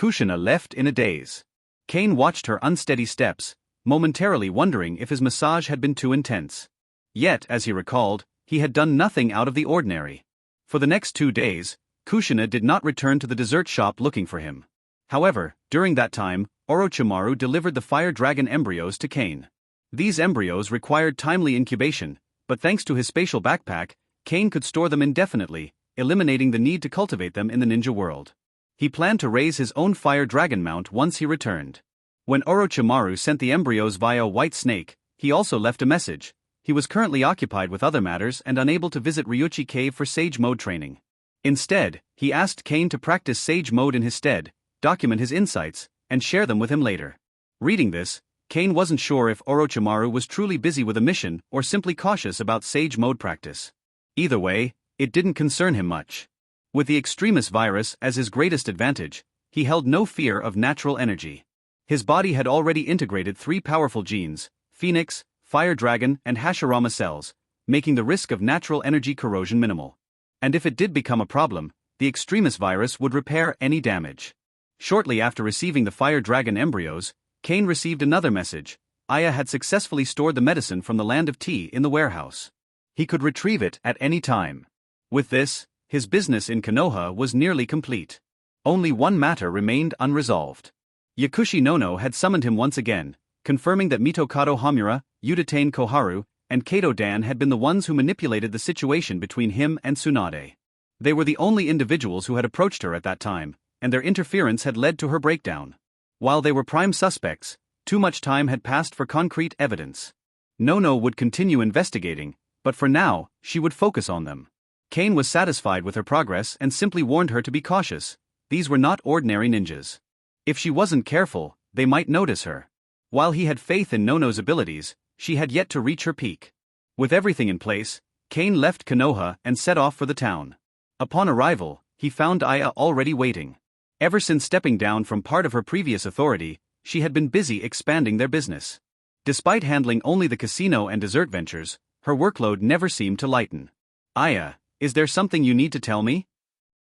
Kushina left in a daze. Kain watched her unsteady steps, momentarily wondering if his massage had been too intense. Yet, as he recalled, he had done nothing out of the ordinary. For the next 2 days, Kushina did not return to the dessert shop looking for him. However, during that time, Orochimaru delivered the fire dragon embryos to Kain. These embryos required timely incubation, but thanks to his spatial backpack, Kain could store them indefinitely, eliminating the need to cultivate them in the ninja world. He planned to raise his own fire dragon mount once he returned. When Orochimaru sent the embryos via White Snake, he also left a message. He was currently occupied with other matters and unable to visit Ryuchi Cave for Sage Mode training. Instead, he asked Kain to practice Sage Mode in his stead, document his insights, and share them with him later. Reading this, Kain wasn't sure if Orochimaru was truly busy with a mission or simply cautious about Sage Mode practice. Either way, it didn't concern him much. With the Extremis virus as his greatest advantage, he held no fear of natural energy. His body had already integrated 3 powerful genes, Phoenix, Fire Dragon, and Hashirama cells, making the risk of natural energy corrosion minimal. And if it did become a problem, the Extremis virus would repair any damage. Shortly after receiving the Fire Dragon embryos, Kain received another message. Aya had successfully stored the medicine from the Land of Tea in the warehouse. He could retrieve it at any time. With this, his business in Konoha was nearly complete. Only one matter remained unresolved. Yakushi Nono had summoned him once again, confirming that Mitokado Hamura, Udatane Koharu, and Kato Dan had been the ones who manipulated the situation between him and Tsunade. They were the only individuals who had approached her at that time, and their interference had led to her breakdown. While they were prime suspects, too much time had passed for concrete evidence. Nono would continue investigating, but for now, she would focus on them. Kain was satisfied with her progress and simply warned her to be cautious. These were not ordinary ninjas. If she wasn't careful, they might notice her. While he had faith in Nono's abilities, she had yet to reach her peak. With everything in place, Kain left Konoha and set off for the town. Upon arrival, he found Aya already waiting. Ever since stepping down from part of her previous authority, she had been busy expanding their business. Despite handling only the casino and dessert ventures, her workload never seemed to lighten. Aya, is there something you need to tell me?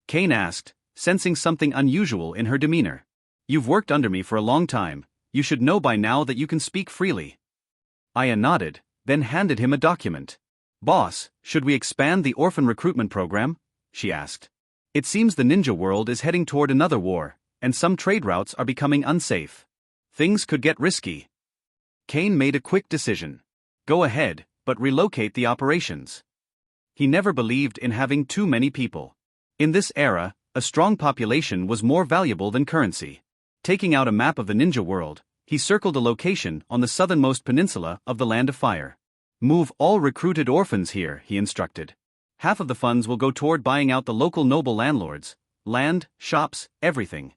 Kain asked, sensing something unusual in her demeanor. You've worked under me for a long time, you should know by now that you can speak freely. Aya nodded, then handed him a document. Boss, should we expand the orphan recruitment program? She asked. It seems the ninja world is heading toward another war, and some trade routes are becoming unsafe. Things could get risky. Kain made a quick decision. Go ahead, but relocate the operations. He never believed in having too many people. In this era, a strong population was more valuable than currency. Taking out a map of the ninja world, he circled a location on the southernmost peninsula of the Land of Fire. Move all recruited orphans here, he instructed. Half of the funds will go toward buying out the local noble landlords, land, shops, everything.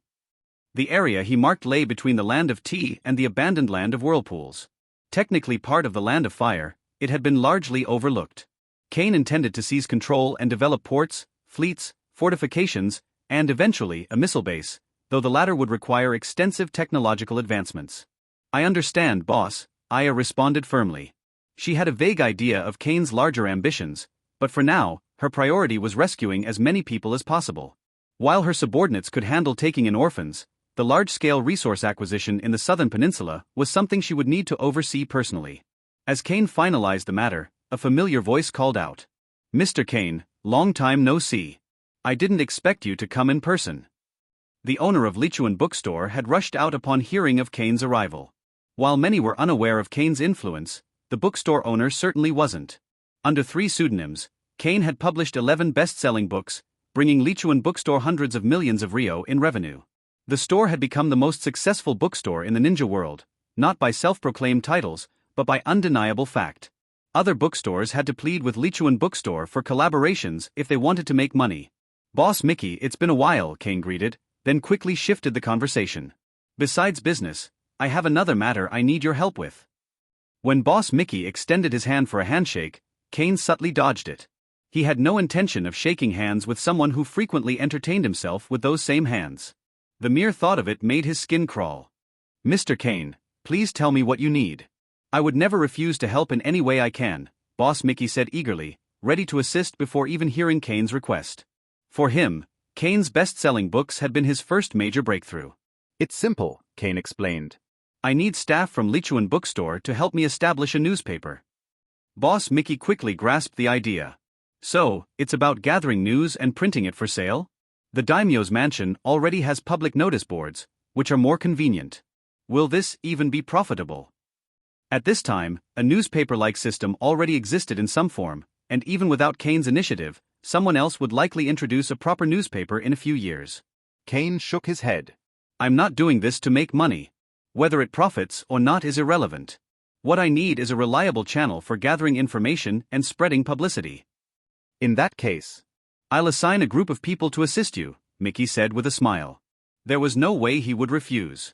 The area he marked lay between the Land of Tea and the abandoned Land of Whirlpools. Technically part of the Land of Fire, it had been largely overlooked. Kain intended to seize control and develop ports, fleets, fortifications, and eventually a missile base, though the latter would require extensive technological advancements. I understand, boss, Aya responded firmly. She had a vague idea of Kain's larger ambitions, but for now, her priority was rescuing as many people as possible. While her subordinates could handle taking in orphans, the large-scale resource acquisition in the southern peninsula was something she would need to oversee personally. As Kain finalized the matter, a familiar voice called out. Mr. Kain, long time no see. I didn't expect you to come in person. The owner of Lichuan bookstore had rushed out upon hearing of Kain's arrival. While many were unaware of Kain's influence, the bookstore owner certainly wasn't. Under 3 pseudonyms, Kain had published 11 best-selling books, bringing Lichuan bookstore hundreds of millions of ryo in revenue. The store had become the most successful bookstore in the ninja world, not by self-proclaimed titles, but by undeniable fact. Other bookstores had to plead with Lichuan bookstore for collaborations if they wanted to make money. Boss Mickey, it's been a while, Kain greeted, then quickly shifted the conversation. Besides business, I have another matter I need your help with. When Boss Mickey extended his hand for a handshake, Kain subtly dodged it. He had no intention of shaking hands with someone who frequently entertained himself with those same hands. The mere thought of it made his skin crawl. Mr. Kain, please tell me what you need. I would never refuse to help in any way I can, Boss Mickey said eagerly, ready to assist before even hearing Kain's request. For him, Kain's best-selling books had been his first major breakthrough. It's simple, Kain explained. I need staff from Lichuan bookstore to help me establish a newspaper. Boss Mickey quickly grasped the idea. So, it's about gathering news and printing it for sale? The daimyo's mansion already has public notice boards, which are more convenient. Will this even be profitable? At this time, a newspaper-like system already existed in some form, and even without Kain's initiative, someone else would likely introduce a proper newspaper in a few years. Kain shook his head. I'm not doing this to make money. Whether it profits or not is irrelevant. What I need is a reliable channel for gathering information and spreading publicity. In that case, I'll assign a group of people to assist you, Mickey said with a smile. There was no way he would refuse.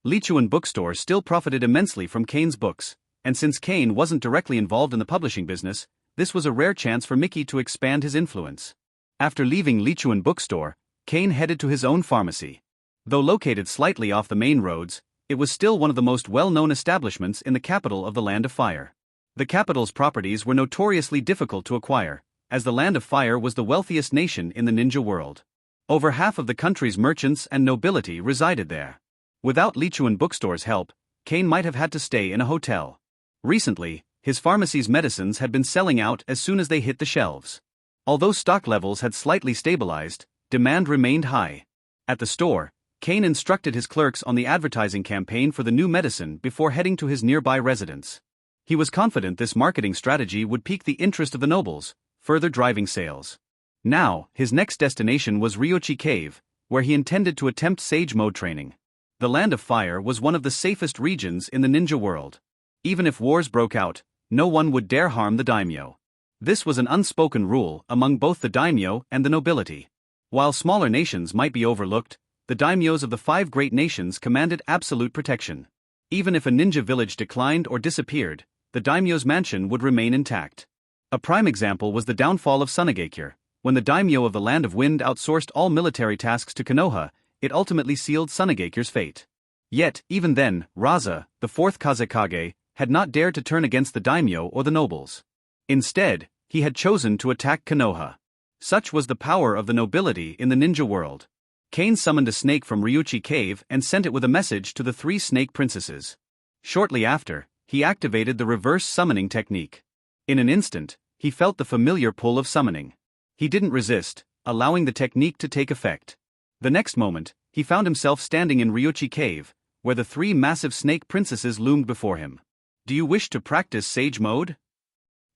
Lichuan bookstore still profited immensely from Kain's books, and since Kain wasn't directly involved in the publishing business, this was a rare chance for Mickey to expand his influence. After leaving Lichuan bookstore, Kain headed to his own pharmacy. Though located slightly off the main roads, it was still one of the most well-known establishments in the capital of the Land of Fire. The capital's properties were notoriously difficult to acquire, as the Land of Fire was the wealthiest nation in the ninja world. Over half of the country's merchants and nobility resided there. Without Lichuan bookstore's help, Kain might have had to stay in a hotel. Recently, his pharmacy's medicines had been selling out as soon as they hit the shelves. Although stock levels had slightly stabilized, demand remained high. At the store, Kain instructed his clerks on the advertising campaign for the new medicine before heading to his nearby residence. He was confident this marketing strategy would pique the interest of the nobles, further driving sales. Now, his next destination was Ryochi Cave, where he intended to attempt Sage Mode training. The Land of Fire was one of the safest regions in the ninja world. Even if wars broke out, no one would dare harm the daimyo. This was an unspoken rule among both the daimyo and the nobility. While smaller nations might be overlooked, the daimyos of the 5 great nations commanded absolute protection. Even if a ninja village declined or disappeared, the daimyo's mansion would remain intact. A prime example was the downfall of Sunagakure. When the daimyo of the Land of Wind outsourced all military tasks to Konoha, it ultimately sealed Sunagakure's fate. Yet, even then, Raza, the 4th Kazekage, had not dared to turn against the daimyo or the nobles. Instead, he had chosen to attack Konoha. Such was the power of the nobility in the ninja world. Kain summoned a snake from Ryuchi Cave and sent it with a message to the 3 snake princesses. Shortly after, he activated the reverse summoning technique. In an instant, he felt the familiar pull of summoning. He didn't resist, allowing the technique to take effect. The next moment, he found himself standing in Ryuchi Cave, where the 3 massive snake princesses loomed before him. Do you wish to practice Sage Mode?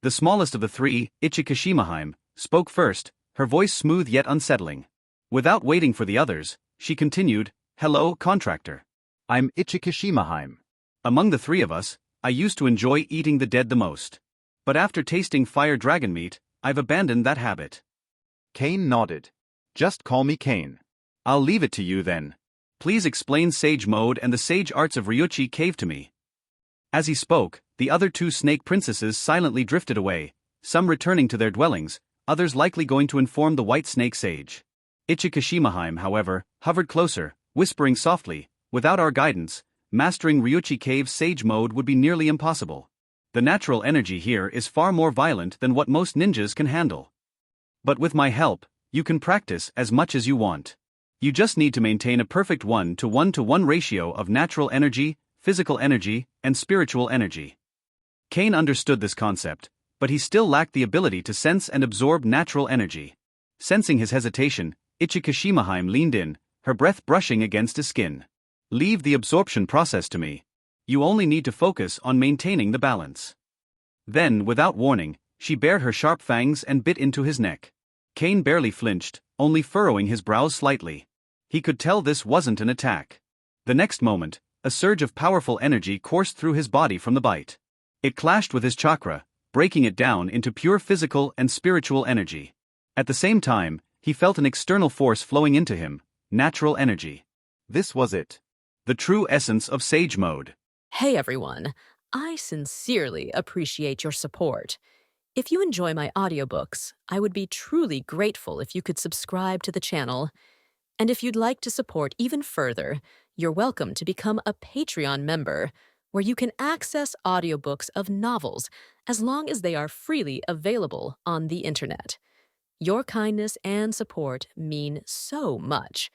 The smallest of the 3, Ichikishimaheim, spoke first, her voice smooth yet unsettling. Without waiting for the others, she continued, Hello, contractor. I'm Ichikishimaheim. Among the 3 of us, I used to enjoy eating the dead the most. But after tasting fire dragon meat, I've abandoned that habit. Kain nodded. Just call me Kain. I'll leave it to you then. Please explain Sage Mode and the sage arts of Ryuchi Cave to me. As he spoke, the other 2 snake princesses silently drifted away, some returning to their dwellings, others likely going to inform the white snake sage. Ichikishimaheim, however, hovered closer, whispering softly, without our guidance, mastering Ryuchi Cave's Sage Mode would be nearly impossible. The natural energy here is far more violent than what most ninjas can handle. But with my help, you can practice as much as you want. You just need to maintain a perfect 1-to-1-to-1 ratio of natural energy, physical energy, and spiritual energy. Kain understood this concept, but he still lacked the ability to sense and absorb natural energy. Sensing his hesitation, Ichikishimaheim leaned in, her breath brushing against his skin. Leave the absorption process to me. You only need to focus on maintaining the balance. Then, without warning, she bared her sharp fangs and bit into his neck. Kain barely flinched, only furrowing his brows slightly. He could tell this wasn't an attack. The next moment, a surge of powerful energy coursed through his body from the bite. It clashed with his chakra, breaking it down into pure physical and spiritual energy. At the same time, he felt an external force flowing into him, natural energy. This was it. The true essence of Sage Mode. Hey everyone, I sincerely appreciate your support. If you enjoy my audiobooks, I would be truly grateful if you could subscribe to the channel. And if you'd like to support even further, you're welcome to become a Patreon member, where you can access audiobooks of novels as long as they are freely available on the internet. Your kindness and support mean so much.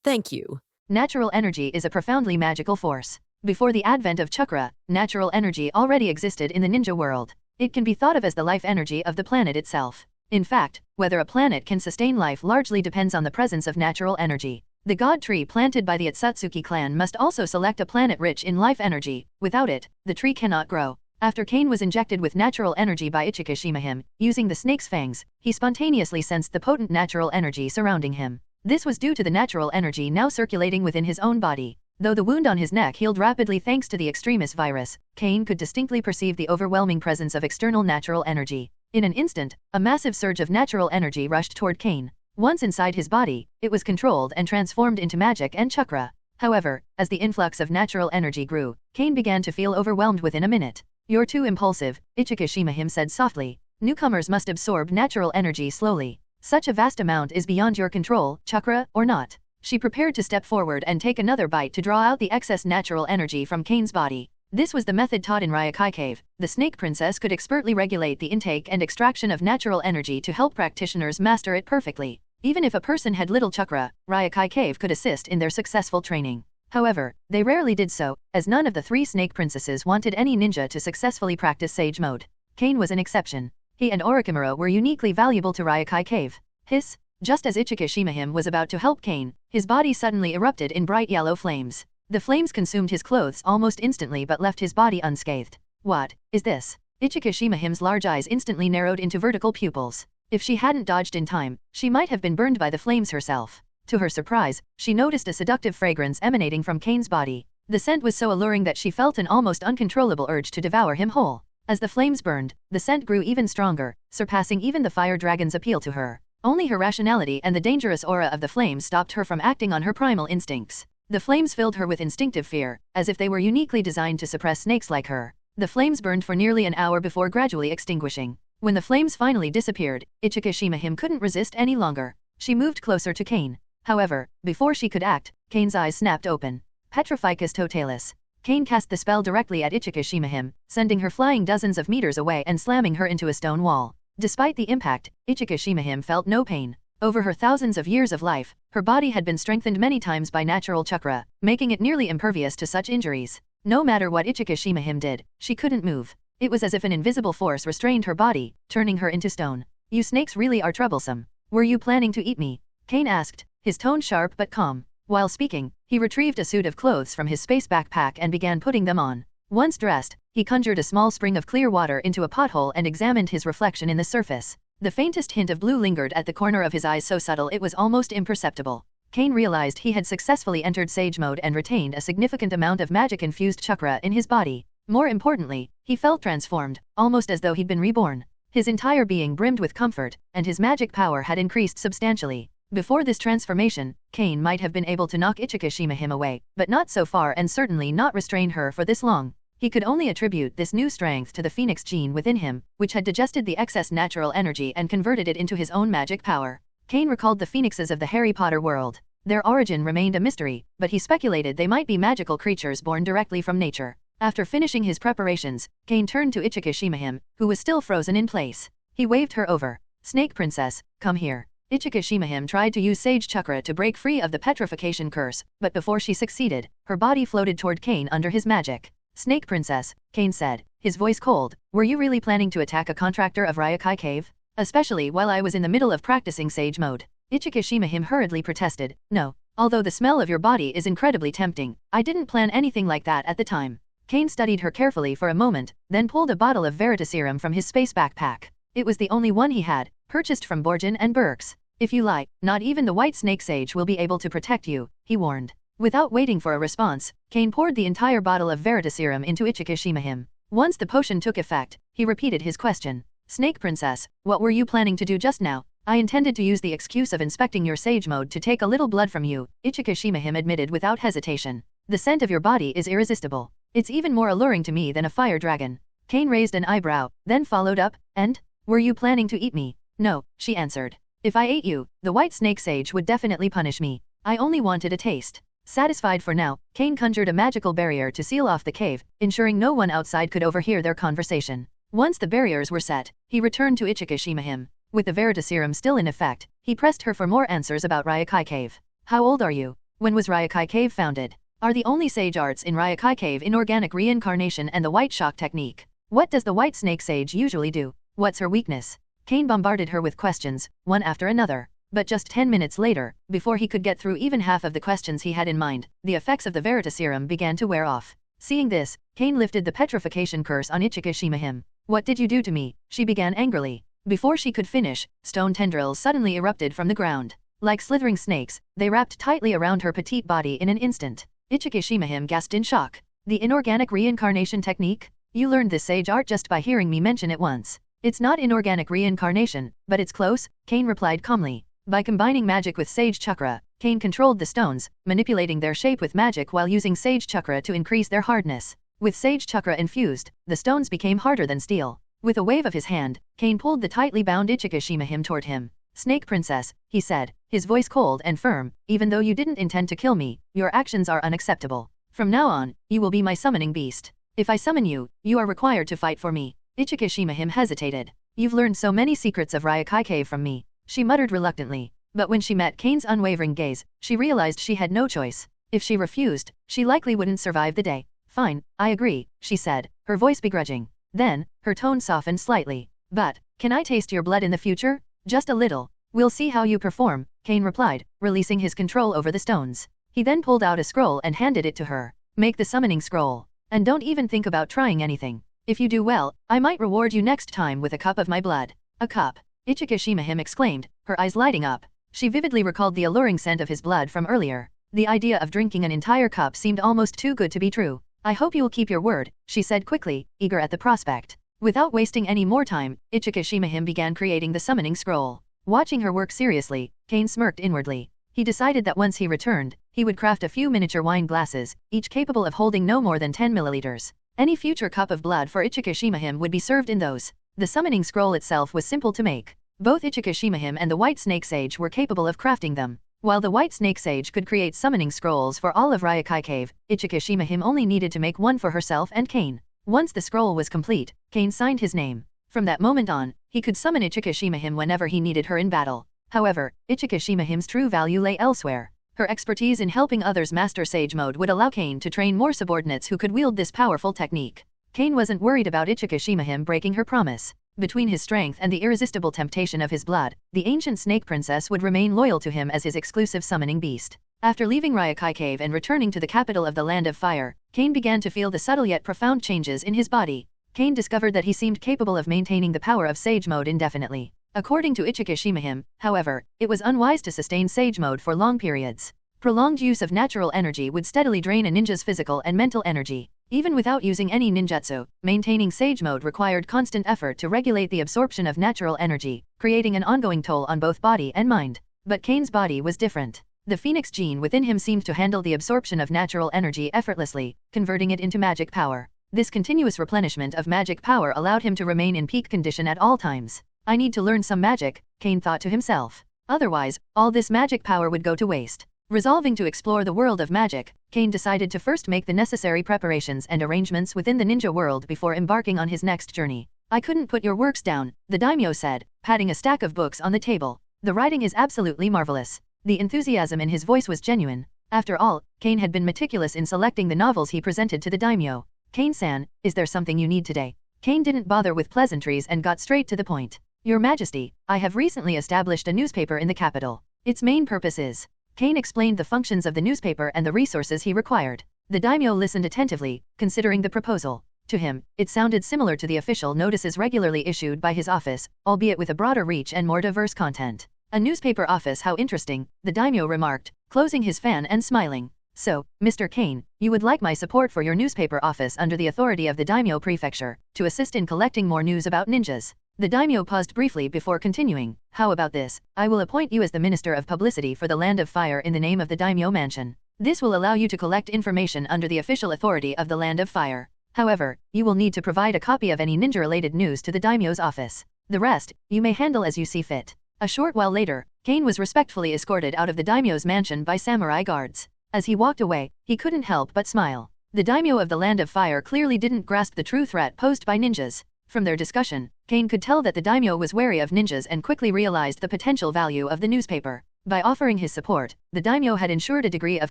Thank you. Natural energy is a profoundly magical force. Before the advent of chakra, natural energy already existed in the ninja world. It can be thought of as the life energy of the planet itself. In fact, whether a planet can sustain life largely depends on the presence of natural energy. The god tree planted by the Atsutsuki clan must also select a planet rich in life energy. Without it, the tree cannot grow. After Kain was injected with natural energy by Ichikishimahime, using the snake's fangs, he spontaneously sensed the potent natural energy surrounding him. This was due to the natural energy now circulating within his own body. Though the wound on his neck healed rapidly thanks to the extremis virus, Kain could distinctly perceive the overwhelming presence of external natural energy. In an instant, a massive surge of natural energy rushed toward Kain. Once inside his body, it was controlled and transformed into magic and chakra. However, as the influx of natural energy grew, Kain began to feel overwhelmed within a minute. "You're too impulsive," Ichikishimahime said softly. "Newcomers must absorb natural energy slowly. Such a vast amount is beyond your control, chakra or not." She prepared to step forward and take another bite to draw out the excess natural energy from Kain's body. This was the method taught in Ryokai Cave. The Snake Princess could expertly regulate the intake and extraction of natural energy to help practitioners master it perfectly. Even if a person had little chakra, Ryokai Cave could assist in their successful training. However, they rarely did so, as none of the three snake princesses wanted any ninja to successfully practice sage mode. Kain was an exception. He and Orochimaru were uniquely valuable to Ryokai Cave. Hiss! Just as Ichikishimahime was about to help Kain, his body suddenly erupted in bright yellow flames. The flames consumed his clothes almost instantly but left his body unscathed. What is this? Ichikishimahime's large eyes instantly narrowed into vertical pupils. If she hadn't dodged in time, she might have been burned by the flames herself. To her surprise, she noticed a seductive fragrance emanating from Kain's body. The scent was so alluring that she felt an almost uncontrollable urge to devour him whole. As the flames burned, the scent grew even stronger, surpassing even the fire dragon's appeal to her. Only her rationality and the dangerous aura of the flames stopped her from acting on her primal instincts. The flames filled her with instinctive fear, as if they were uniquely designed to suppress snakes like her. The flames burned for nearly an hour before gradually extinguishing. When the flames finally disappeared, Ichikishimahime couldn't resist any longer. She moved closer to Kain. However, before she could act, Kain's eyes snapped open. Petrificus totalis. Kain cast the spell directly at Ichikishimahime, sending her flying dozens of meters away and slamming her into a stone wall. Despite the impact, Ichikishimahime felt no pain. Over her thousands of years of life, her body had been strengthened many times by natural chakra, making it nearly impervious to such injuries. No matter what Ichikishimahime did, she couldn't move. It was as if an invisible force restrained her body, turning her into stone. "You snakes really are troublesome. Were you planning to eat me?" Kain asked, his tone sharp but calm. While speaking, he retrieved a suit of clothes from his space backpack and began putting them on. Once dressed, he conjured a small spring of clear water into a pothole and examined his reflection in the surface. The faintest hint of blue lingered at the corner of his eyes, so subtle it was almost imperceptible. Kain realized he had successfully entered sage mode and retained a significant amount of magic-infused chakra in his body. More importantly, he felt transformed, almost as though he'd been reborn. His entire being brimmed with comfort, and his magic power had increased substantially. Before this transformation, Kain might have been able to knock Ichikishimahime away, but not so far and certainly not restrain her for this long. He could only attribute this new strength to the phoenix gene within him, which had digested the excess natural energy and converted it into his own magic power. Kain recalled the phoenixes of the Harry Potter world. Their origin remained a mystery, but he speculated they might be magical creatures born directly from nature. After finishing his preparations, Kain turned to Ichikishimahime, who was still frozen in place. He waved her over. "Snake Princess, come here." Ichikishimahime tried to use Sage Chakra to break free of the petrification curse, but before she succeeded, her body floated toward Kain under his magic. "Snake Princess," Kain said, his voice cold, "were you really planning to attack a contractor of Ryokai Cave? Especially while I was in the middle of practicing Sage Mode?" Ichikishimahime hurriedly protested, "No. Although the smell of your body is incredibly tempting, I didn't plan anything like that at the time." Kain studied her carefully for a moment, then pulled a bottle of Veritaserum from his space backpack. It was the only one he had, purchased from Borgin and Burks. "If you lie, not even the White Snake Sage will be able to protect you," he warned. Without waiting for a response, Kain poured the entire bottle of Veritaserum into Ichikishimahime. Once the potion took effect, he repeated his question. "Snake Princess, what were you planning to do just now?" "I intended to use the excuse of inspecting your sage mode to take a little blood from you," Ichikishimahime admitted without hesitation. "The scent of your body is irresistible. It's even more alluring to me than a fire dragon." Kain raised an eyebrow, then followed up, "And? Were you planning to eat me?" "No," she answered. "If I ate you, the White Snake Sage would definitely punish me. I only wanted a taste." Satisfied for now, Kain conjured a magical barrier to seal off the cave, ensuring no one outside could overhear their conversation. Once the barriers were set, he returned to Ichikishimahime. With the Veritaserum still in effect, he pressed her for more answers about Ryokai Cave. "How old are you?" When was Ryokai Cave founded? Are the only sage arts in Ryokai Cave inorganic reincarnation and the white shock technique? What does the white snake sage usually do? What's her weakness? Kain bombarded her with questions, one after another. But just 10 minutes later, before he could get through even half of the questions he had in mind, the effects of the Verita serum began to wear off. Seeing this, Kain lifted the petrification curse on Ichikishima. What did you do to me? She began angrily. Before she could finish, stone tendrils suddenly erupted from the ground. Like slithering snakes, they wrapped tightly around her petite body in an instant. Ichikishima gasped in shock. The inorganic reincarnation technique? You learned this sage art just by hearing me mention it once. It's not inorganic reincarnation, but it's close, Kain replied calmly. By combining magic with sage chakra, Kain controlled the stones, manipulating their shape with magic while using sage chakra to increase their hardness. With sage chakra infused, the stones became harder than steel. With a wave of his hand, Kain pulled the tightly bound Ichikishima toward him. Snake Princess, he said, his voice cold and firm, even though you didn't intend to kill me, your actions are unacceptable. From now on, you will be my summoning beast. If I summon you, you are required to fight for me. Ichikishima hesitated. You've learned so many secrets of Ryokai Cave from me, she muttered reluctantly. But when she met Kain's unwavering gaze, she realized she had no choice. If she refused, she likely wouldn't survive the day. Fine, I agree, she said, her voice begrudging. Then, her tone softened slightly. But, can I taste your blood in the future? Just a little. We'll see how you perform, Kain replied, releasing his control over the stones. He then pulled out a scroll and handed it to her. Make the summoning scroll. And don't even think about trying anything. If you do well, I might reward you next time with a cup of my blood. A cup. Ichikishima exclaimed, her eyes lighting up. She vividly recalled the alluring scent of his blood from earlier. The idea of drinking an entire cup seemed almost too good to be true. I hope you will keep your word, she said quickly, eager at the prospect. Without wasting any more time, Ichikishima began creating the summoning scroll. Watching her work seriously, Kain smirked inwardly. He decided that once he returned, he would craft a few miniature wine glasses, each capable of holding no more than 10 milliliters. Any future cup of blood for Ichikishima would be served in those. The summoning scroll itself was simple to make. Both Ichikishima and the White Snake Sage were capable of crafting them. While the White Snake Sage could create summoning scrolls for all of Ryokai Cave, Ichikishima only needed to make one for herself and Kain. Once the scroll was complete, Kain signed his name. From that moment on, he could summon Ichikishima whenever he needed her in battle. However, Ichikishima's true value lay elsewhere. Her expertise in helping others master Sage Mode would allow Kain to train more subordinates who could wield this powerful technique. Kain wasn't worried about Ichikishima breaking her promise. Between his strength and the irresistible temptation of his blood, the ancient Snake Princess would remain loyal to him as his exclusive summoning beast. After leaving Ryokai Cave and returning to the capital of the Land of Fire, Kain began to feel the subtle yet profound changes in his body. Kain discovered that he seemed capable of maintaining the power of Sage Mode indefinitely. According to Ichikishima, however, it was unwise to sustain Sage Mode for long periods. Prolonged use of natural energy would steadily drain a ninja's physical and mental energy. Even without using any ninjutsu, maintaining Sage Mode required constant effort to regulate the absorption of natural energy, creating an ongoing toll on both body and mind. But Kain's body was different. The Phoenix gene within him seemed to handle the absorption of natural energy effortlessly, converting it into magic power. This continuous replenishment of magic power allowed him to remain in peak condition at all times. I need to learn some magic, Kain thought to himself. Otherwise, all this magic power would go to waste. Resolving to explore the world of magic, Kain decided to first make the necessary preparations and arrangements within the ninja world before embarking on his next journey. I couldn't put your works down, the daimyo said, patting a stack of books on the table. The writing is absolutely marvelous. The enthusiasm in his voice was genuine. After all, Kain had been meticulous in selecting the novels he presented to the daimyo. Kain-san, is there something you need today? Kain didn't bother with pleasantries and got straight to the point. Your Majesty, I have recently established a newspaper in the capital. Its main purpose is... Kain explained the functions of the newspaper and the resources he required. The daimyo listened attentively, considering the proposal. To him, it sounded similar to the official notices regularly issued by his office, albeit with a broader reach and more diverse content. A newspaper office, how interesting, the daimyo remarked, closing his fan and smiling. So, Mr. Kain, you would like my support for your newspaper office under the authority of the daimyo prefecture, to assist in collecting more news about ninjas. The daimyo paused briefly before continuing. How about this? I will appoint you as the Minister of Publicity for the Land of Fire in the name of the daimyo mansion. This will allow you to collect information under the official authority of the Land of Fire. However, you will need to provide a copy of any ninja-related news to the daimyo's office. The rest, you may handle as you see fit. A short while later, Kain was respectfully escorted out of the daimyo's mansion by samurai guards. As he walked away, he couldn't help but smile. The daimyo of the Land of Fire clearly didn't grasp the true threat posed by ninjas. From their discussion, Kain could tell that the daimyo was wary of ninjas and quickly realized the potential value of the newspaper. By offering his support, the daimyo had ensured a degree of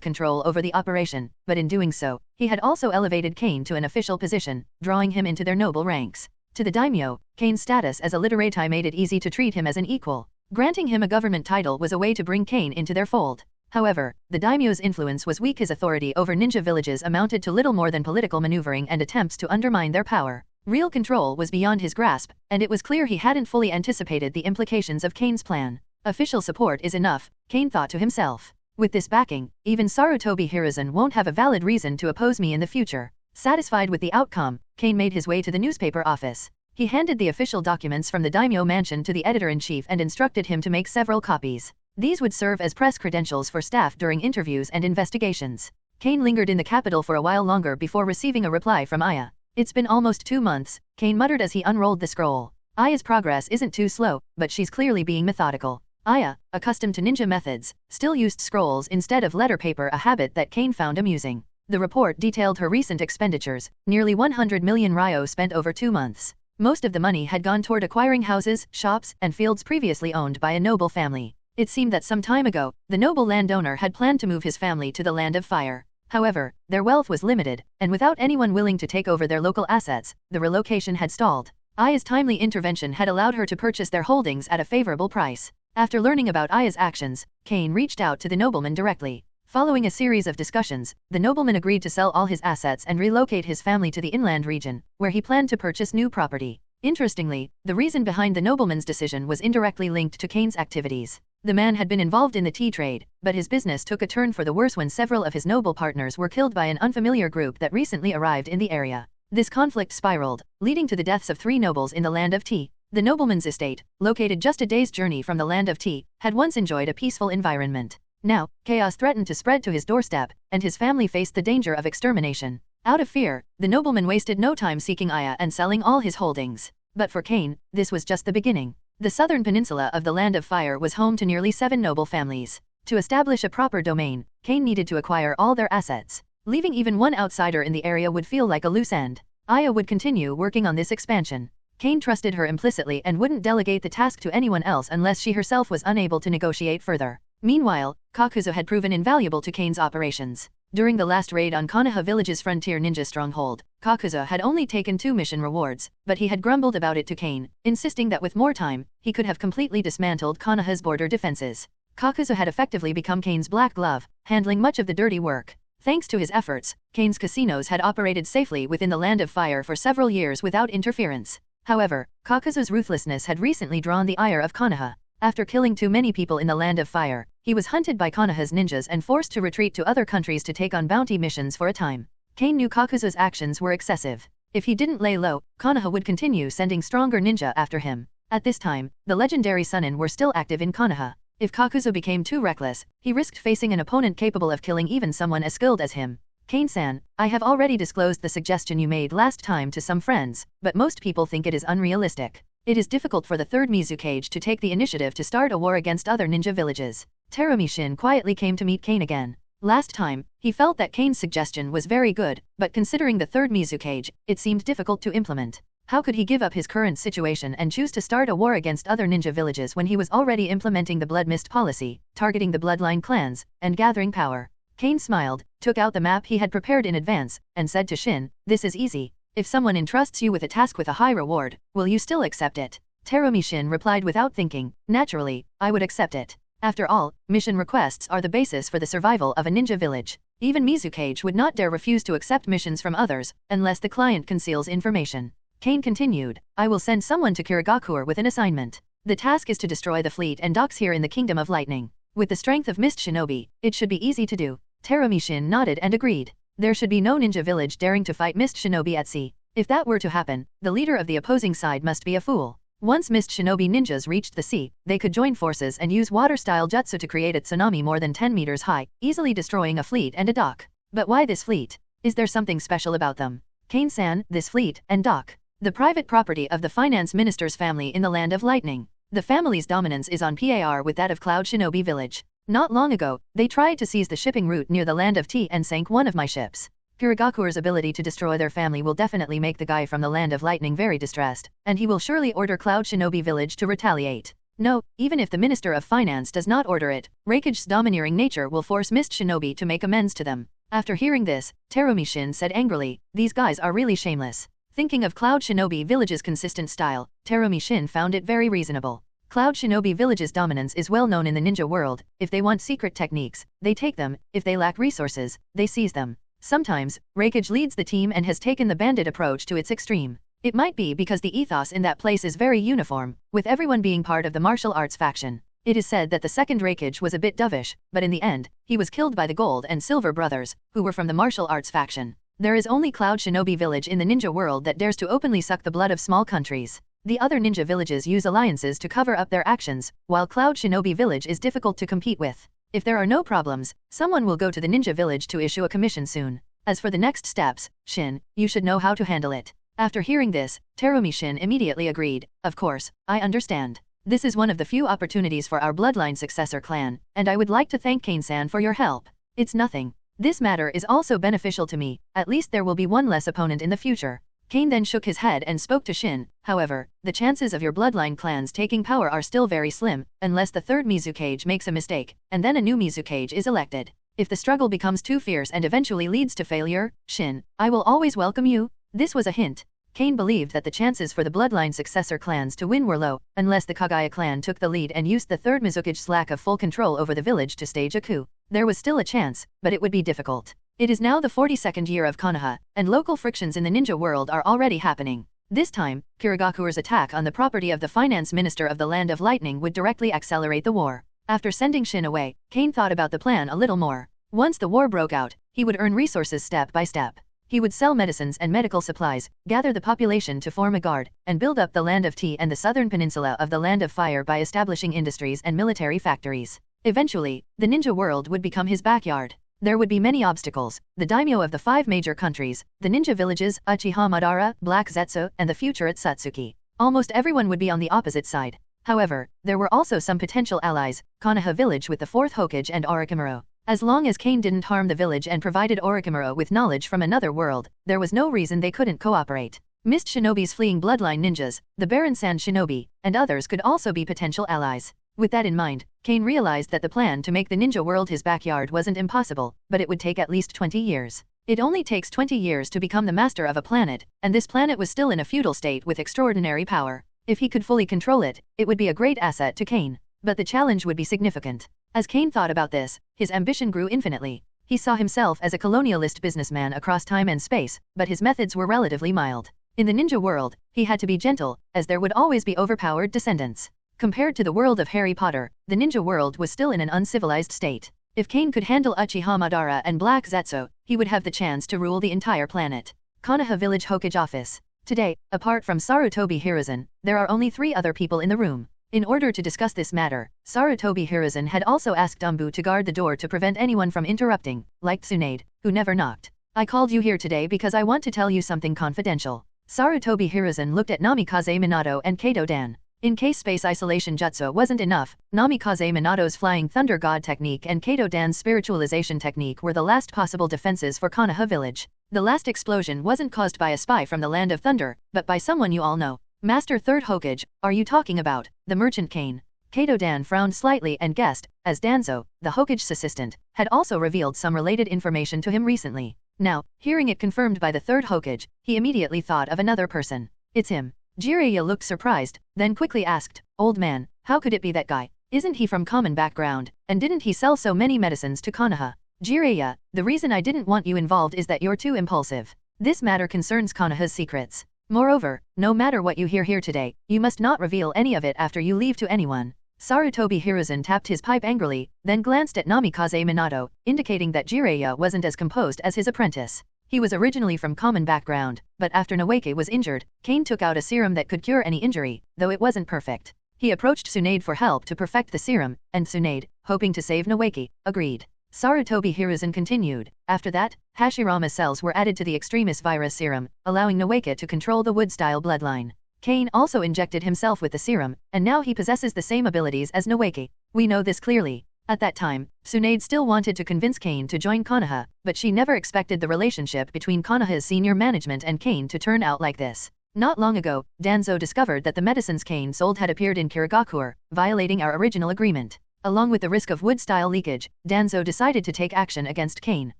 control over the operation, but in doing so, he had also elevated Kain to an official position, drawing him into their noble ranks. To the daimyo, Kain's status as a literati made it easy to treat him as an equal. Granting him a government title was a way to bring Kain into their fold. However, the daimyo's influence was weak. His authority over ninja villages amounted to little more than political maneuvering and attempts to undermine their power. Real control was beyond his grasp, and it was clear he hadn't fully anticipated the implications of Kain's plan. Official support is enough, Kain thought to himself. With this backing, even Sarutobi Hiruzen won't have a valid reason to oppose me in the future. Satisfied with the outcome, Kain made his way to the newspaper office. He handed the official documents from the daimyo mansion to the editor-in-chief and instructed him to make several copies. These would serve as press credentials for staff during interviews and investigations. Kain lingered in the capital for a while longer before receiving a reply from Aya. It's been almost 2 months, Kain muttered as he unrolled the scroll. Aya's progress isn't too slow, but she's clearly being methodical. Aya, accustomed to ninja methods, still used scrolls instead of letter paper, a habit that Kain found amusing. The report detailed her recent expenditures, nearly 100 million ryo spent over 2 months. Most of the money had gone toward acquiring houses, shops, and fields previously owned by a noble family. It seemed that some time ago, the noble landowner had planned to move his family to the Land of Fire. However, their wealth was limited, and without anyone willing to take over their local assets, the relocation had stalled. Aya's timely intervention had allowed her to purchase their holdings at a favorable price. After learning about Aya's actions, Kain reached out to the nobleman directly. Following a series of discussions, the nobleman agreed to sell all his assets and relocate his family to the inland region, where he planned to purchase new property. Interestingly, the reason behind the nobleman's decision was indirectly linked to Kain's activities. The man had been involved in the tea trade, but his business took a turn for the worse when several of his noble partners were killed by an unfamiliar group that recently arrived in the area. This conflict spiraled, leading to the deaths of 3 nobles in the Land of Tea. The nobleman's estate, located just a day's journey from the Land of Tea, had once enjoyed a peaceful environment. Now, chaos threatened to spread to his doorstep, and his family faced the danger of extermination. Out of fear, the nobleman wasted no time seeking Aya and selling all his holdings. But for Kain, this was just the beginning. The southern peninsula of the Land of Fire was home to nearly 7 noble families. To establish a proper domain, Kain needed to acquire all their assets. Leaving even one outsider in the area would feel like a loose end. Aya would continue working on this expansion. Kain trusted her implicitly and wouldn't delegate the task to anyone else unless she herself was unable to negotiate further. Meanwhile, Kakuzu had proven invaluable to Kain's operations. During the last raid on Konoha Village's frontier ninja stronghold, Kakuzu had only taken 2 mission rewards, but he had grumbled about it to Kain, insisting that with more time, he could have completely dismantled Konoha's border defenses. Kakuzu had effectively become Kain's black glove, handling much of the dirty work. Thanks to his efforts, Kain's casinos had operated safely within the Land of Fire for several years without interference. However, Kakuzu's ruthlessness had recently drawn the ire of Konoha. After killing too many people in the Land of Fire, he was hunted by Konoha's ninjas and forced to retreat to other countries to take on bounty missions for a time. Kain knew Kakuzu's actions were excessive. If he didn't lay low, Konoha would continue sending stronger ninja after him. At this time, the legendary Sunin were still active in Konoha. If Kakuzu became too reckless, he risked facing an opponent capable of killing even someone as skilled as him. Kain-san, I have already disclosed the suggestion you made last time to some friends, but most people think it is unrealistic. It is difficult for the 3rd Mizukage to take the initiative to start a war against other ninja villages. Terumi-shin quietly came to meet Kain again. Last time, he felt that Kain's suggestion was very good, but considering the 3rd Mizukage, it seemed difficult to implement. How could he give up his current situation and choose to start a war against other ninja villages when he was already implementing the Blood Mist policy, targeting the bloodline clans, and gathering power? Kain smiled, took out the map he had prepared in advance, and said to Shin, "This is easy. If someone entrusts you with a task with a high reward, will you still accept it?" Terumi Shin replied without thinking, "Naturally, I would accept it. After all, mission requests are the basis for the survival of a ninja village. Even Mizukage would not dare refuse to accept missions from others, unless the client conceals information." Kain continued, "I will send someone to Kirigakure with an assignment. The task is to destroy the fleet and docks here in the Kingdom of Lightning. With the strength of Mist Shinobi, it should be easy to do." Terumi Shin nodded and agreed. There should be no ninja village daring to fight Mist Shinobi at sea. If that were to happen, the leader of the opposing side must be a fool. Once Mist Shinobi ninjas reached the sea, they could join forces and use water-style jutsu to create a tsunami more than 10 meters high, easily destroying a fleet and a dock. But why this fleet? Is there something special about them? Kain-san, this fleet and dock. The private property of the finance minister's family in the Land of Lightning. The family's dominance is on par with that of Cloud Shinobi Village. Not long ago, they tried to seize the shipping route near the Land of Tea and sank one of my ships. Kirigakure's ability to destroy their family will definitely make the guy from the Land of Lightning very distressed, and he will surely order Cloud Shinobi Village to retaliate. No, even if the Minister of Finance does not order it, Raikage's domineering nature will force Mist Shinobi to make amends to them. After hearing this, Terumi Shin said angrily, these guys are really shameless. Thinking of Cloud Shinobi Village's consistent style, Terumi Shin found it very reasonable. Cloud Shinobi Village's dominance is well known in the ninja world. If they want secret techniques, they take them. If they lack resources, they seize them. Sometimes, Raikage leads the team and has taken the bandit approach to its extreme. It might be because the ethos in that place is very uniform, with everyone being part of the martial arts faction. It is said that the second Raikage was a bit dovish, but in the end, he was killed by the Gold and Silver brothers, who were from the martial arts faction. There is only Cloud Shinobi Village in the ninja world that dares to openly suck the blood of small countries. The other ninja villages use alliances to cover up their actions, while Cloud Shinobi Village is difficult to compete with. If there are no problems, someone will go to the ninja village to issue a commission soon. As for the next steps, Shin, you should know how to handle it. After hearing this, Terumi Shin immediately agreed, of course, I understand. This is one of the few opportunities for our bloodline successor clan, and I would like to thank Kain-san for your help. It's nothing. This matter is also beneficial to me, at least there will be one less opponent in the future. Kain then shook his head and spoke to Shin, however, the chances of your bloodline clans taking power are still very slim, unless the third Mizukage makes a mistake, and then a new Mizukage is elected. If the struggle becomes too fierce and eventually leads to failure, Shin, I will always welcome you. This was a hint. Kain believed that the chances for the bloodline successor clans to win were low, unless the Kagaya clan took the lead and used the third Mizukage's lack of full control over the village to stage a coup. There was still a chance, but it would be difficult. It is now the 42nd year of Konoha, and local frictions in the ninja world are already happening. This time, Kirigakuru's attack on the property of the finance minister of the Land of Lightning would directly accelerate the war. After sending Shin away, Kain thought about the plan a little more. Once the war broke out, he would earn resources step by step. He would sell medicines and medical supplies, gather the population to form a guard, and build up the Land of Tea and the southern peninsula of the Land of Fire by establishing industries and military factories. Eventually, the ninja world would become his backyard. There would be many obstacles, the daimyo of the 5 major countries, the ninja villages, Uchiha Madara, Black Zetsu, and the future Satsuki. Almost everyone would be on the opposite side. However, there were also some potential allies, Konoha village with the 4th Hokage and Orochimaru. As long as Kain didn't harm the village and provided Orochimaru with knowledge from another world, there was no reason they couldn't cooperate. Mist Shinobi's fleeing bloodline ninjas, the Baron Sand Shinobi, and others could also be potential allies. With that in mind, Kain realized that the plan to make the ninja world his backyard wasn't impossible, but it would take at least 20 years. It only takes 20 years to become the master of a planet, and this planet was still in a feudal state with extraordinary power. If he could fully control it, it would be a great asset to Kain. But the challenge would be significant. As Kain thought about this, his ambition grew infinitely. He saw himself as a colonialist businessman across time and space, but his methods were relatively mild. In the ninja world, he had to be gentle, as there would always be overpowered descendants. Compared to the world of Harry Potter, the ninja world was still in an uncivilized state. If Kain could handle Uchiha Madara and Black Zetsu, he would have the chance to rule the entire planet. Konoha Village Hokage Office. Today, apart from Sarutobi Hiruzen, there are only 3 other people in the room. In order to discuss this matter, Sarutobi Hiruzen had also asked Dumbu to guard the door to prevent anyone from interrupting, like Tsunade, who never knocked. I called you here today because I want to tell you something confidential. Sarutobi Hiruzen looked at Namikaze Minato and Kato Dan. In case space isolation jutsu wasn't enough, Namikaze Minato's flying thunder god technique and Kato Dan's spiritualization technique were the last possible defenses for Konoha village. The last explosion wasn't caused by a spy from the Land of Thunder, but by someone you all know. Master Third Hokage, are you talking about the merchant Kain? Kato Dan frowned slightly and guessed, as Danzo, the Hokage's assistant, had also revealed some related information to him recently. Now, hearing it confirmed by the Third Hokage, he immediately thought of another person. It's him. Jiraiya looked surprised, then quickly asked, Old man, how could it be that guy? Isn't he from common background, and didn't he sell so many medicines to Konoha? Jiraiya, the reason I didn't want you involved is that you're too impulsive. This matter concerns Konoha's secrets. Moreover, no matter what you hear here today, you must not reveal any of it after you leave to anyone. Sarutobi Hiruzen tapped his pipe angrily, then glanced at Namikaze Minato, indicating that Jiraiya wasn't as composed as his apprentice. He was originally from common background, but after Noeke was injured, Kain took out a serum that could cure any injury, though it wasn't perfect. He approached Tsunade for help to perfect the serum, and Tsunade, hoping to save Noeke, agreed. Sarutobi Hiruzen continued. After that, Hashirama cells were added to the Extremis virus serum, allowing Noeke to control the wood-style bloodline. Kain also injected himself with the serum, and now he possesses the same abilities as Noeke. We know this clearly. At that time, Tsunade still wanted to convince Kain to join Konoha, but she never expected the relationship between Konoha's senior management and Kain to turn out like this. Not long ago, Danzo discovered that the medicines Kain sold had appeared in Kirigakure, violating our original agreement. Along with the risk of wood-style leakage, Danzo decided to take action against Kain.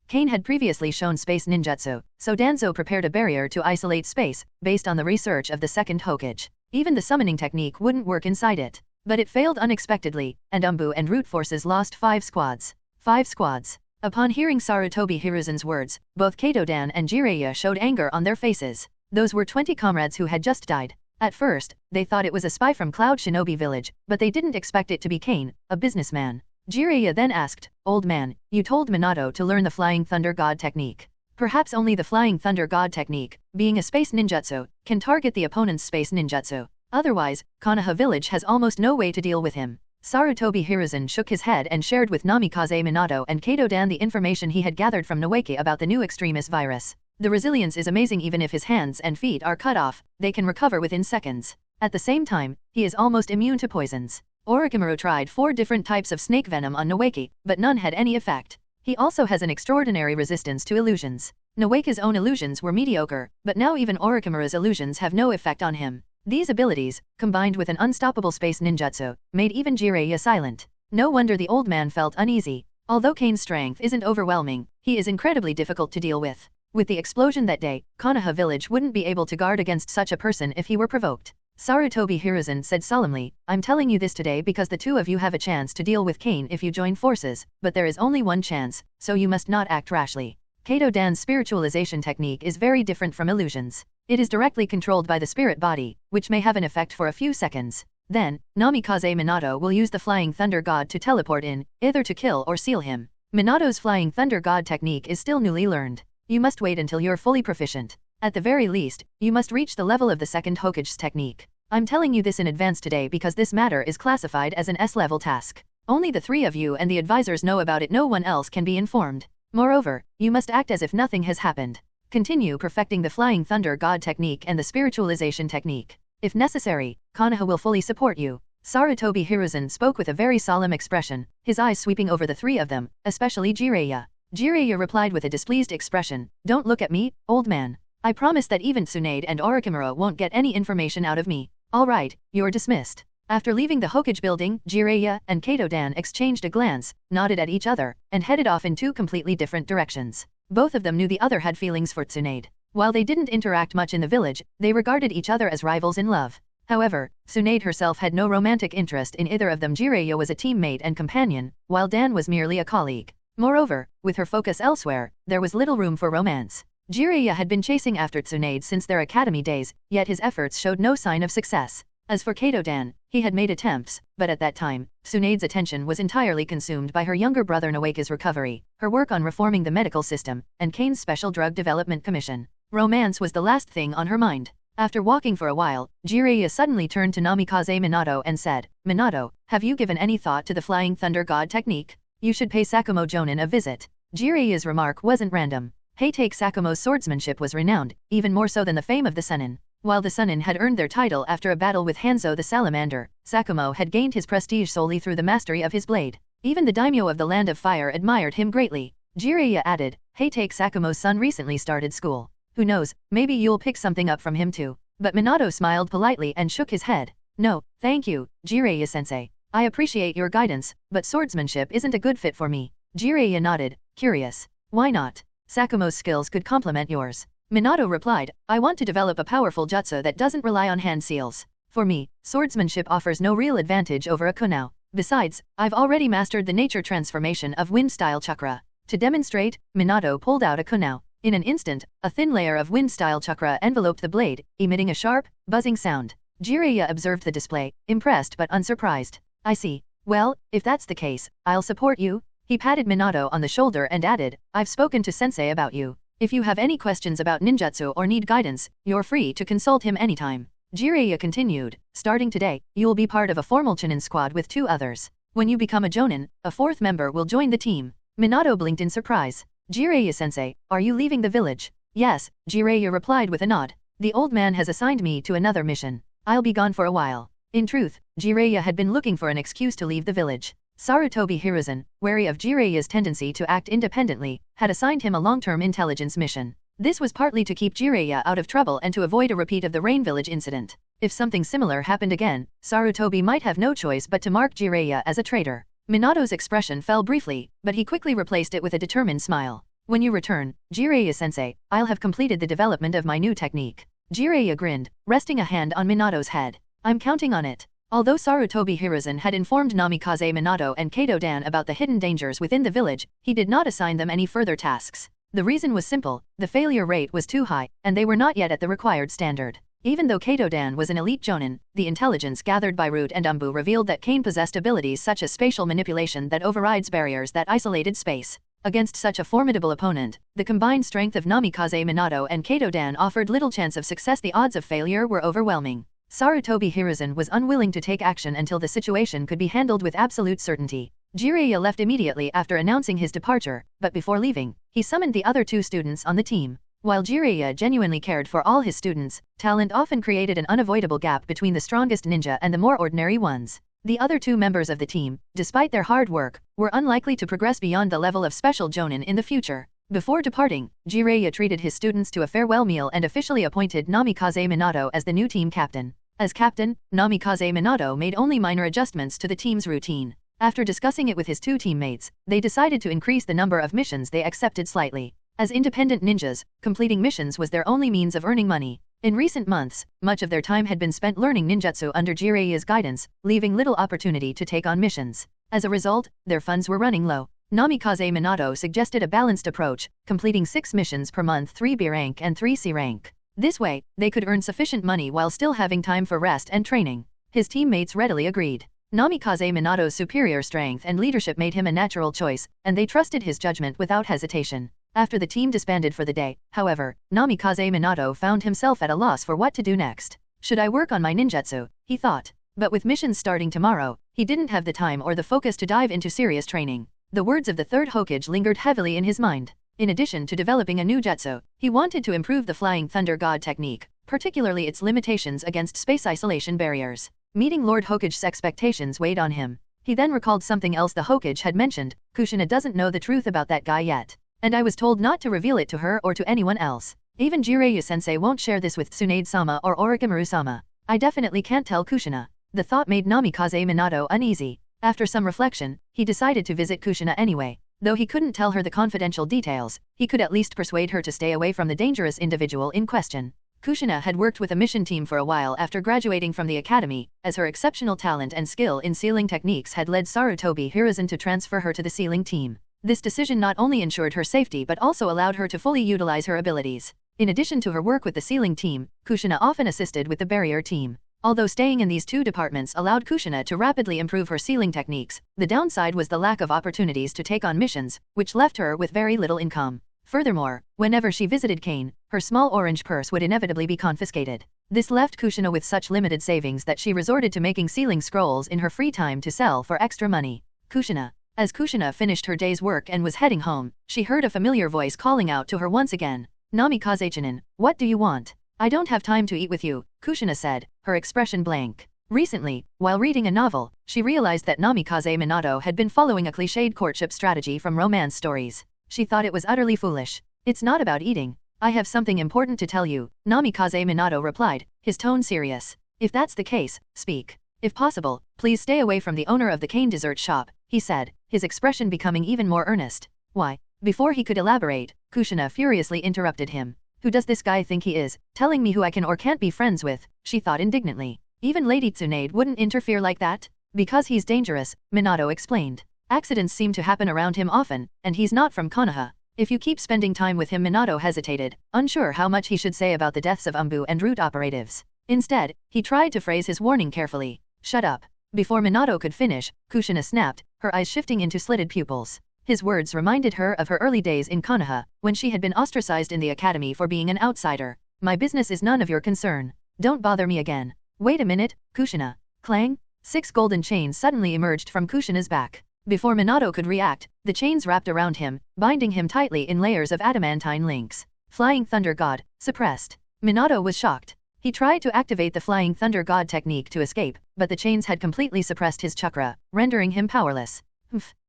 Kain had previously shown space ninjutsu, so Danzo prepared a barrier to isolate space, based on the research of the second Hokage. Even the summoning technique wouldn't work inside it. But it failed unexpectedly, and Umbu and Root forces lost 5 squads. 5 squads. Upon hearing Sarutobi Hiruzen's words, both Kaito-dan and Jiraiya showed anger on their faces. Those were 20 comrades who had just died. At first, they thought it was a spy from Cloud Shinobi Village, but they didn't expect it to be Kain, a businessman. Jiraiya then asked, "Old man, you told Minato to learn the Flying Thunder God technique. Perhaps only the Flying Thunder God technique, being a space ninjutsu, can target the opponent's space ninjutsu. Otherwise, Konoha Village has almost no way to deal with him." Sarutobi Hiruzen shook his head and shared with Namikaze Minato and Kaito-dan the information he had gathered from Noeki about the new extremis virus. The resilience is amazing. Even if his hands and feet are cut off, they can recover within seconds. At the same time, he is almost immune to poisons. Orochimaru tried 4 different types of snake venom on Noeki, but none had any effect. He also has an extraordinary resistance to illusions. Noeki's own illusions were mediocre, but now even Orochimaru's illusions have no effect on him. These abilities, combined with an unstoppable space ninjutsu, made even Jiraiya silent. No wonder the old man felt uneasy. Although Kain's strength isn't overwhelming, he is incredibly difficult to deal with. With the explosion that day, Konoha Village wouldn't be able to guard against such a person if he were provoked. Sarutobi Hiruzen said solemnly, "I'm telling you this today because the two of you have a chance to deal with Kain if you join forces, but there is only one chance, so you must not act rashly." Kaito-dan's spiritualization technique is very different from illusions. It is directly controlled by the spirit body, which may have an effect for a few seconds. Then, Namikaze Minato will use the Flying Thunder God to teleport in, either to kill or seal him. Minato's Flying Thunder God technique is still newly learned. You must wait until you're fully proficient. At the very least, you must reach the level of the second Hokage's technique. I'm telling you this in advance today because this matter is classified as an S-level task. Only the 3 of you and the advisors know about it. No one else can be informed. Moreover, you must act as if nothing has happened. Continue perfecting the Flying Thunder God technique and the spiritualization technique. If necessary, Konoha will fully support you. Sarutobi Hiruzen spoke with a very solemn expression, his eyes sweeping over the 3 of them, especially Jiraiya. Jiraiya replied with a displeased expression, "Don't look at me, old man. I promise that even Tsunade and Orochimaru won't get any information out of me. All right, you're dismissed." After leaving the Hokage building, Jiraiya and Kaito-dan exchanged a glance, nodded at each other, and headed off in 2 completely different directions. Both of them knew the other had feelings for Tsunade. While they didn't interact much in the village, they regarded each other as rivals in love. However, Tsunade herself had no romantic interest in either of them. Jiraiya was a teammate and companion, while Dan was merely a colleague. Moreover, with her focus elsewhere, there was little room for romance. Jiraiya had been chasing after Tsunade since their academy days, yet his efforts showed no sign of success. As for Kaito-dan, he had made attempts, but at that time, Tsunade's attention was entirely consumed by her younger brother Noeki's recovery, her work on reforming the medical system, and Kain's special drug development commission. Romance was the last thing on her mind. After walking for a while, Jiraiya suddenly turned to Namikaze Minato and said, "Minato, have you given any thought to the Flying Thunder God technique? You should pay Sakumo Jonin a visit." Jiraiya's remark wasn't random. Heitake Sakumo's swordsmanship was renowned, even more so than the fame of the Sennin. While the Sennin had earned their title after a battle with Hanzo the Salamander, Sakumo had gained his prestige solely through the mastery of his blade. Even the daimyo of the Land of Fire admired him greatly. Jiraiya added, "Heitake Sakumo's son recently started school. Who knows, maybe you'll pick something up from him too." But Minato smiled politely and shook his head. "No, thank you, Jiraiya-sensei. I appreciate your guidance, but swordsmanship isn't a good fit for me." Jiraiya nodded, curious. "Why not? Sakumo's skills could complement yours." Minato replied, "I want to develop a powerful jutsu that doesn't rely on hand seals. For me, swordsmanship offers no real advantage over a kunao. Besides, I've already mastered the nature transformation of wind-style chakra." To demonstrate, Minato pulled out a kunao. In an instant, a thin layer of wind-style chakra enveloped the blade, emitting a sharp, buzzing sound. Jiraiya observed the display, impressed but unsurprised. "I see. Well, if that's the case, I'll support you." He patted Minato on the shoulder and added, "I've spoken to Sensei about you. If you have any questions about ninjutsu or need guidance, you're free to consult him anytime." Jiraiya continued, "Starting today, you'll be part of a formal Chunin squad with 2 others. When you become a Jonin, a 4th member will join the team." Minato blinked in surprise. "Jiraiya-sensei, are you leaving the village?" "Yes," Jiraiya replied with a nod. "The old man has assigned me to another mission. I'll be gone for a while." In truth, Jiraiya had been looking for an excuse to leave the village. Sarutobi Hiruzen, wary of Jiraiya's tendency to act independently, had assigned him a long-term intelligence mission. This was partly to keep Jiraiya out of trouble and to avoid a repeat of the Rain Village incident. If something similar happened again, Sarutobi might have no choice but to mark Jiraiya as a traitor. Minato's expression fell briefly, but he quickly replaced it with a determined smile. When you return, Jiraiya-sensei, I'll have completed the development of my new technique. Jiraiya grinned, resting a hand on Minato's head. I'm counting on it. Although Sarutobi Hiruzen had informed Namikaze Minato and Kato Dan about the hidden dangers within the village, he did not assign them any further tasks. The reason was simple, the failure rate was too high, and they were not yet at the required standard. Even though Kato Dan was an elite jonin, the intelligence gathered by Root and Umbu revealed that Kain possessed abilities such as spatial manipulation that overrides barriers that isolated space. Against such a formidable opponent, the combined strength of Namikaze Minato and Kato Dan offered little chance of success. The odds of failure were overwhelming. Sarutobi Hiruzen was unwilling to take action until the situation could be handled with absolute certainty. Jiraiya left immediately after announcing his departure, but before leaving, he summoned the other 2 students on the team. While Jiraiya genuinely cared for all his students, talent often created an unavoidable gap between the strongest ninja and the more ordinary ones. The other 2 members of the team, despite their hard work, were unlikely to progress beyond the level of special jonin in the future. Before departing, Jiraiya treated his students to a farewell meal and officially appointed Namikaze Minato as the new team captain. As captain, Namikaze Minato made only minor adjustments to the team's routine. After discussing it with his 2 teammates, they decided to increase the number of missions they accepted slightly. As independent ninjas, completing missions was their only means of earning money. In recent months, much of their time had been spent learning ninjutsu under Jiraiya's guidance, leaving little opportunity to take on missions. As a result, their funds were running low. Namikaze Minato suggested a balanced approach, completing 6 missions per month, 3 B rank and 3 C rank. This way, they could earn sufficient money while still having time for rest and training. His teammates readily agreed. Namikaze Minato's superior strength and leadership made him a natural choice, and they trusted his judgment without hesitation. After the team disbanded for the day, however, Namikaze Minato found himself at a loss for what to do next. Should I work on my ninjutsu? He thought. But with missions starting tomorrow, he didn't have the time or the focus to dive into serious training. The words of the 3rd Hokage lingered heavily in his mind. In addition to developing a new jutsu, he wanted to improve the Flying Thunder God technique, particularly its limitations against space isolation barriers. Meeting Lord Hokage's expectations weighed on him. He then recalled something else the Hokage had mentioned. Kushina doesn't know the truth about that guy yet. And I was told not to reveal it to her or to anyone else. Even Jiraiya-sensei won't share this with Tsunade-sama or Orochimaru-sama. I definitely can't tell Kushina. The thought made Namikaze Minato uneasy. After some reflection, he decided to visit Kushina anyway. Though he couldn't tell her the confidential details, he could at least persuade her to stay away from the dangerous individual in question. Kushina had worked with a mission team for a while after graduating from the academy, as her exceptional talent and skill in sealing techniques had led Sarutobi Hiruzen to transfer her to the sealing team. This decision not only ensured her safety but also allowed her to fully utilize her abilities. In addition to her work with the sealing team, Kushina often assisted with the barrier team. Although staying in these 2 departments allowed Kushina to rapidly improve her sealing techniques, the downside was the lack of opportunities to take on missions, which left her with very little income. Furthermore, whenever she visited Kain, her small orange purse would inevitably be confiscated. This left Kushina with such limited savings that she resorted to making sealing scrolls in her free time to sell for extra money. Kushina. As Kushina finished her day's work and was heading home, she heard a familiar voice calling out to her once again. Namikaze-chinen, what do you want? I don't have time to eat with you, Kushina said, her expression blank. Recently, while reading a novel, she realized that Namikaze Minato had been following a cliched courtship strategy from romance stories. She thought it was utterly foolish. It's not about eating. I have something important to tell you, Namikaze Minato replied, his tone serious. If that's the case, speak. If possible, please stay away from the owner of the Kain dessert shop, he said, his expression becoming even more earnest. Why? Before he could elaborate, Kushina furiously interrupted him. Who does this guy think he is, telling me who I can or can't be friends with, she thought indignantly. Even Lady Tsunade wouldn't interfere like that? Because he's dangerous, Minato explained. Accidents seem to happen around him often, and he's not from Konoha. If you keep spending time with him, Minato hesitated, unsure how much he should say about the deaths of Umbu and Root operatives. Instead, he tried to phrase his warning carefully. Shut up. Before Minato could finish, Kushina snapped, her eyes shifting into slitted pupils. His words reminded her of her early days in Konoha, when she had been ostracized in the academy for being an outsider. My business is none of your concern. Don't bother me again. Wait a minute, Kushina. Clang! 6 golden chains suddenly emerged from Kushina's back. Before Minato could react, the chains wrapped around him, binding him tightly in layers of adamantine links. Flying Thunder God, suppressed. Minato was shocked. He tried to activate the Flying Thunder God technique to escape, but the chains had completely suppressed his chakra, rendering him powerless.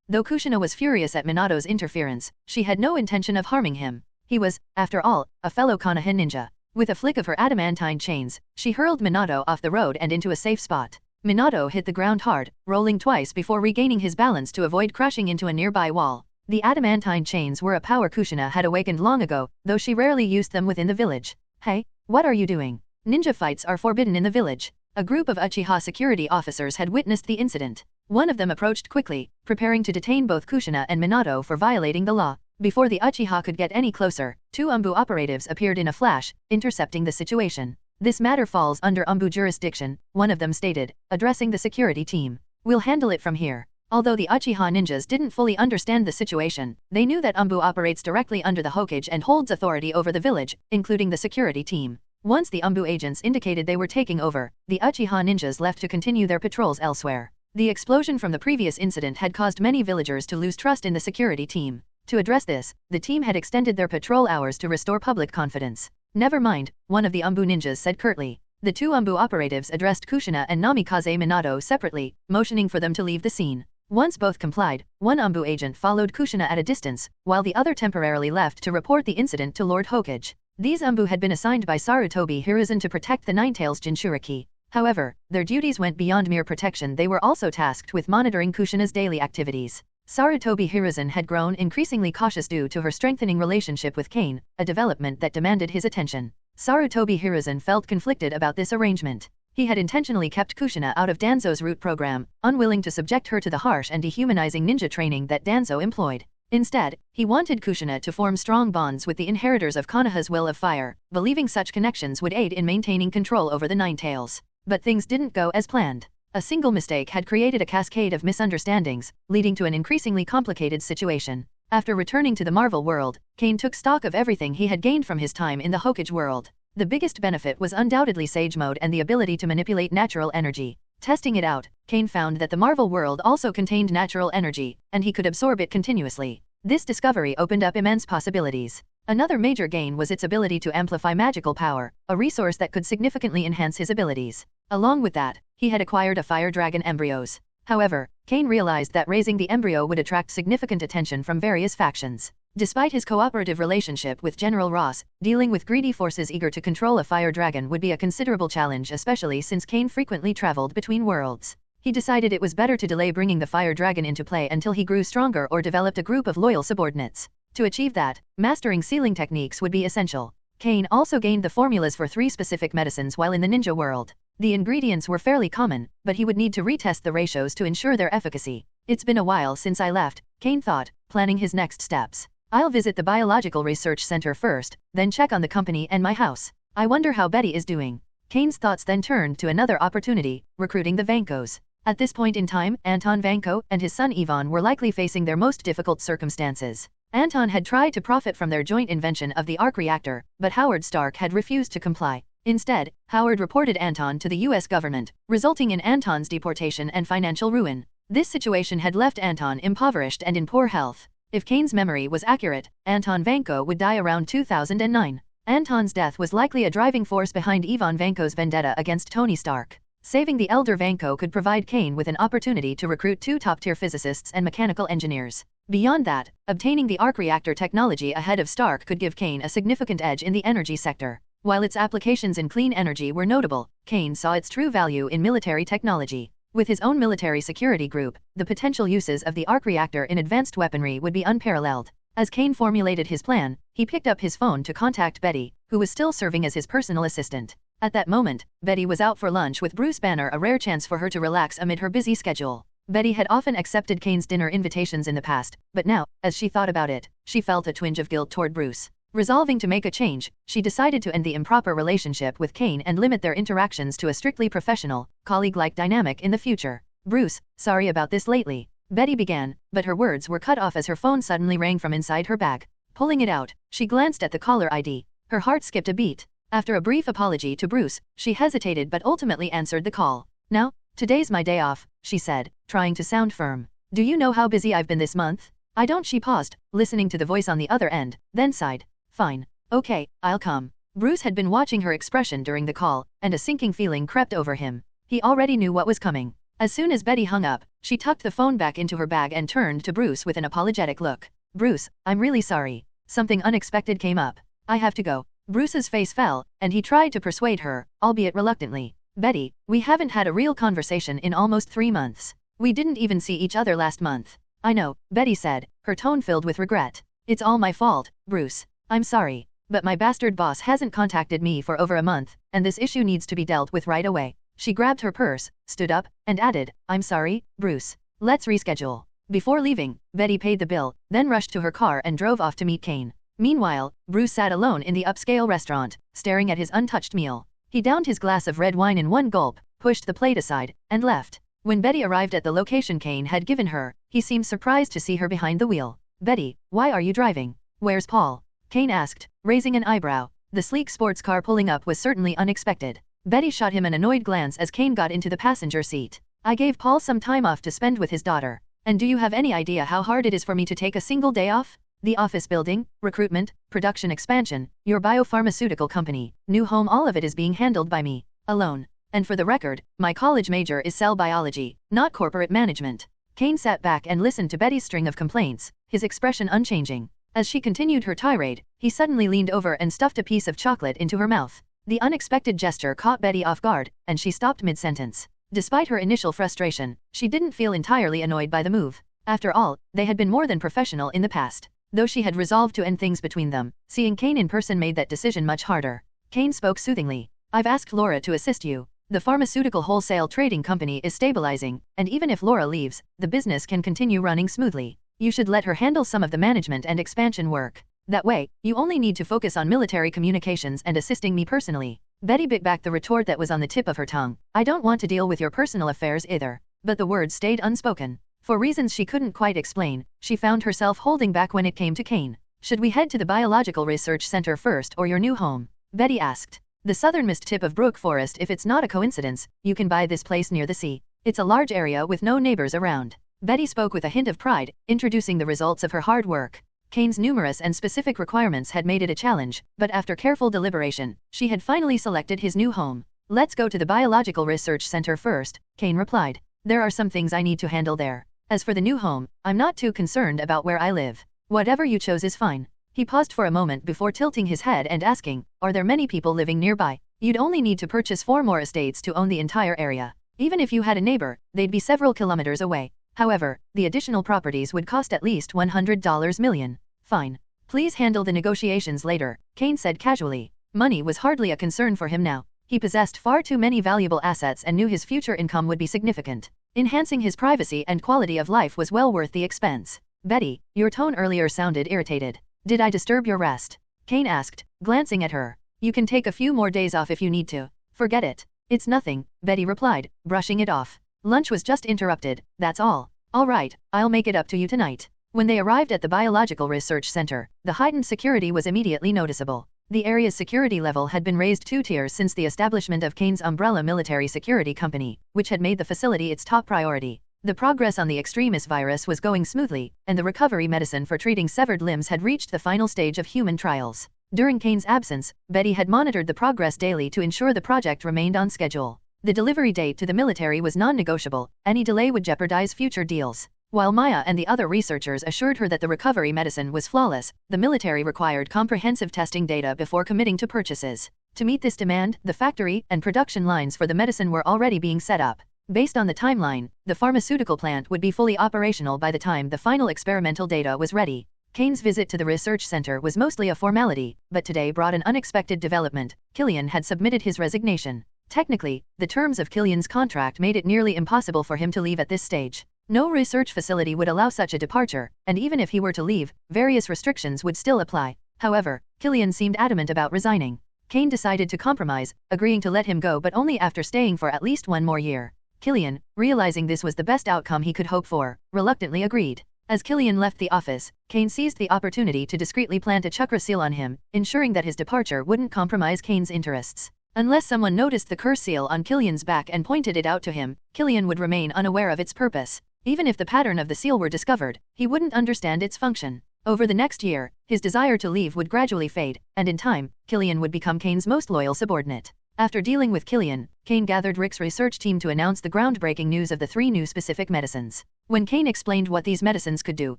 Though Kushina was furious at Minato's interference, she had no intention of harming him. He was, after all, a fellow Konoha ninja. With a flick of her adamantine chains, she hurled Minato off the road and into a safe spot. Minato hit the ground hard, rolling twice before regaining his balance to avoid crashing into a nearby wall. The adamantine chains were a power Kushina had awakened long ago, though she rarely used them within the village. Hey, what are you doing? Ninja fights are forbidden in the village. A group of Uchiha security officers had witnessed the incident. One of them approached quickly, preparing to detain both Kushina and Minato for violating the law. Before the Uchiha could get any closer, two Umbu operatives appeared in a flash, intercepting the situation. This matter falls under Umbu jurisdiction, one of them stated, addressing the security team. We'll handle it from here. Although the Uchiha ninjas didn't fully understand the situation, they knew that Umbu operates directly under the Hokage and holds authority over the village, including the security team. Once the Umbu agents indicated they were taking over, the Uchiha ninjas left to continue their patrols elsewhere. The explosion from the previous incident had caused many villagers to lose trust in the security team. To address this, the team had extended their patrol hours to restore public confidence. Never mind, one of the Umbu ninjas said curtly. The two Umbu operatives addressed Kushina and Namikaze Minato separately, motioning for them to leave the scene. Once both complied, one Umbu agent followed Kushina at a distance, while the other temporarily left to report the incident to Lord Hokage. These Umbu had been assigned by Sarutobi Hiruzen to protect the Ninetales Jinchuriki. However, their duties went beyond mere protection. They were also tasked with monitoring Kushina's daily activities. Sarutobi Hiruzen had grown increasingly cautious due to her strengthening relationship with Kain, a development that demanded his attention. Sarutobi Hiruzen felt conflicted about this arrangement. He had intentionally kept Kushina out of Danzo's root program, unwilling to subject her to the harsh and dehumanizing ninja training that Danzo employed. Instead, he wanted Kushina to form strong bonds with the inheritors of Konoha's Will of Fire, believing such connections would aid in maintaining control over the Ninetales. But things didn't go as planned. A single mistake had created a cascade of misunderstandings, leading to an increasingly complicated situation. After returning to the Marvel world, Kain took stock of everything he had gained from his time in the Hokage world. The biggest benefit was undoubtedly Sage Mode and the ability to manipulate natural energy. Testing it out, Kain found that the Marvel world also contained natural energy, and he could absorb it continuously. This discovery opened up immense possibilities. Another major gain was its ability to amplify magical power, a resource that could significantly enhance his abilities. Along with that, he had acquired a fire dragon embryos. However, Kain realized that raising the embryo would attract significant attention from various factions. Despite his cooperative relationship with General Ross, dealing with greedy forces eager to control a fire dragon would be a considerable challenge, especially since Kain frequently traveled between worlds. He decided it was better to delay bringing the fire dragon into play until he grew stronger or developed a group of loyal subordinates. To achieve that, mastering sealing techniques would be essential. Kain also gained the formulas for 3 specific medicines while in the ninja world. The ingredients were fairly common, but he would need to retest the ratios to ensure their efficacy. It's been a while since I left, Kain thought, planning his next steps. I'll visit the Biological Research Center first, then check on the company and my house. I wonder how Betty is doing. Kain's thoughts then turned to another opportunity, recruiting the Vankos. At this point in time, Anton Vanko and his son Ivan were likely facing their most difficult circumstances. Anton had tried to profit from their joint invention of the arc reactor, but Howard Stark had refused to comply. Instead, Howard reported Anton to the US government, resulting in Anton's deportation and financial ruin. This situation had left Anton impoverished and in poor health. If Kain's memory was accurate, Anton Vanko would die around 2009. Anton's death was likely a driving force behind Ivan Vanko's vendetta against Tony Stark. Saving the elder Vanko could provide Kain with an opportunity to recruit 2 top-tier physicists and mechanical engineers. Beyond that, obtaining the arc reactor technology ahead of Stark could give Kain a significant edge in the energy sector. While its applications in clean energy were notable, Kain saw its true value in military technology. With his own military security group, the potential uses of the arc reactor in advanced weaponry would be unparalleled. As Kain formulated his plan, he picked up his phone to contact Betty, who was still serving as his personal assistant. At that moment, Betty was out for lunch with Bruce Banner, a rare chance for her to relax amid her busy schedule. Betty had often accepted Kain's dinner invitations in the past, but now, as she thought about it, she felt a twinge of guilt toward Bruce. Resolving to make a change, she decided to end the improper relationship with Kain and limit their interactions to a strictly professional, colleague-like dynamic in the future. Bruce, sorry about this lately, Betty began, but her words were cut off as her phone suddenly rang from inside her bag. Pulling it out, she glanced at the caller ID. Her heart skipped a beat. After a brief apology to Bruce, she hesitated but ultimately answered the call. Now, today's my day off, she said, trying to sound firm. Do you know how busy I've been this month? I don't. She paused, listening to the voice on the other end, then sighed. Fine. Okay, I'll come. Bruce had been watching her expression during the call, and a sinking feeling crept over him. He already knew what was coming. As soon as Betty hung up, she tucked the phone back into her bag and turned to Bruce with an apologetic look. Bruce, I'm really sorry. something unexpected came up. I have to go. Bruce's face fell, and he tried to persuade her, albeit reluctantly. Betty, we haven't had a real conversation in almost 3 months. We didn't even see each other last month. I know, Betty said, her tone filled with regret. It's all my fault, Bruce. I'm sorry. But my bastard boss hasn't contacted me for over a month, and this issue needs to be dealt with right away. She grabbed her purse, stood up, and added, I'm sorry, Bruce. Let's reschedule. Before leaving, Betty paid the bill, then rushed to her car and drove off to meet Kain. Meanwhile, Bruce sat alone in the upscale restaurant, staring at his untouched meal. He downed his glass of red wine in one gulp, pushed the plate aside, and left. When Betty arrived at the location Kain had given her, he seemed surprised to see her behind the wheel. Betty, why are you driving? Where's Paul? Kain asked, raising an eyebrow. The sleek sports car pulling up was certainly unexpected. Betty shot him an annoyed glance as Kain got into the passenger seat. I gave Paul some time off to spend with his daughter. And do you have any idea how hard it is for me to take a single day off? The office building, recruitment, production expansion, your biopharmaceutical company, new home, all of it is being handled by me, alone. And for the record, my college major is cell biology, not corporate management. Kain sat back and listened to Betty's string of complaints, his expression unchanging. As she continued her tirade, he suddenly leaned over and stuffed a piece of chocolate into her mouth. The unexpected gesture caught Betty off guard, and she stopped mid-sentence. Despite her initial frustration, she didn't feel entirely annoyed by the move. After all, they had been more than professional in the past. Though she had resolved to end things between them, seeing Kain in person made that decision much harder. Kain spoke soothingly. I've asked Laura to assist you. The pharmaceutical wholesale trading company is stabilizing, and even if Laura leaves, the business can continue running smoothly. You should let her handle some of the management and expansion work. That way, you only need to focus on military communications and assisting me personally. Betty bit back the retort that was on the tip of her tongue. I don't want to deal with your personal affairs either. But the words stayed unspoken. For reasons she couldn't quite explain, she found herself holding back when it came to Kain. Should we head to the Biological Research Center first or your new home? Betty asked. The southernmost tip of Brook Forest. If it's not a coincidence, you can buy this place near the sea. It's a large area with no neighbors around. Betty spoke with a hint of pride, introducing the results of her hard work. Kain's numerous and specific requirements had made it a challenge, but after careful deliberation, she had finally selected his new home. Let's go to the Biological Research Center first, Kain replied. There are some things I need to handle there. As for the new home, I'm not too concerned about where I live. Whatever you chose is fine. He paused for a moment before tilting his head and asking, are there many people living nearby? You'd only need to purchase 4 more estates to own the entire area. Even if you had a neighbor, they'd be several kilometers away. However, the additional properties would cost at least $100 million. Fine. Please handle the negotiations later, Kain said casually. Money was hardly a concern for him now. He possessed far too many valuable assets and knew his future income would be significant. Enhancing his privacy and quality of life was well worth the expense. Betty, your tone earlier sounded irritated. Did I disturb your rest? Kain asked, glancing at her. You can take a few more days off if you need to. Forget it. It's nothing, Betty replied, brushing it off. Lunch was just interrupted, that's all. All right, I'll make it up to you tonight. When they arrived at the Biological Research Center, the heightened security was immediately noticeable. The area's security level had been raised 2 tiers since the establishment of Kain's umbrella military security company, which had made the facility its top priority. The progress on the extremis virus was going smoothly, and the recovery medicine for treating severed limbs had reached the final stage of human trials. During Kain's absence, Betty had monitored the progress daily to ensure the project remained on schedule. The delivery date to the military was non-negotiable. Any delay would jeopardize future deals. While Maya and the other researchers assured her that the recovery medicine was flawless, the military required comprehensive testing data before committing to purchases. To meet this demand, the factory and production lines for the medicine were already being set up. Based on the timeline, the pharmaceutical plant would be fully operational by the time the final experimental data was ready. Kain's visit to the research center was mostly a formality, but today brought an unexpected development. Killian had submitted his resignation. Technically, the terms of Killian's contract made it nearly impossible for him to leave at this stage. No research facility would allow such a departure, and even if he were to leave, various restrictions would still apply. However, Killian seemed adamant about resigning. Kain decided to compromise, agreeing to let him go but only after staying for at least 1 more year. Killian, realizing this was the best outcome he could hope for, reluctantly agreed. As Killian left the office, Kain seized the opportunity to discreetly plant a chakra seal on him, ensuring that his departure wouldn't compromise Kain's interests. Unless someone noticed the curse seal on Killian's back and pointed it out to him, Killian would remain unaware of its purpose. Even if the pattern of the seal were discovered, he wouldn't understand its function. Over the next year, his desire to leave would gradually fade, and in time, Killian would become Kain's most loyal subordinate. After dealing with Killian, Kain gathered Rick's research team to announce the groundbreaking news of the 3 new specific medicines. When Kain explained what these medicines could do,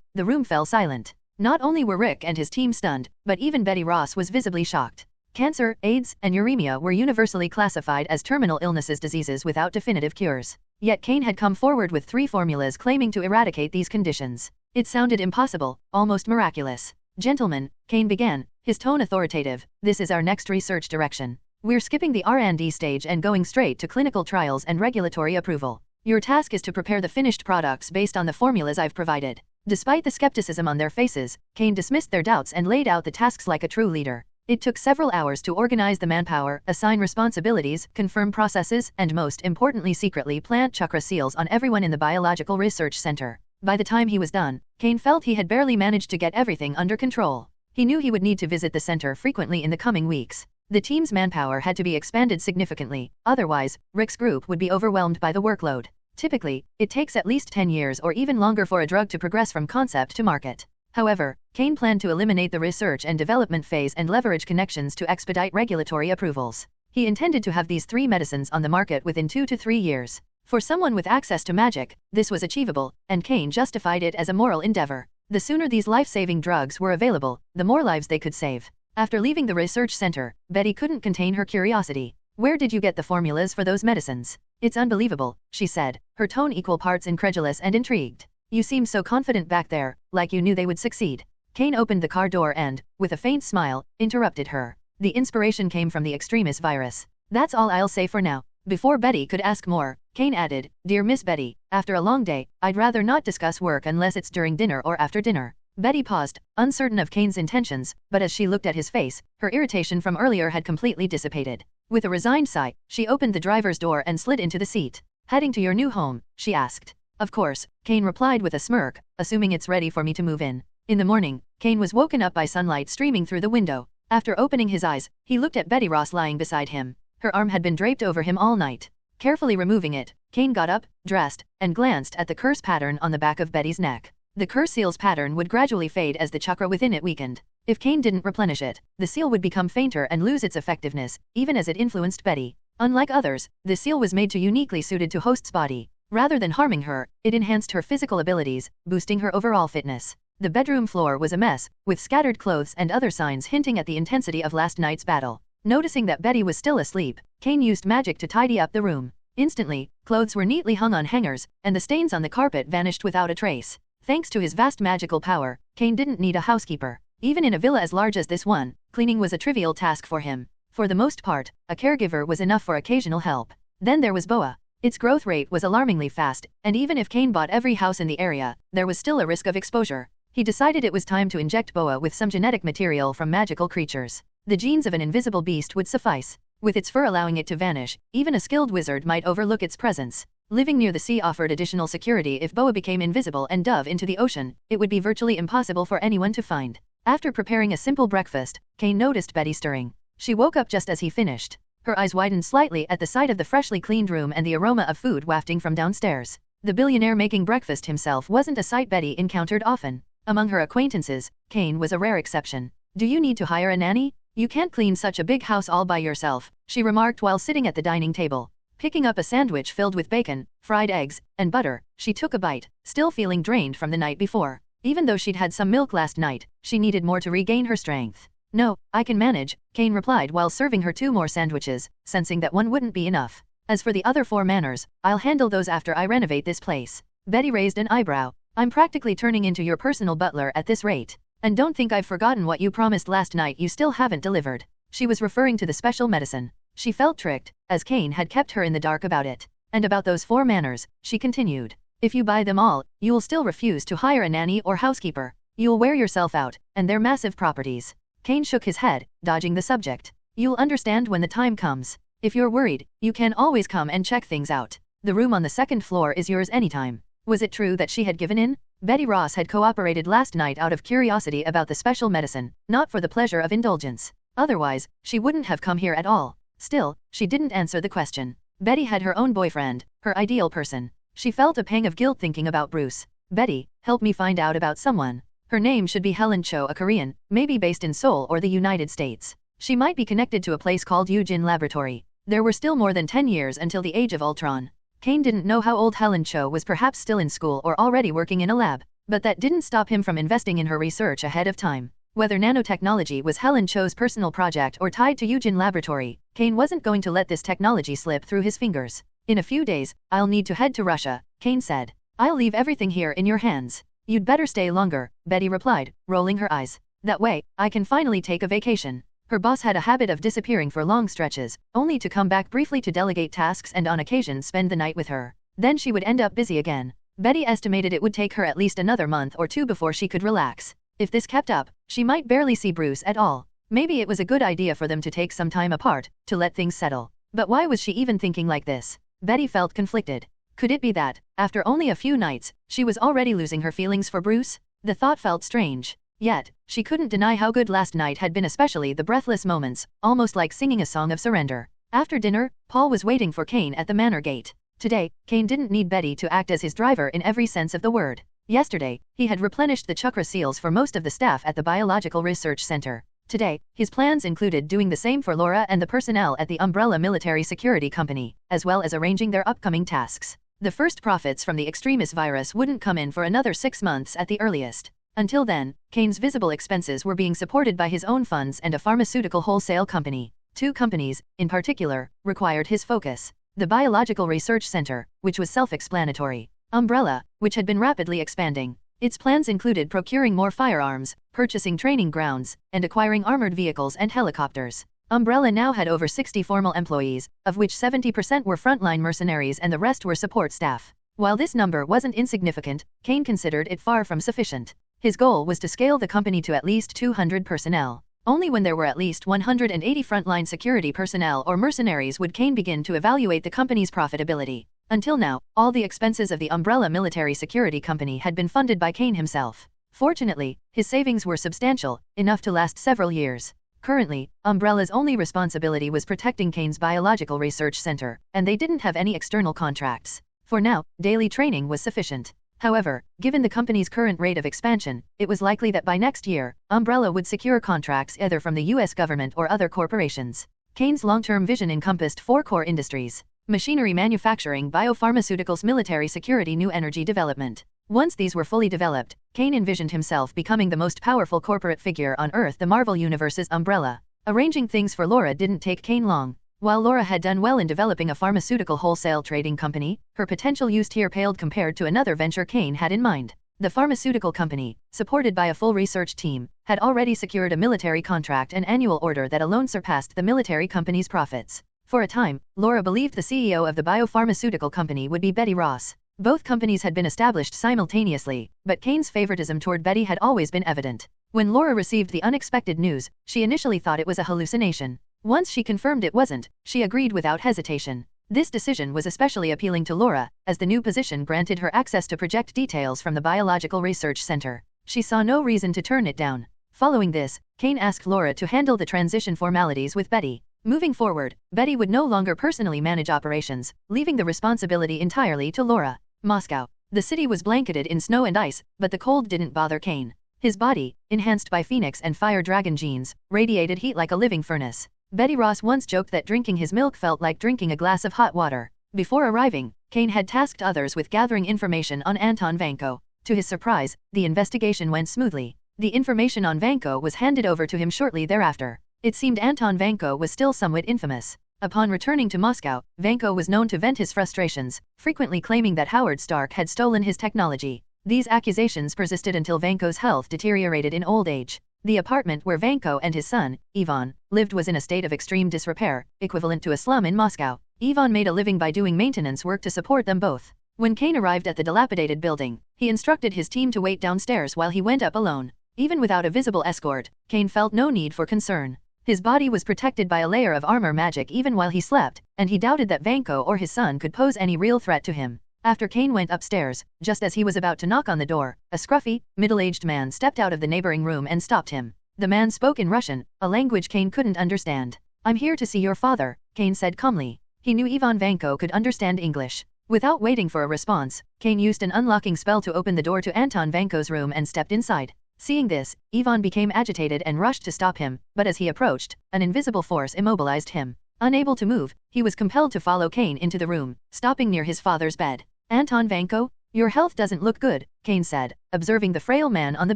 the room fell silent. Not only were Rick and his team stunned, but even Betty Ross was visibly shocked. Cancer, AIDS, and uremia were universally classified as terminal illnesses, diseases without definitive cures. Yet Kain had come forward with 3 formulas claiming to eradicate these conditions. It sounded impossible, almost miraculous. Gentlemen, Kain began, his tone authoritative, this is our next research direction. We're skipping the R&D stage and going straight to clinical trials and regulatory approval. Your task is to prepare the finished products based on the formulas I've provided. Despite the skepticism on their faces, Kain dismissed their doubts and laid out the tasks like a true leader. It took several hours to organize the manpower, assign responsibilities, confirm processes, and most importantly secretly plant chakra seals on everyone in the Biological Research Center. By the time he was done, Kain felt he had barely managed to get everything under control. He knew he would need to visit the center frequently in the coming weeks. The team's manpower had to be expanded significantly, otherwise, Rick's group would be overwhelmed by the workload. Typically, it takes at least 10 years or even longer for a drug to progress from concept to market. However, Kain planned to eliminate the research and development phase and leverage connections to expedite regulatory approvals. He intended to have these 3 medicines on the market within 2 to 3 years. For someone with access to magic, this was achievable, and Kain justified it as a moral endeavor. The sooner these life-saving drugs were available, the more lives they could save. After leaving the research center, Betty couldn't contain her curiosity. Where did you get the formulas for those medicines? It's unbelievable, she said, her tone equal parts incredulous and intrigued. You seemed so confident back there, like you knew they would succeed. Kain opened the car door and, with a faint smile, interrupted her. The inspiration came from the extremis virus. That's all I'll say for now. Before Betty could ask more, Kain added, Dear Miss Betty, after a long day, I'd rather not discuss work unless it's during dinner or after dinner. Betty paused, uncertain of Kain's intentions, but as she looked at his face, her irritation from earlier had completely dissipated. With a resigned sigh, she opened the driver's door and slid into the seat. Heading to your new home? She asked. Of course, Kain replied with a smirk, assuming it's ready for me to move in. In the morning, Kain was woken up by sunlight streaming through the window. After opening his eyes, he looked at Betty Ross lying beside him. Her arm had been draped over him all night. Carefully removing it, Kain got up, dressed, and glanced at the curse pattern on the back of Betty's neck. The curse seal's pattern would gradually fade as the chakra within it weakened. If Kain didn't replenish it, the seal would become fainter and lose its effectiveness, even as it influenced Betty. Unlike others, the seal was made to uniquely suited to host's body. Rather than harming her, it enhanced her physical abilities, boosting her overall fitness. The bedroom floor was a mess, with scattered clothes and other signs hinting at the intensity of last night's battle. Noticing that Betty was still asleep, Kain used magic to tidy up the room. Instantly, clothes were neatly hung on hangers, and the stains on the carpet vanished without a trace. Thanks to his vast magical power, Kain didn't need a housekeeper. Even in a villa as large as this one, cleaning was a trivial task for him. For the most part, a caregiver was enough for occasional help. Then there was Boa. Its growth rate was alarmingly fast, and even if Kain bought every house in the area, there was still a risk of exposure. He decided it was time to inject Boa with some genetic material from magical creatures. The genes of an invisible beast would suffice. With its fur allowing it to vanish, even a skilled wizard might overlook its presence. Living near the sea offered additional security. If Boa became invisible and dove into the ocean, it would be virtually impossible for anyone to find. After preparing a simple breakfast, Kain noticed Betty stirring. She woke up just as he finished. Her eyes widened slightly at the sight of the freshly cleaned room and the aroma of food wafting from downstairs. The billionaire making breakfast himself wasn't a sight Betty encountered often. Among her acquaintances, Kain was a rare exception. Do you need to hire a nanny? You can't clean such a big house all by yourself, she remarked while sitting at the dining table. Picking up a sandwich filled with bacon, fried eggs, and butter, she took a bite, still feeling drained from the night before. Even though she'd had some milk last night, she needed more to regain her strength. No, I can manage, Kain replied while serving her 2 more sandwiches, sensing that one wouldn't be enough. As for the other 4 manners, I'll handle those after I renovate this place. Betty raised an eyebrow. I'm practically turning into your personal butler at this rate. And don't think I've forgotten what you promised last night you still haven't delivered. She was referring to the special medicine. She felt tricked, as Kain had kept her in the dark about it. And about those 4 manners, she continued. If you buy them all, you'll still refuse to hire a nanny or housekeeper. You'll wear yourself out, and they're massive properties. Kain shook his head, dodging the subject. You'll understand when the time comes. If you're worried, you can always come and check things out. The room on the 2nd floor is yours anytime. Was it true that she had given in? Betty Ross had cooperated last night out of curiosity about the special medicine, not for the pleasure of indulgence. Otherwise, she wouldn't have come here at all. Still, she didn't answer the question. Betty had her own boyfriend, her ideal person. She felt a pang of guilt thinking about Bruce. Betty, help me find out about someone. Her name should be Helen Cho, a Korean, maybe based in Seoul or the United States. She might be connected to a place called Eugene Laboratory. There were still more than 10 years until the Age of Ultron. Kain didn't know how old Helen Cho was, perhaps still in school or already working in a lab. But that didn't stop him from investing in her research ahead of time. Whether nanotechnology was Helen Cho's personal project or tied to Eugen Laboratory, Kain wasn't going to let this technology slip through his fingers. In a few days, I'll need to head to Russia, Kain said. I'll leave everything here in your hands. You'd better stay longer, Betty replied, rolling her eyes. That way, I can finally take a vacation. Her boss had a habit of disappearing for long stretches, only to come back briefly to delegate tasks and on occasion spend the night with her. Then she would end up busy again. Betty estimated it would take her at least another month or two before she could relax. If this kept up, she might barely see Bruce at all. Maybe it was a good idea for them to take some time apart, to let things settle. But why was she even thinking like this? Betty felt conflicted. Could it be that, after only a few nights, she was already losing her feelings for Bruce? The thought felt strange. Yet, she couldn't deny how good last night had been, especially the breathless moments, almost like singing a song of surrender. After dinner, Paul was waiting for Kain at the manor gate. Today, Kain didn't need Betty to act as his driver in every sense of the word. Yesterday, he had replenished the chakra seals for most of the staff at the Biological Research Center. Today, his plans included doing the same for Laura and the personnel at the Umbrella Military Security Company, as well as arranging their upcoming tasks. The first profits from the extremis virus wouldn't come in for another 6 months at the earliest. Until then, Kain's visible expenses were being supported by his own funds and a pharmaceutical wholesale company. Two companies, in particular, required his focus. The Biological Research Center, which was self-explanatory. Umbrella, which had been rapidly expanding. Its plans included procuring more firearms, purchasing training grounds, and acquiring armored vehicles and helicopters. Umbrella now had over 60 formal employees, of which 70% were frontline mercenaries and the rest were support staff. While this number wasn't insignificant, Kain considered it far from sufficient. His goal was to scale the company to at least 200 personnel. Only when there were at least 180 frontline security personnel or mercenaries would Kain begin to evaluate the company's profitability. Until now, all the expenses of the Umbrella Military Security Company had been funded by Kain himself. Fortunately, his savings were substantial, enough to last several years. Currently, Umbrella's only responsibility was protecting Kain's Biological Research Center, and they didn't have any external contracts. For now, daily training was sufficient. However, given the company's current rate of expansion, it was likely that by next year, Umbrella would secure contracts either from the US government or other corporations. Kain's long-term vision encompassed 4 core industries: machinery manufacturing, biopharmaceuticals, military security, new energy development. Once these were fully developed, Kain envisioned himself becoming the most powerful corporate figure on Earth, the Marvel Universe's Umbrella. Arranging things for Laura didn't take Kain long. While Laura had done well in developing a pharmaceutical wholesale trading company, her potential use here paled compared to another venture Kain had in mind. The pharmaceutical company, supported by a full research team, had already secured a military contract and annual order that alone surpassed the military company's profits. For a time, Laura believed the CEO of the biopharmaceutical company would be Betty Ross. Both companies had been established simultaneously, but Kain's favoritism toward Betty had always been evident. When Laura received the unexpected news, she initially thought it was a hallucination. Once she confirmed it wasn't, she agreed without hesitation. This decision was especially appealing to Laura, as the new position granted her access to project details from the Biological Research Center. She saw no reason to turn it down. Following this, Kain asked Laura to handle the transition formalities with Betty. Moving forward, Betty would no longer personally manage operations, leaving the responsibility entirely to Laura. Moscow. The city was blanketed in snow and ice, but the cold didn't bother Kain. His body, enhanced by Phoenix and Fire Dragon genes, radiated heat like a living furnace. Betty Ross once joked that drinking his milk felt like drinking a glass of hot water. Before arriving, Kain had tasked others with gathering information on Anton Vanko. To his surprise, the investigation went smoothly. The information on Vanko was handed over to him shortly thereafter. It seemed Anton Vanko was still somewhat infamous. Upon returning to Moscow, Vanko was known to vent his frustrations, frequently claiming that Howard Stark had stolen his technology. These accusations persisted until Vanko's health deteriorated in old age. The apartment where Vanko and his son, Ivan, lived was in a state of extreme disrepair, equivalent to a slum in Moscow. Ivan made a living by doing maintenance work to support them both. When Kain arrived at the dilapidated building, he instructed his team to wait downstairs while he went up alone. Even without a visible escort, Kain felt no need for concern. His body was protected by a layer of armor magic even while he slept, and he doubted that Vanko or his son could pose any real threat to him. After Kain went upstairs, just as he was about to knock on the door, a scruffy, middle-aged man stepped out of the neighboring room and stopped him. The man spoke in Russian, a language Kain couldn't understand. "I'm here to see your father," Kain said calmly. He knew Ivan Vanko could understand English. Without waiting for a response, Kain used an unlocking spell to open the door to Anton Vanko's room and stepped inside. Seeing this, Ivan became agitated and rushed to stop him, but as he approached, an invisible force immobilized him. Unable to move, he was compelled to follow Kain into the room, stopping near his father's bed. "Anton Vanko?" Your health doesn't look good, Kain said, observing the frail man on the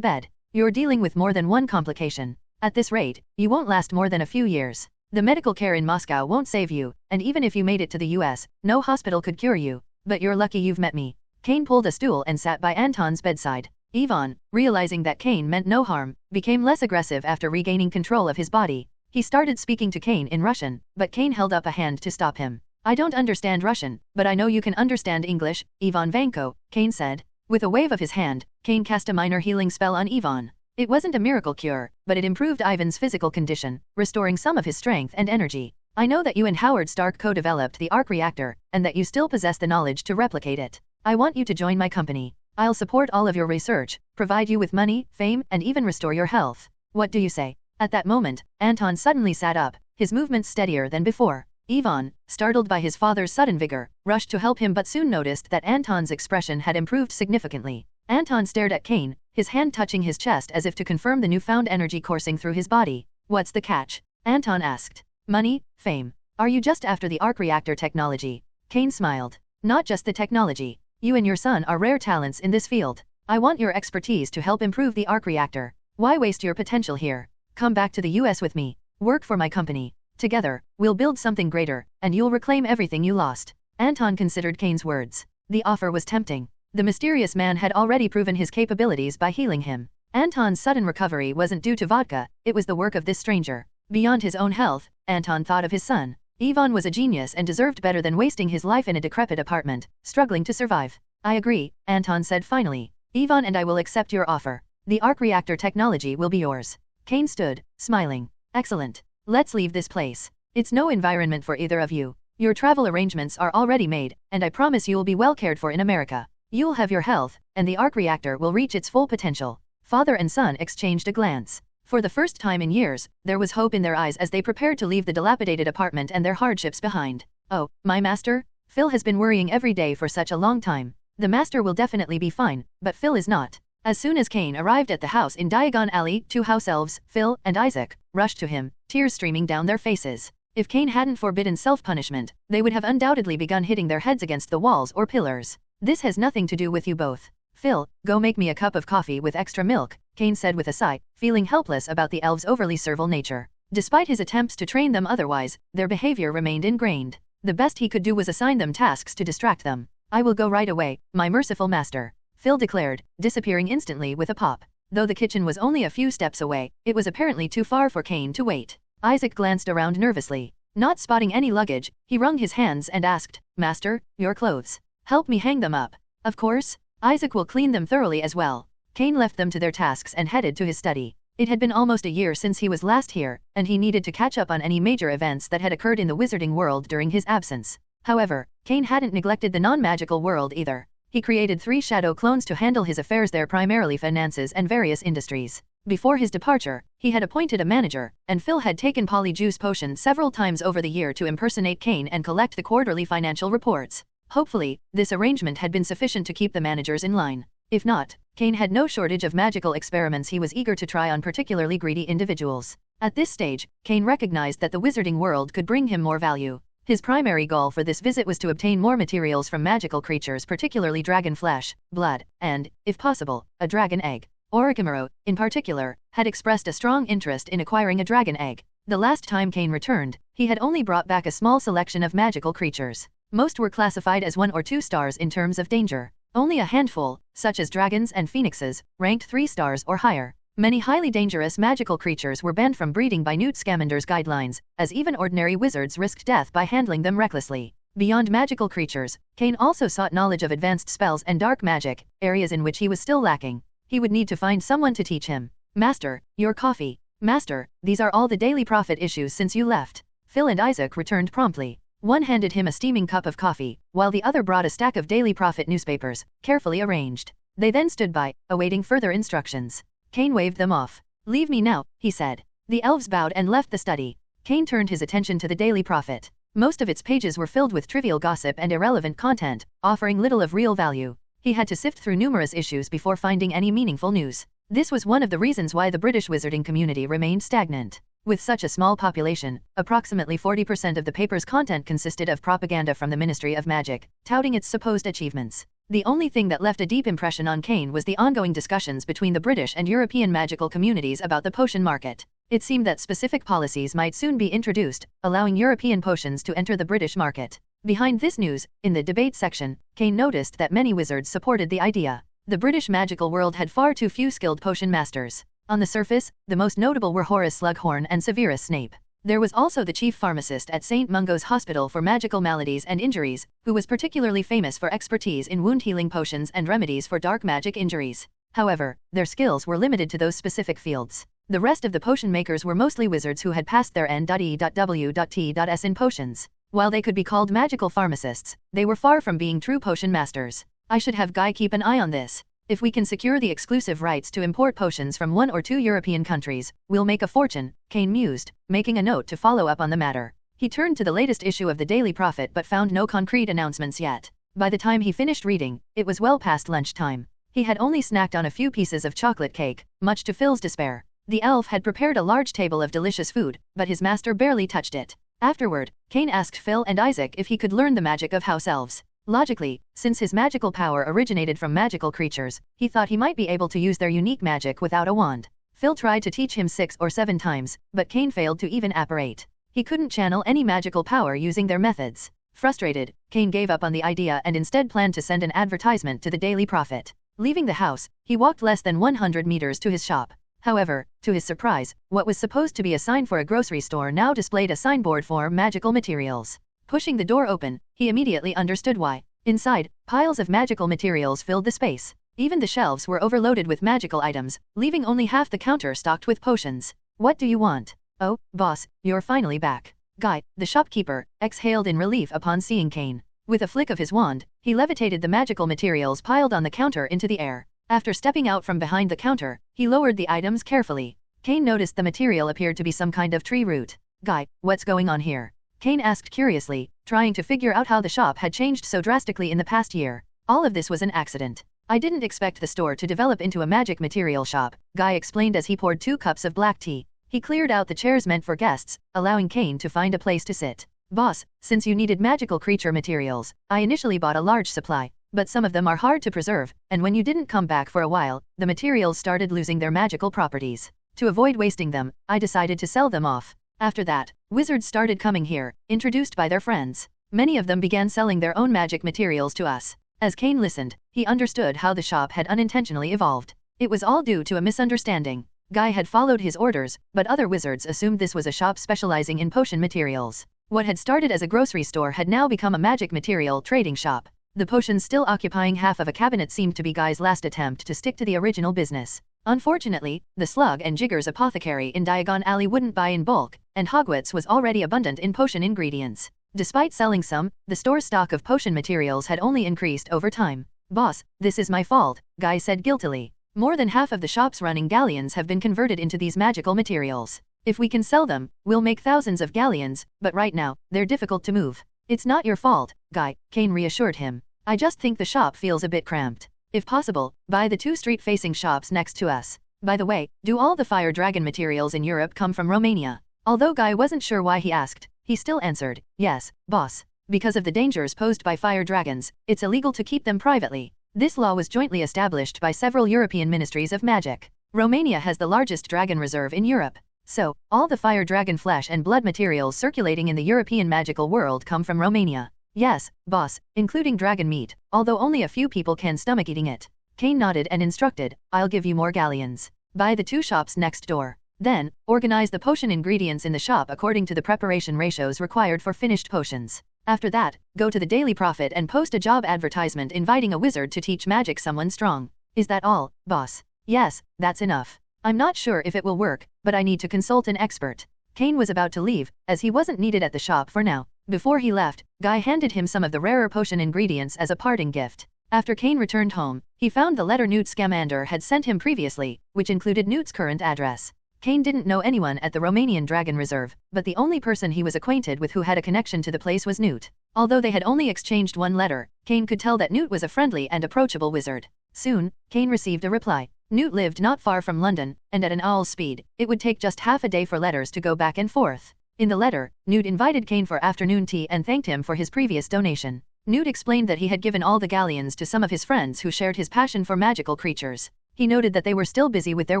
bed. You're dealing with more than one complication. At this rate, you won't last more than a few years. The medical care in Moscow won't save you, and even if you made it to the US, no hospital could cure you. But you're lucky you've met me. Kain pulled a stool and sat by Anton's bedside. Ivan, realizing that Kain meant no harm, became less aggressive after regaining control of his body. He started speaking to Kain in Russian, but Kain held up a hand to stop him. I don't understand Russian, but I know you can understand English, Ivan Vanko, Kain said. With a wave of his hand, Kain cast a minor healing spell on Ivan. It wasn't a miracle cure, but it improved Ivan's physical condition, restoring some of his strength and energy. I know that you and Howard Stark co-developed the arc reactor, and that you still possess the knowledge to replicate it. I want you to join my company. I'll support all of your research, provide you with money, fame, and even restore your health. What do you say? At that moment, Anton suddenly sat up, his movements steadier than before. Ivan, startled by his father's sudden vigor, rushed to help him but soon noticed that Anton's expression had improved significantly. Anton stared at Kain, his hand touching his chest as if to confirm the newfound energy coursing through his body. What's the catch? Anton asked. Money, fame. Are you just after the arc reactor technology? Kain smiled. Not just the technology. You and your son are rare talents in this field. I want your expertise to help improve the arc reactor. Why waste your potential here? Come back to the US with me. Work for my company. Together, we'll build something greater, and you'll reclaim everything you lost. Anton considered Kain's words. The offer was tempting. The mysterious man had already proven his capabilities by healing him. Anton's sudden recovery wasn't due to vodka, it was the work of this stranger. Beyond his own health, Anton thought of his son. Ivan was a genius and deserved better than wasting his life in a decrepit apartment, struggling to survive. I agree, Anton said finally. Ivan and I will accept your offer. The arc reactor technology will be yours. Kain stood, smiling. Excellent. Let's leave this place. It's no environment for either of you. Your travel arrangements are already made, and I promise you will be well cared for in America. You'll have your health, and the arc reactor will reach its full potential. Father and son exchanged a glance. For the first time in years, there was hope in their eyes as they prepared to leave the dilapidated apartment and their hardships behind. Oh, my master? Phil has been worrying every day for such a long time. The master will definitely be fine, but Phil is not. As soon as Kain arrived at the house in Diagon Alley, two house elves, Phil and Isaac, rushed to him, tears streaming down their faces. If Kain hadn't forbidden self-punishment, they would have undoubtedly begun hitting their heads against the walls or pillars. This has nothing to do with you both. Phil, go make me a cup of coffee with extra milk, Kain said with a sigh, feeling helpless about the elves' overly servile nature. Despite his attempts to train them otherwise, their behavior remained ingrained. The best he could do was assign them tasks to distract them. I will go right away, my merciful master, Phil declared, disappearing instantly with a pop. Though the kitchen was only a few steps away, it was apparently too far for Kain to wait. Isaac glanced around nervously. Not spotting any luggage, he wrung his hands and asked, Master, your clothes. Help me hang them up. Of course. Isaac will clean them thoroughly as well. Kain left them to their tasks and headed to his study. It had been almost a year since he was last here, and he needed to catch up on any major events that had occurred in the wizarding world during his absence. However, Kain hadn't neglected the non-magical world either. He created 3 shadow clones to handle his affairs there, primarily finances and various industries. Before his departure, he had appointed a manager, and Phil had taken Polyjuice Potion several times over the year to impersonate Kain and collect the quarterly financial reports. Hopefully, this arrangement had been sufficient to keep the managers in line. If not, Kain had no shortage of magical experiments he was eager to try on particularly greedy individuals. At this stage, Kain recognized that the wizarding world could bring him more value. His primary goal for this visit was to obtain more materials from magical creatures, particularly dragon flesh, blood, and, if possible, a dragon egg. Orochimaru, in particular, had expressed a strong interest in acquiring a dragon egg. The last time Kain returned, he had only brought back a small selection of magical creatures. Most were classified as 1 or 2 stars in terms of danger. Only a handful, such as dragons and phoenixes, ranked 3 stars or higher. Many highly dangerous magical creatures were banned from breeding by Newt Scamander's guidelines, as even ordinary wizards risked death by handling them recklessly. Beyond magical creatures, Kain also sought knowledge of advanced spells and dark magic, areas in which he was still lacking. He would need to find someone to teach him. Master, your coffee. Master, these are all the daily profit issues since you left. Phil and Isaac returned promptly. One handed him a steaming cup of coffee, while the other brought a stack of daily profit newspapers, carefully arranged. They then stood by, awaiting further instructions. Kain waved them off. Leave me now, he said. The elves bowed and left the study. Kain turned his attention to the Daily Prophet. Most of its pages were filled with trivial gossip and irrelevant content, offering little of real value. He had to sift through numerous issues before finding any meaningful news. This was one of the reasons why the British wizarding community remained stagnant. With such a small population, approximately 40% of the paper's content consisted of propaganda from the Ministry of Magic, touting its supposed achievements. The only thing that left a deep impression on Kain was the ongoing discussions between the British and European magical communities about the potion market. It seemed that specific policies might soon be introduced, allowing European potions to enter the British market. Behind this news, in the debate section, Kain noticed that many wizards supported the idea. The British magical world had far too few skilled potion masters. On the surface, the most notable were Horace Slughorn and Severus Snape. There was also the chief pharmacist at St. Mungo's Hospital for Magical Maladies and Injuries, who was particularly famous for expertise in wound-healing potions and remedies for dark magic injuries. However, their skills were limited to those specific fields. The rest of the potion makers were mostly wizards who had passed their N.E.W.T.S in potions. While they could be called magical pharmacists, they were far from being true potion masters. I should have Guy keep an eye on this. If we can secure the exclusive rights to import potions from 1 or 2 European countries, we'll make a fortune, Kain mused, making a note to follow up on the matter. He turned to the latest issue of the Daily Prophet but found no concrete announcements yet. By the time he finished reading, it was well past lunchtime. He had only snacked on a few pieces of chocolate cake, much to Phil's despair. The elf had prepared a large table of delicious food, but his master barely touched it. Afterward, Kain asked Phil and Isaac if he could learn the magic of house elves. Logically, since his magical power originated from magical creatures, he thought he might be able to use their unique magic without a wand. Phil tried to teach him 6 or 7 times, but Kain failed to even apparate. He couldn't channel any magical power using their methods. Frustrated, Kain gave up on the idea and instead planned to send an advertisement to the Daily Prophet. Leaving the house, he walked less than 100 meters to his shop. However, to his surprise, what was supposed to be a sign for a grocery store now displayed a signboard for magical materials. Pushing the door open, he immediately understood why. Inside, piles of magical materials filled the space. Even the shelves were overloaded with magical items, leaving only half the counter stocked with potions. What do you want? Oh, boss, you're finally back. Guy, the shopkeeper, exhaled in relief upon seeing Kain. With a flick of his wand, he levitated the magical materials piled on the counter into the air. After stepping out from behind the counter, he lowered the items carefully. Kain noticed the material appeared to be some kind of tree root. Guy, what's going on here? Kain asked curiously, trying to figure out how the shop had changed so drastically in the past year. All of this was an accident. I didn't expect the store to develop into a magic material shop, Guy explained as he poured 2 cups of black tea. He cleared out the chairs meant for guests, allowing Kain to find a place to sit. Boss, since you needed magical creature materials, I initially bought a large supply, but some of them are hard to preserve, and when you didn't come back for a while, the materials started losing their magical properties. To avoid wasting them, I decided to sell them off. After that, wizards started coming here, introduced by their friends. Many of them began selling their own magic materials to us. As Kain listened, he understood how the shop had unintentionally evolved. It was all due to a misunderstanding. Guy had followed his orders, but other wizards assumed this was a shop specializing in potion materials. What had started as a grocery store had now become a magic material trading shop. The potions still occupying half of a cabinet seemed to be Guy's last attempt to stick to the original business. Unfortunately, the Slug and Jiggers apothecary in Diagon Alley wouldn't buy in bulk, and Hogwarts was already abundant in potion ingredients. Despite selling some, the store's stock of potion materials had only increased over time. Boss, this is my fault, Guy said guiltily. More than half of the shop's running galleons have been converted into these magical materials. If we can sell them, we'll make thousands of galleons, but right now, they're difficult to move. It's not your fault, Guy, Kain reassured him. I just think the shop feels a bit cramped. If possible, buy the 2 street-facing shops next to us. By the way, do all the fire dragon materials in Europe come from Romania? Although Guy wasn't sure why he asked, he still answered, yes, boss. Because of the dangers posed by fire dragons, it's illegal to keep them privately. This law was jointly established by several European ministries of magic. Romania has the largest dragon reserve in Europe. So, all the fire dragon flesh and blood materials circulating in the European magical world come from Romania. Yes, boss, including dragon meat, although only a few people can stomach eating it. Kain nodded and instructed, I'll give you more galleons. Buy the 2 shops next door. Then, organize the potion ingredients in the shop according to the preparation ratios required for finished potions. After that, go to the Daily Prophet and post a job advertisement inviting a wizard to teach magic someone strong. Is that all, boss? Yes, that's enough. I'm not sure if it will work, but I need to consult an expert. Kain was about to leave, as he wasn't needed at the shop for now. Before he left, Guy handed him some of the rarer potion ingredients as a parting gift. After Kain returned home, he found the letter Newt Scamander had sent him previously, which included Newt's current address. Kain didn't know anyone at the Romanian Dragon Reserve, but the only person he was acquainted with who had a connection to the place was Newt. Although they had only exchanged 1 letter, Kain could tell that Newt was a friendly and approachable wizard. Soon, Kain received a reply. Newt lived not far from London, and at an owl's speed, it would take just half a day for letters to go back and forth. In the letter, Newt invited Kain for afternoon tea and thanked him for his previous donation. Newt explained that he had given all the galleons to some of his friends who shared his passion for magical creatures. He noted that they were still busy with their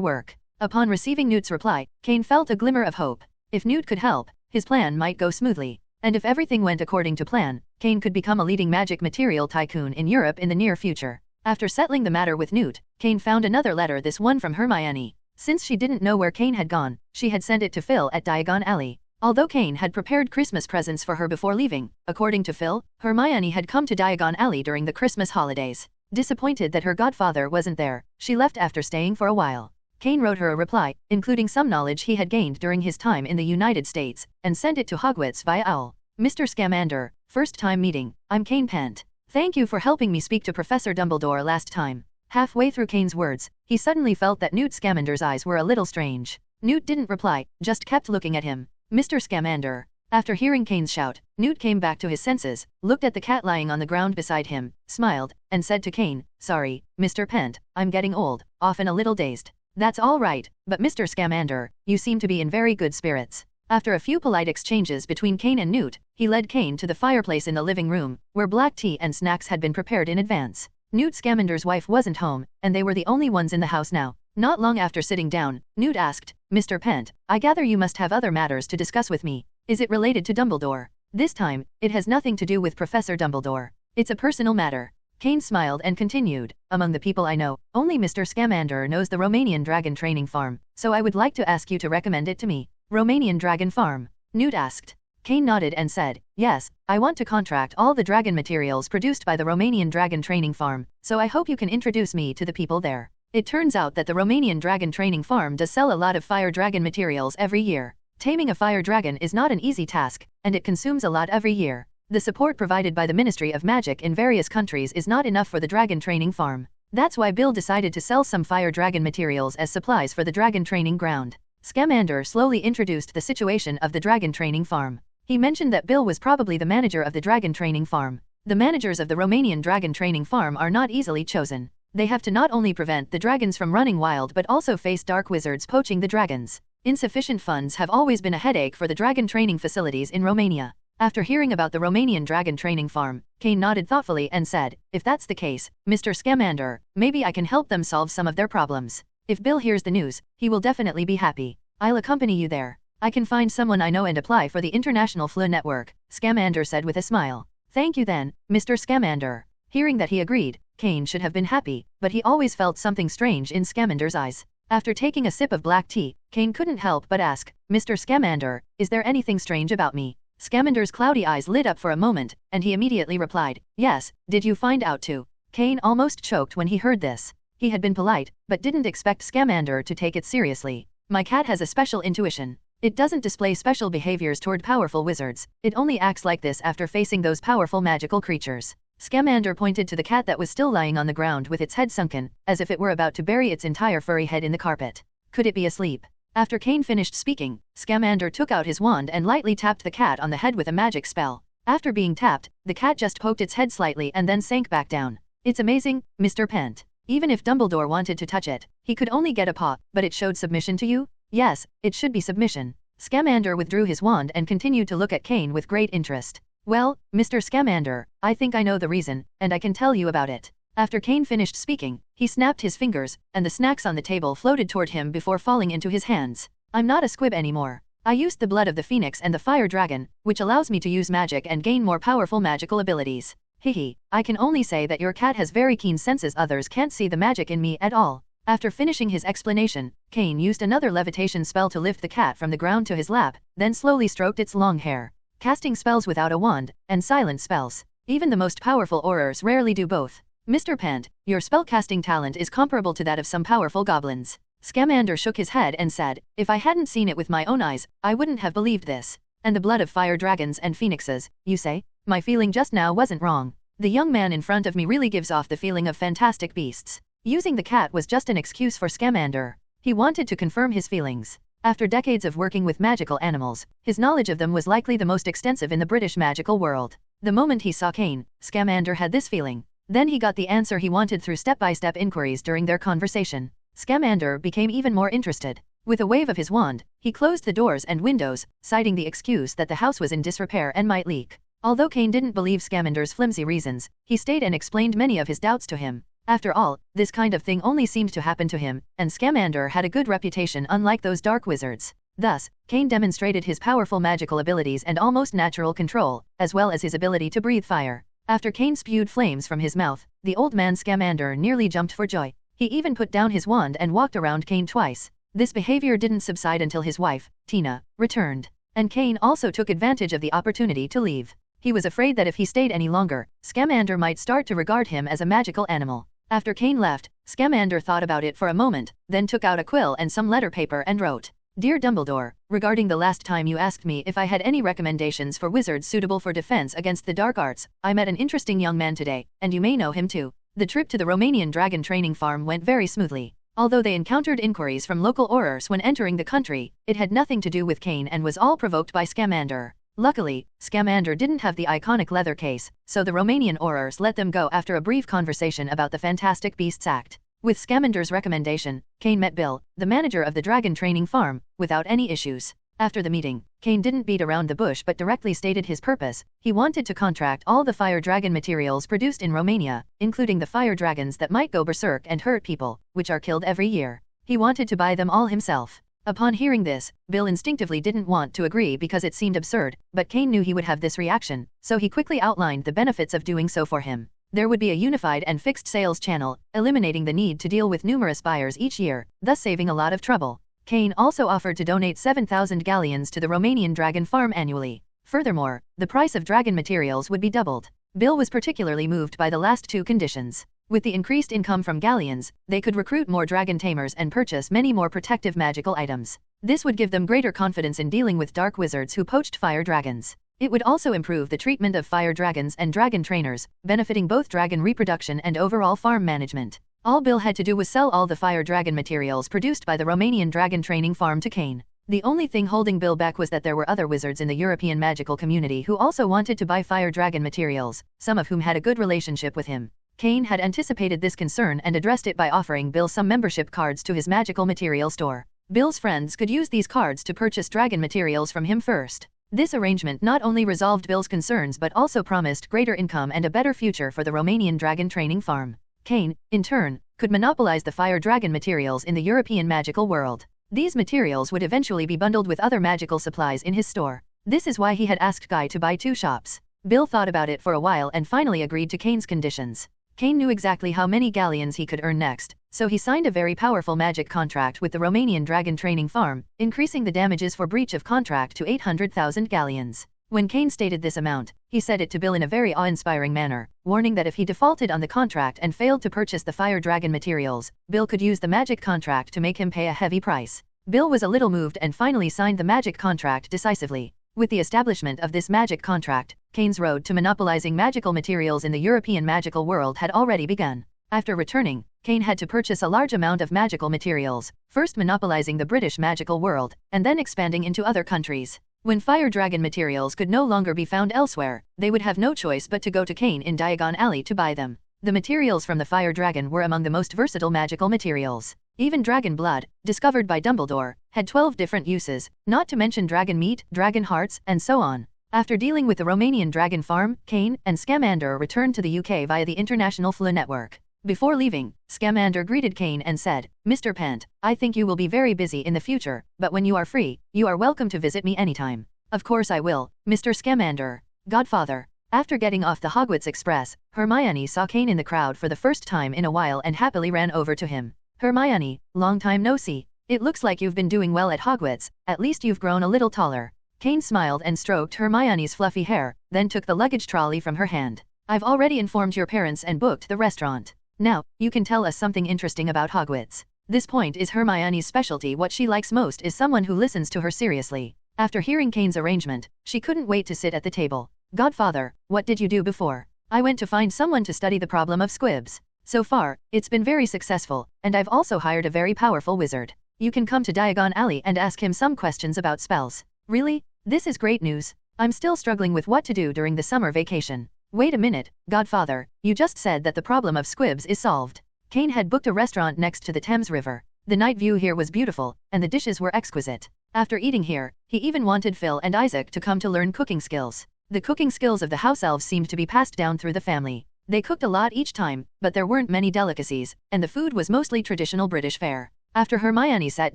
work. Upon receiving Newt's reply, Kain felt a glimmer of hope. If Newt could help, his plan might go smoothly. And if everything went according to plan, Kain could become a leading magic material tycoon in Europe in the near future. After settling the matter with Newt, Kain found another letter, this one from Hermione. Since she didn't know where Kain had gone, she had sent it to Phil at Diagon Alley. Although Kain had prepared Christmas presents for her before leaving, according to Phil, Hermione had come to Diagon Alley during the Christmas holidays. Disappointed that her godfather wasn't there, she left after staying for a while. Kain wrote her a reply, including some knowledge he had gained during his time in the United States, and sent it to Hogwarts via owl. Mr. Scamander, first time meeting, I'm Kain Pent. Thank you for helping me speak to Professor Dumbledore last time. Halfway through Kain's words, he suddenly felt that Newt Scamander's eyes were a little strange. Newt didn't reply, just kept looking at him. Mr. Scamander. After hearing Kain's shout, Newt came back to his senses, looked at the cat lying on the ground beside him, smiled, and said to Kain, "Sorry, Mr. Pent, I'm getting old, often a little dazed." "That's all right, but Mr. Scamander, you seem to be in very good spirits." After a few polite exchanges between Kain and Newt, he led Kain to the fireplace in the living room, where black tea and snacks had been prepared in advance. Newt Scamander's wife wasn't home, and they were the only ones in the house now. Not long after sitting down, Newt asked, "Mr. Pent, I gather you must have other matters to discuss with me. Is it related to Dumbledore?" "This time, it has nothing to do with Professor Dumbledore. It's a personal matter." Kain smiled and continued, "Among the people I know, only Mr. Scamander knows the Romanian Dragon Training Farm, so I would like to ask you to recommend it to me." "Romanian Dragon Farm?" Newt asked. Kain nodded and said, "Yes, I want to contract all the dragon materials produced by the Romanian Dragon Training Farm, so I hope you can introduce me to the people there." It turns out that the Romanian Dragon Training Farm does sell a lot of fire dragon materials every year. Taming a fire dragon is not an easy task, and it consumes a lot every year. The support provided by the Ministry of Magic in various countries is not enough for the Dragon Training Farm. That's why Bill decided to sell some fire dragon materials as supplies for the dragon training ground. Scamander slowly introduced the situation of the Dragon Training Farm. He mentioned that Bill was probably the manager of the Dragon Training Farm. The managers of the Romanian Dragon Training Farm are not easily chosen. They have to not only prevent the dragons from running wild but also face dark wizards poaching the dragons. Insufficient funds have always been a headache for the dragon training facilities in Romania. After hearing about the Romanian Dragon Training Farm, Kain nodded thoughtfully and said, "If that's the case, Mr. Scamander, maybe I can help them solve some of their problems. If Bill hears the news, he will definitely be happy. I'll accompany you there. I can find someone I know and apply for the International FLU network," Scamander said with a smile. "Thank you then, Mr. Scamander." Hearing that he agreed, Kain should have been happy, but he always felt something strange in Scamander's eyes. After taking a sip of black tea, Kain couldn't help but ask, "Mr. Scamander, is there anything strange about me?" Scamander's cloudy eyes lit up for a moment, and he immediately replied, "Yes, did you find out too?" Kain almost choked when he heard this. He had been polite, but didn't expect Scamander to take it seriously. "My cat has a special intuition. It doesn't display special behaviors toward powerful wizards, it only acts like this after facing those powerful magical creatures." Scamander pointed to the cat that was still lying on the ground with its head sunken, as if it were about to bury its entire furry head in the carpet. Could it be asleep? After Kain finished speaking, Scamander took out his wand and lightly tapped the cat on the head with a magic spell. After being tapped, the cat just poked its head slightly and then sank back down. "It's amazing, Mr. Pent. Even if Dumbledore wanted to touch it, he could only get a paw, but it showed submission to you?" "Yes, it should be submission." Scamander withdrew his wand and continued to look at Kain with great interest. "Well, Mr. Scamander, I think I know the reason, and I can tell you about it." After Kain finished speaking, he snapped his fingers, and the snacks on the table floated toward him before falling into his hands. "I'm not a squib anymore. I used the blood of the phoenix and the fire dragon, which allows me to use magic and gain more powerful magical abilities. Hehe, I can only say that your cat has very keen senses, others can't see the magic in me at all." After finishing his explanation, Kain used another levitation spell to lift the cat from the ground to his lap, then slowly stroked its long hair. Casting spells without a wand, and silent spells. Even the most powerful aurors rarely do both. "Mr. Pent, your spellcasting talent is comparable to that of some powerful goblins." Scamander shook his head and said, "If I hadn't seen it with my own eyes, I wouldn't have believed this." "And the blood of fire dragons and phoenixes, you say? My feeling just now wasn't wrong. The young man in front of me really gives off the feeling of fantastic beasts." Using the cat was just an excuse for Scamander. He wanted to confirm his feelings. After decades of working with magical animals, his knowledge of them was likely the most extensive in the British magical world. The moment he saw Kain, Scamander had this feeling. Then he got the answer he wanted through step-by-step inquiries during their conversation. Scamander became even more interested. With a wave of his wand, he closed the doors and windows, citing the excuse that the house was in disrepair and might leak. Although Kain didn't believe Scamander's flimsy reasons, he stayed and explained many of his doubts to him. After all, this kind of thing only seemed to happen to him, and Scamander had a good reputation unlike those dark wizards. Thus, Kain demonstrated his powerful magical abilities and almost natural control, as well as his ability to breathe fire. After Kain spewed flames from his mouth, the old man Scamander nearly jumped for joy. He even put down his wand and walked around Kain twice. This behavior didn't subside until his wife, Tina, returned. And Kain also took advantage of the opportunity to leave. He was afraid that if he stayed any longer, Scamander might start to regard him as a magical animal. After Kain left, Scamander thought about it for a moment, then took out a quill and some letter paper and wrote, "Dear Dumbledore, regarding the last time you asked me if I had any recommendations for wizards suitable for defense against the dark arts, I met an interesting young man today, and you may know him too." The trip to the Romanian dragon training farm went very smoothly. Although they encountered inquiries from local Aurors when entering the country, it had nothing to do with Kain and was all provoked by Scamander. Luckily, Scamander didn't have the iconic leather case, so the Romanian Aurors let them go after a brief conversation about the Fantastic Beasts Act. With Scamander's recommendation, Kain met Bill, the manager of the dragon training farm, without any issues. After the meeting, Kain didn't beat around the bush but directly stated his purpose. He wanted to contract all the fire dragon materials produced in Romania, including the fire dragons that might go berserk and hurt people, which are killed every year. He wanted to buy them all himself. Upon hearing this, Bill instinctively didn't want to agree because it seemed absurd, but Kain knew he would have this reaction, so he quickly outlined the benefits of doing so for him. There would be a unified and fixed sales channel, eliminating the need to deal with numerous buyers each year, thus saving a lot of trouble. Kain also offered to donate 7,000 galleons to the Romanian dragon farm annually. Furthermore, the price of dragon materials would be doubled. Bill was particularly moved by the last two conditions. With the increased income from galleons, they could recruit more dragon tamers and purchase many more protective magical items. This would give them greater confidence in dealing with dark wizards who poached fire dragons. It would also improve the treatment of fire dragons and dragon trainers, benefiting both dragon reproduction and overall farm management. All Bill had to do was sell all the fire dragon materials produced by the Romanian dragon training farm to Kain. The only thing holding Bill back was that there were other wizards in the European magical community who also wanted to buy fire dragon materials, some of whom had a good relationship with him. Kain had anticipated this concern and addressed it by offering Bill some membership cards to his magical material store. Bill's friends could use these cards to purchase dragon materials from him first. This arrangement not only resolved Bill's concerns but also promised greater income and a better future for the Romanian dragon training farm. Kain, in turn, could monopolize the fire dragon materials in the European magical world. These materials would eventually be bundled with other magical supplies in his store. This is why he had asked Guy to buy 2 shops. Bill thought about it for a while and finally agreed to Kain's conditions. Kain knew exactly how many galleons he could earn next, so he signed a very powerful magic contract with the Romanian dragon training farm, increasing the damages for breach of contract to 800,000 galleons. When Kain stated this amount, he said it to Bill in a very awe-inspiring manner, warning that if he defaulted on the contract and failed to purchase the fire dragon materials, Bill could use the magic contract to make him pay a heavy price. Bill was a little moved and finally signed the magic contract decisively. With the establishment of this magic contract, Kain's road to monopolizing magical materials in the European magical world had already begun. After returning, Kain had to purchase a large amount of magical materials, first monopolizing the British magical world, and then expanding into other countries. When fire dragon materials could no longer be found elsewhere, they would have no choice but to go to Kain in Diagon Alley to buy them. The materials from the fire dragon were among the most versatile magical materials. Even dragon blood, discovered by Dumbledore, had 12 different uses, not to mention dragon meat, dragon hearts, and so on. After dealing with the Romanian dragon farm, Kain and Scamander returned to the UK via the international FLA network. Before leaving, Scamander greeted Kain and said, "Mr. Pent, I think you will be very busy in the future, but when you are free, you are welcome to visit me anytime." "Of course I will, Mr. Scamander." Godfather. After getting off the Hogwarts Express, Hermione saw Kain in the crowd for the first time in a while and happily ran over to him. "Hermione, long time no see. It looks like you've been doing well at Hogwarts, at least you've grown a little taller." Kain smiled and stroked Hermione's fluffy hair, then took the luggage trolley from her hand. "I've already informed your parents and booked the restaurant. Now, you can tell us something interesting about Hogwarts." This point is Hermione's specialty. What she likes most is someone who listens to her seriously. After hearing Kain's arrangement, she couldn't wait to sit at the table. "Godfather, what did you do before?" "I went to find someone to study the problem of squibs. So far, it's been very successful, and I've also hired a very powerful wizard. You can come to Diagon Alley and ask him some questions about spells." "Really? This is great news. I'm still struggling with what to do during the summer vacation." "Wait a minute, Godfather, you just said that the problem of squibs is solved." Kain had booked a restaurant next to the Thames River. The night view here was beautiful, and the dishes were exquisite. After eating here, he even wanted Phil and Isaac to come to learn cooking skills. The cooking skills of the house elves seemed to be passed down through the family. They cooked a lot each time, but there weren't many delicacies, and the food was mostly traditional British fare. After Hermione sat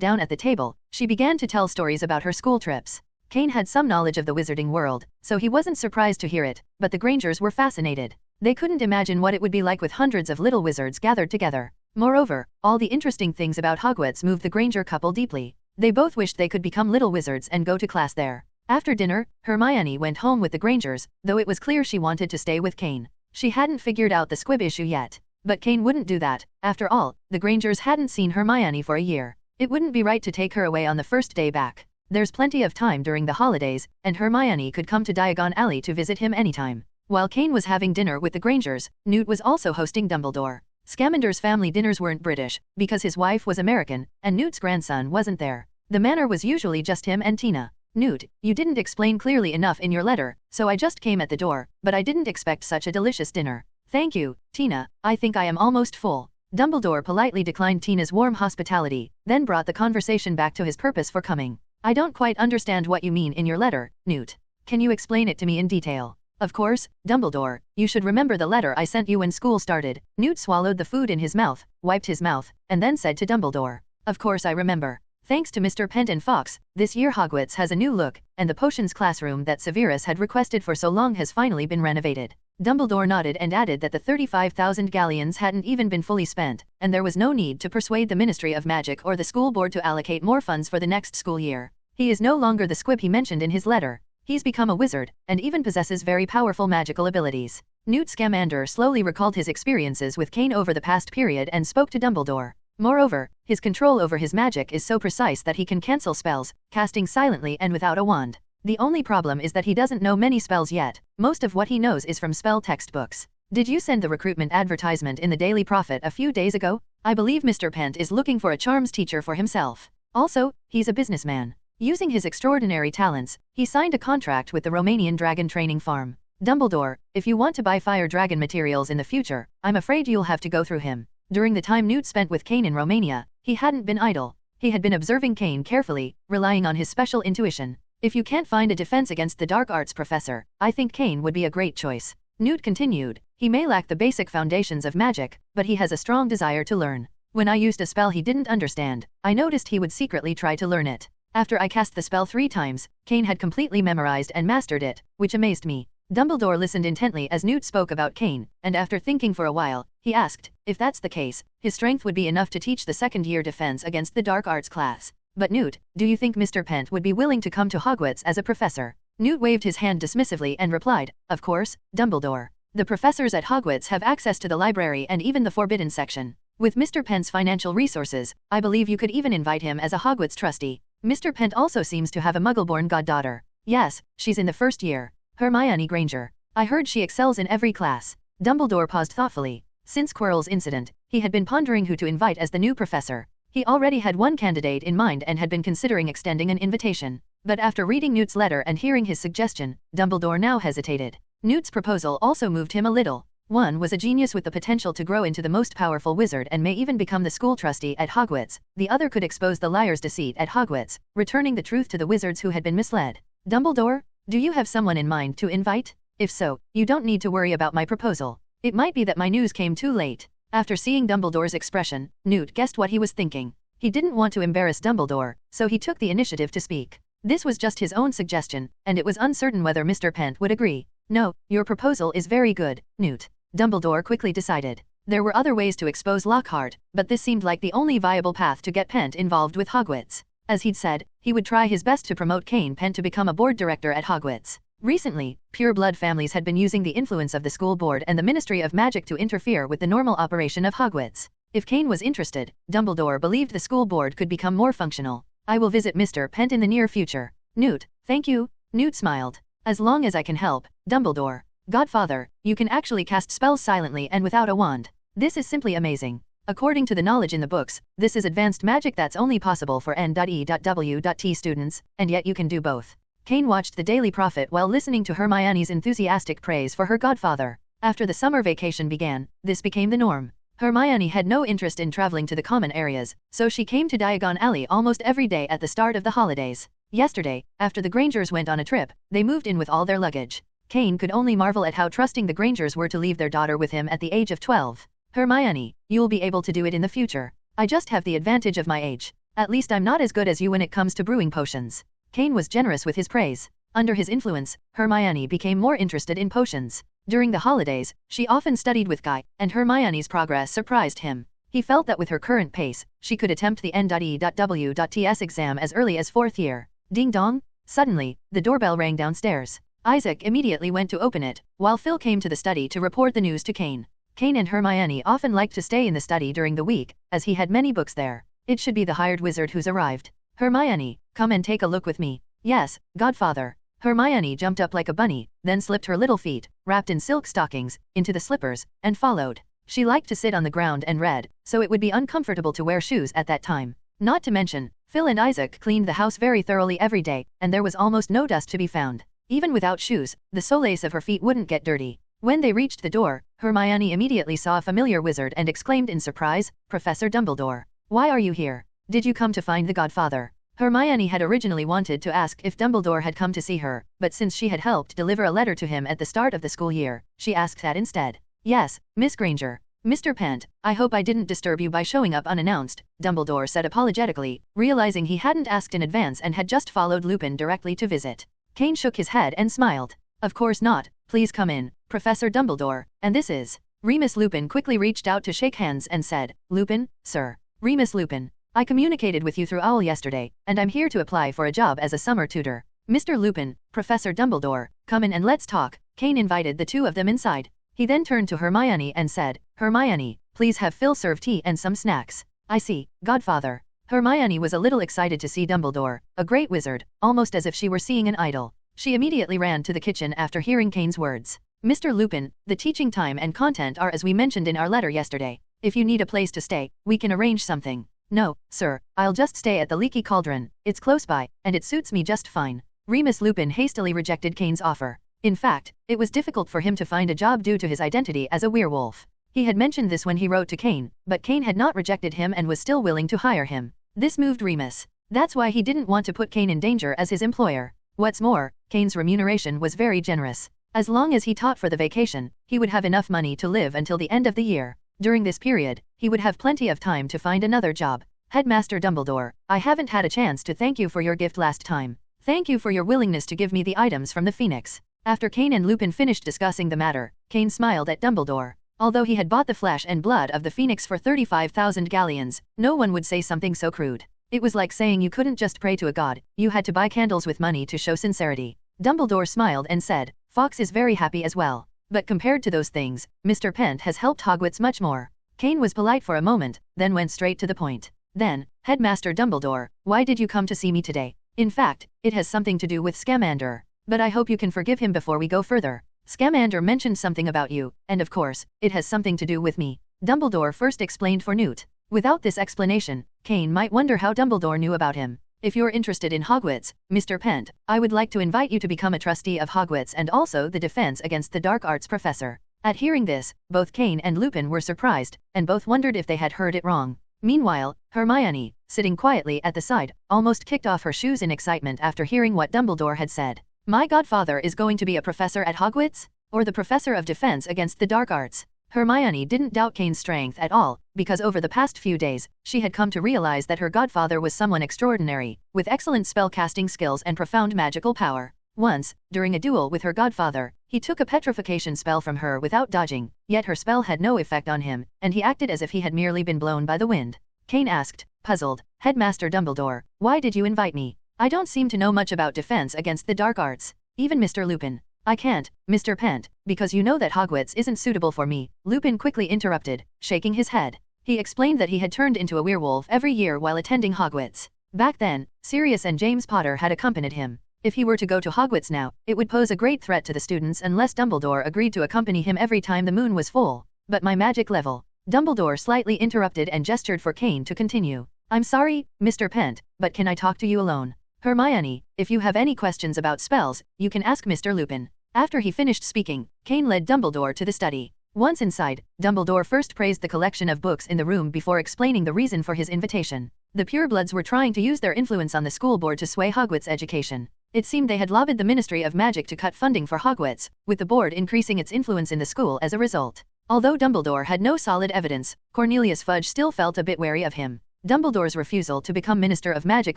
down at the table, she began to tell stories about her school trips. Kain had some knowledge of the wizarding world, so he wasn't surprised to hear it, but the Grangers were fascinated. They couldn't imagine what it would be like with hundreds of little wizards gathered together. Moreover, all the interesting things about Hogwarts moved the Granger couple deeply. They both wished they could become little wizards and go to class there. After dinner, Hermione went home with the Grangers, though it was clear she wanted to stay with Kain. She hadn't figured out the squib issue yet. But Kain wouldn't do that. After all, the Grangers hadn't seen Hermione for a year. It wouldn't be right to take her away on the first day back. There's plenty of time during the holidays, and Hermione could come to Diagon Alley to visit him anytime. While Kain was having dinner with the Grangers, Newt was also hosting Dumbledore. Scamander's family dinners weren't British, because his wife was American, and Newt's grandson wasn't there. The manor was usually just him and Tina. Newt, you didn't explain clearly enough in your letter, so I just came at the door, but I didn't expect such a delicious dinner. Thank you, Tina, I think I am almost full. Dumbledore politely declined Tina's warm hospitality, then brought the conversation back to his purpose for coming. I don't quite understand what you mean in your letter, Newt. Can you explain it to me in detail? Of course, Dumbledore, you should remember the letter I sent you when school started. Newt swallowed the food in his mouth, wiped his mouth, and then said to Dumbledore. Of course I remember. Thanks to Mr. Pent and Fox, this year Hogwarts has a new look, and the potions classroom that Severus had requested for so long has finally been renovated. Dumbledore nodded and added that the 35,000 galleons hadn't even been fully spent, and there was no need to persuade the Ministry of Magic or the school board to allocate more funds for the next school year. He is no longer the squib he mentioned in his letter. He's become a wizard, and even possesses very powerful magical abilities. Newt Scamander slowly recalled his experiences with Kain over the past period and spoke to Dumbledore. Moreover, his control over his magic is so precise that he can cancel spells, casting silently and without a wand. The only problem is that he doesn't know many spells yet. Most of what he knows is from spell textbooks. Did you send the recruitment advertisement in the Daily Prophet a few days ago? I believe Mr. Pent is looking for a charms teacher for himself. Also, he's a businessman. Using his extraordinary talents, he signed a contract with the Romanian dragon training farm. Dumbledore, if you want to buy fire dragon materials in the future, I'm afraid you'll have to go through him. During the time Newt spent with Kain in Romania, he hadn't been idle. He had been observing Kain carefully, relying on his special intuition. If you can't find a defense against the dark arts professor, I think Kain would be a great choice. Newt continued, he may lack the basic foundations of magic, but he has a strong desire to learn. When I used a spell he didn't understand, I noticed he would secretly try to learn it. After I cast the spell 3 times, Kain had completely memorized and mastered it, which amazed me. Dumbledore listened intently as Newt spoke about Kain, and after thinking for a while, he asked, if that's the case, his strength would be enough to teach the second-year defense against the dark arts class. But Newt, do you think Mr. Pent would be willing to come to Hogwarts as a professor? Newt waved his hand dismissively and replied, of course, Dumbledore. The professors at Hogwarts have access to the library and even the forbidden section. With Mr. Pent's financial resources, I believe you could even invite him as a Hogwarts trustee. Mr. Pent also seems to have a Muggle-born goddaughter. Yes, she's in the first year. Hermione Granger. I heard she excels in every class. Dumbledore paused thoughtfully. Since Quirrell's incident, he had been pondering who to invite as the new professor. He already had one candidate in mind and had been considering extending an invitation. But after reading Newt's letter and hearing his suggestion, Dumbledore now hesitated. Newt's proposal also moved him a little. One was a genius with the potential to grow into the most powerful wizard and may even become the school trustee at Hogwarts. The other could expose the liar's deceit at Hogwarts, returning the truth to the wizards who had been misled. Dumbledore? Do you have someone in mind to invite? If so, you don't need to worry about my proposal. It might be that my news came too late. After seeing Dumbledore's expression, Newt guessed what he was thinking. He didn't want to embarrass Dumbledore, so he took the initiative to speak. This was just his own suggestion, and it was uncertain whether Mr. Pent would agree. No, your proposal is very good, Newt. Dumbledore quickly decided. There were other ways to expose Lockhart, but this seemed like the only viable path to get Pent involved with Hogwarts. As he'd said, he would try his best to promote Kain Pent to become a board director at Hogwarts. Recently, pure-blood families had been using the influence of the school board and the Ministry of Magic to interfere with the normal operation of Hogwarts. If Kain was interested, Dumbledore believed the school board could become more functional. I will visit Mr. Pent in the near future. Newt, thank you. Newt smiled. As long as I can help, Dumbledore. Godfather, you can actually cast spells silently and without a wand. This is simply amazing. According to the knowledge in the books, this is advanced magic that's only possible for N.E.W.T students, and yet you can do both. Kain watched the Daily Prophet while listening to Hermione's enthusiastic praise for her godfather. After the summer vacation began, this became the norm. Hermione had no interest in traveling to the common areas, so she came to Diagon Alley almost every day at the start of the holidays. Yesterday, after the Grangers went on a trip, they moved in with all their luggage. Kain could only marvel at how trusting the Grangers were to leave their daughter with him at the age of 12. Hermione, you'll be able to do it in the future. I just have the advantage of my age. At least I'm not as good as you when it comes to brewing potions. Kain was generous with his praise. Under his influence, Hermione became more interested in potions. During the holidays, she often studied with Guy, and Hermione's progress surprised him. He felt that with her current pace, she could attempt the N.E.W.Ts exam as early as 4th year. Ding dong! Suddenly, the doorbell rang downstairs. Isaac immediately went to open it, while Phil came to the study to report the news to Kain. Kain and Hermione often liked to stay in the study during the week, as he had many books there. It should be the hired wizard who's arrived. Hermione, come and take a look with me. Yes, Godfather. Hermione jumped up like a bunny, then slipped her little feet, wrapped in silk stockings, into the slippers, and followed. She liked to sit on the ground and read, so it would be uncomfortable to wear shoes at that time. Not to mention, Phil and Isaac cleaned the house very thoroughly every day, and there was almost no dust to be found. Even without shoes, the soles of her feet wouldn't get dirty. When they reached the door, Hermione immediately saw a familiar wizard and exclaimed in surprise, Professor Dumbledore. Why are you here? Did you come to find the Godfather? Hermione had originally wanted to ask if Dumbledore had come to see her, but since she had helped deliver a letter to him at the start of the school year, she asked that instead. Yes, Miss Granger. Mr. Pent, I hope I didn't disturb you by showing up unannounced, Dumbledore said apologetically, realizing he hadn't asked in advance and had just followed Lupin directly to visit. Kain shook his head and smiled. Of course not, please come in, Professor Dumbledore, and this is... Remus Lupin quickly reached out to shake hands and said, Lupin, sir. Remus Lupin. I communicated with you through OWL yesterday, and I'm here to apply for a job as a summer tutor. Mr. Lupin, Professor Dumbledore, come in and let's talk. Kain invited the two of them inside. He then turned to Hermione and said, Hermione, please have Phil serve tea and some snacks. I see, Godfather. Hermione was a little excited to see Dumbledore, a great wizard, almost as if she were seeing an idol. She immediately ran to the kitchen after hearing Kain's words. Mr. Lupin, the teaching time and content are as we mentioned in our letter yesterday. If you need a place to stay, we can arrange something. No, sir, I'll just stay at the Leaky Cauldron. It's close by, and it suits me just fine. Remus Lupin hastily rejected Kain's offer. In fact, it was difficult for him to find a job due to his identity as a werewolf. He had mentioned this when he wrote to Kain, but Kain had not rejected him and was still willing to hire him. This moved Remus. That's why he didn't want to put Kain in danger as his employer. What's more, Kain's remuneration was very generous. As long as he taught for the vacation, he would have enough money to live until the end of the year. During this period, he would have plenty of time to find another job. Headmaster Dumbledore, I haven't had a chance to thank you for your gift last time. Thank you for your willingness to give me the items from the Phoenix. After Kain and Lupin finished discussing the matter, Kain smiled at Dumbledore. Although he had bought the flesh and blood of the Phoenix for 35,000 galleons, no one would say something so crude. It was like saying you couldn't just pray to a god, you had to buy candles with money to show sincerity. Dumbledore smiled and said, Fawkes is very happy as well. But compared to those things, Mr. Pent has helped Hogwarts much more. Kain was polite for a moment, then went straight to the point. Then, Headmaster Dumbledore, why did you come to see me today? In fact, it has something to do with Scamander. But I hope you can forgive him before we go further. Scamander mentioned something about you, and of course, it has something to do with me. Dumbledore first explained for Newt. Without this explanation, Kain might wonder how Dumbledore knew about him. If you're interested in Hogwarts, Mr. Pent, I would like to invite you to become a trustee of Hogwarts and also the Defense Against the Dark Arts professor. At hearing this, both Kain and Lupin were surprised, and both wondered if they had heard it wrong. Meanwhile, Hermione, sitting quietly at the side, almost kicked off her shoes in excitement after hearing what Dumbledore had said. My godfather is going to be a professor at Hogwarts? Or the professor of defense against the dark arts? Hermione didn't doubt Kain's strength at all, because over the past few days, she had come to realize that her godfather was someone extraordinary, with excellent spell-casting skills and profound magical power. Once, during a duel with her godfather, he took a petrification spell from her without dodging, yet her spell had no effect on him, and he acted as if he had merely been blown by the wind. Kain asked, puzzled, Headmaster Dumbledore, why did you invite me? I don't seem to know much about defense against the dark arts. Even Mr. Lupin. I can't, Mr. Pent, because you know that Hogwarts isn't suitable for me, Lupin quickly interrupted, shaking his head. He explained that he had turned into a werewolf every year while attending Hogwarts. Back then, Sirius and James Potter had accompanied him. If he were to go to Hogwarts now, it would pose a great threat to the students unless Dumbledore agreed to accompany him every time the moon was full. But my magic level. Dumbledore slightly interrupted and gestured for Kain to continue. I'm sorry, Mr. Pent, but can I talk to you alone? Hermione, if you have any questions about spells, you can ask Mr. Lupin. After he finished speaking, Kain led Dumbledore to the study. Once inside, Dumbledore first praised the collection of books in the room before explaining the reason for his invitation. The purebloods were trying to use their influence on the school board to sway Hogwarts education. It seemed they had lobbied the Ministry of Magic to cut funding for Hogwarts, with the board increasing its influence in the school as a result. Although Dumbledore had no solid evidence, Cornelius Fudge still felt a bit wary of him. Dumbledore's refusal to become Minister of Magic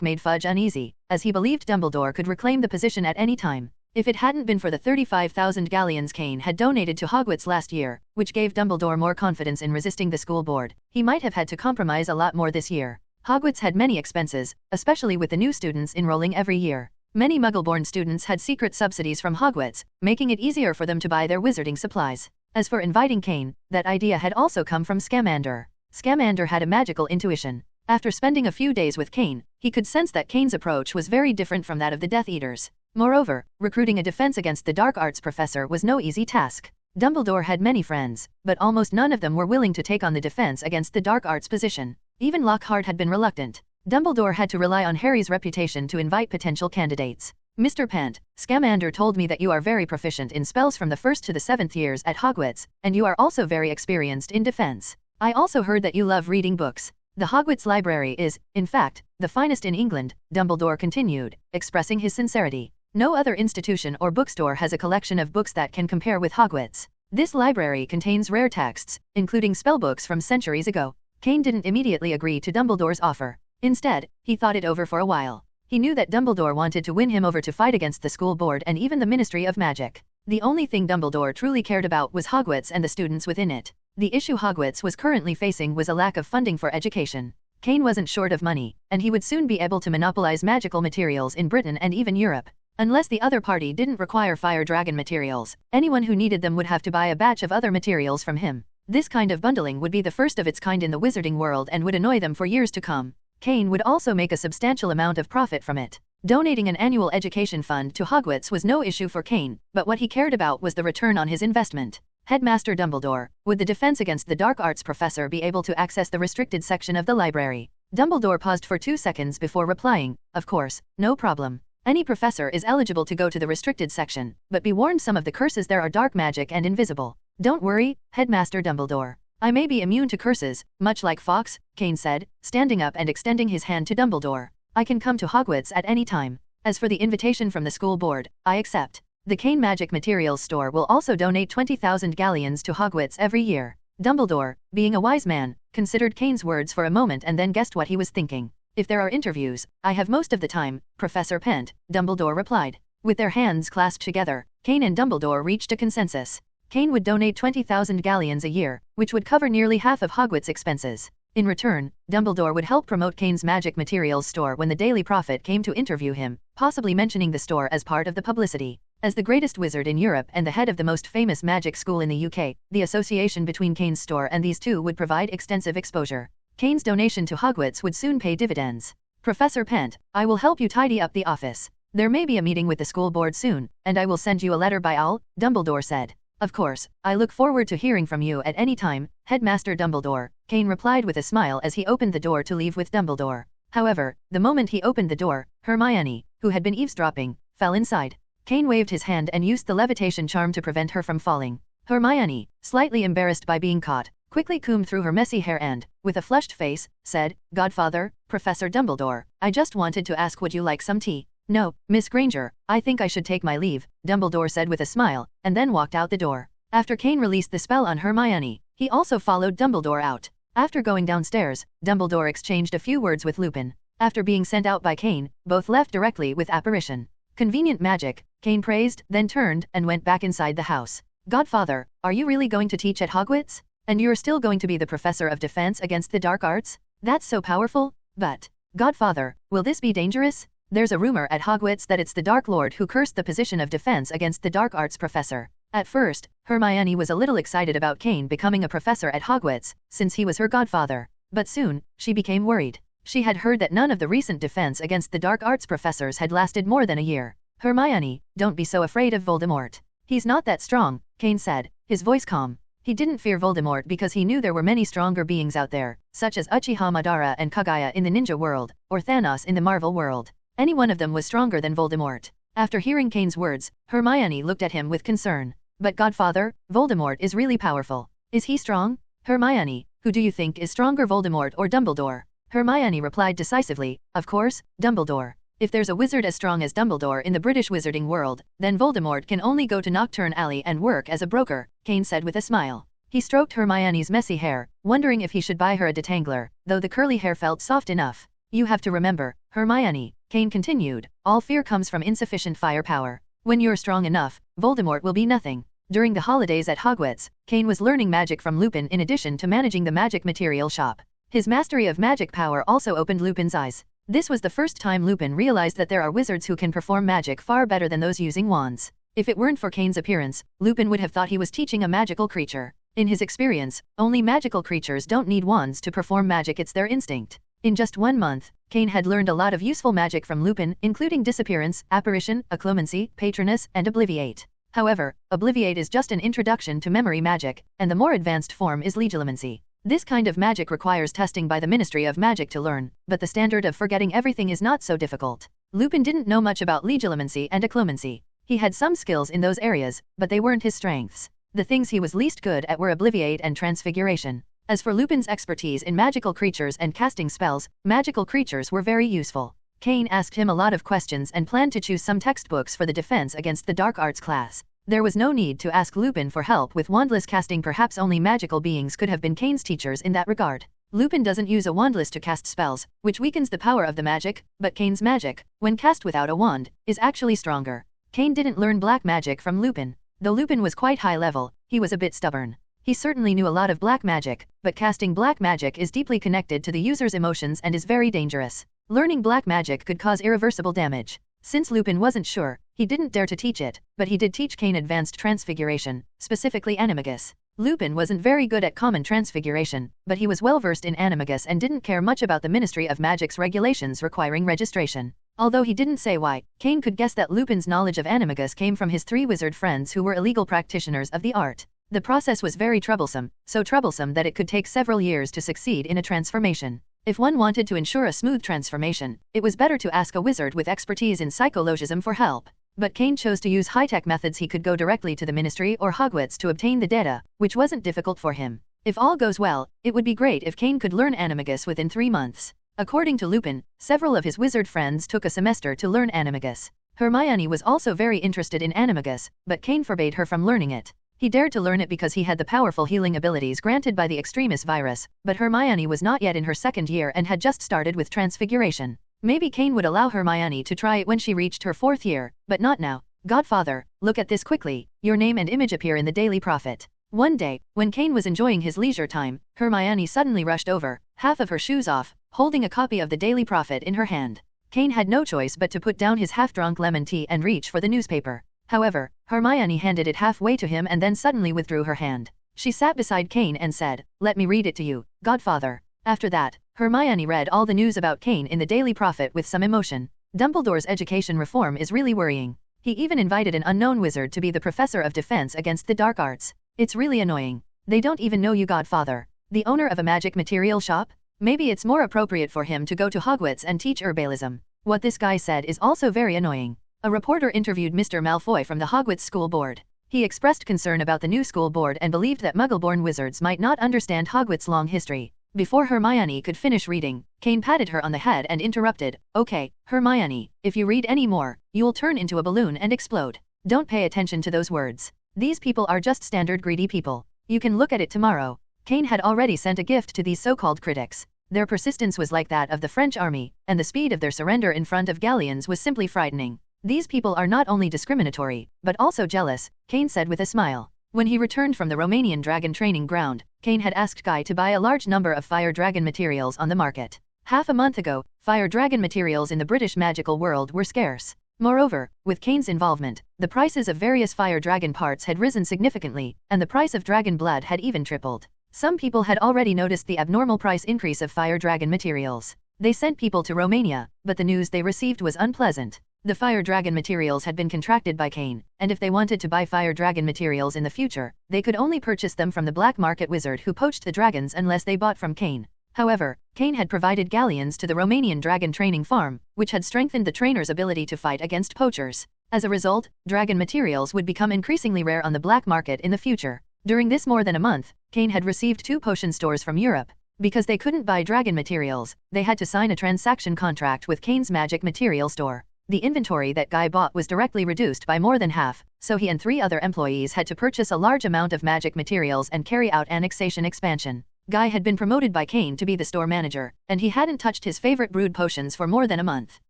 made Fudge uneasy, as he believed Dumbledore could reclaim the position at any time. If it hadn't been for the 35,000 galleons Kain had donated to Hogwarts last year, which gave Dumbledore more confidence in resisting the school board, he might have had to compromise a lot more this year. Hogwarts had many expenses, especially with the new students enrolling every year. Many Muggle-born students had secret subsidies from Hogwarts, making it easier for them to buy their wizarding supplies. As for inviting Kain, that idea had also come from Scamander. Scamander had a magical intuition. After spending a few days with Kain, he could sense that Kain's approach was very different from that of the Death Eaters. Moreover, recruiting a defense against the dark arts professor was no easy task. Dumbledore had many friends, but almost none of them were willing to take on the defense against the dark arts position. Even Lockhart had been reluctant. Dumbledore had to rely on Harry's reputation to invite potential candidates. Mr. Pent, Scamander told me that you are very proficient in spells from the 1st to the 7th years at Hogwarts, and you are also very experienced in defense. I also heard that you love reading books. The Hogwarts library is, in fact, the finest in England, Dumbledore continued, expressing his sincerity. No other institution or bookstore has a collection of books that can compare with Hogwarts. This library contains rare texts, including spellbooks from centuries ago. Kain didn't immediately agree to Dumbledore's offer. Instead, he thought it over for a while. He knew that Dumbledore wanted to win him over to fight against the school board and even the Ministry of Magic. The only thing Dumbledore truly cared about was Hogwarts and the students within it. The issue Hogwarts was currently facing was a lack of funding for education. Kain wasn't short of money, and he would soon be able to monopolize magical materials in Britain and even Europe. Unless the other party didn't require fire dragon materials, anyone who needed them would have to buy a batch of other materials from him. This kind of bundling would be the first of its kind in the wizarding world and would annoy them for years to come. Kain would also make a substantial amount of profit from it. Donating an annual education fund to Hogwarts was no issue for Kain, but what he cared about was the return on his investment. Headmaster Dumbledore, would the defense against the dark arts professor be able to access the restricted section of the library? Dumbledore paused for 2 seconds before replying, of course, no problem. Any professor is eligible to go to the restricted section, but be warned some of the curses there are dark magic and invisible. Don't worry, Headmaster Dumbledore. I may be immune to curses, much like Fawkes, Kain said, standing up and extending his hand to Dumbledore. I can come to Hogwarts at any time. As for the invitation from the school board, I accept. The Kain Magic Materials Store will also donate 20,000 galleons to Hogwarts every year. Dumbledore, being a wise man, considered Kain's words for a moment and then guessed what he was thinking. If there are interviews, I have most of the time, Professor Pent, Dumbledore replied. With their hands clasped together, Kain and Dumbledore reached a consensus. Kain would donate 20,000 galleons a year, which would cover nearly half of Hogwarts' expenses. In return, Dumbledore would help promote Kain's Magic Materials Store when the Daily Prophet came to interview him, possibly mentioning the store as part of the publicity. As the greatest wizard in Europe and the head of the most famous magic school in the UK, the association between Kain's store and these two would provide extensive exposure. Kain's donation to Hogwarts would soon pay dividends. Professor Pent, I will help you tidy up the office. There may be a meeting with the school board soon, and I will send you a letter by Al, Dumbledore said. Of course, I look forward to hearing from you at any time, Headmaster Dumbledore, Kain replied with a smile as he opened the door to leave with Dumbledore. However, the moment he opened the door, Hermione, who had been eavesdropping, fell inside. Kain waved his hand and used the levitation charm to prevent her from falling. Hermione, slightly embarrassed by being caught, quickly combed through her messy hair and, with a flushed face, said, Godfather, Professor Dumbledore, I just wanted to ask would you like some tea? No, Miss Granger, I think I should take my leave, Dumbledore said with a smile, and then walked out the door. After Kain released the spell on Hermione, he also followed Dumbledore out. After going downstairs, Dumbledore exchanged a few words with Lupin. After being sent out by Kain, both left directly with apparition. Convenient magic, Kain praised, then turned and went back inside the house. Godfather, are you really going to teach at Hogwarts? And you're still going to be the professor of defense against the dark arts? That's so powerful. But, Godfather, will this be dangerous? There's a rumor at Hogwarts that it's the Dark Lord who cursed the position of defense against the dark arts professor. At first, Hermione was a little excited about Kain becoming a professor at Hogwarts, since he was her godfather. But soon, she became worried. She had heard that none of the recent defense against the dark arts professors had lasted more than a year. Hermione, don't be so afraid of Voldemort. He's not that strong, Kain said, his voice calm. He didn't fear Voldemort because he knew there were many stronger beings out there, such as Uchiha Madara and Kaguya in the ninja world, or Thanos in the Marvel world. Any one of them was stronger than Voldemort. After hearing Kain's words, Hermione looked at him with concern. But Godfather, Voldemort is really powerful. Is he strong? Hermione, who do you think is stronger, Voldemort or Dumbledore? Hermione replied decisively, of course, Dumbledore. If there's a wizard as strong as Dumbledore in the British wizarding world, then Voldemort can only go to Nocturne Alley and work as a broker, Kain said with a smile. He stroked Hermione's messy hair, wondering if he should buy her a detangler, though the curly hair felt soft enough. You have to remember, Hermione, Kain continued, all fear comes from insufficient firepower. When you're strong enough, Voldemort will be nothing. During the holidays at Hogwarts, Kain was learning magic from Lupin in addition to managing the magic material shop. His mastery of magic power also opened Lupin's eyes. This was the first time Lupin realized that there are wizards who can perform magic far better than those using wands. If it weren't for Kain's appearance, Lupin would have thought he was teaching a magical creature. In his experience, only magical creatures don't need wands to perform magic, it's their instinct. In just 1 month, Kain had learned a lot of useful magic from Lupin, including disappearance, apparition, occlumency, patronus, and obliviate. However, obliviate is just an introduction to memory magic, and the more advanced form is legilimency. This kind of magic requires testing by the Ministry of Magic to learn, but the standard of forgetting everything is not so difficult. Lupin didn't know much about legilimency and occlumency. He had some skills in those areas, but they weren't his strengths. The things he was least good at were obliviate and transfiguration. As for Lupin's expertise in magical creatures and casting spells, magical creatures were very useful. Kain asked him a lot of questions and planned to choose some textbooks for the defense against the dark arts class. There was no need to ask Lupin for help with wandless casting, perhaps only magical beings could have been Kain's teachers in that regard. Lupin doesn't use a wandless to cast spells, which weakens the power of the magic, but Kain's magic, when cast without a wand, is actually stronger. Kain didn't learn black magic from Lupin. Though Lupin was quite high level, he was a bit stubborn. He certainly knew a lot of black magic, but casting black magic is deeply connected to the user's emotions and is very dangerous. Learning black magic could cause irreversible damage. Since Lupin wasn't sure, he didn't dare to teach it, but he did teach Kain advanced transfiguration, specifically animagus. Lupin wasn't very good at common transfiguration, but he was well versed in animagus and didn't care much about the Ministry of Magic's regulations requiring registration. Although he didn't say why, Kain could guess that Lupin's knowledge of animagus came from his 3 wizard friends who were illegal practitioners of the art. The process was very troublesome, so troublesome that it could take several years to succeed in a transformation. If one wanted to ensure a smooth transformation, it was better to ask a wizard with expertise in psychologism for help. But Kain chose to use high-tech methods. He could go directly to the Ministry or Hogwarts to obtain the data, which wasn't difficult for him. If all goes well, it would be great if Kain could learn animagus within 3 months. According to Lupin, several of his wizard friends took a semester to learn animagus. Hermione was also very interested in animagus, but Kain forbade her from learning it. He dared to learn it because he had the powerful healing abilities granted by the Extremis virus, but Hermione was not yet in her 2nd year and had just started with transfiguration. Maybe Kain would allow Hermione to try it when she reached her 4th year, but not now. Godfather, look at this quickly. Your name and image appear in the Daily Prophet. One day, when Kain was enjoying his leisure time, Hermione suddenly rushed over, half of her shoes off, holding a copy of the Daily Prophet in her hand. Kain had no choice but to put down his half-drunk lemon tea and reach for the newspaper. However, Hermione handed it halfway to him and then suddenly withdrew her hand. She sat beside Kain and said, "Let me read it to you, Godfather." After that, Hermione read all the news about Kain in the Daily Prophet with some emotion. Dumbledore's education reform is really worrying. He even invited an unknown wizard to be the professor of defense against the dark arts. It's really annoying. They don't even know you, Godfather. The owner of a magic material shop? Maybe it's more appropriate for him to go to Hogwarts and teach herbalism. What this guy said is also very annoying. A reporter interviewed Mr. Malfoy from the Hogwarts School Board. He expressed concern about the new school board and believed that Muggle-born wizards might not understand Hogwarts' long history. Before Hermione could finish reading, Kain patted her on the head and interrupted, "Okay, Hermione, if you read any more, you'll turn into a balloon and explode. Don't pay attention to those words. These people are just standard greedy people. You can look at it tomorrow." Kain had already sent a gift to these so-called critics. Their persistence was like that of the French army, and the speed of their surrender in front of galleons was simply frightening. These people are not only discriminatory, but also jealous, Kain said with a smile. When he returned from the Romanian dragon training ground, Kain had asked Guy to buy a large number of fire dragon materials on the market. Half a month ago, fire dragon materials in the British magical world were scarce. Moreover, with Kain's involvement, the prices of various fire dragon parts had risen significantly, and the price of dragon blood had even tripled. Some people had already noticed the abnormal price increase of fire dragon materials. They sent people to Romania, but the news they received was unpleasant. The fire dragon materials had been contracted by Kain, and if they wanted to buy fire dragon materials in the future, they could only purchase them from the black market wizard who poached the dragons unless they bought from Kain. However, Kain had provided galleons to the Romanian dragon training farm, which had strengthened the trainer's ability to fight against poachers. As a result, dragon materials would become increasingly rare on the black market in the future. During this more than a month, Kain had received 2 potion stores from Europe. Because they couldn't buy dragon materials, they had to sign a transaction contract with Kain's magic material store. The inventory that Guy bought was directly reduced by more than half, so he and 3 other employees had to purchase a large amount of magic materials and carry out annexation expansion. Guy had been promoted by Kain to be the store manager, and he hadn't touched his favorite brewed potions for more than a month.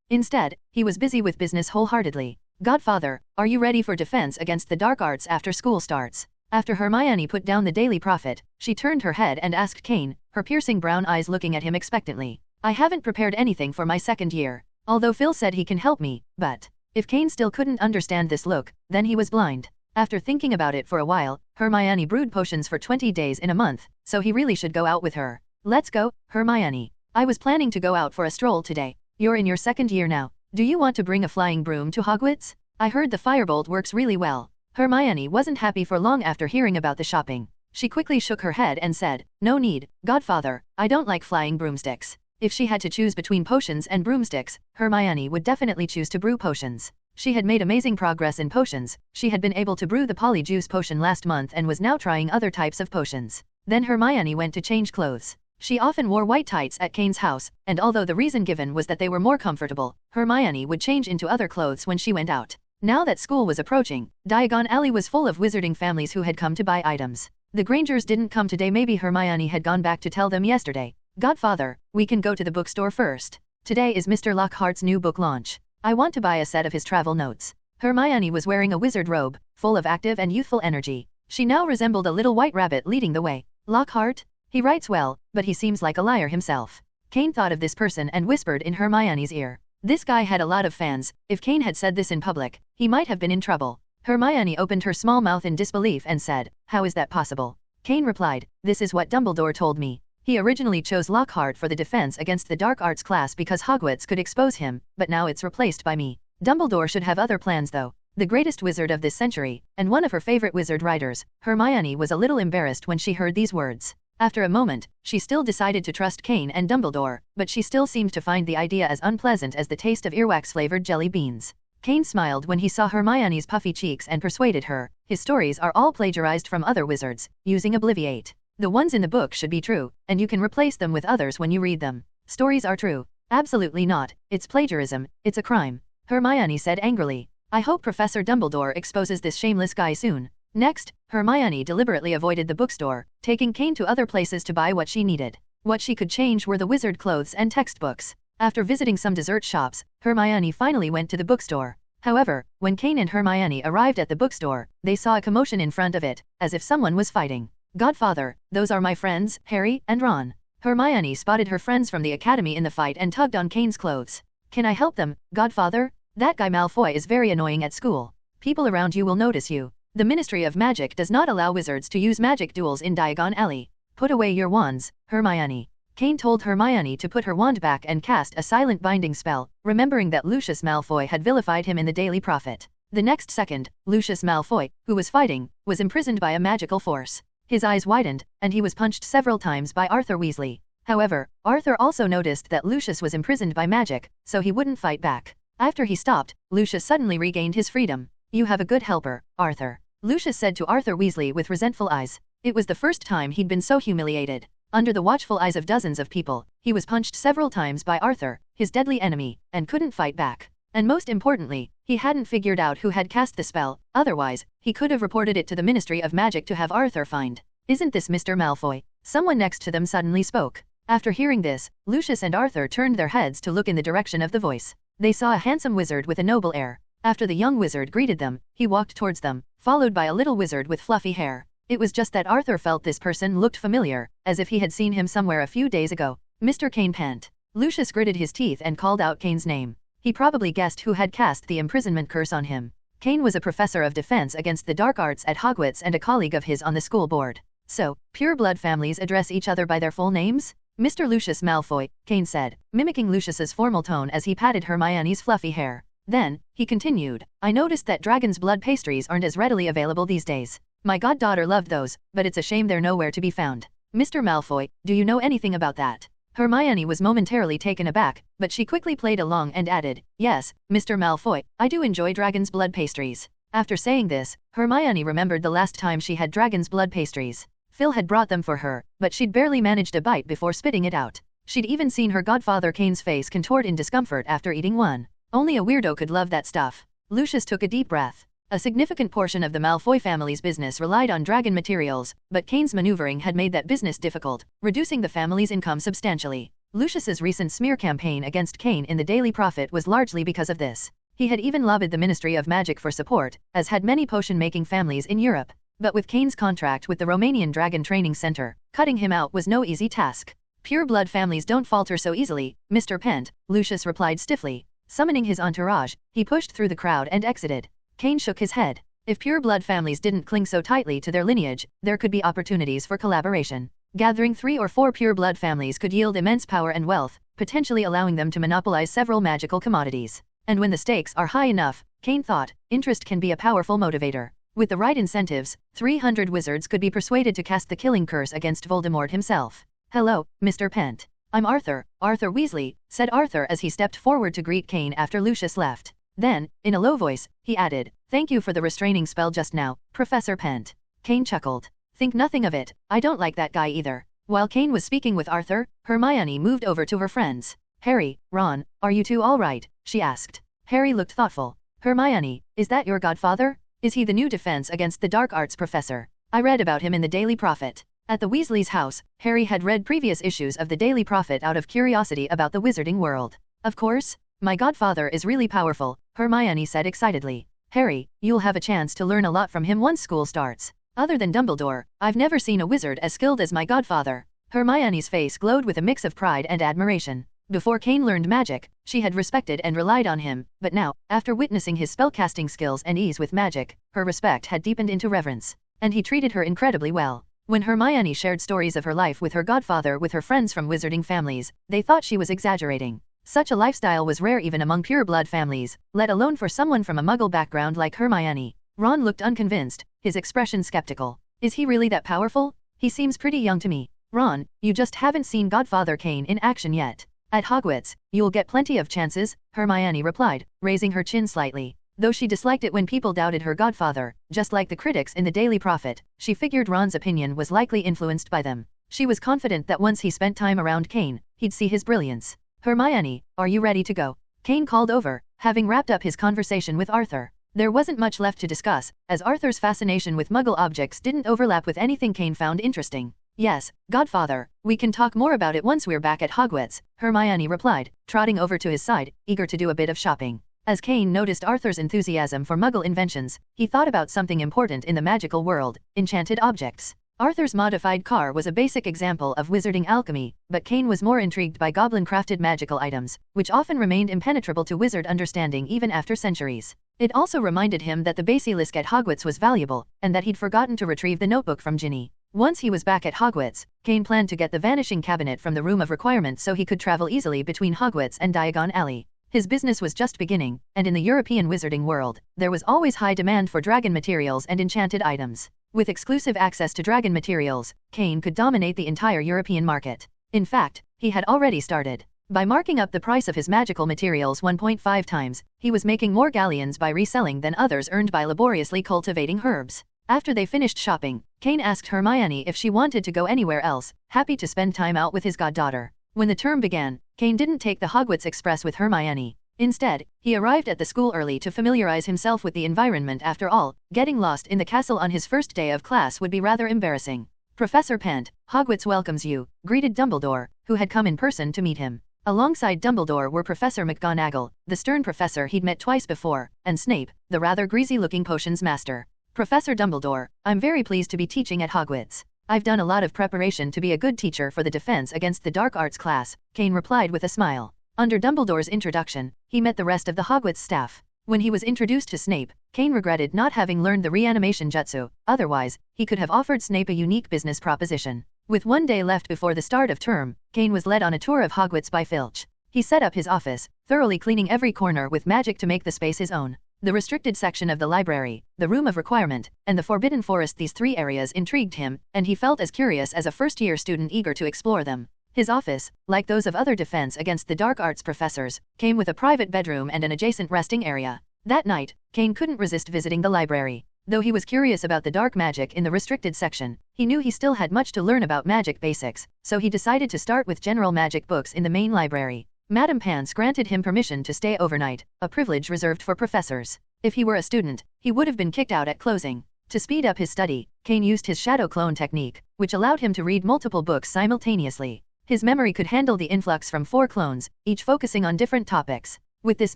Instead, he was busy with business wholeheartedly. Godfather, are you ready for defense against the dark arts after school starts? After Hermione put down the Daily Prophet, she turned her head and asked Kain, her piercing brown eyes looking at him expectantly. I haven't prepared anything for my second year. Although Phil said he can help me, but... If Kain still couldn't understand this look, then he was blind. After thinking about it for a while, Hermione brewed potions for 20 days in a month, so he really should go out with her. Let's go, Hermione. I was planning to go out for a stroll today. You're in your second year now. Do you want to bring a flying broom to Hogwarts? I heard the firebolt works really well. Hermione wasn't happy for long after hearing about the shopping. She quickly shook her head and said, no need, Godfather, I don't like flying broomsticks. If she had to choose between potions and broomsticks, Hermione would definitely choose to brew potions. She had made amazing progress in potions. She had been able to brew the polyjuice potion last month and was now trying other types of potions. Then Hermione went to change clothes. She often wore white tights at Kain's house, and although the reason given was that they were more comfortable, Hermione would change into other clothes when she went out. Now that school was approaching, Diagon Alley was full of wizarding families who had come to buy items. The Grangers didn't come today. Maybe Hermione had gone back to tell them yesterday. Godfather, we can go to the bookstore first. Today is Mr. Lockhart's new book launch. I want to buy a set of his travel notes. Hermione was wearing a wizard robe, full of active and youthful energy. She now resembled a little white rabbit leading the way. Lockhart? He writes well, but he seems like a liar himself. Kain thought of this person and whispered in Hermione's ear. This guy had a lot of fans. If Kain had said this in public, he might have been in trouble. Hermione opened her small mouth in disbelief and said, how is that possible? Kain replied, this is what Dumbledore told me. He originally chose Lockhart for the defense against the dark arts class because Hogwarts could expose him, but now it's replaced by me. Dumbledore should have other plans though. The greatest wizard of this century, and one of her favorite wizard writers, Hermione was a little embarrassed when she heard these words. After a moment, she still decided to trust Kain and Dumbledore, but she still seemed to find the idea as unpleasant as the taste of earwax-flavored jelly beans. Kain smiled when he saw Hermione's puffy cheeks and persuaded her. His stories are all plagiarized from other wizards, using Obliviate. The ones in the book should be true, and you can replace them with others when you read them. Stories are true. Absolutely not. It's plagiarism. It's a crime. Hermione said angrily. I hope Professor Dumbledore exposes this shameless guy soon. Next, Hermione deliberately avoided the bookstore, taking Kain to other places to buy what she needed. What she could change were the wizard clothes and textbooks. After visiting some dessert shops, Hermione finally went to the bookstore. However, when Kain and Hermione arrived at the bookstore, they saw a commotion in front of it, as if someone was fighting. Godfather, those are my friends, Harry and Ron. Hermione spotted her friends from the academy in the fight and tugged on Kain's clothes. Can I help them, Godfather? That guy Malfoy is very annoying at school. People around you will notice you. The Ministry of Magic does not allow wizards to use magic duels in Diagon Alley. Put away your wands, Hermione. Kain told Hermione to put her wand back and cast a silent binding spell, remembering that Lucius Malfoy had vilified him in the Daily Prophet. The next second, Lucius Malfoy, who was fighting, was imprisoned by a magical force. His eyes widened, and he was punched several times by Arthur Weasley. However, Arthur also noticed that Lucius was imprisoned by magic, so he wouldn't fight back. After he stopped, Lucius suddenly regained his freedom. You have a good helper, Arthur. Lucius said to Arthur Weasley with resentful eyes. It was the first time he'd been so humiliated. Under the watchful eyes of dozens of people, he was punched several times by Arthur, his deadly enemy, and couldn't fight back. And most importantly, he hadn't figured out who had cast the spell, otherwise, he could have reported it to the Ministry of Magic to have Arthur fined. Isn't this Mr. Malfoy? Someone next to them suddenly spoke. After hearing this, Lucius and Arthur turned their heads to look in the direction of the voice. They saw a handsome wizard with a noble air. After the young wizard greeted them, he walked towards them, followed by a little wizard with fluffy hair. It was just that Arthur felt this person looked familiar, as if he had seen him somewhere a few days ago. Mr. Kain Pent. Lucius gritted his teeth and called out Kain's name. He probably guessed who had cast the imprisonment curse on him. Kain was a professor of defense against the dark arts at Hogwarts and a colleague of his on the school board. So, pure blood families address each other by their full names? Mr. Lucius Malfoy, Kain said, mimicking Lucius's formal tone as he patted Hermione's fluffy hair. Then, he continued, I noticed that dragon's blood pastries aren't as readily available these days. My goddaughter loved those, but it's a shame they're nowhere to be found. Mr. Malfoy, do you know anything about that? Hermione was momentarily taken aback, but she quickly played along and added, yes, Mr. Malfoy, I do enjoy dragon's blood pastries. After saying this, Hermione remembered the last time she had dragon's blood pastries. Phil had brought them for her, but she'd barely managed a bite before spitting it out. She'd even seen her godfather Kain's face contort in discomfort after eating one. Only a weirdo could love that stuff. Lucius took a deep breath. A significant portion of the Malfoy family's business relied on dragon materials, but Kain's maneuvering had made that business difficult, reducing the family's income substantially. Lucius's recent smear campaign against Kain in the Daily Prophet was largely because of this. He had even lobbied the Ministry of Magic for support, as had many potion-making families in Europe. But with Kain's contract with the Romanian Dragon Training Center, cutting him out was no easy task. Pure blood families don't falter so easily, Mr. Pent, Lucius replied stiffly. Summoning his entourage, he pushed through the crowd and exited. Kain shook his head. If pure blood families didn't cling so tightly to their lineage, there could be opportunities for collaboration. Gathering 3 or 4 pure blood families could yield immense power and wealth, potentially allowing them to monopolize several magical commodities. And when the stakes are high enough, Kain thought, interest can be a powerful motivator. With the right incentives, 300 wizards could be persuaded to cast the killing curse against Voldemort himself. Hello, Mr. Pent. I'm Arthur Weasley, said Arthur as he stepped forward to greet Kain after Lucius left. Then, in a low voice, he added, thank you for the restraining spell just now, Professor Pent. Kain chuckled. Think nothing of it, I don't like that guy either. While Kain was speaking with Arthur, Hermione moved over to her friends. Harry, Ron, are you two all right? She asked. Harry looked thoughtful. Hermione, is that your godfather? Is he the new defense against the dark arts professor? I read about him in the Daily Prophet. At the Weasleys' house, Harry had read previous issues of the Daily Prophet out of curiosity about the wizarding world. Of course, my godfather is really powerful, Hermione said excitedly. Harry, you'll have a chance to learn a lot from him once school starts. Other than Dumbledore, I've never seen a wizard as skilled as my godfather. Hermione's face glowed with a mix of pride and admiration. Before Kain learned magic, she had respected and relied on him, but now, after witnessing his spellcasting skills and ease with magic, her respect had deepened into reverence. And he treated her incredibly well. When Hermione shared stories of her life with her godfather with her friends from wizarding families, they thought she was exaggerating. Such a lifestyle was rare even among pure-blood families, let alone for someone from a muggle background like Hermione. Ron looked unconvinced, his expression skeptical. Is he really that powerful? He seems pretty young to me. Ron, you just haven't seen Godfather Kain in action yet. At Hogwarts, you'll get plenty of chances, Hermione replied, raising her chin slightly. Though she disliked it when people doubted her godfather, just like the critics in the Daily Prophet, she figured Ron's opinion was likely influenced by them. She was confident that once he spent time around Kain, he'd see his brilliance. Hermione, are you ready to go? Kain called over, having wrapped up his conversation with Arthur. There wasn't much left to discuss, as Arthur's fascination with Muggle objects didn't overlap with anything Kain found interesting. Yes, Godfather, we can talk more about it once we're back at Hogwarts, Hermione replied, trotting over to his side, eager to do a bit of shopping. As Kain noticed Arthur's enthusiasm for Muggle inventions, he thought about something important in the magical world, enchanted objects. Arthur's modified car was a basic example of wizarding alchemy, but Kain was more intrigued by goblin-crafted magical items, which often remained impenetrable to wizard understanding even after centuries. It also reminded him that the basilisk at Hogwarts was valuable, and that he'd forgotten to retrieve the notebook from Ginny. Once he was back at Hogwarts, Kain planned to get the Vanishing Cabinet from the Room of Requirement so he could travel easily between Hogwarts and Diagon Alley. His business was just beginning, and in the European wizarding world, there was always high demand for dragon materials and enchanted items. With exclusive access to dragon materials, Kain could dominate the entire European market. In fact, he had already started. By marking up the price of his magical materials 1.5 times, he was making more galleons by reselling than others earned by laboriously cultivating herbs. After they finished shopping, Kain asked Hermione if she wanted to go anywhere else, happy to spend time out with his goddaughter. When the term began, Kain didn't take the Hogwarts Express with Hermione. Instead, he arrived at the school early to familiarize himself with the environment. After all, getting lost in the castle on his first day of class would be rather embarrassing. Professor Pent, Hogwarts welcomes you, greeted Dumbledore, who had come in person to meet him. Alongside Dumbledore were Professor McGonagall, the stern professor he'd met twice before, and Snape, the rather greasy-looking potions master. Professor Dumbledore, I'm very pleased to be teaching at Hogwarts. I've done a lot of preparation to be a good teacher for the defense against the dark arts class, Kain replied with a smile. Under Dumbledore's introduction, he met the rest of the Hogwarts staff. When he was introduced to Snape, Kain regretted not having learned the reanimation jutsu, otherwise, he could have offered Snape a unique business proposition. With 1 day left before the start of term, Kain was led on a tour of Hogwarts by Filch. He set up his office, thoroughly cleaning every corner with magic to make the space his own. The restricted section of the library, the Room of Requirement, and the Forbidden Forest, these 3 areas intrigued him, and he felt as curious as a first-year student eager to explore them. His office, like those of other defense against the dark arts professors, came with a private bedroom and an adjacent resting area. That night, Kain couldn't resist visiting the library. Though he was curious about the dark magic in the restricted section, he knew he still had much to learn about magic basics, so he decided to start with general magic books in the main library. Madame Pants granted him permission to stay overnight, a privilege reserved for professors. If he were a student, he would have been kicked out at closing. To speed up his study, Kain used his shadow clone technique, which allowed him to read multiple books simultaneously. His memory could handle the influx from 4 clones, each focusing on different topics. With this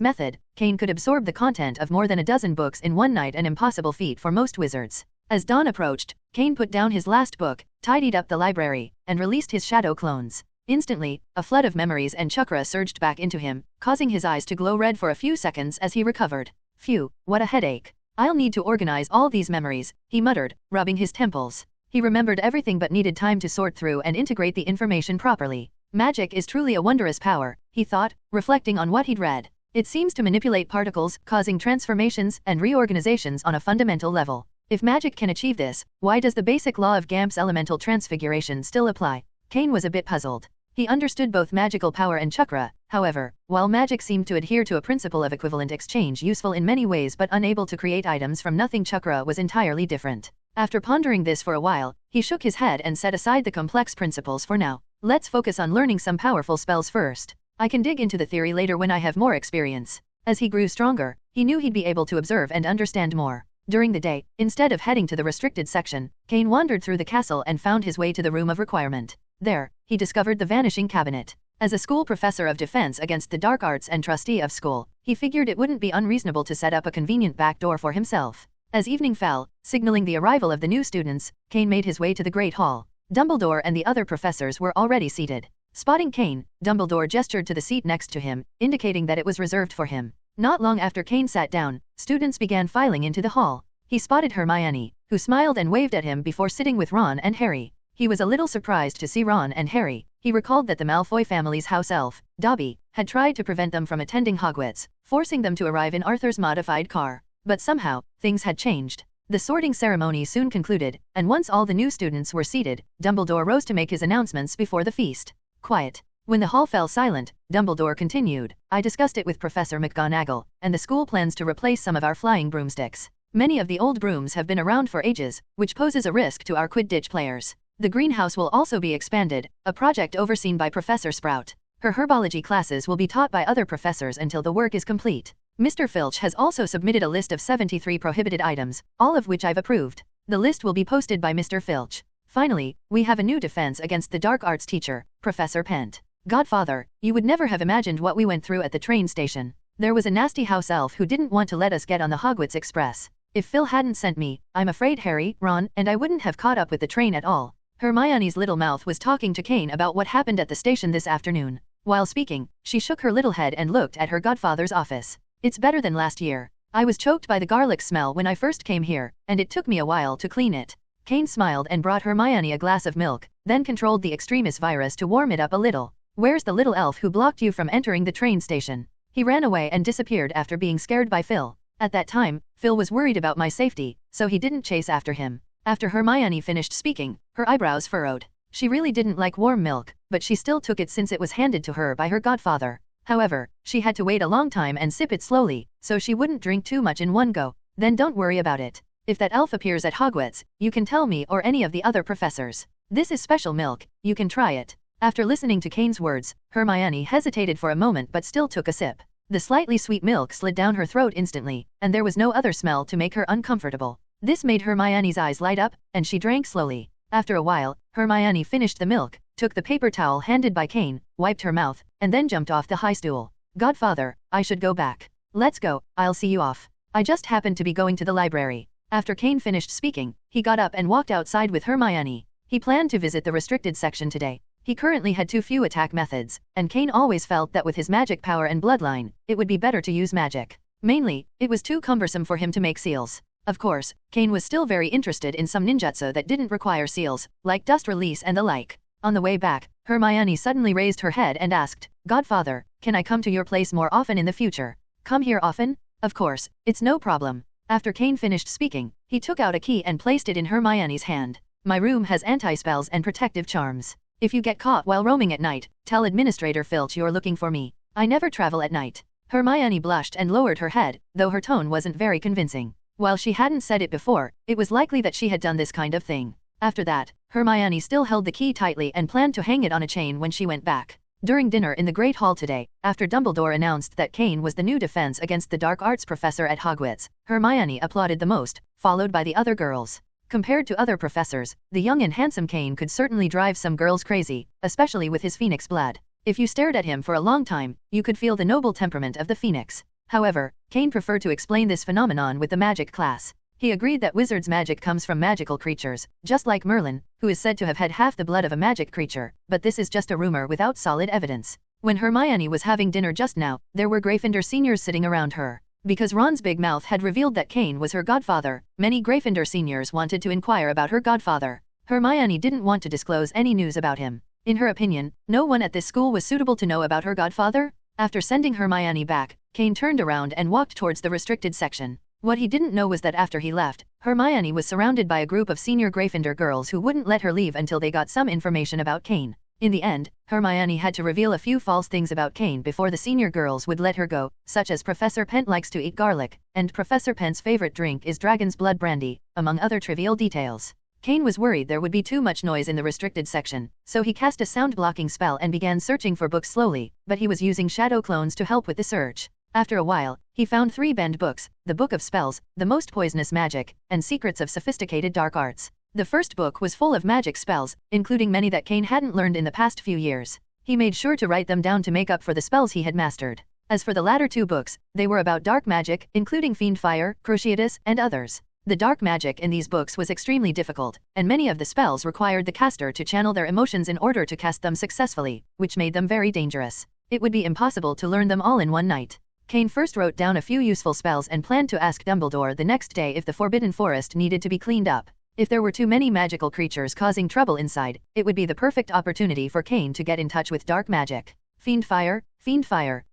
method, Kain could absorb the content of more than a dozen books in one night, an impossible feat for most wizards. As dawn approached, Kain put down his last book, tidied up the library, and released his shadow clones. Instantly, a flood of memories and chakra surged back into him, causing his eyes to glow red for a few seconds as he recovered. Phew, what a headache. I'll need to organize all these memories, he muttered, rubbing his temples. He remembered everything but needed time to sort through and integrate the information properly. Magic is truly a wondrous power, he thought, reflecting on what he'd read. It seems to manipulate particles, causing transformations and reorganizations on a fundamental level. If magic can achieve this, why does the basic law of Gamp's elemental transfiguration still apply? Kain was a bit puzzled. He understood both magical power and chakra, however, while magic seemed to adhere to a principle of equivalent exchange useful in many ways but unable to create items from nothing, chakra was entirely different. After pondering this for a while, he shook his head and set aside the complex principles for now. Let's focus on learning some powerful spells first. I can dig into the theory later when I have more experience. As he grew stronger, he knew he'd be able to observe and understand more. During the day, instead of heading to the restricted section, Kain wandered through the castle and found his way to the room of requirement. There, he discovered the vanishing cabinet. As a school professor of defense against the dark arts and trustee of school, he figured it wouldn't be unreasonable to set up a convenient back door for himself. As evening fell, signaling the arrival of the new students, Kain made his way to the Great Hall. Dumbledore and the other professors were already seated. Spotting Kain, Dumbledore gestured to the seat next to him, indicating that it was reserved for him. Not long after Kain sat down, students began filing into the hall. He spotted Hermione, who smiled and waved at him before sitting with Ron and Harry. He was a little surprised to see Ron and Harry. He recalled that the Malfoy family's house elf, Dobby, had tried to prevent them from attending Hogwarts, forcing them to arrive in Arthur's modified car. But somehow, things had changed. The sorting ceremony soon concluded, and once all the new students were seated, Dumbledore rose to make his announcements before the feast. Quiet. When the hall fell silent, Dumbledore continued, I discussed it with Professor McGonagall, and the school plans to replace some of our flying broomsticks. Many of the old brooms have been around for ages, which poses a risk to our Quidditch players. The greenhouse will also be expanded, a project overseen by Professor Sprout. Her herbology classes will be taught by other professors until the work is complete. Mr. Filch has also submitted a list of 73 prohibited items, all of which I've approved. The list will be posted by Mr. Filch. Finally, we have a new defense against the dark arts teacher, Professor Pent. Godfather, you would never have imagined what we went through at the train station. There was a nasty house elf who didn't want to let us get on the Hogwarts Express. If Phil hadn't sent me, I'm afraid Harry, Ron, and I wouldn't have caught up with the train at all. Hermione's little mouth was talking to Kain about what happened at the station this afternoon. While speaking, she shook her little head and looked at her godfather's office. It's better than last year. I was choked by the garlic smell when I first came here, and it took me a while to clean it. Kain smiled and brought Hermione a glass of milk, then controlled the extremis virus to warm it up a little. Where's the little elf who blocked you from entering the train station? He ran away and disappeared after being scared by Phil. At that time, Phil was worried about my safety, so he didn't chase after him. After Hermione finished speaking, her eyebrows furrowed. She really didn't like warm milk, but she still took it since it was handed to her by her godfather. However, she had to wait a long time and sip it slowly, so she wouldn't drink too much in one go. Then don't worry about it. If that elf appears at Hogwarts, you can tell me or any of the other professors. This is special milk, you can try it. After listening to Kain's words, Hermione hesitated for a moment but still took a sip. The slightly sweet milk slid down her throat instantly, and there was no other smell to make her uncomfortable. This made Hermione's eyes light up, and she drank slowly. After a while, Hermione finished the milk, took the paper towel handed by Kain, wiped her mouth, and then jumped off the high stool. Godfather, I should go back. Let's go, I'll see you off. I just happened to be going to the library. After Kain finished speaking, he got up and walked outside with Hermione. He planned to visit the restricted section today. He currently had too few attack methods, and Kain always felt that with his magic power and bloodline, it would be better to use magic. Mainly, it was too cumbersome for him to make seals. Of course, Kain was still very interested in some ninjutsu that didn't require seals, like dust release and the like. On the way back, Hermione suddenly raised her head and asked, Godfather, can I come to your place more often in the future? Come here often? Of course, it's no problem. After Kain finished speaking, he took out a key and placed it in Hermione's hand. My room has anti-spells and protective charms. If you get caught while roaming at night, tell Administrator Filch you're looking for me. I never travel at night. Hermione blushed and lowered her head, though her tone wasn't very convincing. While she hadn't said it before, it was likely that she had done this kind of thing. After that, Hermione still held the key tightly and planned to hang it on a chain when she went back. During dinner in the Great Hall today, after Dumbledore announced that Kain was the new defense against the dark arts professor at Hogwarts, Hermione applauded the most, followed by the other girls. Compared to other professors, the young and handsome Kain could certainly drive some girls crazy, especially with his phoenix blood. If you stared at him for a long time, you could feel the noble temperament of the phoenix. However, Kain preferred to explain this phenomenon with the magic class. He agreed that wizards' magic comes from magical creatures, just like Merlin, who is said to have had half the blood of a magic creature, but this is just a rumor without solid evidence. When Hermione was having dinner just now, there were Gryffindor seniors sitting around her. Because Ron's big mouth had revealed that Kain was her godfather, many Gryffindor seniors wanted to inquire about her godfather. Hermione didn't want to disclose any news about him. In her opinion, no one at this school was suitable to know about her godfather. After sending Hermione back, Kain turned around and walked towards the restricted section. What he didn't know was that after he left, Hermione was surrounded by a group of senior Gryffindor girls who wouldn't let her leave until they got some information about Kain. In the end, Hermione had to reveal a few false things about Kain before the senior girls would let her go, such as Professor Pent likes to eat garlic, and Professor Pent's favorite drink is dragon's blood brandy, among other trivial details. Kain was worried there would be too much noise in the restricted section, so he cast a sound-blocking spell and began searching for books slowly, but he was using shadow clones to help with the search. After a while, he found 3 banned books, the Book of Spells, The Most Poisonous Magic, and Secrets of Sophisticated Dark Arts. The first book was full of magic spells, including many that Kain hadn't learned in the past few years. He made sure to write them down to make up for the spells he had mastered. As for the latter 2 books, they were about dark magic, including Fiend Fire, Cruciatus, and others. The dark magic in these books was extremely difficult, and many of the spells required the caster to channel their emotions in order to cast them successfully, which made them very dangerous. It would be impossible to learn them all in one night. Kain first wrote down a few useful spells and planned to ask Dumbledore the next day if the Forbidden Forest needed to be cleaned up. If there were too many magical creatures causing trouble inside, it would be the perfect opportunity for Kain to get in touch with dark magic. Fiend Fire,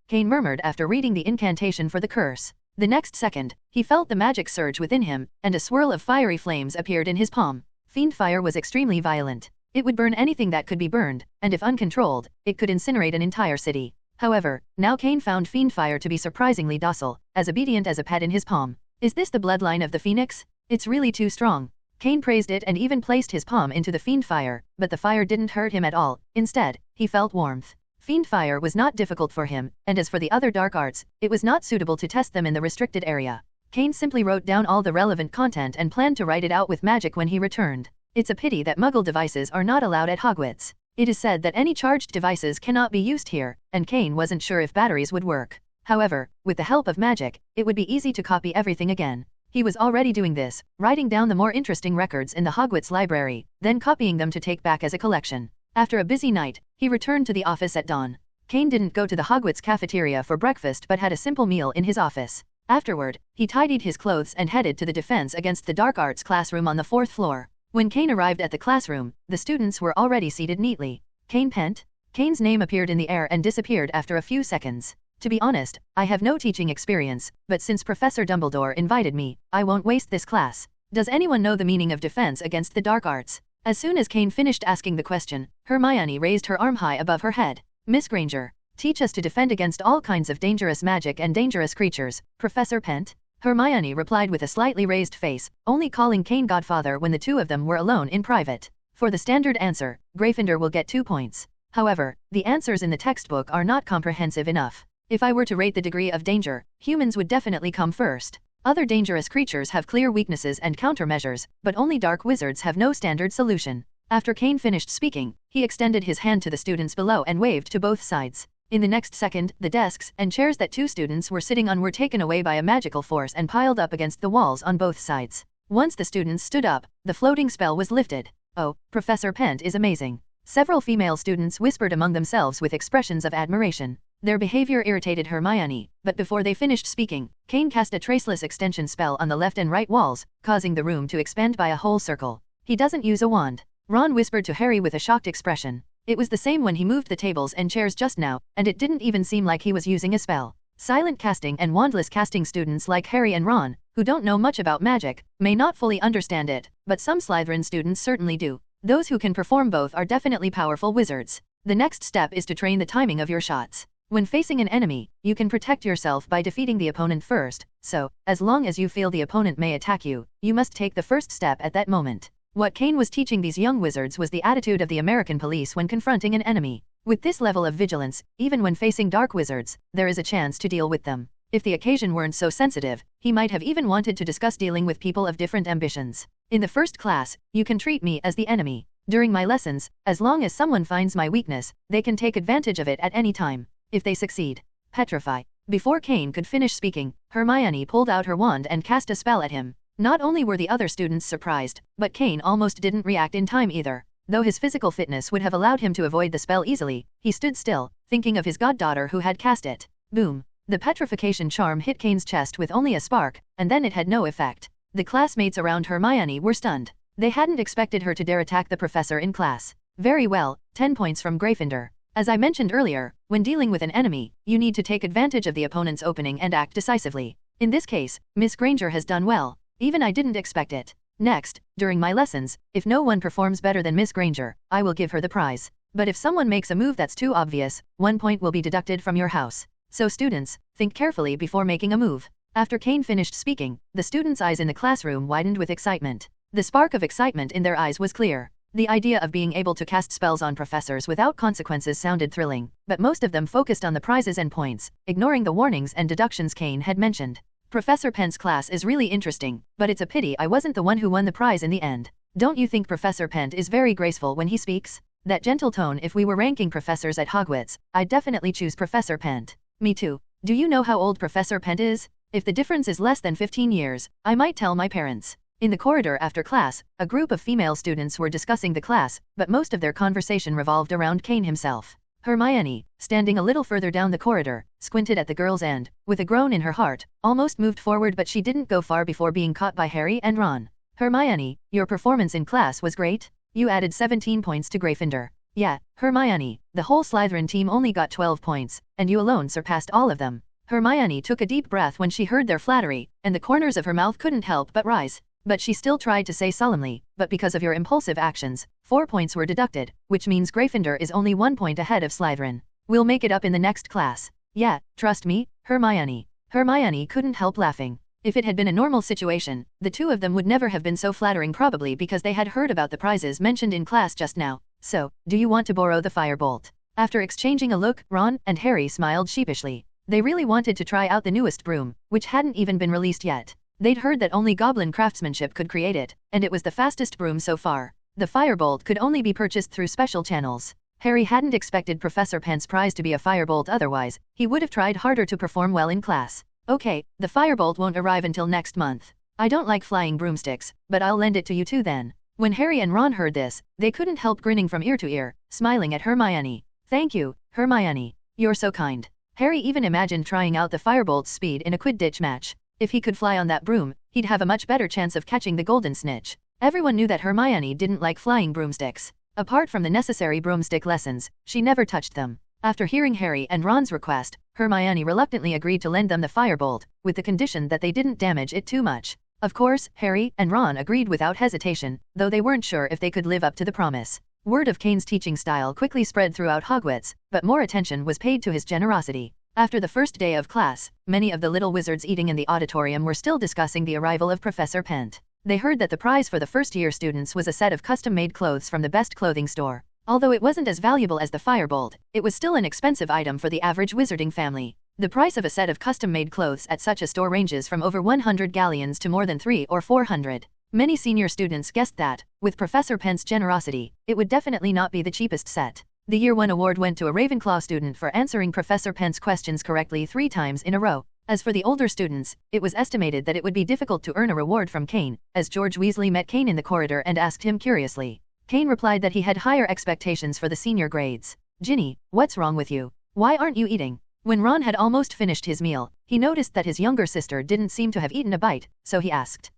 Kain murmured after reading the incantation for the curse. The next second, he felt the magic surge within him, and a swirl of fiery flames appeared in his palm. Fiend Fire was extremely violent. It would burn anything that could be burned, and if uncontrolled, it could incinerate an entire city. However, now Kain found Fiend Fire to be surprisingly docile, as obedient as a pet in his palm. Is this the bloodline of the Phoenix? It's really too strong. Kain praised it and even placed his palm into the Fiend Fire, but the fire didn't hurt him at all. Instead, he felt warmth. Fiend Fire was not difficult for him, and as for the other dark arts, it was not suitable to test them in the restricted area. Kain simply wrote down all the relevant content and planned to write it out with magic when he returned. It's a pity that Muggle devices are not allowed at Hogwarts. It is said that any charged devices cannot be used here, and Kain wasn't sure if batteries would work. However, with the help of magic, it would be easy to copy everything again. He was already doing this, writing down the more interesting records in the Hogwarts library, then copying them to take back as a collection. After a busy night, he returned to the office at dawn. Kain didn't go to the Hogwarts cafeteria for breakfast but had a simple meal in his office. Afterward, he tidied his clothes and headed to the Defense Against the Dark Arts classroom on the 4th floor. When Kain arrived at the classroom, the students were already seated neatly. Kain Pent? Kain's name appeared in the air and disappeared after a few seconds. To be honest, I have no teaching experience, but since Professor Dumbledore invited me, I won't waste this class. Does anyone know the meaning of Defense Against the Dark Arts? As soon as Kain finished asking the question, Hermione raised her arm high above her head. Miss Granger, teach us to defend against all kinds of dangerous magic and dangerous creatures, Professor Pent. Hermione replied with a slightly raised face, only calling Kain godfather when the two of them were alone in private. For the standard answer, Gryffindor will get 2 points. However, the answers in the textbook are not comprehensive enough. If I were to rate the degree of danger, humans would definitely come first. Other dangerous creatures have clear weaknesses and countermeasures, but only dark wizards have no standard solution. After Kain finished speaking, he extended his hand to the students below and waved to both sides. In the next second, the desks and chairs that 2 students were sitting on were taken away by a magical force and piled up against the walls on both sides. Once the students stood up, the floating spell was lifted. Oh, Professor Pent is amazing. Several female students whispered among themselves with expressions of admiration. Their behavior irritated Hermione, but before they finished speaking, Kain cast a traceless extension spell on the left and right walls, causing the room to expand by a whole circle. He doesn't use a wand. Ron whispered to Harry with a shocked expression. It was the same when he moved the tables and chairs just now, and it didn't even seem like he was using a spell. Silent casting and wandless casting students like Harry and Ron, who don't know much about magic, may not fully understand it, but some Slytherin students certainly do. Those who can perform both are definitely powerful wizards. The next step is to train the timing of your shots. When facing an enemy, you can protect yourself by defeating the opponent first, so, as long as you feel the opponent may attack you, you must take the first step at that moment. What Kain was teaching these young wizards was the attitude of the American police when confronting an enemy. With this level of vigilance, even when facing dark wizards, there is a chance to deal with them. If the occasion weren't so sensitive, he might have even wanted to discuss dealing with people of different ambitions. In the first class, you can treat me as the enemy. During my lessons, as long as someone finds my weakness, they can take advantage of it at any time. If they succeed, petrify. Before Kain could finish speaking, Hermione pulled out her wand and cast a spell at him. Not only were the other students surprised, but Kain almost didn't react in time either. Though his physical fitness would have allowed him to avoid the spell easily, he stood still, thinking of his goddaughter who had cast it. Boom. The petrification charm hit Kain's chest with only a spark, and then it had no effect. The classmates around Hermione were stunned. They hadn't expected her to dare attack the professor in class. Very well, 10 points from Gryffindor. As I mentioned earlier, when dealing with an enemy, you need to take advantage of the opponent's opening and act decisively. In this case, Miss Granger has done well. Even I didn't expect it. Next, during my lessons, if no one performs better than Miss Granger, I will give her the prize. But if someone makes a move that's too obvious, 1 point will be deducted from your house. So students, think carefully before making a move. After Kain finished speaking, the students' eyes in the classroom widened with excitement. The spark of excitement in their eyes was clear. The idea of being able to cast spells on professors without consequences sounded thrilling, but most of them focused on the prizes and points, ignoring the warnings and deductions Kain had mentioned. Professor Pent's class is really interesting, but it's a pity I wasn't the one who won the prize in the end. Don't you think Professor Pent is very graceful when he speaks? That gentle tone. If we were ranking professors at Hogwarts, I'd definitely choose Professor Pent. Me too. Do you know how old Professor Pent is? If the difference is less than 15 years, I might tell my parents. In the corridor after class, a group of female students were discussing the class, but most of their conversation revolved around Kain himself. Hermione, standing a little further down the corridor, squinted at the girl's end, with a groan in her heart, almost moved forward, but she didn't go far before being caught by Harry and Ron. Hermione, your performance in class was great. You added 17 points to Gryffindor. Yeah, Hermione, the whole Slytherin team only got 12 points, and you alone surpassed all of them. Hermione took a deep breath when she heard their flattery, and the corners of her mouth couldn't help but rise. But she still tried to say solemnly, but because of your impulsive actions, 4 points were deducted, which means Gryffindor is only 1 point ahead of Slytherin. We'll make it up in the next class. Yeah, trust me, Hermione. Hermione couldn't help laughing. If it had been a normal situation, the two of them would never have been so flattering, probably because they had heard about the prizes mentioned in class just now. So, do you want to borrow the firebolt? After exchanging a look, Ron and Harry smiled sheepishly. They really wanted to try out the newest broom, which hadn't even been released yet. They'd heard that only goblin craftsmanship could create it, and it was the fastest broom so far. The firebolt could only be purchased through special channels. Harry hadn't expected Professor Pent's prize to be a firebolt, otherwise, he would have tried harder to perform well in class. Okay, the firebolt won't arrive until next month. I don't like flying broomsticks, but I'll lend it to you too then. When Harry and Ron heard this, they couldn't help grinning from ear to ear, smiling at Hermione. Thank you, Hermione. You're so kind. Harry even imagined trying out the firebolt's speed in a Quidditch match. If he could fly on that broom, he'd have a much better chance of catching the golden snitch. Everyone knew that Hermione didn't like flying broomsticks. Apart from the necessary broomstick lessons, she never touched them. After hearing Harry and Ron's request, Hermione reluctantly agreed to lend them the firebolt, with the condition that they didn't damage it too much. Of course, Harry and Ron agreed without hesitation, though they weren't sure if they could live up to the promise. Word of Kain's teaching style quickly spread throughout Hogwarts, but more attention was paid to his generosity. After the first day of class, many of the little wizards eating in the auditorium were still discussing the arrival of Professor Pent. They heard that the prize for the first-year students was a set of custom-made clothes from the best clothing store. Although it wasn't as valuable as the firebolt, it was still an expensive item for the average wizarding family. The price of a set of custom-made clothes at such a store ranges from over 100 galleons to more than 300 or 400. Many senior students guessed that, with Professor Pent's generosity, it would definitely not be the cheapest set. The Year 1 award went to a Ravenclaw student for answering Professor Pent's questions correctly 3 times in a row. As for the older students, it was estimated that it would be difficult to earn a reward from Kain, as George Weasley met Kain in the corridor and asked him curiously. Kain replied that he had higher expectations for the senior grades. Ginny, what's wrong with you? Why aren't you eating? When Ron had almost finished his meal, he noticed that his younger sister didn't seem to have eaten a bite, so he asked.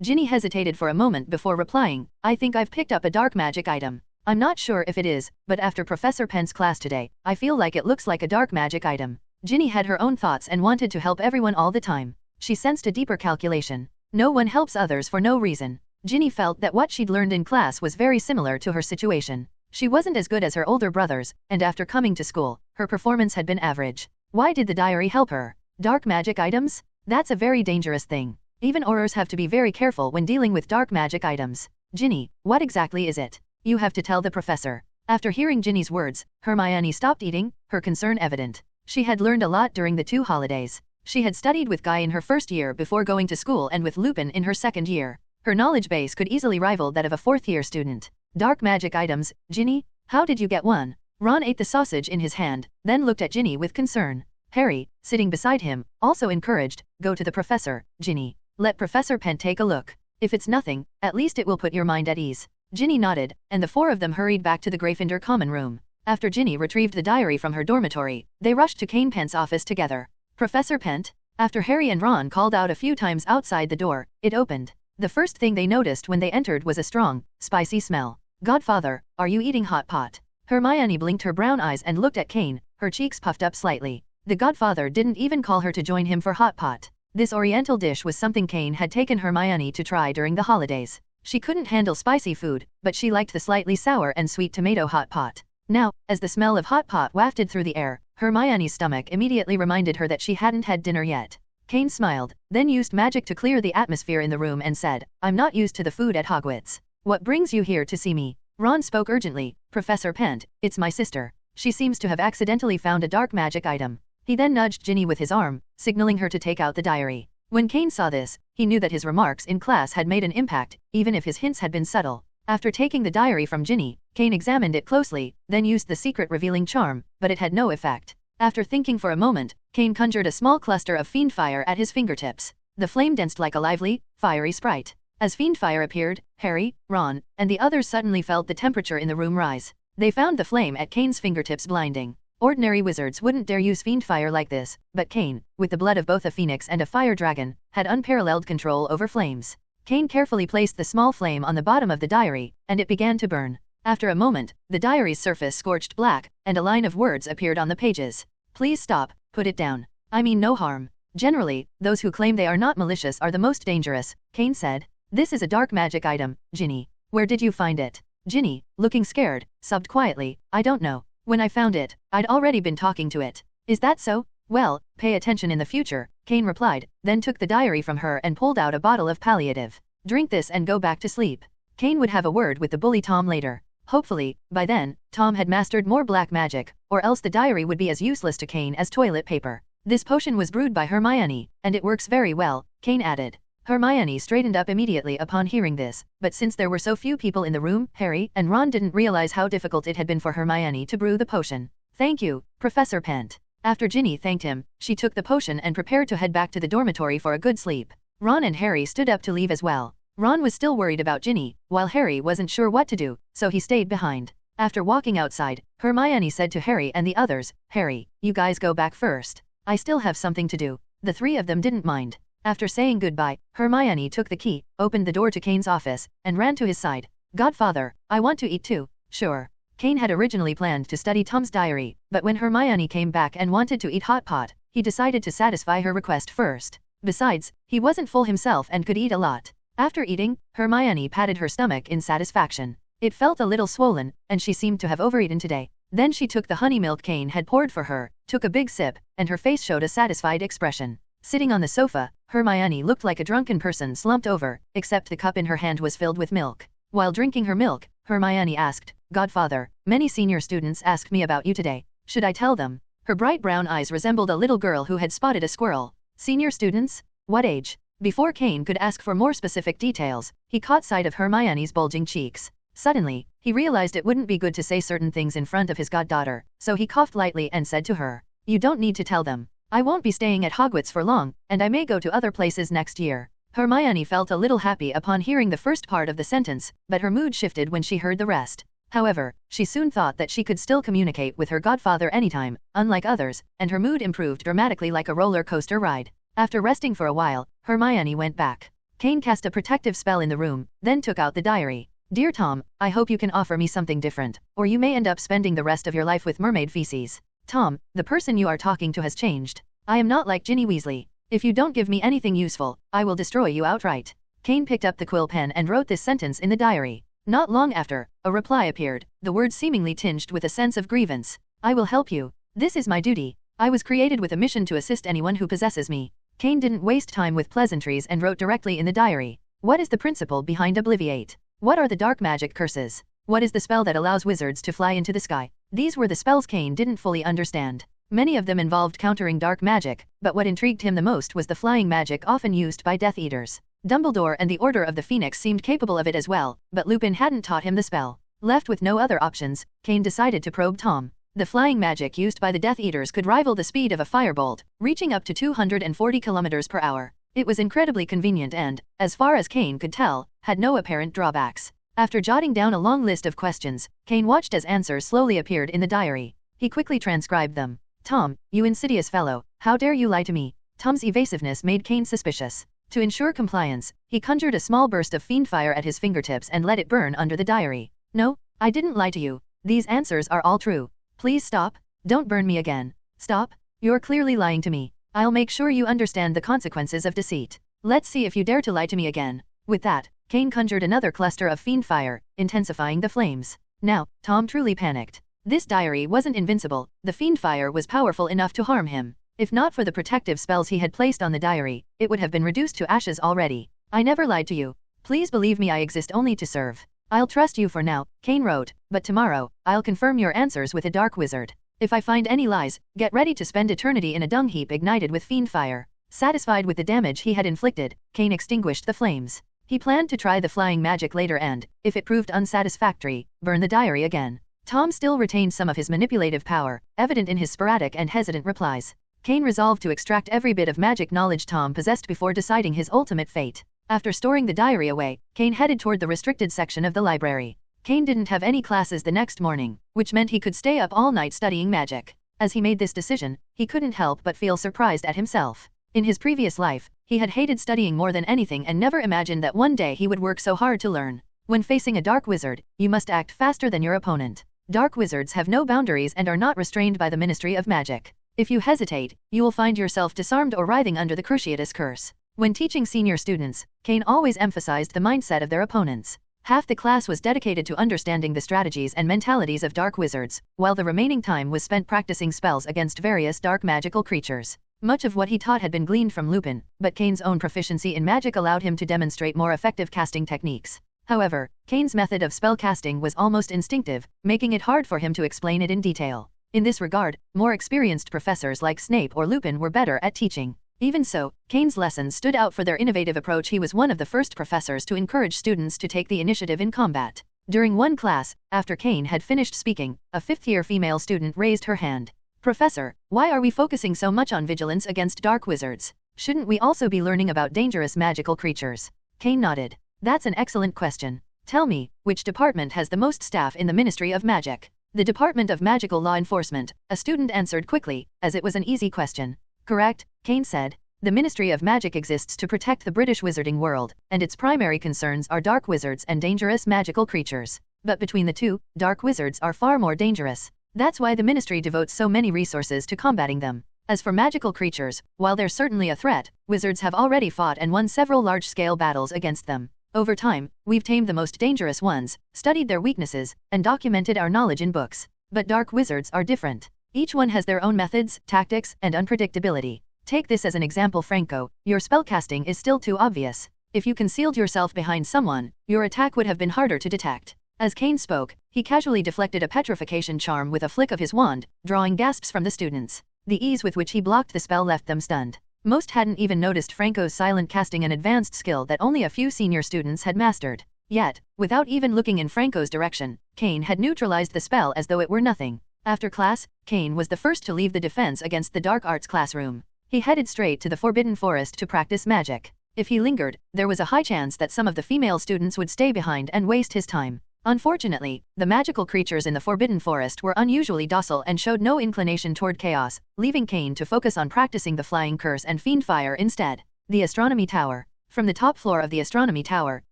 Ginny hesitated for a moment before replying, I think I've picked up a dark magic item. I'm not sure if it is, but after Professor Pent's class today, I feel like it looks like a dark magic item. Ginny had her own thoughts and wanted to help everyone all the time. She sensed a deeper calculation. No one helps others for no reason. Ginny felt that what she'd learned in class was very similar to her situation. She wasn't as good as her older brothers, and after coming to school, her performance had been average. Why did the diary help her? Dark magic items? That's a very dangerous thing. Even Aurors have to be very careful when dealing with dark magic items. Ginny, what exactly is it? You have to tell the professor. After hearing Ginny's words, Hermione stopped eating, her concern evident. She had learned a lot during the 2 holidays. She had studied with Guy in her first year before going to school and with Lupin in her second year. Her knowledge base could easily rival that of a 4th-year student. Dark magic items, Ginny? How did you get one? Ron ate the sausage in his hand, then looked at Ginny with concern. Harry, sitting beside him, also encouraged, go to the professor, Ginny. Let Professor Pent take a look. If it's nothing, at least it will put your mind at ease. Ginny nodded, and the 4 of them hurried back to the Gryffindor common room. After Ginny retrieved the diary from her dormitory, they rushed to Kain Pent's office together. Professor Pent? After Harry and Ron called out a few times outside the door, it opened. The first thing they noticed when they entered was a strong, spicy smell. Godfather, are you eating hot pot? Hermione blinked her brown eyes and looked at Kain, her cheeks puffed up slightly. The Godfather didn't even call her to join him for hot pot. This oriental dish was something Kain had taken Hermione to try during the holidays. She couldn't handle spicy food, but she liked the slightly sour and sweet tomato hot pot. Now, as the smell of hot pot wafted through the air, Hermione's stomach immediately reminded her that she hadn't had dinner yet. Kain smiled, then used magic to clear the atmosphere in the room and said, I'm not used to the food at Hogwarts. What brings you here to see me? Ron spoke urgently, Professor Pent, it's my sister. She seems to have accidentally found a dark magic item. He then nudged Ginny with his arm, signaling her to take out the diary. When Kain saw this, he knew that his remarks in class had made an impact, even if his hints had been subtle. After taking the diary from Ginny, Kain examined it closely, then used the secret revealing charm, but it had no effect. After thinking for a moment, Kain conjured a small cluster of fiend fire at his fingertips. The flame danced like a lively, fiery sprite. As fiend fire appeared, Harry, Ron, and the others suddenly felt the temperature in the room rise. They found the flame at Kain's fingertips blinding. Ordinary wizards wouldn't dare use fiend fire like this, but Kain, with the blood of both a phoenix and a fire dragon, had unparalleled control over flames. Kain carefully placed the small flame on the bottom of the diary, and it began to burn. After a moment, the diary's surface scorched black, and a line of words appeared on the pages. Please stop, put it down. I mean no harm. Generally, those who claim they are not malicious are the most dangerous, Kain said. This is a dark magic item, Ginny. Where did you find it? Ginny, looking scared, sobbed quietly, I don't know. When I found it, I'd already been talking to it. Is that so? Well, pay attention in the future, Kain replied, then took the diary from her and pulled out a bottle of palliative. Drink this and go back to sleep. Kain would have a word with the bully Tom later. Hopefully, by then, Tom had mastered more black magic, or else the diary would be as useless to Kain as toilet paper. This potion was brewed by Hermione, and it works very well, Kain added. Hermione straightened up immediately upon hearing this, but since there were so few people in the room, Harry and Ron didn't realize how difficult it had been for Hermione to brew the potion. Thank you, Professor Pent. After Ginny thanked him, she took the potion and prepared to head back to the dormitory for a good sleep. Ron and Harry stood up to leave as well. Ron was still worried about Ginny, while Harry wasn't sure what to do, so he stayed behind. After walking outside, Hermione said to Harry and the others, Harry, you guys go back first. I still have something to do. The 3 of them didn't mind. After saying goodbye, Hermione took the key, opened the door to Kain's office, and ran to his side. Godfather, I want to eat too. Sure. Kain had originally planned to study Tom's diary, but when Hermione came back and wanted to eat hot pot, he decided to satisfy her request first. Besides, he wasn't full himself and could eat a lot. After eating, Hermione patted her stomach in satisfaction. It felt a little swollen, and she seemed to have overeaten today. Then she took the honey milk Kain had poured for her, took a big sip, and her face showed a satisfied expression. Sitting on the sofa, Hermione looked like a drunken person slumped over, except the cup in her hand was filled with milk. While drinking her milk, Hermione asked, Godfather, many senior students asked me about you today. Should I tell them? Her bright brown eyes resembled a little girl who had spotted a squirrel. Senior students? What age? Before Kain could ask for more specific details, he caught sight of Hermione's bulging cheeks. Suddenly, he realized it wouldn't be good to say certain things in front of his goddaughter, so he coughed lightly and said to her, You don't need to tell them. I won't be staying at Hogwarts for long, and I may go to other places next year. Hermione felt a little happy upon hearing the first part of the sentence, but her mood shifted when she heard the rest. However, she soon thought that she could still communicate with her godfather anytime, unlike others, and her mood improved dramatically like a roller coaster ride. After resting for a while, Hermione went back. Kain cast a protective spell in the room, then took out the diary. Dear Tom, I hope you can offer me something different, or you may end up spending the rest of your life with mermaid feces. Tom, the person you are talking to has changed. I am not like Ginny Weasley. If you don't give me anything useful, I will destroy you outright. Kain picked up the quill pen and wrote this sentence in the diary. Not long after, a reply appeared, the words seemingly tinged with a sense of grievance. I will help you. This is my duty. I was created with a mission to assist anyone who possesses me. Kain didn't waste time with pleasantries and wrote directly in the diary. What is the principle behind Obliviate? What are the dark magic curses? What is the spell that allows wizards to fly into the sky? These were the spells Kain didn't fully understand. Many of them involved countering dark magic, but what intrigued him the most was the flying magic often used by Death Eaters. Dumbledore and the Order of the Phoenix seemed capable of it as well, but Lupin hadn't taught him the spell. Left with no other options, Kain decided to probe Tom. The flying magic used by the Death Eaters could rival the speed of a firebolt, reaching up to 240 km per hour. It was incredibly convenient and, as far as Kain could tell, had no apparent drawbacks. After jotting down a long list of questions, Kain watched as answers slowly appeared in the diary. He quickly transcribed them. Tom, you insidious fellow, how dare you lie to me? Tom's evasiveness made Kain suspicious. To ensure compliance, he conjured a small burst of fiend fire at his fingertips and let it burn under the diary. No, I didn't lie to you. These answers are all true. Please stop. Don't burn me again. Stop. You're clearly lying to me. I'll make sure you understand the consequences of deceit. Let's see if you dare to lie to me again. With that, Kain conjured another cluster of fiend fire, intensifying the flames. Now, Tom truly panicked. This diary wasn't invincible, the fiend fire was powerful enough to harm him. If not for the protective spells he had placed on the diary, it would have been reduced to ashes already. I never lied to you. Please believe me, I exist only to serve. I'll trust you for now, Kain wrote, but tomorrow, I'll confirm your answers with a dark wizard. If I find any lies, get ready to spend eternity in a dung heap ignited with fiend fire. Satisfied with the damage he had inflicted, Kain extinguished the flames. He planned to try the flying magic later and, if it proved unsatisfactory, burn the diary again. Tom still retained some of his manipulative power, evident in his sporadic and hesitant replies. Kain resolved to extract every bit of magic knowledge Tom possessed before deciding his ultimate fate. After storing the diary away, Kain headed toward the restricted section of the library. Kain didn't have any classes the next morning, which meant he could stay up all night studying magic. As he made this decision, he couldn't help but feel surprised at himself. In his previous life, he had hated studying more than anything and never imagined that one day he would work so hard to learn. When facing a dark wizard, you must act faster than your opponent. Dark wizards have no boundaries and are not restrained by the Ministry of Magic. If you hesitate, you will find yourself disarmed or writhing under the Cruciatus Curse. When teaching senior students, Kain always emphasized the mindset of their opponents. Half the class was dedicated to understanding the strategies and mentalities of dark wizards, while the remaining time was spent practicing spells against various dark magical creatures. Much of what he taught had been gleaned from Lupin, but Kain's own proficiency in magic allowed him to demonstrate more effective casting techniques. However, Kain's method of spell casting was almost instinctive, making it hard for him to explain it in detail. In this regard, more experienced professors like Snape or Lupin were better at teaching. Even so, Kain's lessons stood out for their innovative approach. He was one of the first professors to encourage students to take the initiative in combat. During one class, after Kain had finished speaking, a fifth-year female student raised her hand. Professor, why are we focusing so much on vigilance against dark wizards? Shouldn't we also be learning about dangerous magical creatures? Kain nodded. That's an excellent question. Tell me, which department has the most staff in the Ministry of Magic? The Department of Magical Law Enforcement, a student answered quickly, as it was an easy question. Correct, Kain said. The Ministry of Magic exists to protect the British wizarding world, and its primary concerns are dark wizards and dangerous magical creatures. But between the two, dark wizards are far more dangerous. That's why the Ministry devotes so many resources to combating them. As for magical creatures, while they're certainly a threat, wizards have already fought and won several large-scale battles against them. Over time, we've tamed the most dangerous ones, studied their weaknesses, and documented our knowledge in books. But dark wizards are different. Each one has their own methods, tactics, and unpredictability. Take this as an example, Franco. Your spellcasting is still too obvious. If you concealed yourself behind someone, your attack would have been harder to detect. As Kain spoke, he casually deflected a petrification charm with a flick of his wand, drawing gasps from the students. The ease with which he blocked the spell left them stunned. Most hadn't even noticed Franco's silent casting, an advanced skill that only a few senior students had mastered. Yet, without even looking in Franco's direction, Kain had neutralized the spell as though it were nothing. After class, Kain was the first to leave the defense against the dark arts classroom. He headed straight to the Forbidden Forest to practice magic. If he lingered, there was a high chance that some of the female students would stay behind and waste his time. Unfortunately, the magical creatures in the Forbidden Forest were unusually docile and showed no inclination toward chaos, leaving Kain to focus on practicing the flying curse and fiend fire instead. The Astronomy Tower. From the top floor of the Astronomy Tower,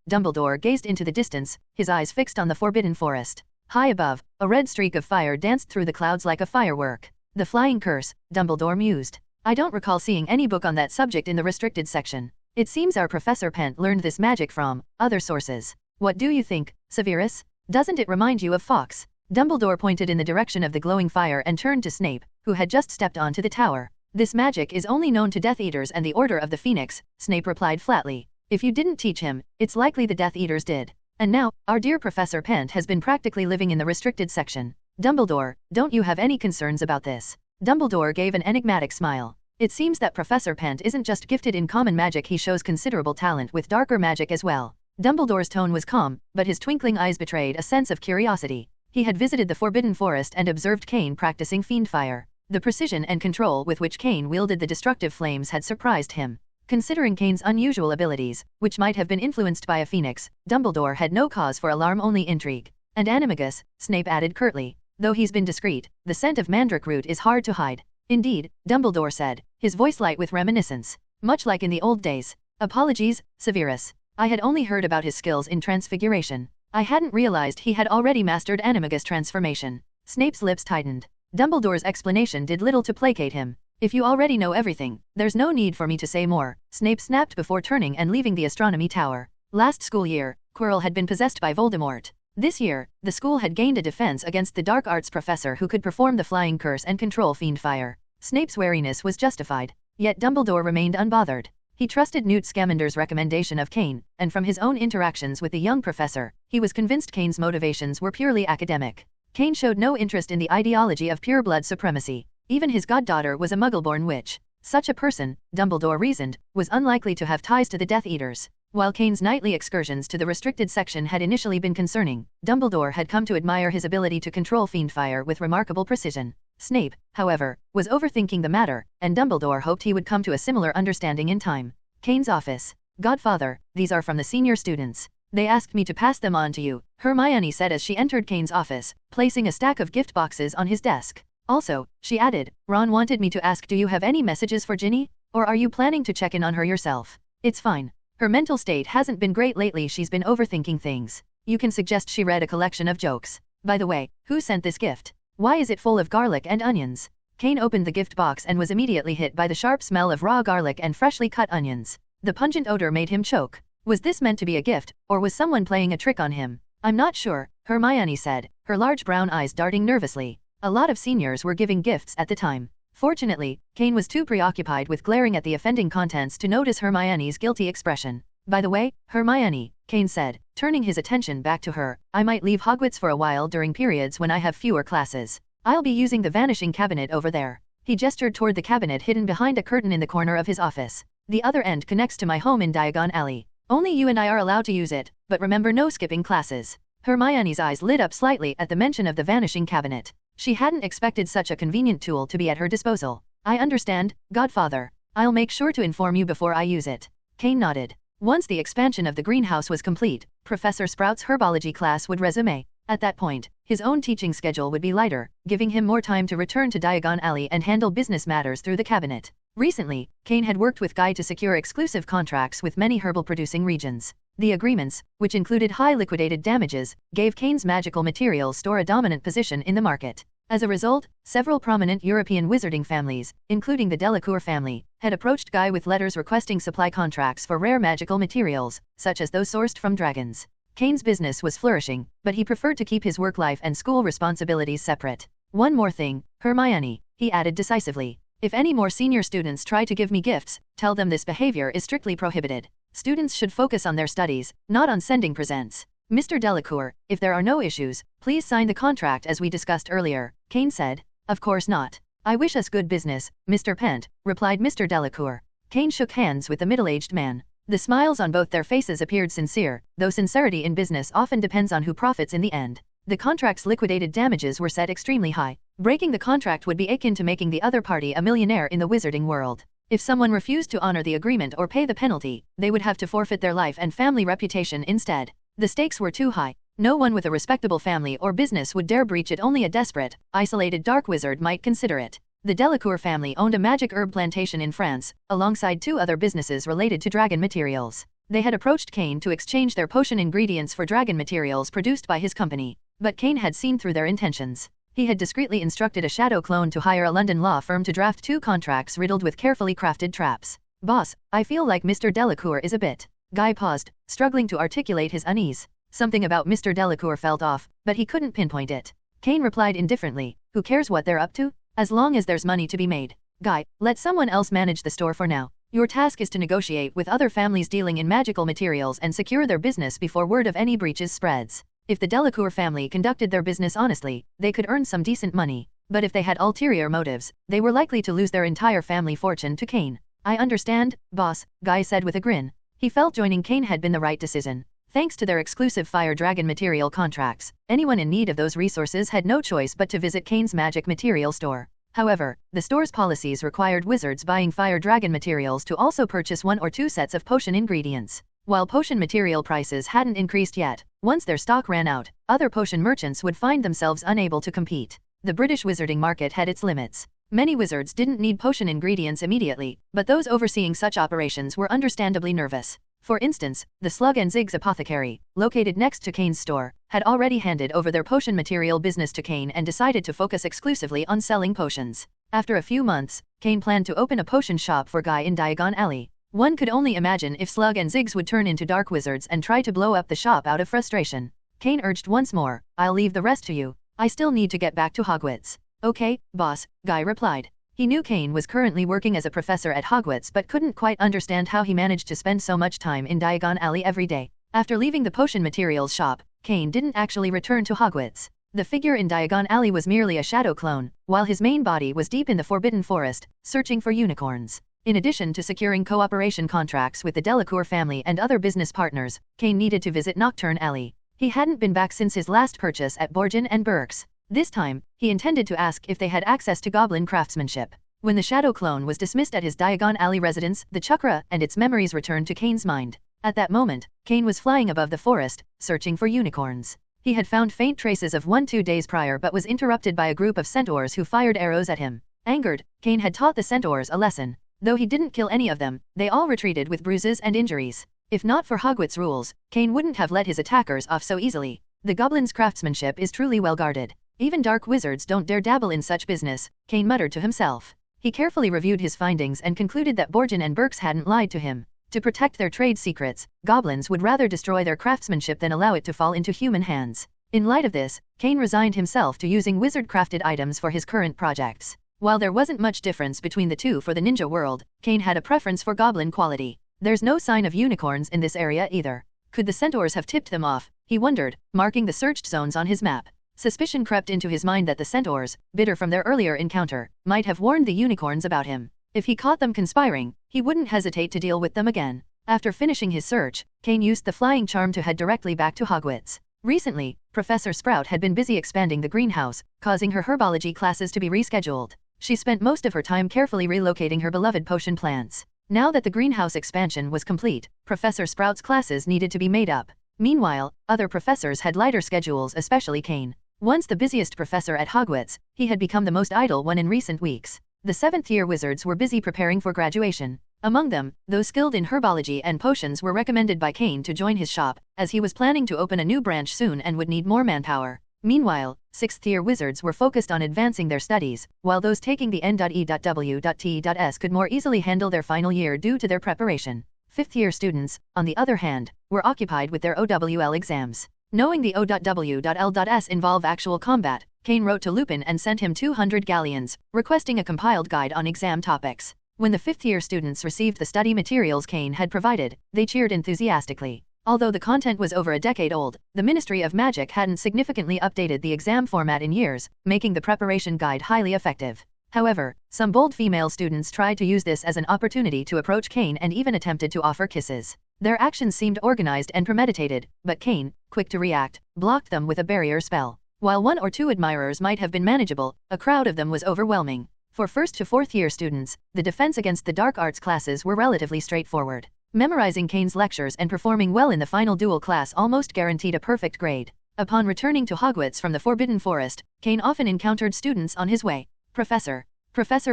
Dumbledore gazed into the distance, his eyes fixed on the Forbidden Forest. High above, a red streak of fire danced through the clouds like a firework. The flying curse, Dumbledore mused. I don't recall seeing any book on that subject in the restricted section. It seems our Professor Pent learned this magic from other sources. What do you think, Severus? Doesn't it remind you of Fawkes? Dumbledore pointed in the direction of the glowing fire and turned to Snape, who had just stepped onto the tower. This magic is only known to Death Eaters and the Order of the Phoenix, Snape replied flatly. If you didn't teach him, it's likely the Death Eaters did. And now, our dear Professor Pent has been practically living in the restricted section. Dumbledore, don't you have any concerns about this? Dumbledore gave an enigmatic smile. It seems that Professor Pent isn't just gifted in common magic, he shows considerable talent with darker magic as well. Dumbledore's tone was calm, but his twinkling eyes betrayed a sense of curiosity. He had visited the Forbidden Forest and observed Kain practicing fiend fire. The precision and control with which Kain wielded the destructive flames had surprised him. Considering Kain's unusual abilities, which might have been influenced by a phoenix, Dumbledore had no cause for alarm, only intrigue. And animagus, Snape added curtly. Though he's been discreet, the scent of mandrake root is hard to hide. Indeed, Dumbledore said, his voice light with reminiscence. Much like in the old days. Apologies, Severus. I had only heard about his skills in transfiguration. I hadn't realized he had already mastered animagus transformation. Snape's lips tightened. Dumbledore's explanation did little to placate him. If you already know everything, there's no need for me to say more, Snape snapped before turning and leaving the astronomy tower. Last school year, Quirrell had been possessed by Voldemort. This year, the school had gained a defense against the dark arts professor who could perform the flying curse and control fiend fire. Snape's wariness was justified. Yet Dumbledore remained unbothered. He trusted Newt Scamander's recommendation of Kain, and from his own interactions with the young professor, he was convinced Kain's motivations were purely academic. Kain showed no interest in the ideology of pure-blood supremacy. Even his goddaughter was a muggle-born witch. Such a person, Dumbledore reasoned, was unlikely to have ties to the Death Eaters. While Kain's nightly excursions to the restricted section had initially been concerning, Dumbledore had come to admire his ability to control fiend fire with remarkable precision. Snape, however, was overthinking the matter, and Dumbledore hoped he would come to a similar understanding in time. Kain's office. Godfather, these are from the senior students. They asked me to pass them on to you, Hermione said as she entered Kain's office, placing a stack of gift boxes on his desk. Also, she added, Ron wanted me to ask, do you have any messages for Ginny? Or are you planning to check in on her yourself? It's fine. Her mental state hasn't been great lately, she's been overthinking things. You can suggest she read a collection of jokes. By the way, who sent this gift? Why is it full of garlic and onions? Kain opened the gift box and was immediately hit by the sharp smell of raw garlic and freshly cut onions. The pungent odor made him choke. Was this meant to be a gift, or was someone playing a trick on him? I'm not sure, Hermione said, her large brown eyes darting nervously. A lot of seniors were giving gifts at the time. Fortunately, Kain was too preoccupied with glaring at the offending contents to notice Hermione's guilty expression. By the way, Hermione, Kain said, turning his attention back to her, I might leave Hogwarts for a while during periods when I have fewer classes. I'll be using the vanishing cabinet over there. He gestured toward the cabinet hidden behind a curtain in the corner of his office. The other end connects to my home in Diagon Alley. Only you and I are allowed to use it, but remember, no skipping classes. Hermione's eyes lit up slightly at the mention of the vanishing cabinet. She hadn't expected such a convenient tool to be at her disposal. I understand, Godfather. I'll make sure to inform you before I use it. Kain nodded. Once the expansion of the greenhouse was complete, Professor Sprout's herbology class would resume. At that point, his own teaching schedule would be lighter, giving him more time to return to Diagon Alley and handle business matters through the cabinet. Recently, Kain had worked with Guy to secure exclusive contracts with many herbal-producing regions. The agreements, which included high liquidated damages, gave Kain's magical materials store a dominant position in the market. As a result, several prominent European wizarding families, including the Delacour family, had approached Guy with letters requesting supply contracts for rare magical materials, such as those sourced from dragons. Kain's business was flourishing, but he preferred to keep his work life and school responsibilities separate. One more thing, Hermione, he added decisively. If any more senior students try to give me gifts, tell them this behavior is strictly prohibited. Students should focus on their studies, not on sending presents. Mr. Delacour, if there are no issues, please sign the contract as we discussed earlier, Kain said. Of course not. I wish us good business, Mr. Pent, replied Mr. Delacour. Kain shook hands with the middle-aged man. The smiles on both their faces appeared sincere, though sincerity in business often depends on who profits in the end. The contract's liquidated damages were set extremely high. Breaking the contract would be akin to making the other party a millionaire in the wizarding world. If someone refused to honor the agreement or pay the penalty, they would have to forfeit their life and family reputation instead. The stakes were too high. No one with a respectable family or business would dare breach it. Only a desperate, isolated dark wizard might consider it. The Delacour family owned a magic herb plantation in France, alongside 2 other businesses related to dragon materials. They had approached Kain to exchange their potion ingredients for dragon materials produced by his company. But Kain had seen through their intentions. He had discreetly instructed a shadow clone to hire a London law firm to draft 2 contracts riddled with carefully crafted traps. Boss, I feel like Mr. Delacour is a bit. Guy paused, struggling to articulate his unease. Something about Mr. Delacour felt off, but he couldn't pinpoint it. Kain replied indifferently, who cares what they're up to? As long as there's money to be made. Guy, let someone else manage the store for now. Your task is to negotiate with other families dealing in magical materials and secure their business before word of any breaches spreads. If the Delacour family conducted their business honestly, they could earn some decent money. But if they had ulterior motives, they were likely to lose their entire family fortune to Kain. I understand, boss, Guy said with a grin. He felt joining Kain had been the right decision. Thanks to their exclusive Fire Dragon material contracts, anyone in need of those resources had no choice but to visit Kain's magic material store. However, the store's policies required wizards buying Fire Dragon materials to also purchase 1 or 2 sets of potion ingredients. While potion material prices hadn't increased yet, once their stock ran out, other potion merchants would find themselves unable to compete. The British wizarding market had its limits. Many wizards didn't need potion ingredients immediately, but those overseeing such operations were understandably nervous. For instance, the Slug and Zig's apothecary, located next to Kain's store, had already handed over their potion material business to Kain and decided to focus exclusively on selling potions. After a few months, Kain planned to open a potion shop for Guy in Diagon Alley. One could only imagine if Slug and Ziggs would turn into dark wizards and try to blow up the shop out of frustration. Kain urged once more, I'll leave the rest to you. I still need to get back to Hogwarts. Okay, boss, Guy replied. He knew Kain was currently working as a professor at Hogwarts but couldn't quite understand how he managed to spend so much time in Diagon Alley every day. After leaving the potion materials shop, Kain didn't actually return to Hogwarts. The figure in Diagon Alley was merely a shadow clone, while his main body was deep in the Forbidden Forest, searching for unicorns. In addition to securing cooperation contracts with the Delacour family and other business partners, Kain needed to visit Nocturne Alley. He hadn't been back since his last purchase at Borgin and Burke's. This time, he intended to ask if they had access to goblin craftsmanship. When the shadow clone was dismissed at his Diagon Alley residence, the chakra and its memories returned to Kain's mind. At that moment, Kain was flying above the forest, searching for unicorns. He had found faint traces of one 2 days prior but was interrupted by a group of centaurs who fired arrows at him. Angered, Kain had taught the centaurs a lesson. Though he didn't kill any of them, they all retreated with bruises and injuries. If not for Hogwarts rules, Kain wouldn't have let his attackers off so easily. The goblin's craftsmanship is truly well guarded. Even dark wizards don't dare dabble in such business, Kain muttered to himself. He carefully reviewed his findings and concluded that Borgin and Burks hadn't lied to him. To protect their trade secrets, goblins would rather destroy their craftsmanship than allow it to fall into human hands. In light of this, Kain resigned himself to using wizard-crafted items for his current projects. While there wasn't much difference between the two for the ninja world, Kain had a preference for goblin quality. There's no sign of unicorns in this area either. Could the centaurs have tipped them off? He wondered, marking the searched zones on his map. Suspicion crept into his mind that the centaurs, bitter from their earlier encounter, might have warned the unicorns about him. If he caught them conspiring, he wouldn't hesitate to deal with them again. After finishing his search, Kain used the flying charm to head directly back to Hogwarts. Recently, Professor Sprout had been busy expanding the greenhouse, causing her herbology classes to be rescheduled. She spent most of her time carefully relocating her beloved potion plants. Now that the greenhouse expansion was complete, Professor Sprout's classes needed to be made up. Meanwhile, other professors had lighter schedules, especially Kain. Once the busiest professor at Hogwarts, he had become the most idle one in recent weeks. The 7th-year wizards were busy preparing for graduation. Among them, those skilled in herbology and potions were recommended by Kain to join his shop, as he was planning to open a new branch soon and would need more manpower. Meanwhile, 6th-year wizards were focused on advancing their studies, while those taking the N.E.W.T.S could more easily handle their final year due to their preparation. 5th-year students, on the other hand, were occupied with their OWL exams. Knowing the O.W.L.S involve actual combat, Kain wrote to Lupin and sent him 200 galleons, requesting a compiled guide on exam topics. When the 5th-year students received the study materials Kain had provided, they cheered enthusiastically. Although the content was over a decade old, the Ministry of Magic hadn't significantly updated the exam format in years, making the preparation guide highly effective. However, some bold female students tried to use this as an opportunity to approach Kain and even attempted to offer kisses. Their actions seemed organized and premeditated, but Kain, quick to react, blocked them with a barrier spell. While 1 or 2 admirers might have been manageable, a crowd of them was overwhelming. For 1st to 4th-year students, the defense against the dark arts classes were relatively straightforward. Memorizing Kain's lectures and performing well in the final duel class almost guaranteed a perfect grade. Upon returning to Hogwarts from the Forbidden Forest, Kain often encountered students on his way. Professor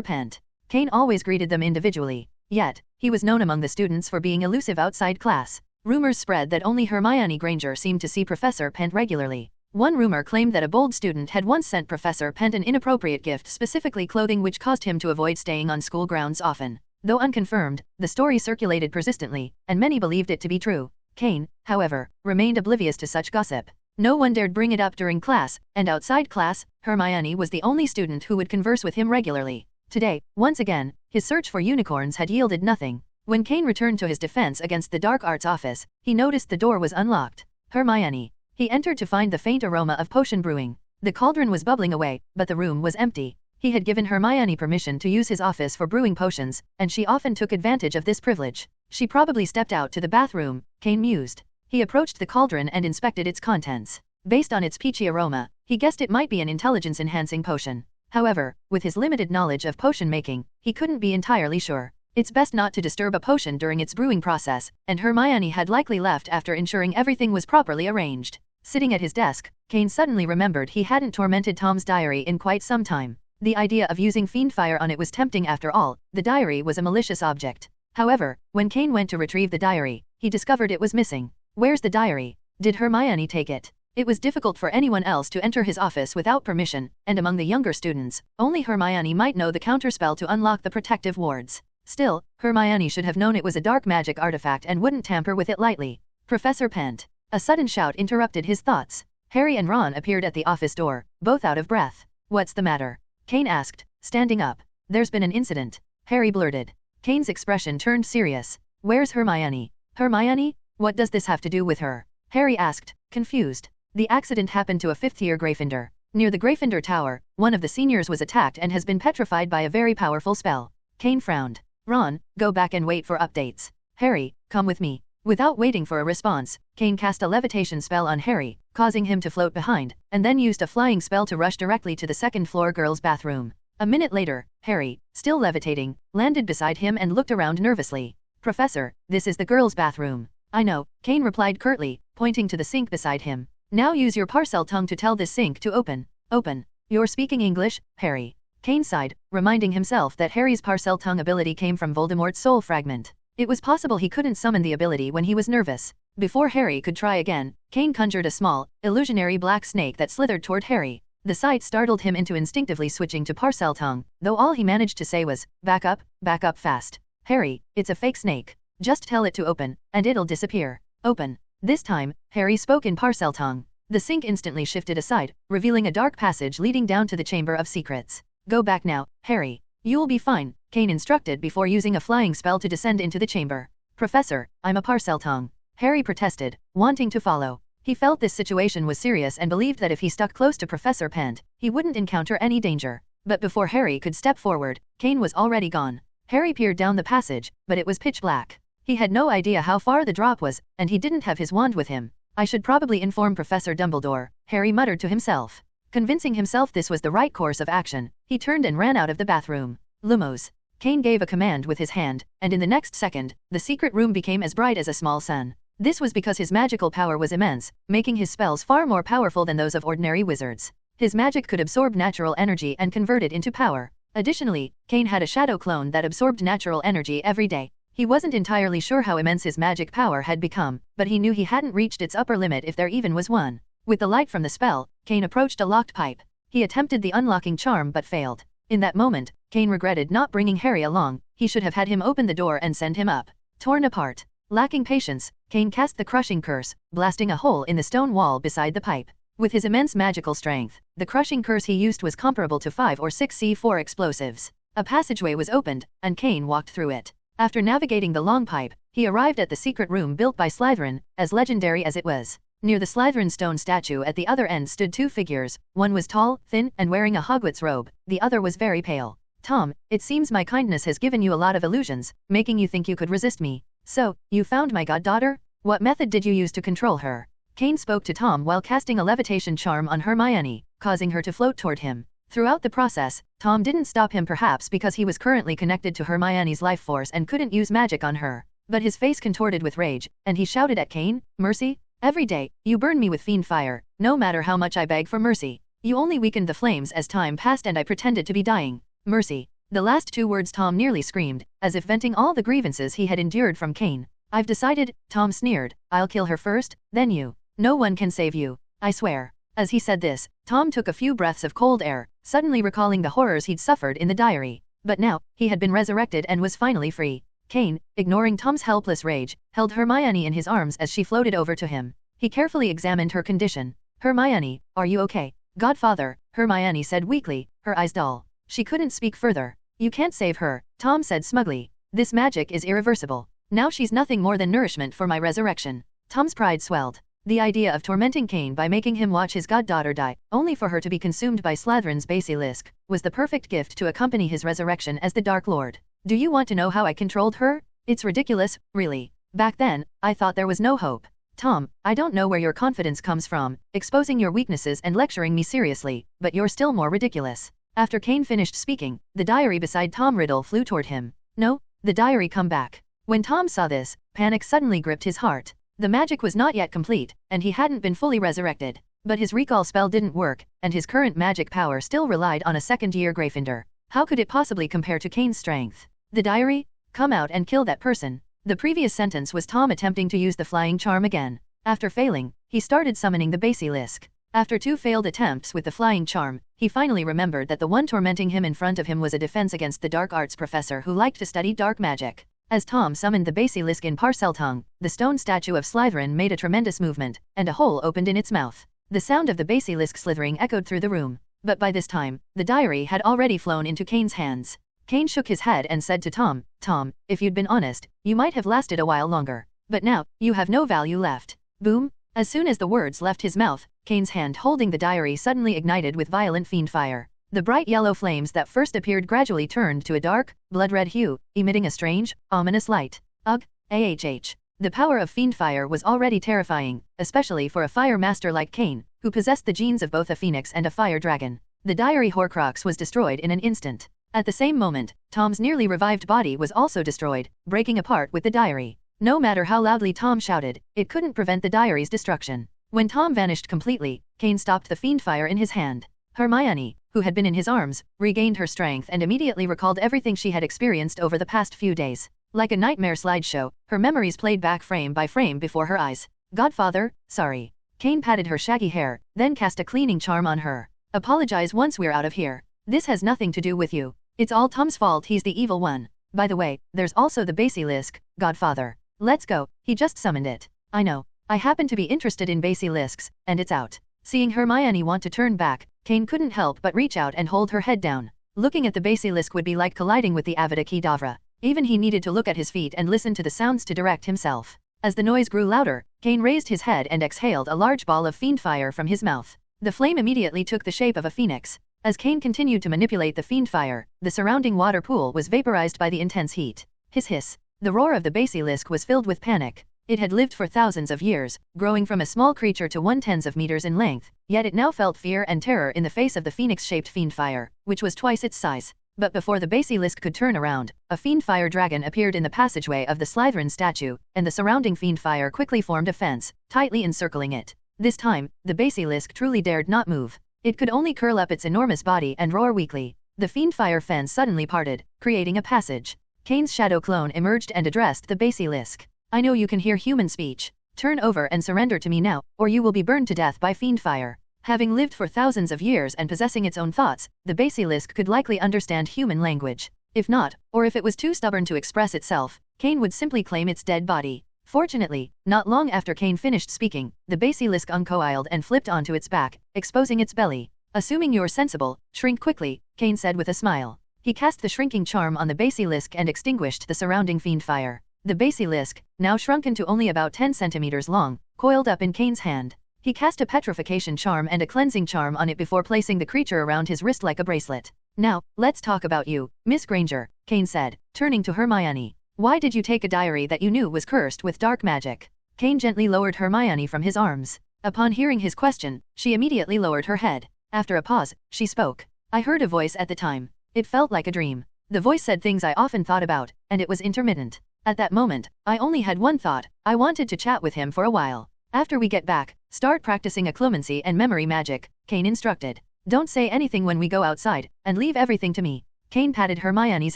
Pent. Kain always greeted them individually. Yet, he was known among the students for being elusive outside class. Rumors spread that only Hermione Granger seemed to see Professor Pent regularly. One rumor claimed that a bold student had once sent Professor Pent an inappropriate gift, specifically clothing, which caused him to avoid staying on school grounds often. Though unconfirmed, the story circulated persistently, and many believed it to be true. Kain, however, remained oblivious to such gossip. No one dared bring it up during class, and outside class, Hermione was the only student who would converse with him regularly. Today, once again, his search for unicorns had yielded nothing. When Kain returned to his defense against the dark arts office, he noticed the door was unlocked. Hermione. He entered to find the faint aroma of potion brewing. The cauldron was bubbling away, but the room was empty. He had given Hermione permission to use his office for brewing potions, and she often took advantage of this privilege. She probably stepped out to the bathroom, Kain mused. He approached the cauldron and inspected its contents. Based on its peachy aroma, he guessed it might be an intelligence-enhancing potion. However, with his limited knowledge of potion making, he couldn't be entirely sure. It's best not to disturb a potion during its brewing process, and Hermione had likely left after ensuring everything was properly arranged. Sitting at his desk, Kain suddenly remembered he hadn't tormented Tom's diary in quite some time. The idea of using fiend fire on it was tempting after all, the diary was a malicious object. However, when Kain went to retrieve the diary, he discovered it was missing. Where's the diary? Did Hermione take it? It was difficult for anyone else to enter his office without permission, and among the younger students, only Hermione might know the counterspell to unlock the protective wards. Still, Hermione should have known it was a dark magic artifact and wouldn't tamper with it lightly. Professor Pent. A sudden shout interrupted his thoughts. Harry and Ron appeared at the office door, both out of breath. What's the matter? Kain asked, standing up. There's been an incident. Harry blurted. Kain's expression turned serious. Where's Hermione? Hermione? What does this have to do with her? Harry asked, confused. The accident happened to a fifth-year Gryffindor. Near the Gryffindor Tower, one of the seniors was attacked and has been petrified by a very powerful spell. Kain frowned. Ron, go back and wait for updates. Harry, come with me. Without waiting for a response, Kain cast a levitation spell on Harry, causing him to float behind, and then used a flying spell to rush directly to the second-floor girls' bathroom. A minute later, Harry, still levitating, landed beside him and looked around nervously. Professor, this is the girls' bathroom. I know, Kain replied curtly, pointing to the sink beside him. Now use your parcel tongue to tell this sink to open. Open. You're speaking English, Harry. Kain sighed, reminding himself that Harry's parcel tongue ability came from Voldemort's soul fragment. It was possible he couldn't summon the ability when he was nervous. Before Harry could try again, Kain conjured a small, illusionary black snake that slithered toward Harry. The sight startled him into instinctively switching to parcel tongue, though all he managed to say was, back up fast. Harry, it's a fake snake. Just tell it to open, and it'll disappear. Open. This time, Harry spoke in parcel tongue. The sink instantly shifted aside, revealing a dark passage leading down to the Chamber of Secrets. Go back now, Harry. You'll be fine, Kain instructed before using a flying spell to descend into the chamber. Professor, I'm a parcel tongue. Harry protested, wanting to follow. He felt this situation was serious and believed that if he stuck close to Professor Pent, he wouldn't encounter any danger. But before Harry could step forward, Kain was already gone. Harry peered down the passage, but it was pitch black. He had no idea how far the drop was, and he didn't have his wand with him. I should probably inform Professor Dumbledore, Harry muttered to himself. Convincing himself this was the right course of action, he turned and ran out of the bathroom. Lumos. Kain gave a command with his hand, and in the next second, the secret room became as bright as a small sun. This was because his magical power was immense, making his spells far more powerful than those of ordinary wizards. His magic could absorb natural energy and convert it into power. Additionally, Kain had a shadow clone that absorbed natural energy every day. He wasn't entirely sure how immense his magic power had become, but he knew he hadn't reached its upper limit if there even was one. With the light from the spell, Kain approached a locked pipe. He attempted the unlocking charm but failed. In that moment, Kain regretted not bringing Harry along. He should have had him open the door and send him up. Torn apart. Lacking patience, Kain cast the crushing curse, blasting a hole in the stone wall beside the pipe. With his immense magical strength, the crushing curse he used was comparable to 5 or 6 C4 explosives. A passageway was opened, and Kain walked through it. After navigating the long pipe, he arrived at the secret room built by Slytherin, as legendary as it was. Near the Slytherin stone statue at the other end stood 2 figures. One was tall, thin, and wearing a Hogwarts robe. The other was very pale. Tom, it seems my kindness has given you a lot of illusions, making you think you could resist me. So, you found my goddaughter? What method did you use to control her? Kain spoke to Tom while casting a levitation charm on Hermione, causing her to float toward him. Throughout the process, Tom didn't stop him, perhaps because he was currently connected to Hermione's life force and couldn't use magic on her. But his face contorted with rage, and he shouted at Kain, "Mercy? Every day, you burn me with fiend fire, no matter how much I beg for mercy. You only weakened the flames as time passed and I pretended to be dying. Mercy." The last 2 words Tom nearly screamed, as if venting all the grievances he had endured from Kain. "I've decided," Tom sneered, "I'll kill her first, then you. No one can save you. I swear." As he said this, Tom took a few breaths of cold air, suddenly recalling the horrors he'd suffered in the diary. But now, he had been resurrected and was finally free. Kain, ignoring Tom's helpless rage, held Hermione in his arms as she floated over to him. He carefully examined her condition. Hermione, are you okay? Godfather, Hermione said weakly, her eyes dull. She couldn't speak further. You can't save her, Tom said smugly. This magic is irreversible. Now she's nothing more than nourishment for my resurrection. Tom's pride swelled. The idea of tormenting Kain by making him watch his goddaughter die, only for her to be consumed by Slytherin's basilisk, was the perfect gift to accompany his resurrection as the Dark Lord. Do you want to know how I controlled her? It's ridiculous, really. Back then, I thought there was no hope. Tom, I don't know where your confidence comes from, exposing your weaknesses and lecturing me seriously, but you're still more ridiculous. After Kain finished speaking, the diary beside Tom Riddle flew toward him. No, the diary come back. When Tom saw this, panic suddenly gripped his heart. The magic was not yet complete, and he hadn't been fully resurrected. But his recall spell didn't work, and his current magic power still relied on a second-year Gryffindor. How could it possibly compare to Kain's strength? The diary? Come out and kill that person. The previous sentence was Tom attempting to use the flying charm again. After failing, he started summoning the basilisk. After 2 failed attempts with the flying charm, he finally remembered that the one tormenting him in front of him was a defense against the dark arts professor who liked to study dark magic. As Tom summoned the basilisk in Parseltongue, the stone statue of Slytherin made a tremendous movement, and a hole opened in its mouth. The sound of the basilisk slithering echoed through the room. But by this time, the diary had already flown into Kain's hands. Kain shook his head and said to Tom, Tom, if you'd been honest, you might have lasted a while longer. But now, you have no value left. Boom! As soon as the words left his mouth, Kain's hand holding the diary suddenly ignited with violent fiend fire. The bright yellow flames that first appeared gradually turned to a dark, blood-red hue, emitting a strange, ominous light. Ugh, ahh. The power of fiend fire was already terrifying, especially for a fire master like Kain, who possessed the genes of both a phoenix and a fire dragon. The diary Horcrux was destroyed in an instant. At the same moment, Tom's nearly revived body was also destroyed, breaking apart with the diary. No matter how loudly Tom shouted, it couldn't prevent the diary's destruction. When Tom vanished completely, Kain stopped the fiend fire in his hand. Hermione, who had been in his arms, regained her strength and immediately recalled everything she had experienced over the past few days. Like a nightmare slideshow, her memories played back frame by frame before her eyes. Godfather, sorry. Kain patted her shaggy hair, then cast a cleaning charm on her. Apologize once we're out of here. This has nothing to do with you. It's all Tom's fault, he's the evil one. By the way, there's also the basilisk, Godfather. Let's go, he just summoned it. I know. I happen to be interested in basilisks, and it's out. Seeing Hermione want to turn back, Kain couldn't help but reach out and hold her head down. Looking at the basilisk would be like colliding with the Avada Kedavra. Even he needed to look at his feet and listen to the sounds to direct himself. As the noise grew louder, Kain raised his head and exhaled a large ball of fiend fire from his mouth. The flame immediately took the shape of a phoenix. As Kain continued to manipulate the fiend fire, the surrounding water pool was vaporized by the intense heat. Hiss hiss. The roar of the basilisk was filled with panic. It had lived for thousands of years, growing from a small creature to 1/10 of meters in length, yet it now felt fear and terror in the face of the phoenix-shaped fiend fire, which was twice its size. But before the basilisk could turn around, a fiend fire dragon appeared in the passageway of the Slytherin statue, and the surrounding fiend fire quickly formed a fence, tightly encircling it. This time, the basilisk truly dared not move. It could only curl up its enormous body and roar weakly. The fiend fire fence suddenly parted, creating a passage. Kain's shadow clone emerged and addressed the basilisk. I know you can hear human speech. Turn over and surrender to me now, or you will be burned to death by fiend fire. Having lived for thousands of years and possessing its own thoughts, the basilisk could likely understand human language. If not, or if it was too stubborn to express itself, Kain would simply claim its dead body. Fortunately, not long after Kain finished speaking, the basilisk uncoiled and flipped onto its back, exposing its belly. Assuming you're sensible, shrink quickly, Kain said with a smile. He cast the shrinking charm on the basilisk and extinguished the surrounding fiend fire. The basilisk, now shrunken to only about 10 centimeters long, coiled up in Kain's hand. He cast a petrification charm and a cleansing charm on it before placing the creature around his wrist like a bracelet. Now, let's talk about you, Miss Granger, Kain said, turning to Hermione. Why did you take a diary that you knew was cursed with dark magic? Kain gently lowered Hermione from his arms. Upon hearing his question, she immediately lowered her head. After a pause, she spoke. I heard a voice at the time. It felt like a dream. The voice said things I often thought about, and it was intermittent. At that moment, I only had one thought. I wanted to chat with him for a while. After we get back, start practicing occlumency and memory magic, Kain instructed. Don't say anything when we go outside, and leave everything to me. Kain patted Hermione's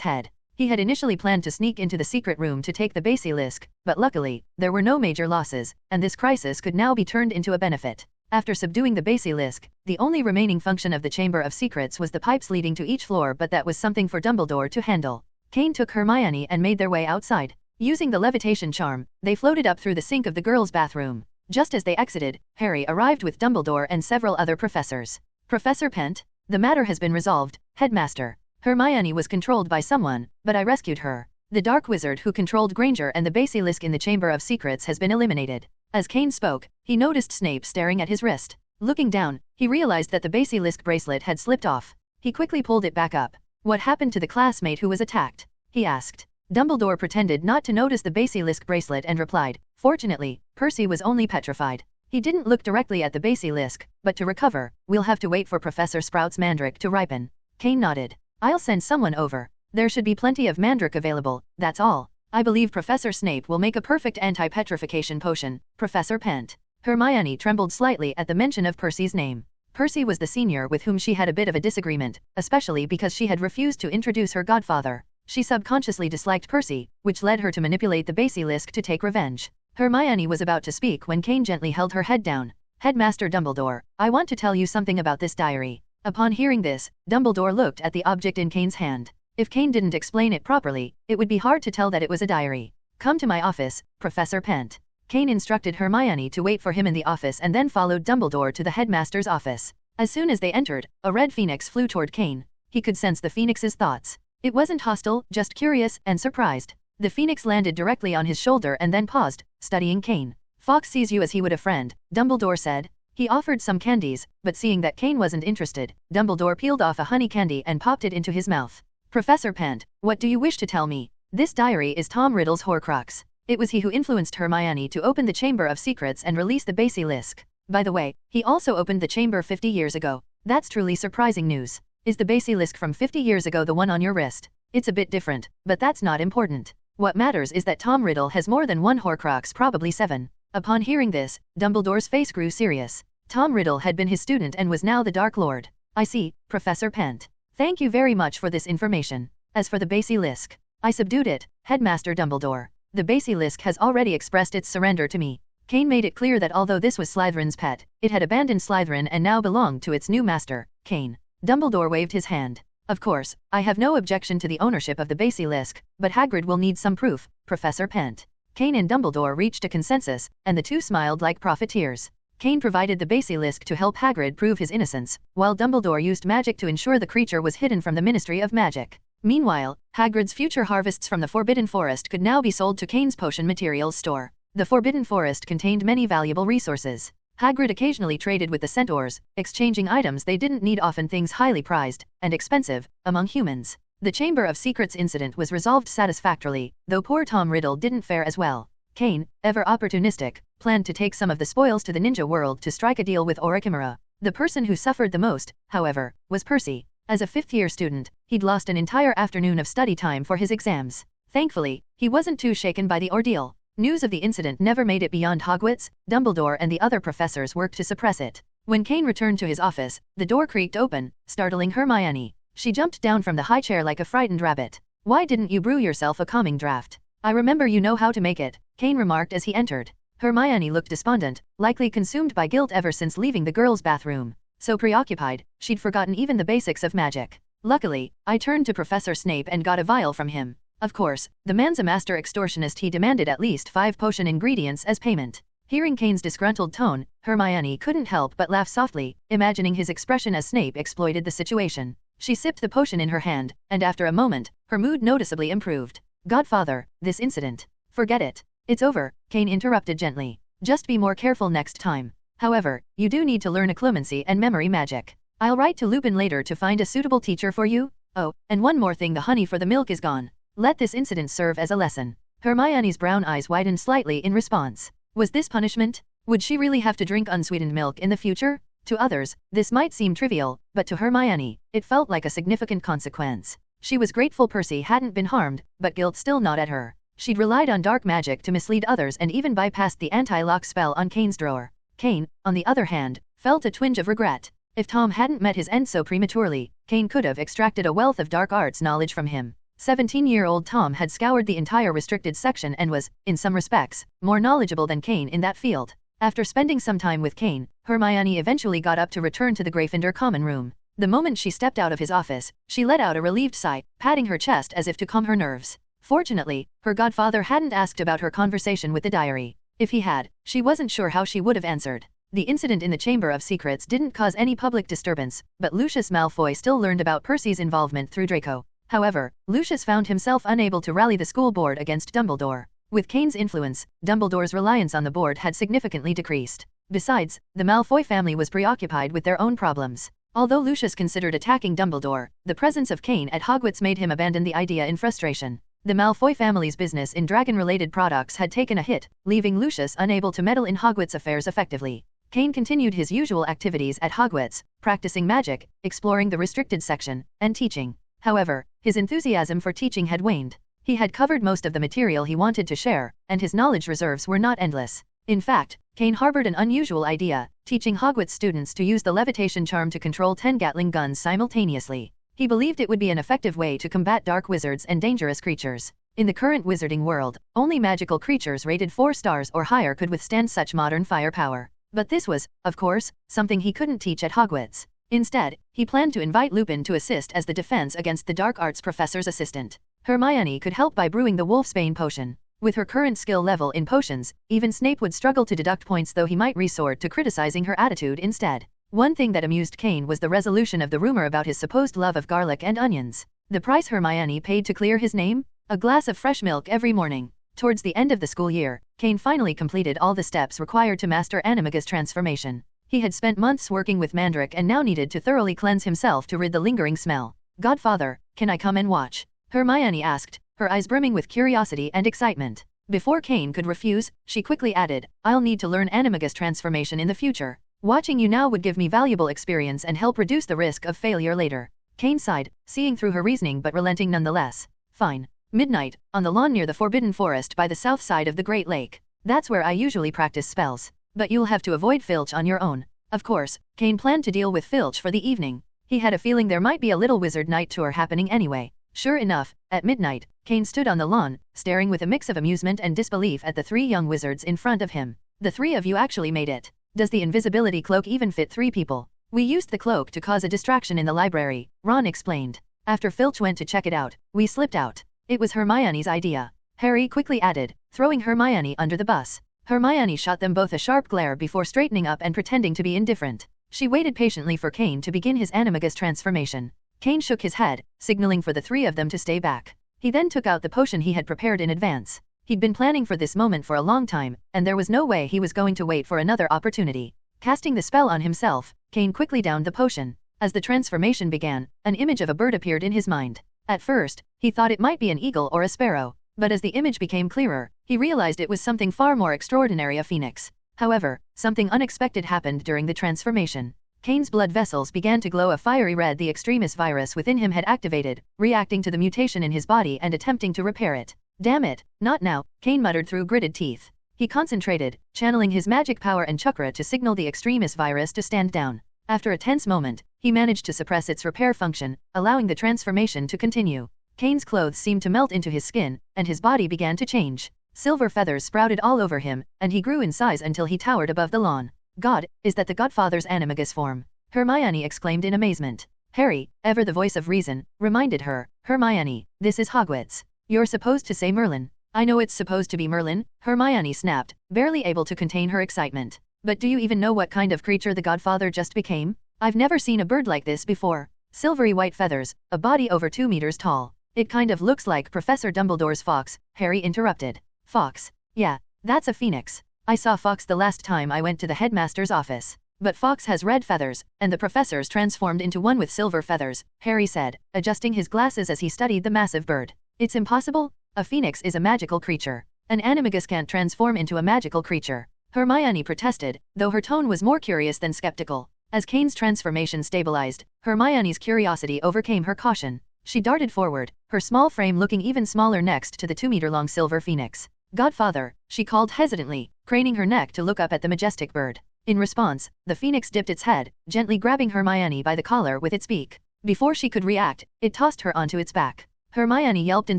head. He had initially planned to sneak into the secret room to take the basilisk, but luckily, there were no major losses, and this crisis could now be turned into a benefit. After subduing the basilisk, the only remaining function of the Chamber of Secrets was the pipes leading to each floor, but that was something for Dumbledore to handle. Kain took Hermione and made their way outside. Using the levitation charm, they floated up through the sink of the girls' bathroom. Just as they exited, Harry arrived with Dumbledore and several other professors. Professor Pent, the matter has been resolved, Headmaster. Hermione was controlled by someone, but I rescued her. The dark wizard who controlled Granger and the basilisk in the Chamber of Secrets has been eliminated. As Kain spoke, he noticed Snape staring at his wrist. Looking down, he realized that the basilisk bracelet had slipped off. He quickly pulled it back up. What happened to the classmate who was attacked? He asked. Dumbledore pretended not to notice the basilisk bracelet and replied, Fortunately, Percy was only petrified. He didn't look directly at the basilisk, but to recover, we'll have to wait for Professor Sprout's mandrake to ripen. Kain nodded. I'll send someone over. There should be plenty of mandrake available, that's all. I believe Professor Snape will make a perfect anti-petrification potion, Professor Pent. Hermione trembled slightly at the mention of Percy's name. Percy was the senior with whom she had a bit of a disagreement, especially because she had refused to introduce her godfather. She subconsciously disliked Percy, which led her to manipulate the basilisk to take revenge. Hermione was about to speak when Kain gently held her head down. Headmaster Dumbledore, I want to tell you something about this diary. Upon hearing this, Dumbledore looked at the object in Kain's hand. If Kain didn't explain it properly, it would be hard to tell that it was a diary. Come to my office, Professor Pent. Kain instructed Hermione to wait for him in the office and then followed Dumbledore to the headmaster's office. As soon as they entered, a red phoenix flew toward Kain. He could sense the phoenix's thoughts. It wasn't hostile, just curious and surprised. The phoenix landed directly on his shoulder and then paused, studying Kain. Fox sees you as he would a friend, Dumbledore said. He offered some candies, but seeing that Kain wasn't interested, Dumbledore peeled off a honey candy and popped it into his mouth. Professor Pent, what do you wish to tell me? This diary is Tom Riddle's Horcrux. It was he who influenced Hermione to open the Chamber of Secrets and release the basilisk. By the way, he also opened the chamber 50 years ago. That's truly surprising news. Is the basilisk from 50 years ago the one on your wrist? It's a bit different, but that's not important. What matters is that Tom Riddle has more than one Horcrux, probably 7. Upon hearing this, Dumbledore's face grew serious. Tom Riddle had been his student and was now the Dark Lord. I see, Professor Pent. Thank you very much for this information. As for the basilisk, I subdued it, Headmaster Dumbledore. The basilisk has already expressed its surrender to me. Kain made it clear that although this was Slytherin's pet, it had abandoned Slytherin and now belonged to its new master, Kain. Dumbledore waved his hand. Of course, I have no objection to the ownership of the basilisk, but Hagrid will need some proof, Professor Pent. Kain and Dumbledore reached a consensus, and the two smiled like profiteers. Kain provided the basilisk to help Hagrid prove his innocence, while Dumbledore used magic to ensure the creature was hidden from the Ministry of Magic. Meanwhile, Hagrid's future harvests from the Forbidden Forest could now be sold to Kain's potion materials store. The Forbidden Forest contained many valuable resources. Hagrid occasionally traded with the centaurs, exchanging items they didn't need, often things highly prized and expensive among humans. The Chamber of Secrets incident was resolved satisfactorily, though poor Tom Riddle didn't fare as well. Kain, ever opportunistic, planned to take some of the spoils to the ninja world to strike a deal with Aurachimera. The person who suffered the most, however, was Percy. As a fifth-year student, he'd lost an entire afternoon of study time for his exams. Thankfully, he wasn't too shaken by the ordeal. News of the incident never made it beyond Hogwarts. Dumbledore and the other professors worked to suppress it. When Kain returned to his office, the door creaked open, startling Hermione. She jumped down from the high chair like a frightened rabbit. Why didn't you brew yourself a calming draft? I remember you know how to make it, Kain remarked as he entered. Hermione looked despondent, likely consumed by guilt ever since leaving the girls' bathroom. So preoccupied, she'd forgotten even the basics of magic. Luckily, I turned to Professor Snape and got a vial from him. Of course, the man's a master extortionist. He demanded at least 5 potion ingredients as payment. Hearing Kain's disgruntled tone, Hermione couldn't help but laugh softly, imagining his expression as Snape exploited the situation. She sipped the potion in her hand, and after a moment, her mood noticeably improved. Godfather, this incident. Forget it. It's over, Kain interrupted gently. Just be more careful next time. However, you do need to learn occlumency and memory magic. I'll write to Lupin later to find a suitable teacher for you. Oh, and one more thing, the honey for the milk is gone. Let this incident serve as a lesson. Hermione's brown eyes widened slightly in response. Was this punishment? Would she really have to drink unsweetened milk in the future? To others, this might seem trivial, but to Hermione, it felt like a significant consequence. She was grateful Percy hadn't been harmed, but guilt still gnawed at her. She'd relied on dark magic to mislead others and even bypassed the anti-lock spell on Kain's drawer. Kain, on the other hand, felt a twinge of regret. If Tom hadn't met his end so prematurely, Kain could have extracted a wealth of dark arts knowledge from him. 17-year-old Tom had scoured the entire restricted section and was, in some respects, more knowledgeable than Kain in that field. After spending some time with Kain, Hermione eventually got up to return to the Gryffindor common room. The moment she stepped out of his office, she let out a relieved sigh, patting her chest as if to calm her nerves. Fortunately, her godfather hadn't asked about her conversation with the diary. If he had, she wasn't sure how she would have answered. The incident in the Chamber of Secrets didn't cause any public disturbance, but Lucius Malfoy still learned about Percy's involvement through Draco. However, Lucius found himself unable to rally the school board against Dumbledore. With Kain's influence, Dumbledore's reliance on the board had significantly decreased. Besides, the Malfoy family was preoccupied with their own problems. Although Lucius considered attacking Dumbledore, the presence of Kain at Hogwarts made him abandon the idea in frustration. The Malfoy family's business in dragon-related products had taken a hit, leaving Lucius unable to meddle in Hogwarts affairs effectively. Kain continued his usual activities at Hogwarts, practicing magic, exploring the restricted section, and teaching. However, his enthusiasm for teaching had waned. He had covered most of the material he wanted to share, and his knowledge reserves were not endless. In fact, Kain harbored an unusual idea, teaching Hogwarts students to use the levitation charm to control 10 Gatling guns simultaneously. He believed it would be an effective way to combat dark wizards and dangerous creatures. In the current wizarding world, only magical creatures rated 4 stars or higher could withstand such modern firepower. But this was, of course, something he couldn't teach at Hogwarts. Instead, he planned to invite Lupin to assist as the defense against the dark arts professor's assistant. Hermione could help by brewing the Wolfsbane potion. With her current skill level in potions, even Snape would struggle to deduct points, though he might resort to criticizing her attitude instead. One thing that amused Kain was the resolution of the rumor about his supposed love of garlic and onions. The price Hermione paid to clear his name? A glass of fresh milk every morning. Towards the end of the school year, Kain finally completed all the steps required to master Animagus transformation. He had spent months working with Mandrake and now needed to thoroughly cleanse himself to rid the lingering smell. "Godfather, can I come and watch?" Hermione asked, her eyes brimming with curiosity and excitement. Before Kain could refuse, she quickly added, "I'll need to learn Animagus transformation in the future. Watching you now would give me valuable experience and help reduce the risk of failure later." Kain sighed, seeing through her reasoning but relenting nonetheless. "Fine. Midnight, on the lawn near the Forbidden Forest by the south side of the Great Lake. That's where I usually practice spells. But you'll have to avoid Filch on your own." Of course, Kain planned to deal with Filch for the evening. He had a feeling there might be a little wizard night tour happening anyway. Sure enough, at midnight, Kain stood on the lawn, staring with a mix of amusement and disbelief at the 3 young wizards in front of him. "The 3 of you actually made it. Does the invisibility cloak even fit 3 people? We used the cloak to cause a distraction in the library," Ron explained. "After Filch went to check it out, we slipped out. It was Hermione's idea," Harry quickly added, throwing Hermione under the bus. Hermione shot them both a sharp glare before straightening up and pretending to be indifferent. She waited patiently for Kain to begin his Animagus transformation. Kain shook his head, signaling for the 3 of them to stay back. He then took out the potion he had prepared in advance. He'd been planning for this moment for a long time, and there was no way he was going to wait for another opportunity. Casting the spell on himself, Kain quickly downed the potion. As the transformation began, an image of a bird appeared in his mind. At first, he thought it might be an eagle or a sparrow, but as the image became clearer, he realized it was something far more extraordinary, a phoenix. However, something unexpected happened during the transformation. Kain's blood vessels began to glow a fiery red. The extremis virus within him had activated, reacting to the mutation in his body and attempting to repair it. "Damn it, not now," Kain muttered through gritted teeth. He concentrated, channeling his magic power and chakra to signal the extremis virus to stand down. After a tense moment, he managed to suppress its repair function, allowing the transformation to continue. Kain's clothes seemed to melt into his skin, and his body began to change. Silver feathers sprouted all over him, and he grew in size until he towered above the lawn. "God, is that the Godfather's Animagus form?" Hermione exclaimed in amazement. Harry, ever the voice of reason, reminded her, "Hermione, this is Hogwarts. You're supposed to say Merlin." "I know it's supposed to be Merlin," Hermione snapped, barely able to contain her excitement. "But do you even know what kind of creature the Godfather just became? I've never seen a bird like this before. Silvery white feathers, a body over 2 meters tall. It kind of looks like Professor Dumbledore's fox," Harry interrupted. "Fox? Yeah, that's a phoenix. I saw Fox the last time I went to the headmaster's office. But Fox has red feathers, and the professor's transformed into one with silver feathers," Harry said, adjusting his glasses as he studied the massive bird. "It's impossible. A phoenix is a magical creature. An animagus can't transform into a magical creature," Hermione protested, though her tone was more curious than skeptical. As Kain's transformation stabilized, Hermione's curiosity overcame her caution. She darted forward, her small frame looking even smaller next to the 2-meter-long silver phoenix. "Godfather," she called hesitantly, craning her neck to look up at the majestic bird. In response, the phoenix dipped its head, gently grabbing Hermione by the collar with its beak. Before she could react, it tossed her onto its back. Hermione yelped in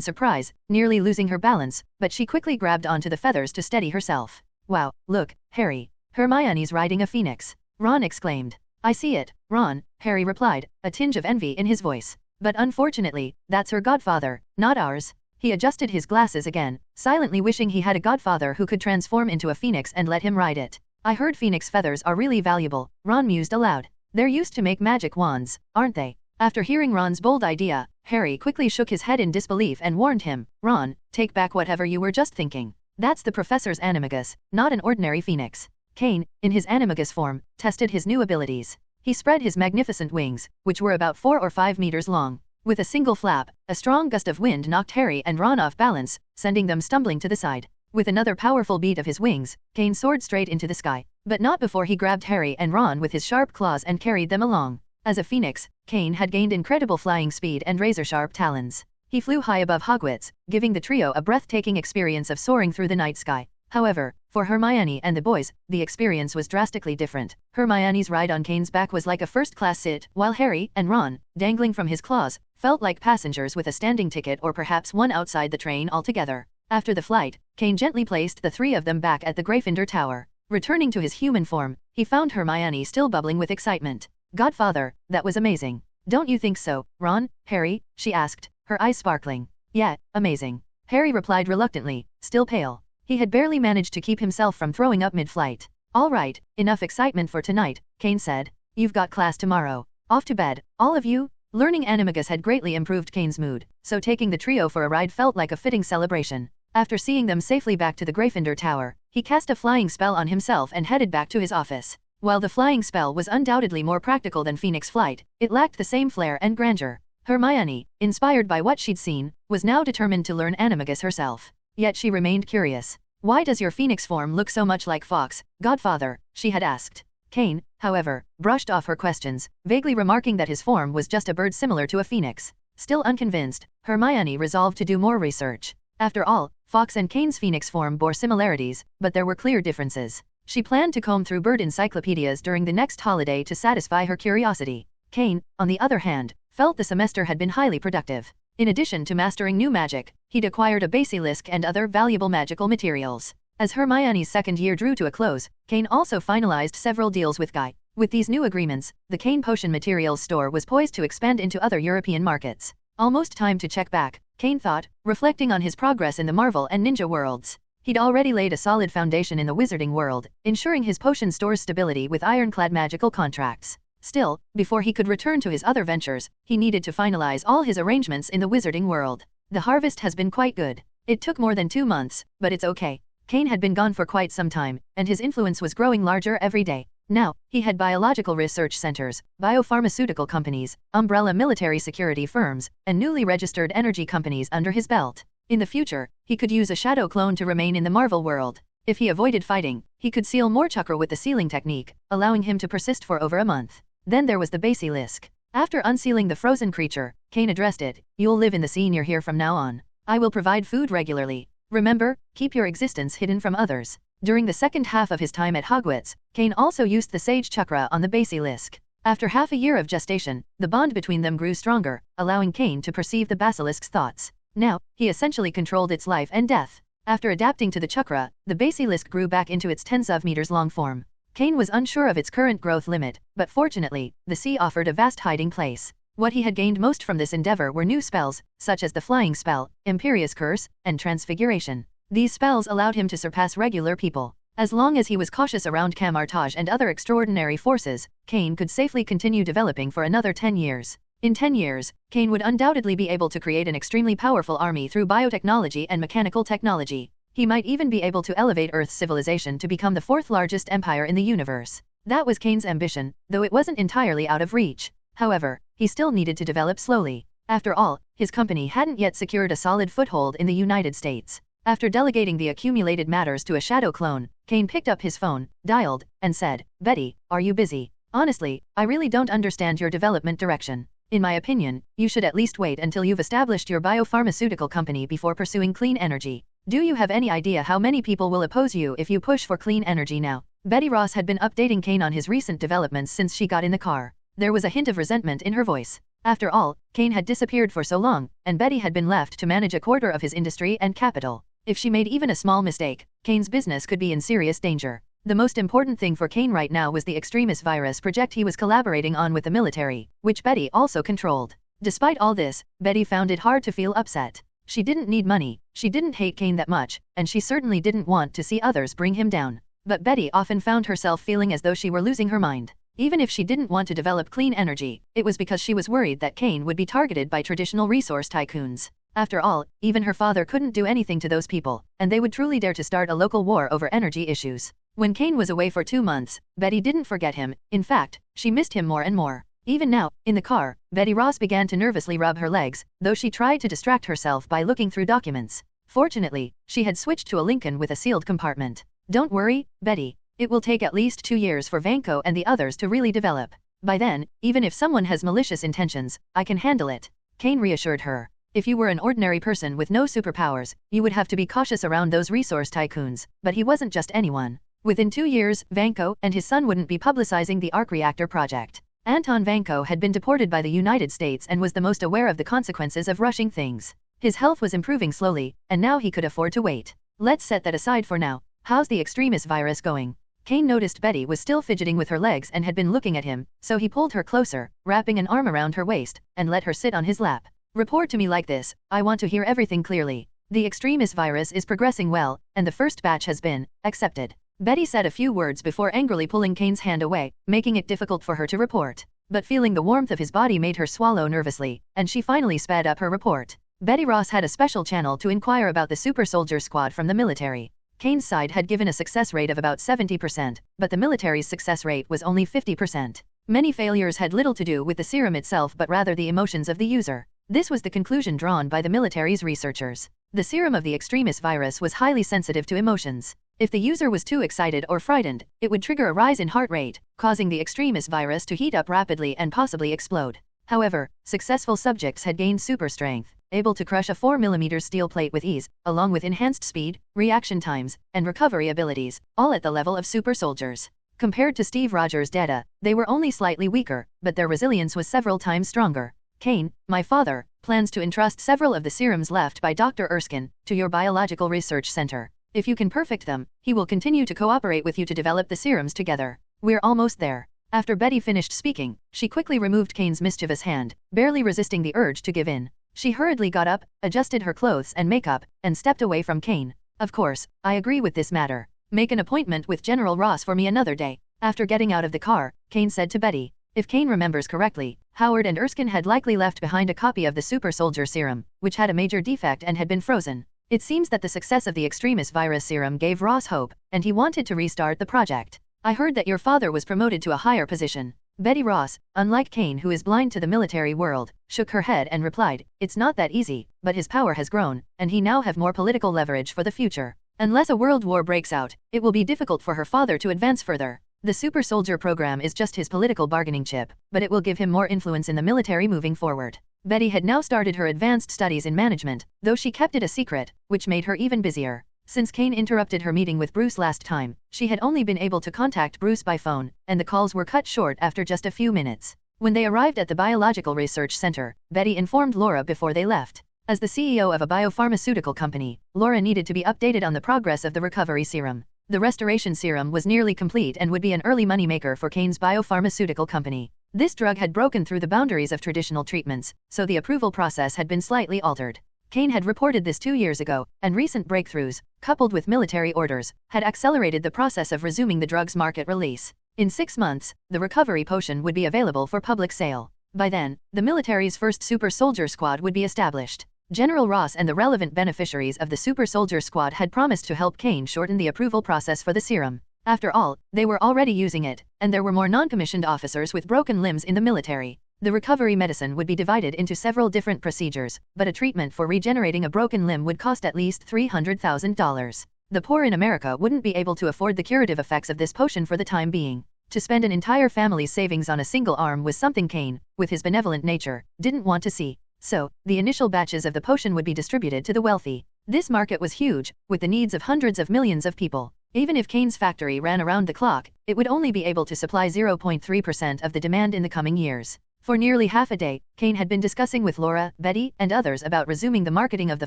surprise, nearly losing her balance, but she quickly grabbed onto the feathers to steady herself. "Wow, look, Harry. Hermione's riding a phoenix," Ron exclaimed. "I see it, Ron," Harry replied, a tinge of envy in his voice. "But unfortunately, that's her godfather, not ours. He adjusted his glasses again, silently wishing he had a godfather who could transform into a phoenix and let him ride it. I heard phoenix feathers are really valuable, Ron mused aloud. They're used to make magic wands, aren't they? After hearing Ron's bold idea, Harry quickly shook his head in disbelief and warned him, Ron, take back whatever you were just thinking. That's the professor's animagus, not an ordinary phoenix. Kain, in his animagus form, tested his new abilities. He spread his magnificent wings, which were about 4 or 5 meters long. With a single flap, a strong gust of wind knocked Harry and Ron off balance, sending them stumbling to the side. With another powerful beat of his wings, Kain soared straight into the sky, but not before he grabbed Harry and Ron with his sharp claws and carried them along. As a phoenix, Kain had gained incredible flying speed and razor-sharp talons. He flew high above Hogwarts, giving the trio a breathtaking experience of soaring through the night sky. However, for Hermione and the boys, the experience was drastically different. Hermione's ride on Kain's back was like a first-class sit, while Harry and Ron, dangling from his claws, felt like passengers with a standing ticket or perhaps one outside the train altogether. After the flight, Kain gently placed the 3 of them back at the Gryffindor Tower. Returning to his human form, he found Hermione still bubbling with excitement. Godfather, that was amazing. Don't you think so, Ron, Harry? She asked, her eyes sparkling. Yeah, amazing. Harry replied reluctantly, still pale. He had barely managed to keep himself from throwing up mid-flight. All right, enough excitement for tonight, Kain said. You've got class tomorrow. Off to bed, all of you? Learning animagus had greatly improved Kain's mood, so taking the trio for a ride felt like a fitting celebration. After seeing them safely back to the Gryffindor Tower, he cast a flying spell on himself and headed back to his office. While the flying spell was undoubtedly more practical than Phoenix flight, it lacked the same flair and grandeur. Hermione, inspired by what she'd seen, was now determined to learn animagus herself. Yet she remained curious. Why does your phoenix form look so much like Fox, Godfather? She had asked. Kain, however, brushed off her questions, vaguely remarking that his form was just a bird similar to a phoenix. Still unconvinced, Hermione resolved to do more research. After all, Fox and Kain's phoenix form bore similarities, but there were clear differences. She planned to comb through bird encyclopedias during the next holiday to satisfy her curiosity. Kain, on the other hand, felt the semester had been highly productive. In addition to mastering new magic, he'd acquired a basilisk and other valuable magical materials. As Hermione's second year drew to a close, Kain also finalized several deals with Guy. With these new agreements, the Kain Potion Materials store was poised to expand into other European markets. Almost time to check back, Kain thought, reflecting on his progress in the Marvel and Ninja worlds. He'd already laid a solid foundation in the wizarding world, ensuring his potion store's stability with ironclad magical contracts. Still, before he could return to his other ventures, he needed to finalize all his arrangements in the wizarding world. The harvest has been quite good. It took more than 2 months, but it's okay. Kain had been gone for quite some time, and his influence was growing larger every day. Now, he had biological research centers, biopharmaceutical companies, umbrella military security firms, and newly registered energy companies under his belt. In the future, he could use a shadow clone to remain in the Marvel world. If he avoided fighting, he could seal more chakra with the sealing technique, allowing him to persist for over a month. Then there was the basilisk. After unsealing the frozen creature, Kain addressed it. You'll live in the senior here from now on. I will provide food regularly. Remember, keep your existence hidden from others. During the second half of his time at Hogwarts, Kain also used the sage chakra on the basilisk. After half a year of gestation, the bond between them grew stronger, allowing Kain to perceive the basilisk's thoughts. Now, he essentially controlled its life and death. After adapting to the chakra, the basilisk grew back into its tens of meters long form. Kain was unsure of its current growth limit, but fortunately, the sea offered a vast hiding place. What he had gained most from this endeavor were new spells, such as the Flying Spell, Imperious Curse, and Transfiguration. These spells allowed him to surpass regular people. As long as he was cautious around Camartage and other extraordinary forces, Kain could safely continue developing for another 10 years. In 10 years, Kain would undoubtedly be able to create an extremely powerful army through biotechnology and mechanical technology. He might even be able to elevate Earth's civilization to become the 4th largest empire in the universe. That was Kain's ambition, though it wasn't entirely out of reach. However, he still needed to develop slowly. After all, his company hadn't yet secured a solid foothold in the United States. After delegating the accumulated matters to a shadow clone, Kain picked up his phone, dialed, and said, "Betty, are you busy? Honestly, I really don't understand your development direction. In my opinion, you should at least wait until you've established your biopharmaceutical company before pursuing clean energy. Do you have any idea how many people will oppose you if you push for clean energy now?" Betty Ross had been updating Kain on his recent developments since she got in the car. There was a hint of resentment in her voice. After all, Kain had disappeared for so long, and Betty had been left to manage a quarter of his industry and capital. If she made even a small mistake, Kain's business could be in serious danger. The most important thing for Kain right now was the Extremis virus project he was collaborating on with the military, which Betty also controlled. Despite all this, Betty found it hard to feel upset. She didn't need money, she didn't hate Kain that much, and she certainly didn't want to see others bring him down. But Betty often found herself feeling as though she were losing her mind. Even if she didn't want to develop clean energy, it was because she was worried that Kain would be targeted by traditional resource tycoons. After all, even her father couldn't do anything to those people, and they would truly dare to start a local war over energy issues. When Kain was away for 2 months, Betty didn't forget him. In fact, she missed him more and more. Even now, in the car, Betty Ross began to nervously rub her legs, though she tried to distract herself by looking through documents. Fortunately, she had switched to a Lincoln with a sealed compartment. Don't worry, Betty. It will take at least 2 years for Vanko and the others to really develop. By then, even if someone has malicious intentions, I can handle it. Kain reassured her. If you were an ordinary person with no superpowers, you would have to be cautious around those resource tycoons, but he wasn't just anyone. Within 2 years, Vanko and his son wouldn't be publicizing the arc reactor project. Anton Vanko had been deported by the United States and was the most aware of the consequences of rushing things. His health was improving slowly, and now he could afford to wait. Let's set that aside for now. How's the extremist virus going? Kain noticed Betty was still fidgeting with her legs and had been looking at him, so he pulled her closer, wrapping an arm around her waist, and let her sit on his lap. Report to me like this, I want to hear everything clearly. The extremist virus is progressing well, and the first batch has been accepted. Betty said a few words before angrily pulling Kain's hand away, making it difficult for her to report. But feeling the warmth of his body made her swallow nervously, and she finally sped up her report. Betty Ross had a special channel to inquire about the super soldier squad from the military. Kain's side had given a success rate of about 70%, but the military's success rate was only 50%. Many failures had little to do with the serum itself but rather the emotions of the user. This was the conclusion drawn by the military's researchers. The serum of the extremist virus was highly sensitive to emotions. If the user was too excited or frightened, it would trigger a rise in heart rate, causing the extremist virus to heat up rapidly and possibly explode. However, successful subjects had gained super strength, able to crush a 4mm steel plate with ease, along with enhanced speed, reaction times, and recovery abilities, all at the level of super soldiers. Compared to Steve Rogers' data, they were only slightly weaker, but their resilience was several times stronger. Kain, my father, plans to entrust several of the serums left by Dr. Erskine to your biological research center. If you can perfect them, he will continue to cooperate with you to develop the serums together. We're almost there. After Betty finished speaking, she quickly removed Kain's mischievous hand, barely resisting the urge to give in. She hurriedly got up, adjusted her clothes and makeup, and stepped away from Kain. Of course, I agree with this matter. Make an appointment with General Ross for me another day. After getting out of the car, Kain said to Betty. If Kain remembers correctly, Howard and Erskine had likely left behind a copy of the super soldier serum, which had a major defect and had been frozen. It seems that the success of the extremist virus serum gave Ross hope, and he wanted to restart the project. I heard that your father was promoted to a higher position. Betty Ross, unlike Kain who is blind to the military world, shook her head and replied, it's not that easy, but his power has grown, and he now have more political leverage for the future. Unless a world war breaks out, it will be difficult for her father to advance further. The super soldier program is just his political bargaining chip, but it will give him more influence in the military moving forward. Betty had now started her advanced studies in management, though she kept it a secret, which made her even busier. Since Kain interrupted her meeting with Bruce last time, she had only been able to contact Bruce by phone, and the calls were cut short after just a few minutes. When they arrived at the Biological Research Center, Betty informed Laura before they left. As the CEO of a biopharmaceutical company, Laura needed to be updated on the progress of the recovery serum. The restoration serum was nearly complete and would be an early moneymaker for Kain's biopharmaceutical company. This drug had broken through the boundaries of traditional treatments, so the approval process had been slightly altered. Kain had reported this 2 years ago, and recent breakthroughs, coupled with military orders, had accelerated the process of resuming the drug's market release. In 6 months, the recovery potion would be available for public sale. By then, the military's first super soldier squad would be established. General Ross and the relevant beneficiaries of the super soldier squad had promised to help Kain shorten the approval process for the serum. After all, they were already using it, and there were more non-commissioned officers with broken limbs in the military. The recovery medicine would be divided into several different procedures, but a treatment for regenerating a broken limb would cost at least $300,000. The poor in America wouldn't be able to afford the curative effects of this potion for the time being. To spend an entire family's savings on a single arm was something Kain, with his benevolent nature, didn't want to see. So, the initial batches of the potion would be distributed to the wealthy. This market was huge, with the needs of hundreds of millions of people. Even if Kain's factory ran around the clock, it would only be able to supply 0.3% of the demand in the coming years. For nearly half a day, Kain had been discussing with Laura, Betty, and others about resuming the marketing of the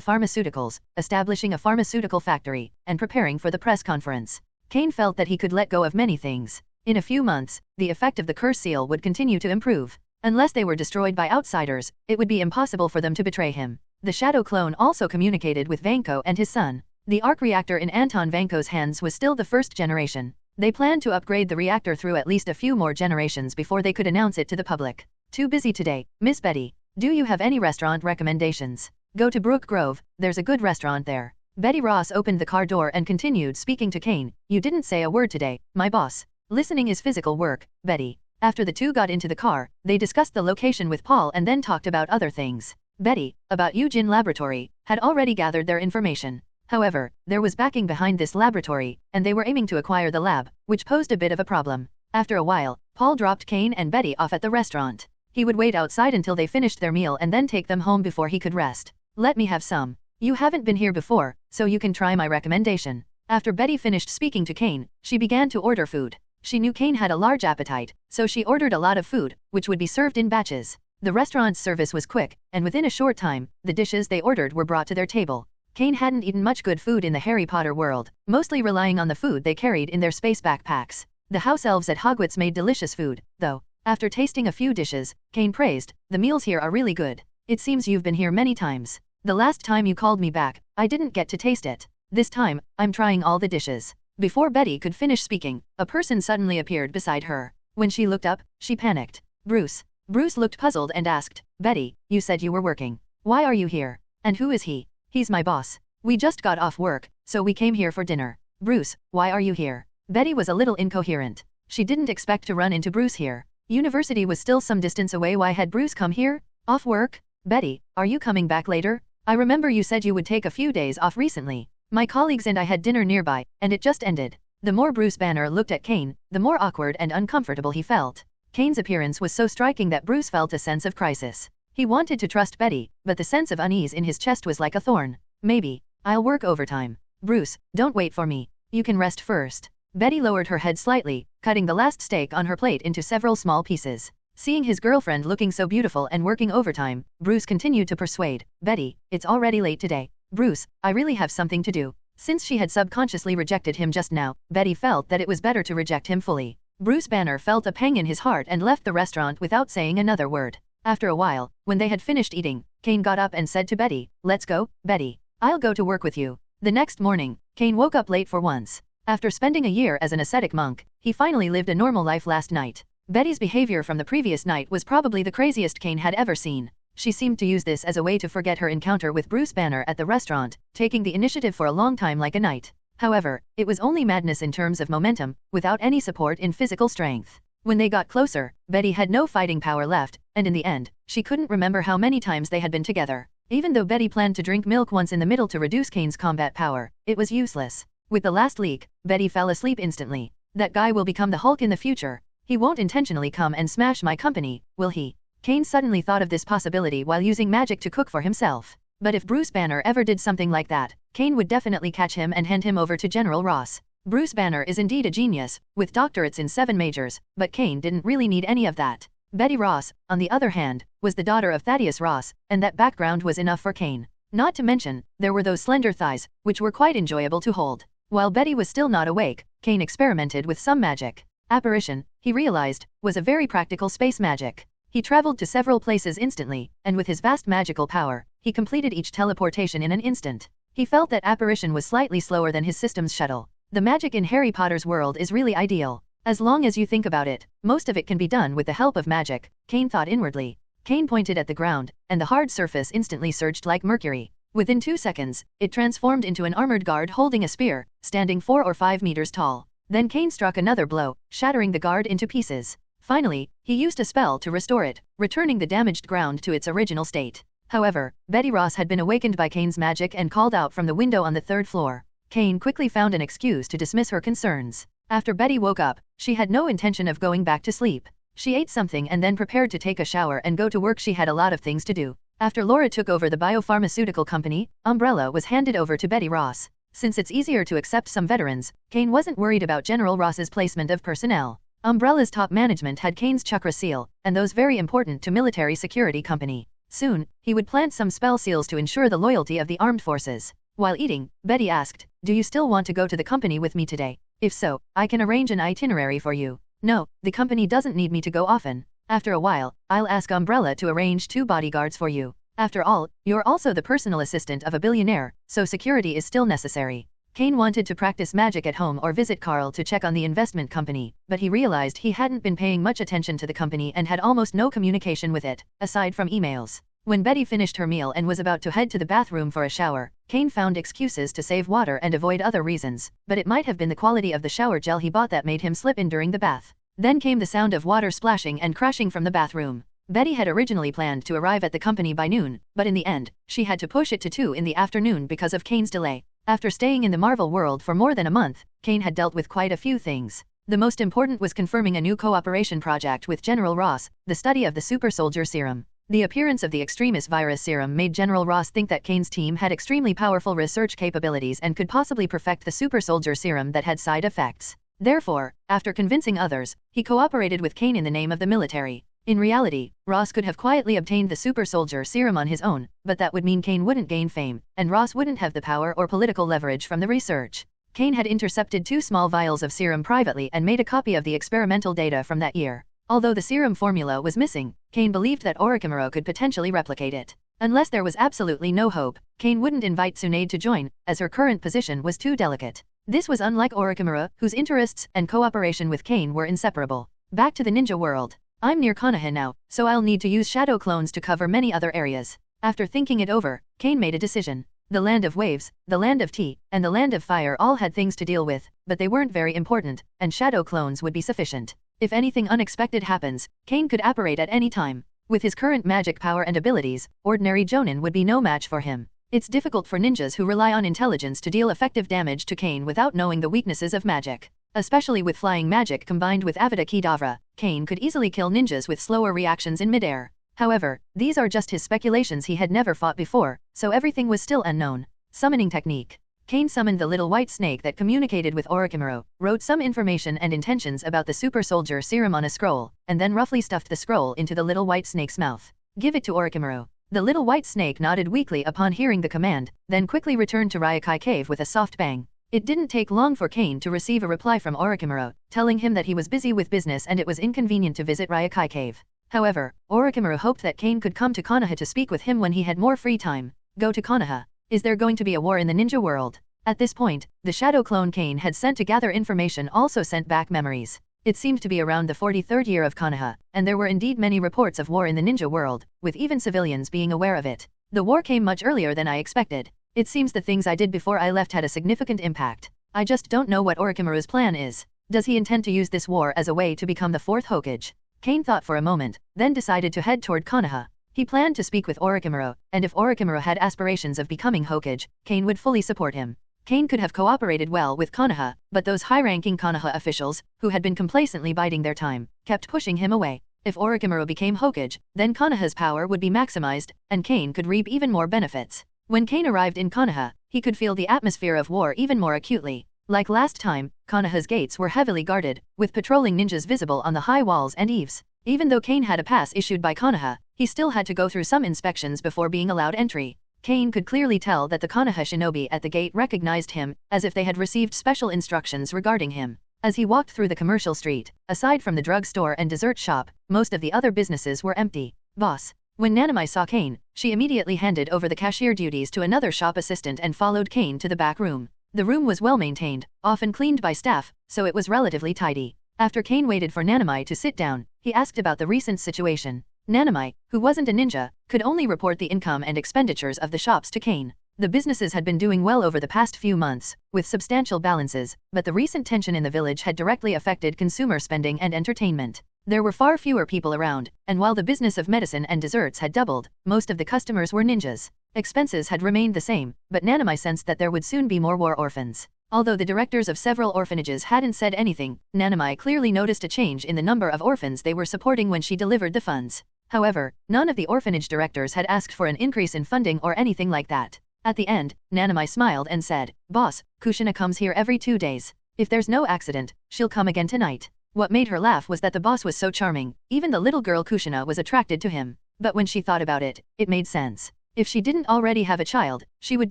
pharmaceuticals, establishing a pharmaceutical factory, and preparing for the press conference. Kain felt that he could let go of many things. In a few months, the effect of the curse seal would continue to improve. Unless they were destroyed by outsiders, it would be impossible for them to betray him. The Shadow clone also communicated with Vanko and his son. The arc reactor in Anton Vanko's hands was still the first generation. They planned to upgrade the reactor through at least a few more generations before they could announce it to the public. Too busy today, Miss Betty. Do you have any restaurant recommendations? Go to Brook Grove, there's a good restaurant there. Betty Ross opened the car door and continued speaking to Kain. You didn't say a word today, my boss. Listening is physical work, Betty. After the two got into the car, they discussed the location with Paul and then talked about other things. Betty, about Eugene Laboratory, had already gathered their information. However, there was backing behind this laboratory, and they were aiming to acquire the lab, which posed a bit of a problem. After a while, Paul dropped Kain and Betty off at the restaurant. He would wait outside until they finished their meal and then take them home before he could rest. Let me have some. You haven't been here before, so you can try my recommendation. After Betty finished speaking to Kain, she began to order food. She knew Kain had a large appetite, so she ordered a lot of food, which would be served in batches. The restaurant's service was quick, and within a short time, the dishes they ordered were brought to their table. Kain hadn't eaten much good food in the Harry Potter world, mostly relying on the food they carried in their space backpacks. The house elves at Hogwarts made delicious food, though. After tasting a few dishes, Kain praised, the meals here are really good. It seems you've been here many times. The last time you called me back, I didn't get to taste it. This time, I'm trying all the dishes. Before Betty could finish speaking, a person suddenly appeared beside her. When she looked up, she panicked. Bruce. Bruce looked puzzled and asked, Betty, you said you were working. Why are you here? And who is he? He's my boss. We just got off work, so we came here for dinner. Bruce, why are you here? Betty was a little incoherent. She didn't expect to run into Bruce here. University was still some distance away. Why had Bruce come here? Off work? Betty, are you coming back later? I remember you said you would take a few days off recently. My colleagues and I had dinner nearby, and it just ended. The more Bruce Banner looked at Kain, the more awkward and uncomfortable he felt. Kain's appearance was so striking that Bruce felt a sense of crisis. He wanted to trust Betty, but the sense of unease in his chest was like a thorn. Maybe. I'll work overtime. Bruce, don't wait for me. You can rest first. Betty lowered her head slightly, cutting the last steak on her plate into several small pieces. Seeing his girlfriend looking so beautiful and working overtime, Bruce continued to persuade, Betty, it's already late today. Bruce, I really have something to do. Since she had subconsciously rejected him just now, Betty felt that it was better to reject him fully. Bruce Banner felt a pang in his heart and left the restaurant without saying another word. After a while, when they had finished eating, Kain got up and said to Betty, let's go, Betty. I'll go to work with you. The next morning, Kain woke up late for once. After spending a year as an ascetic monk, he finally lived a normal life last night. Betty's behavior from the previous night was probably the craziest Kain had ever seen. She seemed to use this as a way to forget her encounter with Bruce Banner at the restaurant, taking the initiative for a long time like a knight. However, it was only madness in terms of momentum, without any support in physical strength. When they got closer, Betty had no fighting power left, and in the end, she couldn't remember how many times they had been together. Even though Betty planned to drink milk once in the middle to reduce Kain's combat power, it was useless. With the last leak, Betty fell asleep instantly. That guy will become the Hulk in the future. He won't intentionally come and smash my company, will he? Kain suddenly thought of this possibility while using magic to cook for himself. But if Bruce Banner ever did something like that, Kain would definitely catch him and hand him over to General Ross. Bruce Banner is indeed a genius, with doctorates in 7 majors, but Kain didn't really need any of that. Betty Ross, on the other hand, was the daughter of Thaddeus Ross, and that background was enough for Kain. Not to mention, there were those slender thighs, which were quite enjoyable to hold. While Betty was still not awake, Kain experimented with some magic. Apparition, he realized, was a very practical space magic. He traveled to several places instantly, and with his vast magical power, he completed each teleportation in an instant. He felt that apparition was slightly slower than his system's shuttle. The magic in Harry Potter's world is really ideal. As long as you think about it, most of it can be done with the help of magic, Kain thought inwardly. Kain pointed at the ground, and the hard surface instantly surged like mercury. Within 2 seconds, it transformed into an armored guard holding a spear, standing 4 or 5 meters tall. Then Kain struck another blow, shattering the guard into pieces. Finally, he used a spell to restore it, returning the damaged ground to its original state. However, Betty Ross had been awakened by Kain's magic and called out from the window on the 3rd floor. Kain quickly found an excuse to dismiss her concerns. After Betty woke up, she had no intention of going back to sleep. She ate something and then prepared to take a shower and go to work. She had a lot of things to do. After Laura took over the biopharmaceutical company, Umbrella was handed over to Betty Ross. Since it's easier to accept some veterans, Kain wasn't worried about General Ross's placement of personnel. Umbrella's top management had Kain's chakra seal, and those very important to military security company. Soon, he would plant some spell seals to ensure the loyalty of the armed forces. While eating, Betty asked, do you still want to go to the company with me today? If so, I can arrange an itinerary for you. No, the company doesn't need me to go often. After a while, I'll ask Umbrella to arrange 2 bodyguards for you. After all, you're also the personal assistant of a billionaire, so security is still necessary. Kain wanted to practice magic at home or visit Carl to check on the investment company, but he realized he hadn't been paying much attention to the company and had almost no communication with it, aside from emails. When Betty finished her meal and was about to head to the bathroom for a shower, Kain found excuses to save water and avoid other reasons, but it might have been the quality of the shower gel he bought that made him slip in during the bath. Then came the sound of water splashing and crashing from the bathroom. Betty had originally planned to arrive at the company by noon, but in the end, she had to push it to 2 in the afternoon because of Kain's delay. After staying in the Marvel world for more than a month, Kain had dealt with quite a few things. The most important was confirming a new cooperation project with General Ross, the study of the super soldier serum. The appearance of the extremis virus serum made General Ross think that Kain's team had extremely powerful research capabilities and could possibly perfect the super soldier serum that had side effects. Therefore, after convincing others, he cooperated with Kain in the name of the military. In reality, Ross could have quietly obtained the super soldier serum on his own, but that would mean Kain wouldn't gain fame, and Ross wouldn't have the power or political leverage from the research. Kain had intercepted 2 small vials of serum privately and made a copy of the experimental data from that year. Although the serum formula was missing, Kain believed that Orochimaru could potentially replicate it. Unless there was absolutely no hope, Kain wouldn't invite Tsunade to join, as her current position was too delicate. This was unlike Orochimaru, whose interests and cooperation with Kain were inseparable. Back to the ninja world. I'm near Konoha now, so I'll need to use shadow clones to cover many other areas. After thinking it over, Kain made a decision. The Land of Waves, the Land of Tea, and the Land of Fire all had things to deal with, but they weren't very important, and shadow clones would be sufficient. If anything unexpected happens, Kain could apparate at any time. With his current magic power and abilities, ordinary Jonin would be no match for him. It's difficult for ninjas who rely on intelligence to deal effective damage to Kain without knowing the weaknesses of magic. Especially with flying magic combined with Avada Kedavra, Kain could easily kill ninjas with slower reactions in midair. However, these are just his speculations. He had never fought before, so everything was still unknown. Summoning technique. Kain summoned the little white snake that communicated with Orochimaru, wrote some information and intentions about the super soldier serum on a scroll, and then roughly stuffed the scroll into the little white snake's mouth. Give it to Orochimaru. The little white snake nodded weakly upon hearing the command, then quickly returned to Ryokai Cave with a soft bang. It didn't take long for Kain to receive a reply from Orochimaru, telling him that he was busy with business and it was inconvenient to visit Ryokai Cave. However, Orochimaru hoped that Kain could come to Konoha to speak with him when he had more free time. Go to Konoha. Is there going to be a war in the ninja world? At this point, the shadow clone Kain had sent to gather information also sent back memories. It seemed to be around the 43rd year of Konoha, and there were indeed many reports of war in the ninja world, with even civilians being aware of it. The war came much earlier than I expected. It seems the things I did before I left had a significant impact. I just don't know what Orochimaru's plan is. Does he intend to use this war as a way to become the 4th Hokage? Kain thought for a moment, then decided to head toward Konoha. He planned to speak with Orochimaru, and if Orochimaru had aspirations of becoming Hokage, Kain would fully support him. Kain could have cooperated well with Konoha, but those high-ranking Konoha officials, who had been complacently biding their time, kept pushing him away. If Orochimaru became Hokage, then Konoha's power would be maximized, and Kain could reap even more benefits. When Kain arrived in Konoha, he could feel the atmosphere of war even more acutely. Like last time, Konoha's gates were heavily guarded, with patrolling ninjas visible on the high walls and eaves. Even though Kain had a pass issued by Konoha, he still had to go through some inspections before being allowed entry. Kain could clearly tell that the Konoha shinobi at the gate recognized him, as if they had received special instructions regarding him. As he walked through the commercial street, aside from the drugstore and dessert shop, most of the other businesses were empty. Boss. When Nanami saw Kain, she immediately handed over the cashier duties to another shop assistant and followed Kain to the back room. The room was well maintained, often cleaned by staff, so it was relatively tidy. After Kain waited for Nanami to sit down, he asked about the recent situation. Nanami, who wasn't a ninja, could only report the income and expenditures of the shops to Kain. The businesses had been doing well over the past few months, with substantial balances, but the recent tension in the village had directly affected consumer spending and entertainment. There were far fewer people around, and while the business of medicine and desserts had doubled, most of the customers were ninjas. Expenses had remained the same, but Nanami sensed that there would soon be more war orphans. Although the directors of several orphanages hadn't said anything, Nanami clearly noticed a change in the number of orphans they were supporting when she delivered the funds. However, none of the orphanage directors had asked for an increase in funding or anything like that. At the end, Nanami smiled and said, "Boss, Kushina comes here every 2 days. If there's no accident, she'll come again tonight." What made her laugh was that the boss was so charming, even the little girl Kushina was attracted to him. But when she thought about it, it made sense. If she didn't already have a child, she would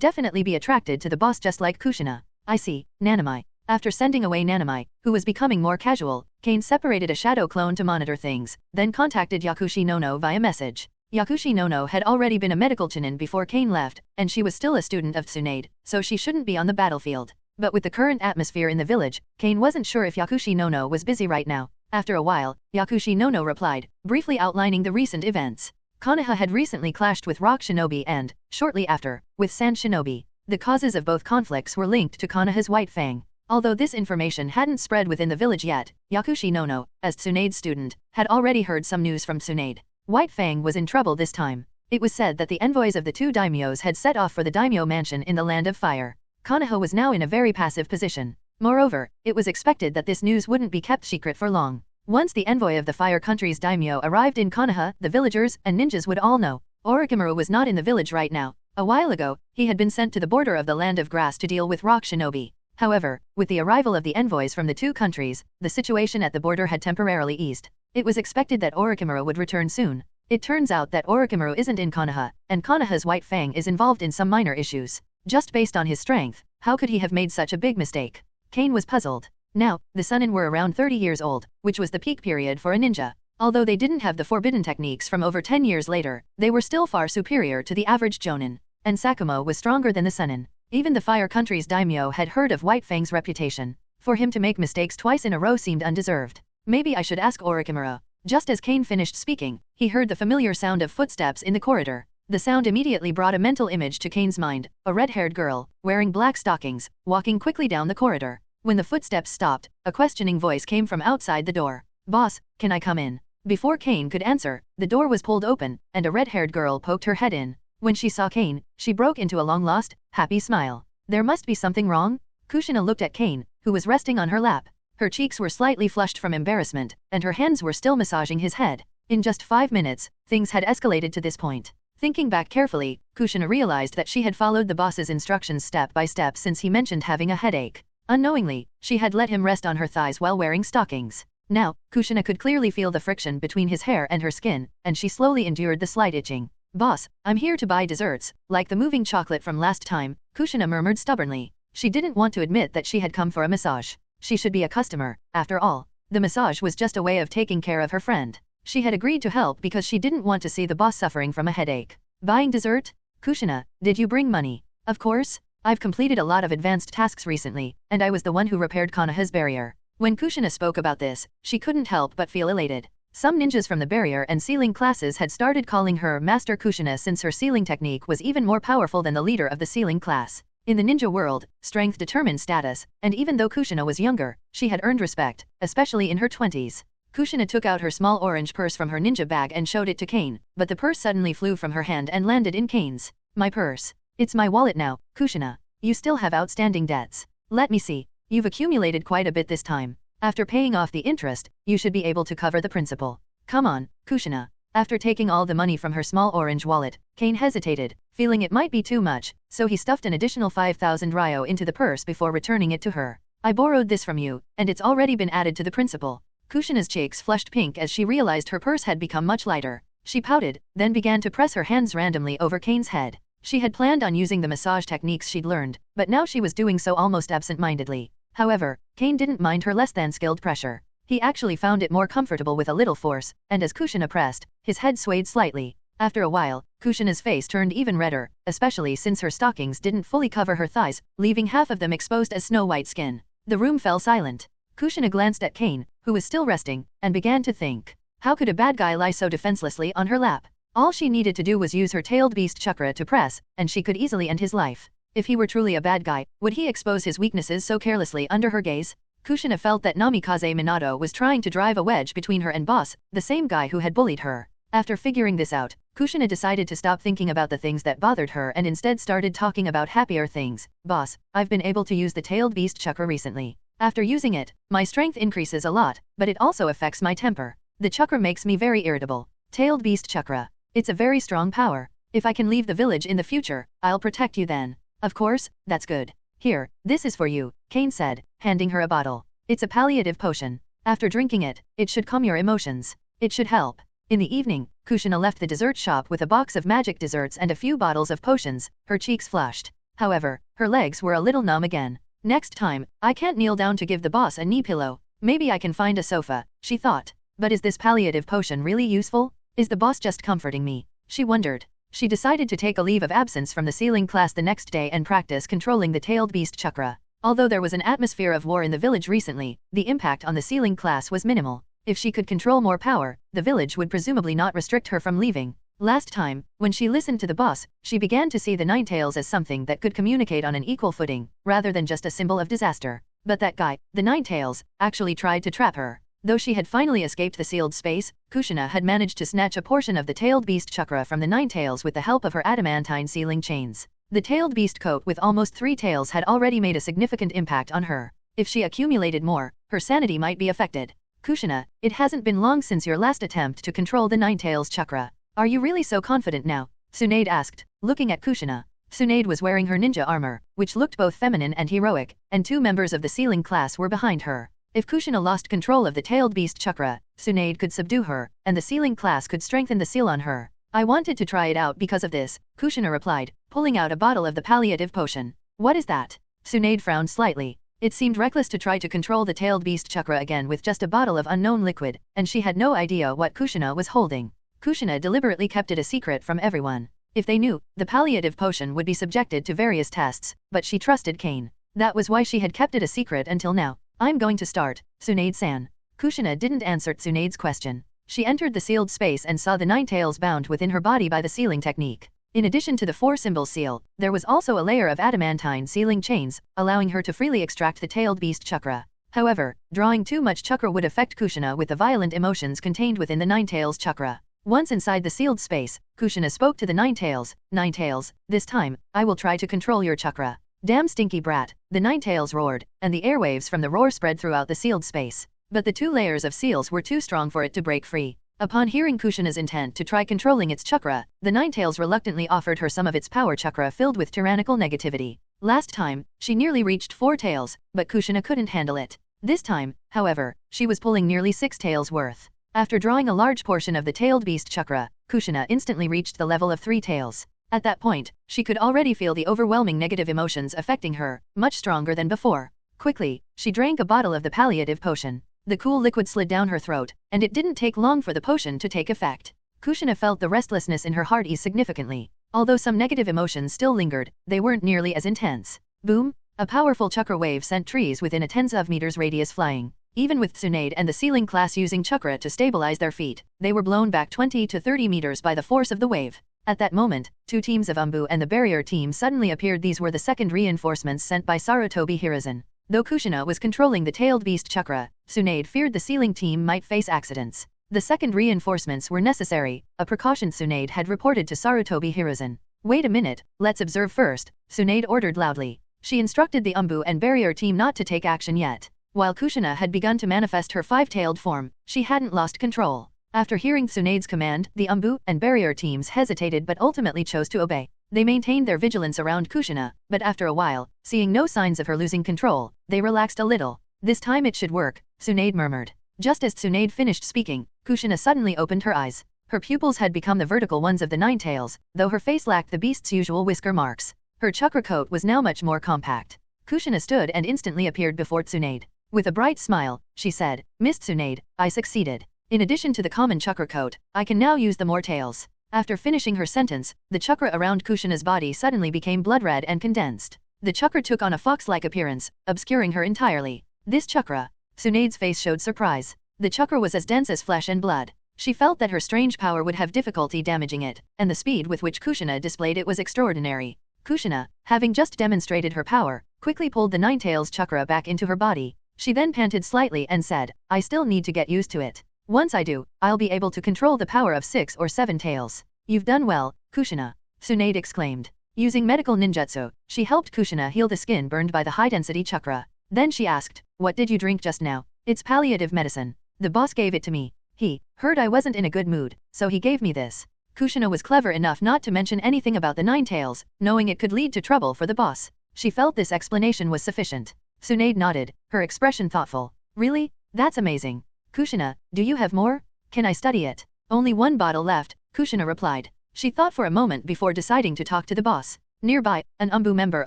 definitely be attracted to the boss just like Kushina. I see, Nanami. After sending away Nanami, who was becoming more casual, Kain separated a shadow clone to monitor things, then contacted Yakushi Nono via message. Yakushi Nono had already been a medical chunin before Kain left, and she was still a student of Tsunade, so she shouldn't be on the battlefield. But with the current atmosphere in the village, Kain wasn't sure if Yakushi Nono was busy right now. After a while, Yakushi Nono replied, briefly outlining the recent events. Konoha had recently clashed with Rock Shinobi and, shortly after, with Sand Shinobi. The causes of both conflicts were linked to Konoha's White Fang. Although this information hadn't spread within the village yet, Yakushi Nono, as Tsunade's student, had already heard some news from Tsunade. White Fang was in trouble this time. It was said that the envoys of the two daimyos had set off for the daimyo mansion in the Land of Fire. Konoha was now in a very passive position. Moreover, it was expected that this news wouldn't be kept secret for long. Once the envoy of the Fire Country's daimyo arrived in Konoha, the villagers and ninjas would all know. Orochimaru was not in the village right now. A while ago, he had been sent to the border of the Land of Grass to deal with Rock Shinobi. However, with the arrival of the envoys from the two countries, the situation at the border had temporarily eased. It was expected that Orochimaru would return soon. It turns out that Orochimaru isn't in Konoha, and Konoha's White Fang is involved in some minor issues. Just based on his strength, how could he have made such a big mistake? Kain was puzzled. Now, the Sannin were around 30 years old, which was the peak period for a ninja. Although they didn't have the forbidden techniques from over 10 years later, they were still far superior to the average Jonin. And Sakumo was stronger than the Sannin. Even the Fire Country's daimyo had heard of White Fang's reputation. For him to make mistakes twice in a row seemed undeserved. Maybe I should ask Orochimaru. Just as Kain finished speaking, he heard the familiar sound of footsteps in the corridor. The sound immediately brought a mental image to Kain's mind, a red-haired girl, wearing black stockings, walking quickly down the corridor. When the footsteps stopped, a questioning voice came from outside the door. "Boss, can I come in?" Before Kain could answer, the door was pulled open, and a red-haired girl poked her head in. When she saw Kain, she broke into a long-lost, happy smile. There must be something wrong? Kushina looked at Kain, who was resting on her lap. Her cheeks were slightly flushed from embarrassment, and her hands were still massaging his head. In just 5 minutes, things had escalated to this point. Thinking back carefully, Kushina realized that she had followed the boss's instructions step by step since he mentioned having a headache. Unknowingly, she had let him rest on her thighs while wearing stockings. Now, Kushina could clearly feel the friction between his hair and her skin, and she slowly endured the slight itching. "Boss, I'm here to buy desserts, like the moving chocolate from last time," Kushina murmured stubbornly. She didn't want to admit that she had come for a massage. She should be a customer, after all. The massage was just a way of taking care of her friend. She had agreed to help because she didn't want to see the boss suffering from a headache. "Buying dessert? Kushina, did you bring money?" "Of course. I've completed a lot of advanced tasks recently, and I was the one who repaired Konoha's barrier." When Kushina spoke about this, she couldn't help but feel elated. Some ninjas from the barrier and sealing classes had started calling her Master Kushina since her sealing technique was even more powerful than the leader of the sealing class. In the ninja world, strength determined status, and even though Kushina was younger, she had earned respect, especially in her 20s. Kushina took out her small orange purse from her ninja bag and showed it to Kain, but the purse suddenly flew from her hand and landed in Kain's. "My purse. It's my wallet now, Kushina. You still have outstanding debts. Let me see. You've accumulated quite a bit this time. After paying off the interest, you should be able to cover the principal. Come on, Kushina." After taking all the money from her small orange wallet, Kain hesitated, feeling it might be too much, so he stuffed an additional 5,000 ryo into the purse before returning it to her. "I borrowed this from you, and it's already been added to the principal." Kushina's cheeks flushed pink as she realized her purse had become much lighter. She pouted, then began to press her hands randomly over Kain's head. She had planned on using the massage techniques she'd learned, but now she was doing so almost absent-mindedly. However, Kain didn't mind her less-than-skilled pressure. He actually found it more comfortable with a little force, and as Kushina pressed, his head swayed slightly. After a while, Kushina's face turned even redder, especially since her stockings didn't fully cover her thighs, leaving half of them exposed as snow-white skin. The room fell silent. Kushina glanced at Kain, who was still resting, and began to think. How could a bad guy lie so defenselessly on her lap? All she needed to do was use her tailed beast chakra to press, and she could easily end his life. If he were truly a bad guy, would he expose his weaknesses so carelessly under her gaze? Kushina felt that Namikaze Minato was trying to drive a wedge between her and Boss, the same guy who had bullied her. After figuring this out, Kushina decided to stop thinking about the things that bothered her and instead started talking about happier things. "Boss, I've been able to use the tailed beast chakra recently. After using it, my strength increases a lot, but it also affects my temper. The chakra makes me very irritable." Tailed beast chakra. It's a very strong power. If I can leave the village in the future, I'll protect you then. "Of course, that's good. Here, this is for you," Kain said, handing her a bottle. "It's a palliative potion. After drinking it, it should calm your emotions. It should help." In the evening, Kushina left the dessert shop with a box of magic desserts and a few bottles of potions, her cheeks flushed. However, her legs were a little numb again. "Next time, I can't kneel down to give the boss a knee pillow. Maybe I can find a sofa," she thought. But is this palliative potion really useful? Is the boss just comforting me? She wondered. She decided to take a leave of absence from the sealing class the next day and practice controlling the tailed beast chakra. Although there was an atmosphere of war in the village recently, the impact on the sealing class was minimal. If she could control more power, the village would presumably not restrict her from leaving. Last time, when she listened to the boss, she began to see the Ninetales as something that could communicate on an equal footing, rather than just a symbol of disaster. But that guy, the Ninetales, actually tried to trap her. Though she had finally escaped the sealed space, Kushina had managed to snatch a portion of the tailed beast chakra from the Ninetales with the help of her adamantine sealing chains. The tailed beast coat with almost 3 tails had already made a significant impact on her. If she accumulated more, her sanity might be affected. Kushina, it hasn't been long since your last attempt to control the Ninetales chakra. Are you really so confident now? Tsunade asked, looking at Kushina. Tsunade was wearing her ninja armor, which looked both feminine and heroic, and 2 members of the sealing class were behind her. If Kushina lost control of the tailed beast chakra, Tsunade could subdue her, and the sealing class could strengthen the seal on her. I wanted to try it out because of this, Kushina replied, pulling out a bottle of the palliative potion. What is that? Tsunade frowned slightly. It seemed reckless to try to control the tailed beast chakra again with just a bottle of unknown liquid, and she had no idea what Kushina was holding. Kushina deliberately kept it a secret from everyone. If they knew, the palliative potion would be subjected to various tests, but she trusted Kain. That was why she had kept it a secret until now. I'm going to start, Tsunade-san. Kushina didn't answer Tsunade's question. She entered the sealed space and saw the Ninetales bound within her body by the sealing technique. In addition to the 4-symbol seal, there was also a layer of adamantine sealing chains, allowing her to freely extract the tailed beast chakra. However, drawing too much chakra would affect Kushina with the violent emotions contained within the Ninetales chakra. Once inside the sealed space, Kushina spoke to the Ninetales. Ninetales, this time, I will try to control your chakra. Damn stinky brat, the Ninetales roared, and the airwaves from the roar spread throughout the sealed space. But the 2 layers of seals were too strong for it to break free. Upon hearing Kushina's intent to try controlling its chakra, the Ninetales reluctantly offered her some of its power chakra filled with tyrannical negativity. Last time, she nearly reached 4 tails, but Kushina couldn't handle it. This time, however, she was pulling nearly 6 tails worth. After drawing a large portion of the tailed beast chakra, Kushina instantly reached the level of 3 tails. At that point, she could already feel the overwhelming negative emotions affecting her, much stronger than before. Quickly, she drank a bottle of the palliative potion. The cool liquid slid down her throat, and it didn't take long for the potion to take effect. Kushina felt the restlessness in her heart ease significantly. Although some negative emotions still lingered, they weren't nearly as intense. Boom! A powerful chakra wave sent trees within a tens of meters radius flying. Even with Tsunade and the sealing class using chakra to stabilize their feet, they were blown back 20 to 30 meters by the force of the wave. At that moment, 2 teams of Umbu and the barrier team suddenly appeared. These were the second reinforcements sent by Sarutobi Hiruzen. Though Kushina was controlling the tailed beast chakra, Tsunade feared the sealing team might face accidents. The second reinforcements were necessary, a precaution Tsunade had reported to Sarutobi Hiruzen. Wait a minute, let's observe first, Tsunade ordered loudly. She instructed the Umbu and barrier team not to take action yet. While Kushina had begun to manifest her 5-tailed form, she hadn't lost control. After hearing Tsunade's command, the Umbu and barrier teams hesitated but ultimately chose to obey. They maintained their vigilance around Kushina, but after a while, seeing no signs of her losing control, they relaxed a little. This time it should work, Tsunade murmured. Just as Tsunade finished speaking, Kushina suddenly opened her eyes. Her pupils had become the vertical ones of the Ninetales, though her face lacked the beast's usual whisker marks. Her chakra coat was now much more compact. Kushina stood and instantly appeared before Tsunade. With a bright smile, she said, Miss Tsunade, I succeeded. In addition to the common chakra coat, I can now use the more tails. After finishing her sentence, the chakra around Kushina's body suddenly became blood red and condensed. The chakra took on a fox-like appearance, obscuring her entirely. This chakra. Tsunade's face showed surprise. The chakra was as dense as flesh and blood. She felt that her strange power would have difficulty damaging it, and the speed with which Kushina displayed it was extraordinary. Kushina, having just demonstrated her power, quickly pulled the Ninetales chakra back into her body. She then panted slightly and said, I still need to get used to it. Once I do, I'll be able to control the power of 6 or 7 tails. You've done well, Kushina, Tsunade exclaimed. Using medical ninjutsu, she helped Kushina heal the skin burned by the high-density chakra. Then she asked, what did you drink just now? It's palliative medicine. The boss gave it to me. He heard I wasn't in a good mood, so he gave me this. Kushina was clever enough not to mention anything about the Ninetales, knowing it could lead to trouble for the boss. She felt this explanation was sufficient. Tsunade nodded, her expression thoughtful. Really? That's amazing. Kushina, do you have more? Can I study it? Only 1 bottle left, Kushina replied. She thought for a moment before deciding to talk to the boss. Nearby, an Umbu member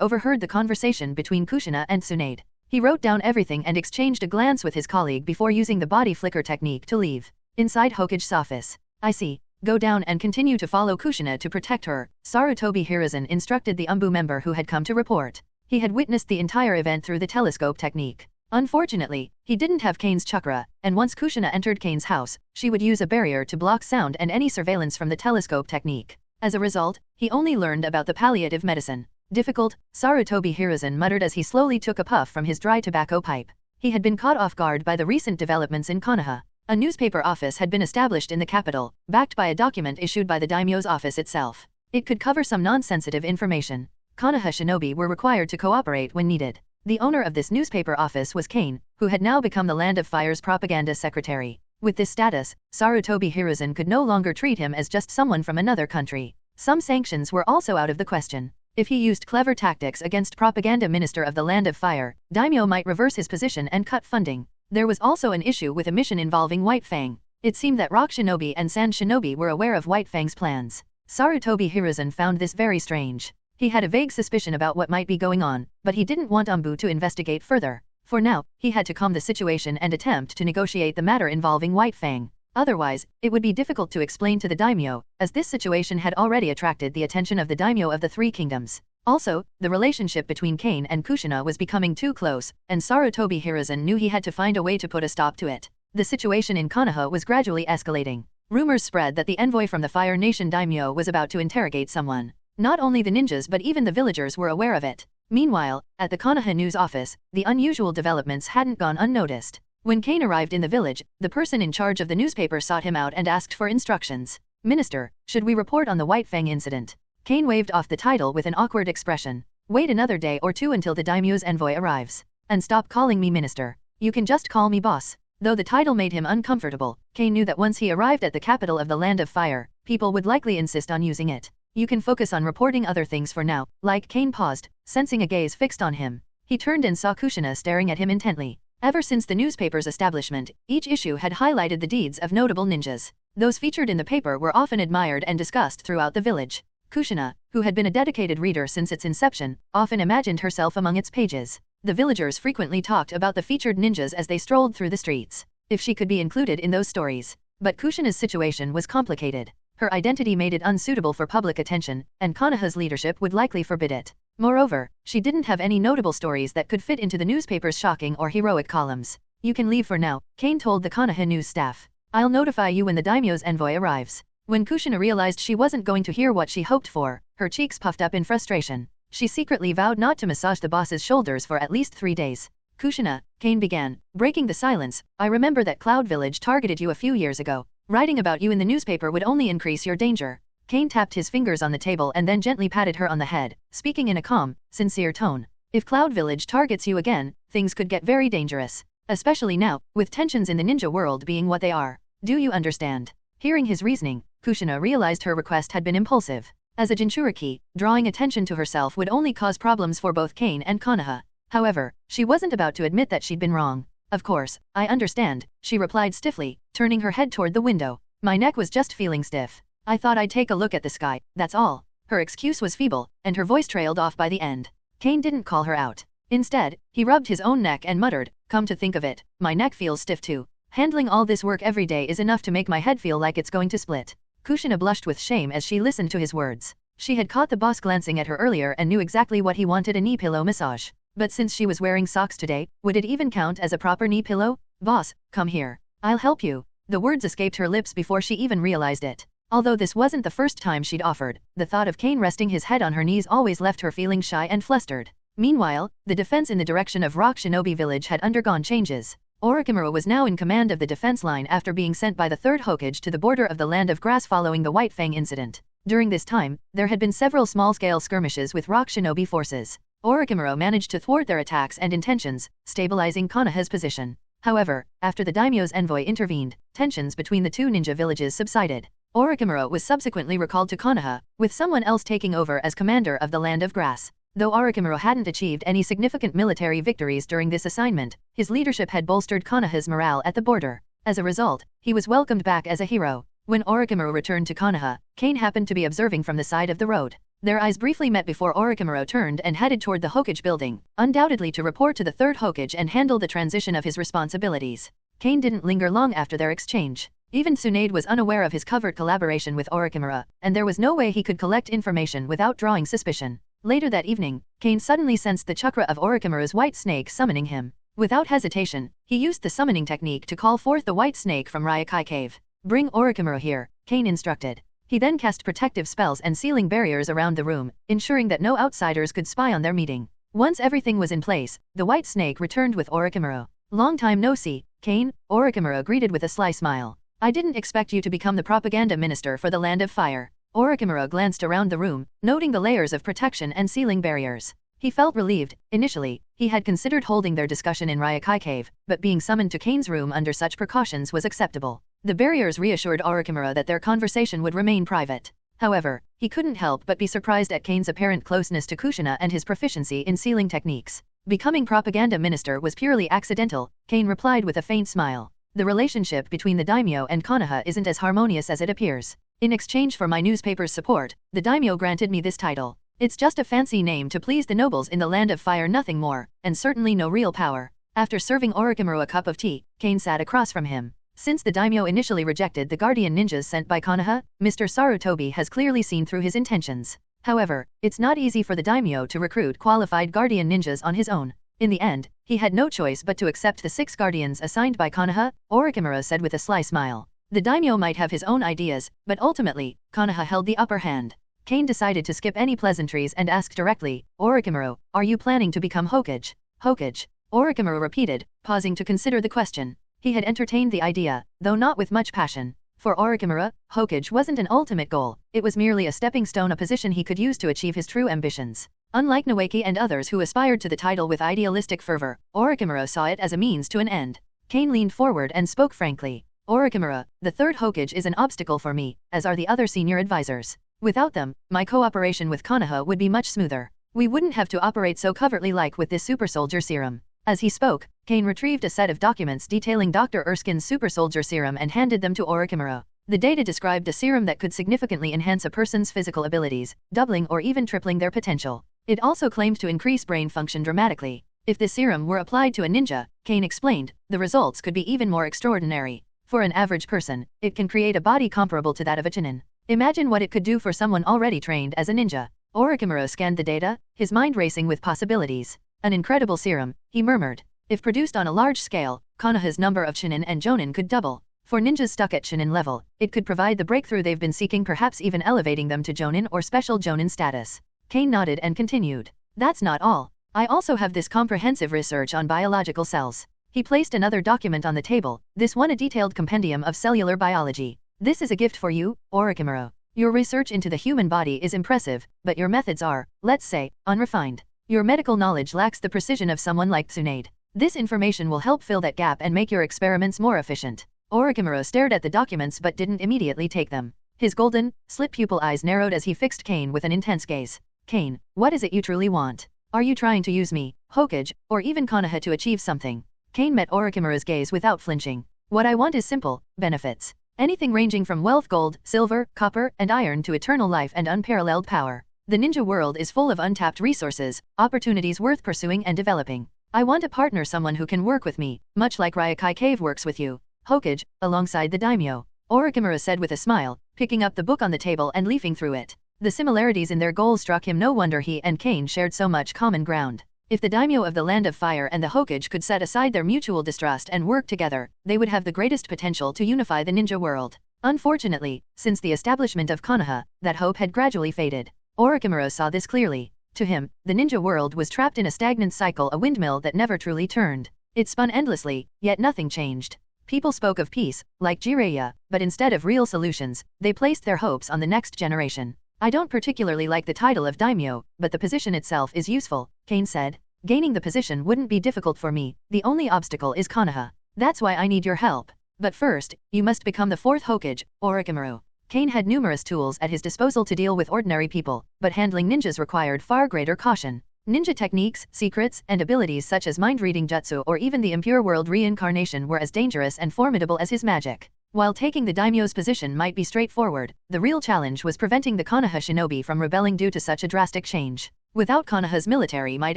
overheard the conversation between Kushina and Tsunade. He wrote down everything and exchanged a glance with his colleague before using the body flicker technique to leave. Inside Hokage's office. I see. Go down and continue to follow Kushina to protect her, Sarutobi Hiruzen instructed the Umbu member who had come to report. He had witnessed the entire event through the telescope technique. Unfortunately, he didn't have Kain's chakra, and once Kushina entered Kain's house, she would use a barrier to block sound and any surveillance from the telescope technique. As a result, he only learned about the palliative medicine. Difficult, Sarutobi Hiruzen muttered as he slowly took a puff from his dry tobacco pipe. He had been caught off guard by the recent developments in Konoha. A newspaper office had been established in the capital, backed by a document issued by the daimyo's office itself. It could cover some non-sensitive information. Konoha shinobi were required to cooperate when needed. The owner of this newspaper office was Kain, who had now become the Land of Fire's propaganda secretary. With this status, Sarutobi Hiruzen could no longer treat him as just someone from another country. Some sanctions were also out of the question. If he used clever tactics against propaganda minister of the Land of Fire, daimyo might reverse his position and cut funding. There was also an issue with a mission involving White Fang. It seemed that Rock Shinobi and Sand Shinobi were aware of White Fang's plans. Sarutobi Hiruzen found this very strange. He had a vague suspicion about what might be going on, but he didn't want Umbu to investigate further. For now, he had to calm the situation and attempt to negotiate the matter involving White Fang. Otherwise, it would be difficult to explain to the daimyo, as this situation had already attracted the attention of the daimyo of the Three Kingdoms. Also, the relationship between Kain and Kushina was becoming too close, and Sarutobi Hiruzen knew he had to find a way to put a stop to it. The situation in Konoha was gradually escalating. Rumors spread that the envoy from the Fire Nation daimyo was about to interrogate someone. Not only the ninjas but even the villagers were aware of it. Meanwhile, at the Konoha news office, the unusual developments hadn't gone unnoticed. When Kain arrived in the village, the person in charge of the newspaper sought him out and asked for instructions. Minister, should we report on the White Fang incident? Kain waved off the title with an awkward expression. Wait another day or two until the daimyo's envoy arrives. And stop calling me minister. You can just call me boss. Though the title made him uncomfortable, Kain knew that once he arrived at the capital of the Land of Fire, people would likely insist on using it. You can focus on reporting other things for now. Like Kain paused, sensing a gaze fixed on him. He turned and saw Kushina staring at him intently. Ever since the newspaper's establishment, each issue had highlighted the deeds of notable ninjas. Those featured in the paper were often admired and discussed throughout the village. Kushina, who had been a dedicated reader since its inception, often imagined herself among its pages. The villagers frequently talked about the featured ninjas as they strolled through the streets. If she could be included in those stories. But Kushina's situation was complicated. Her identity made it unsuitable for public attention, and Konoha's leadership would likely forbid it. Moreover, she didn't have any notable stories that could fit into the newspaper's shocking or heroic columns. You can leave for now, Kain told the Konoha news staff. I'll notify you when the daimyo's envoy arrives. When Kushina realized she wasn't going to hear what she hoped for, her cheeks puffed up in frustration. She secretly vowed not to massage the boss's shoulders for at least 3 days. Kushina, Kain began, breaking the silence, I remember that Cloud Village targeted you a few years ago. Writing about you in the newspaper would only increase your danger. Kain tapped his fingers on the table and then gently patted her on the head, speaking in a calm, sincere tone. If Cloud Village targets you again, things could get very dangerous. Especially now, with tensions in the ninja world being what they are. Do you understand? Hearing his reasoning, Kushina realized her request had been impulsive. As a Jinchuriki, drawing attention to herself would only cause problems for both Kain and Konoha. However, she wasn't about to admit that she'd been wrong. Of course, I understand, she replied stiffly, turning her head toward the window. My neck was just feeling stiff. I thought I'd take a look at the sky, that's all. Her excuse was feeble, and her voice trailed off by the end. Kain didn't call her out. Instead, he rubbed his own neck and muttered, come to think of it, my neck feels stiff too. Handling all this work every day is enough to make my head feel like it's going to split. Kushina blushed with shame as she listened to his words. She had caught the boss glancing at her earlier and knew exactly what he wanted, a knee pillow massage. But since she was wearing socks today, would it even count as a proper knee pillow? Boss, come here. I'll help you. The words escaped her lips before she even realized it. Although this wasn't the first time she'd offered, the thought of Kain resting his head on her knees always left her feeling shy and flustered. Meanwhile, the defense in the direction of Rock Shinobi Village had undergone changes. Orochimaru was now in command of the defense line after being sent by the 3rd Hokage to the border of the Land of Grass following the White Fang incident. During this time, there had been several small-scale skirmishes with Rock Shinobi forces. Orochimaru managed to thwart their attacks and intentions, stabilizing Konoha's position. However, after the daimyo's envoy intervened, tensions between the two ninja villages subsided. Orochimaru was subsequently recalled to Konoha, with someone else taking over as commander of the Land of Grass. Though Orochimaru hadn't achieved any significant military victories during this assignment, his leadership had bolstered Konoha's morale at the border. As a result, he was welcomed back as a hero. When Orochimaru returned to Konoha, Kain happened to be observing from the side of the road. Their eyes briefly met before Orochimaru turned and headed toward the Hokage building, undoubtedly to report to the 3rd Hokage and handle the transition of his responsibilities. Kain didn't linger long after their exchange. Even Tsunade was unaware of his covert collaboration with Orochimaru, and there was no way he could collect information without drawing suspicion. Later that evening, Kain suddenly sensed the chakra of Orochimaru's white snake summoning him. Without hesitation, he used the summoning technique to call forth the white snake from Ryokai Cave. "Bring Orochimaru here," Kain instructed. He then cast protective spells and sealing barriers around the room, ensuring that no outsiders could spy on their meeting. Once everything was in place, the white snake returned with Orochimaru. "Long time no see, Kain," Orochimaru greeted with a sly smile. "I didn't expect you to become the propaganda minister for the Land of Fire." Orochimaru glanced around the room, noting the layers of protection and sealing barriers. He felt relieved. Initially, he had considered holding their discussion in Ryokai Cave, but being summoned to Kain's room under such precautions was acceptable. The barriers reassured Orochimaru that their conversation would remain private. However, he couldn't help but be surprised at Kain's apparent closeness to Kushina and his proficiency in sealing techniques. "Becoming propaganda minister was purely accidental," Kain replied with a faint smile. "The relationship between the daimyo and Konoha isn't as harmonious as it appears. In exchange for my newspaper's support, the daimyo granted me this title. It's just a fancy name to please the nobles in the Land of Fire, nothing more, and certainly no real power." After serving Orochimaru a cup of tea, Kain sat across from him. Since the daimyo initially rejected the guardian ninjas sent by Konoha, Mr. Sarutobi has clearly seen through his intentions. However, it's not easy for the daimyo to recruit qualified guardian ninjas on his own. In the end, he had no choice but to accept the 6 guardians assigned by Konoha, Orochimaru said with a sly smile. The daimyo might have his own ideas, but ultimately, Konoha held the upper hand. Kain decided to skip any pleasantries and ask directly, "Orochimaru, are you planning to become Hokage?" "Hokage?" Orochimaru repeated, pausing to consider the question. He had entertained the idea, though not with much passion. For Orochimaru, Hokage wasn't an ultimate goal, it was merely a stepping stone, a position he could use to achieve his true ambitions. Unlike Noeki and others who aspired to the title with idealistic fervor, Orochimaru saw it as a means to an end. Kain leaned forward and spoke frankly. "Orochimaru, the 3rd Hokage is an obstacle for me, as are the other senior advisors. Without them, my cooperation with Konoha would be much smoother. We wouldn't have to operate so covertly like with this super soldier serum." As he spoke, Kain retrieved a set of documents detailing Dr. Erskine's super soldier serum and handed them to Orochimaru. The data described a serum that could significantly enhance a person's physical abilities, doubling or even tripling their potential. It also claimed to increase brain function dramatically. If this serum were applied to a ninja, Kain explained, the results could be even more extraordinary. For an average person, it can create a body comparable to that of a chunin. Imagine what it could do for someone already trained as a ninja. Orochimaru scanned the data, his mind racing with possibilities. "An incredible serum," he murmured. "If produced on a large scale, Konoha's number of chunin and jonin could double. For ninjas stuck at chunin level, it could provide the breakthrough they've been seeking, perhaps even elevating them to jonin or special jonin status." Kain nodded and continued. "That's not all. I also have this comprehensive research on biological cells." He placed another document on the table, this one a detailed compendium of cellular biology. "This is a gift for you, Orochimaru. Your research into the human body is impressive, but your methods are, let's say, unrefined. Your medical knowledge lacks the precision of someone like Tsunade. This information will help fill that gap and make your experiments more efficient." Orochimaru stared at the documents but didn't immediately take them. His golden, slit pupil eyes narrowed as he fixed Kain with an intense gaze. "Kain, what is it you truly want? Are you trying to use me, Hokage, or even Konoha to achieve something?" Kain met Orochimaru's gaze without flinching. "What I want is simple, benefits. Anything ranging from wealth, gold, silver, copper, and iron to eternal life and unparalleled power. The ninja world is full of untapped resources, opportunities worth pursuing and developing. I want a partner, someone who can work with me, much like Ryokai Cave works with you, Hokage, alongside the daimyo." Orochimaru said with a smile, picking up the book on the table and leafing through it. The similarities in their goals struck him. No wonder he and Kain shared so much common ground. If the daimyo of the Land of Fire and the Hokage could set aside their mutual distrust and work together, they would have the greatest potential to unify the ninja world. Unfortunately, since the establishment of Konoha, that hope had gradually faded. Orochimaru saw this clearly. To him, the ninja world was trapped in a stagnant cycle, a windmill that never truly turned. It spun endlessly, yet nothing changed. People spoke of peace, like Jiraiya, but instead of real solutions, they placed their hopes on the next generation. "I don't particularly like the title of daimyo, but the position itself is useful," Kain said. "Gaining the position wouldn't be difficult for me, the only obstacle is Konoha. That's why I need your help. But first, you must become the 4th Hokage, Orochimaru." Kain had numerous tools at his disposal to deal with ordinary people, but handling ninjas required far greater caution. Ninja techniques, secrets, and abilities such as mind-reading jutsu or even the impure world reincarnation were as dangerous and formidable as his magic. While taking the daimyo's position might be straightforward, the real challenge was preventing the Konoha shinobi from rebelling due to such a drastic change. Without Konoha's military might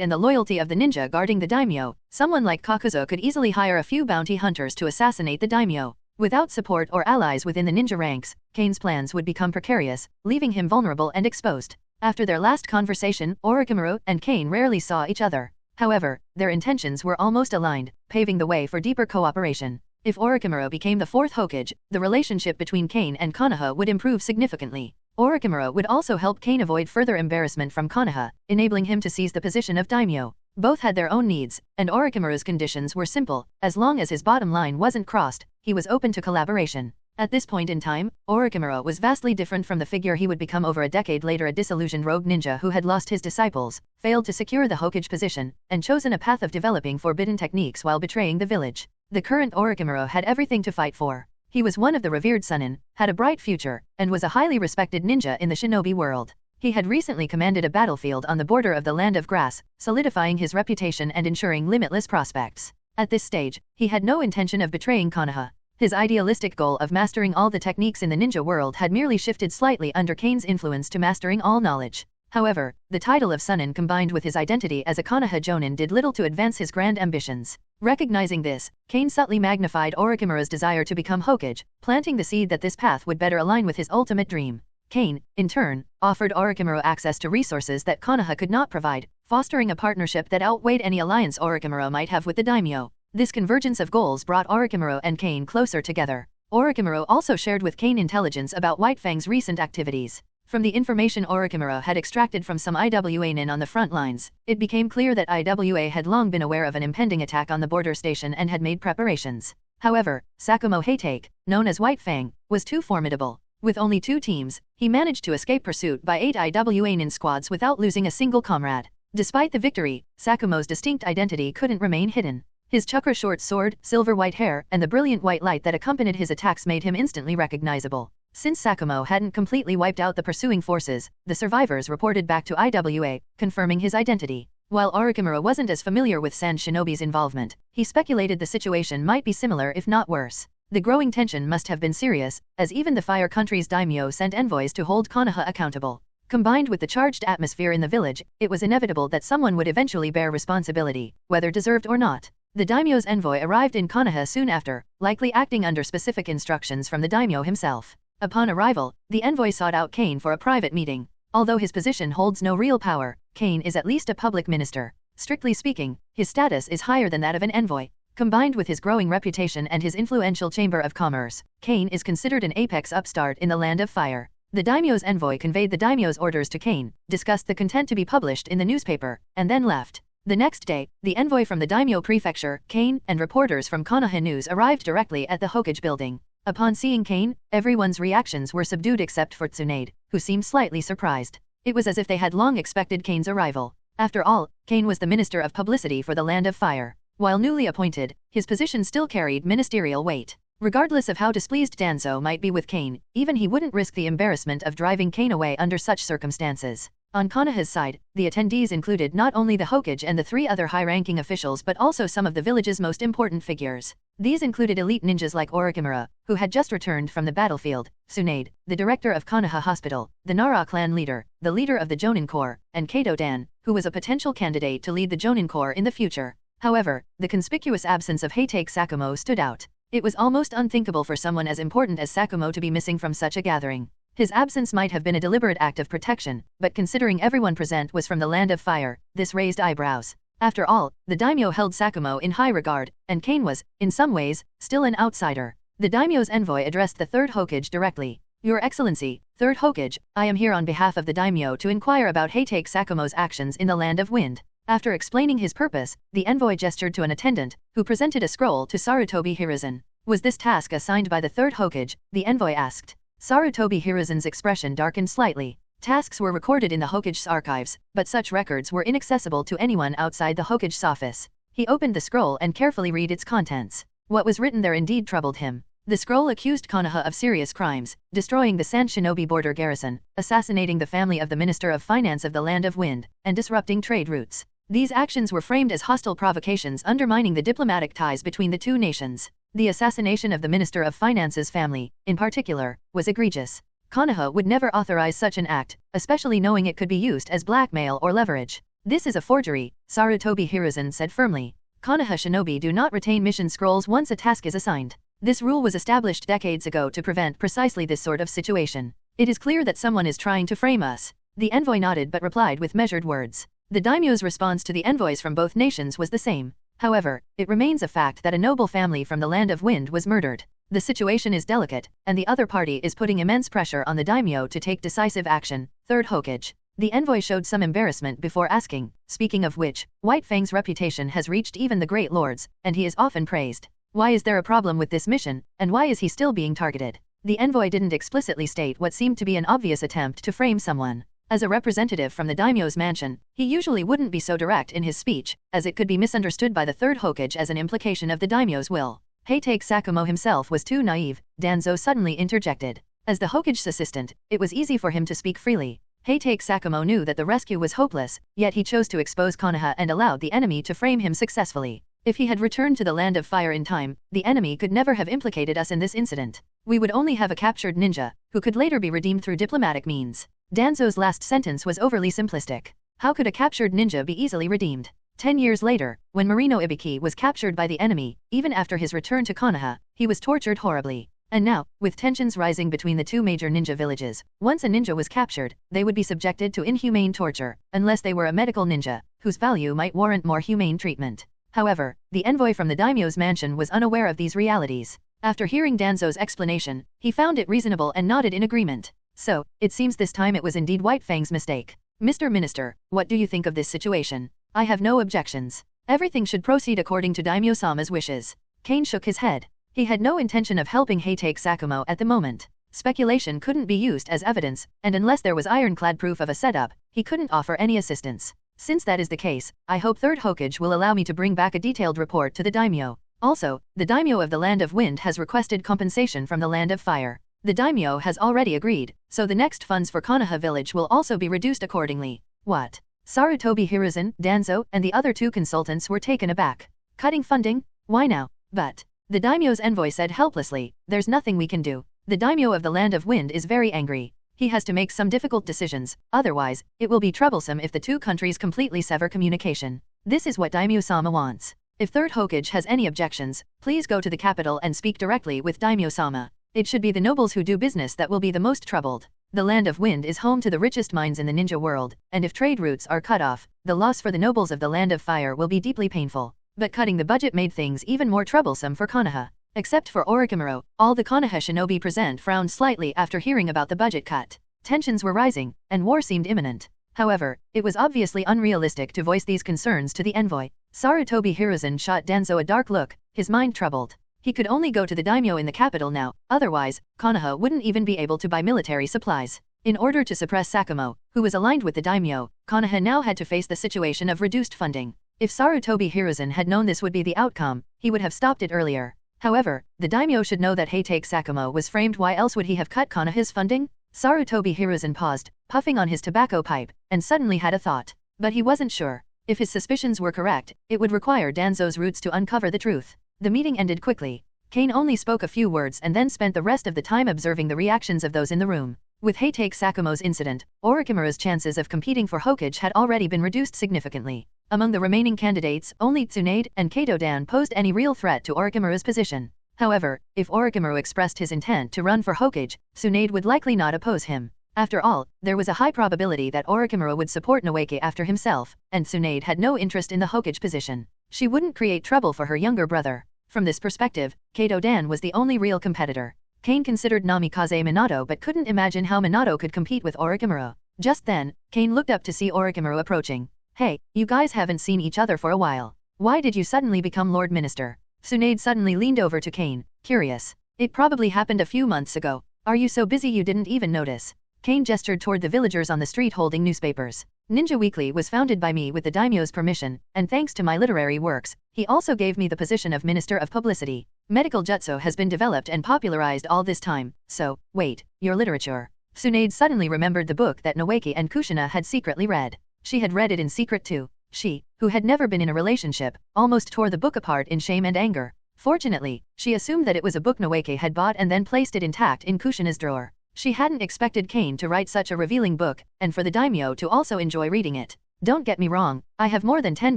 and the loyalty of the ninja guarding the daimyo, someone like Kakuzu could easily hire a few bounty hunters to assassinate the daimyo. Without support or allies within the ninja ranks, Kain's plans would become precarious, leaving him vulnerable and exposed. After their last conversation, Orochimaru and Kain rarely saw each other. However, their intentions were almost aligned, paving the way for deeper cooperation. If Orochimaru became the fourth Hokage, the relationship between Kain and Konoha would improve significantly. Orochimaru would also help Kain avoid further embarrassment from Konoha, enabling him to seize the position of daimyo. Both had their own needs, and Orochimaru's conditions were simple. As long as his bottom line wasn't crossed, he was open to collaboration. At this point in time, Orochimaru was vastly different from the figure he would become over a decade later, a disillusioned rogue ninja who had lost his disciples, failed to secure the Hokage position, and chosen a path of developing forbidden techniques while betraying the village. The current Orochimaru had everything to fight for. He was one of the revered Sannin, had a bright future, and was a highly respected ninja in the shinobi world. He had recently commanded a battlefield on the border of the Land of Grass, solidifying his reputation and ensuring limitless prospects. At this stage, he had no intention of betraying Konoha. His idealistic goal of mastering all the techniques in the ninja world had merely shifted slightly under Kain's influence to mastering all knowledge. However, the title of Sannin combined with his identity as a Konoha Jonin did little to advance his grand ambitions. Recognizing this, Kain subtly magnified Orochimaru's desire to become Hokage, planting the seed that this path would better align with his ultimate dream. Kain, in turn, offered Orochimaru access to resources that Konoha could not provide, fostering a partnership that outweighed any alliance Orochimaru might have with the daimyo. This convergence of goals brought Orochimaru and Kain closer together. Orochimaru also shared with Kain intelligence about White Fang's recent activities. From the information Orochimaru had extracted from some IWA nin on the front lines, it became clear that IWA had long been aware of an impending attack on the border station and had made preparations. However, Sakumo Heitake, known as White Fang, was too formidable. With only 2 teams, he managed to escape pursuit by 8 IWA nin squads without losing a single comrade. Despite the victory, Sakumo's distinct identity couldn't remain hidden. His chakra short sword, silver-white hair, and the brilliant white light that accompanied his attacks made him instantly recognizable. Since Sakumo hadn't completely wiped out the pursuing forces, the survivors reported back to IWA, confirming his identity. While Orochimaru wasn't as familiar with Sand Shinobi's involvement, he speculated the situation might be similar if not worse. The growing tension must have been serious, as even the Fire Country's daimyo sent envoys to hold Konoha accountable. Combined with the charged atmosphere in the village, it was inevitable that someone would eventually bear responsibility, whether deserved or not. The daimyo's envoy arrived in Konoha soon after, likely acting under specific instructions from the daimyo himself. Upon arrival, the envoy sought out Kain for a private meeting. Although his position holds no real power, Kain is at least a public minister. Strictly speaking, his status is higher than that of an envoy. Combined with his growing reputation and his influential chamber of commerce, Kain is considered an apex upstart in the Land of Fire. The daimyo's envoy conveyed the daimyo's orders to Kain, discussed the content to be published in the newspaper, and then left. The next day, the envoy from the daimyo prefecture, Kain, and reporters from Konoha News arrived directly at the Hokage building. Upon seeing Kain, everyone's reactions were subdued except for Tsunade, who seemed slightly surprised. It was as if they had long expected Kain's arrival. After all, Kain was the Minister of Publicity for the Land of Fire. While newly appointed, his position still carried ministerial weight. Regardless of how displeased Danzo might be with Kain, even he wouldn't risk the embarrassment of driving Kain away under such circumstances. On Konoha's side, the attendees included not only the Hokage and the 3 other high-ranking officials but also some of the village's most important figures. These included elite ninjas like Orochimaru, who had just returned from the battlefield, Tsunade, the director of Konoha Hospital, the Nara clan leader, the leader of the Jonin Corps, and Kato Dan, who was a potential candidate to lead the Jonin Corps in the future. However, the conspicuous absence of Heitake Sakumo stood out. It was almost unthinkable for someone as important as Sakumo to be missing from such a gathering. His absence might have been a deliberate act of protection, but considering everyone present was from the Land of Fire, this raised eyebrows. After all, the daimyo held Sakumo in high regard, and Kain was, in some ways, still an outsider. The daimyo's envoy addressed the 3rd Hokage directly. Your Excellency, 3rd Hokage, I am here on behalf of the daimyo to inquire about Heitake Sakumo's actions in the Land of Wind. After explaining his purpose, the envoy gestured to an attendant, who presented a scroll to Sarutobi Hiruzen. Was this task assigned by the 3rd Hokage? The envoy asked. Sarutobi Hiruzen's expression darkened slightly. Tasks were recorded in the Hokage's archives, but such records were inaccessible to anyone outside the Hokage's office. He opened the scroll and carefully read its contents. What was written there indeed troubled him. The scroll accused Konoha of serious crimes, destroying the Sand Shinobi border garrison, assassinating the family of the Minister of Finance of the Land of Wind, and disrupting trade routes. These actions were framed as hostile provocations undermining the diplomatic ties between the 2 nations. The assassination of the Minister of Finance's family, in particular, was egregious. Konoha would never authorize such an act, especially knowing it could be used as blackmail or leverage. This is a forgery, Sarutobi Hiruzen said firmly. Konoha shinobi do not retain mission scrolls once a task is assigned. This rule was established decades ago to prevent precisely this sort of situation. It is clear that someone is trying to frame us. The envoy nodded but replied with measured words. The daimyo's response to the envoys from both nations was the same. However, it remains a fact that a noble family from the Land of Wind was murdered. The situation is delicate, and the other party is putting immense pressure on the daimyo to take decisive action. Third Hokage. The envoy showed some embarrassment before asking, speaking of which, White Fang's reputation has reached even the great lords, and he is often praised. Why is there a problem with this mission, and why is he still being targeted? The envoy didn't explicitly state what seemed to be an obvious attempt to frame someone. As a representative from the daimyo's mansion, he usually wouldn't be so direct in his speech, as it could be misunderstood by the third Hokage as an implication of the daimyo's will. Heitake Sakumo himself was too naive, Danzo suddenly interjected. As the Hokage's assistant, it was easy for him to speak freely. Heitake Sakumo knew that the rescue was hopeless, yet he chose to expose Konoha and allowed the enemy to frame him successfully. If he had returned to the Land of Fire in time, the enemy could never have implicated us in this incident. We would only have a captured ninja, who could later be redeemed through diplomatic means. Danzo's last sentence was overly simplistic. How could a captured ninja be easily redeemed? 10 years later, when Marino Ibiki was captured by the enemy, even after his return to Konoha, he was tortured horribly. And now, with tensions rising between the two major ninja villages, once a ninja was captured, they would be subjected to inhumane torture, unless they were a medical ninja, whose value might warrant more humane treatment. However, the envoy from the daimyo's mansion was unaware of these realities. After hearing Danzo's explanation, he found it reasonable and nodded in agreement. So, it seems this time it was indeed White Fang's mistake. Mr. Minister, what do you think of this situation? I have no objections. Everything should proceed according to Daimyo-sama's wishes. Kain shook his head. He had no intention of helping Heitake Sakumo at the moment. Speculation couldn't be used as evidence, and unless there was ironclad proof of a setup, he couldn't offer any assistance. Since that is the case, I hope Third Hokage will allow me to bring back a detailed report to the daimyo. Also, the daimyo of the Land of Wind has requested compensation from the Land of Fire. The daimyo has already agreed, so the next funds for Konoha village will also be reduced accordingly. What? Sarutobi Hiruzen, Danzo, and the other two consultants were taken aback. Cutting funding? Why now? But the daimyo's envoy said helplessly, there's nothing we can do. The daimyo of the Land of Wind is very angry. He has to make some difficult decisions, otherwise, it will be troublesome if the two countries completely sever communication. This is what Daimyo-sama wants. If Third Hokage has any objections, please go to the capital and speak directly with Daimyo-sama. It should be the nobles who do business that will be the most troubled. The Land of Wind is home to the richest mines in the ninja world, and if trade routes are cut off, the loss for the nobles of the Land of Fire will be deeply painful. But cutting the budget made things even more troublesome for Konoha. Except for Orochimaru, all the Konoha shinobi present frowned slightly after hearing about the budget cut. Tensions were rising, and war seemed imminent. However, it was obviously unrealistic to voice these concerns to the envoy. Sarutobi Hiruzen shot Danzo a dark look, his mind troubled. He could only go to the daimyo in the capital now, otherwise, Konoha wouldn't even be able to buy military supplies. In order to suppress Sakumo, who was aligned with the daimyo, Konoha now had to face the situation of reduced funding. If Sarutobi Hiruzen had known this would be the outcome, he would have stopped it earlier. However, the daimyo should know that Heitake Sakumo was framed. Why else would he have cut Konoha's funding? Sarutobi Hiruzen paused, puffing on his tobacco pipe, and suddenly had a thought. But he wasn't sure. If his suspicions were correct, it would require Danzo's roots to uncover the truth. The meeting ended quickly. Kain only spoke a few words and then spent the rest of the time observing the reactions of those in the room. With Heitake Sakumo's incident, Orochimaru's chances of competing for Hokage had already been reduced significantly. Among the remaining candidates, only Tsunade and Kaito-dan posed any real threat to Orochimaru's position. However, if Orochimaru expressed his intent to run for Hokage, Tsunade would likely not oppose him. After all, there was a high probability that Orochimaru would support Noeke after himself, and Tsunade had no interest in the Hokage position. She wouldn't create trouble for her younger brother. From this perspective, Kaito-dan was the only real competitor. Kain considered Namikaze Minato but couldn't imagine how Minato could compete with Orochimaru. Just then, Kain looked up to see Orochimaru approaching. Hey, you guys haven't seen each other for a while. Why did you suddenly become Lord Minister? Tsunade suddenly leaned over to Kain, curious. It probably happened a few months ago. Are you so busy you didn't even notice? Kain gestured toward the villagers on the street holding newspapers. Ninja Weekly was founded by me with the daimyo's permission, and thanks to my literary works, he also gave me the position of Minister of Publicity. Medical jutsu has been developed and popularized all this time, so, wait, your literature. Tsunade suddenly remembered the book that Noeke and Kushina had secretly read. She had read it in secret too. She, who had never been in a relationship, almost tore the book apart in shame and anger. Fortunately, she assumed that it was a book Noeke had bought and then placed it intact in Kushina's drawer. She hadn't expected Kain to write such a revealing book, and for the daimyo to also enjoy reading it. Don't get me wrong, I have more than 10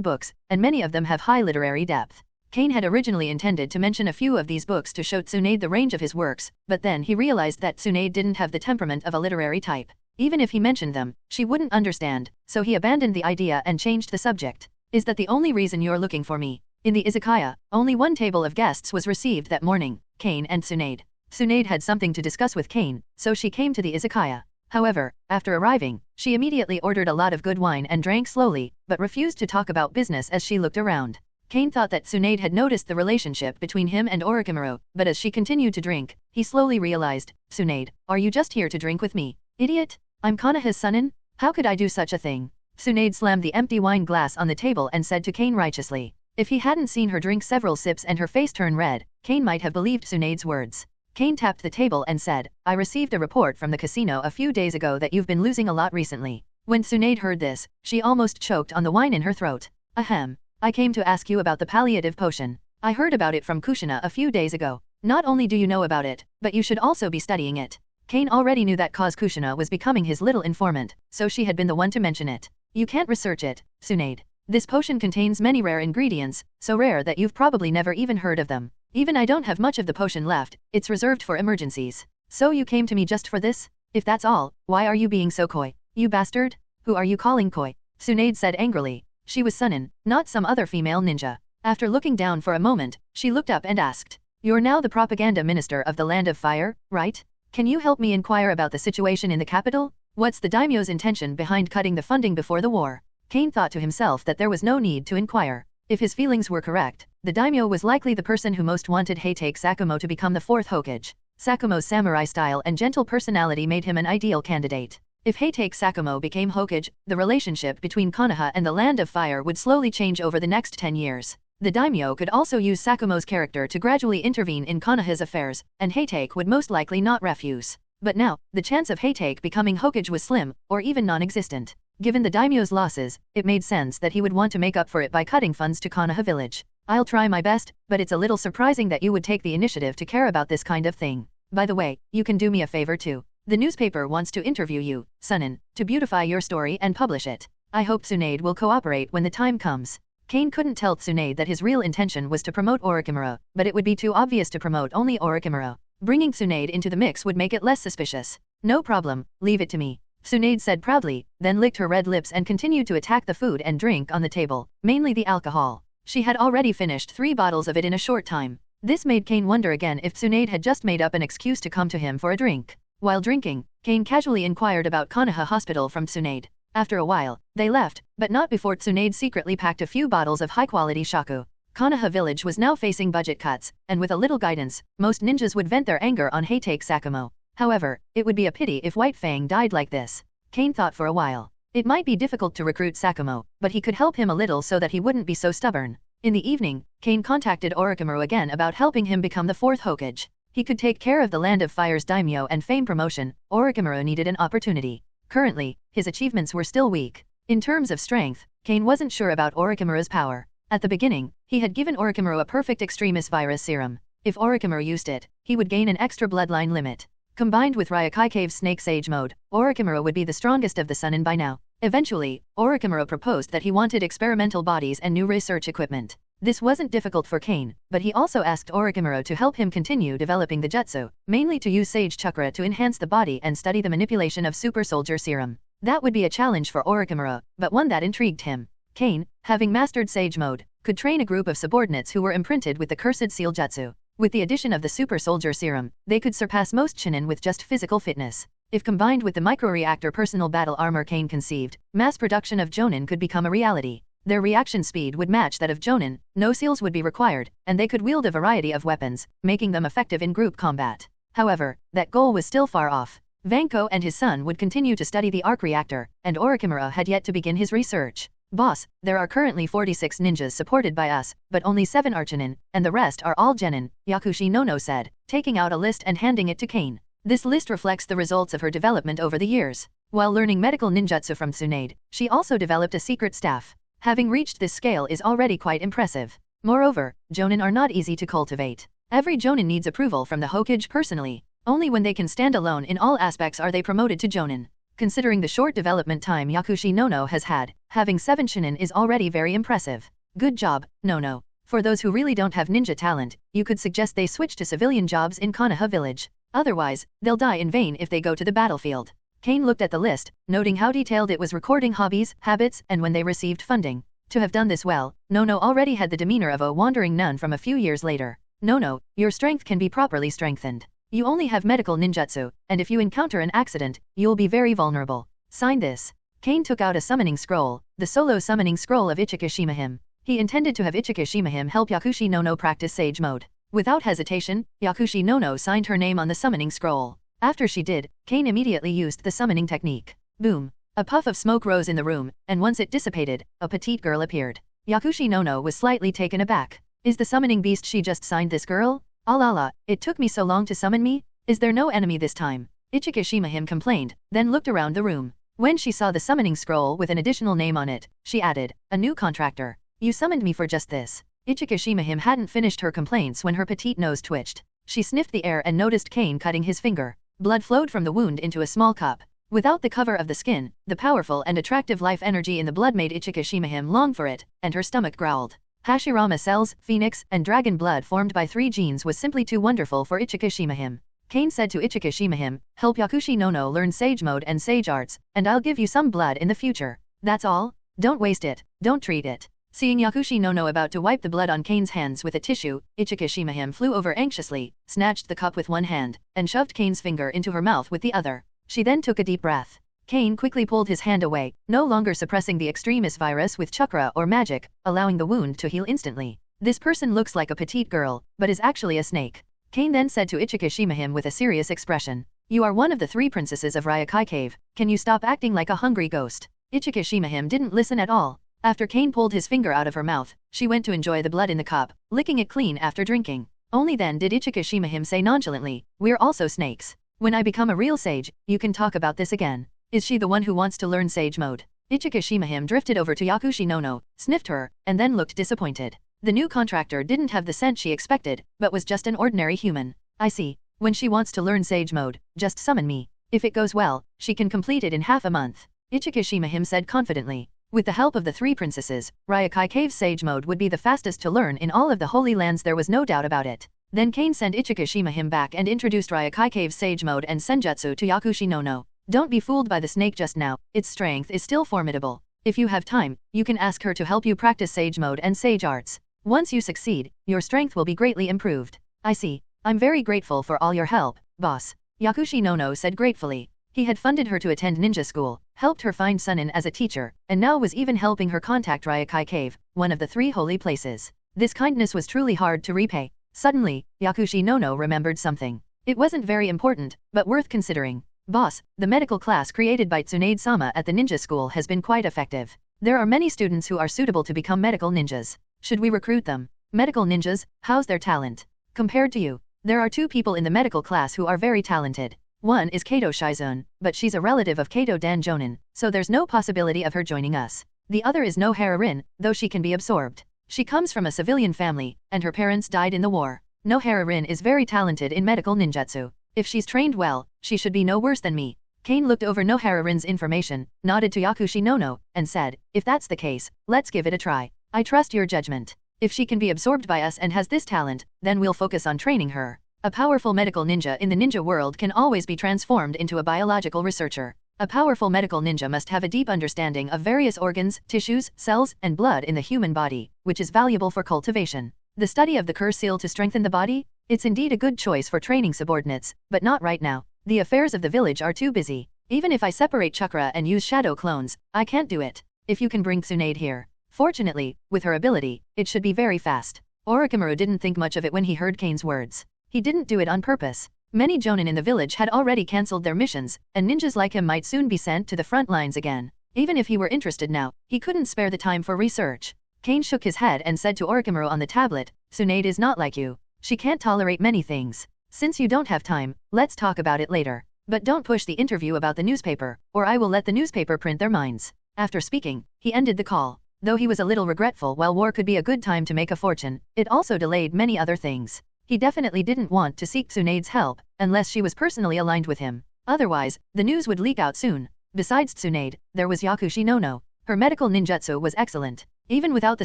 books, and many of them have high literary depth. Kain had originally intended to mention a few of these books to show Tsunade the range of his works, but then he realized that Tsunade didn't have the temperament of a literary type. Even if he mentioned them, she wouldn't understand, so he abandoned the idea and changed the subject. Is that the only reason you're looking for me? In the izakaya, only one table of guests was received that morning, Kain and Tsunade. Tsunade had something to discuss with Kain, so she came to the izakaya. However, after arriving, she immediately ordered a lot of good wine and drank slowly, but refused to talk about business as she looked around. Kain thought that Tsunade had noticed the relationship between him and Orochimaru, but as she continued to drink, he slowly realized, Tsunade, are you just here to drink with me? Idiot! I'm Konoha's son-in? How could I do such a thing? Tsunade slammed the empty wine glass on the table and said to Kain righteously. If he hadn't seen her drink several sips and her face turn red, Kain might have believed Tsunade's words. Kain tapped the table and said, I received a report from the casino a few days ago that you've been losing a lot recently. When Tsunade heard this, she almost choked on the wine in her throat. Ahem. I came to ask you about the palliative potion. I heard about it from Kushina a few days ago. Not only do you know about it, but you should also be studying it. Kain already knew that cause Kushina was becoming his little informant, so she had been the one to mention it. You can't research it, Tsunade. This potion contains many rare ingredients, so rare that you've probably never even heard of them. Even I don't have much of the potion left, it's reserved for emergencies. So you came to me just for this? If that's all, why are you being so coy? You bastard? Who are you calling coy? Tsunade said angrily. She was Sunin, not some other female ninja. After looking down for a moment, she looked up and asked, You're now the propaganda minister of the Land of Fire, right? Can you help me inquire about the situation in the capital? What's the daimyo's intention behind cutting the funding before the war? Kain thought to himself that there was no need to inquire. If his feelings were correct, the daimyo was likely the person who most wanted Heitake Sakumo to become the fourth Hokage. Sakumo's samurai style and gentle personality made him an ideal candidate. If Heitake Sakumo became Hokage, the relationship between Konoha and the Land of Fire would slowly change over the next 10 years. The daimyo could also use Sakumo's character to gradually intervene in Konoha's affairs, and Heitake would most likely not refuse. But now, the chance of Heitake becoming Hokage was slim, or even non-existent. Given the daimyo's losses, it made sense that he would want to make up for it by cutting funds to Konoha village. I'll try my best, but it's a little surprising that you would take the initiative to care about this kind of thing. By the way, you can do me a favor too. The newspaper wants to interview you, Sunin, to beautify your story and publish it. I hope Tsunade will cooperate when the time comes. Kain couldn't tell Tsunade that his real intention was to promote Orochimaru, but it would be too obvious to promote only Orochimaru. Bringing Tsunade into the mix would make it less suspicious. No problem, leave it to me. Tsunade said proudly, then licked her red lips and continued to attack the food and drink on the table, mainly the alcohol. She had already finished 3 bottles of it in a short time. This made Kain wonder again if Tsunade had just made up an excuse to come to him for a drink. While drinking, Kain casually inquired about Konoha Hospital from Tsunade. After a while, they left, but not before Tsunade secretly packed a few bottles of high-quality shaku. Konoha village was now facing budget cuts, and with a little guidance, most ninjas would vent their anger on Heitake Sakumo. However, it would be a pity if White Fang died like this. Kain thought for a while. It might be difficult to recruit Sakumo, but he could help him a little so that he wouldn't be so stubborn. In the evening, Kain contacted Orochimaru again about helping him become the 4th Hokage. He could take care of the Land of Fire's daimyo and fame promotion. Orochimaru needed an opportunity. Currently, his achievements were still weak. In terms of strength, Kain wasn't sure about Orochimaru's power. At the beginning, he had given Orochimaru a perfect extremis virus serum. If Orochimaru used it, he would gain an extra bloodline limit. Combined with Ryokai Cave's Snake Sage mode, Orochimaru would be the strongest of the Sunin by now. Eventually, Orochimaru proposed that he wanted experimental bodies and new research equipment. This wasn't difficult for Kain, but he also asked Orochimaru to help him continue developing the jutsu, mainly to use Sage Chakra to enhance the body and study the manipulation of Super Soldier Serum. That would be a challenge for Orochimaru, but one that intrigued him. Kain, having mastered Sage mode, could train a group of subordinates who were imprinted with the Cursed Seal Jutsu. With the addition of the Super Soldier Serum, they could surpass most Chunin with just physical fitness. If combined with the microreactor personal battle armor Kain conceived, mass production of Jonin could become a reality. Their reaction speed would match that of Jonin, no seals would be required, and they could wield a variety of weapons, making them effective in group combat. However, that goal was still far off. Vanko and his son would continue to study the arc reactor, and Orochimaru had yet to begin his research. Boss, there are currently 46 ninjas supported by us, but only 7 are Chunin, and the rest are all Genin, Yakushi Nono said, taking out a list and handing it to Kain. This list reflects the results of her development over the years. While learning medical ninjutsu from Tsunade, she also developed a secret staff. Having reached this scale is already quite impressive. Moreover, Jonin are not easy to cultivate. Every Jonin needs approval from the Hokage personally. Only when they can stand alone in all aspects are they promoted to Jonin. Considering the short development time Yakushi Nono has had, having 7 Chunin is already very impressive. Good job, Nono. For those who really don't have ninja talent, you could suggest they switch to civilian jobs in Konoha village. Otherwise, they'll die in vain if they go to the battlefield. Kain looked at the list, noting how detailed it was, recording hobbies, habits, and when they received funding. To have done this well, Nono already had the demeanor of a wandering nun from a few years later. Nono, your strength can be properly strengthened. You only have medical ninjutsu, and if you encounter an accident, you'll be very vulnerable. Sign this. Kain took out a summoning scroll, the solo summoning scroll of Ichikishima-hime. He intended to have Ichikishima-hime help Yakushi Nono practice sage mode. Without hesitation, Yakushi Nono signed her name on the summoning scroll. After she did, Kain immediately used the summoning technique. Boom! A puff of smoke rose in the room, and once it dissipated, a petite girl appeared. Yakushi Nono was slightly taken aback. Is the summoning beast she just signed this girl? Ah, it took me so long to summon me? Is there no enemy this time? Ichikishima-hime complained, then looked around the room. When she saw the summoning scroll with an additional name on it, she added, a new contractor. You summoned me for just this. Ichikishima-hime hadn't finished her complaints when her petite nose twitched. She sniffed the air and noticed Kain cutting his finger. Blood flowed from the wound into a small cup. Without the cover of the skin, the powerful and attractive life energy in the blood made Ichikishima-hime long for it, and her stomach growled. Hashirama cells, phoenix, and dragon blood formed by 3 genes was simply too wonderful for Ichikishima-hime. Kain said to Ichikishima-hime, help Yakushi Nono learn sage mode and sage arts, and I'll give you some blood in the future. That's all? Don't waste it, don't treat it. Seeing Yakushi Nono about to wipe the blood on Kain's hands with a tissue, Ichikishima-hime flew over anxiously, snatched the cup with one hand, and shoved Kain's finger into her mouth with the other. She then took a deep breath. Kain quickly pulled his hand away, no longer suppressing the extremis virus with chakra or magic, allowing the wound to heal instantly. This person looks like a petite girl, but is actually a snake. Kain then said to Ichikishima-hime with a serious expression, you are one of the 3 princesses of Ryokai Cave, can you stop acting like a hungry ghost? Ichikishima-hime didn't listen at all. After Kain pulled his finger out of her mouth, she went to enjoy the blood in the cup, licking it clean after drinking. Only then did Ichikishima-hime say nonchalantly, we're also snakes. When I become a real sage, you can talk about this again. Is she the one who wants to learn sage mode? Ichikishima-hime drifted over to Yakushi Nono, sniffed her, and then looked disappointed. The new contractor didn't have the scent she expected, but was just an ordinary human. I see. When she wants to learn sage mode, just summon me. If it goes well, she can complete it in half a month. Ichikishima-hime said confidently. With the help of the 3 princesses, Ryokai Cave's sage mode would be the fastest to learn in all of the Holy Lands, there was no doubt about it. Then Kain sent Ichikishima-hime back and introduced Ryokai Cave's sage mode and senjutsu to Yakushi Nono. Don't be fooled by the snake just now, its strength is still formidable. If you have time, you can ask her to help you practice sage mode and sage arts. Once you succeed, your strength will be greatly improved. I see. I'm very grateful for all your help, boss. Yakushi Nono said gratefully. He had funded her to attend ninja school, helped her find Sunin as a teacher, and now was even helping her contact Ryokai Cave, one of the 3 holy places. This kindness was truly hard to repay. Suddenly, Yakushi Nono remembered something. It wasn't very important, but worth considering. Boss, the medical class created by Tsunade-sama at the ninja school has been quite effective. There are many students who are suitable to become medical ninjas. Should we recruit them? Medical ninjas, how's their talent? Compared to you, there are 2 people in the medical class who are very talented. One is Kato Shizune, but she's a relative of Kato Danjonin, so there's no possibility of her joining us. The other is No Hararin, though she can be absorbed. She comes from a civilian family, and her parents died in the war. No Hararin is very talented in medical ninjutsu. If she's trained well, she should be no worse than me. Kain looked over No Hararin's information, nodded to Yakushi Nono, and said, if that's the case, let's give it a try. I trust your judgment. If she can be absorbed by us and has this talent, then we'll focus on training her. A powerful medical ninja in the ninja world can always be transformed into a biological researcher. A powerful medical ninja must have a deep understanding of various organs, tissues, cells, and blood in the human body, which is valuable for cultivation. The study of the curse seal to strengthen the body? It's indeed a good choice for training subordinates, but not right now. The affairs of the village are too busy. Even if I separate chakra and use shadow clones, I can't do it. If you can bring Tsunade here. Fortunately, with her ability, it should be very fast. Orochimaru didn't think much of it when he heard Kain's words. He didn't do it on purpose. Many jonin in the village had already cancelled their missions, and ninjas like him might soon be sent to the front lines again. Even if he were interested now, he couldn't spare the time for research. Kain shook his head and said to Orochimaru on the tablet, Tsunade is not like you. She can't tolerate many things. Since you don't have time, let's talk about it later. But don't push the interview about the newspaper, or I will let the newspaper print their minds. After speaking, he ended the call. Though he was a little regretful, while war could be a good time to make a fortune, it also delayed many other things. He definitely didn't want to seek Tsunade's help, unless she was personally aligned with him. Otherwise, the news would leak out soon. Besides Tsunade, there was Yakushi Nono. Her medical ninjutsu was excellent. Even without the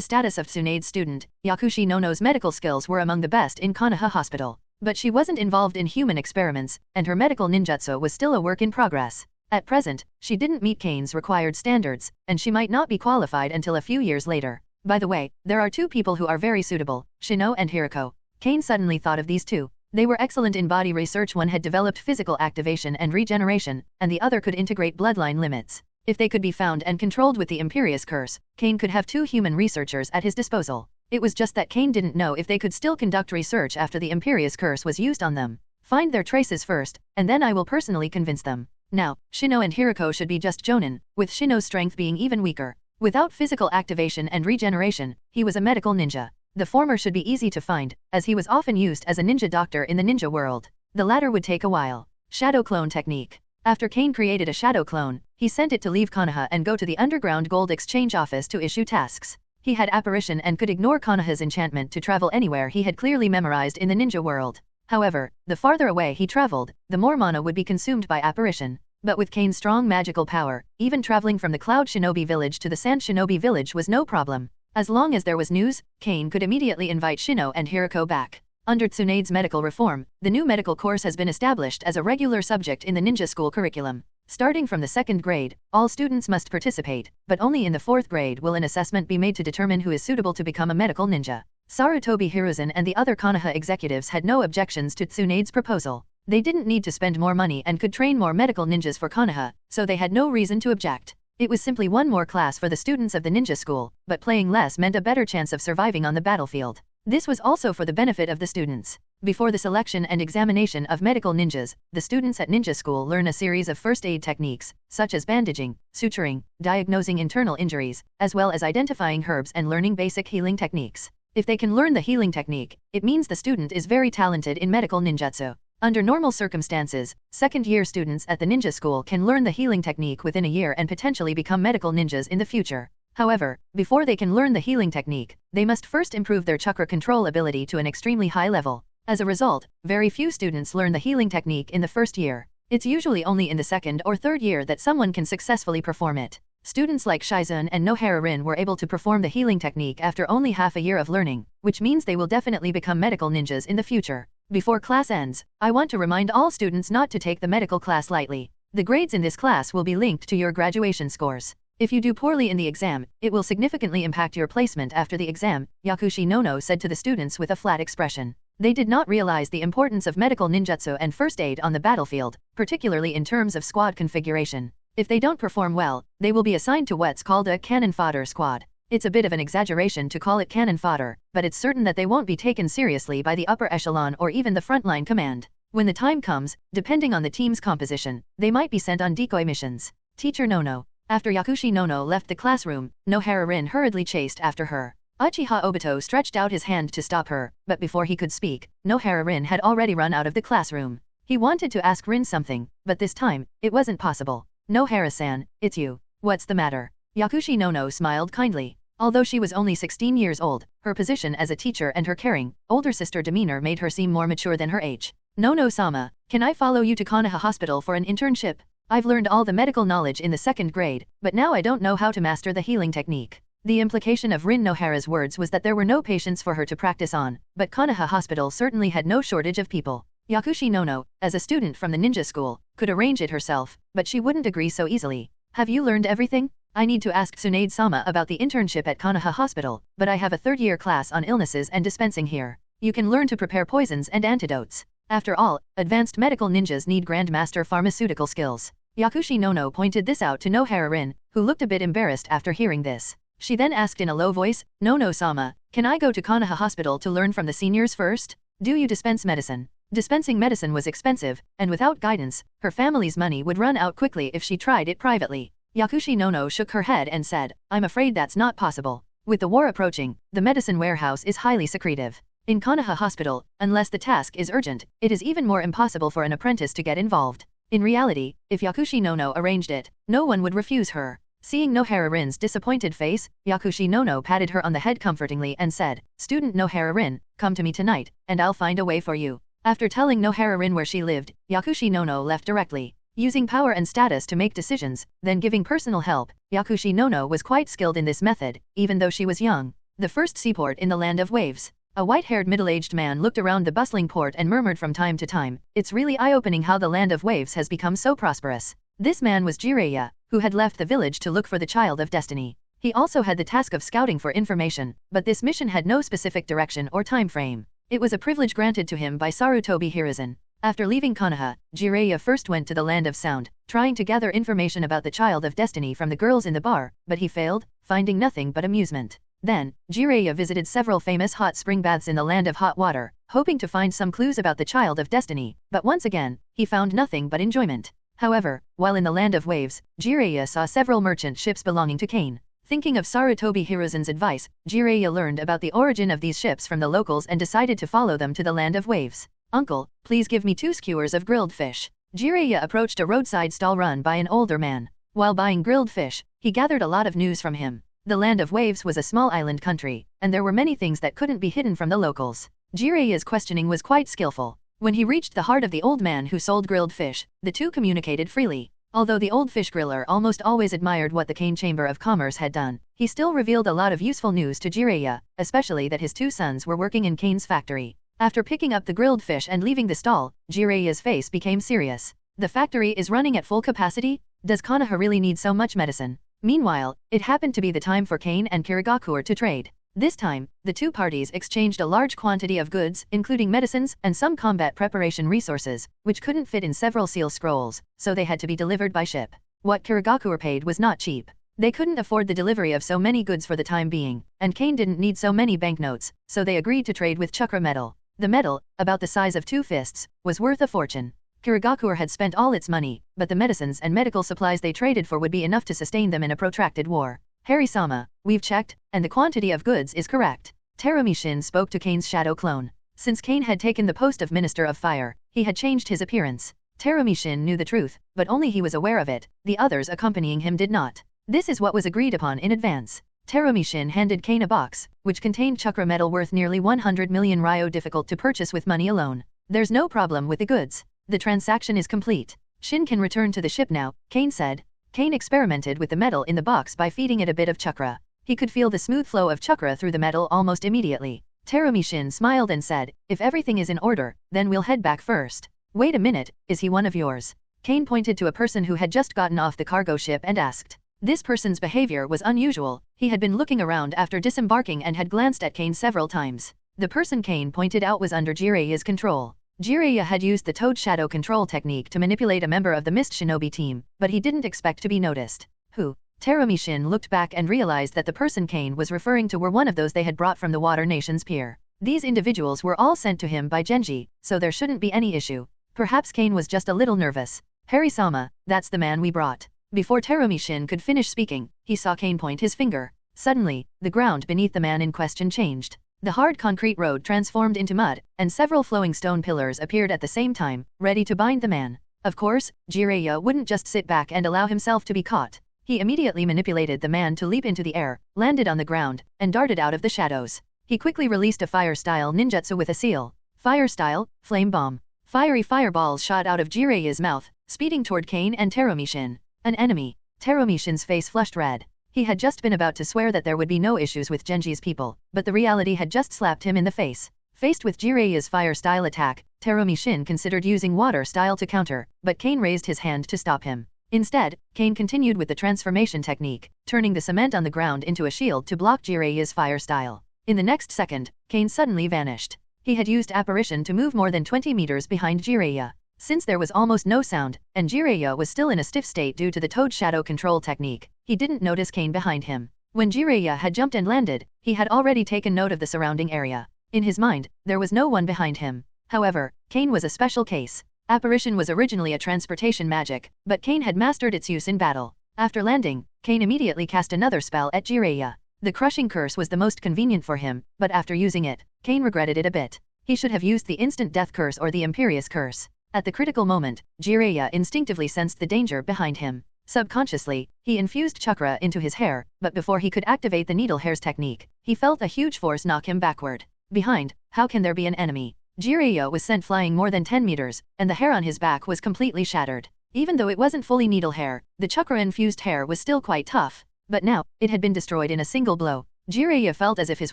status of Tsunade's student, Yakushi Nono's medical skills were among the best in Konoha Hospital. But she wasn't involved in human experiments, and her medical ninjutsu was still a work in progress. At present, she didn't meet Kain's required standards, and she might not be qualified until a few years later. By the way, there are two people who are very suitable, Shino and Hiroko. Kain suddenly thought of these two. They were excellent in body research. One had developed physical activation and regeneration, and the other could integrate bloodline limits. If they could be found and controlled with the Imperious Curse, Kain could have two human researchers at his disposal. It was just that Kain didn't know if they could still conduct research after the Imperious Curse was used on them. Find their traces first, and then I will personally convince them. Now, Shino and Hiroko should be just Jonin, with Shino's strength being even weaker. Without physical activation and regeneration, he was a medical ninja. The former should be easy to find, as he was often used as a ninja doctor in the ninja world. The latter would take a while. Shadow clone technique. After Kain created a shadow clone, he sent it to leave Konoha and go to the underground gold exchange office to issue tasks. He had apparition and could ignore Konoha's enchantment to travel anywhere he had clearly memorized in the ninja world. However, the farther away he traveled, the more mana would be consumed by apparition. But with Kain's strong magical power, even traveling from the Cloud Shinobi Village to the Sand Shinobi Village was no problem. As long as there was news, Kain could immediately invite Shino and Hiroko back. Under Tsunade's medical reform, the new medical course has been established as a regular subject in the ninja school curriculum. Starting from the 2nd grade, all students must participate, but only in the 4th grade will an assessment be made to determine who is suitable to become a medical ninja. Sarutobi Hiruzen and the other Konoha executives had no objections to Tsunade's proposal. They didn't need to spend more money and could train more medical ninjas for Konoha, so they had no reason to object. It was simply one more class for the students of the ninja school, but playing less meant a better chance of surviving on the battlefield. This was also for the benefit of the students. Before the selection and examination of medical ninjas, the students at ninja school learn a series of first aid techniques, such as bandaging, suturing, diagnosing internal injuries, as well as identifying herbs and learning basic healing techniques. If they can learn the healing technique, it means the student is very talented in medical ninjutsu. Under normal circumstances, second-year students at the ninja school can learn the healing technique within a year and potentially become medical ninjas in the future. However, before they can learn the healing technique, they must first improve their chakra control ability to an extremely high level. As a result, very few students learn the healing technique in the first year. It's usually only in the 2nd or 3rd year that someone can successfully perform it. Students like Shizun and Nohara Rin were able to perform the healing technique after only half a year of learning, which means they will definitely become medical ninjas in the future. Before class ends, I want to remind all students not to take the medical class lightly. The grades in this class will be linked to your graduation scores. If you do poorly in the exam, it will significantly impact your placement after the exam, Yakushi Nono said to the students with a flat expression. They did not realize the importance of medical ninjutsu and first aid on the battlefield, particularly in terms of squad configuration. If they don't perform well, they will be assigned to what's called a cannon fodder squad. It's a bit of an exaggeration to call it cannon fodder, but it's certain that they won't be taken seriously by the upper echelon or even the frontline command. When the time comes, depending on the team's composition, they might be sent on decoy missions. Teacher Nono. After Yakushi Nono left the classroom, Nohara Rin hurriedly chased after her. Uchiha Obito stretched out his hand to stop her, but before he could speak, Nohara Rin had already run out of the classroom. He wanted to ask Rin something, but this time, it wasn't possible. Nohara-san, it's you. What's the matter? Yakushi Nono smiled kindly. Although she was only 16 years old, her position as a teacher and her caring, older sister demeanor made her seem more mature than her age. Nono-sama, can I follow you to Konoha Hospital for an internship? I've learned all the medical knowledge in the 2nd grade, but now I don't know how to master the healing technique. The implication of Rin Nohara's words was that there were no patients for her to practice on, but Konoha Hospital certainly had no shortage of people. Yakushi Nono, as a student from the ninja school, could arrange it herself, but she wouldn't agree so easily. Have you learned everything? I need to ask Tsunade-sama about the internship at Konoha Hospital, but I have a 3rd-year class on illnesses and dispensing here. You can learn to prepare poisons and antidotes. After all, advanced medical ninjas need grandmaster pharmaceutical skills. Yakushi Nono pointed this out to Nohara Rin, who looked a bit embarrassed after hearing this. She then asked in a low voice, Nono-sama, can I go to Konoha Hospital to learn from the seniors first? Do you dispense medicine? Dispensing medicine was expensive, and without guidance, her family's money would run out quickly if she tried it privately. Yakushi Nono shook her head and said, I'm afraid that's not possible. With the war approaching, the medicine warehouse is highly secretive. In Konoha Hospital, unless the task is urgent, it is even more impossible for an apprentice to get involved. In reality, if Yakushi Nono arranged it, no one would refuse her. Seeing Nohara Rin's disappointed face, Yakushi Nono patted her on the head comfortingly and said, Student Nohara Rin, come to me tonight, and I'll find a way for you. After telling Nohara Rin where she lived, Yakushi Nono left directly. using power and status to make decisions, then giving personal help. Yakushi Nono was quite skilled in this method, even though she was young. The first seaport in the Land of Waves. A white-haired middle-aged man looked around the bustling port and murmured from time to time, "It's really eye-opening how the Land of Waves has become so prosperous." This man was Jiraiya, who had left the village to look for the Child of Destiny. He also had the task of scouting for information, but this mission had no specific direction or time frame. It was a privilege granted to him by Sarutobi Hiruzen. After leaving Konoha, Jiraiya first went to the Land of Sound, trying to gather information about the Child of Destiny from the girls in the bar, but he failed, finding nothing but amusement. Then, Jiraiya visited several famous hot spring baths in the Land of Hot Water, hoping to find some clues about the Child of Destiny, but once again, he found nothing but enjoyment. However, while in the Land of Waves, Jiraiya saw several merchant ships belonging to Kain. Thinking of Sarutobi Hiruzen's advice, Jiraiya learned about the origin of these ships from the locals and decided to follow them to the Land of Waves. "Uncle, please give me 2 skewers of grilled fish." Jiraiya approached a roadside stall run by an older man. While buying grilled fish, he gathered a lot of news from him. The Land of Waves was a small island country, and there were many things that couldn't be hidden from the locals. Jiraiya's questioning was quite skillful. When he reached the heart of the old man who sold grilled fish, the two communicated freely. Although the old fish griller almost always admired what the Kain Chamber of Commerce had done, he still revealed a lot of useful news to Jiraiya, especially that his 2 sons were working in Kain's factory. After picking up the grilled fish and leaving the stall, Jiraiya's face became serious. The factory is running at full capacity? Does Konoha really need so much medicine? Meanwhile, it happened to be the time for Kain and Kirigakure to trade. This time, the 2 parties exchanged a large quantity of goods, including medicines and some combat preparation resources, which couldn't fit in several seal scrolls, so they had to be delivered by ship. What Kirigakure paid was not cheap. They couldn't afford the delivery of so many goods for the time being, and Kain didn't need so many banknotes, so they agreed to trade with chakra metal. The metal, about the size of 2 fists, was worth a fortune. Kirigakure had spent all its money, but the medicines and medical supplies they traded for would be enough to sustain them in a protracted war. "Harry-sama, we've checked, and the quantity of goods is correct." Terumi Shin spoke to Kain's shadow clone. Since Kain had taken the post of Minister of Fire, he had changed his appearance. Terumi Shin knew the truth, but only he was aware of it, the others accompanying him did not. This is what was agreed upon in advance. Terumi Shin handed Kain a box, which contained chakra metal worth nearly 100 million ryo, difficult to purchase with money alone. "There's no problem with the goods. The transaction is complete. Shin can return to the ship now," Kain said. Kain experimented with the metal in the box by feeding it a bit of chakra. He could feel the smooth flow of chakra through the metal almost immediately. Terumi Shin smiled and said, "If everything is in order, then we'll head back first." "Wait a minute, is he one of yours?" Kain pointed to a person who had just gotten off the cargo ship and asked. This person's behavior was unusual. He had been looking around after disembarking and had glanced at Kain several times. The person Kain pointed out was under Jiraiya's control. Jiraiya had used the Toad Shadow control technique to manipulate a member of the Mist Shinobi team, but he didn't expect to be noticed. "Who?" Terumi Shin looked back and realized that the person Kain was referring to were one of those they had brought from the Water Nation's pier. These individuals were all sent to him by Genji, so there shouldn't be any issue. Perhaps Kain was just a little nervous. "Harry-sama, that's the man we brought." Before Terumi Shin could finish speaking, he saw Kain point his finger. Suddenly, the ground beneath the man in question changed. The hard concrete road transformed into mud, and several flowing stone pillars appeared at the same time, ready to bind the man. Of course, Jiraiya wouldn't just sit back and allow himself to be caught. He immediately manipulated the man to leap into the air, landed on the ground, and darted out of the shadows. He quickly released a fire-style ninjutsu with a seal. Fire-style, flame bomb. Fiery fireballs shot out of Jiraiya's mouth, speeding toward Kain and Terumi Shin. An enemy. Terumi Shin's face flushed red. He had just been about to swear that there would be no issues with Genji's people, but the reality had just slapped him in the face. Faced with Jiraiya's fire-style attack, Terumi Shin considered using water-style to counter, but Kain raised his hand to stop him. Instead, Kain continued with the transformation technique, turning the cement on the ground into a shield to block Jiraiya's fire-style. In the next second, Kain suddenly vanished. He had used apparition to move more than 20 meters behind Jiraiya. Since there was almost no sound, and Jiraiya was still in a stiff state due to the Toad Shadow control technique, he didn't notice Kain behind him. When Jiraiya had jumped and landed, he had already taken note of the surrounding area. In his mind, there was no one behind him. However, Kain was a special case. Apparition was originally a transportation magic, but Kain had mastered its use in battle. After landing, Kain immediately cast another spell at Jiraiya. The crushing curse was the most convenient for him, but after using it, Kain regretted it a bit. He should have used the instant death curse or the imperious curse. At the critical moment, Jiraiya instinctively sensed the danger behind him. Subconsciously, he infused chakra into his hair, but before he could activate the needle hairs technique, he felt a huge force knock him backward. Behind, how can there be an enemy? Jiraiya was sent flying more than 10 meters, and the hair on his back was completely shattered. Even though it wasn't fully needle hair, the chakra-infused hair was still quite tough. But now, it had been destroyed in a single blow. Jiraiya felt as if his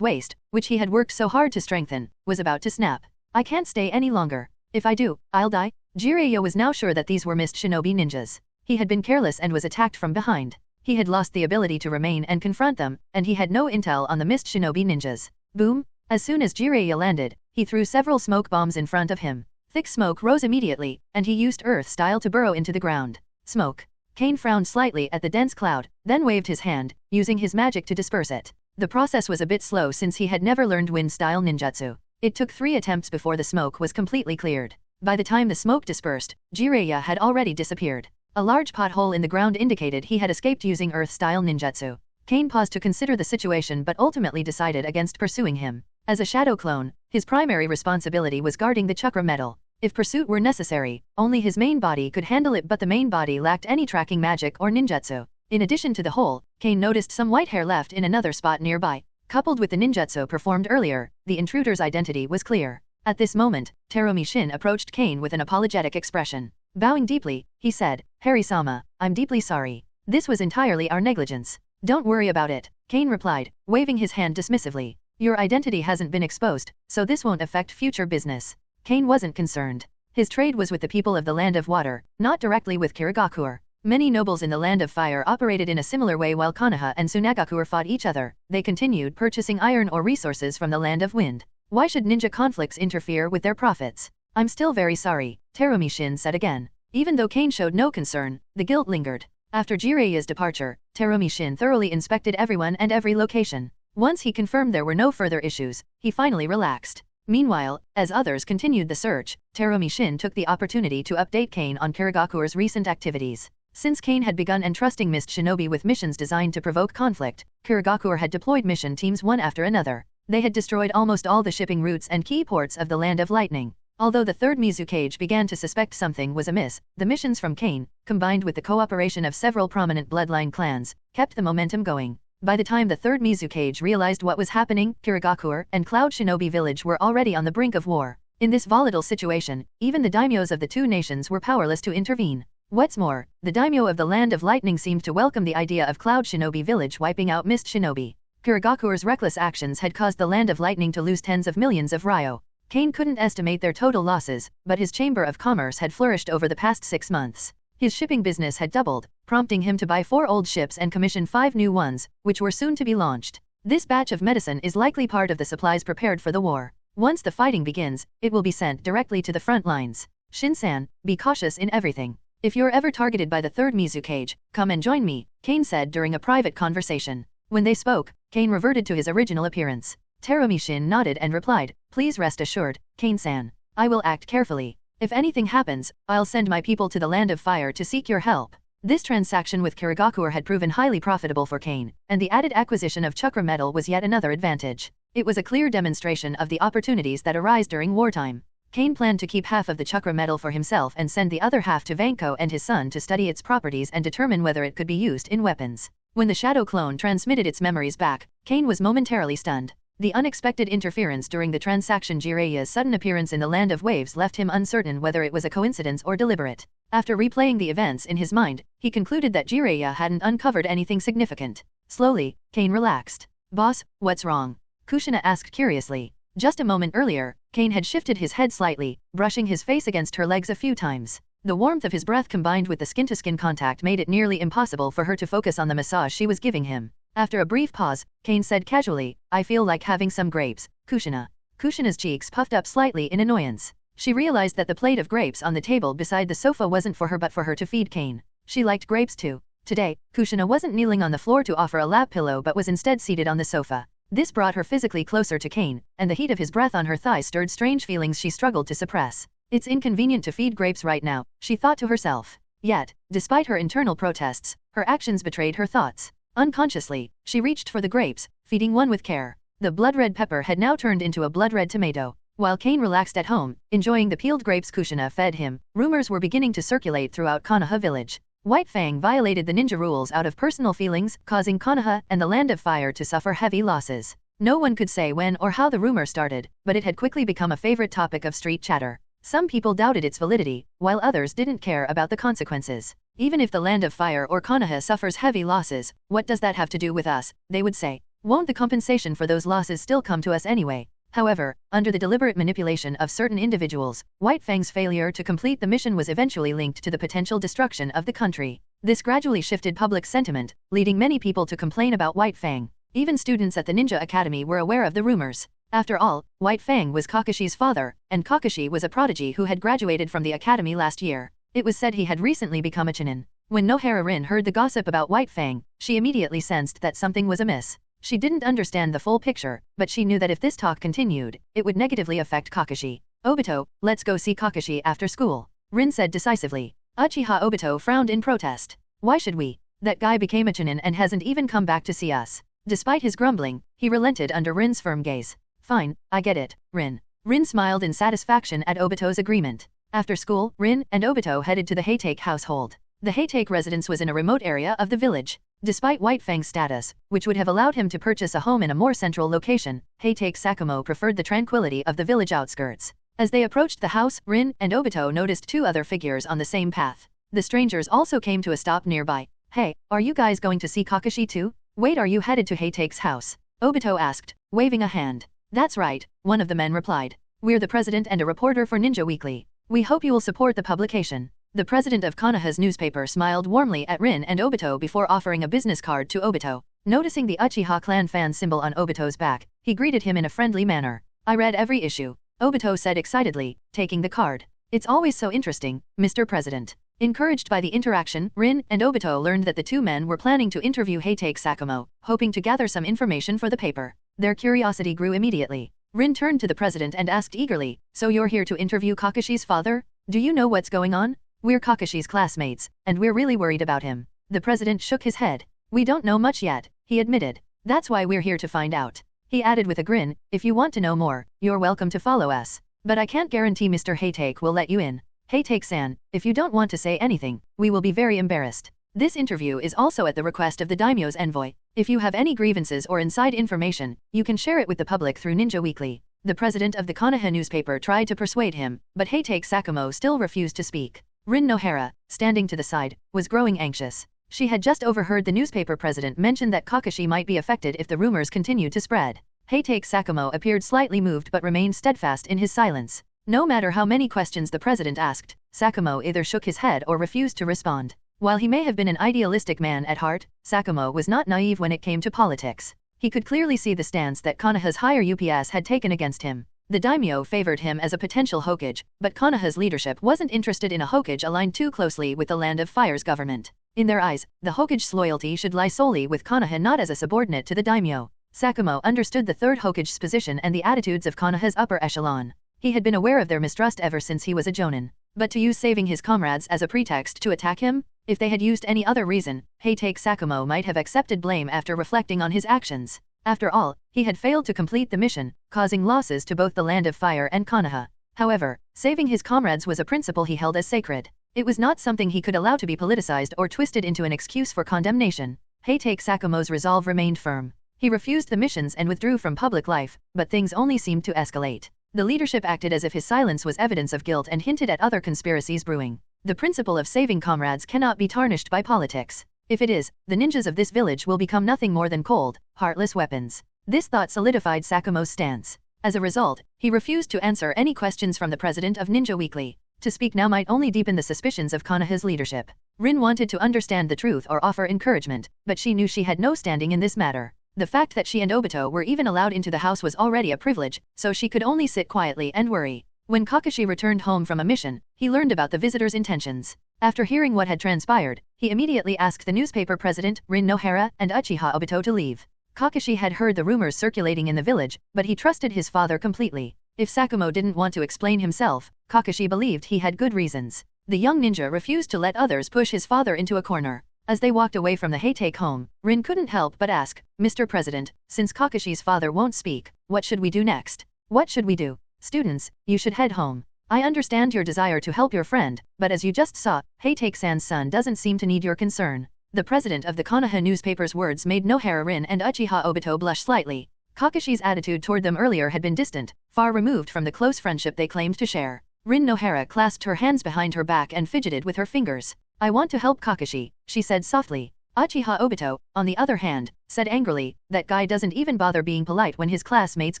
waist, which he had worked so hard to strengthen, was about to snap. I can't stay any longer. If I do, I'll die. Jiraiya was now sure that these were mist shinobi ninjas. He had been careless and was attacked from behind. He had lost the ability to remain and confront them, and he had no intel on the mist shinobi ninjas. Boom! As soon as Jiraiya landed, he threw several smoke bombs in front of him. Thick smoke rose immediately, and he used earth style to burrow into the ground. Smoke. Kain frowned slightly at the dense cloud, then waved his hand, using his magic to disperse it. The process was a bit slow since he had never learned wind-style ninjutsu. It took 3 attempts before the smoke was completely cleared. By the time the smoke dispersed, Jiraiya had already disappeared. A large pothole in the ground indicated he had escaped using earth-style ninjutsu. Kain paused to consider the situation but ultimately decided against pursuing him. As a shadow clone, his primary responsibility was guarding the chakra metal. If pursuit were necessary, only his main body could handle it, but the main body lacked any tracking magic or ninjutsu. In addition to the hole, Kain noticed some white hair left in another spot nearby. Coupled with the ninjutsu performed earlier, the intruder's identity was clear. At this moment, Terumi Shin approached Kain with an apologetic expression. Bowing deeply, he said, "Harry-sama, I'm deeply sorry. This was entirely our negligence." "Don't worry about it," Kain replied, waving his hand dismissively. "Your identity hasn't been exposed, so this won't affect future business." Kain wasn't concerned. His trade was with the people of the Land of Water, not directly with Kirigakure. Many nobles in the Land of Fire operated in a similar way while Konoha and Tsunagakure fought each other. They continued purchasing iron or resources from the Land of Wind. Why should ninja conflicts interfere with their profits? "I'm still very sorry," Terumi Shin said again. Even though Kain showed no concern, the guilt lingered. After Jiraiya's departure, Terumi Shin thoroughly inspected everyone and every location. Once he confirmed there were no further issues, he finally relaxed. Meanwhile, as others continued the search, Terumi Shin took the opportunity to update Kain on Kirigakure's recent activities. Since Kain had begun entrusting Mist Shinobi with missions designed to provoke conflict, Kirigakure had deployed mission teams one after another. They had destroyed almost all the shipping routes and key ports of the Land of Lightning. Although the third Mizukage began to suspect something was amiss, the missions from Kain, combined with the cooperation of several prominent bloodline clans, kept the momentum going. By the time the third Mizukage realized what was happening, Kirigakure and Cloud Shinobi Village were already on the brink of war. In this volatile situation, even the daimyos of the two nations were powerless to intervene. What's more, the daimyo of the Land of Lightning seemed to welcome the idea of Cloud Shinobi Village wiping out Mist Shinobi. Kirigakure's reckless actions had caused the Land of Lightning to lose tens of millions of ryo. Kain couldn't estimate their total losses, but his Chamber of Commerce had flourished over the past 6 months. His shipping business had doubled, prompting him to buy 4 old ships and commission 5 new ones, which were soon to be launched. This batch of medicine is likely part of the supplies prepared for the war. Once the fighting begins, it will be sent directly to the front lines. Shin-san, be cautious in everything. If you're ever targeted by the third Mizukage, come and join me, Kain said during a private conversation. When they spoke, Kain reverted to his original appearance. Terumi Shin nodded and replied, "Please rest assured, Kain-san. I will act carefully. If anything happens, I'll send my people to the Land of Fire to seek your help." This transaction with Kirigakure had proven highly profitable for Kain, and the added acquisition of chakra metal was yet another advantage. It was a clear demonstration of the opportunities that arise during wartime. Kain planned to keep half of the chakra metal for himself and send the other half to Vanko and his son to study its properties and determine whether it could be used in weapons. When the shadow clone transmitted its memories back, Kain was momentarily stunned. The unexpected interference during the transaction, Jiraiya's sudden appearance in the Land of Waves, left him uncertain whether it was a coincidence or deliberate. After replaying the events in his mind, he concluded that Jiraiya hadn't uncovered anything significant. Slowly, Kain relaxed. "Boss, what's wrong?" Kushina asked curiously. Just a moment earlier, Kain had shifted his head slightly, brushing his face against her legs a few times. The warmth of his breath combined with the skin-to-skin contact made it nearly impossible for her to focus on the massage she was giving him. After a brief pause, Kain said casually, "I feel like having some grapes, Kushina." Kushina's cheeks puffed up slightly in annoyance. She realized that the plate of grapes on the table beside the sofa wasn't for her but for her to feed Kain. She liked grapes too. Today, Kushina wasn't kneeling on the floor to offer a lap pillow but was instead seated on the sofa. This brought her physically closer to Kain, and the heat of his breath on her thighs stirred strange feelings she struggled to suppress. It's inconvenient to feed grapes right now, she thought to herself. Yet, despite her internal protests, her actions betrayed her thoughts. Unconsciously, she reached for the grapes, feeding one with care. The blood-red pepper had now turned into a blood-red tomato. While Kain relaxed at home, enjoying the peeled grapes Kushina fed him, rumors were beginning to circulate throughout Konoha village. White Fang violated the ninja rules out of personal feelings, causing Konoha and the Land of Fire to suffer heavy losses. No one could say when or how the rumor started, but it had quickly become a favorite topic of street chatter. Some people doubted its validity, while others didn't care about the consequences. Even if the Land of Fire or Konoha suffers heavy losses, what does that have to do with us, they would say. Won't the compensation for those losses still come to us anyway? However, under the deliberate manipulation of certain individuals, White Fang's failure to complete the mission was eventually linked to the potential destruction of the country. This gradually shifted public sentiment, leading many people to complain about White Fang. Even students at the Ninja Academy were aware of the rumors. After all, White Fang was Kakashi's father, and Kakashi was a prodigy who had graduated from the academy last year. It was said he had recently become a chunin. When Nohara Rin heard the gossip about White Fang, she immediately sensed that something was amiss. She didn't understand the full picture, but she knew that if this talk continued, it would negatively affect Kakashi. Obito, let's go see Kakashi after school, Rin said decisively. Uchiha Obito frowned in protest. Why should we? That guy became a chunin and hasn't even come back to see us. Despite his grumbling, he relented under Rin's firm gaze. Fine, I get it, Rin. Rin smiled in satisfaction at Obito's agreement. After school, Rin and Obito headed to the Heitake household. The Heitake residence was in a remote area of the village. Despite White Fang's status, which would have allowed him to purchase a home in a more central location, Heitake Sakumo preferred the tranquility of the village outskirts. As they approached the house, Rin and Obito noticed two other figures on the same path. The strangers also came to a stop nearby. Hey, are you guys going to see Kakashi too? Wait, are you headed to Heitake's house? Obito asked, waving a hand. That's right, one of the men replied. We're the president and a reporter for Ninja Weekly. We hope you will support the publication. The president of Konoha's newspaper smiled warmly at Rin and Obito before offering a business card to Obito. Noticing the Uchiha clan fan symbol on Obito's back, he greeted him in a friendly manner. I read every issue, Obito said excitedly, taking the card. It's always so interesting, Mr. President. Encouraged by the interaction, Rin and Obito learned that the two men were planning to interview Heitake Sakumo, hoping to gather some information for the paper. Their curiosity grew immediately. Rin turned to the president and asked eagerly, so you're here to interview Kakashi's father? Do you know what's going on? We're Kakashi's classmates, and we're really worried about him. The president shook his head. We don't know much yet, he admitted. That's why we're here to find out. He added with a grin, if you want to know more, you're welcome to follow us. But I can't guarantee Mr. Heitake will let you in. Heitake-san, if you don't want to say anything, we will be very embarrassed. This interview is also at the request of the daimyo's envoy. If you have any grievances or inside information, you can share it with the public through Ninja Weekly. The president of the Konoha newspaper tried to persuade him, but Heitake Sakumo still refused to speak. Rin Nohara, standing to the side, was growing anxious. She had just overheard the newspaper president mention that Kakashi might be affected if the rumors continued to spread. Heitake Sakumo appeared slightly moved but remained steadfast in his silence. No matter how many questions the president asked, Sakumo either shook his head or refused to respond. While he may have been an idealistic man at heart, Sakumo was not naive when it came to politics. He could clearly see the stance that Konoha's higher UPS had taken against him. The daimyo favored him as a potential Hokage, but Konoha's leadership wasn't interested in a Hokage aligned too closely with the Land of Fire's government. In their eyes, the Hokage's loyalty should lie solely with Konoha, not as a subordinate to the daimyo. Sakumo understood the third Hokage's position and the attitudes of Konoha's upper echelon. He had been aware of their mistrust ever since he was a jonin. But to use saving his comrades as a pretext to attack him? If they had used any other reason, Heitake Sakumo might have accepted blame after reflecting on his actions. After all, he had failed to complete the mission, causing losses to both the Land of Fire and Konoha. However, saving his comrades was a principle he held as sacred. It was not something he could allow to be politicized or twisted into an excuse for condemnation. Heitake Sakumo's resolve remained firm. He refused the missions and withdrew from public life, but things only seemed to escalate. The leadership acted as if his silence was evidence of guilt and hinted at other conspiracies brewing. The principle of saving comrades cannot be tarnished by politics. If it is, the ninjas of this village will become nothing more than cold, heartless weapons. This thought solidified Sakumo's stance. As a result, he refused to answer any questions from the president of Ninja Weekly. To speak now might only deepen the suspicions of Konoha's leadership. Rin wanted to understand the truth or offer encouragement, but she knew she had no standing in this matter. The fact that she and Obito were even allowed into the house was already a privilege, so she could only sit quietly and worry. When Kakashi returned home from a mission, he learned about the visitor's intentions. After hearing what had transpired, he immediately asked the newspaper president, Rin Nohara, and Uchiha Obito to leave. Kakashi had heard the rumors circulating in the village, but he trusted his father completely. If Sakumo didn't want to explain himself, Kakashi believed he had good reasons. The young ninja refused to let others push his father into a corner. As they walked away from the Heitake home, Rin couldn't help but ask, Mr. President, since Kakashi's father won't speak, what should we do next? What should we do? Students, you should head home. I understand your desire to help your friend, but as you just saw, Heitake-san's son doesn't seem to need your concern. The president of the Konoha newspaper's words made Nohara Rin and Uchiha Obito blush slightly. Kakashi's attitude toward them earlier had been distant, far removed from the close friendship they claimed to share. Rin Nohara clasped her hands behind her back and fidgeted with her fingers. I want to help Kakashi, she said softly. Uchiha Obito, on the other hand, said angrily, that guy doesn't even bother being polite when his classmates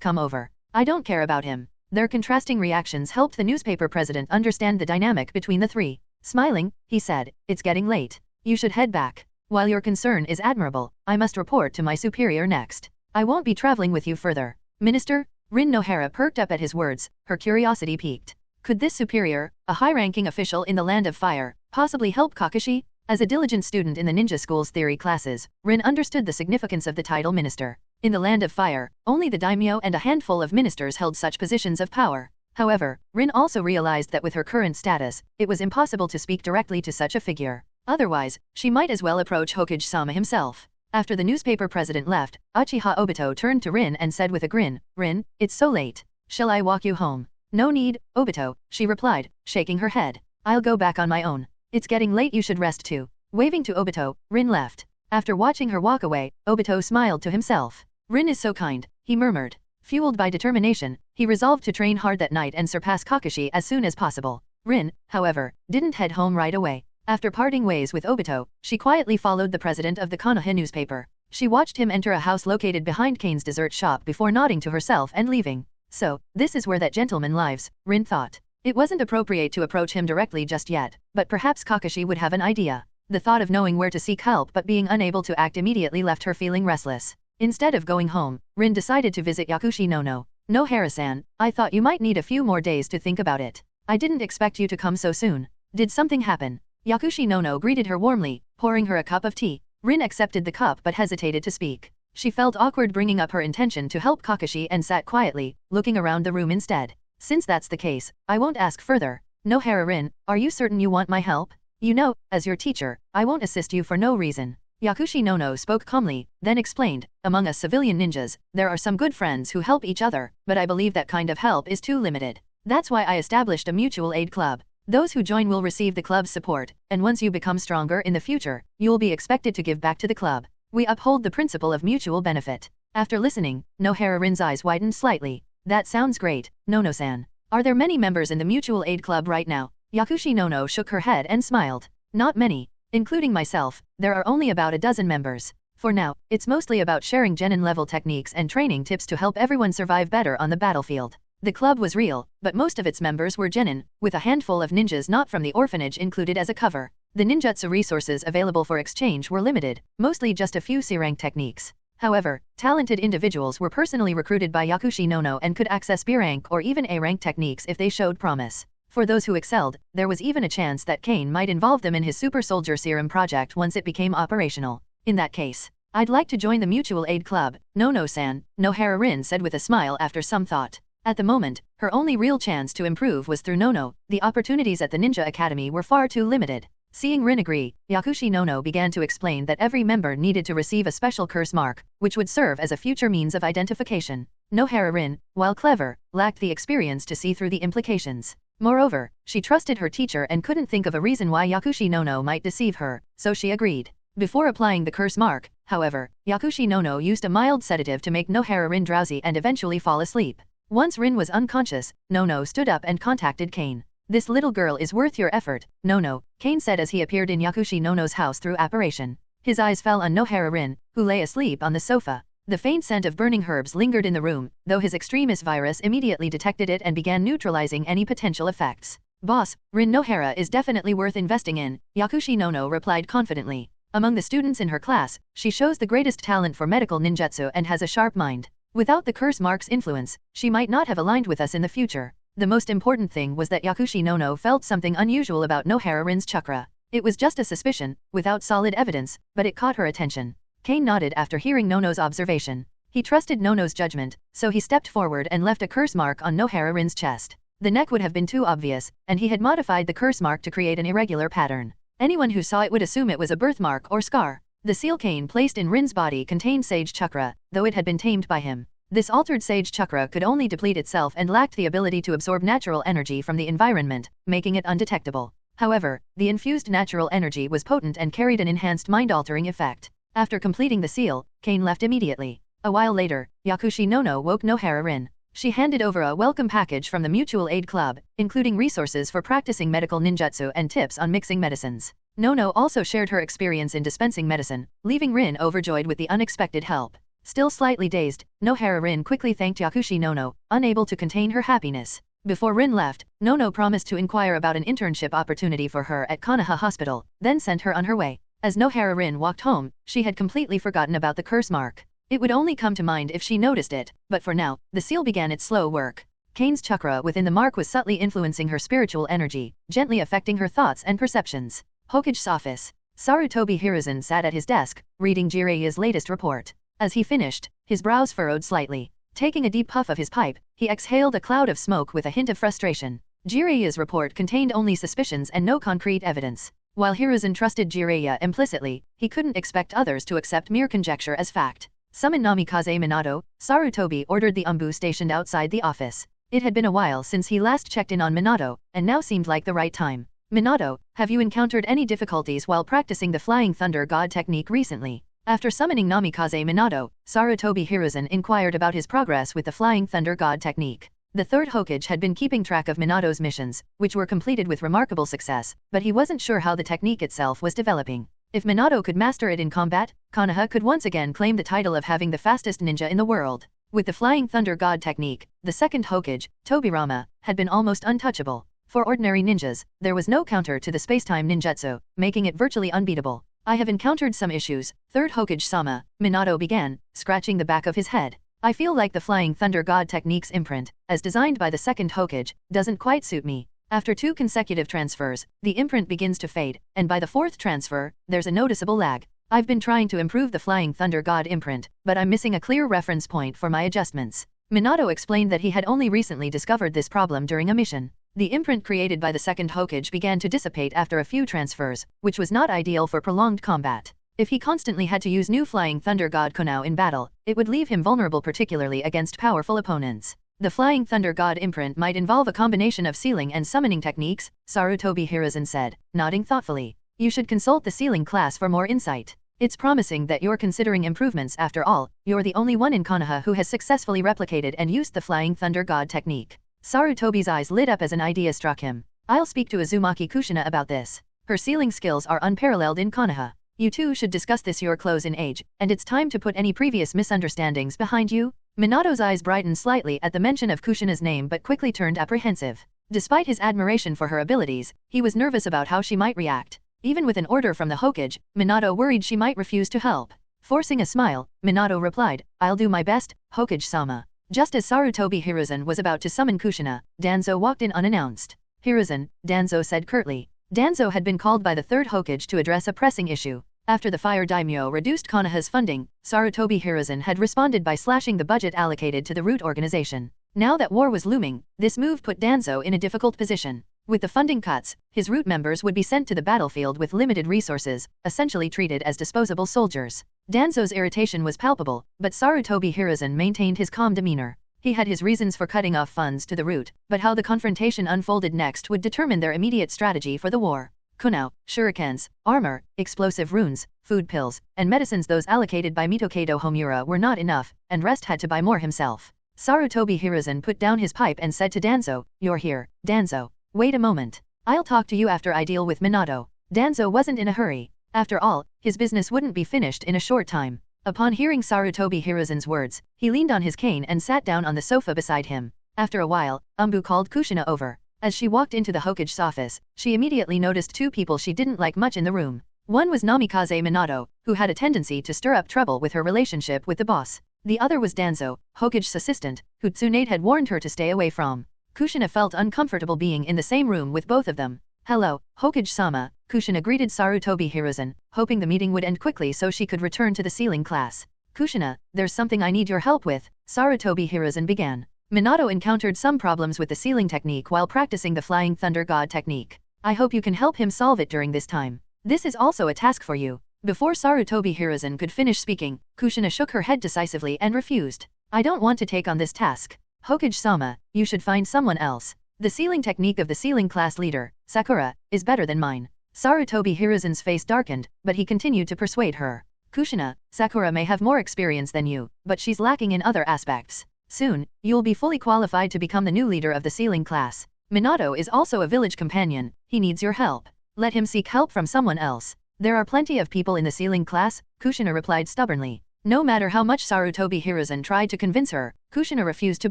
come over. I don't care about him. Their contrasting reactions helped the newspaper president understand the dynamic between the three. Smiling, he said, it's getting late. You should head back. While your concern is admirable, I must report to my superior next. I won't be traveling with you further. Minister? Rin Nohara perked up at his words, her curiosity piqued. Could this superior, a high-ranking official in the Land of Fire, possibly help Kakashi? As a diligent student in the ninja school's theory classes, Rin understood the significance of the title minister. In the Land of Fire, only the daimyo and a handful of ministers held such positions of power. However, Rin also realized that with her current status, it was impossible to speak directly to such a figure. Otherwise, she might as well approach Hokage-sama himself. After the newspaper president left, Uchiha Obito turned to Rin and said with a grin, Rin, it's so late. Shall I walk you home? No need, Obito, she replied, shaking her head. I'll go back on my own. It's getting late, you should rest too. Waving to Obito, Rin left. After watching her walk away, Obito smiled to himself. Rin is so kind, he murmured. Fueled by determination, he resolved to train hard that night and surpass Kakashi as soon as possible. Rin, however, didn't head home right away. After parting ways with Obito, she quietly followed the president of the Konoha newspaper. She watched him enter a house located behind Kain's dessert shop before nodding to herself and leaving. So, this is where that gentleman lives, Rin thought. It wasn't appropriate to approach him directly just yet, but perhaps Kakashi would have an idea. The thought of knowing where to seek help but being unable to act immediately left her feeling restless. Instead of going home, Rin decided to visit Yakushi no. Nohara-san, I thought you might need a few more days to think about it. I didn't expect you to come so soon. Did something happen? Yakushi no greeted her warmly, pouring her a cup of tea. Rin accepted the cup but hesitated to speak. She felt awkward bringing up her intention to help Kakashi and sat quietly, looking around the room instead. Since that's the case, I won't ask further. Nohara Rin, are you certain you want my help? You know, as your teacher, I won't assist you for no reason. Yakushi no spoke calmly, then explained, among us civilian ninjas, there are some good friends who help each other, but I believe that kind of help is too limited. That's why I established a mutual aid club. Those who join will receive the club's support, and once you become stronger in the future, you will be expected to give back to the club. We uphold the principle of mutual benefit. After listening, Nohara Rin's eyes widened slightly. That sounds great, Nono-san. Are there many members in the mutual aid club right now? Yakushi no shook her head and smiled. Not many. Including myself, there are only about a dozen members. For now, it's mostly about sharing genin-level techniques and training tips to help everyone survive better on the battlefield. The club was real, but most of its members were genin, with a handful of ninjas not from the orphanage included as a cover. The ninjutsu resources available for exchange were limited, mostly just a few C-rank techniques. However, talented individuals were personally recruited by Yakushi no and could access B-rank or even A-rank techniques if they showed promise. For those who excelled, there was even a chance that Kain might involve them in his Super Soldier Serum project once it became operational. In that case, I'd like to join the mutual aid club, Nono-san, Nohara Rin said with a smile after some thought. At the moment, her only real chance to improve was through Nono. The opportunities at the Ninja Academy were far too limited. Seeing Rin agree, Yakushi no began to explain that every member needed to receive a special curse mark, which would serve as a future means of identification. Nohara Rin, while clever, lacked the experience to see through the implications. Moreover, she trusted her teacher and couldn't think of a reason why Yakushi no might deceive her, so she agreed. Before applying the curse mark, however, Yakushi no used a mild sedative to make Nohara Rin drowsy and eventually fall asleep. Once Rin was unconscious, no stood up and contacted Kain. This little girl is worth your effort, no, Kain said as he appeared in Yakushi no's house through apparition. His eyes fell on Nohara Rin, who lay asleep on the sofa. The faint scent of burning herbs lingered in the room, though his extremis virus immediately detected it and began neutralizing any potential effects. Boss, Rin Nohara is definitely worth investing in, Yakushi no replied confidently. Among the students in her class, she shows the greatest talent for medical ninjutsu and has a sharp mind. Without the curse mark's influence, she might not have aligned with us in the future. The most important thing was that Yakushi no felt something unusual about Nohara Rin's chakra. It was just a suspicion, without solid evidence, but it caught her attention. Kain nodded after hearing Nono's observation. He trusted Nono's judgment, so he stepped forward and left a curse mark on Nohara Rin's chest. The neck would have been too obvious, and he had modified the curse mark to create an irregular pattern. Anyone who saw it would assume it was a birthmark or scar. The seal Kain placed in Rin's body contained sage chakra, though it had been tamed by him. This altered sage chakra could only deplete itself and lacked the ability to absorb natural energy from the environment, making it undetectable. However, the infused natural energy was potent and carried an enhanced mind-altering effect. After completing the seal, Kain left immediately. A while later, Yakushi no woke Nohara Rin. She handed over a welcome package from the Mutual Aid Club, including resources for practicing medical ninjutsu and tips on mixing medicines. Nono also shared her experience in dispensing medicine, leaving Rin overjoyed with the unexpected help. Still slightly dazed, Nohara Rin quickly thanked Yakushi Nono, unable to contain her happiness. Before Rin left, Nono promised to inquire about an internship opportunity for her at Konoha Hospital, then sent her on her way. As Nohara Rin walked home, she had completely forgotten about the curse mark. It would only come to mind if she noticed it, but for now, the seal began its slow work. Kain's chakra within the mark was subtly influencing her spiritual energy, gently affecting her thoughts and perceptions. Hokage's office. Sarutobi Hiruzen sat at his desk, reading Jiraiya's latest report. As he finished, his brows furrowed slightly. Taking a deep puff of his pipe, he exhaled a cloud of smoke with a hint of frustration. Jiraiya's report contained only suspicions and no concrete evidence. While Hiruzen trusted Jiraiya implicitly, he couldn't expect others to accept mere conjecture as fact. Summon Namikaze Minato, Sarutobi ordered the Umbu stationed outside the office. It had been a while since he last checked in on Minato, and now seemed like the right time. Minato, have you encountered any difficulties while practicing the Flying Thunder God technique recently? After summoning Namikaze Minato, Sarutobi Hiruzen inquired about his progress with the Flying Thunder God technique. The third Hokage had been keeping track of Minato's missions, which were completed with remarkable success, but he wasn't sure how the technique itself was developing. If Minato could master it in combat, Konoha could once again claim the title of having the fastest ninja in the world. With the Flying Thunder God technique, the second Hokage, Tobirama, had been almost untouchable. For ordinary ninjas, there was no counter to the spacetime ninjutsu, making it virtually unbeatable. I have encountered some issues, third Hokage-sama, Minato began, scratching the back of his head. I feel like the Flying Thunder God technique's imprint, as designed by the second Hokage, doesn't quite suit me. After 2 consecutive transfers, the imprint begins to fade, and by the 4th transfer, there's a noticeable lag. I've been trying to improve the Flying Thunder God imprint, but I'm missing a clear reference point for my adjustments. Minato explained that he had only recently discovered this problem during a mission. The imprint created by the second Hokage began to dissipate after a few transfers, which was not ideal for prolonged combat. If he constantly had to use new Flying Thunder God Kunao in battle, it would leave him vulnerable particularly against powerful opponents. The Flying Thunder God imprint might involve a combination of sealing and summoning techniques, Sarutobi Hiruzen said, nodding thoughtfully. You should consult the sealing class for more insight. It's promising that you're considering improvements. After all, you're the only one in Konoha who has successfully replicated and used the Flying Thunder God technique. Sarutobi's eyes lit up as an idea struck him. I'll speak to Uzumaki Kushina about this. Her sealing skills are unparalleled in Konoha. You two should discuss this. You're close in age, and it's time to put any previous misunderstandings behind you. Minato's eyes brightened slightly at the mention of Kushina's name but quickly turned apprehensive. Despite his admiration for her abilities, he was nervous about how she might react. Even with an order from the Hokage, Minato worried she might refuse to help. Forcing a smile, Minato replied, I'll do my best, Hokage-sama. Just as Sarutobi Hiruzen was about to summon Kushina, Danzo walked in unannounced. Hiruzen, Danzo said curtly. Danzo had been called by the third Hokage to address a pressing issue. After the Fire Daimyo reduced Konoha's funding, Sarutobi Hiruzen had responded by slashing the budget allocated to the root organization. Now that war was looming, this move put Danzo in a difficult position. With the funding cuts, his root members would be sent to the battlefield with limited resources, essentially treated as disposable soldiers. Danzo's irritation was palpable, but Sarutobi Hiruzen maintained his calm demeanor. He had his reasons for cutting off funds to the root, but how the confrontation unfolded next would determine their immediate strategy for the war. Kunao, shurikens, armor, explosive runes, food pills, and medicines those allocated by Mitokado Homura were not enough, and Rest had to buy more himself. Sarutobi Hiruzen put down his pipe and said to Danzo, You're here, Danzo. Wait a moment. I'll talk to you after I deal with Minato. Danzo wasn't in a hurry. After all, his business wouldn't be finished in a short time. Upon hearing Sarutobi Hiruzen's words, he leaned on his cane and sat down on the sofa beside him. After a while, Umbu called Kushina over. As she walked into the Hokage's office, she immediately noticed 2 people she didn't like much in the room. One was Namikaze Minato, who had a tendency to stir up trouble with her relationship with the boss. The other was Danzo, Hokage's assistant, who Tsunade had warned her to stay away from. Kushina felt uncomfortable being in the same room with both of them. Hello, Hokage-sama, Kushina greeted Sarutobi Hiruzen, hoping the meeting would end quickly so she could return to the sealing class. Kushina, there's something I need your help with, Sarutobi Hiruzen began. Minato encountered some problems with the sealing technique while practicing the Flying Thunder God technique. I hope you can help him solve it during this time. This is also a task for you. Before Sarutobi Hiruzen could finish speaking, Kushina shook her head decisively and refused. I don't want to take on this task. Hokage-sama, you should find someone else. The sealing technique of the sealing class leader, Sakura, is better than mine. Sarutobi Hiruzen's face darkened, but he continued to persuade her. Kushina, Sakura may have more experience than you, but she's lacking in other aspects. Soon, you'll be fully qualified to become the new leader of the sealing class. Minato is also a village companion, he needs your help. Let him seek help from someone else. There are plenty of people in the sealing class, Kushina replied stubbornly. No matter how much Sarutobi Hiruzen tried to convince her, Kushina refused to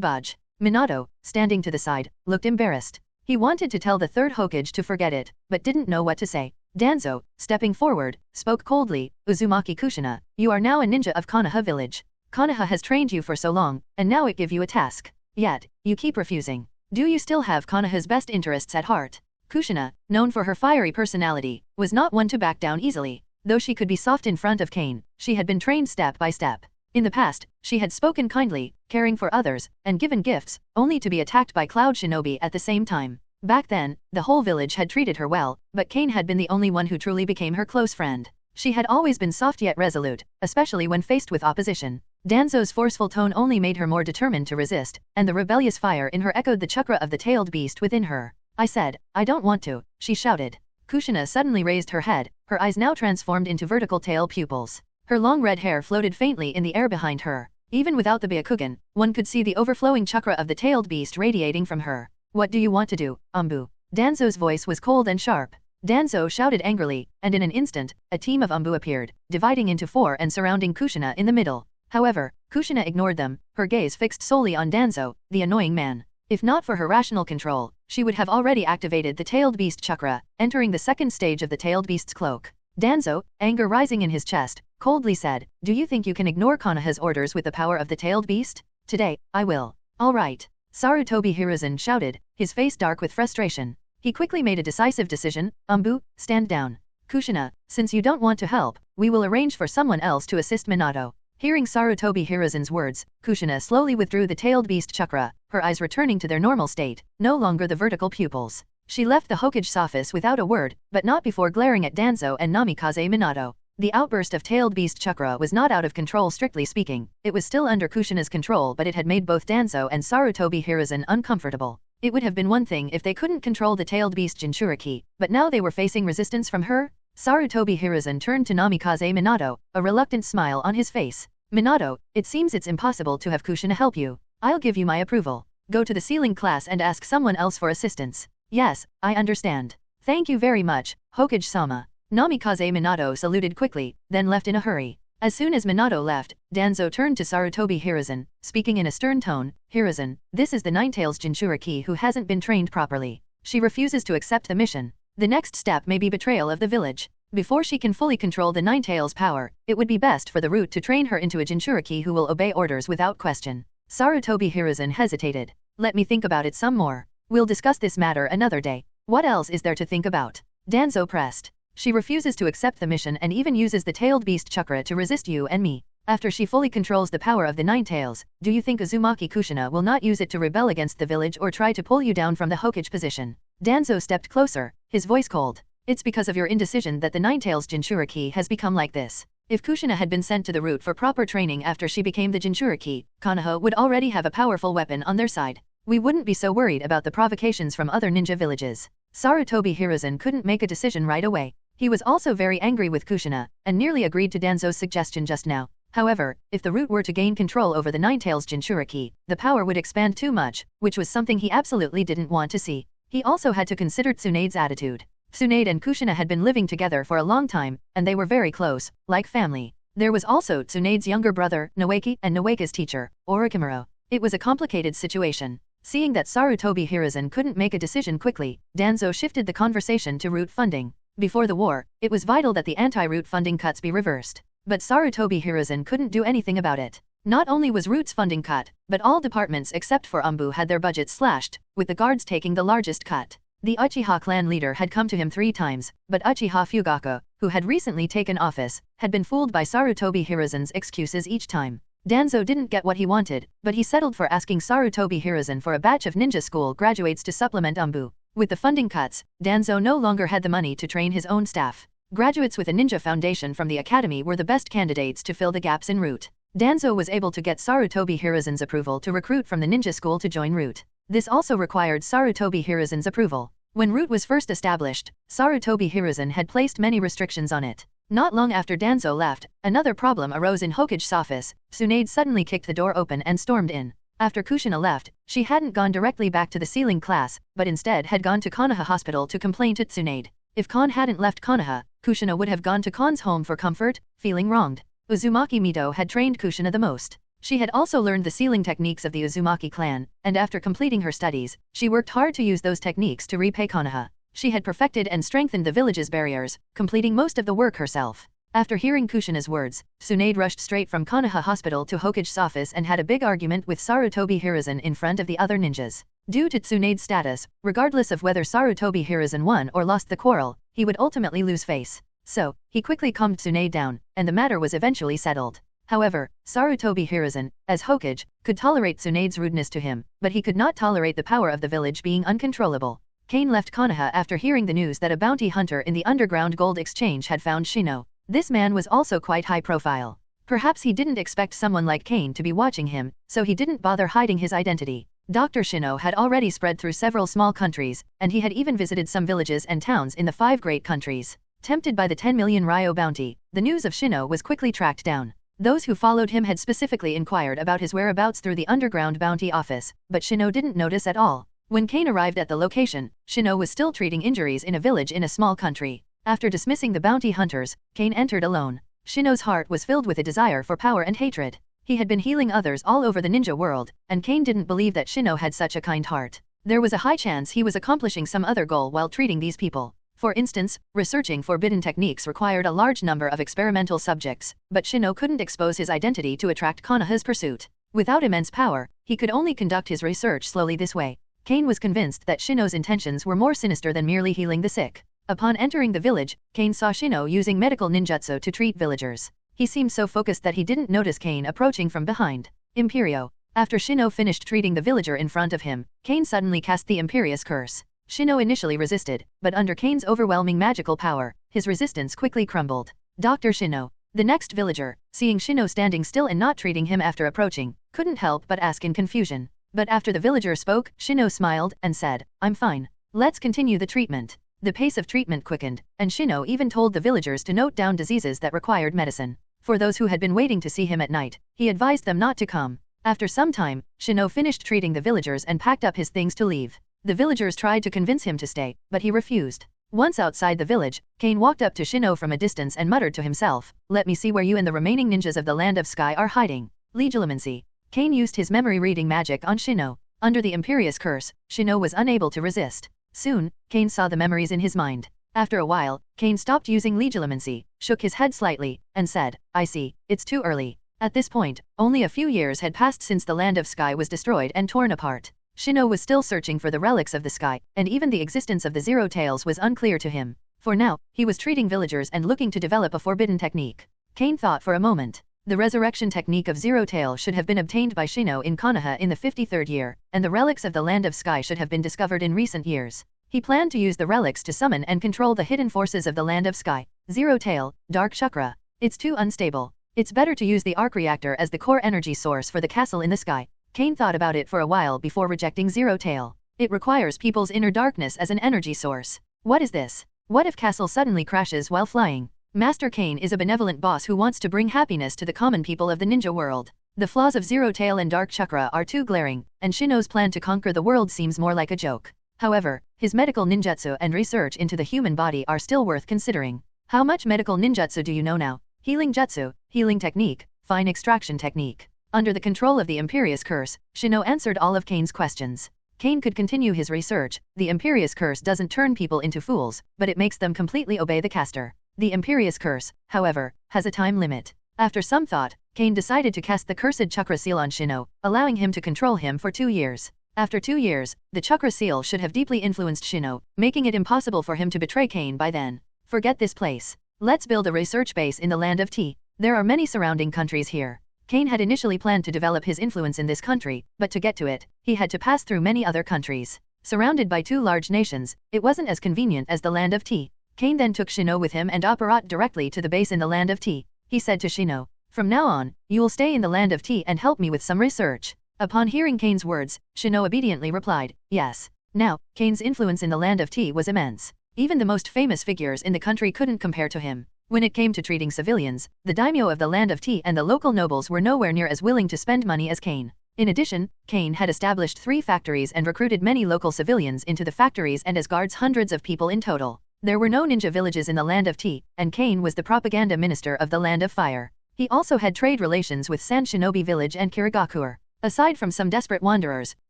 budge. Minato, standing to the side, looked embarrassed. He wanted to tell the third Hokage to forget it, but didn't know what to say. Danzo, stepping forward, spoke coldly, Uzumaki Kushina, you are now a ninja of Konoha village. Konoha has trained you for so long, and now it give you a task. Yet, you keep refusing. Do you still have Konoha's best interests at heart? Kushina, known for her fiery personality, was not one to back down easily. Though she could be soft in front of Kain, she had been trained step by step. In the past, she had spoken kindly, caring for others, and given gifts, only to be attacked by Cloud Shinobi at the same time. Back then, the whole village had treated her well, but Kain had been the only one who truly became her close friend. She had always been soft yet resolute, especially when faced with opposition. Danzo's forceful tone only made her more determined to resist, and the rebellious fire in her echoed the chakra of the tailed beast within her. I said, I don't want to, she shouted. Kushina suddenly raised her head, her eyes now transformed into vertical tail pupils. Her long red hair floated faintly in the air behind her. Even without the Byakugan, one could see the overflowing chakra of the tailed beast radiating from her. What do you want to do, Umbu? Danzo's voice was cold and sharp. Danzo shouted angrily, and in an instant, a team of Umbu appeared, dividing into 4 and surrounding Kushina in the middle. However, Kushina ignored them, her gaze fixed solely on Danzo, the annoying man. If not for her rational control, she would have already activated the tailed beast chakra, entering the second stage of the tailed beast's cloak. Danzo, anger rising in his chest, coldly said, do you think you can ignore Konoha's orders with the power of the tailed beast? Today, I will. All right. Sarutobi Hiruzen shouted, his face dark with frustration. He quickly made a decisive decision, Umbu, stand down. Kushina, since you don't want to help, we will arrange for someone else to assist Minato. Hearing Sarutobi Hiruzen's words, Kushina slowly withdrew the tailed beast chakra, her eyes returning to their normal state, no longer the vertical pupils. She left the Hokage's office without a word, but not before glaring at Danzo and Namikaze Minato. The outburst of tailed beast chakra was not out of control strictly speaking, it was still under Kushina's control, but it had made both Danzo and Sarutobi Hiruzen uncomfortable. It would have been one thing if they couldn't control the tailed beast Jinchuriki, but now they were facing resistance from her? Sarutobi Hiruzen turned to Namikaze Minato, a reluctant smile on his face. Minato, it seems it's impossible to have Kushina help you. I'll give you my approval. Go to the sealing class and ask someone else for assistance. Yes, I understand. Thank you very much, Hokage-sama. Namikaze Minato saluted quickly, then left in a hurry. As soon as Minato left, Danzo turned to Sarutobi Hiruzen, speaking in a stern tone, Hiruzen, this is the Ninetales Jinchuriki who hasn't been trained properly. She refuses to accept the mission. The next step may be betrayal of the village. Before she can fully control the Ninetales' power, it would be best for the root to train her into a Jinchuriki who will obey orders without question. Sarutobi Hiruzen hesitated. Let me think about it some more. We'll discuss this matter another day. What else is there to think about? Danzo pressed. She refuses to accept the mission and even uses the tailed beast chakra to resist you and me. After she fully controls the power of the Ninetales, do you think Uzumaki Kushina will not use it to rebel against the village or try to pull you down from the Hokage position? Danzo stepped closer, his voice cold. It's because of your indecision that the Ninetales Jinchuriki has become like this. If Kushina had been sent to the root for proper training after she became the Jinchuriki, Konoha would already have a powerful weapon on their side. We wouldn't be so worried about the provocations from other ninja villages. Sarutobi Hiruzen couldn't make a decision right away. He was also very angry with Kushina, and nearly agreed to Danzo's suggestion just now. However, if the root were to gain control over the Ninetales Jinchuriki, the power would expand too much, which was something he absolutely didn't want to see. He also had to consider Tsunade's attitude. Tsunade and Kushina had been living together for a long time, and they were very close, like family. There was also Tsunade's younger brother, Noeki, and Noeka's teacher, Orochimaru. It was a complicated situation. Seeing that Sarutobi Hiruzen couldn't make a decision quickly, Danzo shifted the conversation to root funding. Before the war, it was vital that the anti-root funding cuts be reversed. But Sarutobi Hiruzen couldn't do anything about it. Not only was root's funding cut, but all departments except for Umbu had their budgets slashed, with the guards taking the largest cut. The Uchiha clan leader had come to him 3 times, but Uchiha Fugaku, who had recently taken office, had been fooled by Sarutobi Hiruzen's excuses each time. Danzo didn't get what he wanted, but he settled for asking Sarutobi Hiruzen for a batch of ninja school graduates to supplement Umbu. With the funding cuts, Danzo no longer had the money to train his own staff. Graduates with a ninja foundation from the academy were the best candidates to fill the gaps in root. Danzo was able to get Sarutobi Hiruzen's approval to recruit from the ninja school to join root. This also required Sarutobi Hiruzen's approval. When root was first established, Sarutobi Hiruzen had placed many restrictions on it. Not long after Danzo left, another problem arose in Hokage's office. Tsunade suddenly kicked the door open and stormed in. After Kushina left, she hadn't gone directly back to the sealing class, but instead had gone to Konoha Hospital to complain to Tsunade. If Kain hadn't left Konoha, Kushina would have gone to Kain's home for comfort, feeling wronged. Uzumaki Mito had trained Kushina the most. She had also learned the sealing techniques of the Uzumaki clan, and after completing her studies, she worked hard to use those techniques to repay Konoha. She had perfected and strengthened the village's barriers, completing most of the work herself. After hearing Kushina's words, Tsunade rushed straight from Konoha Hospital to Hokage's office and had a big argument with Sarutobi Hiruzen in front of the other ninjas. Due to Tsunade's status, regardless of whether Sarutobi Hiruzen won or lost the quarrel, he would ultimately lose face. So, he quickly calmed Tsunade down, and the matter was eventually settled. However, Sarutobi Hiruzen, as Hokage, could tolerate Tsunade's rudeness to him, but he could not tolerate the power of the village being uncontrollable. Kain left Konoha after hearing the news that a bounty hunter in the underground gold exchange had found Shino. This man was also quite high profile. Perhaps he didn't expect someone like Kain to be watching him, so he didn't bother hiding his identity. Dr. Shino had already spread through several small countries, and he had even visited some villages and towns in the 5 great countries. Tempted by the 10 million Ryo bounty, the news of Shino was quickly tracked down. Those who followed him had specifically inquired about his whereabouts through the underground bounty office, but Shino didn't notice at all. When Kain arrived at the location, Shino was still treating injuries in a village in a small country. After dismissing the bounty hunters, Kain entered alone. Shino's heart was filled with a desire for power and hatred. He had been healing others all over the ninja world, and Kain didn't believe that Shino had such a kind heart. There was a high chance he was accomplishing some other goal while treating these people. For instance, researching forbidden techniques required a large number of experimental subjects, but Shino couldn't expose his identity to attract Konoha's pursuit. Without immense power, he could only conduct his research slowly this way. Kain was convinced that Shino's intentions were more sinister than merely healing the sick. Upon entering the village, Kain saw Shino using medical ninjutsu to treat villagers. He seemed so focused that he didn't notice Kain approaching from behind. Imperio. After Shino finished treating the villager in front of him, Kain suddenly cast the Imperious Curse. Shino initially resisted, but under Kain's overwhelming magical power, his resistance quickly crumbled. Dr. Shino. The next villager, seeing Shino standing still and not treating him after approaching, couldn't help but ask in confusion. But after the villager spoke, Shino smiled and said, "I'm fine. Let's continue the treatment." The pace of treatment quickened, and Shino even told the villagers to note down diseases that required medicine. For those who had been waiting to see him at night, he advised them not to come. After some time, Shino finished treating the villagers and packed up his things to leave. The villagers tried to convince him to stay, but he refused. Once outside the village, Kain walked up to Shino from a distance and muttered to himself, "Let me see where you and the remaining ninjas of the Land of Sky are hiding." Legilimency. Kain used his memory reading magic on Shino. Under the Imperious Curse, Shino was unable to resist. Soon, Kain saw the memories in his mind. After a while, Kain stopped using Legilimency, shook his head slightly, and said, "I see, it's too early." At this point, only a few years had passed since the Land of Sky was destroyed and torn apart. Shino was still searching for the relics of the sky, and even the existence of the Zero Tails was unclear to him. For now, he was treating villagers and looking to develop a forbidden technique. Kain thought for a moment. The resurrection technique of Zero Tail should have been obtained by Shino in Konoha in the 53rd year, and the relics of the Land of Sky should have been discovered in recent years. He planned to use the relics to summon and control the hidden forces of the Land of Sky. Zero Tail, Dark Chakra. It's too unstable. It's better to use the arc reactor as the core energy source for the castle in the sky. Kain thought about it for a while before rejecting Zero Tail. It requires people's inner darkness as an energy source. What is this? What if castle suddenly crashes while flying? Master Kain is a benevolent boss who wants to bring happiness to the common people of the ninja world. The flaws of Zero Tail and Dark Chakra are too glaring, and Shino's plan to conquer the world seems more like a joke. However, his medical ninjutsu and research into the human body are still worth considering. How much medical ninjutsu do you know now? Healing jutsu, healing technique, fine extraction technique. Under the control of the Imperious Curse, Shino answered all of Kain's questions. Kain could continue his research. The Imperious Curse doesn't turn people into fools, but it makes them completely obey the caster. The Imperious Curse, however, has a time limit. After some thought, Kain decided to cast the Cursed Chakra Seal on Shino, allowing him to control him for 2 years. After 2 years, the Chakra Seal should have deeply influenced Shino, making it impossible for him to betray Kain by then. Forget this place. Let's build a research base in the Land of Tea. There are many surrounding countries here. Kain had initially planned to develop his influence in this country, but to get to it, he had to pass through many other countries. Surrounded by 2 large nations, it wasn't as convenient as the Land of Tea. Kain then took Shino with him and apparat directly to the base in the Land of Tea. He said to Shino, "From now on, you will stay in the Land of Tea and help me with some research." Upon hearing Kain's words, Shino obediently replied, "Yes." Now, Kain's influence in the Land of Tea was immense. Even the most famous figures in the country couldn't compare to him. When it came to treating civilians, the daimyo of the Land of Tea and the local nobles were nowhere near as willing to spend money as Kain. In addition, Kain had established 3 factories and recruited many local civilians into the factories and as guards, hundreds of people in total. There were no ninja villages in the Land of Tea, and Kain was the propaganda minister of the Land of Fire. He also had trade relations with Sand Shinobi Village and Kirigakuer. Aside from some desperate wanderers,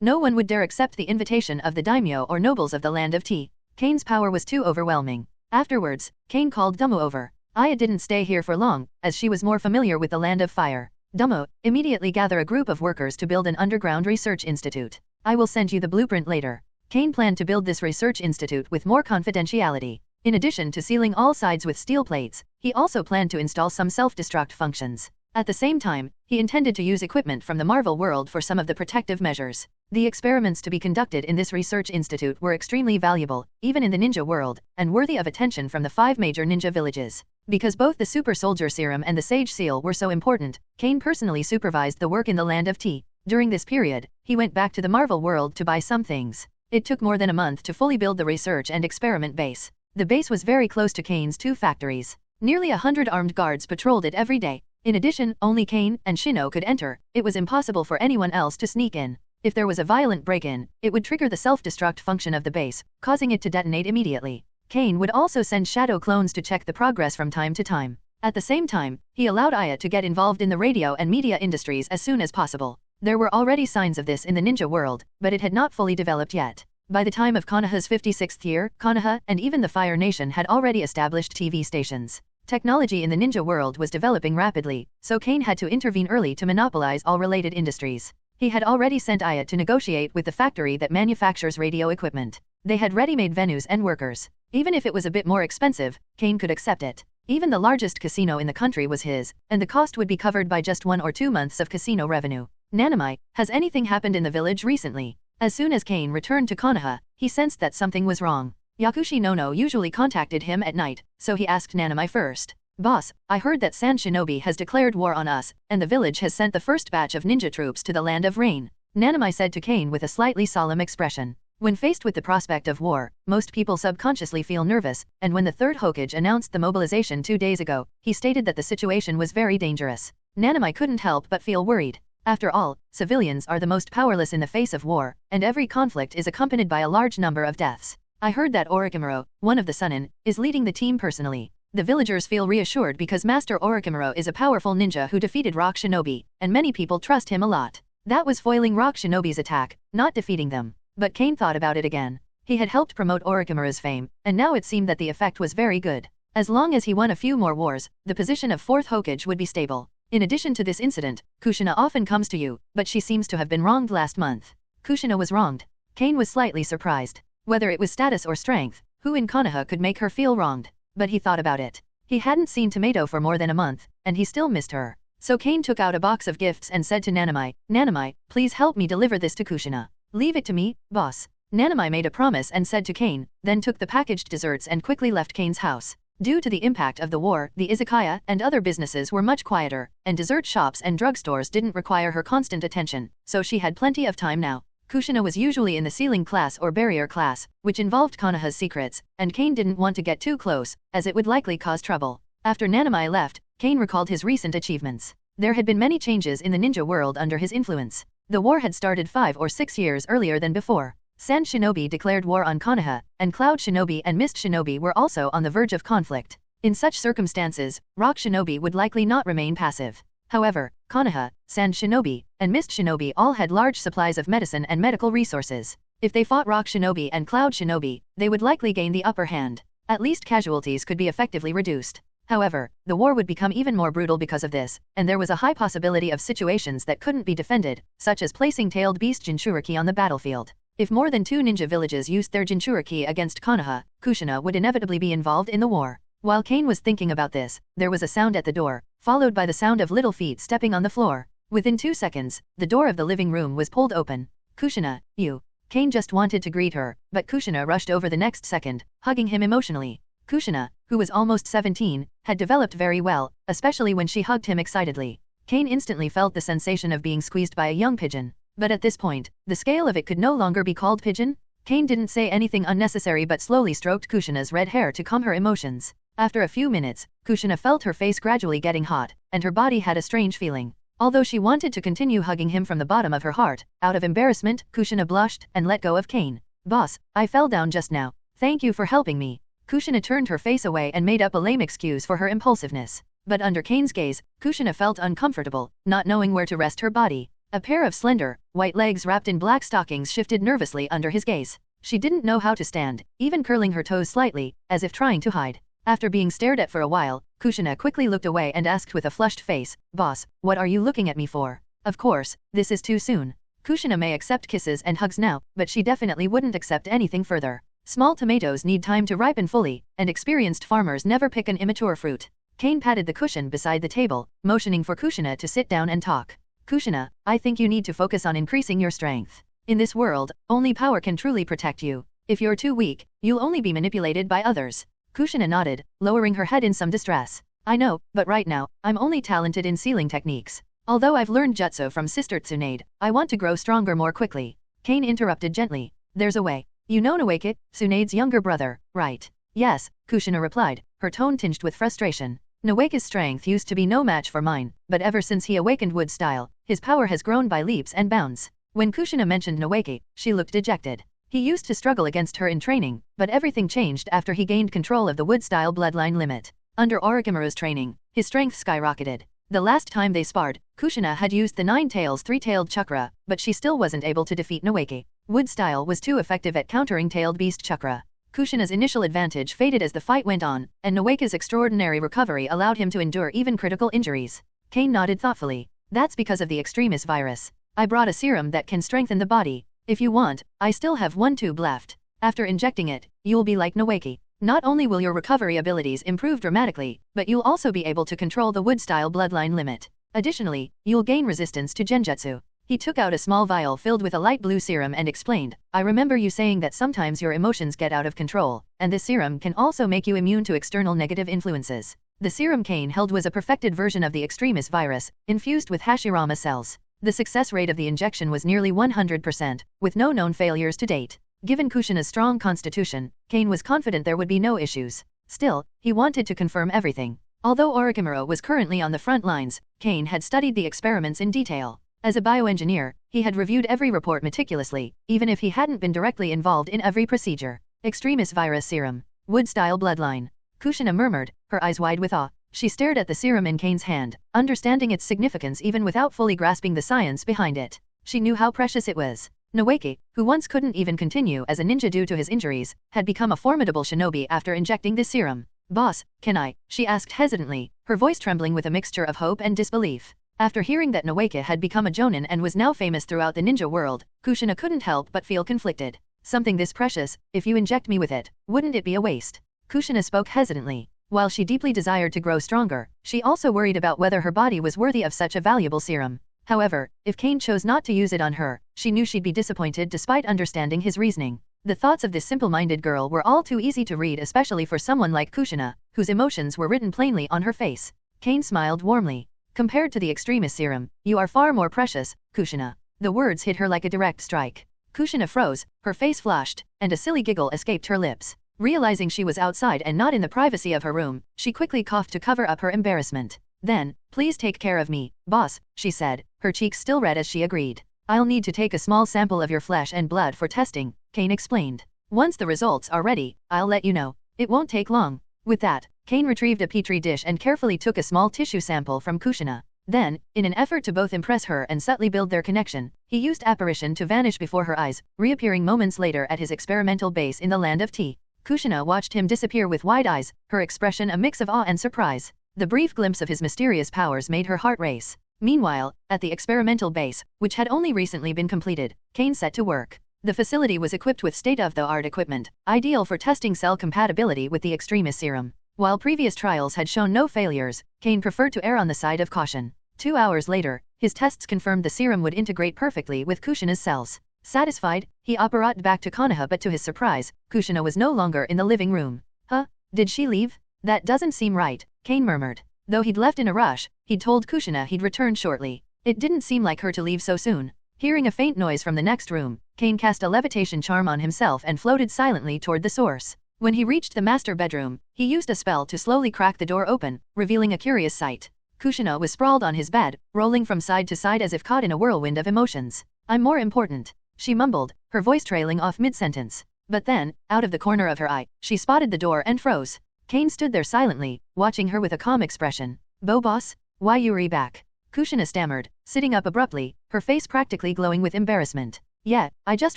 no one would dare accept the invitation of the daimyo or nobles of the Land of Tea. Kain's power was too overwhelming. Afterwards, Kain called Dummo over. Aya didn't stay here for long, as she was more familiar with the Land of Fire. Dummo, immediately gather a group of workers to build an underground research institute. I will send you the blueprint later. Kain planned to build this research institute with more confidentiality. In addition to sealing all sides with steel plates, he also planned to install some self-destruct functions. At the same time, he intended to use equipment from the Marvel world for some of the protective measures. The experiments to be conducted in this research institute were extremely valuable, even in the ninja world, and worthy of attention from the 5 major ninja villages. Because both the Super Soldier Serum and the Sage Seal were so important, Kain personally supervised the work in the Land of Tea. During this period, he went back to the Marvel world to buy some things. It took more than a month to fully build the research and experiment base. The base was very close to Kain's 2 factories. Nearly 100 armed guards patrolled it every day. In addition, only Kain and Shino could enter. It was impossible for anyone else to sneak in. If there was a violent break-in, it would trigger the self-destruct function of the base, causing it to detonate immediately. Kain would also send shadow clones to check the progress from time to time. At the same time, he allowed Aya to get involved in the radio and media industries as soon as possible. There were already signs of this in the ninja world, but it had not fully developed yet. By the time of Konoha's 56th year, Konoha and even the Fire Nation had already established TV stations. Technology in the ninja world was developing rapidly, so Kain had to intervene early to monopolize all related industries. He had already sent Aya to negotiate with the factory that manufactures radio equipment. They had ready-made venues and workers. Even if it was a bit more expensive, Kain could accept it. Even the largest casino in the country was his, and the cost would be covered by just 1 or 2 months of casino revenue. Nanami, has anything happened in the village recently? As soon as Kain returned to Konoha, he sensed that something was wrong. Yakushi Nono usually contacted him at night, so he asked Nanami first. Boss, I heard that Sand Shinobi has declared war on us, and the village has sent the first batch of ninja troops to the Land of Rain. Nanami said to Kain with a slightly solemn expression. When faced with the prospect of war, most people subconsciously feel nervous, and when the 3rd Hokage announced the mobilization 2 days ago, he stated that the situation was very dangerous. Nanami couldn't help but feel worried. After all, civilians are the most powerless in the face of war, and every conflict is accompanied by a large number of deaths. I heard that Orochimaru, one of the Sunin, is leading the team personally. The villagers feel reassured because Master Orochimaru is a powerful ninja who defeated Rock Shinobi, and many people trust him a lot. That was foiling Rock Shinobi's attack, not defeating them. But Kain thought about it again. He had helped promote Orochimaru's fame, and now it seemed that the effect was very good. As long as he won a few more wars, the position of 4th Hokage would be stable. In addition to this incident, Kushina often comes to you, but she seems to have been wronged last month. Kushina was wronged. Kain was slightly surprised. Whether it was status or strength, who in Konoha could make her feel wronged? But he thought about it. He hadn't seen Tomato for more than a month, and he still missed her. So Kain took out a box of gifts and said to Nanami, Nanami, please help me deliver this to Kushina. Leave it to me, boss. Nanami made a promise and said to Kain, then took the packaged desserts and quickly left Kain's house. Due to the impact of the war, the izakaya and other businesses were much quieter, and dessert shops and drugstores didn't require her constant attention, so she had plenty of time now. Kushina was usually in the sealing class or barrier class, which involved Konoha's secrets, and Kain didn't want to get too close, as it would likely cause trouble. After Nanami left, Kain recalled his recent achievements. There had been many changes in the ninja world under his influence. The war had started 5 or 6 years earlier than before. Sand Shinobi declared war on Konoha, and Cloud Shinobi and Mist Shinobi were also on the verge of conflict. In such circumstances, Rock Shinobi would likely not remain passive. However, Konoha, Sand Shinobi, and Mist Shinobi all had large supplies of medicine and medical resources. If they fought Rock Shinobi and Cloud Shinobi, they would likely gain the upper hand. At least casualties could be effectively reduced. However, the war would become even more brutal because of this, and there was a high possibility of situations that couldn't be defended, such as placing Tailed Beast Jinchuriki on the battlefield. If more than 2 ninja villages used their Jinchuriki against Konoha, Kushina would inevitably be involved in the war. While Kain was thinking about this, there was a sound at the door, followed by the sound of little feet stepping on the floor. Within 2 seconds, the door of the living room was pulled open. Kushina, you. Kain just wanted to greet her, but Kushina rushed over the next second, hugging him emotionally. Kushina, who was almost 17, had developed very well, especially when she hugged him excitedly. Kain instantly felt the sensation of being squeezed by a young pigeon. But at this point, the scale of it could no longer be called pigeon. Kain didn't say anything unnecessary but slowly stroked Kushina's red hair to calm her emotions. After a few minutes, Kushina felt her face gradually getting hot, and her body had a strange feeling. Although she wanted to continue hugging him from the bottom of her heart, out of embarrassment, Kushina blushed and let go of Kain. Boss, I fell down just now. Thank you for helping me. Kushina turned her face away and made up a lame excuse for her impulsiveness. But under Kain's gaze, Kushina felt uncomfortable, not knowing where to rest her body. A pair of slender, white legs wrapped in black stockings shifted nervously under his gaze. She didn't know how to stand, even curling her toes slightly, as if trying to hide. After being stared at for a while, Kushina quickly looked away and asked with a flushed face, Boss, what are you looking at me for? Of course, this is too soon. Kushina may accept kisses and hugs now, but she definitely wouldn't accept anything further. Small tomatoes need time to ripen fully, and experienced farmers never pick an immature fruit. Kain patted the cushion beside the table, motioning for Kushina to sit down and talk. Kushina, I think you need to focus on increasing your strength. In this world, only power can truly protect you. If you're too weak, you'll only be manipulated by others. Kushina nodded, lowering her head in some distress. I know, but right now, I'm only talented in sealing techniques. Although I've learned jutsu from Sister Tsunade, I want to grow stronger more quickly. Kain interrupted gently. There's a way. You know Noeke, Tsunade's younger brother, right? Yes, Kushina replied, her tone tinged with frustration. Noeke's strength used to be no match for mine, but ever since he awakened wood style, his power has grown by leaps and bounds. When Kushina mentioned Noeke, she looked dejected. He used to struggle against her in training, but everything changed after he gained control of the wood-style bloodline limit. Under Orochimaru's training, his strength skyrocketed. The last time they sparred, Kushina had used the Nine Tails three-tailed chakra, but she still wasn't able to defeat Noeke. Wood-style was too effective at countering tailed beast chakra. Kushina's initial advantage faded as the fight went on, and Noeke's extraordinary recovery allowed him to endure even critical injuries. Kain nodded thoughtfully. That's because of the extremis virus. I brought a serum that can strengthen the body. If you want, I still have one tube left. After injecting it, you'll be like Noeke. Not only will your recovery abilities improve dramatically, but you'll also be able to control the wood-style bloodline limit. Additionally, you'll gain resistance to genjutsu. He took out a small vial filled with a light blue serum and explained, I remember you saying that sometimes your emotions get out of control, and this serum can also make you immune to external negative influences. The serum Kain held was a perfected version of the extremis virus, infused with Hashirama cells. The success rate of the injection was nearly 100%, with no known failures to date. Given Kushina's strong constitution, Kain was confident there would be no issues. Still, he wanted to confirm everything. Although Orochimaru was currently on the front lines, Kain had studied the experiments in detail. As a bioengineer, he had reviewed every report meticulously, even if he hadn't been directly involved in every procedure. Extremis virus serum. Wood-style bloodline. Kushina murmured, her eyes wide with awe. She stared at the serum in Kain's hand, understanding its significance even without fully grasping the science behind it. She knew how precious it was. Noeke, who once couldn't even continue as a ninja due to his injuries, had become a formidable shinobi after injecting this serum. Boss, can I? She asked hesitantly, her voice trembling with a mixture of hope and disbelief. After hearing that Noeke had become a jonin and was now famous throughout the ninja world, Kushina couldn't help but feel conflicted. Something this precious, if you inject me with it, wouldn't it be a waste? Kushina spoke hesitantly. While she deeply desired to grow stronger, she also worried about whether her body was worthy of such a valuable serum. However, if Kain chose not to use it on her, she knew she'd be disappointed despite understanding his reasoning. The thoughts of this simple-minded girl were all too easy to read, especially for someone like Kushina, whose emotions were written plainly on her face. Kain smiled warmly. Compared to the extremis serum, you are far more precious, Kushina. The words hit her like a direct strike. Kushina froze, her face flushed, and a silly giggle escaped her lips. Realizing she was outside and not in the privacy of her room, she quickly coughed to cover up her embarrassment. Then, please take care of me, boss, she said, her cheeks still red as she agreed. I'll need to take a small sample of your flesh and blood for testing, Kain explained. Once the results are ready, I'll let you know. It won't take long. With that, Kain retrieved a petri dish and carefully took a small tissue sample from Kushina. Then, in an effort to both impress her and subtly build their connection, he used apparition to vanish before her eyes, reappearing moments later at his experimental base in the land of tea. Kushina watched him disappear with wide eyes, her expression a mix of awe and surprise. The brief glimpse of his mysterious powers made her heart race. Meanwhile, at the experimental base, which had only recently been completed, Kain set to work. The facility was equipped with state-of-the-art equipment, ideal for testing cell compatibility with the extremis serum. While previous trials had shown no failures, Kain preferred to err on the side of caution. 2 hours later, his tests confirmed the serum would integrate perfectly with Kushina's cells. Satisfied, he apparated back to Konoha, but to his surprise, Kushina was no longer in the living room. Huh? Did she leave? That doesn't seem right, Kain murmured. Though he'd left in a rush, he'd told Kushina he'd return shortly. It didn't seem like her to leave so soon. Hearing a faint noise from the next room, Kain cast a levitation charm on himself and floated silently toward the source. When he reached the master bedroom, he used a spell to slowly crack the door open, revealing a curious sight. Kushina was sprawled on his bed, rolling from side to side as if caught in a whirlwind of emotions. I'm more important, she mumbled, her voice trailing off mid-sentence. But then, out of the corner of her eye, she spotted the door and froze. Kain stood there silently, watching her with a calm expression. Boss? Why you back? Kushina stammered, sitting up abruptly, her face practically glowing with embarrassment. Yeah, I just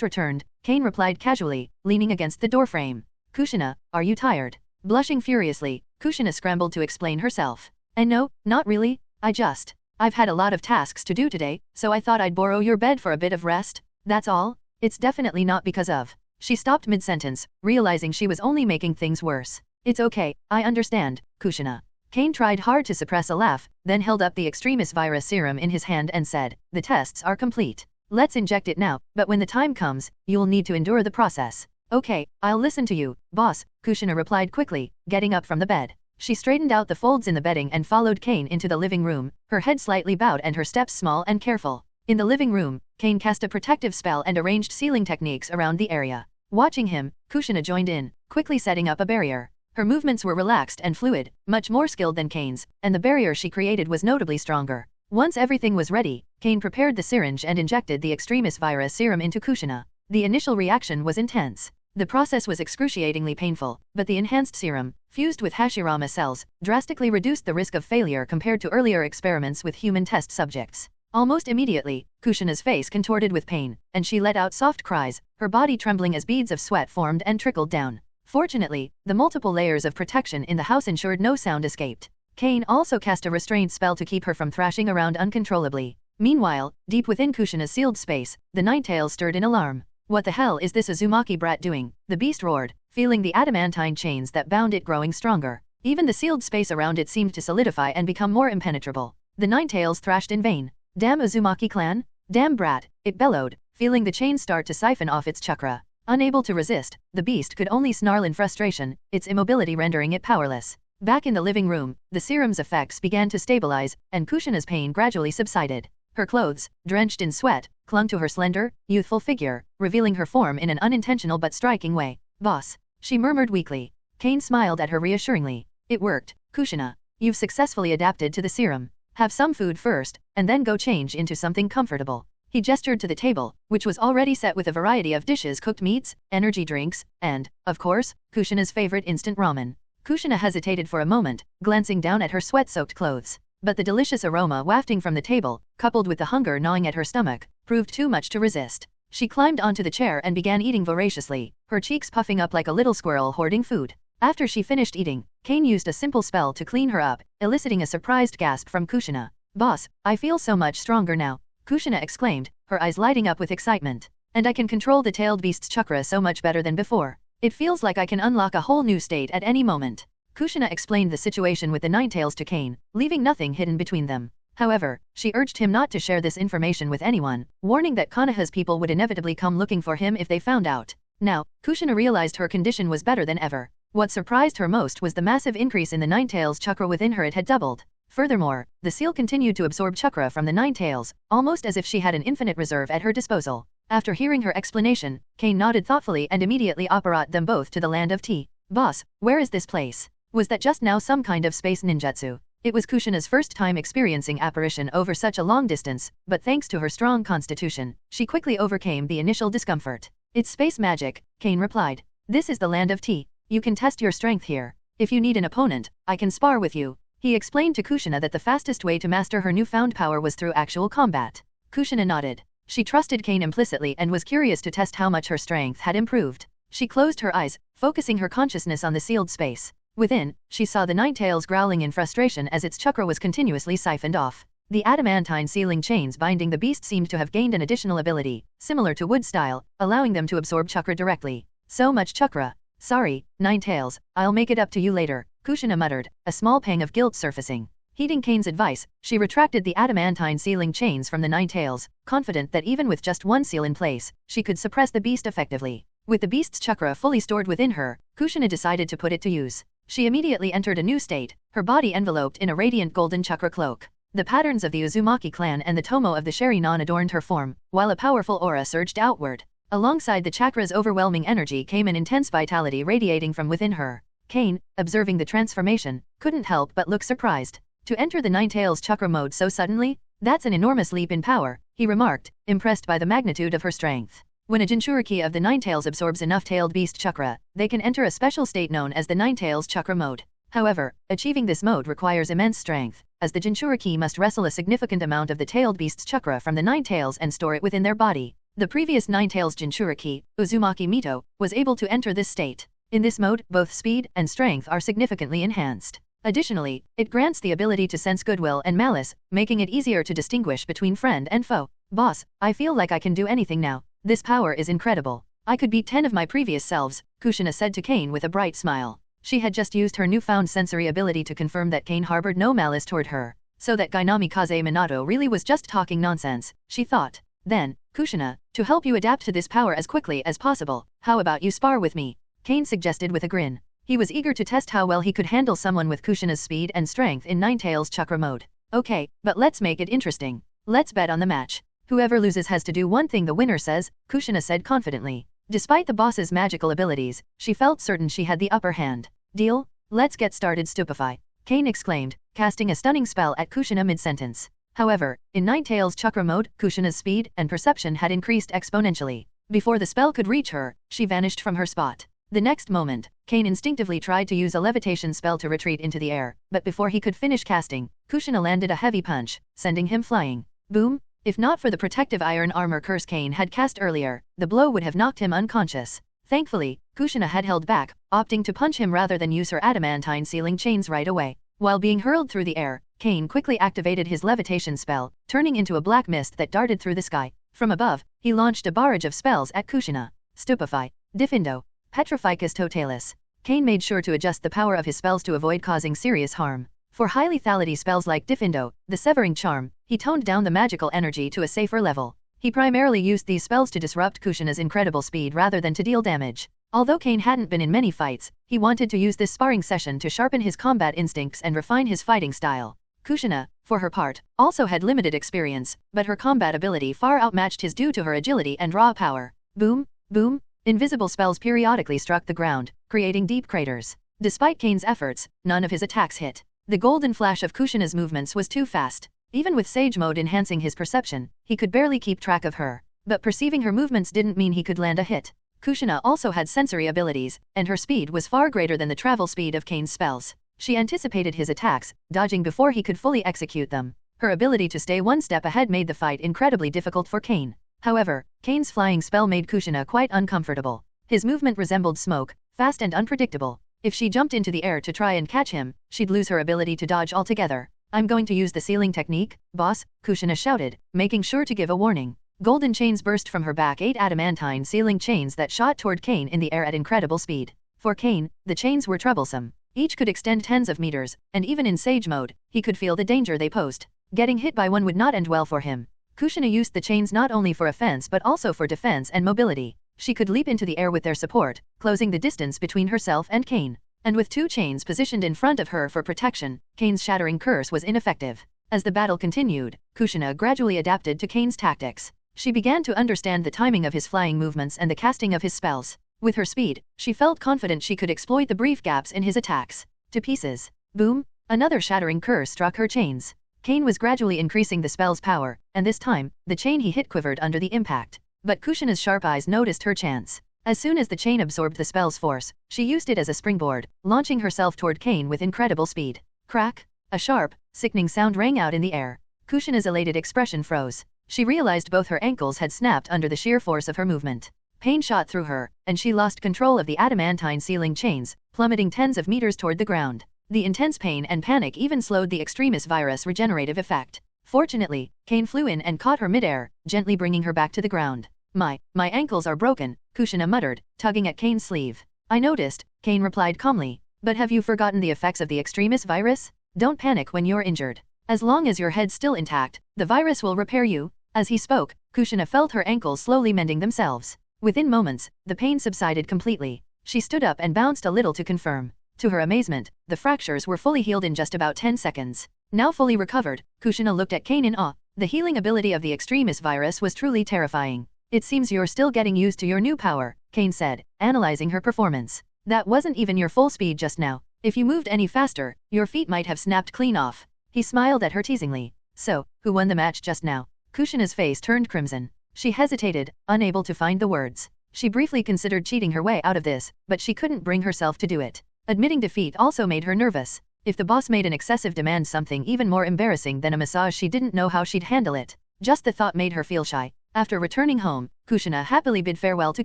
returned, Kain replied casually, leaning against the doorframe. Kushina, are you tired? Blushing furiously, Kushina scrambled to explain herself. And no, not really, I've had a lot of tasks to do today, so I thought I'd borrow your bed for a bit of rest, that's all. It's definitely not because of. She stopped mid-sentence, realizing she was only making things worse. It's okay, I understand, Kushina. Kain tried hard to suppress a laugh, then held up the extremis virus serum in his hand and said, the tests are complete. Let's inject it now, but when the time comes, you'll need to endure the process. Okay, I'll listen to you, boss, Kushina replied quickly, getting up from the bed. She straightened out the folds in the bedding and followed Kain into the living room, her head slightly bowed and her steps small and careful. In the living room, Kain cast a protective spell and arranged sealing techniques around the area. Watching him, Kushina joined in, quickly setting up a barrier. Her movements were relaxed and fluid, much more skilled than Kain's, and the barrier she created was notably stronger. Once everything was ready, Kain prepared the syringe and injected the extremis virus serum into Kushina. The initial reaction was intense. The process was excruciatingly painful, but the enhanced serum, fused with Hashirama cells, drastically reduced the risk of failure compared to earlier experiments with human test subjects. Almost immediately, Kushina's face contorted with pain, and she let out soft cries, her body trembling as beads of sweat formed and trickled down. Fortunately, the multiple layers of protection in the house ensured no sound escaped. Kain also cast a restraint spell to keep her from thrashing around uncontrollably. Meanwhile, deep within Kushina's sealed space, the Ninetales stirred in alarm. What the hell is this Uzumaki brat doing? The beast roared, feeling the adamantine chains that bound it growing stronger. Even the sealed space around it seemed to solidify and become more impenetrable. The Ninetales thrashed in vain. Damn Uzumaki clan! Damn brat! It bellowed, feeling the chains start to siphon off its chakra. Unable to resist, the beast could only snarl in frustration, its immobility rendering it powerless. Back in the living room, the serum's effects began to stabilize, and Kushina's pain gradually subsided. Her clothes, drenched in sweat, clung to her slender, youthful figure, revealing her form in an unintentional but striking way. Boss, she murmured weakly. Kain smiled at her reassuringly. It worked, Kushina. You've successfully adapted to the serum. Have some food first, and then go change into something comfortable. He gestured to the table, which was already set with a variety of dishes, cooked meats, energy drinks, and, of course, Kushina's favorite instant ramen. Kushina hesitated for a moment, glancing down at her sweat-soaked clothes. But the delicious aroma wafting from the table, coupled with the hunger gnawing at her stomach, proved too much to resist. She climbed onto the chair and began eating voraciously, her cheeks puffing up like a little squirrel hoarding food. After she finished eating, Kain used a simple spell to clean her up, eliciting a surprised gasp from Kushina. Boss, I feel so much stronger now, Kushina exclaimed, her eyes lighting up with excitement. And I can control the tailed beast's chakra so much better than before. It feels like I can unlock a whole new state at any moment. Kushina explained the situation with the Ninetales to Kain, leaving nothing hidden between them. However, she urged him not to share this information with anyone, warning that Konoha's people would inevitably come looking for him if they found out. Now, Kushina realized her condition was better than ever. What surprised her most was the massive increase in the Ninetales' chakra within her. It had doubled. Furthermore, the seal continued to absorb chakra from the Ninetales, almost as if she had an infinite reserve at her disposal. After hearing her explanation, Kain nodded thoughtfully and immediately brought them both to the land of tea. Boss, where is this place? Was that just now some kind of space ninjutsu? It was Kushina's first time experiencing apparition over such a long distance, but thanks to her strong constitution, she quickly overcame the initial discomfort. It's space magic, Kain replied. This is the land of tea. You can test your strength here. If you need an opponent, I can spar with you. He explained to Kushina that the fastest way to master her newfound power was through actual combat. Kushina nodded. She trusted Kain implicitly and was curious to test how much her strength had improved. She closed her eyes, focusing her consciousness on the sealed space. Within, she saw the Ninetales growling in frustration as its chakra was continuously siphoned off. The adamantine sealing chains binding the beast seemed to have gained an additional ability, similar to wood style, allowing them to absorb chakra directly. So much chakra. Sorry, Ninetales, I'll make it up to you later, Kushina muttered, a small pang of guilt surfacing. Heeding Kain's advice, she retracted the adamantine sealing chains from the Ninetales, confident that even with just one seal in place, she could suppress the beast effectively. With the beast's chakra fully stored within her, Kushina decided to put it to use. She immediately entered a new state, her body enveloped in a radiant golden chakra cloak. The patterns of the Uzumaki clan and the tomo of the Sherinon adorned her form, while a powerful aura surged outward. Alongside the chakra's overwhelming energy came an intense vitality radiating from within her. Kain, observing the transformation, couldn't help but look surprised. To enter the Ninetales chakra mode so suddenly? That's an enormous leap in power, he remarked, impressed by the magnitude of her strength. When a Jinchuriki of the Ninetales absorbs enough tailed beast chakra, they can enter a special state known as the Ninetales chakra mode. However, achieving this mode requires immense strength, as the Jinchuriki must wrestle a significant amount of the tailed beast's chakra from the Ninetales and store it within their body. The previous Ninetales Jinchuriki, Uzumaki Mito, was able to enter this state. In this mode, both speed and strength are significantly enhanced. Additionally, it grants the ability to sense goodwill and malice, making it easier to distinguish between friend and foe. Boss, I feel like I can do anything now. This power is incredible. I could beat 10 of my previous selves, Kushina said to Kain with a bright smile. She had just used her newfound sensory ability to confirm that Kain harbored no malice toward her, so that Gainami Kaze Minato really was just talking nonsense, she thought. Then, Kushina, to help you adapt to this power as quickly as possible, how about you spar with me? Kain suggested with a grin. He was eager to test how well he could handle someone with Kushina's speed and strength in Ninetales chakra mode. Okay, but let's make it interesting. Let's bet on the match. Whoever loses has to do one thing the winner says, Kushina said confidently. Despite the boss's magical abilities, she felt certain she had the upper hand. Deal? Let's get started. Stupefy, Kain exclaimed, casting a stunning spell at Kushina mid-sentence. However, in Ninetales chakra mode, Kushina's speed and perception had increased exponentially. Before the spell could reach her, she vanished from her spot. The next moment, Kain instinctively tried to use a levitation spell to retreat into the air, but before he could finish casting, Kushina landed a heavy punch, sending him flying. Boom! If not for the protective iron armor curse Kain had cast earlier, the blow would have knocked him unconscious. Thankfully, Kushina had held back, opting to punch him rather than use her adamantine sealing chains right away. While being hurled through the air, Kain quickly activated his levitation spell, turning into a black mist that darted through the sky. From above, he launched a barrage of spells at Kushina. Stupefy, Diffindo, Petrificus Totalis. Kain made sure to adjust the power of his spells to avoid causing serious harm. For high lethality spells like Diffindo, the Severing Charm, he toned down the magical energy to a safer level. He primarily used these spells to disrupt Kushina's incredible speed rather than to deal damage. Although Kain hadn't been in many fights, he wanted to use this sparring session to sharpen his combat instincts and refine his fighting style. Kushina, for her part, also had limited experience, but her combat ability far outmatched his due to her agility and raw power. Boom, boom, invisible spells periodically struck the ground, creating deep craters. Despite Kain's efforts, none of his attacks hit. The golden flash of Kushina's movements was too fast. Even with Sage Mode enhancing his perception, he could barely keep track of her. But perceiving her movements didn't mean he could land a hit. Kushina also had sensory abilities, and her speed was far greater than the travel speed of Kain's spells. She anticipated his attacks, dodging before he could fully execute them. Her ability to stay one step ahead made the fight incredibly difficult for Kain. However, Kain's flying spell made Kushina quite uncomfortable. His movement resembled smoke, fast and unpredictable. If she jumped into the air to try and catch him, she'd lose her ability to dodge altogether. I'm going to use the sealing technique, boss, Kushina shouted, making sure to give a warning. Golden chains burst from her back, 8 adamantine sealing chains that shot toward Kain in the air at incredible speed. For Kain, the chains were troublesome. Each could extend tens of meters, and even in Sage Mode, he could feel the danger they posed. Getting hit by one would not end well for him. Kushina used the chains not only for offense but also for defense and mobility. She could leap into the air with their support, closing the distance between herself and Kain. And with 2 chains positioned in front of her for protection, Kain's shattering curse was ineffective. As the battle continued, Kushina gradually adapted to Kain's tactics. She began to understand the timing of his flying movements and the casting of his spells. With her speed, she felt confident she could exploit the brief gaps in his attacks. To pieces. Boom! Another shattering curse struck her chains. Kain was gradually increasing the spell's power, and this time, the chain he hit quivered under the impact. But Kushina's sharp eyes noticed her chance. As soon as the chain absorbed the spell's force, she used it as a springboard, launching herself toward Kain with incredible speed. Crack! A sharp, sickening sound rang out in the air. Kushina's elated expression froze. She realized both her ankles had snapped under the sheer force of her movement. Pain shot through her, and she lost control of the adamantine sealing chains, plummeting tens of meters toward the ground. The intense pain and panic even slowed the extremis virus regenerative effect. Fortunately, Kain flew in and caught her midair, gently bringing her back to the ground. My ankles are broken, Kushina muttered, tugging at Kain's sleeve. I noticed, Kain replied calmly. But have you forgotten the effects of the extremis virus? Don't panic when you're injured. As long as your head's still intact, the virus will repair you. As he spoke, Kushina felt her ankles slowly mending themselves. Within moments, the pain subsided completely. She stood up and bounced a little to confirm. To her amazement, the fractures were fully healed in just about 10 seconds. Now fully recovered, Kushina looked at Kain in awe. The healing ability of the extremis virus was truly terrifying. It seems you're still getting used to your new power, Kain said, analyzing her performance. That wasn't even your full speed just now. If you moved any faster, your feet might have snapped clean off. He smiled at her teasingly. So, who won the match just now? Kushina's face turned crimson. She hesitated, unable to find the words. She briefly considered cheating her way out of this, but she couldn't bring herself to do it. Admitting defeat also made her nervous. If the boss made an excessive demand, something even more embarrassing than a massage, she didn't know how she'd handle it. Just the thought made her feel shy. After returning home, Kushina happily bid farewell to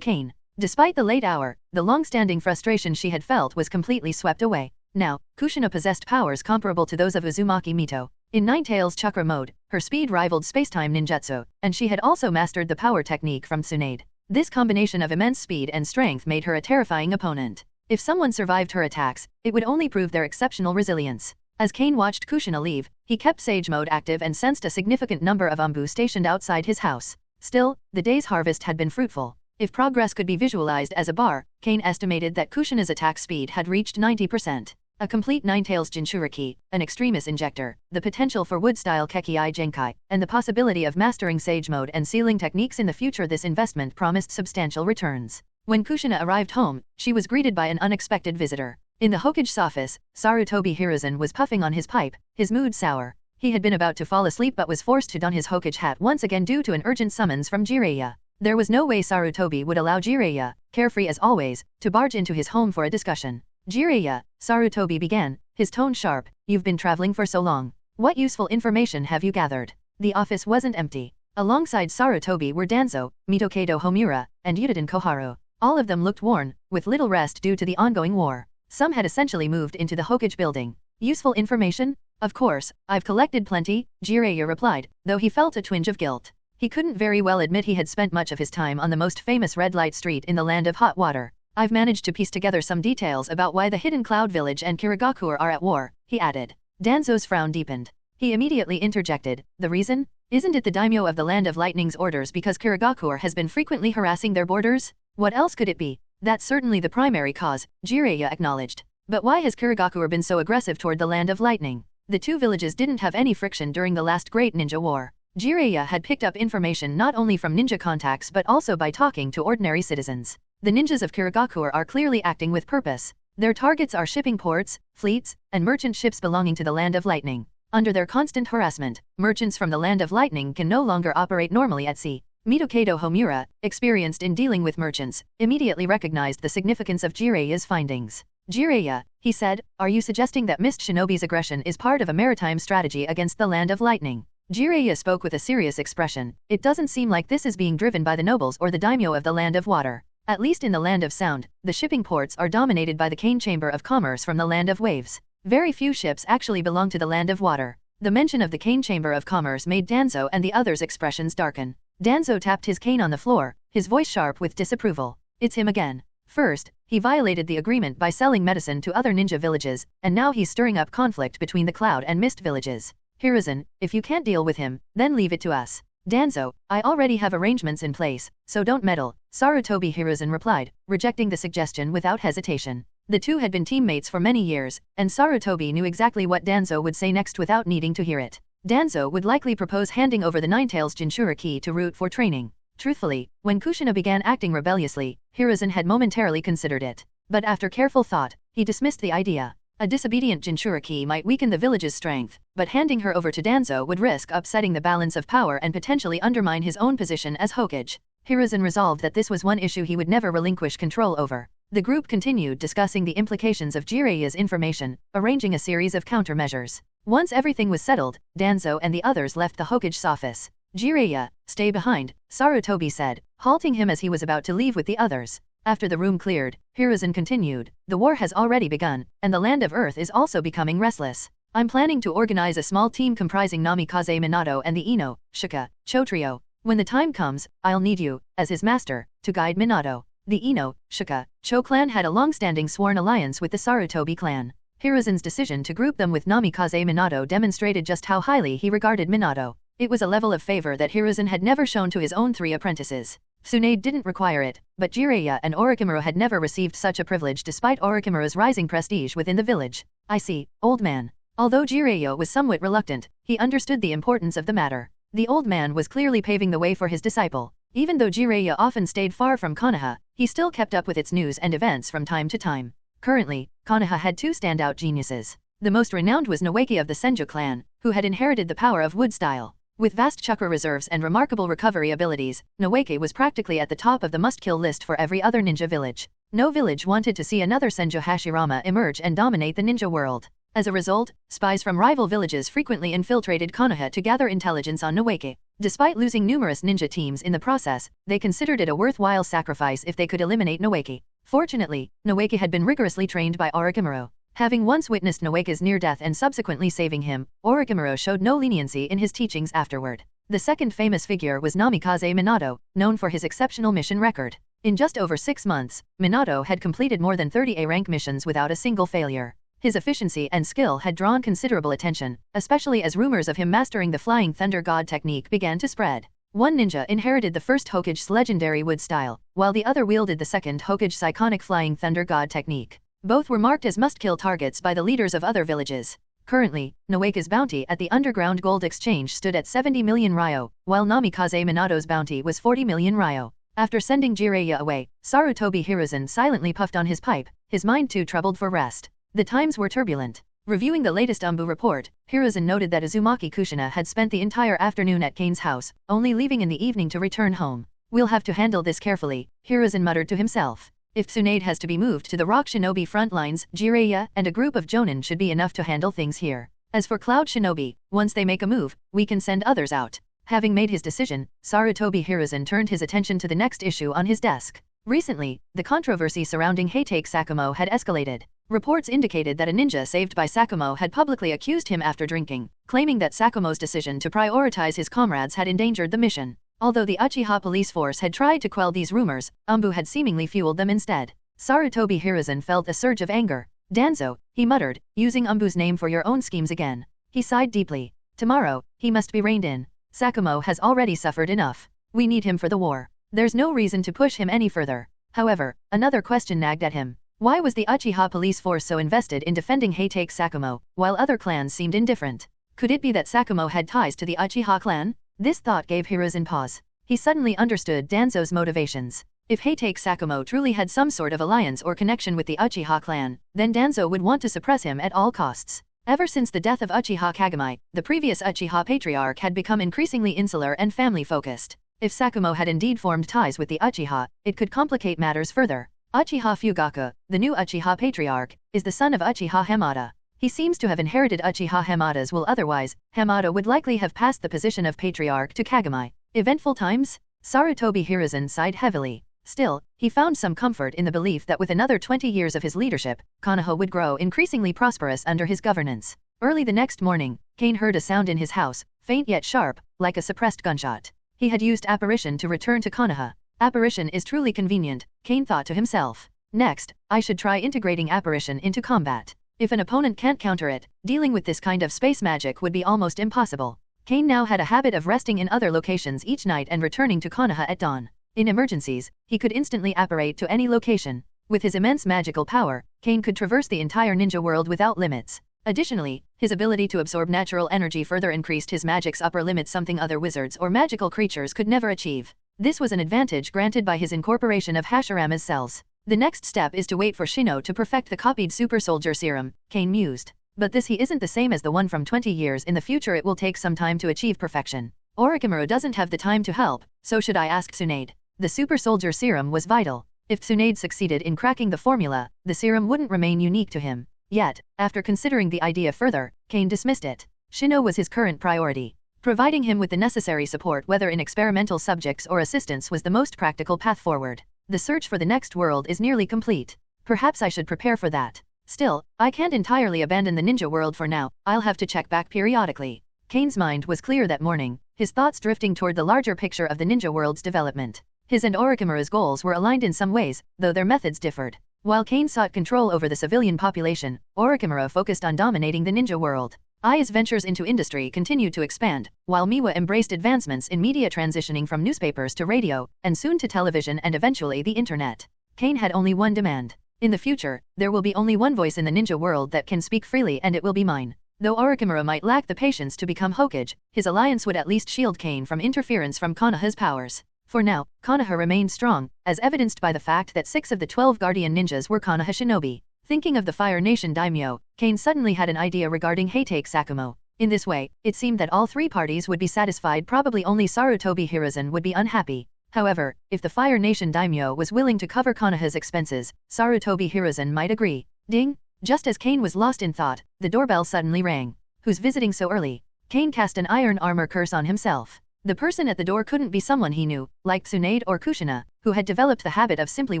Kain. Despite the late hour, the long-standing frustration she had felt was completely swept away. Now, Kushina possessed powers comparable to those of Uzumaki Mito. In Ninetales chakra mode, her speed rivaled spacetime ninjutsu, and she had also mastered the power technique from Tsunade. This combination of immense speed and strength made her a terrifying opponent. If someone survived her attacks, it would only prove their exceptional resilience. As Kain watched Kushina leave, he kept Sage Mode active and sensed a significant number of Ambu stationed outside his house. Still, the day's harvest had been fruitful. If progress could be visualized as a bar, Kain estimated that Kushina's attack speed had reached 90%. A complete Ninetales Jinchuriki, an Extremis Injector, the potential for Wood-style Kekkei Genkai, and the possibility of mastering Sage Mode and sealing techniques in the future, this investment promised substantial returns. When Kushina arrived home, she was greeted by an unexpected visitor. In the Hokage's office, Sarutobi Hiruzen was puffing on his pipe, his mood sour. He had been about to fall asleep but was forced to don his Hokage hat once again due to an urgent summons from Jiraiya. There was no way Sarutobi would allow Jiraiya, carefree as always, to barge into his home for a discussion. Jiraiya, Sarutobi began, his tone sharp, you've been traveling for so long. What useful information have you gathered? The office wasn't empty. Alongside Sarutobi were Danzo, Mitokado Homura, and Yudiden Koharu. All of them looked worn, with little rest due to the ongoing war. Some had essentially moved into the Hokage building. Useful information? Of course, I've collected plenty, Jiraiya replied, though he felt a twinge of guilt. He couldn't very well admit he had spent much of his time on the most famous red light street in the land of hot water. I've managed to piece together some details about why the Hidden Cloud Village and Kirigakure are at war, he added. Danzo's frown deepened. He immediately interjected, the reason? Isn't it the daimyo of the Land of Lightning's orders because Kirigakure has been frequently harassing their borders? What else could it be? That's certainly the primary cause, Jiraiya acknowledged. But why has Kirigakure been so aggressive toward the Land of Lightning? The two villages didn't have any friction during the last Great Ninja War. Jiraiya had picked up information not only from ninja contacts but also by talking to ordinary citizens. The ninjas of Kirigakure are clearly acting with purpose. Their targets are shipping ports, fleets, and merchant ships belonging to the Land of Lightning. Under their constant harassment, merchants from the Land of Lightning can no longer operate normally at sea. Mitokado Homura, experienced in dealing with merchants, immediately recognized the significance of Jiraiya's findings. Jiraiya, he said, are you suggesting that Mist Shinobi's aggression is part of a maritime strategy against the Land of Lightning? Jiraiya spoke with a serious expression. It doesn't seem like this is being driven by the nobles or the daimyo of the Land of Water. At least in the Land of Sound, the shipping ports are dominated by the Kain Chamber of Commerce from the Land of Waves. Very few ships actually belong to the Land of Water. The mention of the Kain Chamber of Commerce made Danzo and the others' expressions darken. Danzo tapped his cane on the floor, his voice sharp with disapproval. It's him again. First, he violated the agreement by selling medicine to other ninja villages, and now he's stirring up conflict between the Cloud and Mist villages. Hiruzen, if you can't deal with him, then leave it to us. Danzo, I already have arrangements in place, so don't meddle, Sarutobi Hiruzen replied, rejecting the suggestion without hesitation. The two had been teammates for many years, and Sarutobi knew exactly what Danzo would say next without needing to hear it. Danzo would likely propose handing over the Ninetales Jinchuriki to Root for training. Truthfully, when Kushina began acting rebelliously, Hiruzen had momentarily considered it. But after careful thought, he dismissed the idea. A disobedient Jinchuriki might weaken the village's strength, but handing her over to Danzo would risk upsetting the balance of power and potentially undermine his own position as Hokage. Hiruzen resolved that this was one issue he would never relinquish control over. The group continued discussing the implications of Jiraiya's information, arranging a series of countermeasures. Once everything was settled, Danzo and the others left the Hokage's office. Jiraiya, stay behind, Sarutobi said, halting him as he was about to leave with the others. After the room cleared, Hiruzen continued, the war has already begun, and the Land of Earth is also becoming restless. I'm planning to organize a small team comprising Namikaze Minato and the Ino, Shuka, Cho trio. When the time comes, I'll need you, as his master, to guide Minato. The Ino, Shuka, Cho clan had a long-standing sworn alliance with the Sarutobi clan. Hiruzen's decision to group them with Namikaze Minato demonstrated just how highly he regarded Minato. It was a level of favor that Hiruzen had never shown to his own 3 apprentices. Tsunade didn't require it, but Jiraiya and Orochimaru had never received such a privilege despite Orochimaru's rising prestige within the village. I see, old man. Although Jiraiya was somewhat reluctant, he understood the importance of the matter. The old man was clearly paving the way for his disciple. Even though Jiraiya often stayed far from Konoha, he still kept up with its news and events from time to time. Currently, Konoha had 2 standout geniuses. The most renowned was Noeki of the Senju clan, who had inherited the power of wood style. With vast chakra reserves and remarkable recovery abilities, Noeki was practically at the top of the must-kill list for every other ninja village. No village wanted to see another Senju Hashirama emerge and dominate the ninja world. As a result, spies from rival villages frequently infiltrated Konoha to gather intelligence on Noeki. Despite losing numerous ninja teams in the process, they considered it a worthwhile sacrifice if they could eliminate Noeki. Fortunately, Noeki had been rigorously trained by Orochimaru. Having once witnessed Noeki's near-death and subsequently saving him, Orochimaru showed no leniency in his teachings afterward. The second famous figure was Namikaze Minato, known for his exceptional mission record. In just over 6 months, Minato had completed more than 30 A-rank missions without a single failure. His efficiency and skill had drawn considerable attention, especially as rumors of him mastering the Flying Thunder God technique began to spread. One ninja inherited the first Hokage's legendary wood style, while the other wielded the second Hokage's iconic Flying Thunder God technique. Both were marked as must-kill targets by the leaders of other villages. Currently, Noeki's bounty at the underground gold exchange stood at 70 million ryo, while Namikaze Minato's bounty was 40 million ryo. After sending Jiraiya away, Sarutobi Hiruzen silently puffed on his pipe, his mind too troubled for rest. The times were turbulent. Reviewing the latest Umbu report, Hiruzen noted that Uzumaki Kushina had spent the entire afternoon at Kain's house, only leaving in the evening to return home. We'll have to handle this carefully, Hiruzen muttered to himself. If Tsunade has to be moved to the Rock Shinobi front lines, Jiraiya and a group of Jonin should be enough to handle things here. As for Cloud Shinobi, once they make a move, we can send others out. Having made his decision, Sarutobi Hiruzen turned his attention to the next issue on his desk. Recently, the controversy surrounding Heitake Sakumo had escalated. Reports indicated that a ninja saved by Sakumo had publicly accused him after drinking, claiming that Sakumo's decision to prioritize his comrades had endangered the mission. Although the Uchiha police force had tried to quell these rumors, Umbu had seemingly fueled them instead. Sarutobi Hiruzen felt a surge of anger. Danzo, he muttered, using Umbu's name for your own schemes again. He sighed deeply. Tomorrow, he must be reined in. Sakumo has already suffered enough. We need him for the war. There's no reason to push him any further. However, another question nagged at him. Why was the Uchiha police force so invested in defending Heitake Sakumo, while other clans seemed indifferent? Could it be that Sakumo had ties to the Uchiha clan? This thought gave Hiruzen pause. He suddenly understood Danzo's motivations. If Heitake Sakumo truly had some sort of alliance or connection with the Uchiha clan, then Danzo would want to suppress him at all costs. Ever since the death of Uchiha Kagami, the previous Uchiha patriarch had become increasingly insular and family-focused. If Sakumo had indeed formed ties with the Uchiha, it could complicate matters further. Uchiha Fugaku, the new Uchiha patriarch, is the son of Uchiha Hamada. He seems to have inherited Uchiha Hamada's will, otherwise, Hamada would likely have passed the position of patriarch to Kagami. Eventful times? Sarutobi Hiruzen sighed heavily. Still, he found some comfort in the belief that with another 20 years of his leadership, Konoha would grow increasingly prosperous under his governance. Early the next morning, Kain heard a sound in his house, faint yet sharp, like a suppressed gunshot. He had used apparition to return to Konoha. Apparition is truly convenient, Kain thought to himself. Next, I should try integrating apparition into combat. If an opponent can't counter it, dealing with this kind of space magic would be almost impossible. Kain now had a habit of resting in other locations each night and returning to Konoha at dawn. In emergencies, he could instantly apparate to any location. With his immense magical power, Kain could traverse the entire ninja world without limits. Additionally, his ability to absorb natural energy further increased his magic's upper limit, something other wizards or magical creatures could never achieve. This was an advantage granted by his incorporation of Hashirama's cells. The next step is to wait for Shino to perfect the copied super soldier serum, Kain mused. But this he isn't the same as the one from 20 years in the future. It will take some time to achieve perfection. Orochimaru doesn't have the time to help, so should I ask Tsunade? The super soldier serum was vital. If Tsunade succeeded in cracking the formula, the serum wouldn't remain unique to him. Yet, after considering the idea further, Kain dismissed it. Shino was his current priority. Providing him with the necessary support, whether in experimental subjects or assistance, was the most practical path forward. The search for the next world is nearly complete. Perhaps I should prepare for that. Still, I can't entirely abandon the ninja world for now. I'll have to check back periodically. Kain's mind was clear that morning, his thoughts drifting toward the larger picture of the ninja world's development. His and Orochimaru's goals were aligned in some ways, though their methods differed. While Kain sought control over the civilian population, Orochimaru focused on dominating the ninja world. Ai's ventures into industry continued to expand, while Miwa embraced advancements in media, transitioning from newspapers to radio, and soon to television and eventually the internet. Kain had only one demand. In the future, there will be only one voice in the ninja world that can speak freely, and it will be mine. Though Orochimaru might lack the patience to become Hokage, his alliance would at least shield Kain from interference from Konoha's powers. For now, Konoha remained strong, as evidenced by the fact that 6 of the 12 guardian ninjas were Konoha shinobi. Thinking of the Fire Nation daimyo, Kain suddenly had an idea regarding Heitake Sakumo. In this way, it seemed that all three parties would be satisfied, probably only Sarutobi Hiruzen would be unhappy. However, if the Fire Nation daimyo was willing to cover Konoha's expenses, Sarutobi Hiruzen might agree. Ding! Just as Kain was lost in thought, the doorbell suddenly rang. Who's visiting so early? Kain cast an iron armor curse on himself. The person at the door couldn't be someone he knew, like Tsunade or Kushina, who had developed the habit of simply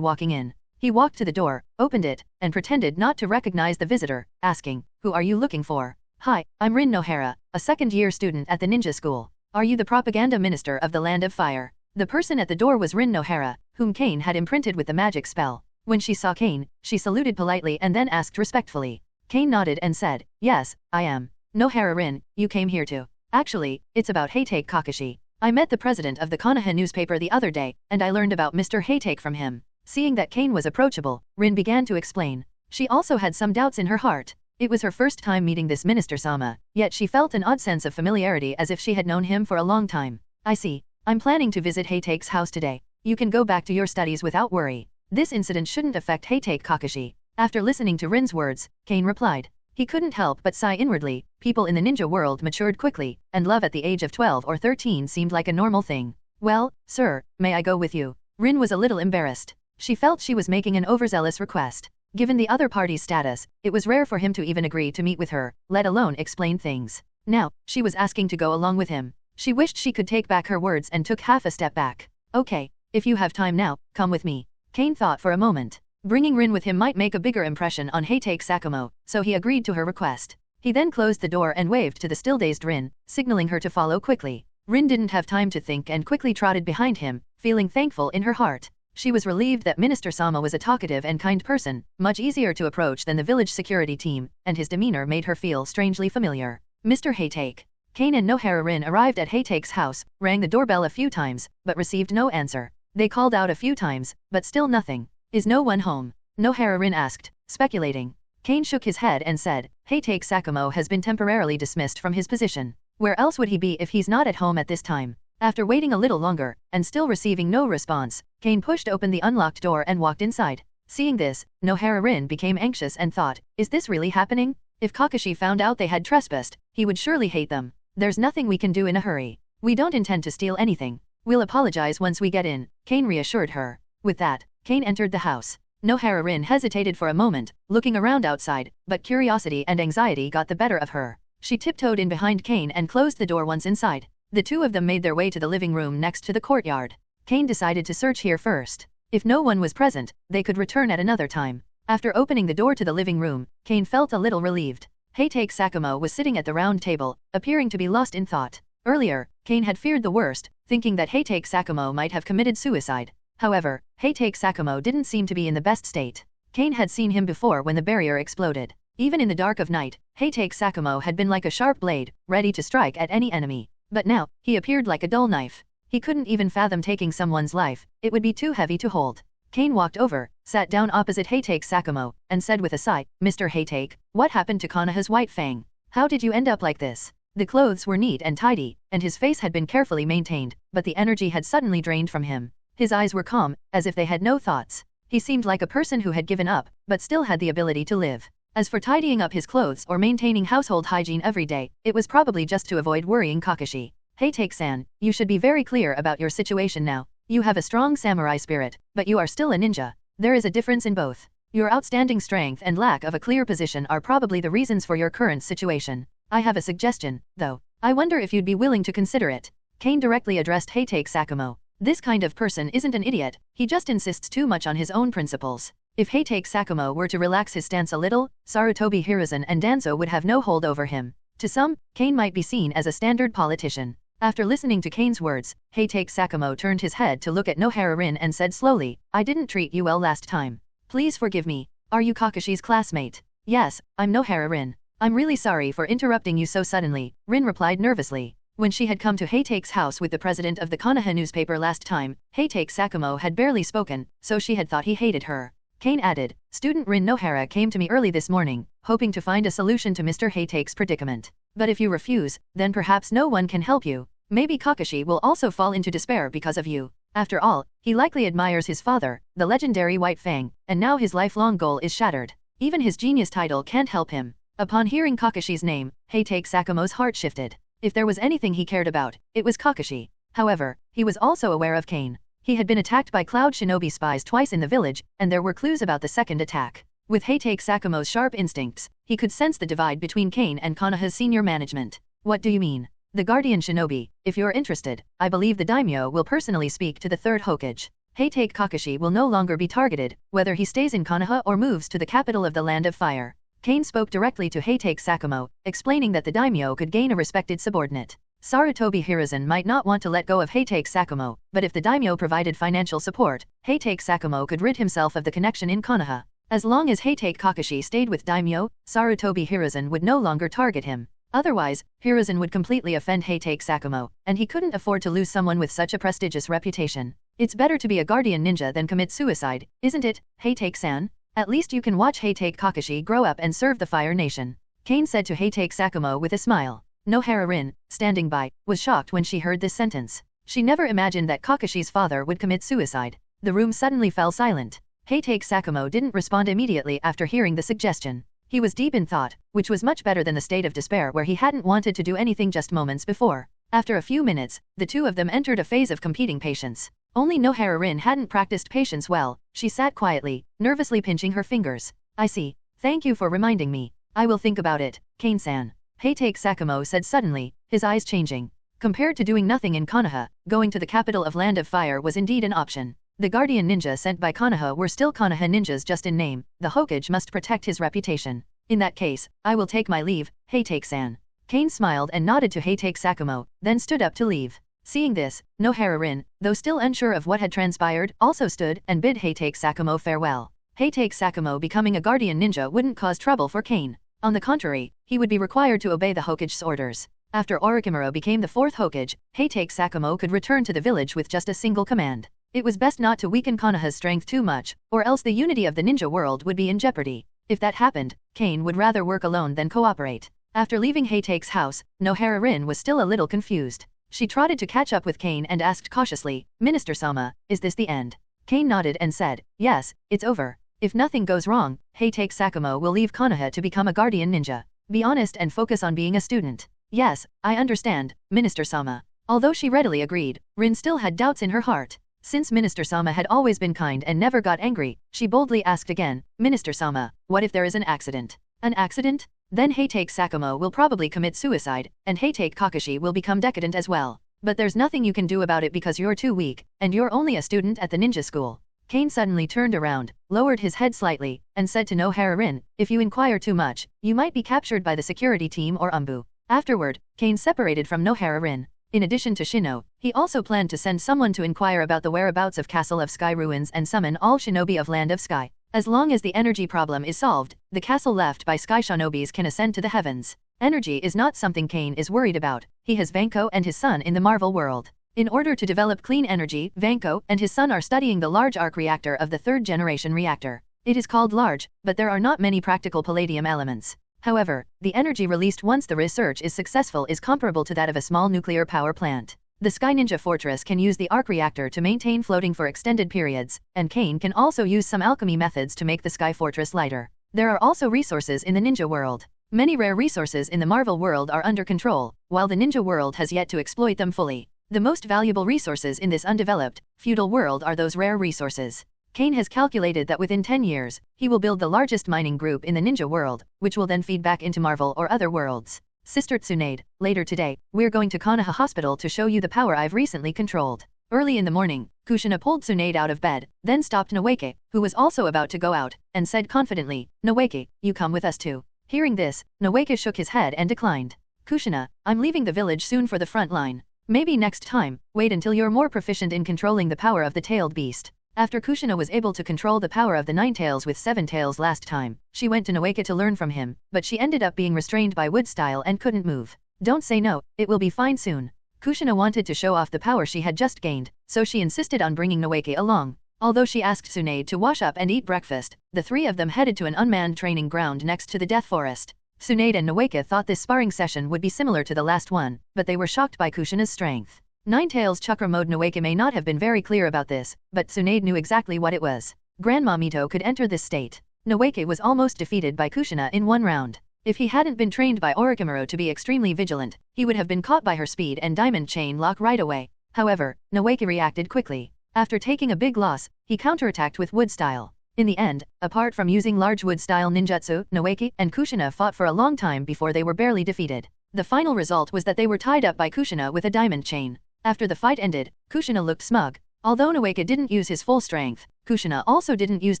walking in. He walked to the door, opened it, and pretended not to recognize the visitor, asking, "Who are you looking for?" "Hi, I'm Rin Nohara, a second-year student at the ninja school. Are you the propaganda minister of the Land of Fire?" The person at the door was Rin Nohara, whom Kain had imprinted with the magic spell. When she saw Kain, she saluted politely and then asked respectfully. Kain nodded and said, "Yes, I am. Nohara Rin, you came here too. Actually, it's about Heitake Kakashi. I met the president of the Konoha newspaper the other day, and I learned about Mr. Heitake from him." Seeing that Kain was approachable, Rin began to explain. She also had some doubts in her heart. It was her first time meeting this minister-sama, yet she felt an odd sense of familiarity as if she had known him for a long time. "I see. I'm planning to visit Heitake's house today. You can go back to your studies without worry. This incident shouldn't affect Heitake Kakashi." After listening to Rin's words, Kain replied. He couldn't help but sigh inwardly. People in the ninja world matured quickly, and love at the age of 12 or 13 seemed like a normal thing. "Well, sir, may I go with you?" Rin was a little embarrassed. She felt she was making an overzealous request. Given the other party's status, it was rare for him to even agree to meet with her, let alone explain things. Now, she was asking to go along with him. She wished she could take back her words and took half a step back. "Okay, if you have time now, come with me." Kain thought for a moment. Bringing Rin with him might make a bigger impression on Heitake Sakumo, so he agreed to her request. He then closed the door and waved to the still-dazed Rin, signaling her to follow quickly. Rin didn't have time to think and quickly trotted behind him, feeling thankful in her heart. She was relieved that Minister Sama was a talkative and kind person, much easier to approach than the village security team, and his demeanor made her feel strangely familiar. "Mr. Heitake." Kain and Nohara Rin arrived at Heitake's house, rang the doorbell a few times, but received no answer. They called out a few times, but still nothing. "Is no one home?" Nohara Rin asked, speculating. Kain shook his head and said, "Heitake Sakumo has been temporarily dismissed from his position. Where else would he be if he's not at home at this time?" After waiting a little longer, and still receiving no response, Kain pushed open the unlocked door and walked inside. Seeing this, Nohara Rin became anxious and thought, is this really happening? If Kakashi found out they had trespassed, he would surely hate them. "There's nothing we can do in a hurry. We don't intend to steal anything. We'll apologize once we get in," Kain reassured her. With that, Kain entered the house. Nohara Rin hesitated for a moment, looking around outside, but curiosity and anxiety got the better of her. She tiptoed in behind Kain and closed the door once inside. The two of them made their way to the living room next to the courtyard. Kain decided to search here first. If no one was present, they could return at another time. After opening the door to the living room, Kain felt a little relieved. Heitake Sakumo was sitting at the round table, appearing to be lost in thought. Earlier, Kain had feared the worst, thinking that Heitake Sakumo might have committed suicide. However, Heitake Sakumo didn't seem to be in the best state. Kain had seen him before when the barrier exploded. Even in the dark of night, Heitake Sakumo had been like a sharp blade, ready to strike at any enemy. But now, he appeared like a dull knife. He couldn't even fathom taking someone's life, it would be too heavy to hold. Kain walked over, sat down opposite Heitake Sakumo, and said with a sigh, "Mr. Heitake, what happened to Konoha's white fang? How did you end up like this?" The clothes were neat and tidy, and his face had been carefully maintained, but the energy had suddenly drained from him. His eyes were calm, as if they had no thoughts. He seemed like a person who had given up, but still had the ability to live. As for tidying up his clothes or maintaining household hygiene every day, it was probably just to avoid worrying Kakashi. "Heitake-san, you should be very clear about your situation now. You have a strong samurai spirit, but you are still a ninja. There is a difference in both. Your outstanding strength and lack of a clear position are probably the reasons for your current situation. I have a suggestion, though. I wonder if you'd be willing to consider it." Kain directly addressed Heitake Sakumo. This kind of person isn't an idiot, he just insists too much on his own principles. If Heitake Sakumo were to relax his stance a little, Sarutobi Hiruzen and Danzo would have no hold over him. To some, Kain might be seen as a standard politician. After listening to Kain's words, Heitake Sakumo turned his head to look at Nohara Rin and said slowly, "I didn't treat you well last time. Please forgive me. Are you Kakashi's classmate?" "Yes, I'm Nohara Rin. I'm really sorry for interrupting you so suddenly," Rin replied nervously. When she had come to Heitake's house with the president of the Konoha newspaper last time, Heitake Sakumo had barely spoken, so she had thought he hated her. Kain added, "Student Rin Nohara came to me early this morning, hoping to find a solution to Mr. Heitake's predicament. But if you refuse, then perhaps no one can help you. Maybe Kakashi will also fall into despair because of you. After all, he likely admires his father, the legendary White Fang, and now his lifelong goal is shattered. Even his genius title can't help him. Upon hearing Kakashi's name, Heitake Sakamo's heart shifted. If there was anything he cared about, it was Kakashi. However, he was also aware of Kain. He had been attacked by Cloud Shinobi spies twice in the village, and there were clues about the second attack. With Heitake Sakamo's sharp instincts, he could sense the divide between Kain and Konoha's senior management. What do you mean? The Guardian Shinobi, if you're interested, I believe the daimyo will personally speak to the third Hokage. Heitake Kakashi will no longer be targeted, whether he stays in Konoha or moves to the capital of the Land of Fire. Kain spoke directly to Heitake Sakamo, explaining that the daimyo could gain a respected subordinate. Sarutobi Hiruzen might not want to let go of Heitake Sakamo, but if the daimyo provided financial support, Heitake Sakamo could rid himself of the connection in Konoha. As long as Heitake Kakashi stayed with daimyo, Sarutobi Hiruzen would no longer target him. Otherwise, Hiruzen would completely offend Heitake Sakamo, and he couldn't afford to lose someone with such a prestigious reputation. It's better to be a guardian ninja than commit suicide, isn't it, Heitake-san? At least you can watch Heitake Kakashi grow up and serve the Fire Nation. Kain said to Heitake Sakamo with a smile. Nohara Rin, standing by, was shocked when she heard this sentence. She never imagined that Kakashi's father would commit suicide. The room suddenly fell silent. Heitake Sakamo didn't respond immediately after hearing the suggestion. He was deep in thought, which was much better than the state of despair where he hadn't wanted to do anything just moments before. After a few minutes, the two of them entered a phase of competing patience. Only Nohara Rin hadn't practiced patience well. She sat quietly, nervously pinching her fingers. I see. Thank you for reminding me. I will think about it, Kain-san. Heitake Sakamo said suddenly, his eyes changing. Compared to doing nothing in Konoha, going to the capital of Land of Fire was indeed an option. The guardian ninja sent by Konoha were still Konoha ninjas just in name. The Hokage must protect his reputation. In that case, I will take my leave, Heitake-san. Kain smiled and nodded to Heitake Sakamo, then stood up to leave. Seeing this, Nohara Rin, though still unsure of what had transpired, also stood and bid Heitake Sakamo farewell. Heitake Sakamo becoming a guardian ninja wouldn't cause trouble for Kain. On the contrary, he would be required to obey the Hokage's orders. After Orochimaru became the fourth Hokage, Heitake Sakamo could return to the village with just a single command. It was best not to weaken Konoha's strength too much, or else the unity of the ninja world would be in jeopardy. If that happened, Kain would rather work alone than cooperate. After leaving Heitake's house, Nohara Rin was still a little confused. She trotted to catch up with Kain and asked cautiously, Minister Sama, is this the end? Kain nodded and said, yes, it's over. If nothing goes wrong, Heitake Sakamo will leave Konoha to become a guardian ninja. Be honest and focus on being a student. Yes, I understand, Minister Sama. Although she readily agreed, Rin still had doubts in her heart. Since Minister Sama had always been kind and never got angry, she boldly asked again, Minister Sama, what if there is an accident? An accident? Then Heitake Sakamo will probably commit suicide, and Heitake Kakashi will become decadent as well. But there's nothing you can do about it because you're too weak, and you're only a student at the ninja school. Kain suddenly turned around, lowered his head slightly, and said to Nohara Rin, if you inquire too much, you might be captured by the security team or Umbu. Afterward, Kain separated from Nohara Rin. In addition to Shino, he also planned to send someone to inquire about the whereabouts of Castle of Sky ruins and summon all shinobi of Land of Sky. As long as the energy problem is solved, the castle left by Sky shinobis can ascend to the heavens. Energy is not something Kain is worried about. He has Vanko and his son in the Marvel world. In order to develop clean energy, Vanko and his son are studying the large arc reactor of the third generation reactor. It is called large, but there are not many practical palladium elements. However, the energy released once the research is successful is comparable to that of a small nuclear power plant. The Sky Ninja Fortress can use the arc reactor to maintain floating for extended periods, and Kain can also use some alchemy methods to make the Sky Fortress lighter. There are also resources in the ninja world. Many rare resources in the Marvel world are under control, while the ninja world has yet to exploit them fully. The most valuable resources in this undeveloped, feudal world are those rare resources. Kain has calculated that within 10 years, he will build the largest mining group in the ninja world, which will then feed back into Marvel or other worlds. Sister Tsunade, later today, we're going to Konoha Hospital to show you the power I've recently controlled. Early in the morning, Kushina pulled Tsunade out of bed, then stopped Noeke, who was also about to go out, and said confidently, Noeke, you come with us too. Hearing this, Noeke shook his head and declined. Kushina, I'm leaving the village soon for the front line. Maybe next time, wait until you're more proficient in controlling the power of the tailed beast. After Kushina was able to control the power of the 9 tails with 7 tails last time, she went to Noeke to learn from him, but she ended up being restrained by wood style and couldn't move. Don't say no, it will be fine soon. Kushina wanted to show off the power she had just gained, so she insisted on bringing Noeke along. Although she asked Tsunade to wash up and eat breakfast, the three of them headed to an unmanned training ground next to the Death Forest. Tsunade and Noeke thought this sparring session would be similar to the last one, but they were shocked by Kushina's strength. 9 Tails Chakra Mode. Noeke may not have been very clear about this, but Tsunade knew exactly what it was. Grandma Mito could enter this state. Noeke was almost defeated by Kushina in one round. If he hadn't been trained by Orochimaru to be extremely vigilant, he would have been caught by her speed and diamond chain lock right away. However, Noeke reacted quickly. After taking a big loss, he counterattacked with wood style. In the end, apart from using large wood style ninjutsu, Noeke and Kushina fought for a long time before they were barely defeated. The final result was that they were tied up by Kushina with a diamond chain. After the fight ended, Kushina looked smug. Although Noeke didn't use his full strength, Kushina also didn't use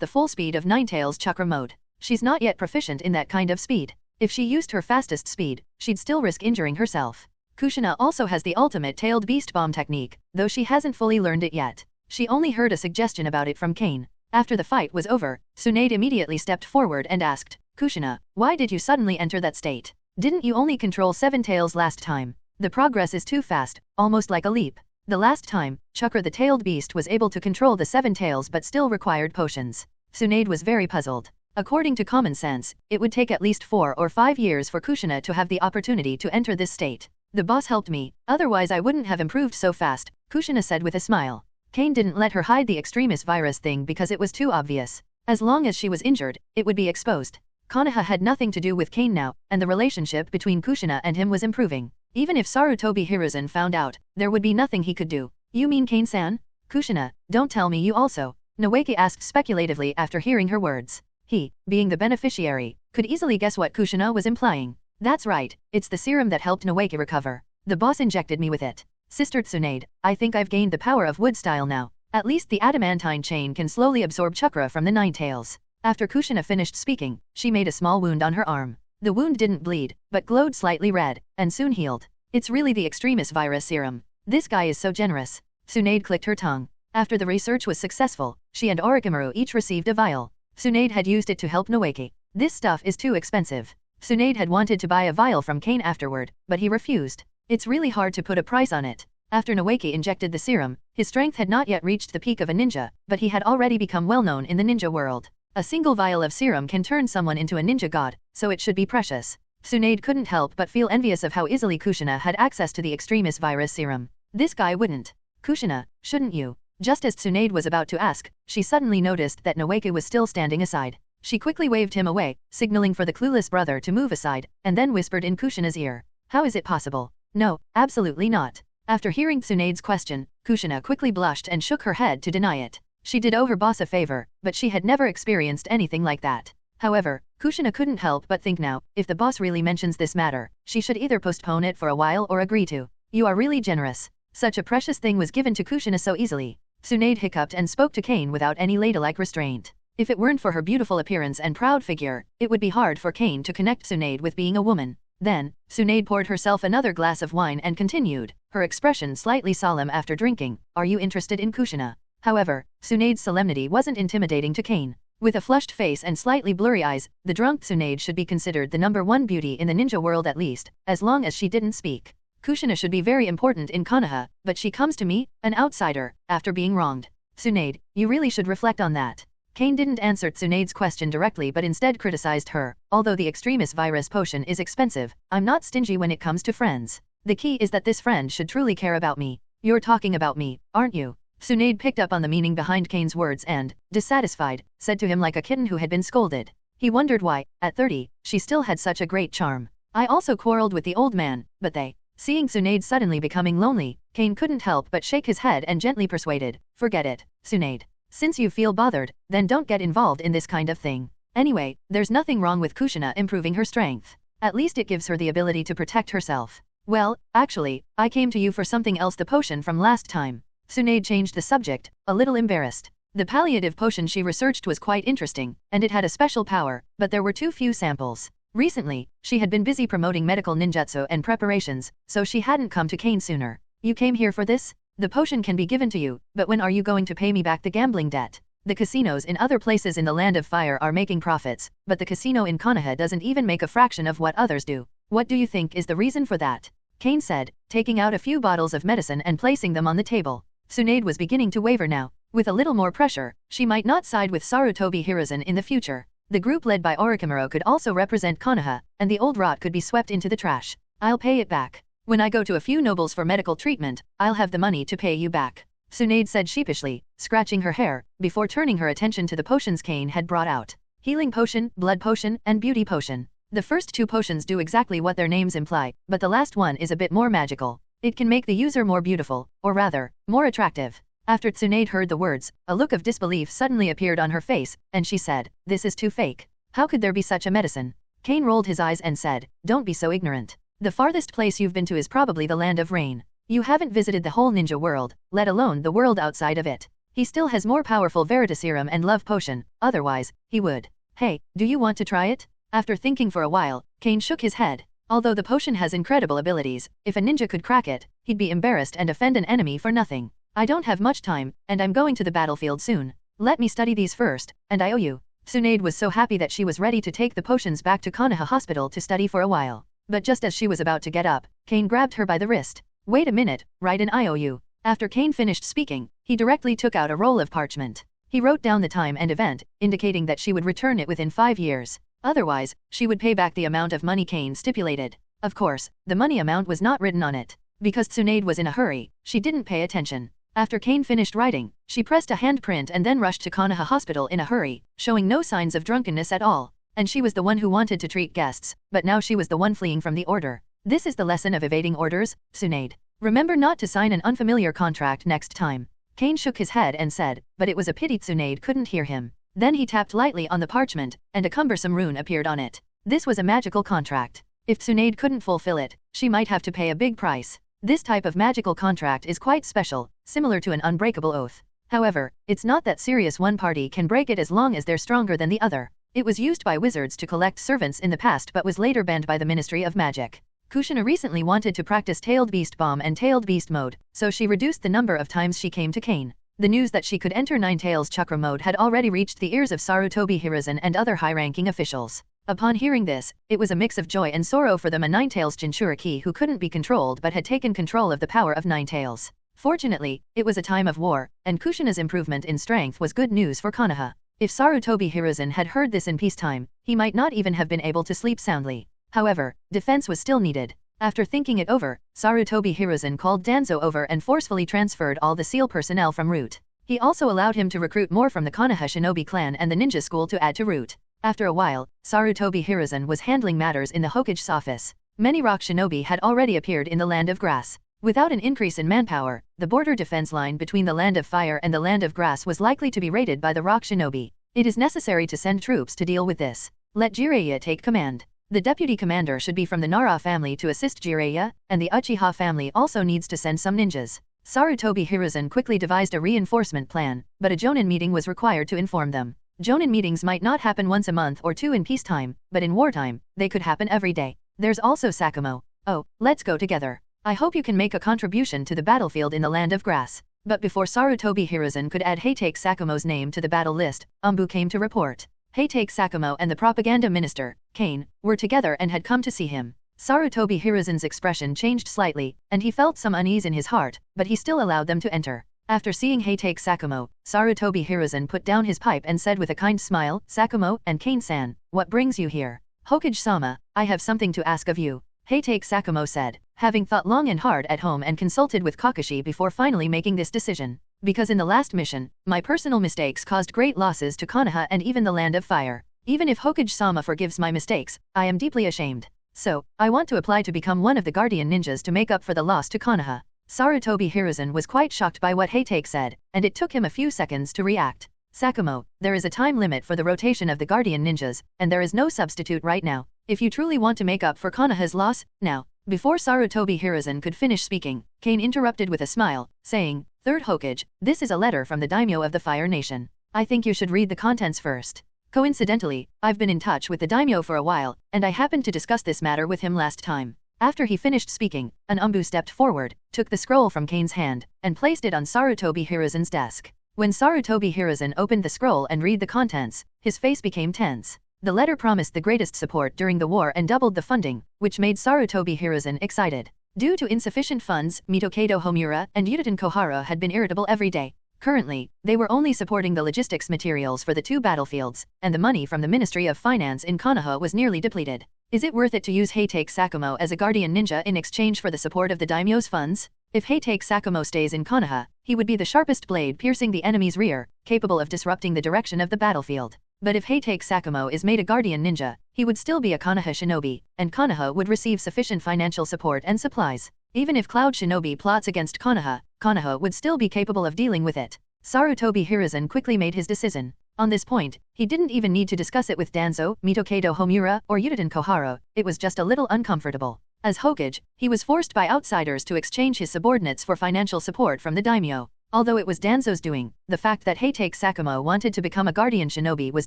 the full speed of Ninetales chakra mode. She's not yet proficient in that kind of speed. If she used her fastest speed, she'd still risk injuring herself. Kushina also has the ultimate tailed beast bomb technique, though she hasn't fully learned it yet. She only heard a suggestion about it from Kain. After the fight was over, Tsunade immediately stepped forward and asked, Kushina, why did you suddenly enter that state? Didn't you only control 7 tails last time? The progress is too fast, almost like a leap. The last time, Chakra the tailed beast was able to control the 7 tails but still required potions. Tsunade was very puzzled. According to common sense, it would take at least 4 or 5 years for Kushina to have the opportunity to enter this state. The boss helped me, otherwise I wouldn't have improved so fast, Kushina said with a smile. Kain didn't let her hide the extremis virus thing because it was too obvious. As long as she was injured, it would be exposed. Konoha had nothing to do with Kain now, and the relationship between Kushina and him was improving. Even if Sarutobi Hiruzen found out, there would be nothing he could do. You mean Kain-san? Kushina, don't tell me you also. Noeke asked speculatively after hearing her words. He, being the beneficiary, could easily guess what Kushina was implying. That's right, it's the serum that helped Noeke recover. The boss injected me with it. Sister Tsunade, I think I've gained the power of wood style now. At least the adamantine chain can slowly absorb chakra from the 9 tails. After Kushina finished speaking, she made a small wound on her arm. The wound didn't bleed, but glowed slightly red, and soon healed. It's really the extremis virus serum. This guy is so generous. Tsunade clicked her tongue. After the research was successful, she and Orochimaru each received a vial. Tsunade had used it to help Noeke. This stuff is too expensive. Tsunade had wanted to buy a vial from Kain afterward, but he refused. It's really hard to put a price on it. After Noeke injected the serum, his strength had not yet reached the peak of a ninja, but he had already become well known in the ninja world. A single vial of serum can turn someone into a ninja god, so it should be precious. Tsunade couldn't help but feel envious of how easily Kushina had access to the extremis virus serum. This guy wouldn't. Kushina, shouldn't you? Just as Tsunade was about to ask, she suddenly noticed that Noeke was still standing aside. She quickly waved him away, signaling for the clueless brother to move aside, and then whispered in Kushina's ear. How is it possible? No, absolutely not. After hearing Tsunade's question, Kushina quickly blushed and shook her head to deny it. She did owe her boss a favor, but she had never experienced anything like that. However, Kushina couldn't help but think now, if the boss really mentions this matter, she should either postpone it for a while or agree to. You are really generous. Such a precious thing was given to Kushina so easily. Tsunade hiccuped and spoke to Kain without any ladylike restraint. If it weren't for her beautiful appearance and proud figure, it would be hard for Kain to connect Tsunade with being a woman. Then, Tsunade poured herself another glass of wine and continued, her expression slightly solemn after drinking. Are you interested in Kushina? However, Tsunade's solemnity wasn't intimidating to Kain. With a flushed face and slightly blurry eyes, the drunk Tsunade should be considered the #1 beauty in the ninja world at least, as long as she didn't speak. Kushina should be very important in Konoha, but she comes to me, an outsider, after being wronged. Tsunade, you really should reflect on that. Kain didn't answer Tsunade's question directly but instead criticized her. Although the extremis virus potion is expensive, I'm not stingy when it comes to friends. The key is that this friend should truly care about me. You're talking about me, aren't you? Tsunade picked up on the meaning behind Kain's words and, dissatisfied, said to him like a kitten who had been scolded. He wondered why, at 30, she still had such a great charm. I also quarreled with the old man, but they. Seeing Tsunade suddenly becoming lonely, Kain couldn't help but shake his head and gently persuaded. Forget it, Tsunade. Since you feel bothered, then don't get involved in this kind of thing. Anyway, there's nothing wrong with Kushina improving her strength. At least it gives her the ability to protect herself. Well, actually, I came to you for something else, the potion from last time. Tsunade changed the subject, a little embarrassed. The palliative potion she researched was quite interesting, and it had a special power, but there were too few samples. Recently, she had been busy promoting medical ninjutsu and preparations, so she hadn't come to Kain sooner. You came here for this? The potion can be given to you, but when are you going to pay me back the gambling debt? The casinos in other places in the Land of Fire are making profits, but the casino in Konoha doesn't even make a fraction of what others do. What do you think is the reason for that? Kain said, taking out a few bottles of medicine and placing them on the table. Tsunade was beginning to waver now. With a little more pressure, she might not side with Sarutobi Hiruzen in the future. The group led by Orochimaru could also represent Konoha, and the old rot could be swept into the trash. I'll pay it back. When I go to a few nobles for medical treatment, I'll have the money to pay you back. Tsunade said sheepishly, scratching her hair, before turning her attention to the potions Kain had brought out. Healing Potion, Blood Potion, and Beauty Potion. The first two potions do exactly what their names imply, but the last one is a bit more magical. It can make the user more beautiful, or rather, more attractive. After Tsunade heard the words, a look of disbelief suddenly appeared on her face, and she said, "This is too fake. How could there be such a medicine?" Kain rolled his eyes and said, "Don't be so ignorant. The farthest place you've been to is probably the Land of Rain. You haven't visited the whole ninja world, let alone the world outside of it. He still has more powerful Veritaserum and Love Potion, otherwise, he would. Hey, do you want to try it?" After thinking for a while, Kain shook his head. Although the potion has incredible abilities, if a ninja could crack it, he'd be embarrassed and offend an enemy for nothing. "I don't have much time, and I'm going to the battlefield soon. Let me study these first, and I owe you." Tsunade was so happy that she was ready to take the potions back to Konoha Hospital to study for a while. But just as she was about to get up, Kain grabbed her by the wrist. "Wait a minute, write an IOU." After Kain finished speaking, he directly took out a roll of parchment. He wrote down the time and event, indicating that she would return it within 5 years. Otherwise, she would pay back the amount of money Kain stipulated. Of course, the money amount was not written on it. Because Tsunade was in a hurry, she didn't pay attention. After Kain finished writing, she pressed a handprint and then rushed to Konoha Hospital in a hurry, showing no signs of drunkenness at all. And she was the one who wanted to treat guests, but now she was the one fleeing from the order. This is the lesson of evading orders, Tsunade. Remember not to sign an unfamiliar contract next time. Kain shook his head and said, but it was a pity Tsunade couldn't hear him. Then he tapped lightly on the parchment, and a cumbersome rune appeared on it. This was a magical contract. If Tsunade couldn't fulfill it, she might have to pay a big price. This type of magical contract is quite special, similar to an unbreakable oath. However, it's not that serious. One party can break it as long as they're stronger than the other. It was used by wizards to collect servants in the past but was later banned by the Ministry of Magic. Kushina recently wanted to practice Tailed Beast Bomb and Tailed Beast Mode, so she reduced the number of times she came to Kain. The news that she could enter Nine Tails Chakra Mode had already reached the ears of Sarutobi Hiruzen and other high-ranking officials. Upon hearing this, it was a mix of joy and sorrow for them. A Nine Tails Jinchuriki who couldn't be controlled but had taken control of the power of Nine Tails. Fortunately, it was a time of war, and Kushina's improvement in strength was good news for Konoha. If Sarutobi Hiruzen had heard this in peacetime, he might not even have been able to sleep soundly. However, defense was still needed. After thinking it over, Sarutobi Hiruzen called Danzo over and forcefully transferred all the SEAL personnel from Root. He also allowed him to recruit more from the Konoha Shinobi clan and the ninja school to add to Root. After a while, Sarutobi Hiruzen was handling matters in the Hokage's office. Many rock shinobi had already appeared in the Land of Grass. Without an increase in manpower, the border defense line between the Land of Fire and the Land of Grass was likely to be raided by the rock shinobi. It is necessary to send troops to deal with this. Let Jiraiya take command. The deputy commander should be from the Nara family to assist Jiraiya, and the Uchiha family also needs to send some ninjas. Sarutobi Hiruzen quickly devised a reinforcement plan, but a Jonin meeting was required to inform them. Jonin meetings might not happen once a month or two in peacetime, but in wartime, they could happen every day. There's also Sakumo. Oh, let's go together. I hope you can make a contribution to the battlefield in the Land of Grass. But before Sarutobi Hiruzen could add Heitake Sakumo's name to the battle list, Umbu came to report. Heitake Sakumo and the propaganda minister, Kain, were together and had come to see him. Sarutobi Hiruzen's expression changed slightly, and he felt some unease in his heart, but he still allowed them to enter. After seeing Heitake Sakumo, Sarutobi Hiruzen put down his pipe and said with a kind smile, "Sakumo and Kain-san, what brings you here?" "Hokage-sama, I have something to ask of you," Heitake Sakumo said, having thought long and hard at home and consulted with Kakashi before finally making this decision. "Because in the last mission, my personal mistakes caused great losses to Konoha and even the Land of Fire. Even if Hokage-sama forgives my mistakes, I am deeply ashamed. So, I want to apply to become one of the Guardian Ninjas to make up for the loss to Konoha." Sarutobi Hiruzen was quite shocked by what Heitake said, and it took him a few seconds to react. "Sakumo, there is a time limit for the rotation of the Guardian Ninjas, and there is no substitute right now. If you truly want to make up for Konoha's loss, now." Before Sarutobi Hiruzen could finish speaking, Kain interrupted with a smile, saying, "Third Hokage, this is a letter from the daimyo of the Fire Nation. I think you should read the contents first. Coincidentally, I've been in touch with the daimyo for a while, and I happened to discuss this matter with him last time." After he finished speaking, an Umbu stepped forward, took the scroll from Kain's hand, and placed it on Sarutobi Hiruzen's desk. When Sarutobi Hiruzen opened the scroll and read the contents, his face became tense. The letter promised the greatest support during the war and doubled the funding, which made Sarutobi Hiruzen excited. Due to insufficient funds, Mitokedo Homura and Yutaten Kohara had been irritable every day. Currently, they were only supporting the logistics materials for the two battlefields, and the money from the Ministry of Finance in Konoha was nearly depleted. Is it worth it to use Heitake Sakumo as a guardian ninja in exchange for the support of the daimyo's funds? If Heitake Sakumo stays in Konoha, he would be the sharpest blade piercing the enemy's rear, capable of disrupting the direction of the battlefield. But if Heitake Sakumo is made a guardian ninja, he would still be a Konoha shinobi, and Konoha would receive sufficient financial support and supplies. Even if Cloud Shinobi plots against Konoha, Konoha would still be capable of dealing with it. Sarutobi Hiruzen quickly made his decision. On this point, he didn't even need to discuss it with Danzo, Mitokado Homura, or Yuditen Koharo, it was just a little uncomfortable. As Hokage, he was forced by outsiders to exchange his subordinates for financial support from the daimyo. Although it was Danzo's doing, the fact that Heitake Sakumo wanted to become a guardian shinobi was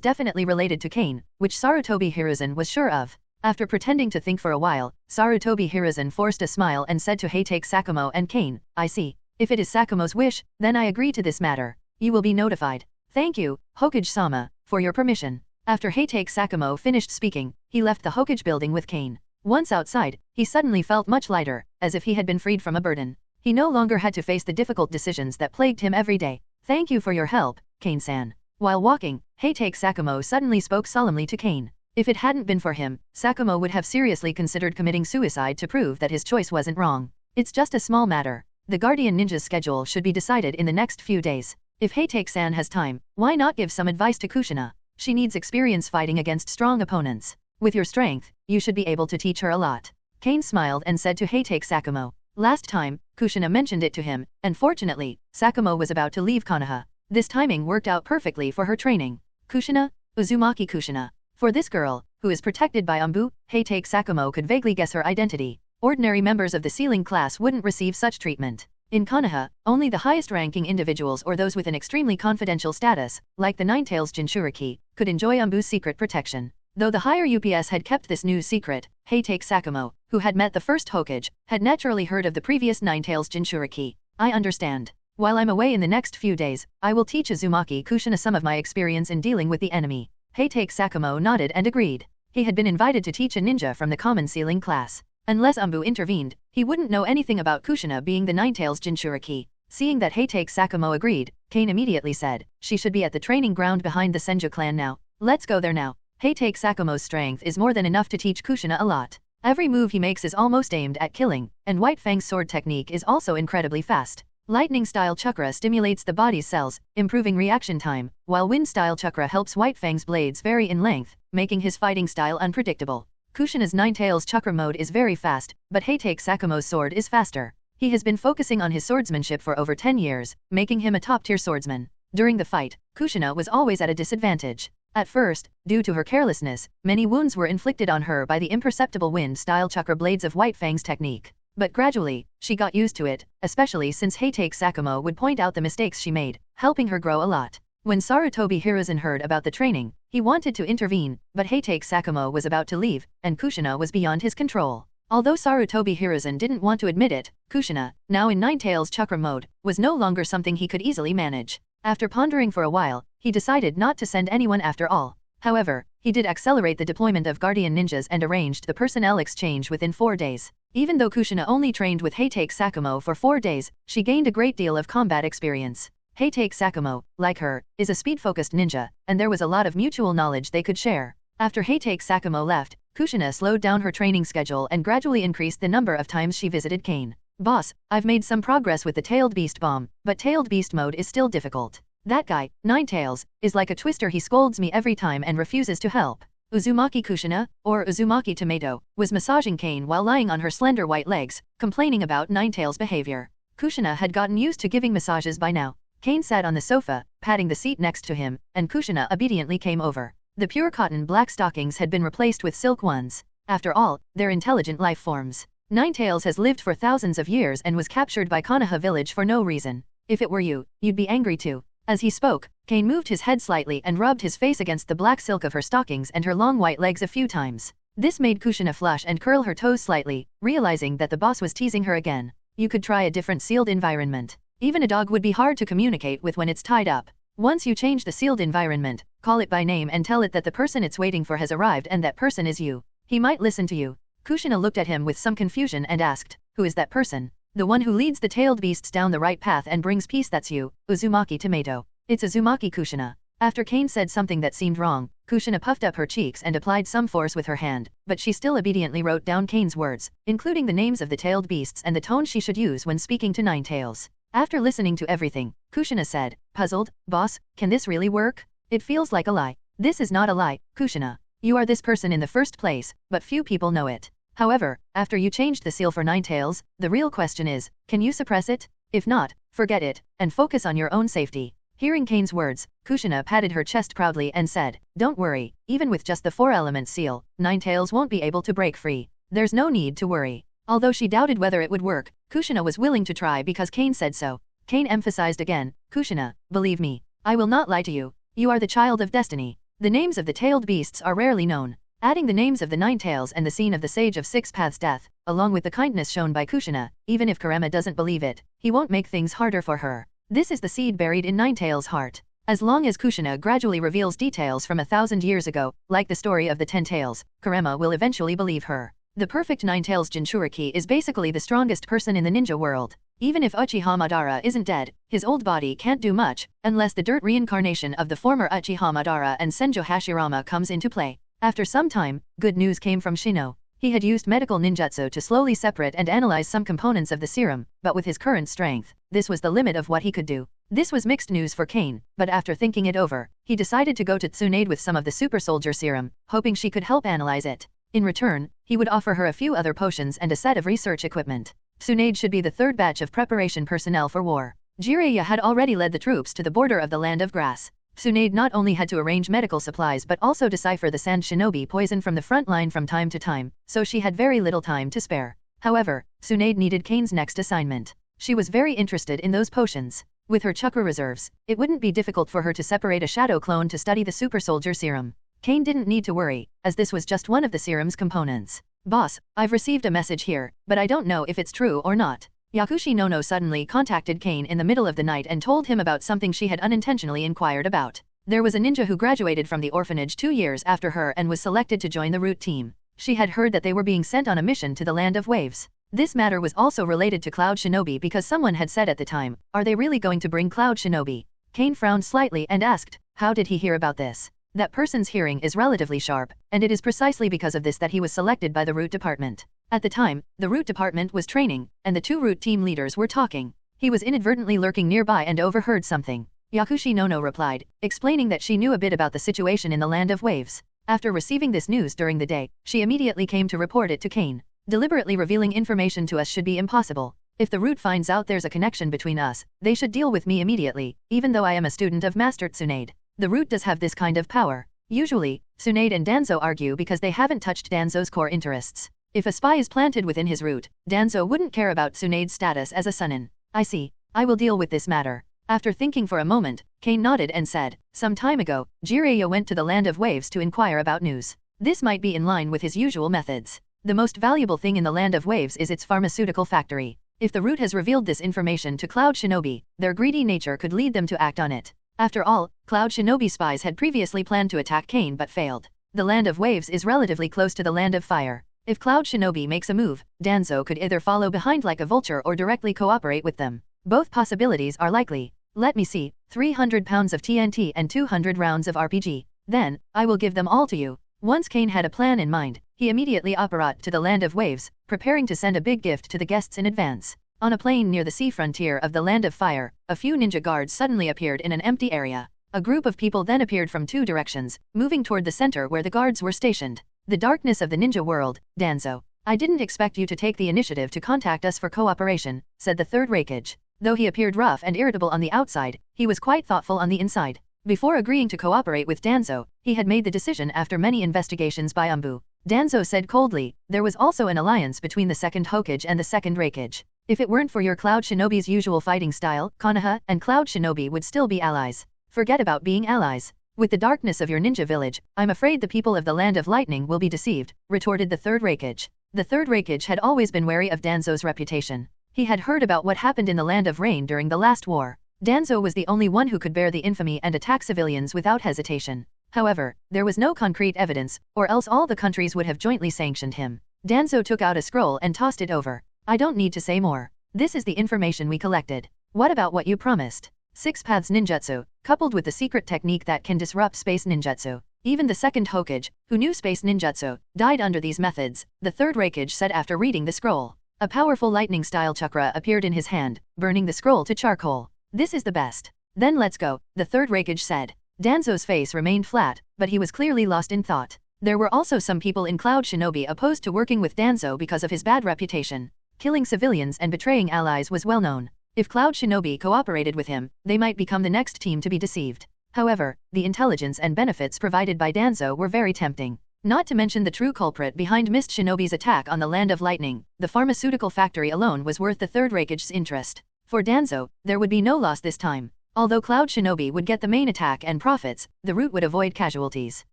definitely related to Kain, which Sarutobi Hiruzen was sure of. After pretending to think for a while, Sarutobi Hiruzen forced a smile and said to Heitake Sakumo and Kain, "I see. If it is Sakumo's wish, then I agree to this matter. You will be notified. Thank you, Hokage-sama, for your permission." After Heitake Sakumo finished speaking, he left the Hokage building with Kain. Once outside, he suddenly felt much lighter, as if he had been freed from a burden. He no longer had to face the difficult decisions that plagued him every day. "Thank you for your help, Kain-san." While walking, Heitake Sakumo suddenly spoke solemnly to Kain. If it hadn't been for him, Sakumo would have seriously considered committing suicide to prove that his choice wasn't wrong. It's just a small matter. The Guardian Ninja's schedule should be decided in the next few days. If Heitake-san has time, why not give some advice to Kushina? She needs experience fighting against strong opponents. With your strength, you should be able to teach her a lot. Kain smiled and said to Heitake Sakumo. Last time, Kushina mentioned it to him, and fortunately, Sakumo was about to leave Konoha. This timing worked out perfectly for her training. Kushina? Uzumaki Kushina. For this girl, who is protected by Umbu, Heitake Sakumo could vaguely guess her identity. Ordinary members of the ceiling class wouldn't receive such treatment. In Konoha, only the highest-ranking individuals or those with an extremely confidential status, like the Ninetales Jinchuriki, could enjoy Umbu's secret protection. Though the higher UPS had kept this news secret, Heitake Sakumo, who had met the first Hokage, had naturally heard of the previous Ninetales Jinchuriki. "I understand. While I'm away in the next few days, I will teach Uzumaki Kushina some of my experience in dealing with the enemy." Heitake Sakumo nodded and agreed. He had been invited to teach a ninja from the common ceiling class. Unless Umbu intervened, he wouldn't know anything about Kushina being the Ninetales Jinchuriki. Seeing that Heitake Sakumo agreed, Kain immediately said, "She should be at the training ground behind the Senju clan now. Let's go there now." Heitake Sakumo's strength is more than enough to teach Kushina a lot. Every move he makes is almost aimed at killing, and White Fang's sword technique is also incredibly fast. Lightning-style chakra stimulates the body's cells, improving reaction time, while wind-style chakra helps White Fang's blades vary in length, making his fighting style unpredictable. Kushina's Ninetales chakra mode is very fast, but Heitake Sakumo's sword is faster. He has been focusing on his swordsmanship for over 10 years, making him a top-tier swordsman. During the fight, Kushina was always at a disadvantage. At first, due to her carelessness, many wounds were inflicted on her by the imperceptible wind-style chakra blades of White Fang's technique. But gradually, she got used to it, especially since Heitake Sakumo would point out the mistakes she made, helping her grow a lot. When Sarutobi Hiruzen heard about the training, he wanted to intervene, but Heitake Sakumo was about to leave, and Kushina was beyond his control. Although Sarutobi Hiruzen didn't want to admit it, Kushina, now in Ninetales chakra mode, was no longer something he could easily manage. After pondering for a while, he decided not to send anyone after all. However, he did accelerate the deployment of Guardian Ninjas and arranged the personnel exchange within 4 days. Even though Kushina only trained with Heitake Sakumo for 4 days, she gained a great deal of combat experience. Heitake Sakumo, like her, is a speed-focused ninja, and there was a lot of mutual knowledge they could share. After Heitake Sakumo left, Kushina slowed down her training schedule and gradually increased the number of times she visited Kain. "Boss, I've made some progress with the Tailed Beast bomb, but Tailed Beast mode is still difficult. That guy, Ninetales, is like a twister. He scolds me every time and refuses to help." Uzumaki Kushina, or Uzumaki Tomato, was massaging Kain while lying on her slender white legs, complaining about Ninetales' behavior. Kushina had gotten used to giving massages by now. Kain sat on the sofa, patting the seat next to him, and Kushina obediently came over. The pure cotton black stockings had been replaced with silk ones. After all, they're intelligent life forms. Ninetales has lived for thousands of years and was captured by Konoha village for no reason. If it were you, you'd be angry too. As he spoke, Kain moved his head slightly and rubbed his face against the black silk of her stockings and her long white legs a few times. This made Kushina flush and curl her toes slightly, realizing that the boss was teasing her again. You could try a different sealed environment. Even a dog would be hard to communicate with when it's tied up. Once you change the sealed environment, call it by name and tell it that the person it's waiting for has arrived and that person is you. He might listen to you. Kushina looked at him with some confusion and asked, "Who is that person?" "The one who leads the tailed beasts down the right path and brings peace. That's you, Uzumaki Tomato." "It's Uzumaki Kushina." After Kain said something that seemed wrong, Kushina puffed up her cheeks and applied some force with her hand, but she still obediently wrote down Kain's words, including the names of the tailed beasts and the tone she should use when speaking to Ninetales. After listening to everything, Kushina said, puzzled, "Boss, can this really work? It feels like a lie." "This is not a lie, Kushina. You are this person in the first place, but few people know it. However, after you changed the seal for Ninetales, the real question is, can you suppress it? If not, forget it, and focus on your own safety." Hearing Kain's words, Kushina patted her chest proudly and said, "Don't worry, even with just the 4-element seal, Ninetales won't be able to break free. There's no need to worry." Although she doubted whether it would work, Kushina was willing to try because Kain said so. Kain emphasized again, "Kushina, believe me, I will not lie to you. You are the child of destiny. The names of the tailed beasts are rarely known." Adding the names of the 9 tails and the scene of the Sage of 6 Paths' death, along with the kindness shown by Kushina, even if Karema doesn't believe it, he won't make things harder for her. This is the seed buried in 9 tails' heart. As long as Kushina gradually reveals details from 1,000 years ago, like the story of the 10 tails, Karema will eventually believe her. The perfect 9 tails Jinchuriki is basically the strongest person in the ninja world. Even if Uchiha Madara isn't dead, his old body can't do much, unless the dirt reincarnation of the former Uchiha Madara and Senjo Hashirama comes into play. After some time, good news came from Shino. He had used medical ninjutsu to slowly separate and analyze some components of the serum, but with his current strength, this was the limit of what he could do. This was mixed news for Kain, but after thinking it over, he decided to go to Tsunade with some of the super soldier serum, hoping she could help analyze it. In return, he would offer her a few other potions and a set of research equipment. Tsunade should be the third batch of preparation personnel for war. Jiraiya had already led the troops to the border of the Land of Grass. Tsunade not only had to arrange medical supplies but also decipher the sand shinobi poison from the front line from time to time, so she had very little time to spare. However, Tsunade needed Kain's next assignment. She was very interested in those potions. With her chakra reserves, it wouldn't be difficult for her to separate a shadow clone to study the super soldier serum. Kain didn't need to worry, as this was just one of the serum's components. "Boss, I've received a message here, but I don't know if it's true or not." Yakushi Nono suddenly contacted Kain in the middle of the night and told him about something she had unintentionally inquired about. There was a ninja who graduated from the orphanage 2 years after her and was selected to join the route team. She had heard that they were being sent on a mission to the Land of Waves. This matter was also related to Cloud Shinobi because someone had said at the time, "Are they really going to bring Cloud Shinobi?" Kain frowned slightly and asked, "How did he hear about this?" That person's hearing is relatively sharp, and it is precisely because of this that he was selected by the route department. At the time, the route department was training, and the 2 route team leaders were talking. He was inadvertently lurking nearby and overheard something. Yakushi Nono replied, explaining that she knew a bit about the situation in the Land of Waves. After receiving this news during the day, she immediately came to report it to Kain. Deliberately revealing information to us should be impossible. If the route finds out there's a connection between us, they should deal with me immediately, even though I am a student of Master Tsunade. The route does have this kind of power. Usually, Tsunade and Danzo argue because they haven't touched Danzo's core interests. If a spy is planted within his route, Danzo wouldn't care about Tsunade's status as a Sunin. "I see. I will deal with this matter." After thinking for a moment, Kain nodded and said, "Some time ago, Jiraiya went to the Land of Waves to inquire about news. This might be in line with his usual methods. The most valuable thing in the Land of Waves is its pharmaceutical factory. If the route has revealed this information to Cloud Shinobi, their greedy nature could lead them to act on it. After all, Cloud Shinobi spies had previously planned to attack Kain but failed. The Land of Waves is relatively close to the Land of Fire. If Cloud Shinobi makes a move, Danzo could either follow behind like a vulture or directly cooperate with them. Both possibilities are likely. Let me see, 300 pounds of TNT and 200 rounds of RPG. Then, I will give them all to you." Once Kain had a plan in mind, he immediately apparat to the Land of Waves, preparing to send a big gift to the guests in advance. On a plain near the sea frontier of the Land of Fire, a few ninja guards suddenly appeared in an empty area. A group of people then appeared from 2 directions, moving toward the center where the guards were stationed. "The darkness of the ninja world, Danzo. I didn't expect you to take the initiative to contact us for cooperation," said the third Raikage. Though he appeared rough and irritable on the outside, he was quite thoughtful on the inside. Before agreeing to cooperate with Danzo, he had made the decision after many investigations by Umbu. Danzo said coldly, "There was also an alliance between the second Hokage and the second Raikage. If it weren't for your Cloud Shinobi's usual fighting style, Konoha and Cloud Shinobi would still be allies. Forget about being allies. With the darkness of your ninja village, I'm afraid the people of the Land of Lightning will be deceived," retorted the third Raikage. The third Raikage had always been wary of Danzo's reputation. He had heard about what happened in the Land of Rain during the last war. Danzo was the only one who could bear the infamy and attack civilians without hesitation. However, there was no concrete evidence, or else all the countries would have jointly sanctioned him. Danzo took out a scroll and tossed it over. "I don't need to say more. This is the information we collected. What about what you promised? 6 Paths Ninjutsu, coupled with the secret technique that can disrupt space ninjutsu. Even the second Hokage, who knew space ninjutsu, died under these methods," the third Raikage said after reading the scroll. A powerful lightning-style chakra appeared in his hand, burning the scroll to charcoal. This is the best. Then let's go, the third Raikage said. Danzo's face remained flat, but he was clearly lost in thought. There were also some people in Cloud Shinobi opposed to working with Danzo because of his bad reputation. Killing civilians and betraying allies was well known. If Cloud Shinobi cooperated with him, they might become the next team to be deceived. However, the intelligence and benefits provided by Danzo were very tempting. Not to mention the true culprit behind Mist Shinobi's attack on the Land of Lightning, the pharmaceutical factory alone was worth the third Raikage's interest. For Danzo, there would be no loss this time. Although Cloud Shinobi would get the main attack and profits, the route would avoid casualties.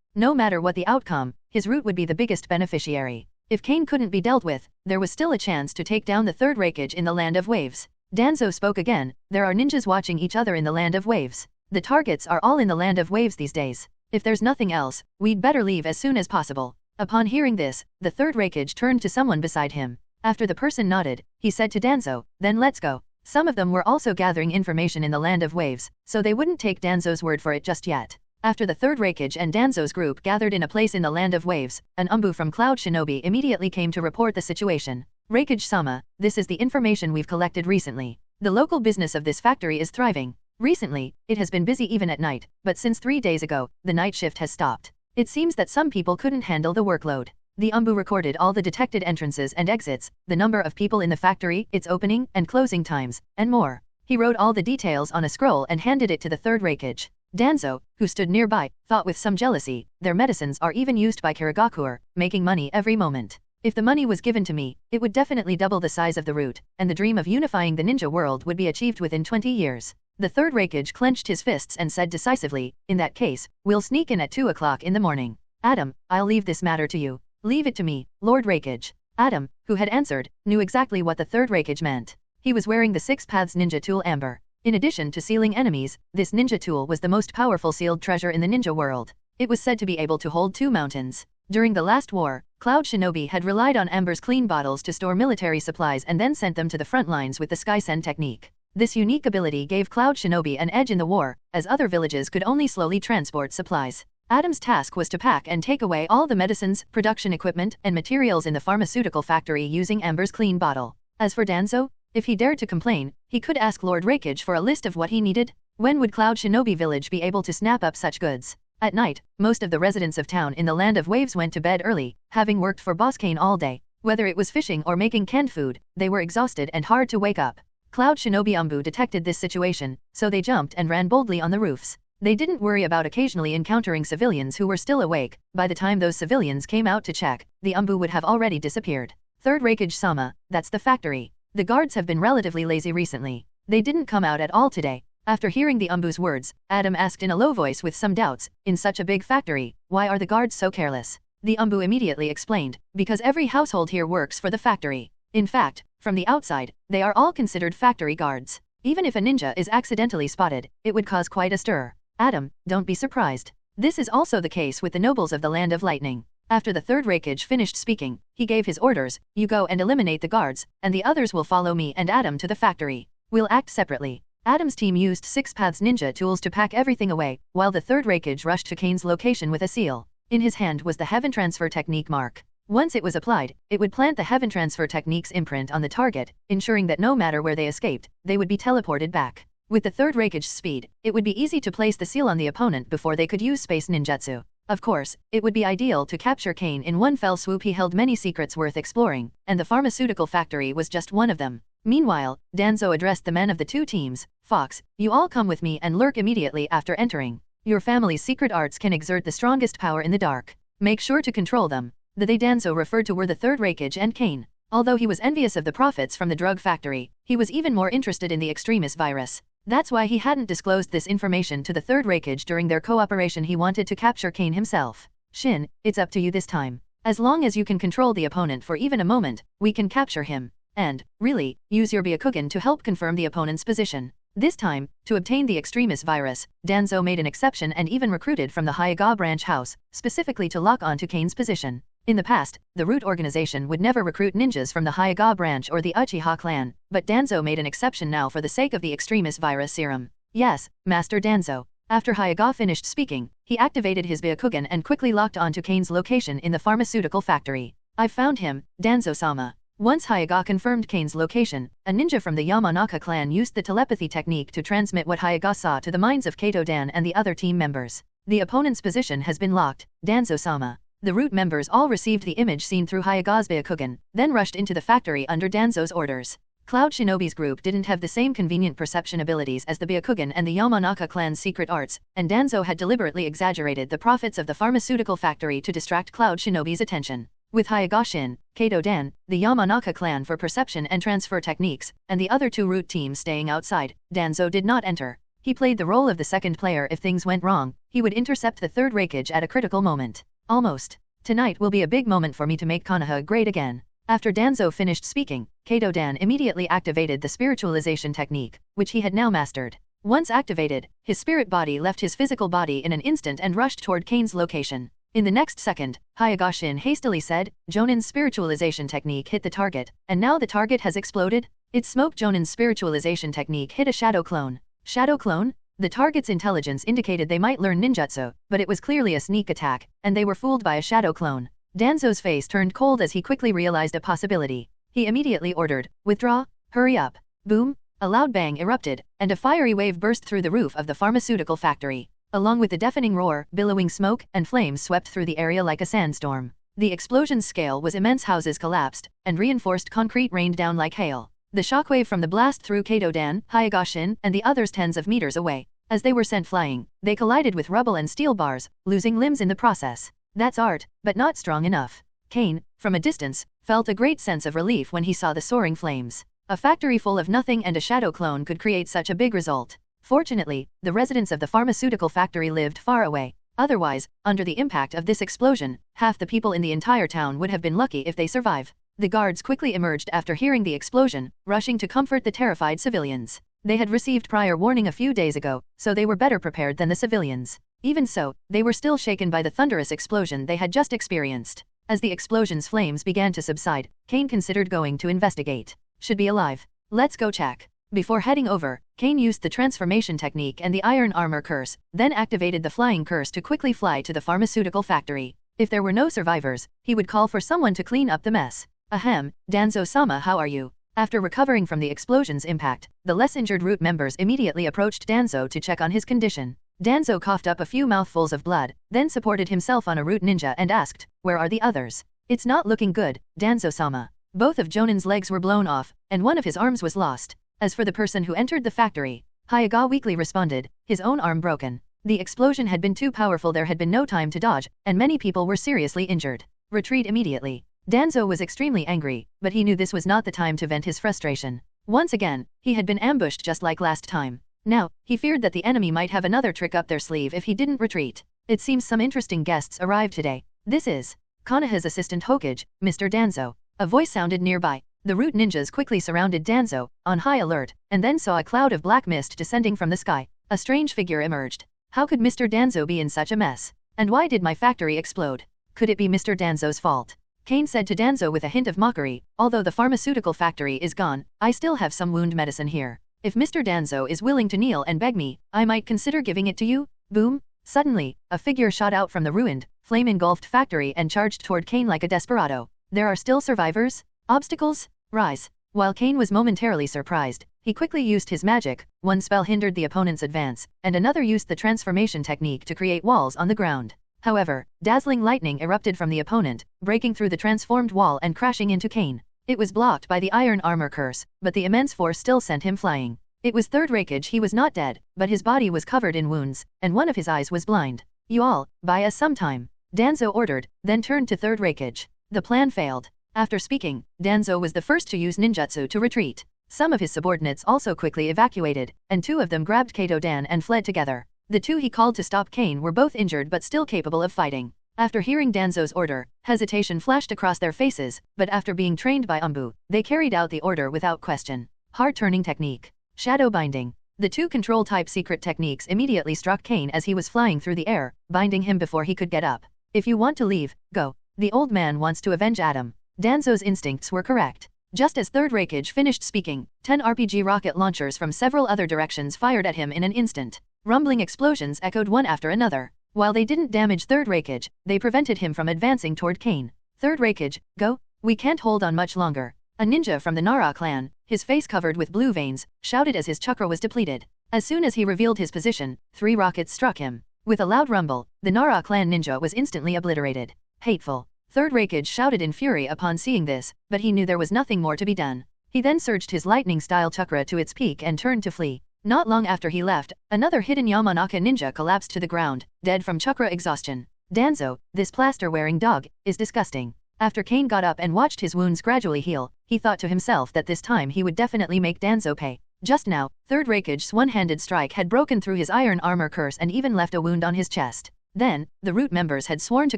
No matter what the outcome, his route would be the biggest beneficiary. If Kain couldn't be dealt with, there was still a chance to take down the third Raikage in the Land of Waves. Danzo spoke again, there are ninjas watching each other in the Land of Waves. The targets are all in the Land of Waves these days. If there's nothing else, we'd better leave as soon as possible. Upon hearing this, the third Raikage turned to someone beside him. After the person nodded, he said to Danzo, then let's go. Some of them were also gathering information in the Land of Waves, so they wouldn't take Danzo's word for it just yet. After the third Raikage and Danzo's group gathered in a place in the Land of Waves, an Umbu from Cloud Shinobi immediately came to report the situation. Raikage-sama, this is the information we've collected recently. The local business of this factory is thriving. Recently, it has been busy even at night, but since 3 days ago, the night shift has stopped. It seems that some people couldn't handle the workload. The Umbu recorded all the detected entrances and exits, the number of people in the factory, its opening and closing times, and more. He wrote all the details on a scroll and handed it to the third Raikage. Danzo, who stood nearby, thought with some jealousy, their medicines are even used by Kirigakuer, making money every moment. If the money was given to me, it would definitely double the size of the route, and the dream of unifying the ninja world would be achieved within 20 years. The third Raikage clenched his fists and said decisively, in that case, we'll sneak in at 2 o'clock in the morning. Adam, I'll leave this matter to you. Leave it to me, Lord Raikage. Adam, who had answered, knew exactly what the third Raikage meant. He was wearing the Six Paths ninja tool Amber. In addition to sealing enemies, this ninja tool was the most powerful sealed treasure in the ninja world. It was said to be able to hold 2 mountains. During the last war, Cloud Shinobi had relied on Amber's clean bottles to store military supplies and then sent them to the front lines with the Skysen technique. This unique ability gave Cloud Shinobi an edge in the war, as other villages could only slowly transport supplies. Adam's task was to pack and take away all the medicines, production equipment, and materials in the pharmaceutical factory using Amber's clean bottle. As for Danzo, if he dared to complain, he could ask Lord Raikage for a list of what he needed. When would Cloud Shinobi village be able to snap up such goods? At night, most of the residents of town in the Land of Waves went to bed early, having worked for Boss Kain all day. Whether it was fishing or making canned food, they were exhausted and hard to wake up. Cloud Shinobi Umbu detected this situation, so they jumped and ran boldly on the roofs. They didn't worry about occasionally encountering civilians who were still awake. By the time those civilians came out to check, the Umbu would have already disappeared. Third Raikage-sama, that's the factory. The guards have been relatively lazy recently. They didn't come out at all today. After hearing the Umbu's words, Adam asked in a low voice with some doubts, in such a big factory, why are the guards so careless? The Umbu immediately explained, because every household here works for the factory. In fact, from the outside, they are all considered factory guards. Even if a ninja is accidentally spotted, it would cause quite a stir. Adam, don't be surprised. This is also the case with the nobles of the Land of Lightning. After the third Raikage finished speaking, he gave his orders, you go and eliminate the guards, and the others will follow me and Adam to the factory. We'll act separately. Adam's team used Six Paths ninja tools to pack everything away, while the third Raikage rushed to Kain's location with a seal. In his hand was the Heaven Transfer Technique mark. Once it was applied, it would plant the Heaven Transfer Technique's imprint on the target, ensuring that no matter where they escaped, they would be teleported back. With the third Raikage's speed, it would be easy to place the seal on the opponent before they could use space ninjutsu. Of course, it would be ideal to capture Kain in one fell swoop. He held many secrets worth exploring, and the pharmaceutical factory was just one of them. Meanwhile, Danzo addressed the men of the 2 teams, Fox, you all come with me and lurk immediately after entering. Your family's secret arts can exert the strongest power in the dark. Make sure to control them. The they Danzo referred to were the third Raikage and Kain. Although he was envious of the profits from the drug factory, he was even more interested in the extremis virus. That's why he hadn't disclosed this information to the third Raikage during their cooperation. He wanted to capture Kain himself. Shin, it's up to you this time. As long as you can control the opponent for even a moment, we can capture him. And, really, use your Byakugan to help confirm the opponent's position. This time, to obtain the extremis virus, Danzo made an exception and even recruited from the Hyaga branch house, specifically to lock on to Kain's position. In the past, the Root organization would never recruit ninjas from the Hyaga branch or the Uchiha clan, but Danzo made an exception now for the sake of the extremis virus serum. Yes, Master Danzo. After Hyaga finished speaking, he activated his Byakugan and quickly locked onto Kain's location in the pharmaceutical factory. I've found him, Danzo-sama. Once Hyaga confirmed Kain's location, a ninja from the Yamanaka clan used the telepathy technique to transmit what Hyaga saw to the minds of Kato Dan and the other team members. The opponent's position has been locked, Danzo-sama. The root members all received the image seen through Hyaga's Byakugan, then rushed into the factory under Danzo's orders. Cloud Shinobi's group didn't have the same convenient perception abilities as the Byakugan and the Yamanaka clan's secret arts, and Danzo had deliberately exaggerated the profits of the pharmaceutical factory to distract Cloud Shinobi's attention. With Hyaga-shin, Kato Dan, the Yamanaka clan for perception and transfer techniques, and the other two root teams staying outside, Danzo did not enter. He played the role of the second player. If things went wrong, he would intercept the third Raikage at a critical moment. Almost. Tonight will be a big moment for me to make Konoha great again. After Danzo finished speaking, Kato Dan immediately activated the spiritualization technique, which he had now mastered. Once activated, his spirit body left his physical body in an instant and rushed toward Kain's location. In the next second, Hyaga-shin hastily said, Jonin's spiritualization technique hit the target, and now the target has exploded? Its smoke. Jonin's spiritualization technique hit a shadow clone. Shadow clone? The target's intelligence indicated they might learn ninjutsu, but it was clearly a sneak attack, and they were fooled by a shadow clone. Danzo's face turned cold as he quickly realized a possibility. He immediately ordered, withdraw, hurry up. Boom! A loud bang erupted, and a fiery wave burst through the roof of the pharmaceutical factory. Along with the deafening roar, billowing smoke and flames swept through the area like a sandstorm. The explosion's scale was immense. Houses collapsed, and reinforced concrete rained down like hail. The shockwave from the blast threw Kato Dan, Hyaga-shin, and the others tens of meters away. As they were sent flying, they collided with rubble and steel bars, losing limbs in the process. That's art, but not strong enough. Kain, from a distance, felt a great sense of relief when he saw the soaring flames. A factory full of nothing and a shadow clone could create such a big result. Fortunately, the residents of the pharmaceutical factory lived far away. Otherwise, under the impact of this explosion, half the people in the entire town would have been lucky if they survive. The guards quickly emerged after hearing the explosion, rushing to comfort the terrified civilians. They had received prior warning a few days ago, so they were better prepared than the civilians. Even so, they were still shaken by the thunderous explosion they had just experienced. As the explosion's flames began to subside, Kain considered going to investigate. Should be alive. Let's go check. Before heading over, Kain used the transformation technique and the iron armor curse, then activated the flying curse to quickly fly to the pharmaceutical factory. If there were no survivors, he would call for someone to clean up the mess. Ahem, Danzo-sama, how are you? After recovering from the explosion's impact, the less injured root members immediately approached Danzo to check on his condition. Danzo coughed up a few mouthfuls of blood, then supported himself on a root ninja and asked, where are the others? It's not looking good, Danzo-sama. Both of Jonin's legs were blown off, and one of his arms was lost. As for the person who entered the factory, Hyaga weakly responded, his own arm broken. The explosion had been too powerful, there had been no time to dodge, and many people were seriously injured. Retreat immediately. Danzo was extremely angry, but he knew this was not the time to vent his frustration. Once again, he had been ambushed just like last time. Now, he feared that the enemy might have another trick up their sleeve if he didn't retreat. It seems some interesting guests arrived today. This is Konoha's assistant Hokage, Mr. Danzo. A voice sounded nearby. The root ninjas quickly surrounded Danzo, on high alert, and then saw a cloud of black mist descending from the sky. A strange figure emerged. How could Mr. Danzo be in such a mess? And why did my factory explode? Could it be Mr. Danzo's fault? Kain said to Danzo with a hint of mockery, although the pharmaceutical factory is gone, I still have some wound medicine here. If Mr. Danzo is willing to kneel and beg me, I might consider giving it to you. Boom! Suddenly, a figure shot out from the ruined, flame-engulfed factory and charged toward Kain like a desperado. There are still survivors? Obstacles? Rise. While Kain was momentarily surprised, he quickly used his magic. One spell hindered the opponent's advance, and another used the transformation technique to create walls on the ground. However, dazzling lightning erupted from the opponent, breaking through the transformed wall and crashing into Kain. It was blocked by the iron armor curse, but the immense force still sent him flying. It was third Raikage. He was not dead, but his body was covered in wounds, and one of his eyes was blind. You all, buy us some time. Danzo ordered, then turned to third Raikage. The plan failed. After speaking, Danzo was the first to use ninjutsu to retreat. Some of his subordinates also quickly evacuated, and two of them grabbed Kato Dan and fled together. The two he called to stop Kain were both injured but still capable of fighting. After hearing Danzo's order, hesitation flashed across their faces, but after being trained by Umbu, they carried out the order without question. Hard-turning technique. Shadow binding. The two control-type secret techniques immediately struck Kain as he was flying through the air, binding him before he could get up. If you want to leave, go. The old man wants to avenge Adam. Danzo's instincts were correct. Just as third Raikage finished speaking, 10 RPG rocket launchers from several other directions fired at him in an instant. Rumbling explosions echoed one after another. While they didn't damage third Raikage, they prevented him from advancing toward Kain. Third Raikage, go. We can't hold on much longer. A ninja from the Nara clan, his face covered with blue veins, shouted as his chakra was depleted. As soon as he revealed his position, 3 rockets struck him. With a loud rumble, the Nara clan ninja was instantly obliterated. Hateful. Third Raikage shouted in fury upon seeing this, but he knew there was nothing more to be done. He then surged his lightning-style chakra to its peak and turned to flee. Not long after he left, another hidden Yamanaka ninja collapsed to the ground, dead from chakra exhaustion. Danzo, this plaster-wearing dog, is disgusting. After Kain got up and watched his wounds gradually heal, he thought to himself that this time he would definitely make Danzo pay. Just now, Third Raikage's one-handed strike had broken through his iron armor curse and even left a wound on his chest. Then, the root members had sworn to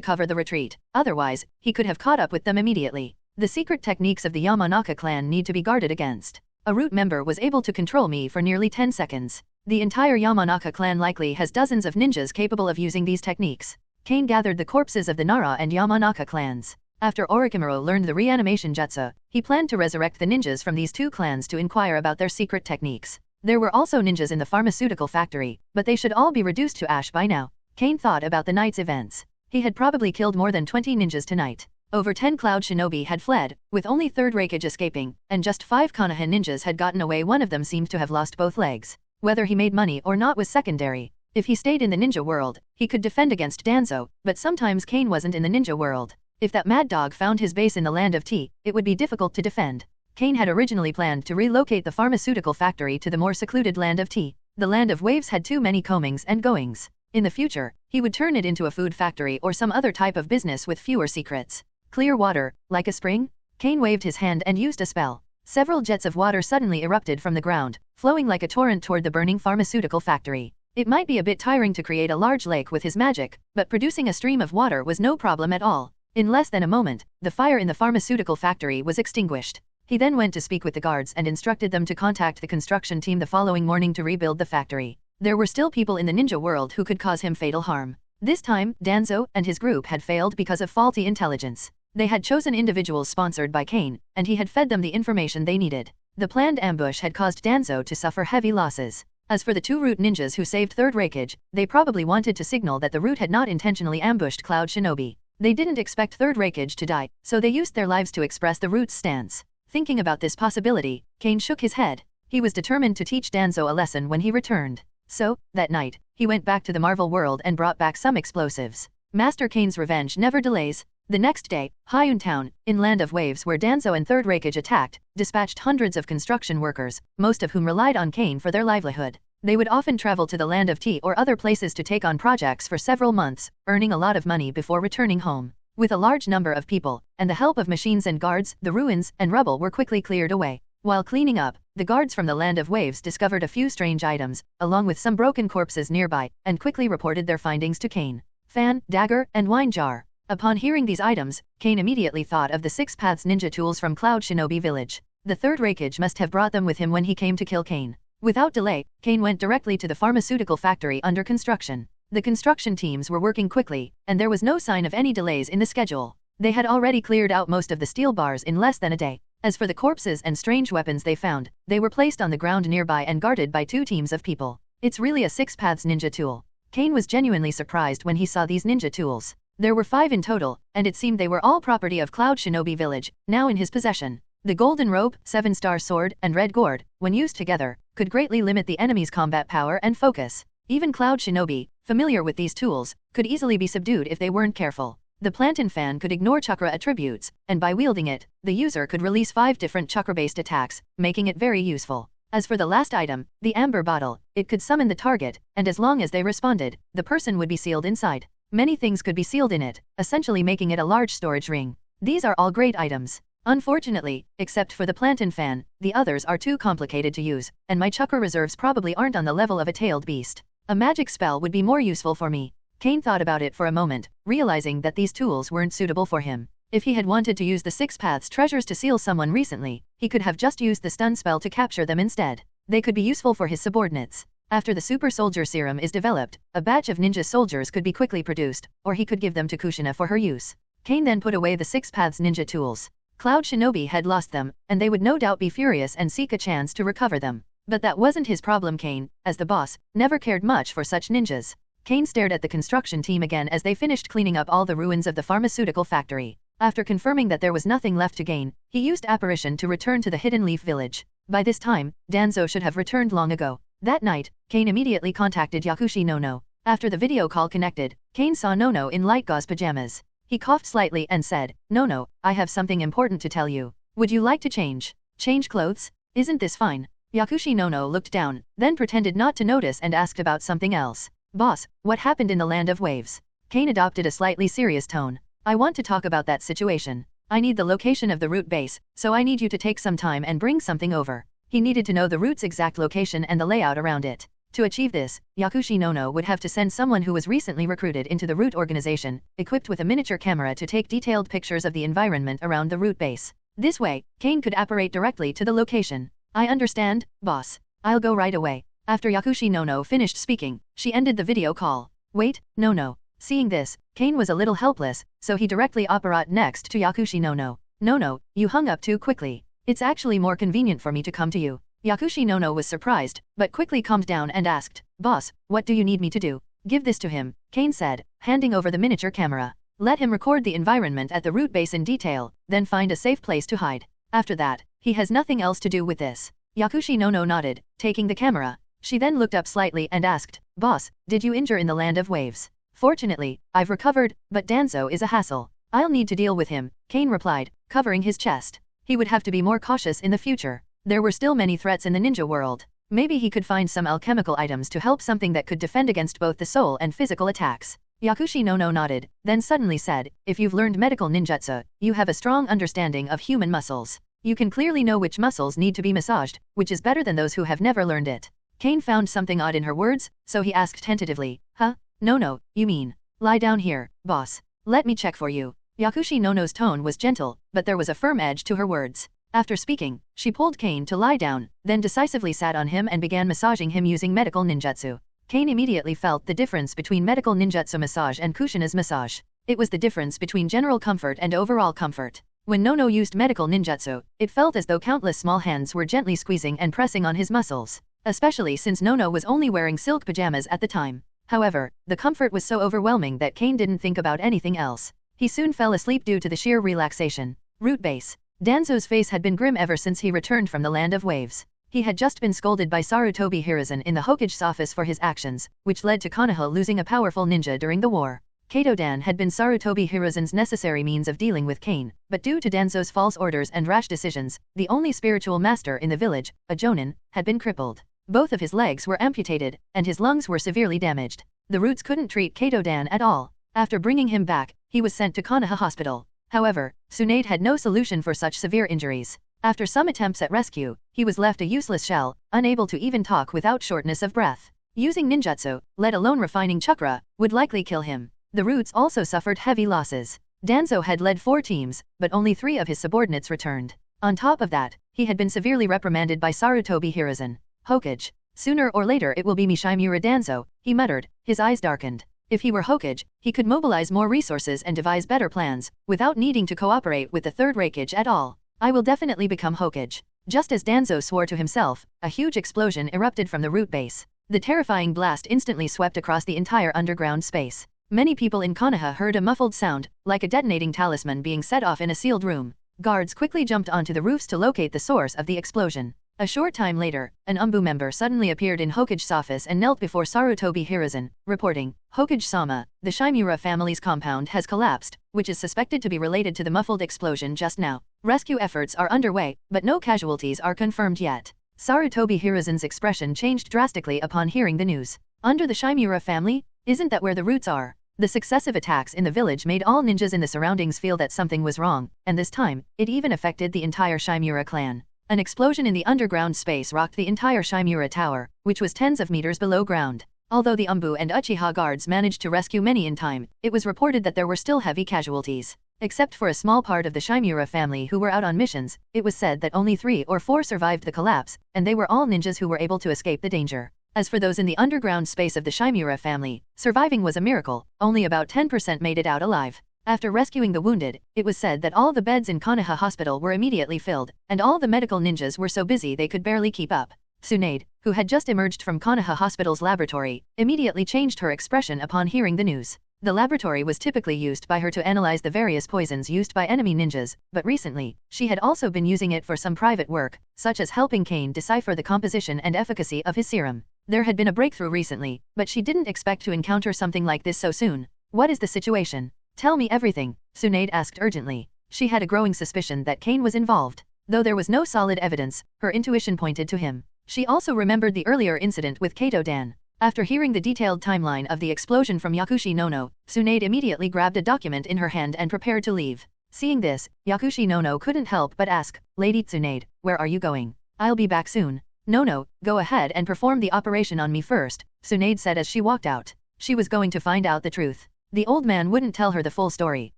cover the retreat, otherwise, he could have caught up with them immediately. The secret techniques of the Yamanaka clan need to be guarded against. A root member was able to control me for nearly 10 seconds. The entire Yamanaka clan likely has dozens of ninjas capable of using these techniques. Kain gathered the corpses of the Nara and Yamanaka clans. After Orochimaru learned the reanimation jutsu, he planned to resurrect the ninjas from these 2 clans to inquire about their secret techniques. There were also ninjas in the pharmaceutical factory, but they should all be reduced to ash by now. Kain thought about the night's events. He had probably killed more than 20 ninjas tonight. Over 10 Cloud Shinobi had fled, with only Third Raikage escaping, and just 5 Konoha ninjas had gotten away. One of them seemed to have lost both legs. Whether he made money or not was secondary. If he stayed in the ninja world, he could defend against Danzo, but sometimes Kain wasn't in the ninja world. If that mad dog found his base in the Land of Tea, it would be difficult to defend. Kain had originally planned to relocate the pharmaceutical factory to the more secluded Land of Tea. The Land of Waves had too many comings and goings. In the future, he would turn it into a food factory or some other type of business with fewer secrets. Clear water, like a spring? Kain waved his hand and used a spell. Several jets of water suddenly erupted from the ground, flowing like a torrent toward the burning pharmaceutical factory. It might be a bit tiring to create a large lake with his magic, but producing a stream of water was no problem at all. In less than a moment, the fire in the pharmaceutical factory was extinguished. He then went to speak with the guards and instructed them to contact the construction team the following morning to rebuild the factory. There were still people in the ninja world who could cause him fatal harm. This time, Danzo and his group had failed because of faulty intelligence. They had chosen individuals sponsored by Kain, and he had fed them the information they needed. The planned ambush had caused Danzo to suffer heavy losses. As for the 2 root ninjas who saved Third Raikage, they probably wanted to signal that the root had not intentionally ambushed Cloud Shinobi. They didn't expect Third Raikage to die, so they used their lives to express the root's stance. Thinking about this possibility, Kain shook his head. He was determined to teach Danzo a lesson when he returned. So, that night, he went back to the Marvel world and brought back some explosives. Master Kain's revenge never delays. The next day, Hyun Town, in Land of Waves where Danzo and Third Raikage attacked, dispatched hundreds of construction workers, most of whom relied on Kain for their livelihood. They would often travel to the Land of Tea or other places to take on projects for several months, earning a lot of money before returning home. With a large number of people, and the help of machines and guards, the ruins and rubble were quickly cleared away. While cleaning up, the guards from the Land of Waves discovered a few strange items, along with some broken corpses nearby, and quickly reported their findings to Kain. Fan, dagger, and wine jar. Upon hearing these items, Kain immediately thought of the 6 Paths ninja tools from Cloud Shinobi village. The Third Raikage must have brought them with him when he came to kill Kain. Without delay, Kain went directly to the pharmaceutical factory under construction. The construction teams were working quickly, and there was no sign of any delays in the schedule. They had already cleared out most of the steel bars in less than a day. As for the corpses and strange weapons they found, they were placed on the ground nearby and guarded by 2 teams of people. It's really a 6 Paths ninja tool. Kain was genuinely surprised when he saw these ninja tools. There were 5 in total, and it seemed they were all property of Cloud Shinobi village, now in his possession. The golden rope, 7-star sword, and red gourd, when used together, could greatly limit the enemy's combat power and focus. Even Cloud Shinobi, familiar with these tools, could easily be subdued if they weren't careful. The Plantain Fan could ignore chakra attributes, and by wielding it, the user could release 5 different chakra-based attacks, making it very useful. As for the last item, the amber bottle, it could summon the target, and as long as they responded, the person would be sealed inside. Many things could be sealed in it, essentially making it a large storage ring. These are all great items. Unfortunately, except for the Plantain Fan, the others are too complicated to use, and my chakra reserves probably aren't on the level of a tailed beast. A magic spell would be more useful for me. Kain thought about it for a moment, realizing that these tools weren't suitable for him. If he had wanted to use the 6 Paths treasures to seal someone recently, he could have just used the stun spell to capture them instead. They could be useful for his subordinates. After the super soldier serum is developed, a batch of ninja soldiers could be quickly produced, or he could give them to Kushina for her use. Kain then put away the 6 Paths ninja tools. Cloud Shinobi had lost them, and they would no doubt be furious and seek a chance to recover them. But that wasn't his problem. Kain, as the boss, never cared much for such ninjas. Kain stared at the construction team again as they finished cleaning up all the ruins of the pharmaceutical factory. After confirming that there was nothing left to gain, he used apparition to return to the Hidden Leaf village. By this time, Danzo should have returned long ago. That night, Kain immediately contacted Yakushi Nono. After the video call connected, Kain saw Nono in light gauze pajamas. He coughed slightly and said, "Nono, I have something important to tell you. Would you like to change? Change clothes? Isn't this fine?" Yakushi Nono looked down, then pretended not to notice and asked about something else. "Boss, what happened in the Land of Waves?" Kain adopted a slightly serious tone. "I want to talk about that situation. I need the location of the root base, so I need you to take some time and bring something over." He needed to know the root's exact location and the layout around it. To achieve this, Yakushi Nono would have to send someone who was recently recruited into the root organization, equipped with a miniature camera to take detailed pictures of the environment around the root base. This way, Kain could apparate directly to the location. "I understand, boss. I'll go right away." After Yakushi Nono finished speaking, she ended the video call. "Wait, Nono." Seeing this, Kain was a little helpless, so he directly apparat next to Yakushi Nono. "Nono, you hung up too quickly. It's actually more convenient for me to come to you." Yakushi Nono was surprised, but quickly calmed down and asked, "Boss, what do you need me to do?" "Give this to him," Kain said, handing over the miniature camera. "Let him record the environment at the root base in detail, then find a safe place to hide. After that, he has nothing else to do with this." Yakushi Nono nodded, taking the camera. She then looked up slightly and asked, "Boss, did you injure in the Land of Waves?" "Fortunately, I've recovered, but Danzo is a hassle. I'll need to deal with him," Kain replied, covering his chest. He would have to be more cautious in the future. There were still many threats in the ninja world. Maybe he could find some alchemical items to help, something that could defend against both the soul and physical attacks. Yakushi Nono nodded, then suddenly said, "If you've learned medical ninjutsu, you have a strong understanding of human muscles. You can clearly know which muscles need to be massaged, which is better than those who have never learned it." Kain found something odd in her words, so he asked tentatively, "Huh? No, you mean, lie down here, boss. Let me check for you." Yakushi Nono's tone was gentle, but there was a firm edge to her words. After speaking, she pulled Kain to lie down, then decisively sat on him and began massaging him using medical ninjutsu. Kain immediately felt the difference between medical ninjutsu massage and Kushina's massage. It was the difference between general comfort and overall comfort. When Nono used medical ninjutsu, it felt as though countless small hands were gently squeezing and pressing on his muscles, especially since Nono was only wearing silk pajamas at the time. However, the comfort was so overwhelming that Kain didn't think about anything else. He soon fell asleep due to the sheer relaxation. Root base. Danzo's face had been grim ever since he returned from the Land of Waves. He had just been scolded by Sarutobi Hiruzen in the Hokage's office for his actions, which led to Konoha losing a powerful ninja during the war. Kato-dan had been Sarutobi Hiruzen's necessary means of dealing with Kain, but due to Danzo's false orders and rash decisions, the only spiritual master in the village, a jonin, had been crippled. Both of his legs were amputated, and his lungs were severely damaged. The roots couldn't treat Kato-dan at all. After bringing him back, he was sent to Konoha Hospital. However, Tsunade had no solution for such severe injuries. After some attempts at rescue, he was left a useless shell, unable to even talk without shortness of breath. Using ninjutsu, let alone refining chakra, would likely kill him. The roots also suffered heavy losses. Danzo had led 4 teams, but only 3 of his subordinates returned. On top of that, he had been severely reprimanded by Sarutobi Hiruzen. Hokage. "Sooner or later it will be Mishimura Danzo," he muttered, his eyes darkened. If he were Hokage, he could mobilize more resources and devise better plans, without needing to cooperate with the Third Raikage at all. "I will definitely become Hokage." Just as Danzo swore to himself, a huge explosion erupted from the root base. The terrifying blast instantly swept across the entire underground space. Many people in Konoha heard a muffled sound, like a detonating talisman being set off in a sealed room. Guards quickly jumped onto the roofs to locate the source of the explosion. A short time later, an UMBU member suddenly appeared in Hokage's office and knelt before Sarutobi Hiruzen, reporting, "Hokage-sama, the Shimura family's compound has collapsed, which is suspected to be related to the muffled explosion just now. Rescue efforts are underway, but no casualties are confirmed yet." Sarutobi Hiruzen's expression changed drastically upon hearing the news. Under the Shimura family? Isn't that where the roots are? The successive attacks in the village made all ninjas in the surroundings feel that something was wrong, and this time, it even affected the entire Shimura clan. An explosion in the underground space rocked the entire Shimura Tower, which was tens of meters below ground. Although the UMBU and Uchiha guards managed to rescue many in time, it was reported that there were still heavy casualties. Except for a small part of the Shimura family who were out on missions, it was said that only 3 or 4 survived the collapse, and they were all ninjas who were able to escape the danger. As for those in the underground space of the Shimura family, surviving was a miracle, only about 10% made it out alive. After rescuing the wounded, it was said that all the beds in Konoha Hospital were immediately filled, and all the medical ninjas were so busy they could barely keep up. Tsunade, who had just emerged from Konoha Hospital's laboratory, immediately changed her expression upon hearing the news. The laboratory was typically used by her to analyze the various poisons used by enemy ninjas, but recently, she had also been using it for some private work, such as helping Kain decipher the composition and efficacy of his serum. There had been a breakthrough recently, but she didn't expect to encounter something like this so soon. What is the situation? Tell me everything, Tsunade asked urgently. She had a growing suspicion that Kain was involved. Though there was no solid evidence, her intuition pointed to him. She also remembered the earlier incident with Kato Dan. After hearing the detailed timeline of the explosion from Yakushi Nono, Tsunade immediately grabbed a document in her hand and prepared to leave. Seeing this, Yakushi Nono couldn't help but ask, Lady Tsunade, where are you going? I'll be back soon. No, go ahead and perform the operation on me first, Tsunade said as she walked out. She was going to find out the truth. The old man wouldn't tell her the full story,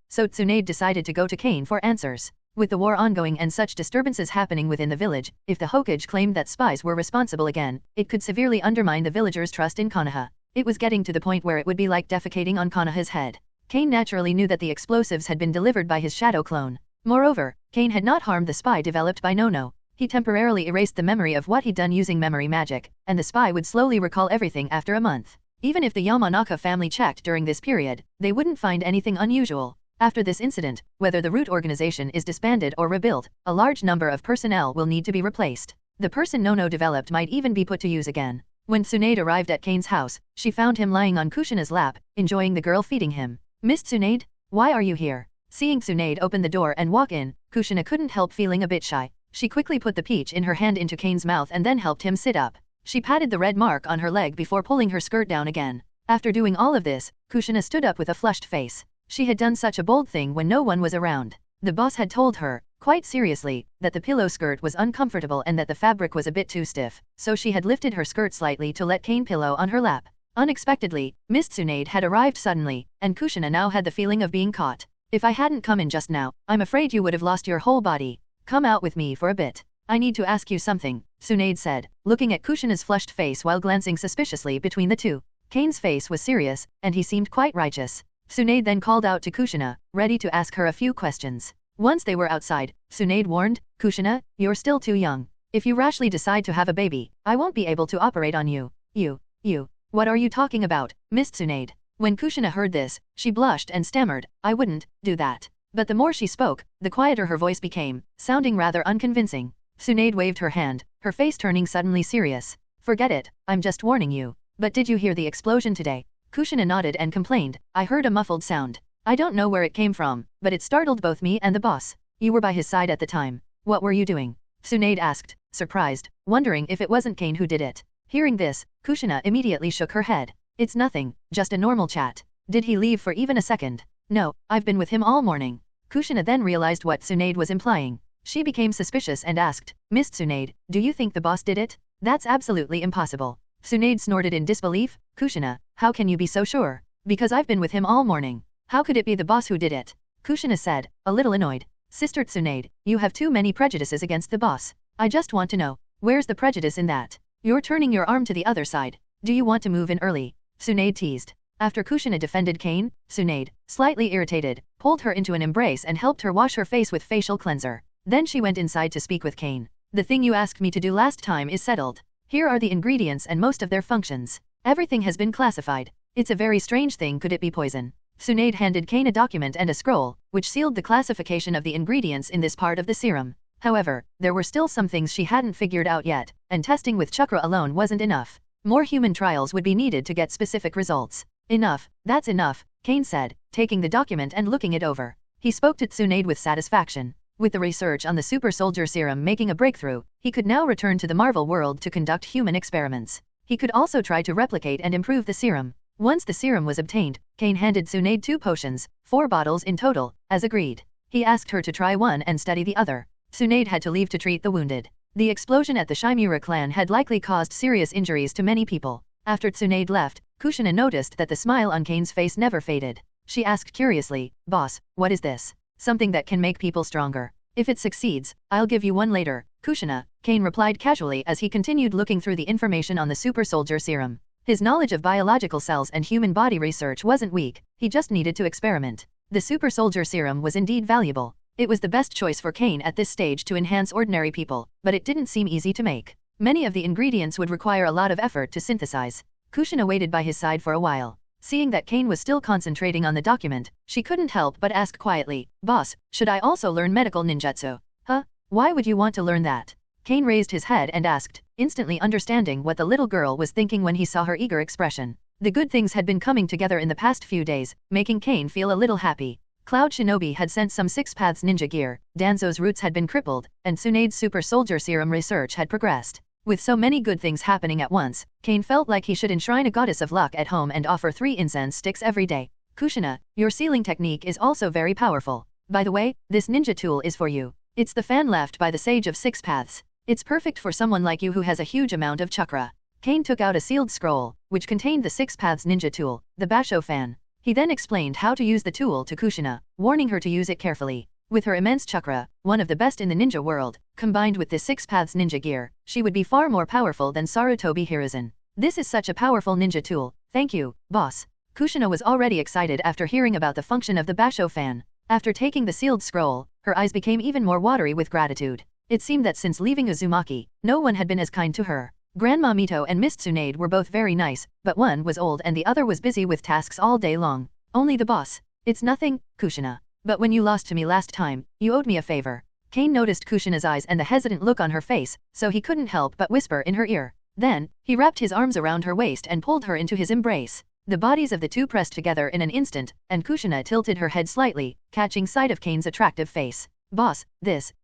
so Tsunade decided to go to Kain for answers. With the war ongoing and such disturbances happening within the village, if the Hokage claimed that spies were responsible again, it could severely undermine the villagers' trust in Konoha. It was getting to the point where it would be like defecating on Konoha's head. Kain naturally knew that the explosives had been delivered by his shadow clone. Moreover, Kain had not harmed the spy developed by Nono. He temporarily erased the memory of what he'd done using memory magic, and the spy would slowly recall everything after a month. Even if the Yamanaka family checked during this period, they wouldn't find anything unusual. After this incident, whether the root organization is disbanded or rebuilt, a large number of personnel will need to be replaced. The person Nono developed might even be put to use again. When Tsunade arrived at Kain's house, she found him lying on Kushina's lap, enjoying the girl feeding him. Miss Tsunade? Why are you here? Seeing Tsunade open the door and walk in, Kushina couldn't help feeling a bit shy. She quickly put the peach in her hand into Kain's mouth and then helped him sit up. She patted the red mark on her leg before pulling her skirt down again. After doing all of this, Kushina stood up with a flushed face. She had done such a bold thing when no one was around. The boss had told her, quite seriously, that the pillow skirt was uncomfortable and that the fabric was a bit too stiff, so she had lifted her skirt slightly to let Kain pillow on her lap. Unexpectedly, Miss Tsunade had arrived suddenly, and Kushina now had the feeling of being caught. If I hadn't come in just now, I'm afraid you would have lost your whole body. Come out with me for a bit. I need to ask you something, Tsunade said, looking at Kushina's flushed face while glancing suspiciously between the two. Kain's face was serious, and he seemed quite righteous. Tsunade then called out to Kushina, ready to ask her a few questions. Once they were outside, Tsunade warned, Kushina, you're still too young. If you rashly decide to have a baby, I won't be able to operate on you. You. What are you talking about, Miss Tsunade? When Kushina heard this, she blushed and stammered, I wouldn't do that. But the more she spoke, the quieter her voice became, sounding rather unconvincing. Tsunade waved her hand, her face turning suddenly serious. Forget it, I'm just warning you. But did you hear the explosion today? Kushina nodded and complained, I heard a muffled sound. I don't know where it came from, but it startled both me and the boss. You were by his side at the time. What were you doing? Tsunade asked, surprised, wondering if it wasn't Kain who did it. Hearing this, Kushina immediately shook her head. It's nothing, just a normal chat. Did he leave for even a second? No, I've been with him all morning. Kushina then realized what Tsunade was implying. She became suspicious and asked, Miss Tsunade, do you think the boss did it? That's absolutely impossible. Tsunade snorted in disbelief. Kushina, how can you be so sure? Because I've been with him all morning. How could it be the boss who did it? Kushina said, a little annoyed. Sister Tsunade, you have too many prejudices against the boss. I just want to know, where's the prejudice in that? You're turning your arm to the other side. Do you want to move in early? Tsunade teased. After Kushina defended Kain, Tsunade, slightly irritated, pulled her into an embrace and helped her wash her face with facial cleanser. Then she went inside to speak with Kain. The thing you asked me to do last time is settled. Here are the ingredients and most of their functions. Everything has been classified. It's a very strange thing, could it be poison? Tsunade handed Kain a document and a scroll, which sealed the classification of the ingredients in this part of the serum. However, there were still some things she hadn't figured out yet, and testing with chakra alone wasn't enough. More human trials would be needed to get specific results. Enough, that's enough, Kain said, taking the document and looking it over. He spoke to Tsunade with satisfaction. With the research on the super soldier serum making a breakthrough, he could now return to the Marvel world to conduct human experiments. He could also try to replicate and improve the serum. Once the serum was obtained, Kain handed Tsunade 2 potions, 4 bottles in total, as agreed. He asked her to try one and study the other. Tsunade had to leave to treat the wounded. The explosion at the Shimura clan had likely caused serious injuries to many people. After Tsunade left, Kushina noticed that the smile on Kain's face never faded. She asked curiously, Boss, what is this? Something that can make people stronger. If it succeeds, I'll give you one later, Kushina, Kain replied casually as he continued looking through the information on the super soldier serum. His knowledge of biological cells and human body research wasn't weak, he just needed to experiment. The super soldier serum was indeed valuable. It was the best choice for Kain at this stage to enhance ordinary people, but it didn't seem easy to make. Many of the ingredients would require a lot of effort to synthesize. Kushina waited by his side for a while. Seeing that Kain was still concentrating on the document, she couldn't help but ask quietly, "Boss, should I also learn medical ninjutsu?" "Huh? Why would you want to learn that?" Kain raised his head and asked, instantly understanding what the little girl was thinking when he saw her eager expression. The good things had been coming together in the past few days, making Kain feel a little happy. Cloud Shinobi had sent some Six Paths ninja gear, Danzo's roots had been crippled, and Tsunade's super soldier serum research had progressed. With so many good things happening at once, Kain felt like he should enshrine a goddess of luck at home and offer 3 incense sticks every day. "Kushina, your sealing technique is also very powerful. By the way, this ninja tool is for you. It's the fan left by the Sage of Six Paths. It's perfect for someone like you who has a huge amount of chakra." Kain took out a sealed scroll, which contained the Six Paths ninja tool, the Basho fan. He then explained how to use the tool to Kushina, warning her to use it carefully. With her immense chakra, one of the best in the ninja world, combined with the Six Paths ninja gear, she would be far more powerful than Sarutobi Hiruzen. "This is such a powerful ninja tool, thank you, boss." Kushina was already excited after hearing about the function of the Basho fan. After taking the sealed scroll, her eyes became even more watery with gratitude. It seemed that since leaving Uzumaki, no one had been as kind to her. Grandma Mito and Miss Tsunade were both very nice, but one was old and the other was busy with tasks all day long. "Only the boss." "It's nothing, Kushina. But when you lost to me last time, you owed me a favor." Kain noticed Kushina's eyes and the hesitant look on her face, so he couldn't help but whisper in her ear. Then, he wrapped his arms around her waist and pulled her into his embrace. The bodies of the two pressed together in an instant, and Kushina tilted her head slightly, catching sight of Kain's attractive face. "Boss,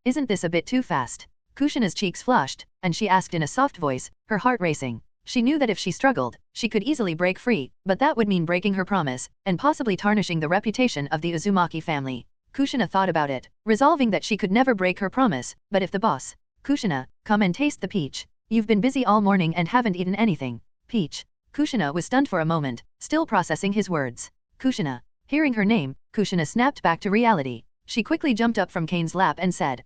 isn't this a bit too fast?" Kushina's cheeks flushed, and she asked in a soft voice, her heart racing. She knew that if she struggled, she could easily break free, but that would mean breaking her promise, and possibly tarnishing the reputation of the Uzumaki family. Kushina thought about it, resolving that she could never break her promise, but if the boss... "Kushina, come and taste the peach. You've been busy all morning and haven't eaten anything." "Peach?" Kushina was stunned for a moment, still processing his words. "Kushina." Hearing her name, Kushina snapped back to reality. She quickly jumped up from Kain's lap and said,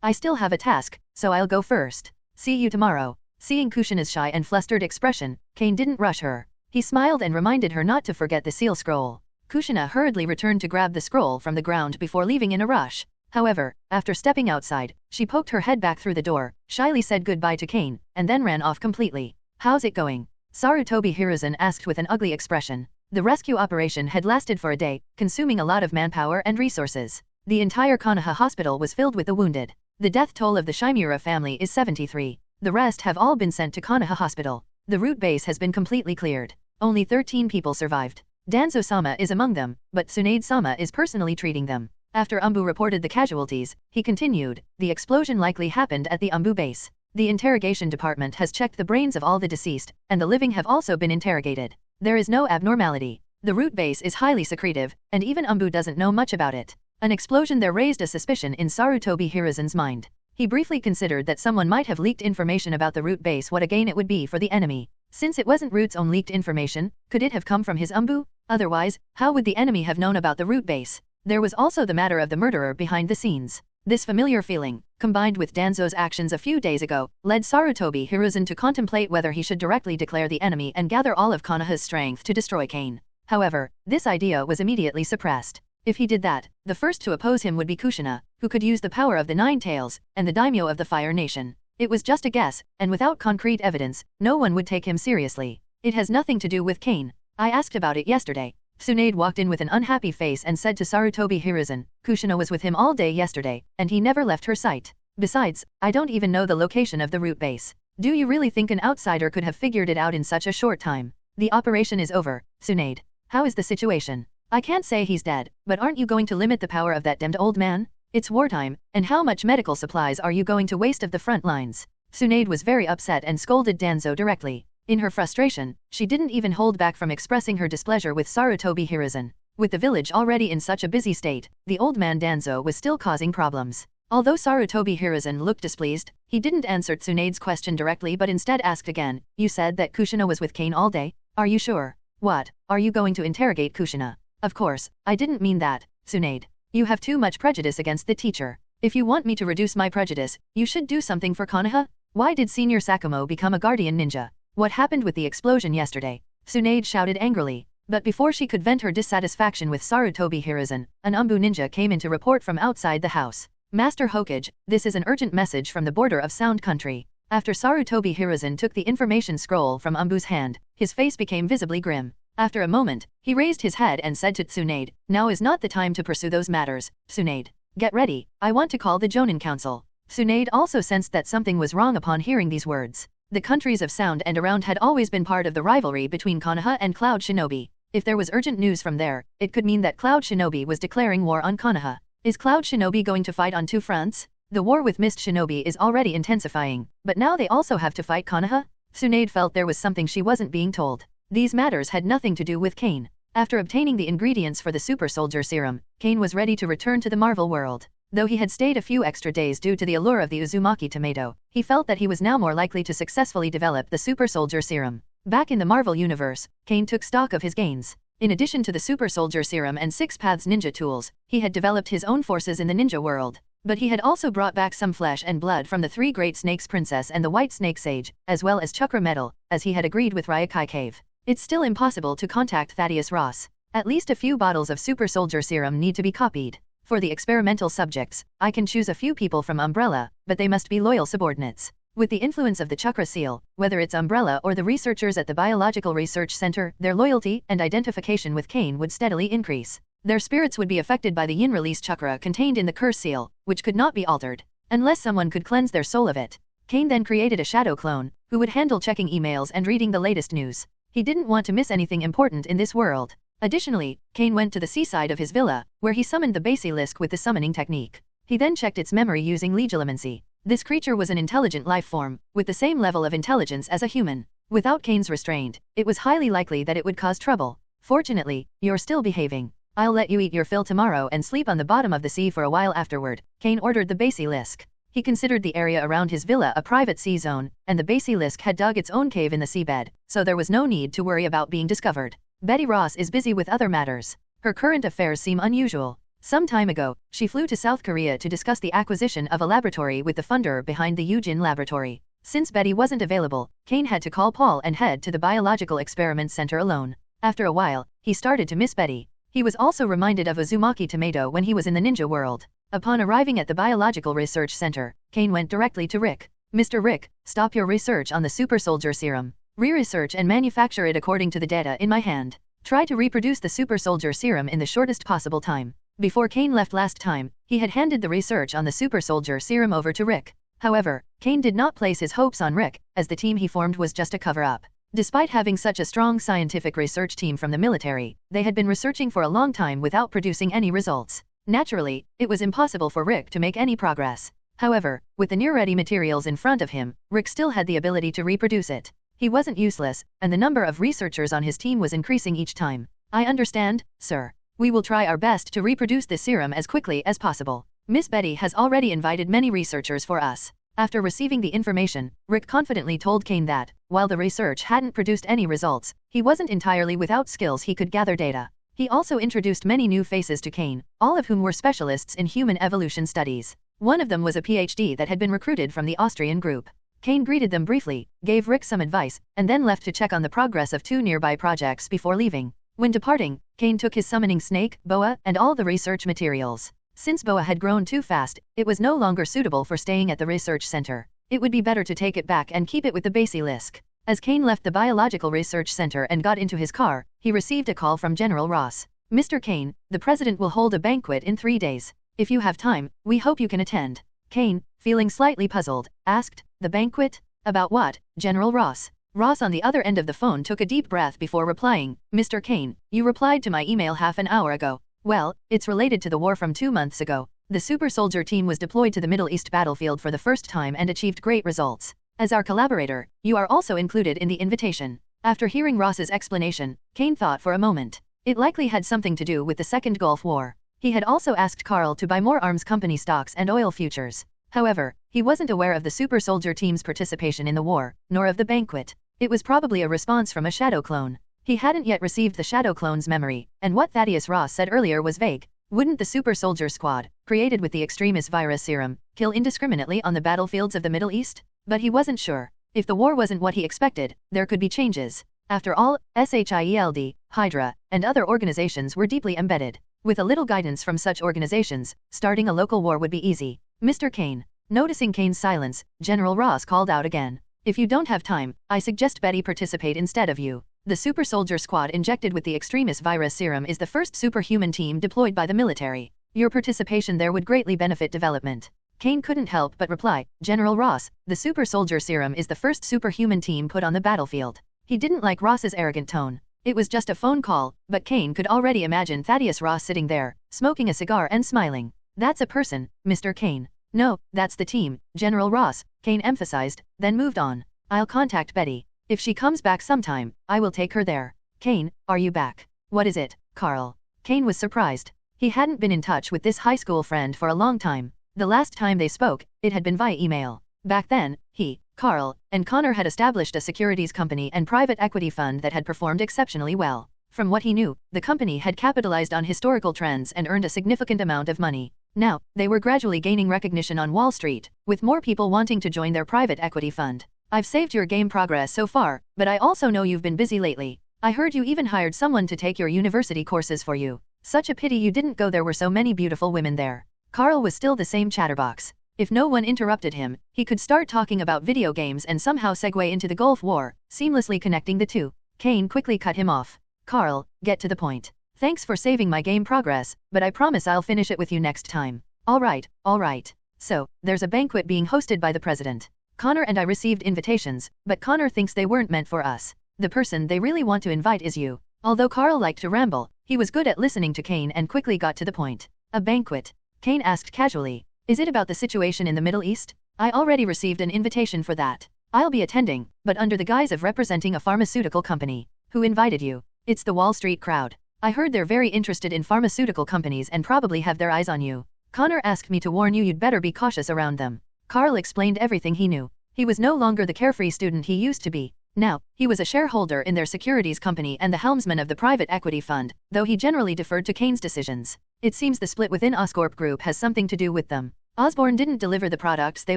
I still have a task, so I'll go first. See you tomorrow." Seeing Kushina's shy and flustered expression, Kain didn't rush her. He smiled and reminded her not to forget the seal scroll. Kushina hurriedly returned to grab the scroll from the ground before leaving in a rush. However, after stepping outside, she poked her head back through the door, shyly said goodbye to Kain, and then ran off completely. "How's it going?" Sarutobi Hiruzen asked with an ugly expression. The rescue operation had lasted for a day, consuming a lot of manpower and resources. The entire Konoha hospital was filled with the wounded. The death toll of the Shimura family is 73. The rest have all been sent to Konoha Hospital. The route base has been completely cleared. Only 13 people survived. Danzo-sama is among them, but Tsunade-sama is personally treating them. After Umbu reported the casualties, he continued, "The explosion likely happened at the Umbu base. The interrogation department has checked the brains of all the deceased, and the living have also been interrogated. There is no abnormality. The root base is highly secretive, and even Umbu doesn't know much about it." An explosion there raised a suspicion in Sarutobi Hiruzen's mind. He briefly considered that someone might have leaked information about the root base. What a gain it would be for the enemy. Since it wasn't Root's own leaked information, could it have come from his Umbu? Otherwise, how would the enemy have known about the root base? There was also the matter of the murderer behind the scenes. This familiar feeling, combined with Danzo's actions a few days ago, led Sarutobi Hiruzen to contemplate whether he should directly declare the enemy and gather all of Konoha's strength to destroy Kain. However, this idea was immediately suppressed. If he did that, the first to oppose him would be Kushina, who could use the power of the Nine Tails, and the daimyo of the Fire Nation. It was just a guess, and without concrete evidence, no one would take him seriously. "It has nothing to do with Kain. I asked about it yesterday." Tsunade walked in with an unhappy face and said to Sarutobi Hiruzen, "Kushina was with him all day yesterday, and he never left her sight. Besides, I don't even know the location of the root base. Do you really think an outsider could have figured it out in such a short time? The operation is over, Tsunade. How is the situation? I can't say he's dead, but aren't you going to limit the power of that damned old man? It's wartime, and how much medical supplies are you going to waste of the front lines?" Tsunade was very upset and scolded Danzo directly. In her frustration, she didn't even hold back from expressing her displeasure with Sarutobi Hiruzen. With the village already in such a busy state, the old man Danzo was still causing problems. Although Sarutobi Hiruzen looked displeased, he didn't answer Tsunade's question directly but instead asked again, "You said that Kushina was with Kain all day? Are you sure? What, are you going to interrogate Kushina?" "Of course, I didn't mean that, Tsunade. You have too much prejudice against the teacher. If you want me to reduce my prejudice, you should do something for Konoha. Why did Senior Sakumo become a guardian ninja? What happened with the explosion yesterday?" Tsunade shouted angrily. But before she could vent her dissatisfaction with Sarutobi Hiruzen, an Umbu ninja came in to report from outside the house. "Master Hokage, this is an urgent message from the border of Sound Country." After Sarutobi Hiruzen took the information scroll from Umbu's hand, his face became visibly grim. After a moment, he raised his head and said to Tsunade, "Now is not the time to pursue those matters, Tsunade. Get ready, I want to call the Jonin Council." Tsunade also sensed that something was wrong upon hearing these words. The countries of Sound and around had always been part of the rivalry between Konoha and Cloud Shinobi. If there was urgent news from there, it could mean that Cloud Shinobi was declaring war on Konoha. Is Cloud Shinobi going to fight on two fronts? The war with Mist Shinobi is already intensifying, but now they also have to fight Konoha? Tsunade felt there was something she wasn't being told. These matters had nothing to do with Kain. After obtaining the ingredients for the Super Soldier Serum, Kain was ready to return to the Marvel world. Though he had stayed a few extra days due to the allure of the Uzumaki tomato, he felt that he was now more likely to successfully develop the Super Soldier Serum. Back in the Marvel universe, Kain took stock of his gains. In addition to the Super Soldier Serum and Six Paths ninja tools, he had developed his own forces in the ninja world. But he had also brought back some flesh and blood from the Three Great Snakes Princess and the White Snake Sage, as well as chakra metal, as he had agreed with Ryokai Cave. It's still impossible to contact Thaddeus Ross. At least a few bottles of Super Soldier Serum need to be copied. For the experimental subjects, I can choose a few people from Umbrella, but they must be loyal subordinates. With the influence of the Chakra Seal, whether it's Umbrella or the researchers at the Biological Research Center, their loyalty and identification with Kain would steadily increase. Their spirits would be affected by the Yin release chakra contained in the Curse Seal, which could not be altered, unless someone could cleanse their soul of it. Kain then created a shadow clone, who would handle checking emails and reading the latest news. He didn't want to miss anything important in this world. Additionally, Kain went to the seaside of his villa, where he summoned the basilisk with the summoning technique. He then checked its memory using legilimency. This creature was an intelligent life form, with the same level of intelligence as a human. Without Kain's restraint, it was highly likely that it would cause trouble. Fortunately, you're still behaving. I'll let you eat your fill tomorrow and sleep on the bottom of the sea for a while afterward, Kain ordered the basilisk. He considered the area around his villa a private sea zone, and the basilisk had dug its own cave in the seabed, so there was no need to worry about being discovered. Betty Ross is busy with other matters. Her current affairs seem unusual. Some time ago, she flew to South Korea to discuss the acquisition of a laboratory with the funder behind the Eugene laboratory. Since Betty wasn't available, Kain had to call Paul and head to the Biological Experiment Center alone. After a while, he started to miss Betty. He was also reminded of Uzumaki Tomato when he was in the ninja world. Upon arriving at the Biological Research Center, Kain went directly to Rick. "Mr. Rick, stop your research on the Super Soldier Serum. Re-research and manufacture it according to the data in my hand. Try to reproduce the Super Soldier Serum in the shortest possible time." Before Kain left last time, he had handed the research on the Super Soldier Serum over to Rick. However, Kain did not place his hopes on Rick, as the team he formed was just a cover-up. Despite having such a strong scientific research team from the military, they had been researching for a long time without producing any results. Naturally, it was impossible for Rick to make any progress. However, with the near-ready materials in front of him, Rick still had the ability to reproduce it. He wasn't useless, and the number of researchers on his team was increasing each time. "I understand, sir. We will try our best to reproduce this serum as quickly as possible. Miss Betty has already invited many researchers for us." After receiving the information, Rick confidently told Kain that, while the research hadn't produced any results, he wasn't entirely without skills he could gather data. He also introduced many new faces to Kain, all of whom were specialists in human evolution studies. One of them was a PhD that had been recruited from the Austrian group. Kain greeted them briefly, gave Rick some advice, and then left to check on the progress of two nearby projects before leaving. When departing, Kain took his summoning snake, Boa, and all the research materials. Since Boa had grown too fast, it was no longer suitable for staying at the research center. It would be better to take it back and keep it with the basilisk. As Kain left the Biological Research Center and got into his car, he received a call from General Ross. "Mr. Kain, the president will hold a banquet in 3 days. If you have time, we hope you can attend." Kain, feeling slightly puzzled, asked, "The banquet? About what, General Ross?" Ross on the other end of the phone took a deep breath before replying, "Mr. Kain, you replied to my email half an hour ago. Well, it's related to the war from 2 months ago. The Super Soldier team was deployed to the Middle East battlefield for the first time and achieved great results. As our collaborator, you are also included in the invitation." After hearing Ross's explanation, Kain thought for a moment. It likely had something to do with the Second Gulf War. He had also asked Carl to buy more arms company stocks and oil futures. However, he wasn't aware of the Super Soldier team's participation in the war, nor of the banquet. It was probably a response from a shadow clone. He hadn't yet received the shadow clone's memory, and what Thaddeus Ross said earlier was vague. Wouldn't the Super Soldier Squad, created with the Extremis virus serum, kill indiscriminately on the battlefields of the Middle East? But he wasn't sure. If the war wasn't what he expected, there could be changes. After all, SHIELD, Hydra, and other organizations were deeply embedded. With a little guidance from such organizations, starting a local war would be easy. "Mr. Kain." Noticing Kain's silence, General Ross called out again. "If you don't have time, I suggest Betty participate instead of you. The Super Soldier Squad injected with the extremist virus serum is the first superhuman team deployed by the military. Your participation there would greatly benefit development. Kain couldn't help but reply, General Ross, the Super Soldier Serum is the first superhuman team put on the battlefield. He didn't like Ross's arrogant tone. It was just a phone call, but Kain could already imagine Thaddeus Ross sitting there, smoking a cigar and smiling. That's a person, Mr. Kain. No, that's the team, General Ross, Kain emphasized, then moved on. I'll contact Betty. If she comes back sometime, I will take her there. Kain, are you back? What is it, Carl? Kain was surprised. He hadn't been in touch with this high school friend for a long time. The last time they spoke, it had been via email. Back then, he, Carl, and Connor had established a securities company and private equity fund that had performed exceptionally well. From what he knew, the company had capitalized on historical trends and earned a significant amount of money. Now, they were gradually gaining recognition on Wall Street, with more people wanting to join their private equity fund. I've saved your game progress so far, but I also know you've been busy lately. I heard you even hired someone to take your university courses for you. Such a pity you didn't go, there were so many beautiful women there. Carl was still the same chatterbox. If no one interrupted him, he could start talking about video games and somehow segue into the Gulf War, seamlessly connecting the two. Kain quickly cut him off. Carl, get to the point. Thanks for saving my game progress, but I promise I'll finish it with you next time. All right. So, there's a banquet being hosted by the president. Connor and I received invitations, but Connor thinks they weren't meant for us. The person they really want to invite is you. Although Carl liked to ramble, he was good at listening to Kain and quickly got to the point. A banquet? Kain asked casually. Is it about the situation in the Middle East? I already received an invitation for that. I'll be attending, but under the guise of representing a pharmaceutical company. Who invited you? It's the Wall Street crowd. I heard they're very interested in pharmaceutical companies and probably have their eyes on you. Connor asked me to warn you you'd better be cautious around them. Carl explained everything he knew. He was no longer the carefree student he used to be. Now, he was a shareholder in their securities company and the helmsman of the private equity fund, though he generally deferred to Kain's decisions. It seems the split within Oscorp Group has something to do with them. Osborne didn't deliver the products they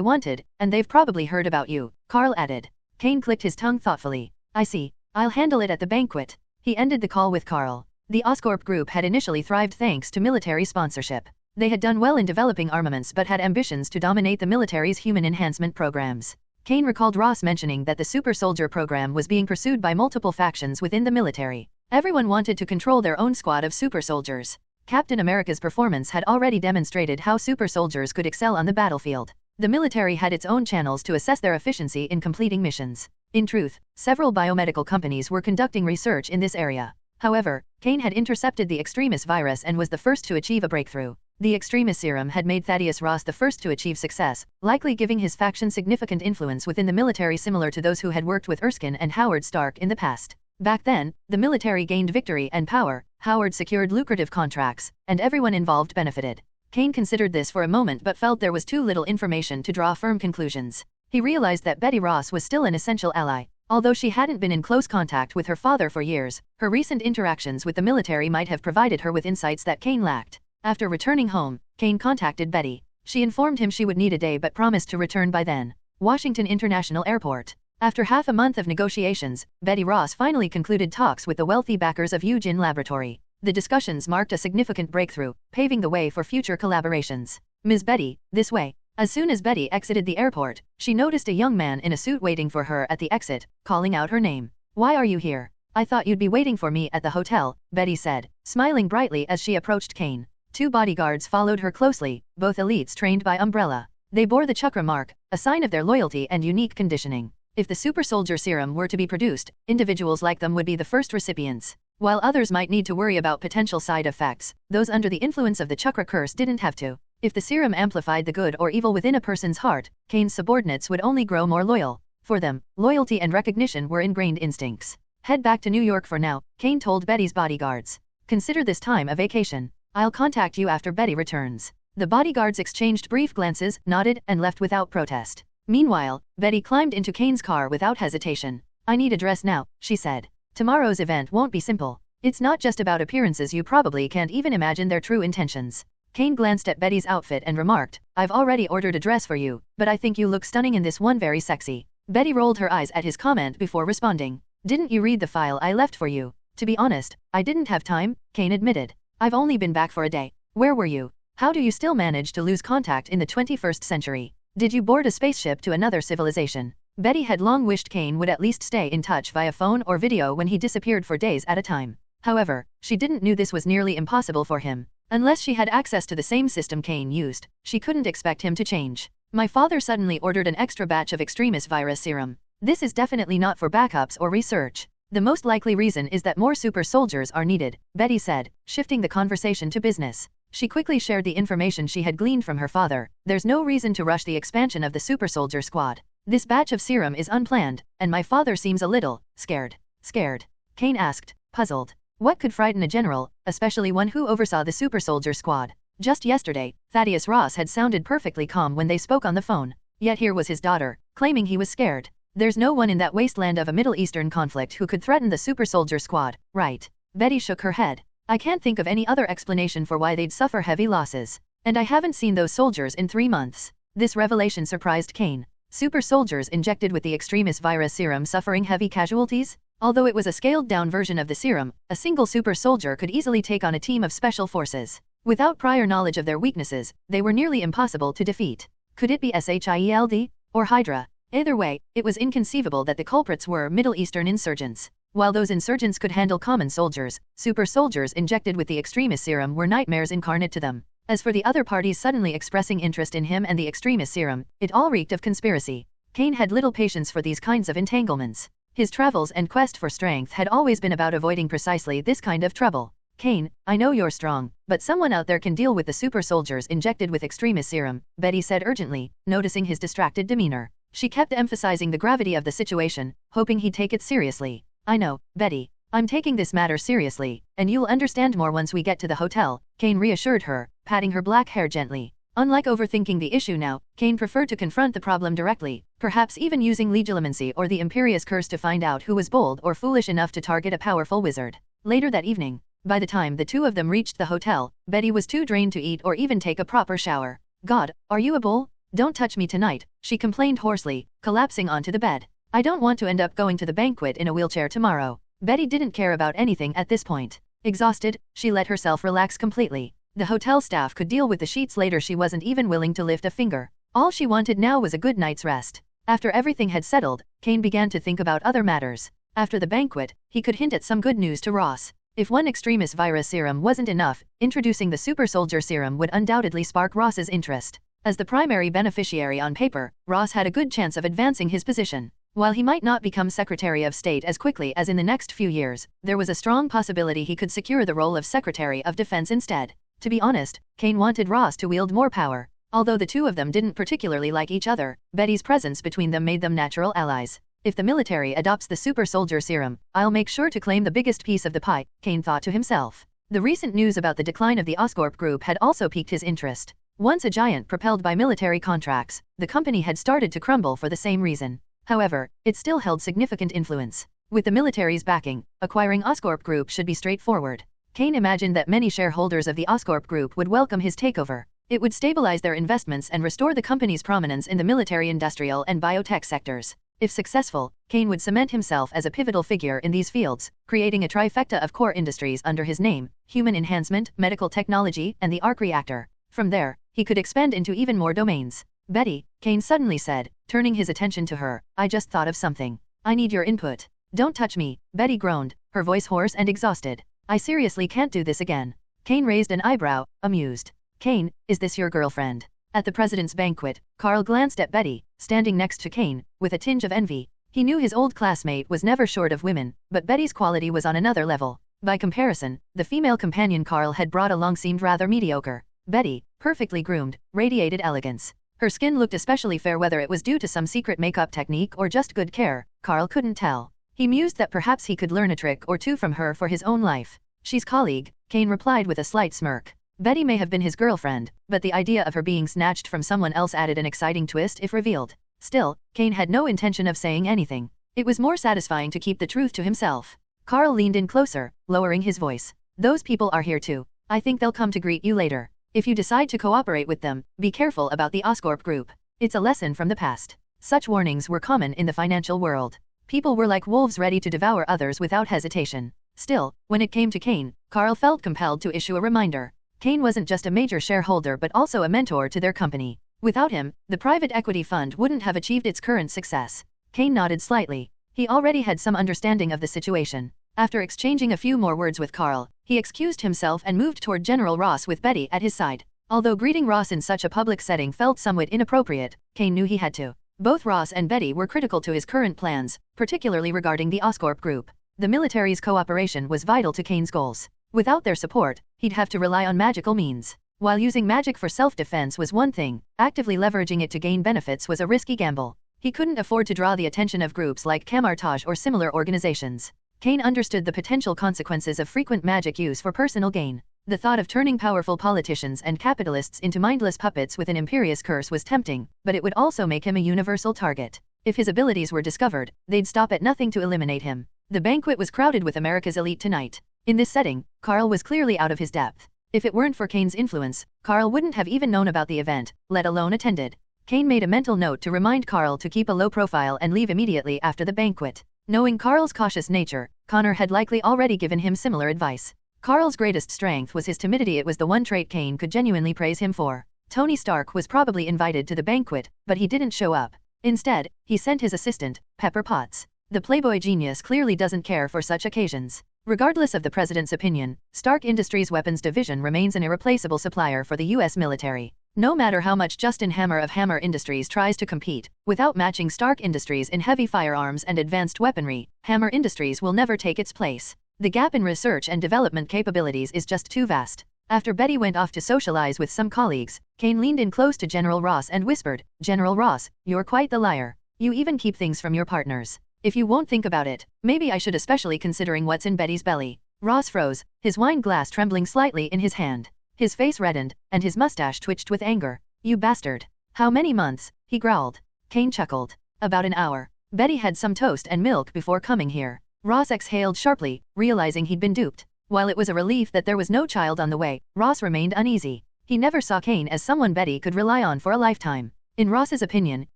wanted, and they've probably heard about you, Carl added. Kain clicked his tongue thoughtfully. I see. I'll handle it at the banquet. He ended the call with Carl. The Oscorp Group had initially thrived thanks to military sponsorship. They had done well in developing armaments but had ambitions to dominate the military's human enhancement programs. Kain recalled Ross mentioning that the Super Soldier program was being pursued by multiple factions within the military. Everyone wanted to control their own squad of super soldiers. Captain America's performance had already demonstrated how super soldiers could excel on the battlefield. The military had its own channels to assess their efficiency in completing missions. In truth, several biomedical companies were conducting research in this area. However, Kain had intercepted the extremist virus and was the first to achieve a breakthrough. The extremist serum had made Thaddeus Ross the first to achieve success, likely giving his faction significant influence within the military similar to those who had worked with Erskine and Howard Stark in the past. Back then, the military gained victory and power, Howard secured lucrative contracts, and everyone involved benefited. Kain considered this for a moment but felt there was too little information to draw firm conclusions. He realized that Betty Ross was still an essential ally. Although she hadn't been in close contact with her father for years, her recent interactions with the military might have provided her with insights that Kain lacked. After returning home, Kain contacted Betty. She informed him she would need a day but promised to return by then. Washington International Airport. After half a month of negotiations, Betty Ross finally concluded talks with the wealthy backers of Eugene Laboratory. The discussions marked a significant breakthrough, paving the way for future collaborations. Ms. Betty, this way. As soon as Betty exited the airport, she noticed a young man in a suit waiting for her at the exit, calling out her name. Why are you here? I thought you'd be waiting for me at the hotel, Betty said, smiling brightly as she approached Kain. Two bodyguards followed her closely, both elites trained by Umbrella. They bore the chakra mark, a sign of their loyalty and unique conditioning. If the super soldier serum were to be produced, individuals like them would be the first recipients. While others might need to worry about potential side effects, those under the influence of the chakra curse didn't have to. If the serum amplified the good or evil within a person's heart, Kain's subordinates would only grow more loyal. For them, loyalty and recognition were ingrained instincts. Head back to New York for now, Kain told Betty's bodyguards. Consider this time a vacation. I'll contact you after Betty returns. The bodyguards exchanged brief glances, nodded, and left without protest. Meanwhile, Betty climbed into Kain's car without hesitation. I need a dress now, she said. Tomorrow's event won't be simple. It's not just about appearances, you probably can't even imagine their true intentions. Kain glanced at Betty's outfit and remarked, I've already ordered a dress for you, but I think you look stunning in this one, very sexy. Betty rolled her eyes at his comment before responding. Didn't you read the file I left for you? To be honest, I didn't have time, Kain admitted. I've only been back for a day. Where were you? How do you still manage to lose contact in the 21st century? Did you board a spaceship to another civilization? Betty had long wished Kain would at least stay in touch via phone or video when he disappeared for days at a time. However, she didn't knew this was nearly impossible for him. Unless she had access to the same system Kain used, she couldn't expect him to change. My father suddenly ordered an extra batch of extremis virus serum. This is definitely not for backups or research. The most likely reason is that more super soldiers are needed, Betty said, shifting the conversation to business. She quickly shared the information she had gleaned from her father. There's no reason to rush the expansion of the super soldier squad. This batch of serum is unplanned, and my father seems a little scared. Scared? Kain asked, puzzled. What could frighten a general, especially one who oversaw the super soldier squad? Just yesterday, Thaddeus Ross had sounded perfectly calm when they spoke on the phone. Yet here was his daughter, claiming he was scared. There's no one in that wasteland of a Middle Eastern conflict who could threaten the super soldier squad, right? Betty shook her head. I can't think of any other explanation for why they'd suffer heavy losses. And I haven't seen those soldiers in 3 months. This revelation surprised Kain. Super soldiers injected with the extremis virus serum suffering heavy casualties? Although it was a scaled-down version of the serum, a single super soldier could easily take on a team of special forces. Without prior knowledge of their weaknesses, they were nearly impossible to defeat. Could it be SHIELD? Or Hydra? Either way, it was inconceivable that the culprits were Middle Eastern insurgents. While those insurgents could handle common soldiers, super soldiers injected with the extremis serum were nightmares incarnate to them. As for the other parties suddenly expressing interest in him and the extremis serum, it all reeked of conspiracy. Kain had little patience for these kinds of entanglements. His travels and quest for strength had always been about avoiding precisely this kind of trouble. Kain, I know you're strong, but someone out there can deal with the super soldiers injected with extremis serum, Betty said urgently, noticing his distracted demeanor. She kept emphasizing the gravity of the situation, hoping he'd take it seriously. I know, Betty. I'm taking this matter seriously, and you'll understand more once we get to the hotel, Kain reassured her, patting her black hair gently. Unlike overthinking the issue now, Kain preferred to confront the problem directly, perhaps even using legilimency or the Imperious Curse to find out who was bold or foolish enough to target a powerful wizard. Later that evening, by the time the two of them reached the hotel, Betty was too drained to eat or even take a proper shower. God, are you a bull? Don't touch me tonight, she complained hoarsely, collapsing onto the bed. I don't want to end up going to the banquet in a wheelchair tomorrow. Betty didn't care about anything at this point. Exhausted, she let herself relax completely. The hotel staff could deal with the sheets later. She wasn't even willing to lift a finger. All she wanted now was a good night's rest. After everything had settled, Kain began to think about other matters. After the banquet, he could hint at some good news to Ross. If one extremis virus serum wasn't enough, introducing the super soldier serum would undoubtedly spark Ross's interest. As the primary beneficiary on paper, Ross had a good chance of advancing his position. While he might not become Secretary of State as quickly as in the next few years, there was a strong possibility he could secure the role of Secretary of Defense instead. To be honest, Kain wanted Ross to wield more power. Although the two of them didn't particularly like each other, Betty's presence between them made them natural allies. If the military adopts the super soldier serum, I'll make sure to claim the biggest piece of the pie, Kain thought to himself. The recent news about the decline of the Oscorp group had also piqued his interest. Once a giant propelled by military contracts, the company had started to crumble for the same reason. However, it still held significant influence. With the military's backing, acquiring Oscorp Group should be straightforward. Kain imagined that many shareholders of the Oscorp Group would welcome his takeover. It would stabilize their investments and restore the company's prominence in the military-industrial and biotech sectors. If successful, Kain would cement himself as a pivotal figure in these fields, creating a trifecta of core industries under his name: human enhancement, medical technology, and the arc reactor. From there, he could expand into even more domains. Betty, Kain suddenly said, turning his attention to her, I just thought of something. I need your input. Don't touch me, Betty groaned, her voice hoarse and exhausted. I seriously can't do this again. Kain raised an eyebrow, amused. Kain, is this your girlfriend? At the president's banquet, Carl glanced at Betty, standing next to Kain, with a tinge of envy. He knew his old classmate was never short of women, but Betty's quality was on another level. By comparison, the female companion Carl had brought along seemed rather mediocre. Betty, perfectly groomed, radiated elegance. Her skin looked especially fair, whether it was due to some secret makeup technique or just good care, Carl couldn't tell. He mused that perhaps he could learn a trick or two from her for his own life. She's colleague, Kain replied with a slight smirk. Betty may have been his girlfriend, but the idea of her being snatched from someone else added an exciting twist if revealed. Still, Kain had no intention of saying anything. It was more satisfying to keep the truth to himself. Carl leaned in closer, lowering his voice. Those people are here too. I think they'll come to greet you later. If you decide to cooperate with them, be careful about the Oscorp group. It's a lesson from the past. Such warnings were common in the financial world. People were like wolves ready to devour others without hesitation. Still, when it came to Kain, Carl felt compelled to issue a reminder. Kain wasn't just a major shareholder but also a mentor to their company. Without him, the private equity fund wouldn't have achieved its current success. Kain nodded slightly. He already had some understanding of the situation. After exchanging a few more words with Carl, he excused himself and moved toward General Ross with Betty at his side. Although greeting Ross in such a public setting felt somewhat inappropriate, Kain knew he had to. Both Ross and Betty were critical to his current plans, particularly regarding the Oscorp group. The military's cooperation was vital to Kain's goals. Without their support, he'd have to rely on magical means. While using magic for self-defense was one thing, actively leveraging it to gain benefits was a risky gamble. He couldn't afford to draw the attention of groups like Camartage or similar organizations. Kain understood the potential consequences of frequent magic use for personal gain. The thought of turning powerful politicians and capitalists into mindless puppets with an imperious curse was tempting, but it would also make him a universal target. If his abilities were discovered, they'd stop at nothing to eliminate him. The banquet was crowded with America's elite tonight. In this setting, Carl was clearly out of his depth. If it weren't for Kain's influence, Carl wouldn't have even known about the event, let alone attended. Kain made a mental note to remind Carl to keep a low profile and leave immediately after the banquet. Knowing Carl's cautious nature, Connor had likely already given him similar advice. Carl's greatest strength was his timidity. It was the one trait Kain could genuinely praise him for. Tony Stark was probably invited to the banquet, but he didn't show up. Instead, he sent his assistant, Pepper Potts. The Playboy genius clearly doesn't care for such occasions. Regardless of the president's opinion, Stark Industries' weapons division remains an irreplaceable supplier for the U.S. military. No matter how much Justin Hammer of Hammer Industries tries to compete, without matching Stark Industries in heavy firearms and advanced weaponry, Hammer Industries will never take its place. The gap in research and development capabilities is just too vast. After Betty went off to socialize with some colleagues, Kain leaned in close to General Ross and whispered, "General Ross, you're quite the liar. You even keep things from your partners. If you won't think about it, maybe I should, especially considering what's in Betty's belly." Ross froze, his wine glass trembling slightly in his hand. His face reddened, and his mustache twitched with anger. "You bastard. How many months?" he growled. Kain chuckled. "About an hour. Betty had some toast and milk before coming here." Ross exhaled sharply, realizing he'd been duped. While it was a relief that there was no child on the way, Ross remained uneasy. He never saw Kain as someone Betty could rely on for a lifetime. In Ross's opinion,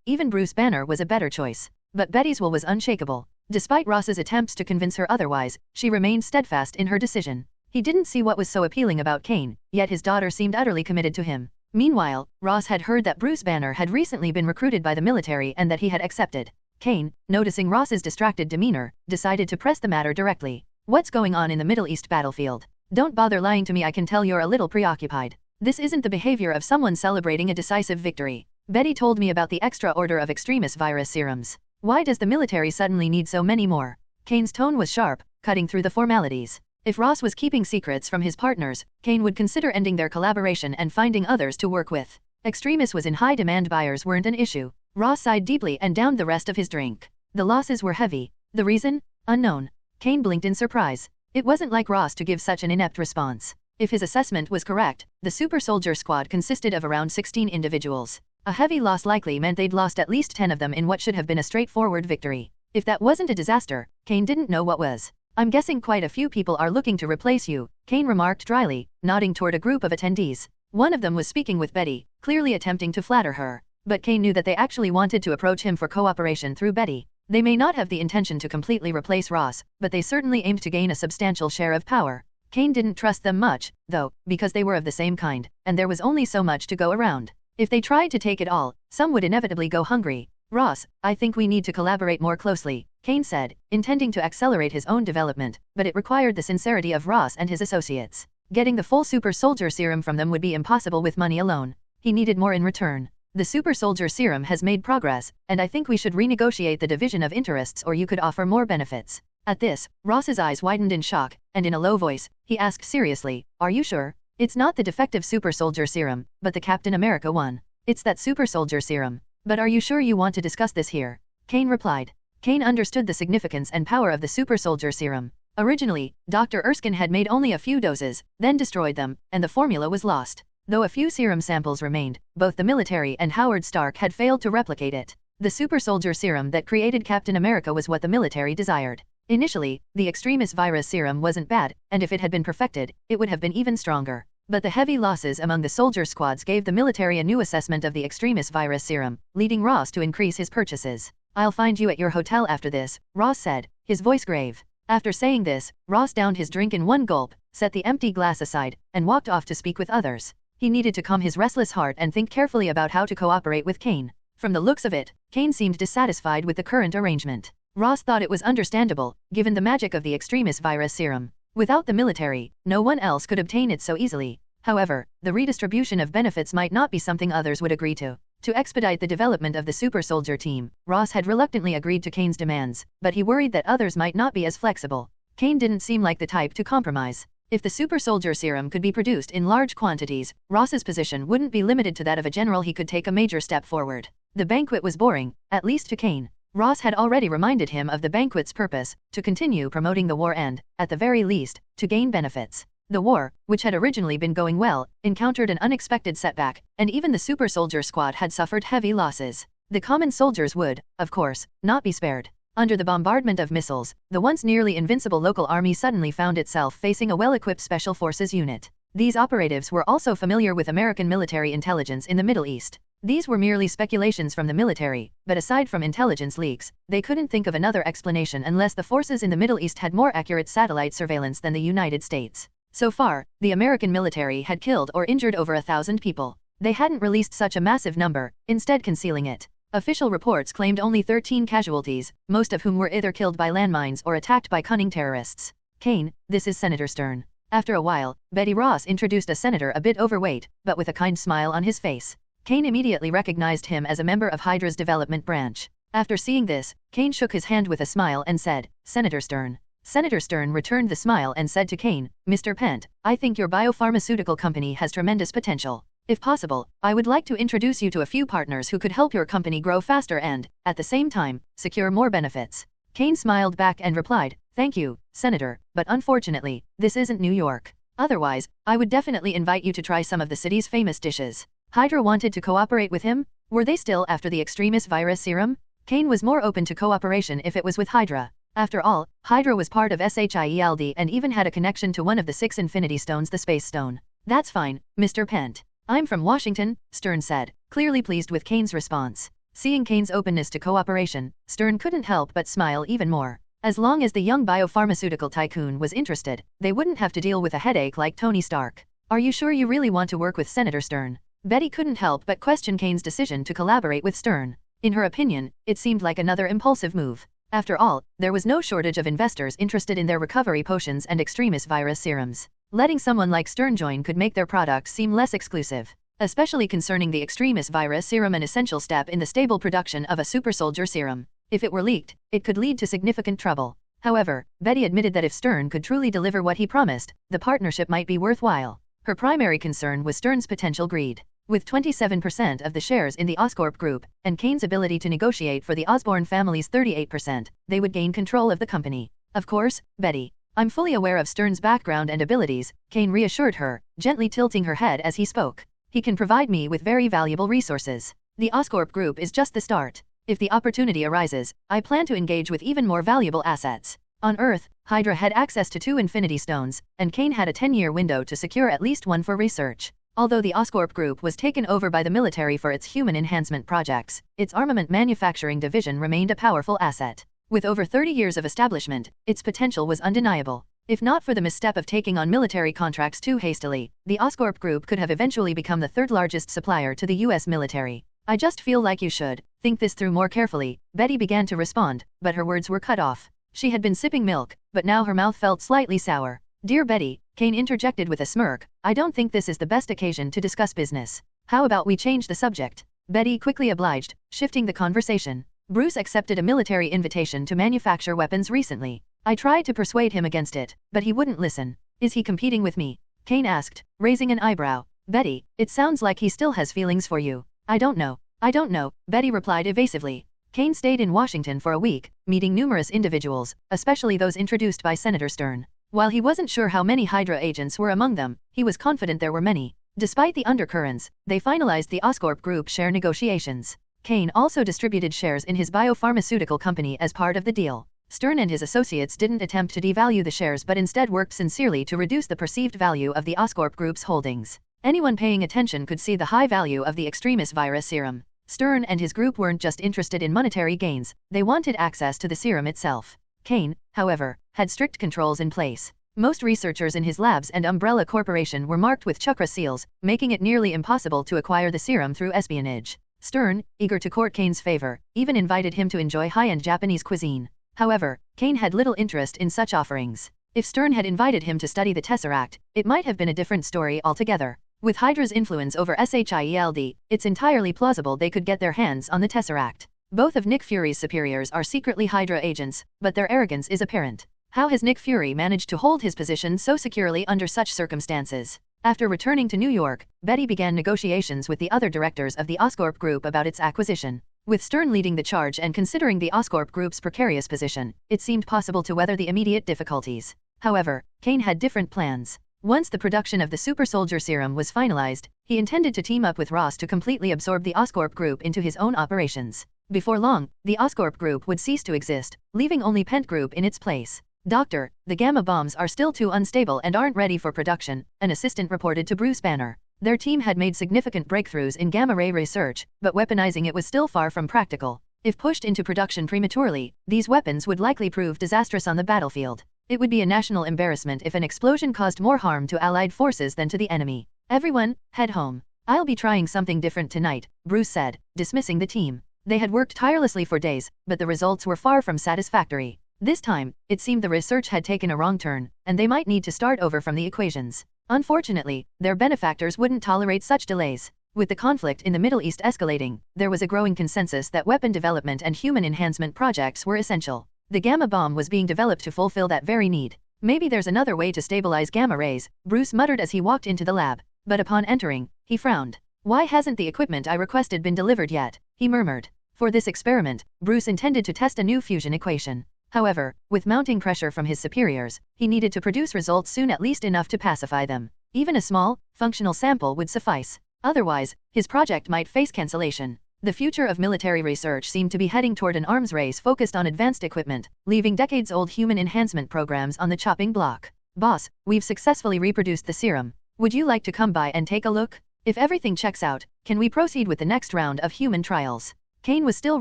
even Bruce Banner was a better choice. But Betty's will was unshakable. Despite Ross's attempts to convince her otherwise, she remained steadfast in her decision. He didn't see what was so appealing about Kain, yet his daughter seemed utterly committed to him. Meanwhile, Ross had heard that Bruce Banner had recently been recruited by the military and that he had accepted. Kain, noticing Ross's distracted demeanor, decided to press the matter directly. "What's going on in the Middle East battlefield? Don't bother lying to me. I can tell you're a little preoccupied. This isn't the behavior of someone celebrating a decisive victory. Betty told me about the extra order of extremis virus serums. Why does the military suddenly need so many more?" Kain's tone was sharp, cutting through the formalities. If Ross was keeping secrets from his partners, Kain would consider ending their collaboration and finding others to work with. Extremis was in high demand. Buyers weren't an issue. Ross sighed deeply and downed the rest of his drink. The losses were heavy. The reason? Unknown. Kain blinked in surprise. It wasn't like Ross to give such an inept response. If his assessment was correct, the super soldier squad consisted of around 16 individuals. A heavy loss likely meant they'd lost at least 10 of them in what should have been a straightforward victory. If that wasn't a disaster, Kain didn't know what was. "I'm guessing quite a few people are looking to replace you," Kain remarked dryly, nodding toward a group of attendees. One of them was speaking with Betty, clearly attempting to flatter her. But Kain knew that they actually wanted to approach him for cooperation through Betty. They may not have the intention to completely replace Ross, but they certainly aimed to gain a substantial share of power. Kain didn't trust them much, though, because they were of the same kind, and there was only so much to go around. If they tried to take it all, some would inevitably go hungry. "Ross, I think we need to collaborate more closely," Kain said, intending to accelerate his own development, but it required the sincerity of Ross and his associates. Getting the full super soldier serum from them would be impossible with money alone. He needed more in return. "The super soldier serum has made progress, and I think we should renegotiate the division of interests, or you could offer more benefits." At this, Ross's eyes widened in shock, and in a low voice, he asked seriously, "Are you sure? It's not the defective super soldier serum, but the Captain America one. It's that super soldier serum. But are you sure you want to discuss this here?" Kain replied. Kain understood the significance and power of the super soldier serum. Originally, Dr. Erskine had made only a few doses, then destroyed them, and the formula was lost. Though a few serum samples remained, both the military and Howard Stark had failed to replicate it. The super soldier serum that created Captain America was what the military desired. Initially, the extremis virus serum wasn't bad, and if it had been perfected, it would have been even stronger. But the heavy losses among the soldier squads gave the military a new assessment of the extremis virus serum, leading Ross to increase his purchases. "I'll find you at your hotel after this," Ross said, his voice grave. After saying this, Ross downed his drink in one gulp, set the empty glass aside, and walked off to speak with others. He needed to calm his restless heart and think carefully about how to cooperate with Kain. From the looks of it, Kain seemed dissatisfied with the current arrangement. Ross thought it was understandable, given the magic of the extremis virus serum. Without the military, no one else could obtain it so easily. However, the redistribution of benefits might not be something others would agree to. To expedite the development of the super soldier team, Ross had reluctantly agreed to Kain's demands, but he worried that others might not be as flexible. Kain didn't seem like the type to compromise. If the super soldier serum could be produced in large quantities, Ross's position wouldn't be limited to that of a general. He could take a major step forward. The banquet was boring, at least to Kain. Ross had already reminded him of the banquet's purpose, to continue promoting the war and, at the very least, to gain benefits. The war, which had originally been going well, encountered an unexpected setback, and even the super soldier squad had suffered heavy losses. The common soldiers would, of course, not be spared. Under the bombardment of missiles, the once nearly invincible local army suddenly found itself facing a well-equipped special forces unit. These operatives were also familiar with American military intelligence in the Middle East. These were merely speculations from the military, but aside from intelligence leaks, they couldn't think of another explanation unless the forces in the Middle East had more accurate satellite surveillance than the United States. So far, the American military had killed or injured over 1,000 people. They hadn't released such a massive number, instead concealing it. Official reports claimed only 13 casualties, most of whom were either killed by landmines or attacked by cunning terrorists. Kain, this is Senator Stern. After a while, Betty Ross introduced a senator a bit overweight, but with a kind smile on his face. Kain immediately recognized him as a member of Hydra's development branch. After seeing this, Kain shook his hand with a smile and said, "Senator Stern." Senator Stern returned the smile and said to Kain, "Mr. Pent, I think your biopharmaceutical company has tremendous potential. If possible, I would like to introduce you to a few partners who could help your company grow faster and, at the same time, secure more benefits." Kain smiled back and replied, "Thank you, Senator, but unfortunately, this isn't New York. Otherwise, I would definitely invite you to try some of the city's famous dishes." Hydra wanted to cooperate with him? Were they still after the extremis virus serum? Kain was more open to cooperation if it was with Hydra. After all, Hydra was part of SHIELD and even had a connection to one of the 6 Infinity Stones, the Space Stone. "That's fine, Mr. Pent. I'm from Washington," Stern said, clearly pleased with Kain's response. Seeing Kain's openness to cooperation, Stern couldn't help but smile even more. As long as the young biopharmaceutical tycoon was interested, they wouldn't have to deal with a headache like Tony Stark. "Are you sure you really want to work with Senator Stern?" Betty couldn't help but question Kain's decision to collaborate with Stern. In her opinion, it seemed like another impulsive move. After all, there was no shortage of investors interested in their recovery potions and extremis virus serums. Letting someone like Stern join could make their products seem less exclusive. Especially concerning the extremis virus serum, an essential step in the stable production of a super soldier serum. If it were leaked, it could lead to significant trouble. However, Betty admitted that if Stern could truly deliver what he promised, the partnership might be worthwhile. Her primary concern was Stern's potential greed. With 27% of the shares in the Oscorp Group, and Kain's ability to negotiate for the Osborn family's 38%, they would gain control of the company. "Of course, Betty. I'm fully aware of Stern's background and abilities," Kain reassured her, gently tilting her head as he spoke. "He can provide me with very valuable resources. The Oscorp Group is just the start. If the opportunity arises, I plan to engage with even more valuable assets." On Earth, Hydra had access to 2 Infinity Stones, and Kain had a 10-year window to secure at least one for research. Although the Oscorp Group was taken over by the military for its human enhancement projects, its armament manufacturing division remained a powerful asset. With over 30 years of establishment, its potential was undeniable. If not for the misstep of taking on military contracts too hastily, the Oscorp Group could have eventually become the 3rd largest supplier to the US military. "I just feel like you should think this through more carefully," Betty began to respond, but her words were cut off. She had been sipping milk, but now her mouth felt slightly sour. "Dear Betty," Kain interjected with a smirk, "I don't think this is the best occasion to discuss business. How about we change the subject?" Betty quickly obliged, shifting the conversation. "Bruce accepted a military invitation to manufacture weapons recently. I tried to persuade him against it, but he wouldn't listen." "Is he competing with me?" Kain asked, raising an eyebrow. "Betty, it sounds like he still has feelings for you." I don't know," Betty replied evasively. Kain stayed in Washington for a week, meeting numerous individuals, especially those introduced by Senator Stern. While he wasn't sure how many Hydra agents were among them, he was confident there were many. Despite the undercurrents, they finalized the Oscorp Group share negotiations. Kain also distributed shares in his biopharmaceutical company as part of the deal. Stern and his associates didn't attempt to devalue the shares but instead worked sincerely to reduce the perceived value of the Oscorp Group's holdings. Anyone paying attention could see the high value of the extremis virus serum. Stern and his group weren't just interested in monetary gains, they wanted access to the serum itself. Kain, however, had strict controls in place. Most researchers in his labs and Umbrella Corporation were marked with chakra seals, making it nearly impossible to acquire the serum through espionage. Stern, eager to court Kain's favor, even invited him to enjoy high-end Japanese cuisine. However, Kain had little interest in such offerings. If Stern had invited him to study the Tesseract, it might have been a different story altogether. With Hydra's influence over SHIELD, it's entirely plausible they could get their hands on the Tesseract. Both of Nick Fury's superiors are secretly Hydra agents, but their arrogance is apparent. How has Nick Fury managed to hold his position so securely under such circumstances? After returning to New York, Betty began negotiations with the other directors of the Oscorp Group about its acquisition. With Stern leading the charge and considering the Oscorp Group's precarious position, it seemed possible to weather the immediate difficulties. However, Kain had different plans. Once the production of the super soldier serum was finalized, he intended to team up with Ross to completely absorb the Oscorp Group into his own operations. Before long, the Oscorp Group would cease to exist, leaving only Pent Group in its place. Doctor, the gamma bombs are still too unstable and aren't ready for production, an assistant reported to Bruce Banner. Their team had made significant breakthroughs in gamma-ray research, but weaponizing it was still far from practical. If pushed into production prematurely, these weapons would likely prove disastrous on the battlefield. It would be a national embarrassment if an explosion caused more harm to Allied forces than to the enemy. Everyone, head home. I'll be trying something different tonight, Bruce said, dismissing the team. They had worked tirelessly for days, but the results were far from satisfactory. This time, it seemed the research had taken a wrong turn, and they might need to start over from the equations. Unfortunately, their benefactors wouldn't tolerate such delays. With the conflict in the Middle East escalating, there was a growing consensus that weapon development and human enhancement projects were essential. The gamma bomb was being developed to fulfill that very need. Maybe there's another way to stabilize gamma rays, Bruce muttered as he walked into the lab. But upon entering, he frowned. Why hasn't the equipment I requested been delivered yet? He murmured. For this experiment, Bruce intended to test a new fusion equation. However, with mounting pressure from his superiors, he needed to produce results soon, at least enough to pacify them. Even a small, functional sample would suffice. Otherwise, his project might face cancellation. The future of military research seemed to be heading toward an arms race focused on advanced equipment, leaving decades-old human enhancement programs on the chopping block. Boss, we've successfully reproduced the serum. Would you like to come by and take a look? If everything checks out, can we proceed with the next round of human trials? Kain was still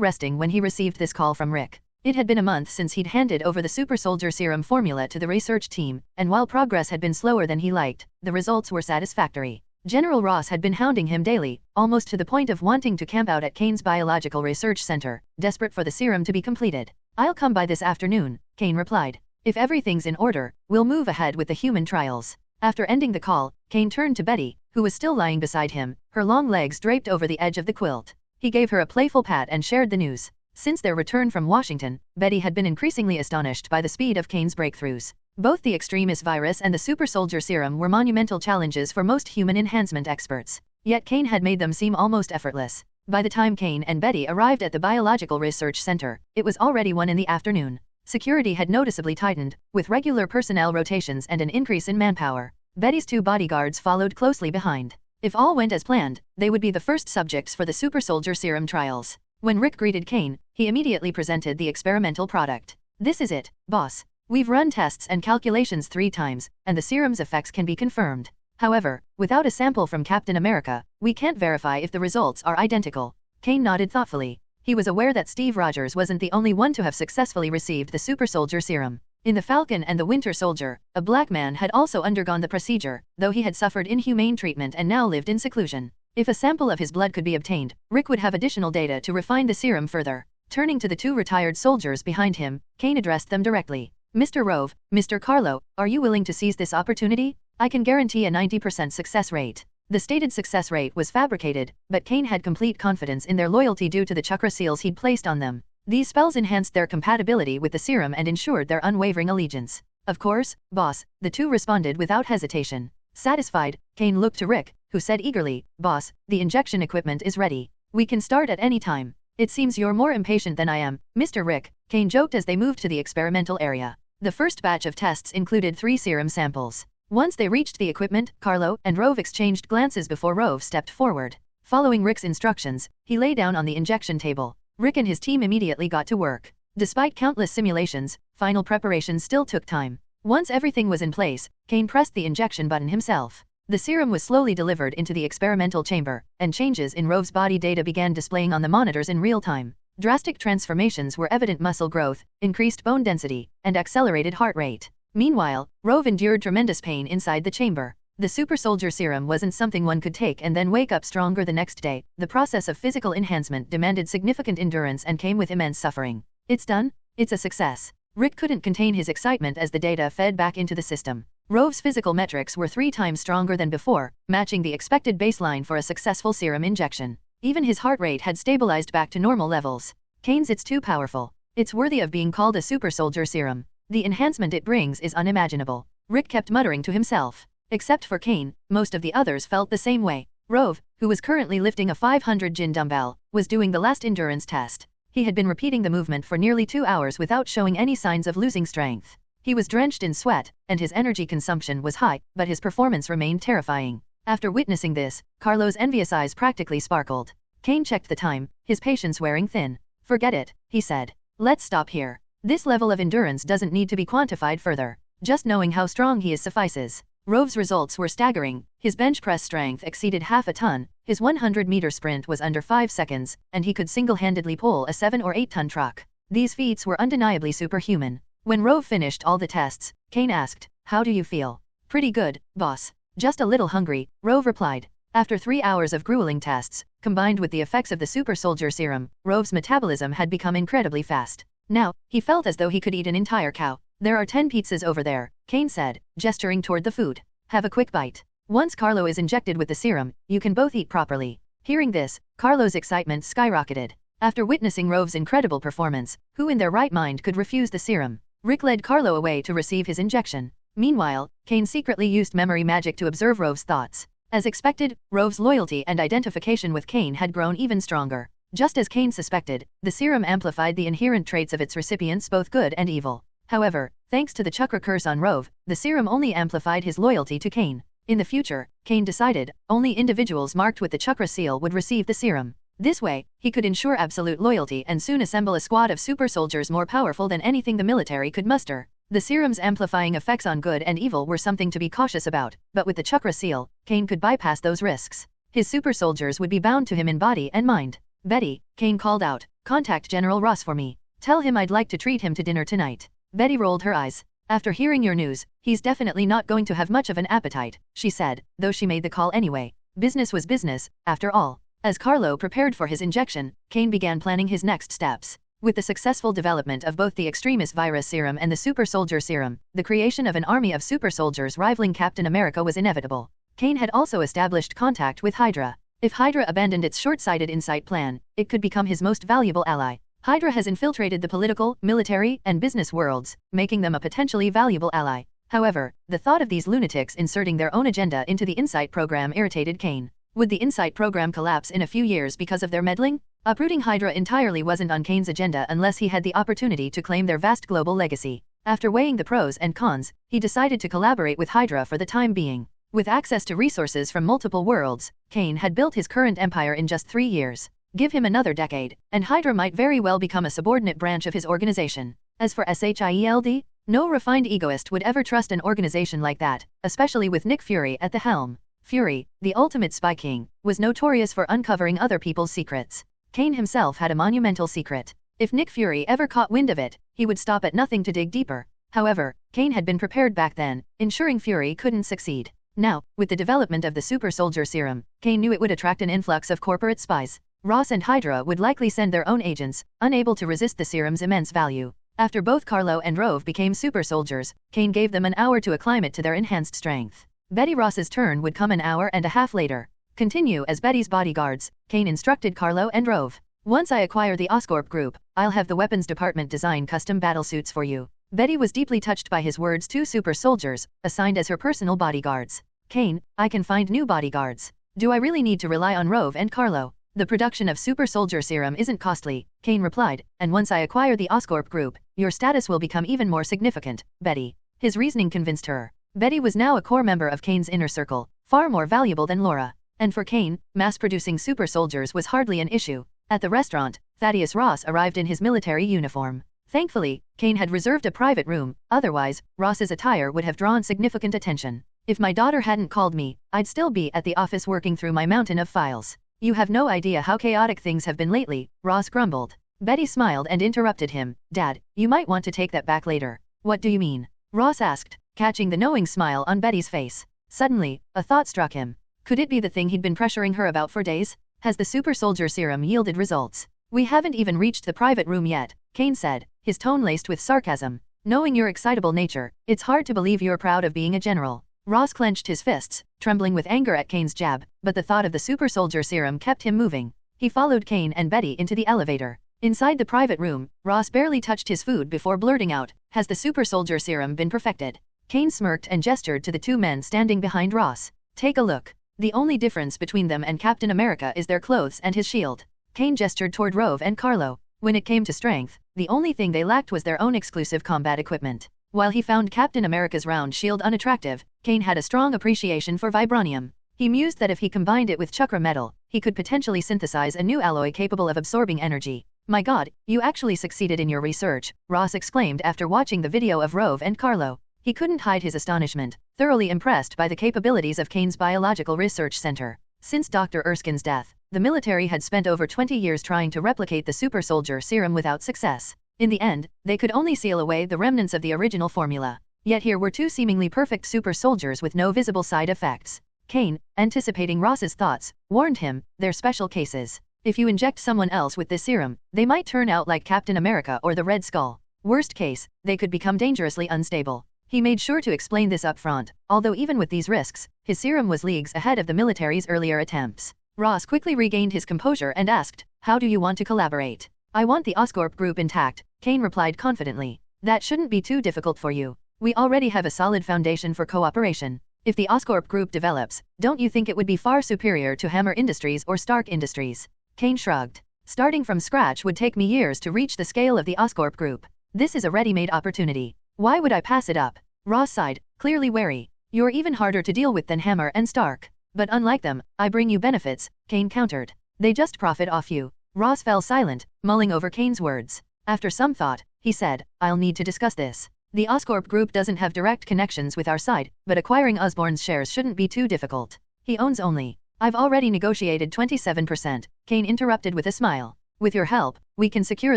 resting when he received this call from Rick. It had been a month since he'd handed over the super soldier serum formula to the research team, and while progress had been slower than he liked, the results were satisfactory. General Ross had been hounding him daily, almost to the point of wanting to camp out at Kain's biological research center, desperate for the serum to be completed. I'll come by this afternoon, Kain replied. If everything's in order, we'll move ahead with the human trials. After ending the call, Kain turned to Betty, who was still lying beside him, her long legs draped over the edge of the quilt. He gave her a playful pat and shared the news. Since their return from Washington, Betty had been increasingly astonished by the speed of Kain's breakthroughs. Both the extremis virus and the super soldier serum were monumental challenges for most human enhancement experts. Yet Kain had made them seem almost effortless. By the time Kain and Betty arrived at the Biological Research Center, it was already 1 in the afternoon. Security had noticeably tightened, with regular personnel rotations and an increase in manpower. Betty's 2 bodyguards followed closely behind. If all went as planned, they would be the first subjects for the super soldier serum trials. When Rick greeted Kain, he immediately presented the experimental product. This is it, boss. We've run tests and calculations 3 times, and the serum's effects can be confirmed. However, without a sample from Captain America, we can't verify if the results are identical. Kain nodded thoughtfully. He was aware that Steve Rogers wasn't the only one to have successfully received the super soldier serum. In the Falcon and the Winter Soldier, a black man had also undergone the procedure, though he had suffered inhumane treatment and now lived in seclusion. If a sample of his blood could be obtained, Rick would have additional data to refine the serum further. Turning to the 2 retired soldiers behind him, Kain addressed them directly. Mr. Rove, Mr. Carlo, are you willing to seize this opportunity? I can guarantee a 90% success rate. The stated success rate was fabricated, but Kain had complete confidence in their loyalty due to the chakra seals he'd placed on them. These spells enhanced their compatibility with the serum and ensured their unwavering allegiance. Of course, boss, the 2 responded without hesitation. Satisfied, Kain looked to Rick, who said eagerly, Boss, the injection equipment is ready. We can start at any time. It seems you're more impatient than I am, Mr. Rick, Kain joked as they moved to the experimental area. The first batch of tests included 3 serum samples. Once they reached the equipment, Carlo and Rove exchanged glances before Rove stepped forward. Following Rick's instructions, he lay down on the injection table. Rick and his team immediately got to work. Despite countless simulations, final preparations still took time. Once everything was in place, Kain pressed the injection button himself. The serum was slowly delivered into the experimental chamber, and changes in Rove's body data began displaying on the monitors in real time. Drastic transformations were evident: muscle growth, increased bone density, and accelerated heart rate. Meanwhile, Rove endured tremendous pain inside the chamber. The super soldier serum wasn't something one could take and then wake up stronger the next day. The process of physical enhancement demanded significant endurance and came with immense suffering. It's done? It's a success. Rick couldn't contain his excitement as the data fed back into the system. Rove's physical metrics were 3 times stronger than before, matching the expected baseline for a successful serum injection. Even his heart rate had stabilized back to normal levels. Kain's it's too powerful. It's worthy of being called a super soldier serum. The enhancement it brings is unimaginable. Rick kept muttering to himself. Except for Kain, most of the others felt the same way. Rove, who was currently lifting a 500 Jin dumbbell, was doing the last endurance test. He had been repeating the movement for nearly 2 hours without showing any signs of losing strength. He was drenched in sweat, and his energy consumption was high, but his performance remained terrifying. After witnessing this, Carlo's envious eyes practically sparkled. Kain checked the time, his patience wearing thin. Forget it, he said. Let's stop here. This level of endurance doesn't need to be quantified further. Just knowing how strong he is suffices. Rove's results were staggering. His bench press strength exceeded half a ton, his 100-meter sprint was under 5 seconds, and he could single-handedly pull a 7 or 8-ton truck. These feats were undeniably superhuman. When Rove finished all the tests, Kain asked, "How do you feel?" "Pretty good, boss. Just a little hungry," Rove replied. After 3 hours of grueling tests, combined with the effects of the super soldier serum, Rove's metabolism had become incredibly fast. Now, he felt as though he could eat an entire cow. "There are 10 pizzas over there," Kain said, gesturing toward the food. "Have a quick bite. Once Carlo is injected with the serum, you can both eat properly." Hearing this, Carlo's excitement skyrocketed. After witnessing Rove's incredible performance, who in their right mind could refuse the serum? Rick led Carlo away to receive his injection. Meanwhile, Kain secretly used memory magic to observe Rove's thoughts. As expected, Rove's loyalty and identification with Kain had grown even stronger. Just as Kain suspected, the serum amplified the inherent traits of its recipients, both good and evil. However, thanks to the chakra curse on Rove, the serum only amplified his loyalty to Kain. In the future, Kain decided, only individuals marked with the chakra seal would receive the serum. This way, he could ensure absolute loyalty and soon assemble a squad of super soldiers more powerful than anything the military could muster. The serum's amplifying effects on good and evil were something to be cautious about, but with the chakra seal, Kain could bypass those risks. His super soldiers would be bound to him in body and mind. "Betty," Kain called out, "contact General Ross for me. Tell him I'd like to treat him to dinner tonight." Betty rolled her eyes. "After hearing your news, he's definitely not going to have much of an appetite," she said, though she made the call anyway. Business was business, after all. As Carlo prepared for his injection, Kain began planning his next steps. With the successful development of both the extremis virus serum and the super soldier serum, the creation of an army of super soldiers rivaling Captain America was inevitable. Kain had also established contact with Hydra. If Hydra abandoned its short-sighted insight plan, it could become his most valuable ally. Hydra has infiltrated the political, military, and business worlds, making them a potentially valuable ally. However, the thought of these lunatics inserting their own agenda into the Insight program irritated Kain. Would the Insight program collapse in a few years because of their meddling? Uprooting Hydra entirely wasn't on Kain's agenda unless he had the opportunity to claim their vast global legacy. After weighing the pros and cons, he decided to collaborate with Hydra for the time being. With access to resources from multiple worlds, Kain had built his current empire in just 3 years. Give him another decade, and Hydra might very well become a subordinate branch of his organization. As for SHIELD, no refined egoist would ever trust an organization like that, especially with Nick Fury at the helm. Fury, the ultimate spy king, was notorious for uncovering other people's secrets. Kain himself had a monumental secret. If Nick Fury ever caught wind of it, he would stop at nothing to dig deeper. However, Kain had been prepared back then, ensuring Fury couldn't succeed. Now, with the development of the super soldier serum, Kain knew it would attract an influx of corporate spies. Ross and Hydra would likely send their own agents, unable to resist the serum's immense value. After both Carlo and Rove became super soldiers, Kain gave them an hour to acclimate to their enhanced strength. Betty Ross's turn would come an hour and a half later. Continue as Betty's bodyguards, Kain instructed Carlo and Rove. "Once I acquire the Oscorp group, I'll have the weapons department design custom battlesuits for you." Betty was deeply touched by his words. 2 super soldiers, assigned as her personal bodyguards. "Kain, I can find new bodyguards. Do I really need to rely on Rove and Carlo?" "The production of super soldier serum isn't costly," Kain replied, "and once I acquire the Oscorp group, your status will become even more significant, Betty." His reasoning convinced her. Betty was now a core member of Kain's inner circle, far more valuable than Laura. And for Kain, mass-producing super soldiers was hardly an issue. At the restaurant, Thaddeus Ross arrived in his military uniform. Thankfully, Kain had reserved a private room, otherwise, Ross's attire would have drawn significant attention. "If my daughter hadn't called me, I'd still be at the office working through my mountain of files. You have no idea how chaotic things have been lately," Ross grumbled. Betty smiled and interrupted him. "Dad, you might want to take that back later." "What do you mean?" Ross asked, catching the knowing smile on Betty's face. Suddenly, a thought struck him. Could it be the thing he'd been pressuring her about for days? Has the super soldier serum yielded results? We haven't even reached the private room yet, Kain said, his tone laced with sarcasm. Knowing your excitable nature, it's hard to believe you're proud of being a general. Ross clenched his fists, trembling with anger at Kain's jab, but the thought of the super soldier serum kept him moving. He followed Kain and Betty into the elevator. Inside the private room, Ross barely touched his food before blurting out, "Has the super soldier serum been perfected?" Kain smirked and gestured to the two men standing behind Ross. "Take a look. The only difference between them and Captain America is their clothes and his shield." Kain gestured toward Rove and Carlo. When it came to strength, the only thing they lacked was their own exclusive combat equipment. While he found Captain America's round shield unattractive, Kain had a strong appreciation for vibranium. He mused that if he combined it with chakra metal, he could potentially synthesize a new alloy capable of absorbing energy. "My God, you actually succeeded in your research," Ross exclaimed after watching the video of Rove and Carlo. He couldn't hide his astonishment, thoroughly impressed by the capabilities of Kain's biological research center. Since Dr. Erskine's death, the military had spent over 20 years trying to replicate the super soldier serum without success. In the end, they could only seal away the remnants of the original formula. Yet here were two seemingly perfect super soldiers with no visible side effects. Kain, anticipating Ross's thoughts, warned him, "They're special cases. If you inject someone else with this serum, they might turn out like Captain America or the Red Skull. Worst case, they could become dangerously unstable." He made sure to explain this up front, although even with these risks, his serum was leagues ahead of the military's earlier attempts. Ross quickly regained his composure and asked, "How do you want to collaborate?" "I want the Oscorp group intact," Kain replied confidently. "That shouldn't be too difficult for you. We already have a solid foundation for cooperation. If the Oscorp group develops, don't you think it would be far superior to Hammer Industries or Stark Industries?" Kain shrugged. "Starting from scratch would take me years to reach the scale of the Oscorp group. This is a ready-made opportunity. Why would I pass it up?" Ross sighed, clearly wary. "You're even harder to deal with than Hammer and Stark. But unlike them, I bring you benefits," Kain countered. "They just profit off you." Ross fell silent, mulling over Kain's words. After some thought, he said, "I'll need to discuss this. The Oscorp group doesn't have direct connections with our side, but acquiring Osborn's shares shouldn't be too difficult. He owns only. I've already negotiated 27%, Kain interrupted with a smile. "With your help, we can secure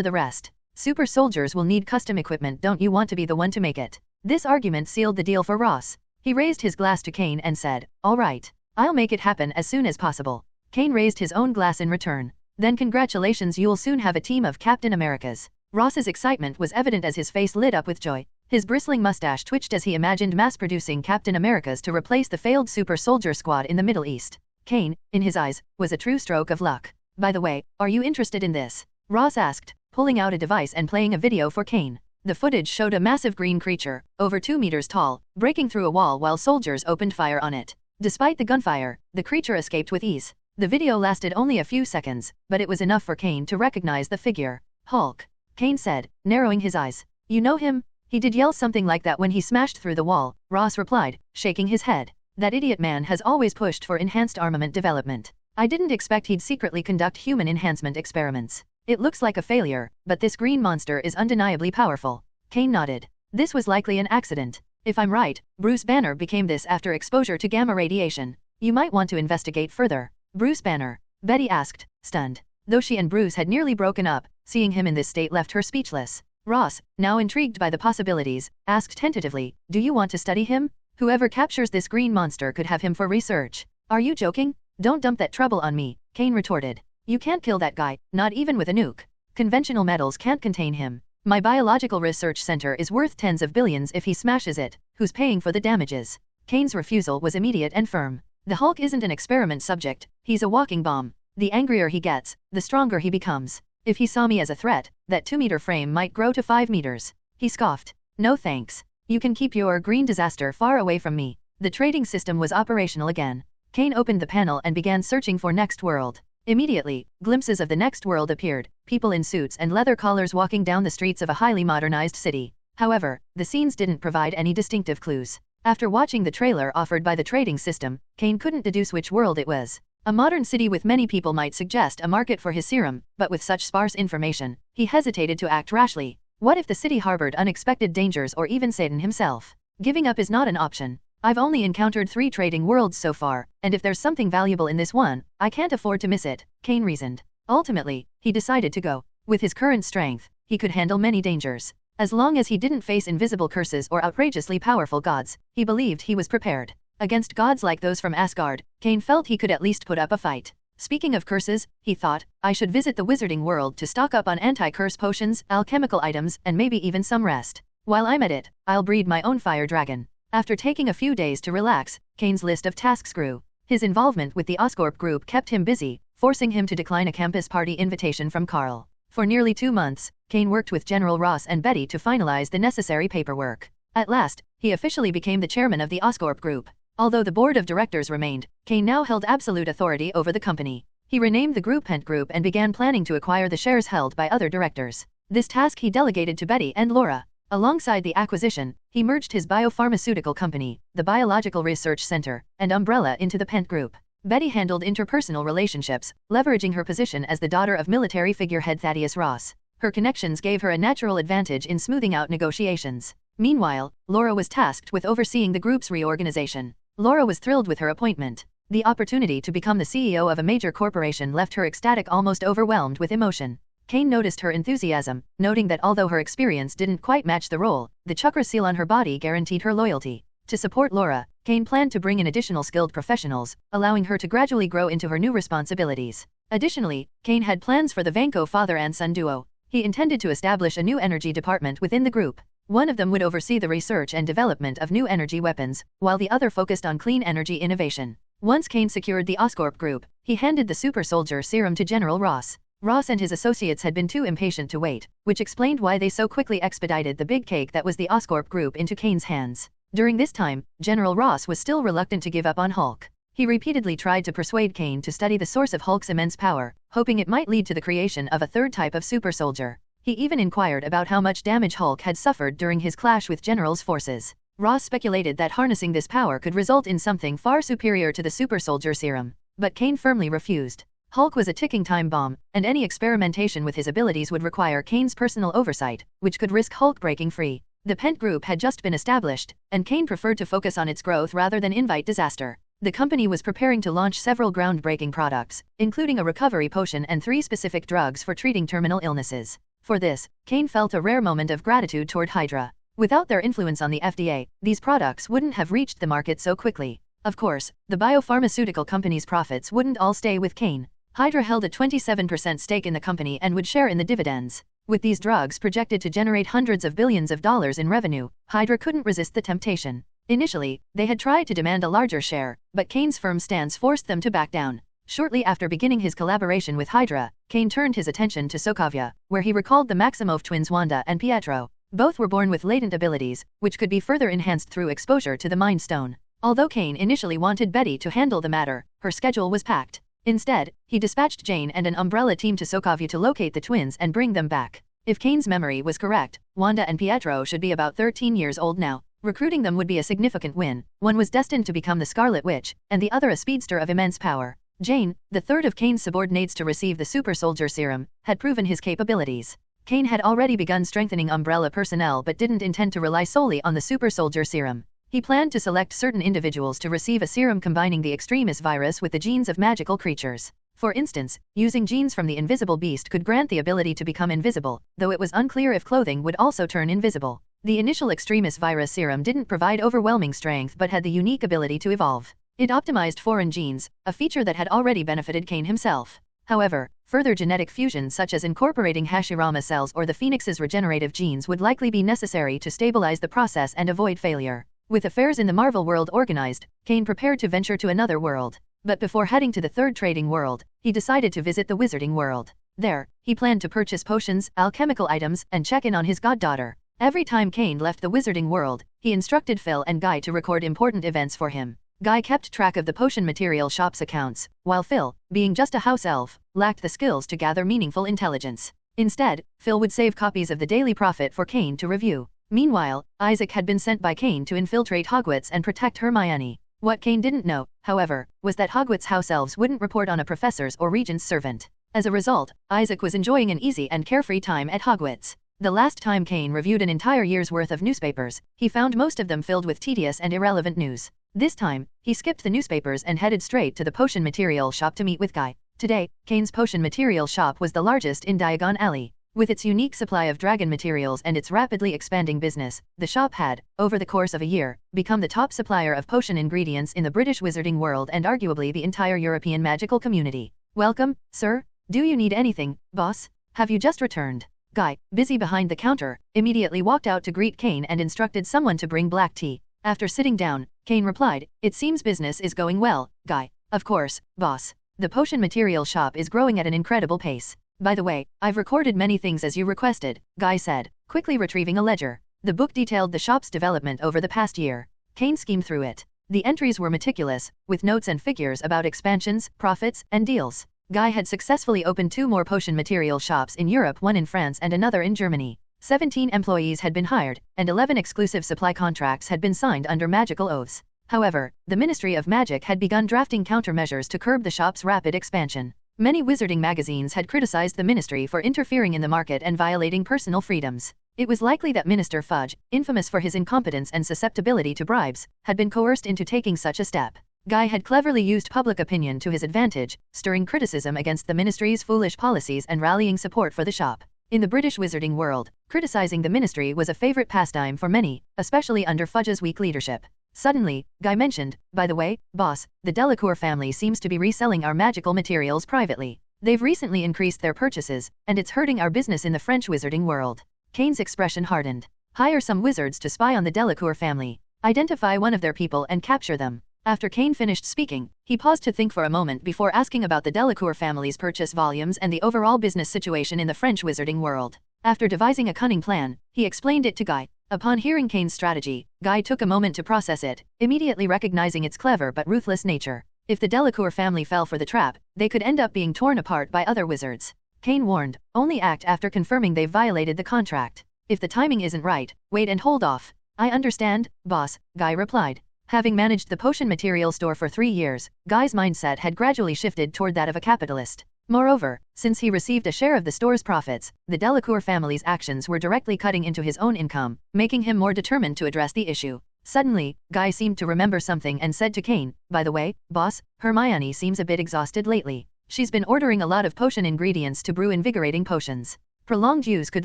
the rest. Super soldiers will need custom equipment, don't you want to be the one to make it?" This argument sealed the deal for Ross. He raised his glass to Kain and said, "All right. I'll make it happen as soon as possible." Kain raised his own glass in return. "Then congratulations, you'll soon have a team of Captain Americas." Ross's excitement was evident as his face lit up with joy. His bristling mustache twitched as he imagined mass-producing Captain Americas to replace the failed super soldier squad in the Middle East. Kain, in his eyes, was a true stroke of luck. "By the way, are you interested in this?" Ross asked, pulling out a device and playing a video for Kain. The footage showed a massive green creature, over 2 meters tall, breaking through a wall while soldiers opened fire on it. Despite the gunfire, the creature escaped with ease. The video lasted only a few seconds, but it was enough for Kain to recognize the figure. "Hulk," Kain said, narrowing his eyes. "You know him?" "He did yell something like that when he smashed through the wall," Ross replied, shaking his head. "That idiot man has always pushed for enhanced armament development. I didn't expect he'd secretly conduct human enhancement experiments. It looks like a failure, but this green monster is undeniably powerful." Kain nodded. "This was likely an accident. If I'm right, Bruce Banner became this after exposure to gamma radiation. You might want to investigate further." "Bruce Banner?" Betty asked, stunned. Though she and Bruce had nearly broken up, seeing him in this state left her speechless. Ross, now intrigued by the possibilities, asked tentatively, "Do you want to study him? Whoever captures this green monster could have him for research." "Are you joking? Don't dump that trouble on me," Kain retorted. "You can't kill that guy, not even with a nuke. Conventional metals can't contain him. My biological research center is worth tens of billions if he smashes it. Who's paying for the damages?" Kain's refusal was immediate and firm. "The Hulk isn't an experiment subject, he's a walking bomb. The angrier he gets, the stronger he becomes. If he saw me as a threat, that 2-meter frame might grow to 5 meters. He scoffed. "No thanks. You can keep your green disaster far away from me." The trading system was operational again. Kain opened the panel and began searching for Next World. Immediately, glimpses of the Next World appeared, people in suits and leather collars walking down the streets of a highly modernized city. However, the scenes didn't provide any distinctive clues. After watching the trailer offered by the trading system, Kain couldn't deduce which world it was. A modern city with many people might suggest a market for his serum, but with such sparse information, he hesitated to act rashly. What if the city harbored unexpected dangers or even Satan himself? Giving up is not an option. "I've only encountered 3 trading worlds so far, and if there's something valuable in this one, I can't afford to miss it," Kain reasoned. Ultimately, he decided to go. With his current strength, he could handle many dangers. As long as he didn't face invisible curses or outrageously powerful gods, he believed he was prepared. Against gods like those from Asgard, Kain felt he could at least put up a fight. Speaking of curses, he thought, I should visit the wizarding world to stock up on anti-curse potions, alchemical items, and maybe even some rest. While I'm at it, I'll breed my own fire dragon. After taking a few days to relax, Kain's list of tasks grew. His involvement with the Oscorp group kept him busy, forcing him to decline a campus party invitation from Carl. For nearly 2 months, Kain worked with General Ross and Betty to finalize the necessary paperwork. At last, he officially became the chairman of the Oscorp group. Although the board of directors remained, Kain now held absolute authority over the company. He renamed the group Pent Group and began planning to acquire the shares held by other directors. This task he delegated to Betty and Laura. Alongside the acquisition, he merged his biopharmaceutical company, the Biological Research Center, and Umbrella into the Pent Group. Betty handled interpersonal relationships, leveraging her position as the daughter of military figurehead Thaddeus Ross. Her connections gave her a natural advantage in smoothing out negotiations. Meanwhile, Laura was tasked with overseeing the group's reorganization. Laura was thrilled with her appointment. The opportunity to become the CEO of a major corporation left her ecstatic, almost overwhelmed with emotion. Kain noticed her enthusiasm, noting that although her experience didn't quite match the role, the chakra seal on her body guaranteed her loyalty. To support Laura, Kain planned to bring in additional skilled professionals, allowing her to gradually grow into her new responsibilities. Additionally, Kain had plans for the Vanko father and son duo. He intended to establish a new energy department within the group. One of them would oversee the research and development of new energy weapons, while the other focused on clean energy innovation. Once Kain secured the Oscorp group, he handed the super soldier serum to General Ross. Ross and his associates had been too impatient to wait, which explained why they so quickly expedited the big cake that was the Oscorp group into Kain's hands. During this time, General Ross was still reluctant to give up on Hulk. He repeatedly tried to persuade Kain to study the source of Hulk's immense power, hoping it might lead to the creation of a third type of super soldier. He even inquired about how much damage Hulk had suffered during his clash with General's forces. Ross speculated that harnessing this power could result in something far superior to the super soldier serum, but Kain firmly refused. Hulk was a ticking time bomb, and any experimentation with his abilities would require Kain's personal oversight, which could risk Hulk breaking free. The Pent Group had just been established, and Kain preferred to focus on its growth rather than invite disaster. The company was preparing to launch several groundbreaking products, including a recovery potion and 3 specific drugs for treating terminal illnesses. For this, Kain felt a rare moment of gratitude toward Hydra. Without their influence on the FDA, these products wouldn't have reached the market so quickly. Of course, the biopharmaceutical company's profits wouldn't all stay with Kain. Hydra held a 27% stake in the company and would share in the dividends. With these drugs projected to generate hundreds of billions of dollars in revenue, Hydra couldn't resist the temptation. Initially, they had tried to demand a larger share, but Kain's firm stance forced them to back down. Shortly after beginning his collaboration with Hydra, Kain turned his attention to Sokovia, where he recalled the Maximov twins Wanda and Pietro. Both were born with latent abilities, which could be further enhanced through exposure to the Mind Stone. Although Kain initially wanted Betty to handle the matter, her schedule was packed. Instead, he dispatched Jane and an Umbrella team to Sokovia to locate the twins and bring them back. If Kain's memory was correct, Wanda and Pietro should be about 13 years old now. Recruiting them would be a significant win. One was destined to become the Scarlet Witch, and the other a speedster of immense power. Jane, the third of Kain's subordinates to receive the super soldier serum, had proven his capabilities. Kain had already begun strengthening Umbrella personnel but didn't intend to rely solely on the super soldier serum. He planned to select certain individuals to receive a serum combining the extremis virus with the genes of magical creatures. For instance, using genes from the invisible beast could grant the ability to become invisible, though it was unclear if clothing would also turn invisible. The initial extremis virus serum didn't provide overwhelming strength but had the unique ability to evolve. It optimized foreign genes, a feature that had already benefited Kain himself. However, further genetic fusion such as incorporating Hashirama cells or the Phoenix's regenerative genes would likely be necessary to stabilize the process and avoid failure. With affairs in the Marvel world organized, Kain prepared to venture to another world. But before heading to the third trading world, he decided to visit the wizarding world. There, he planned to purchase potions, alchemical items, and check in on his goddaughter. Every time Kain left the wizarding world, he instructed Phil and Guy to record important events for him. Guy kept track of the potion material shop's accounts, while Phil, being just a house elf, lacked the skills to gather meaningful intelligence. Instead, Phil would save copies of the Daily Prophet for Kain to review. Meanwhile, Isaac had been sent by Kain to infiltrate Hogwarts and protect Hermione. What Kain didn't know, however, was that Hogwarts house elves wouldn't report on a professor's or regent's servant. As a result, Isaac was enjoying an easy and carefree time at Hogwarts. The last time Kain reviewed an entire year's worth of newspapers, he found most of them filled with tedious and irrelevant news. This time, he skipped the newspapers and headed straight to the potion material shop to meet with Guy. Today, Kain's potion material shop was the largest in Diagon Alley. With its unique supply of dragon materials and its rapidly expanding business, the shop had, over the course of a year, become the top supplier of potion ingredients in the British wizarding world and arguably the entire European magical community. Welcome, sir. Do you need anything, boss? Have you just returned? Guy, busy behind the counter, immediately walked out to greet Kain and instructed someone to bring black tea. After sitting down, Kain replied, "It seems business is going well, Guy." "Of course, boss. The potion material shop is growing at an incredible pace. By the way, I've recorded many things as you requested," Guy said, quickly retrieving a ledger. The book detailed the shop's development over the past year. Kain skimmed through it. The entries were meticulous, with notes and figures about expansions, profits, and deals. Guy had successfully opened 2 more potion material shops in Europe, one in France and another in Germany. 17 employees had been hired, and 11 exclusive supply contracts had been signed under magical oaths. However, the Ministry of Magic had begun drafting countermeasures to curb the shop's rapid expansion. Many wizarding magazines had criticized the ministry for interfering in the market and violating personal freedoms. It was likely that Minister Fudge, infamous for his incompetence and susceptibility to bribes, had been coerced into taking such a step. Guy had cleverly used public opinion to his advantage, stirring criticism against the ministry's foolish policies and rallying support for the shop. In the British wizarding world, criticizing the ministry was a favorite pastime for many, especially under Fudge's weak leadership. Suddenly, Guy mentioned, "By the way, boss, the Delacour family seems to be reselling our magical materials privately. They've recently increased their purchases, and it's hurting our business in the French wizarding world." Kain's expression hardened. "Hire some wizards to spy on the Delacour family. Identify one of their people and capture them." After Kain finished speaking, he paused to think for a moment before asking about the Delacour family's purchase volumes and the overall business situation in the French wizarding world. After devising a cunning plan, he explained it to Guy. Upon hearing Kain's strategy, Guy took a moment to process it, immediately recognizing its clever but ruthless nature. If the Delacour family fell for the trap, they could end up being torn apart by other wizards. Kain warned, "Only act after confirming they've violated the contract. If the timing isn't right, wait and hold off." "I understand, boss," Guy replied. Having managed the potion material store for 3 years, Guy's mindset had gradually shifted toward that of a capitalist. Moreover, since he received a share of the store's profits, the Delacour family's actions were directly cutting into his own income, making him more determined to address the issue. Suddenly, Guy seemed to remember something and said to Kain, "By the way, boss, Hermione seems a bit exhausted lately. She's been ordering a lot of potion ingredients to brew invigorating potions. Prolonged use could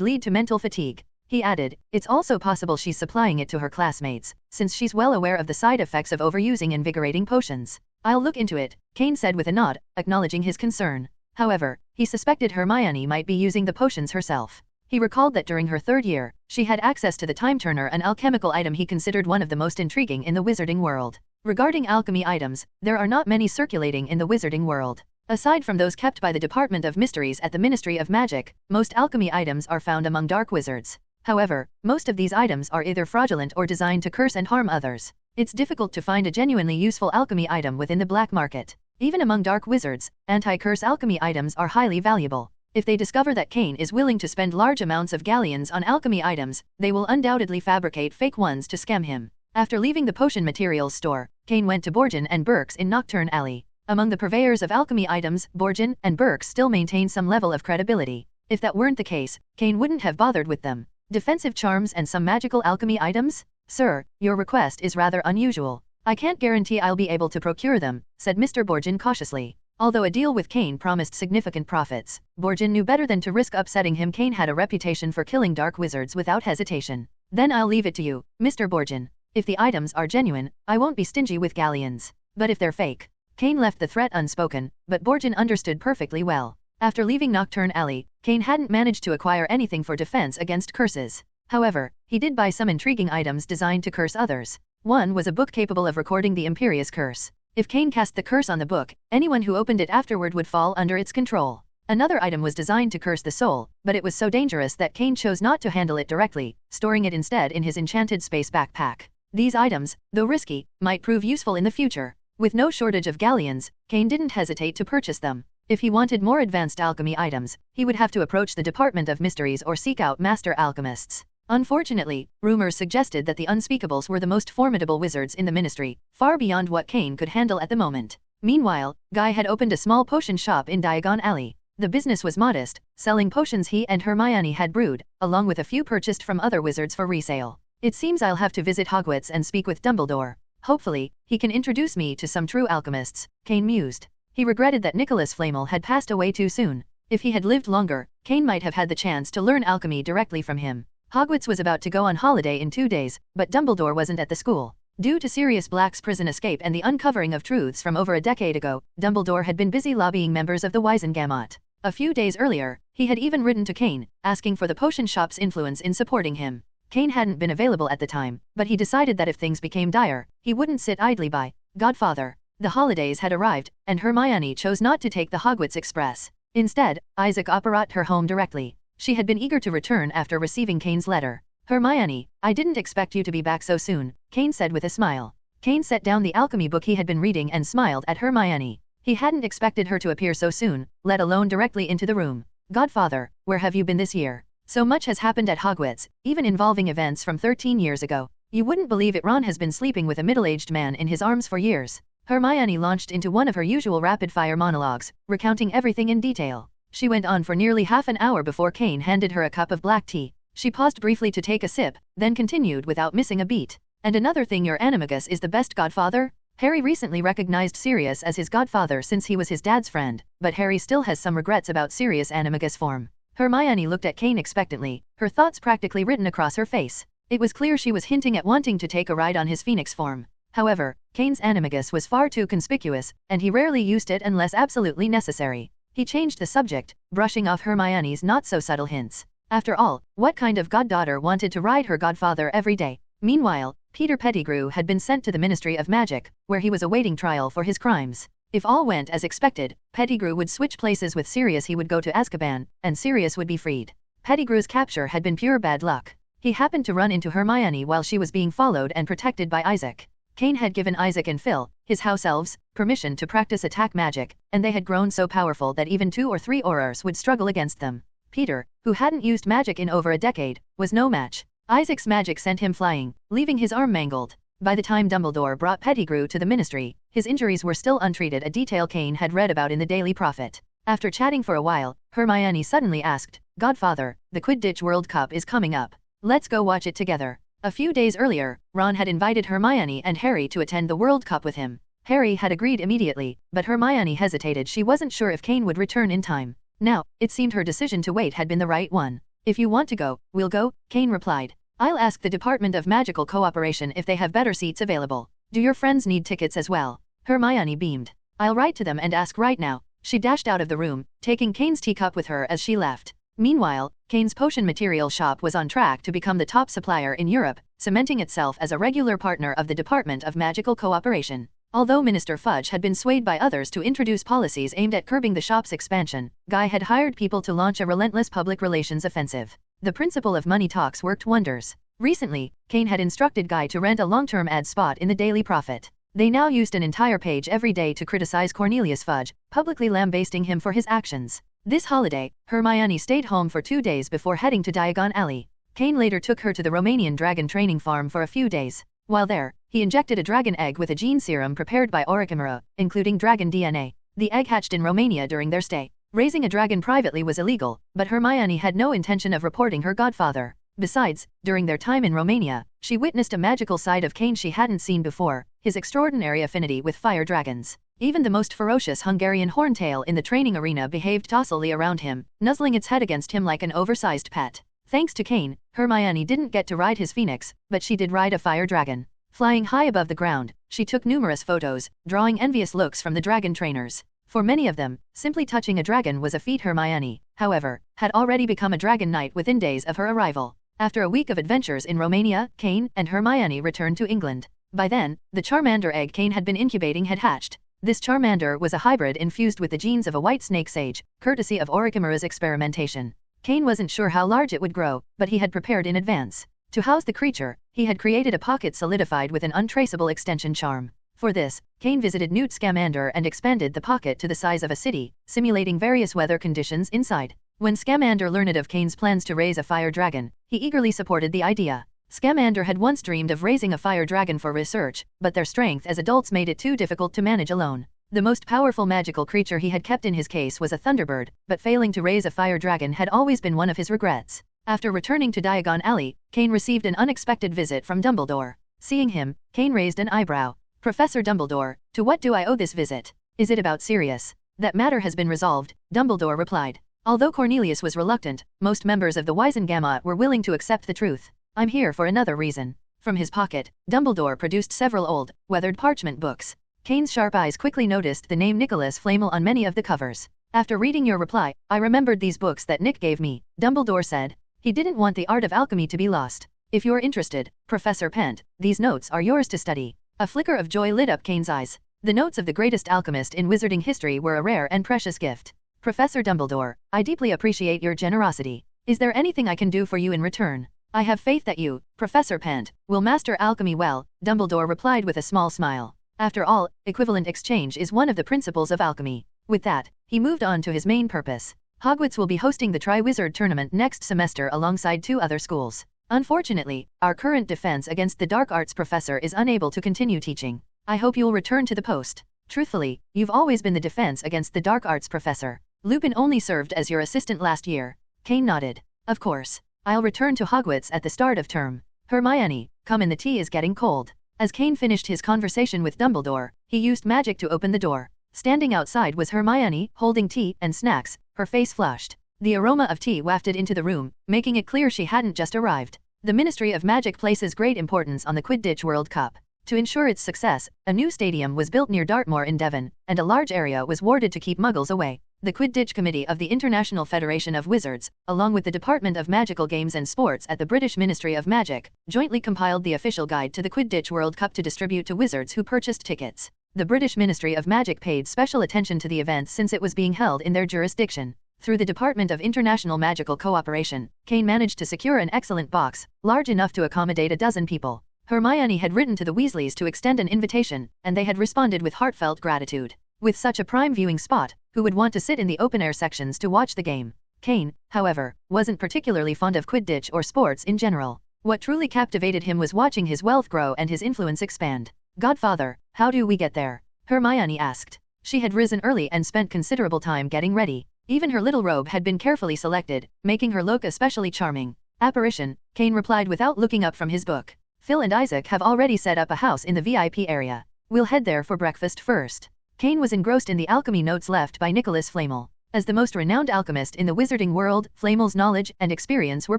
lead to mental fatigue." He added, "It's also possible she's supplying it to her classmates, since she's well aware of the side effects of overusing invigorating potions." "I'll look into it," Kain said with a nod, acknowledging his concern. However, he suspected Hermione might be using the potions herself. He recalled that during her 3rd year, she had access to the Time Turner, an alchemical item he considered one of the most intriguing in the wizarding world. Regarding alchemy items, there are not many circulating in the wizarding world. Aside from those kept by the Department of Mysteries at the Ministry of Magic, most alchemy items are found among dark wizards. However, most of these items are either fraudulent or designed to curse and harm others. It's difficult to find a genuinely useful alchemy item within the black market. Even among dark wizards, anti-curse alchemy items are highly valuable. If they discover that Kain is willing to spend large amounts of galleons on alchemy items, they will undoubtedly fabricate fake ones to scam him. After leaving the potion materials store, Kain went to Borgin and Burke's in Nocturne Alley. Among the purveyors of alchemy items, Borgin and Burke still maintain some level of credibility. If that weren't the case, Kain wouldn't have bothered with them. "Defensive charms and some magical alchemy items? Sir, your request is rather unusual. I can't guarantee I'll be able to procure them," said Mr. Borgin cautiously. Although a deal with Kain promised significant profits, Borgin knew better than to risk upsetting him. Kain had a reputation for killing dark wizards without hesitation. "Then I'll leave it to you, Mr. Borgin. If the items are genuine, I won't be stingy with galleons. But if they're fake..." Kain left the threat unspoken, but Borgin understood perfectly well. After leaving Nocturne Alley, Kain hadn't managed to acquire anything for defense against curses. However, he did buy some intriguing items designed to curse others. One was a book capable of recording the Imperious Curse. If Kain cast the curse on the book, anyone who opened it afterward would fall under its control. Another item was designed to curse the soul, but it was so dangerous that Kain chose not to handle it directly, storing it instead in his enchanted space backpack. These items, though risky, might prove useful in the future. With no shortage of galleons, Kain didn't hesitate to purchase them. If he wanted more advanced alchemy items, he would have to approach the Department of Mysteries or seek out master alchemists. Unfortunately, rumors suggested that the Unspeakables were the most formidable wizards in the ministry, far beyond what Kain could handle at the moment. Meanwhile, Guy had opened a small potion shop in Diagon Alley. The business was modest, selling potions he and Hermione had brewed, along with a few purchased from other wizards for resale. "It seems I'll have to visit Hogwarts and speak with Dumbledore. Hopefully, he can introduce me to some true alchemists," Kain mused. He regretted that Nicholas Flamel had passed away too soon. If he had lived longer, Kain might have had the chance to learn alchemy directly from him. Hogwarts was about to go on holiday in 2 days, but Dumbledore wasn't at the school. Due to Sirius Black's prison escape and the uncovering of truths from over a decade ago, Dumbledore had been busy lobbying members of the Wizengamot. A few days earlier, he had even written to Kain, asking for the potion shop's influence in supporting him. Kain hadn't been available at the time, but he decided that if things became dire, he wouldn't sit idly by. Godfather. The holidays had arrived, and Hermione chose not to take the Hogwarts Express. Instead, Isaac brought her home directly. She had been eager to return after receiving Kain's letter. Hermione, I didn't expect you to be back so soon, Kain said with a smile. Kain set down the alchemy book he had been reading and smiled at Hermione. He hadn't expected her to appear so soon, let alone directly into the room. Godfather, where have you been this year? So much has happened at Hogwarts, even involving events from 13 years ago. You wouldn't believe it, Ron has been sleeping with a middle-aged man in his arms for years. Hermione launched into one of her usual rapid-fire monologues, recounting everything in detail. She went on for nearly half an hour before Kain handed her a cup of black tea. She paused briefly to take a sip, then continued without missing a beat. And another thing, your animagus is the best, Godfather? Harry recently recognized Sirius as his godfather since he was his dad's friend, but Harry still has some regrets about Sirius' animagus form. Hermione looked at Kain expectantly, her thoughts practically written across her face. It was clear she was hinting at wanting to take a ride on his phoenix form. However, Kain's animagus was far too conspicuous, and he rarely used it unless absolutely necessary. He changed the subject, brushing off Hermione's not-so-subtle hints. After all, what kind of goddaughter wanted to ride her godfather every day? Meanwhile, Peter Pettigrew had been sent to the Ministry of Magic, where he was awaiting trial for his crimes. If all went as expected, Pettigrew would switch places with Sirius. He would go to Azkaban, and Sirius would be freed. Pettigrew's capture had been pure bad luck. He happened to run into Hermione while she was being followed and protected by Isaac. Kain had given Isaac and Phil, his house elves, permission to practice attack magic, and they had grown so powerful that even 2 or 3 aurors would struggle against them. Peter, who hadn't used magic in over a decade, was no match. Isaac's magic sent him flying, leaving his arm mangled. By the time Dumbledore brought Pettigrew to the ministry, his injuries were still untreated, a detail Kain had read about in the Daily Prophet. After chatting for a while, Hermione suddenly asked, Godfather, the Quidditch World Cup is coming up. Let's go watch it together. A few days earlier, Ron had invited Hermione and Harry to attend the World Cup with him. Harry had agreed immediately, but Hermione hesitated. She wasn't sure if Kain would return in time. Now, it seemed her decision to wait had been the right one. If you want to go, we'll go, Kain replied. I'll ask the Department of Magical Cooperation if they have better seats available. Do your friends need tickets as well? Hermione beamed. I'll write to them and ask right now. She dashed out of the room, taking Kain's teacup with her as she left. Meanwhile, Kain's potion material shop was on track to become the top supplier in Europe, cementing itself as a regular partner of the Department of Magical Cooperation. Although Minister Fudge had been swayed by others to introduce policies aimed at curbing the shop's expansion, Guy had hired people to launch a relentless public relations offensive. The principle of money talks worked wonders. Recently, Kain had instructed Guy to rent a long-term ad spot in the Daily Prophet. They now used an entire page every day to criticize Cornelius Fudge, publicly lambasting him for his actions. This holiday, Hermione stayed home for 2 days before heading to Diagon Alley. Kain later took her to the Romanian dragon training farm for a few days. While there, he injected a dragon egg with a gene serum prepared by Oricamera, including dragon DNA. The egg hatched in Romania during their stay. Raising a dragon privately was illegal, but Hermione had no intention of reporting her godfather. Besides, during their time in Romania, she witnessed a magical side of Kain she hadn't seen before, his extraordinary affinity with fire dragons. Even the most ferocious Hungarian horntail in the training arena behaved docilely around him, nuzzling its head against him like an oversized pet. Thanks to Kain, Hermione didn't get to ride his phoenix, but she did ride a fire dragon. Flying high above the ground, she took numerous photos, drawing envious looks from the dragon trainers. For many of them, simply touching a dragon was a feat. Hermione, however, had already become a dragon knight within days of her arrival. After a week of adventures in Romania, Kain and Hermione returned to England. By then, the Charmander egg Kain had been incubating had hatched. This Charmander was a hybrid infused with the genes of a white snake sage, courtesy of Oricamera's experimentation. Kain wasn't sure how large it would grow, but he had prepared in advance. To house the creature, he had created a pocket solidified with an untraceable extension charm. For this, Kain visited Newt Scamander and expanded the pocket to the size of a city, simulating various weather conditions inside. When Scamander learned of Kain's plans to raise a fire dragon, he eagerly supported the idea. Scamander had once dreamed of raising a fire dragon for research, but their strength as adults made it too difficult to manage alone. The most powerful magical creature he had kept in his case was a thunderbird, but failing to raise a fire dragon had always been one of his regrets. After returning to Diagon Alley, Kain received an unexpected visit from Dumbledore. Seeing him, Kain raised an eyebrow. Professor Dumbledore, to what do I owe this visit? Is it about Sirius? That matter has been resolved, Dumbledore replied. Although Cornelius was reluctant, most members of the Wisengamot were willing to accept the truth. I'm here for another reason. From his pocket, Dumbledore produced several old, weathered parchment books. Kain's sharp eyes quickly noticed the name Nicholas Flamel on many of the covers. After reading your reply, I remembered these books that Nick gave me, Dumbledore said. He didn't want the art of alchemy to be lost. If you're interested, Professor Pent, these notes are yours to study. A flicker of joy lit up Kain's eyes. The notes of the greatest alchemist in wizarding history were a rare and precious gift. Professor Dumbledore, I deeply appreciate your generosity. Is there anything I can do for you in return? I have faith that you, Professor Pent, will master alchemy well, Dumbledore replied with a small smile. After all, equivalent exchange is one of the principles of alchemy. With that, he moved on to his main purpose. Hogwarts will be hosting the Tri-Wizard Tournament next semester alongside 2 other schools. Unfortunately, our current defense against the dark arts professor is unable to continue teaching. I hope you'll return to the post. Truthfully, you've always been the defense against the dark arts professor. Lupin only served as your assistant last year. Kain nodded. Of course. I'll return to Hogwarts at the start of term. Hermione, come in, the tea is getting cold. As Kain finished his conversation with Dumbledore, he used magic to open the door. Standing outside was Hermione, holding tea and snacks, her face flushed. The aroma of tea wafted into the room, making it clear she hadn't just arrived. The Ministry of Magic places great importance on the Quidditch World Cup. To ensure its success, a new stadium was built near Dartmoor in Devon, and a large area was warded to keep muggles away. The Quidditch Committee of the International Federation of Wizards, along with the Department of Magical Games and Sports at the British Ministry of Magic, jointly compiled the official guide to the Quidditch World Cup to distribute to wizards who purchased tickets. The British Ministry of Magic paid special attention to the event since it was being held in their jurisdiction. Through the Department of International Magical Cooperation, Kain managed to secure an excellent box, large enough to accommodate a dozen people. Hermione had written to the Weasleys to extend an invitation, and they had responded with heartfelt gratitude. With such a prime viewing spot, who would want to sit in the open-air sections to watch the game? Kain, however, wasn't particularly fond of Quidditch or sports in general. What truly captivated him was watching his wealth grow and his influence expand. Godfather, how do we get there? Hermione asked. She had risen early and spent considerable time getting ready. Even her little robe had been carefully selected, making her look especially charming. Apparition, Kain replied without looking up from his book. Phil and Isaac have already set up a house in the VIP area. We'll head there for breakfast first. Kain was engrossed in the alchemy notes left by Nicholas Flamel. As the most renowned alchemist in the wizarding world, Flamel's knowledge and experience were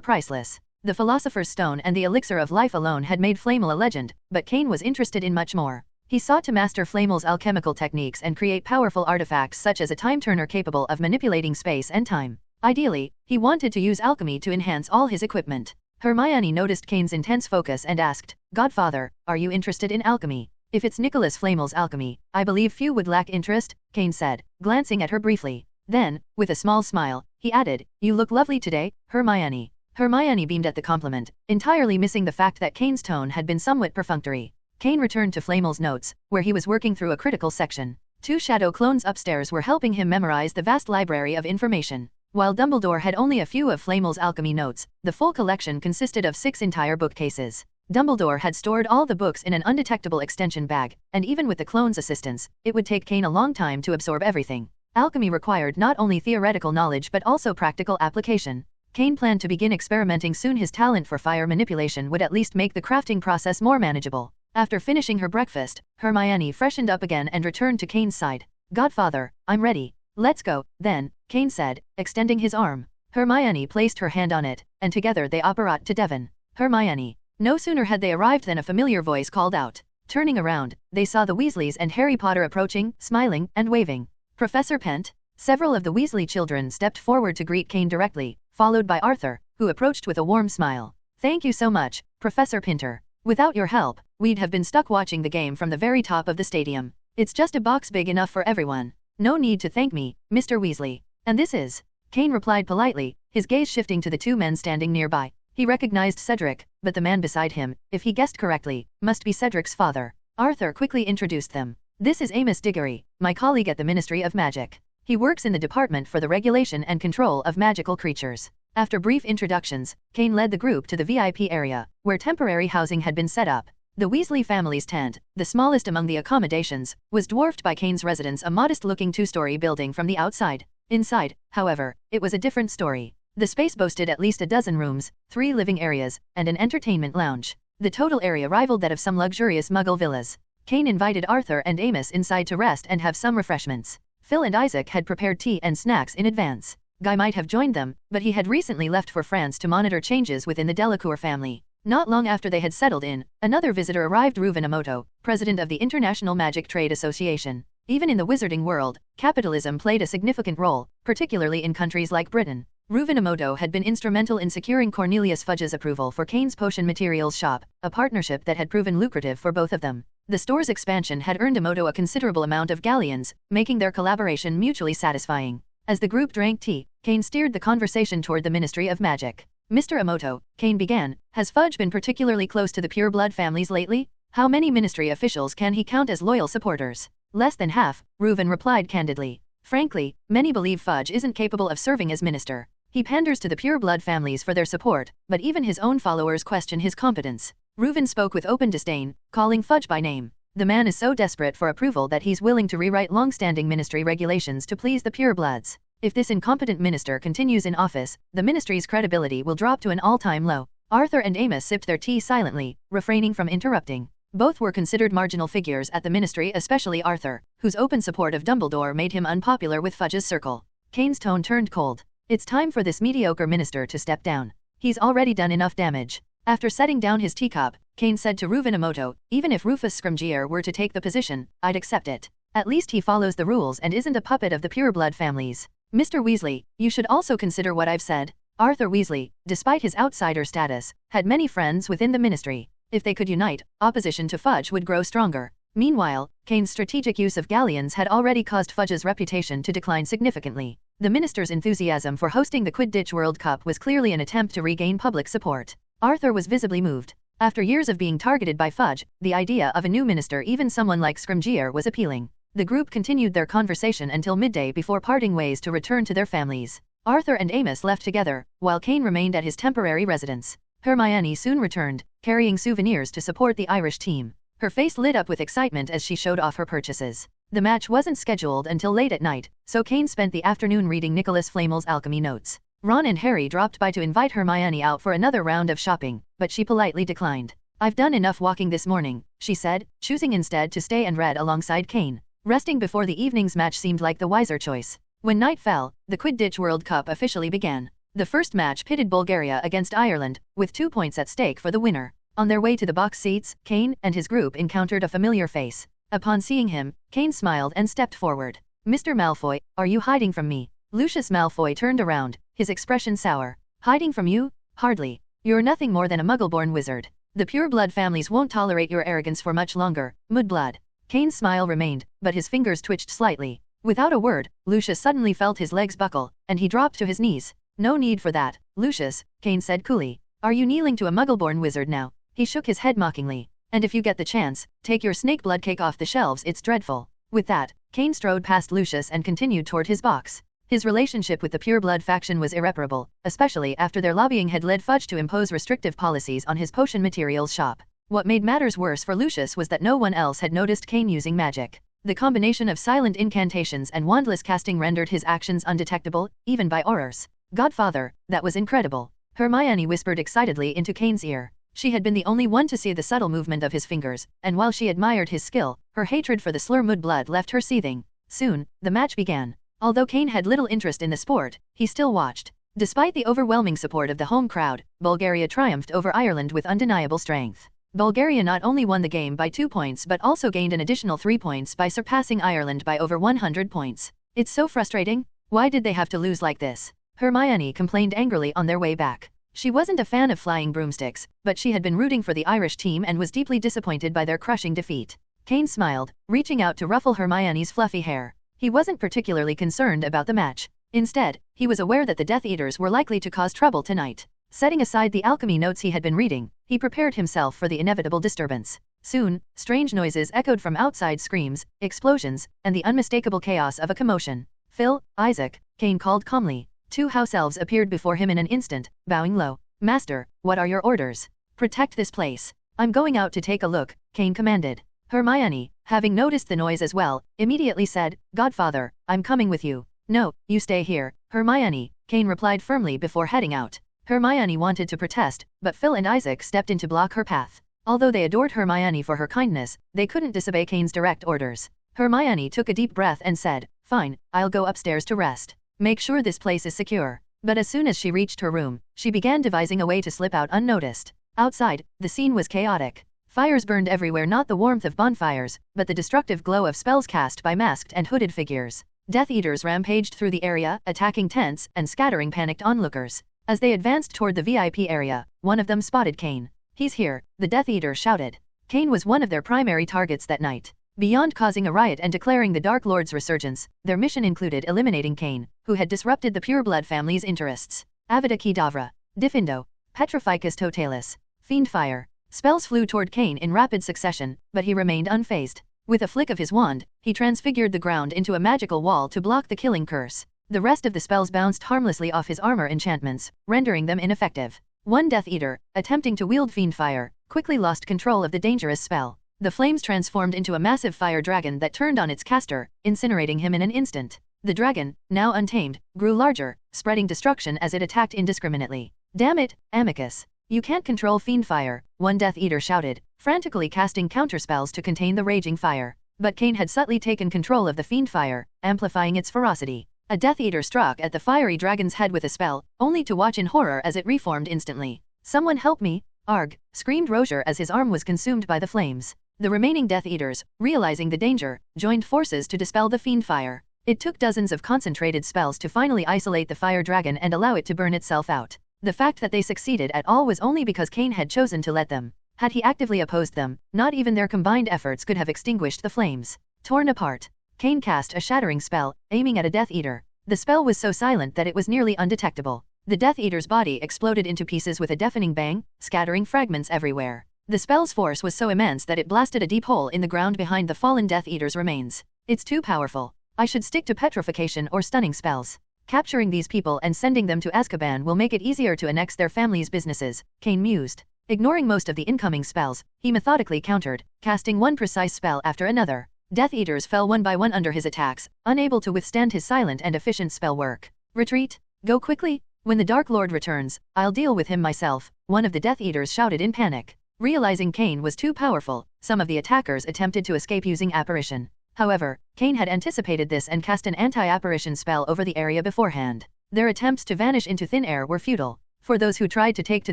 priceless. The Philosopher's Stone and the Elixir of Life alone had made Flamel a legend, but Kain was interested in much more. He sought to master Flamel's alchemical techniques and create powerful artifacts such as a time-turner capable of manipulating space and time. Ideally, he wanted to use alchemy to enhance all his equipment. Hermione noticed Kain's intense focus and asked, Godfather, are you interested in alchemy? If it's Nicholas Flamel's alchemy, I believe few would lack interest, Kain said, glancing at her briefly. Then, with a small smile, he added, You look lovely today, Hermione. Hermione beamed at the compliment, entirely missing the fact that Kain's tone had been somewhat perfunctory. Kain returned to Flamel's notes, where he was working through a critical section. 2 shadow clones upstairs were helping him memorize the vast library of information. While Dumbledore had only a few of Flamel's alchemy notes, the full collection consisted of 6 entire bookcases. Dumbledore had stored all the books in an undetectable extension bag, and even with the clone's assistance, it would take Kain a long time to absorb everything. Alchemy required not only theoretical knowledge but also practical application. Kain planned to begin experimenting soon. His talent for fire manipulation would at least make the crafting process more manageable. After finishing her breakfast, Hermione freshened up again and returned to Kain's side. Godfather, I'm ready. Let's go, then, Kain said, extending his arm. Hermione placed her hand on it, and together they apparat to Devon. Hermione. No sooner had they arrived than a familiar voice called out. Turning around, they saw the Weasleys and Harry Potter approaching, smiling and waving. Professor Pent? Several of the Weasley children stepped forward to greet Kain directly, followed by Arthur, who approached with a warm smile. Thank you so much, Professor Pinter. Without your help, we'd have been stuck watching the game from the very top of the stadium. It's just a box big enough for everyone. No need to thank me, Mr. Weasley. And this is? Kain replied politely, his gaze shifting to the 2 men standing nearby. He recognized Cedric, but the man beside him, if he guessed correctly, must be Cedric's father. Arthur quickly introduced them. This is Amos Diggory, my colleague at the Ministry of Magic. He works in the Department for the Regulation and Control of Magical Creatures. After brief introductions, Kain led the group to the VIP area, where temporary housing had been set up. The Weasley family's tent, the smallest among the accommodations, was dwarfed by Kain's residence, a modest-looking 2-story building from the outside. Inside, however, it was a different story. The space boasted at least a dozen rooms, 3 living areas, and an entertainment lounge. The total area rivaled that of some luxurious Muggle villas. Kain invited Arthur and Amos inside to rest and have some refreshments. Phil and Isaac had prepared tea and snacks in advance. Guy might have joined them, but he had recently left for France to monitor changes within the Delacour family. Not long after they had settled in, another visitor arrived, Reuven Emoto, president of the International Magic Trade Association. Even in the wizarding world, capitalism played a significant role, particularly in countries like Britain. Reuven Emoto had been instrumental in securing Cornelius Fudge's approval for Kain's potion materials shop, a partnership that had proven lucrative for both of them. The store's expansion had earned Emoto a considerable amount of galleons, making their collaboration mutually satisfying. As the group drank tea, Kain steered the conversation toward the Ministry of Magic. Mr. Emoto, Kain began, has Fudge been particularly close to the pureblood families lately? How many ministry officials can he count as loyal supporters? Less than half, Reuven replied candidly. Frankly, many believe Fudge isn't capable of serving as minister. He panders to the pureblood families for their support, but even his own followers question his competence. Reuven spoke with open disdain, calling Fudge by name. The man is so desperate for approval that he's willing to rewrite long-standing ministry regulations to please the purebloods. If this incompetent minister continues in office, the ministry's credibility will drop to an all-time low. Arthur and Amos sipped their tea silently, refraining from interrupting. Both were considered marginal figures at the ministry, especially Arthur, whose open support of Dumbledore made him unpopular with Fudge's circle. Kain's tone turned cold. It's time for this mediocre minister to step down. He's already done enough damage. After setting down his teacup, Kain said to Reuven Emoto, even if Rufus Scrimgeour were to take the position, I'd accept it. At least he follows the rules and isn't a puppet of the pureblood families. Mr. Weasley, you should also consider what I've said. Arthur Weasley, despite his outsider status, had many friends within the ministry. If they could unite, opposition to Fudge would grow stronger. Meanwhile, Kain's strategic use of galleons had already caused Fudge's reputation to decline significantly. The minister's enthusiasm for hosting the Quidditch World Cup was clearly an attempt to regain public support. Arthur was visibly moved. After years of being targeted by Fudge, the idea of a new minister, even someone like Scrimgeour, was appealing. The group continued their conversation until midday before parting ways to return to their families. Arthur and Amos left together, while Kain remained at his temporary residence. Hermione soon returned, carrying souvenirs to support the Irish team. Her face lit up with excitement as she showed off her purchases. The match wasn't scheduled until late at night, so Kain spent the afternoon reading Nicholas Flamel's alchemy notes. Ron and Harry dropped by to invite Hermione out for another round of shopping, but she politely declined. I've done enough walking this morning, she said, choosing instead to stay and read alongside Kain. Resting before the evening's match seemed like the wiser choice. When night fell, the Quidditch World Cup officially began. The first match pitted Bulgaria against Ireland, with 2 points at stake for the winner. On their way to the box seats, Kain and his group encountered a familiar face. Upon seeing him, Kain smiled and stepped forward. Mr. Malfoy, are you hiding from me? Lucius Malfoy turned around, his expression sour. Hiding from you? Hardly. You're nothing more than a muggle-born wizard. The pureblood families won't tolerate your arrogance for much longer, Mudblood. Kain's smile remained, but his fingers twitched slightly. Without a word, Lucius suddenly felt his legs buckle, and he dropped to his knees. No need for that, Lucius, Kain said coolly. Are you kneeling to a muggle-born wizard now? He shook his head mockingly. And if you get the chance, take your snake blood cake off the shelves, it's dreadful. With that, Kain strode past Lucius and continued toward his box. His relationship with the pureblood faction was irreparable, especially after their lobbying had led Fudge to impose restrictive policies on his potion materials shop. What made matters worse for Lucius was that no one else had noticed Kain using magic. The combination of silent incantations and wandless casting rendered his actions undetectable, even by Aurors. Godfather, that was incredible. Hermione whispered excitedly into Kain's ear. She had been the only one to see the subtle movement of his fingers, and while she admired his skill, her hatred for the slur Mudblood left her seething. Soon, the match began. Although Kain had little interest in the sport, he still watched. Despite the overwhelming support of the home crowd, Bulgaria triumphed over Ireland with undeniable strength. Bulgaria not only won the game by 2 points but also gained an additional 3 points by surpassing Ireland by over 100 points. It's so frustrating. Why did they have to lose like this? Hermione complained angrily on their way back. She wasn't a fan of flying broomsticks, but she had been rooting for the Irish team and was deeply disappointed by their crushing defeat. Kain smiled, reaching out to ruffle Hermione's fluffy hair. He wasn't particularly concerned about the match. Instead, he was aware that the Death Eaters were likely to cause trouble tonight. Setting aside the alchemy notes he had been reading, he prepared himself for the inevitable disturbance. Soon, strange noises echoed from outside, screams, explosions, and the unmistakable chaos of a commotion. Phil, Isaac, Kain called calmly. 2 house elves appeared before him in an instant, bowing low. Master, what are your orders? Protect this place. I'm going out to take a look, Kain commanded. Hermione, having noticed the noise as well, immediately said, Godfather, I'm coming with you. No, you stay here, Hermione, Kain replied firmly before heading out. Hermione wanted to protest, but Phil and Isaac stepped in to block her path. Although they adored Hermione for her kindness, they couldn't disobey Kain's direct orders. Hermione took a deep breath and said, Fine, I'll go upstairs to rest. Make sure this place is secure. But as soon as she reached her room, she began devising a way to slip out unnoticed. Outside, the scene was chaotic. Fires burned everywhere, not the warmth of bonfires, but the destructive glow of spells cast by masked and hooded figures. Death Eaters rampaged through the area, attacking tents and scattering panicked onlookers. As they advanced toward the VIP area, one of them spotted Kain. "He's here," the Death Eater shouted. Kain was one of their primary targets that night. Beyond causing a riot and declaring the Dark Lord's resurgence, their mission included eliminating Kain, who had disrupted the Pureblood family's interests. Avada Kedavra, Diffindo, Petrificus Totalis, Fiendfire. Spells flew toward Kain in rapid succession, but he remained unfazed. With a flick of his wand, he transfigured the ground into a magical wall to block the killing curse. The rest of the spells bounced harmlessly off his armor enchantments, rendering them ineffective. One Death Eater, attempting to wield Fiendfire, quickly lost control of the dangerous spell. The flames transformed into a massive fire dragon that turned on its caster, incinerating him in an instant. The dragon, now untamed, grew larger, spreading destruction as it attacked indiscriminately. "Damn it, Amicus! You can't control Fiendfire," one Death Eater shouted, frantically casting counterspells to contain the raging fire. But Kain had subtly taken control of the Fiendfire, amplifying its ferocity. A Death Eater struck at the fiery dragon's head with a spell, only to watch in horror as it reformed instantly. "Someone help me! Arg!" screamed Rozier as his arm was consumed by the flames. The remaining Death Eaters, realizing the danger, joined forces to dispel the Fiendfire. It took dozens of concentrated spells to finally isolate the fire dragon and allow it to burn itself out. The fact that they succeeded at all was only because Kain had chosen to let them. Had he actively opposed them, not even their combined efforts could have extinguished the flames. Torn apart, Kain cast a shattering spell, aiming at a Death Eater. The spell was so silent that it was nearly undetectable. The Death Eater's body exploded into pieces with a deafening bang, scattering fragments everywhere. The spell's force was so immense that it blasted a deep hole in the ground behind the fallen Death Eater's remains. "It's too powerful. I should stick to petrification or stunning spells. Capturing these people and sending them to Azkaban will make it easier to annex their families' businesses," Kain mused. Ignoring most of the incoming spells, he methodically countered, casting one precise spell after another. Death Eaters fell one by one under his attacks, unable to withstand his silent and efficient spell work. "Retreat! Go quickly! When the Dark Lord returns, I'll deal with him myself," one of the Death Eaters shouted in panic. Realizing Kain was too powerful, some of the attackers attempted to escape using apparition. However, Kain had anticipated this and cast an anti-apparition spell over the area beforehand. Their attempts to vanish into thin air were futile. For those who tried to take to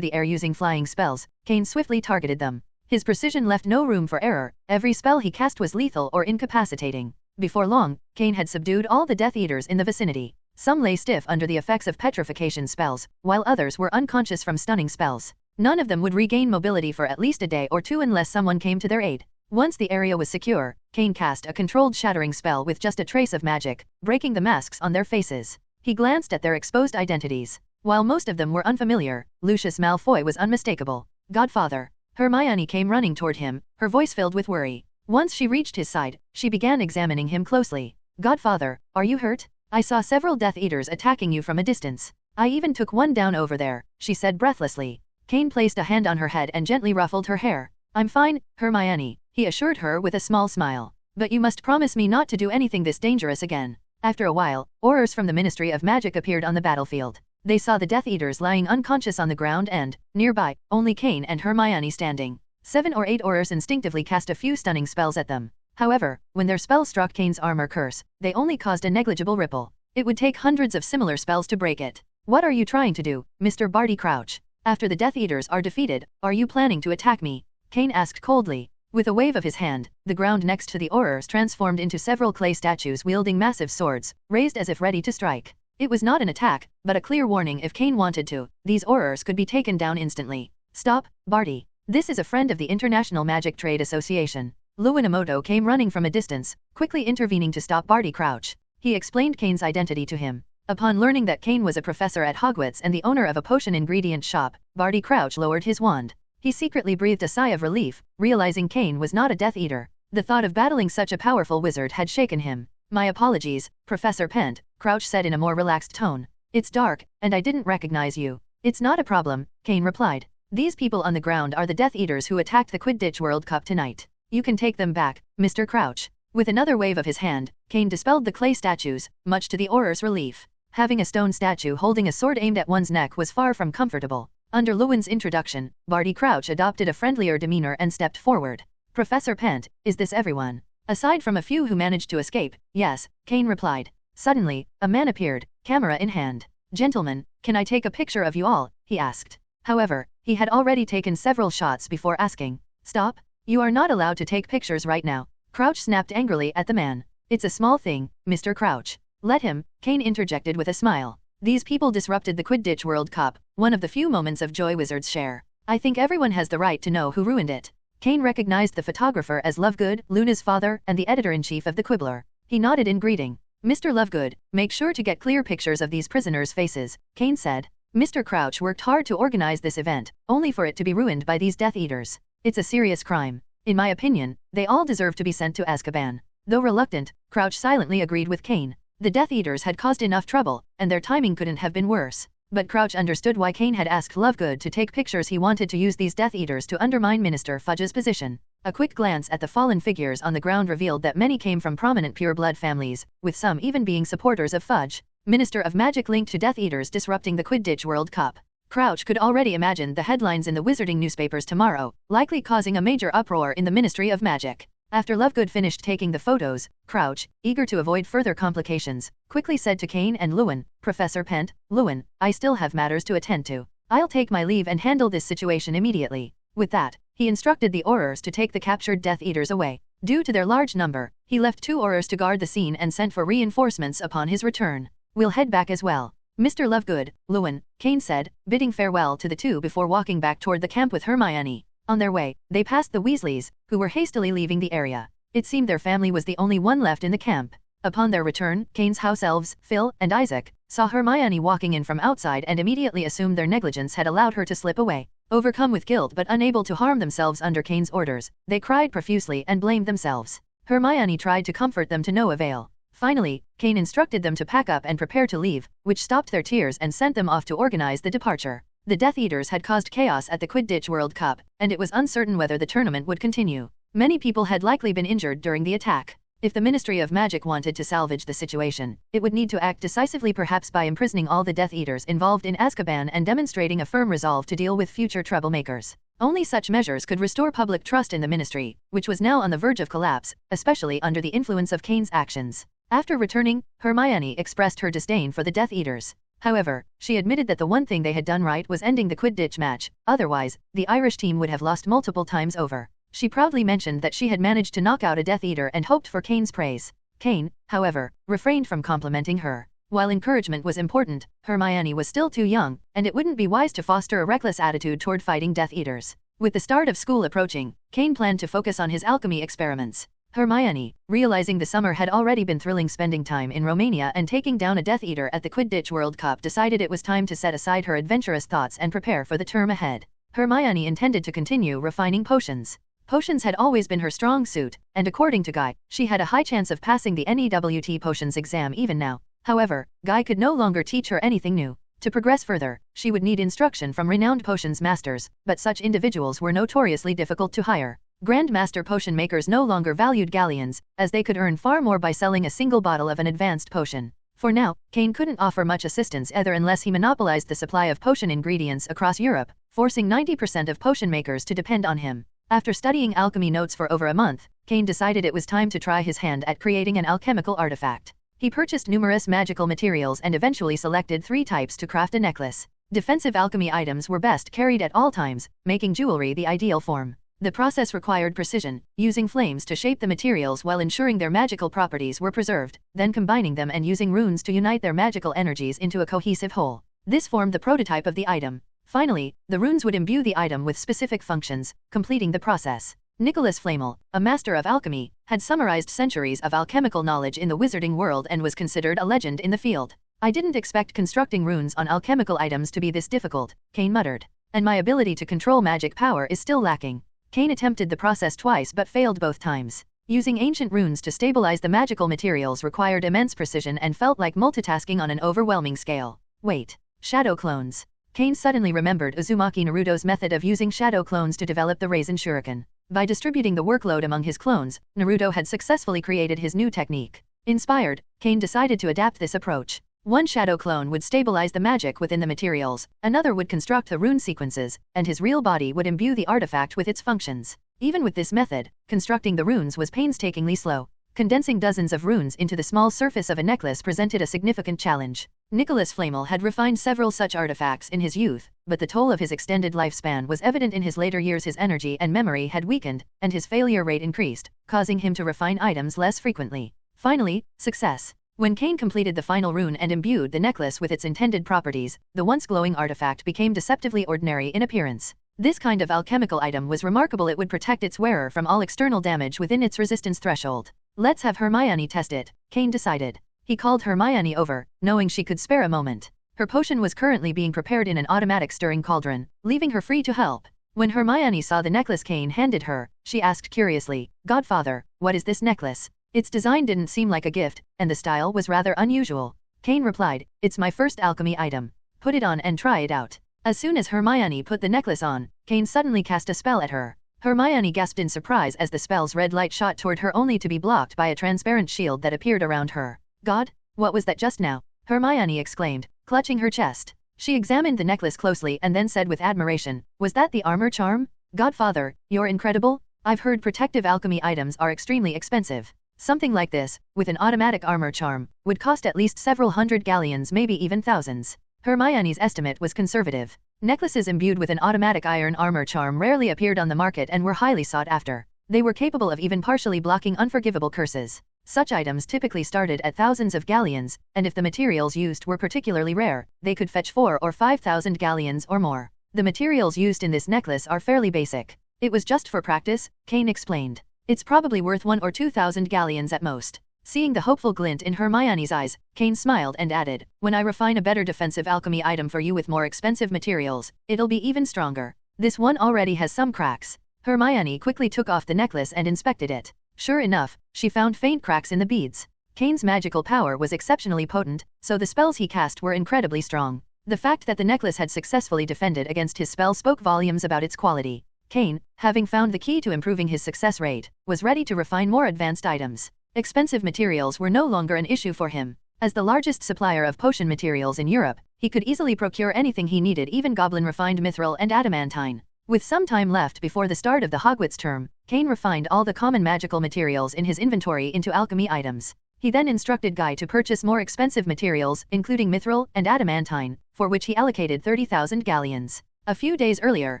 the air using flying spells, Kain swiftly targeted them. His precision left no room for error, every spell he cast was lethal or incapacitating. Before long, Kain had subdued all the Death Eaters in the vicinity. Some lay stiff under the effects of petrification spells, while others were unconscious from stunning spells. None of them would regain mobility for at least a day or two unless someone came to their aid. Once the area was secure, Kain cast a controlled shattering spell with just a trace of magic, breaking the masks on their faces. He glanced at their exposed identities. While most of them were unfamiliar, Lucius Malfoy was unmistakable. "Godfather." Hermione came running toward him, her voice filled with worry. Once she reached his side, she began examining him closely. "Godfather, are you hurt? I saw several Death Eaters attacking you from a distance. I even took one down over there," she said breathlessly. Kain placed a hand on her head and gently ruffled her hair. "I'm fine, Hermione," he assured her with a small smile. "But you must promise me not to do anything this dangerous again." After a while, Aurors from the Ministry of Magic appeared on the battlefield. They saw the Death Eaters lying unconscious on the ground and, nearby, only Kain and Hermione standing. 7 or 8 Aurors instinctively cast a few stunning spells at them. However, when their spell struck Kain's armor curse, they only caused a negligible ripple. It would take hundreds of similar spells to break it. "What are you trying to do, Mr. Barty Crouch? After the Death Eaters are defeated, are you planning to attack me?" Kain asked coldly. With a wave of his hand, the ground next to the Aurors transformed into several clay statues wielding massive swords, raised as if ready to strike. It was not an attack, but a clear warning if Kain wanted to. These Aurors could be taken down instantly. "Stop, Barty. This is a friend of the International Magic Trade Association." Luinamoto came running from a distance, quickly intervening to stop Barty Crouch. He explained Kain's identity to him. Upon learning that Kain was a professor at Hogwarts and the owner of a potion ingredient shop, Barty Crouch lowered his wand. He secretly breathed a sigh of relief, realizing Kain was not a Death Eater. The thought of battling such a powerful wizard had shaken him. "My apologies, Professor Pent," Crouch said in a more relaxed tone. "It's dark, and I didn't recognize you." "It's not a problem," Kain replied. "These people on the ground are the Death Eaters who attacked the Quidditch World Cup tonight. You can take them back, Mr. Crouch." With another wave of his hand, Kain dispelled the clay statues, much to the Auror's relief. Having a stone statue holding a sword aimed at one's neck was far from comfortable. Under Lewin's introduction, Barty Crouch adopted a friendlier demeanor and stepped forward. "Professor Pent, is this everyone?" "Aside from a few who managed to escape, yes," Kain replied. Suddenly, a man appeared, camera in hand. "Gentlemen, can I take a picture of you all?" he asked. However, he had already taken several shots before asking, "Stop, you are not allowed to take pictures right now." Crouch snapped angrily at the man. "It's a small thing, Mr. Crouch. Let him," Kain interjected with a smile. These people disrupted the Quidditch World Cup, one of the few moments of joy wizards share. I think everyone has the right to know who ruined it. Kain recognized the photographer as Lovegood, Luna's father, and the editor-in-chief of the Quibbler. He nodded in greeting. "Mr. Lovegood, make sure to get clear pictures of these prisoners' faces," Kain said. Mr. Crouch worked hard to organize this event, only for it to be ruined by these Death Eaters. It's a serious crime. In my opinion, they all deserve to be sent to Azkaban. Though reluctant, Crouch silently agreed with Kain. The Death Eaters had caused enough trouble, and their timing couldn't have been worse. But Crouch understood why Kain had asked Lovegood to take pictures. He wanted to use these Death Eaters to undermine Minister Fudge's position. A quick glance at the fallen figures on the ground revealed that many came from prominent pure-blood families, with some even being supporters of Fudge, Minister of Magic linked to Death Eaters disrupting the Quidditch World Cup. Crouch could already imagine the headlines in the wizarding newspapers tomorrow, likely causing a major uproar in the Ministry of Magic. After Lovegood finished taking the photos, Crouch, eager to avoid further complications, quickly said to Kain and Lewin, "Professor Pent, Lewin, I still have matters to attend to. I'll take my leave and handle this situation immediately." With that, he instructed the Aurors to take the captured Death Eaters away. Due to their large number, he left 2 Aurors to guard the scene and sent for reinforcements upon his return. "We'll head back as well, Mr. Lovegood, Lewin," Kain said, bidding farewell to the two before walking back toward the camp with Hermione. On their way, they passed the Weasleys, who were hastily leaving the area. It seemed their family was the only one left in the camp. Upon their return, Kain's house elves, Phil and Isaac, saw Hermione walking in from outside and immediately assumed their negligence had allowed her to slip away. Overcome with guilt but unable to harm themselves under Kain's orders, they cried profusely and blamed themselves. Hermione tried to comfort them to no avail. Finally, Kain instructed them to pack up and prepare to leave, which stopped their tears and sent them off to organize the departure. The Death Eaters had caused chaos at the Quidditch World Cup, and it was uncertain whether the tournament would continue. Many people had likely been injured during the attack. If the Ministry of Magic wanted to salvage the situation, it would need to act decisively, perhaps by imprisoning all the Death Eaters involved in Azkaban and demonstrating a firm resolve to deal with future troublemakers. Only such measures could restore public trust in the Ministry, which was now on the verge of collapse, especially under the influence of Kain's actions. After returning, Hermione expressed her disdain for the Death Eaters. However, she admitted that the one thing they had done right was ending the Quidditch match, otherwise, the Irish team would have lost multiple times over. She proudly mentioned that she had managed to knock out a Death Eater and hoped for Kain's praise. Kain, however, refrained from complimenting her. While encouragement was important, Hermione was still too young, and it wouldn't be wise to foster a reckless attitude toward fighting Death Eaters. With the start of school approaching, Kain planned to focus on his alchemy experiments. Hermione, realizing the summer had already been thrilling spending time in Romania and taking down a Death Eater at the Quidditch World Cup, decided it was time to set aside her adventurous thoughts and prepare for the term ahead. Hermione intended to continue refining potions. Potions had always been her strong suit, and according to Guy, she had a high chance of passing the NEWT potions exam even now. However, Guy could no longer teach her anything new. To progress further, she would need instruction from renowned potions masters, but such individuals were notoriously difficult to hire. Grandmaster potion makers no longer valued galleons, as they could earn far more by selling a single bottle of an advanced potion. For now, Kain couldn't offer much assistance either unless he monopolized the supply of potion ingredients across Europe, forcing 90% of potion makers to depend on him. After studying alchemy notes for over a month, Kain decided it was time to try his hand at creating an alchemical artifact. He purchased numerous magical materials and eventually selected 3 types to craft a necklace. Defensive alchemy items were best carried at all times, making jewelry the ideal form. The process required precision, using flames to shape the materials while ensuring their magical properties were preserved, then combining them and using runes to unite their magical energies into a cohesive whole. This formed the prototype of the item. Finally, the runes would imbue the item with specific functions, completing the process. Nicholas Flamel, a master of alchemy, had summarized centuries of alchemical knowledge in the wizarding world and was considered a legend in the field. "I didn't expect constructing runes on alchemical items to be this difficult," Kain muttered. "And my ability to control magic power is still lacking." Kain attempted the process twice but failed both times. Using ancient runes to stabilize the magical materials required immense precision and felt like multitasking on an overwhelming scale. Wait, shadow clones. Kain suddenly remembered Uzumaki Naruto's method of using shadow clones to develop the Raisin Shuriken. By distributing the workload among his clones, Naruto had successfully created his new technique. Inspired, Kain decided to adapt this approach. One shadow clone would stabilize the magic within the materials, another would construct the rune sequences, and his real body would imbue the artifact with its functions. Even with this method, constructing the runes was painstakingly slow. Condensing dozens of runes into the small surface of a necklace presented a significant challenge. Nicholas Flamel had refined several such artifacts in his youth, but the toll of his extended lifespan was evident in his later years. His energy and memory had weakened, and his failure rate increased, causing him to refine items less frequently. Finally, success. When Kain completed the final rune and imbued the necklace with its intended properties, the once glowing artifact became deceptively ordinary in appearance. This kind of alchemical item was remarkable. It would protect its wearer from all external damage within its resistance threshold. Let's have Hermione test it, Kain decided. He called Hermione over, knowing she could spare a moment. Her potion was currently being prepared in an automatic stirring cauldron, leaving her free to help. When Hermione saw the necklace Kain handed her, she asked curiously, "Godfather, what is this necklace?" Its design didn't seem like a gift, and the style was rather unusual. Kain replied, "It's my first alchemy item. Put it on and try it out." As soon as Hermione put the necklace on, Kain suddenly cast a spell at her. Hermione gasped in surprise as the spell's red light shot toward her, only to be blocked by a transparent shield that appeared around her. "God, what was that just now?" Hermione exclaimed, clutching her chest. She examined the necklace closely and then said with admiration, "Was that the armor charm? Godfather, you're incredible. I've heard protective alchemy items are extremely expensive. Something like this, with an automatic armor charm, would cost at least several hundred galleons, maybe even thousands." Hermione's estimate was conservative. Necklaces imbued with an automatic iron armor charm rarely appeared on the market and were highly sought after. They were capable of even partially blocking unforgivable curses. Such items typically started at thousands of galleons, and if the materials used were particularly rare, they could fetch 4,000 or 5,000 galleons or more. The materials used in this necklace are fairly basic. It was just for practice, Kain explained. It's probably worth 1,000 or 2,000 galleons at most. Seeing the hopeful glint in Hermione's eyes, Kain smiled and added, "When I refine a better defensive alchemy item for you with more expensive materials, it'll be even stronger. This one already has some cracks." Hermione quickly took off the necklace and inspected it. Sure enough, she found faint cracks in the beads. Kain's magical power was exceptionally potent, so the spells he cast were incredibly strong. The fact that the necklace had successfully defended against his spell spoke volumes about its quality. Kain, having found the key to improving his success rate, was ready to refine more advanced items. Expensive materials were no longer an issue for him. As the largest supplier of potion materials in Europe, he could easily procure anything he needed, even goblin-refined mithril and adamantine. With some time left before the start of the Hogwarts term, Kain refined all the common magical materials in his inventory into alchemy items. He then instructed Guy to purchase more expensive materials, including mithril and adamantine, for which he allocated 30,000 galleons. A few days earlier,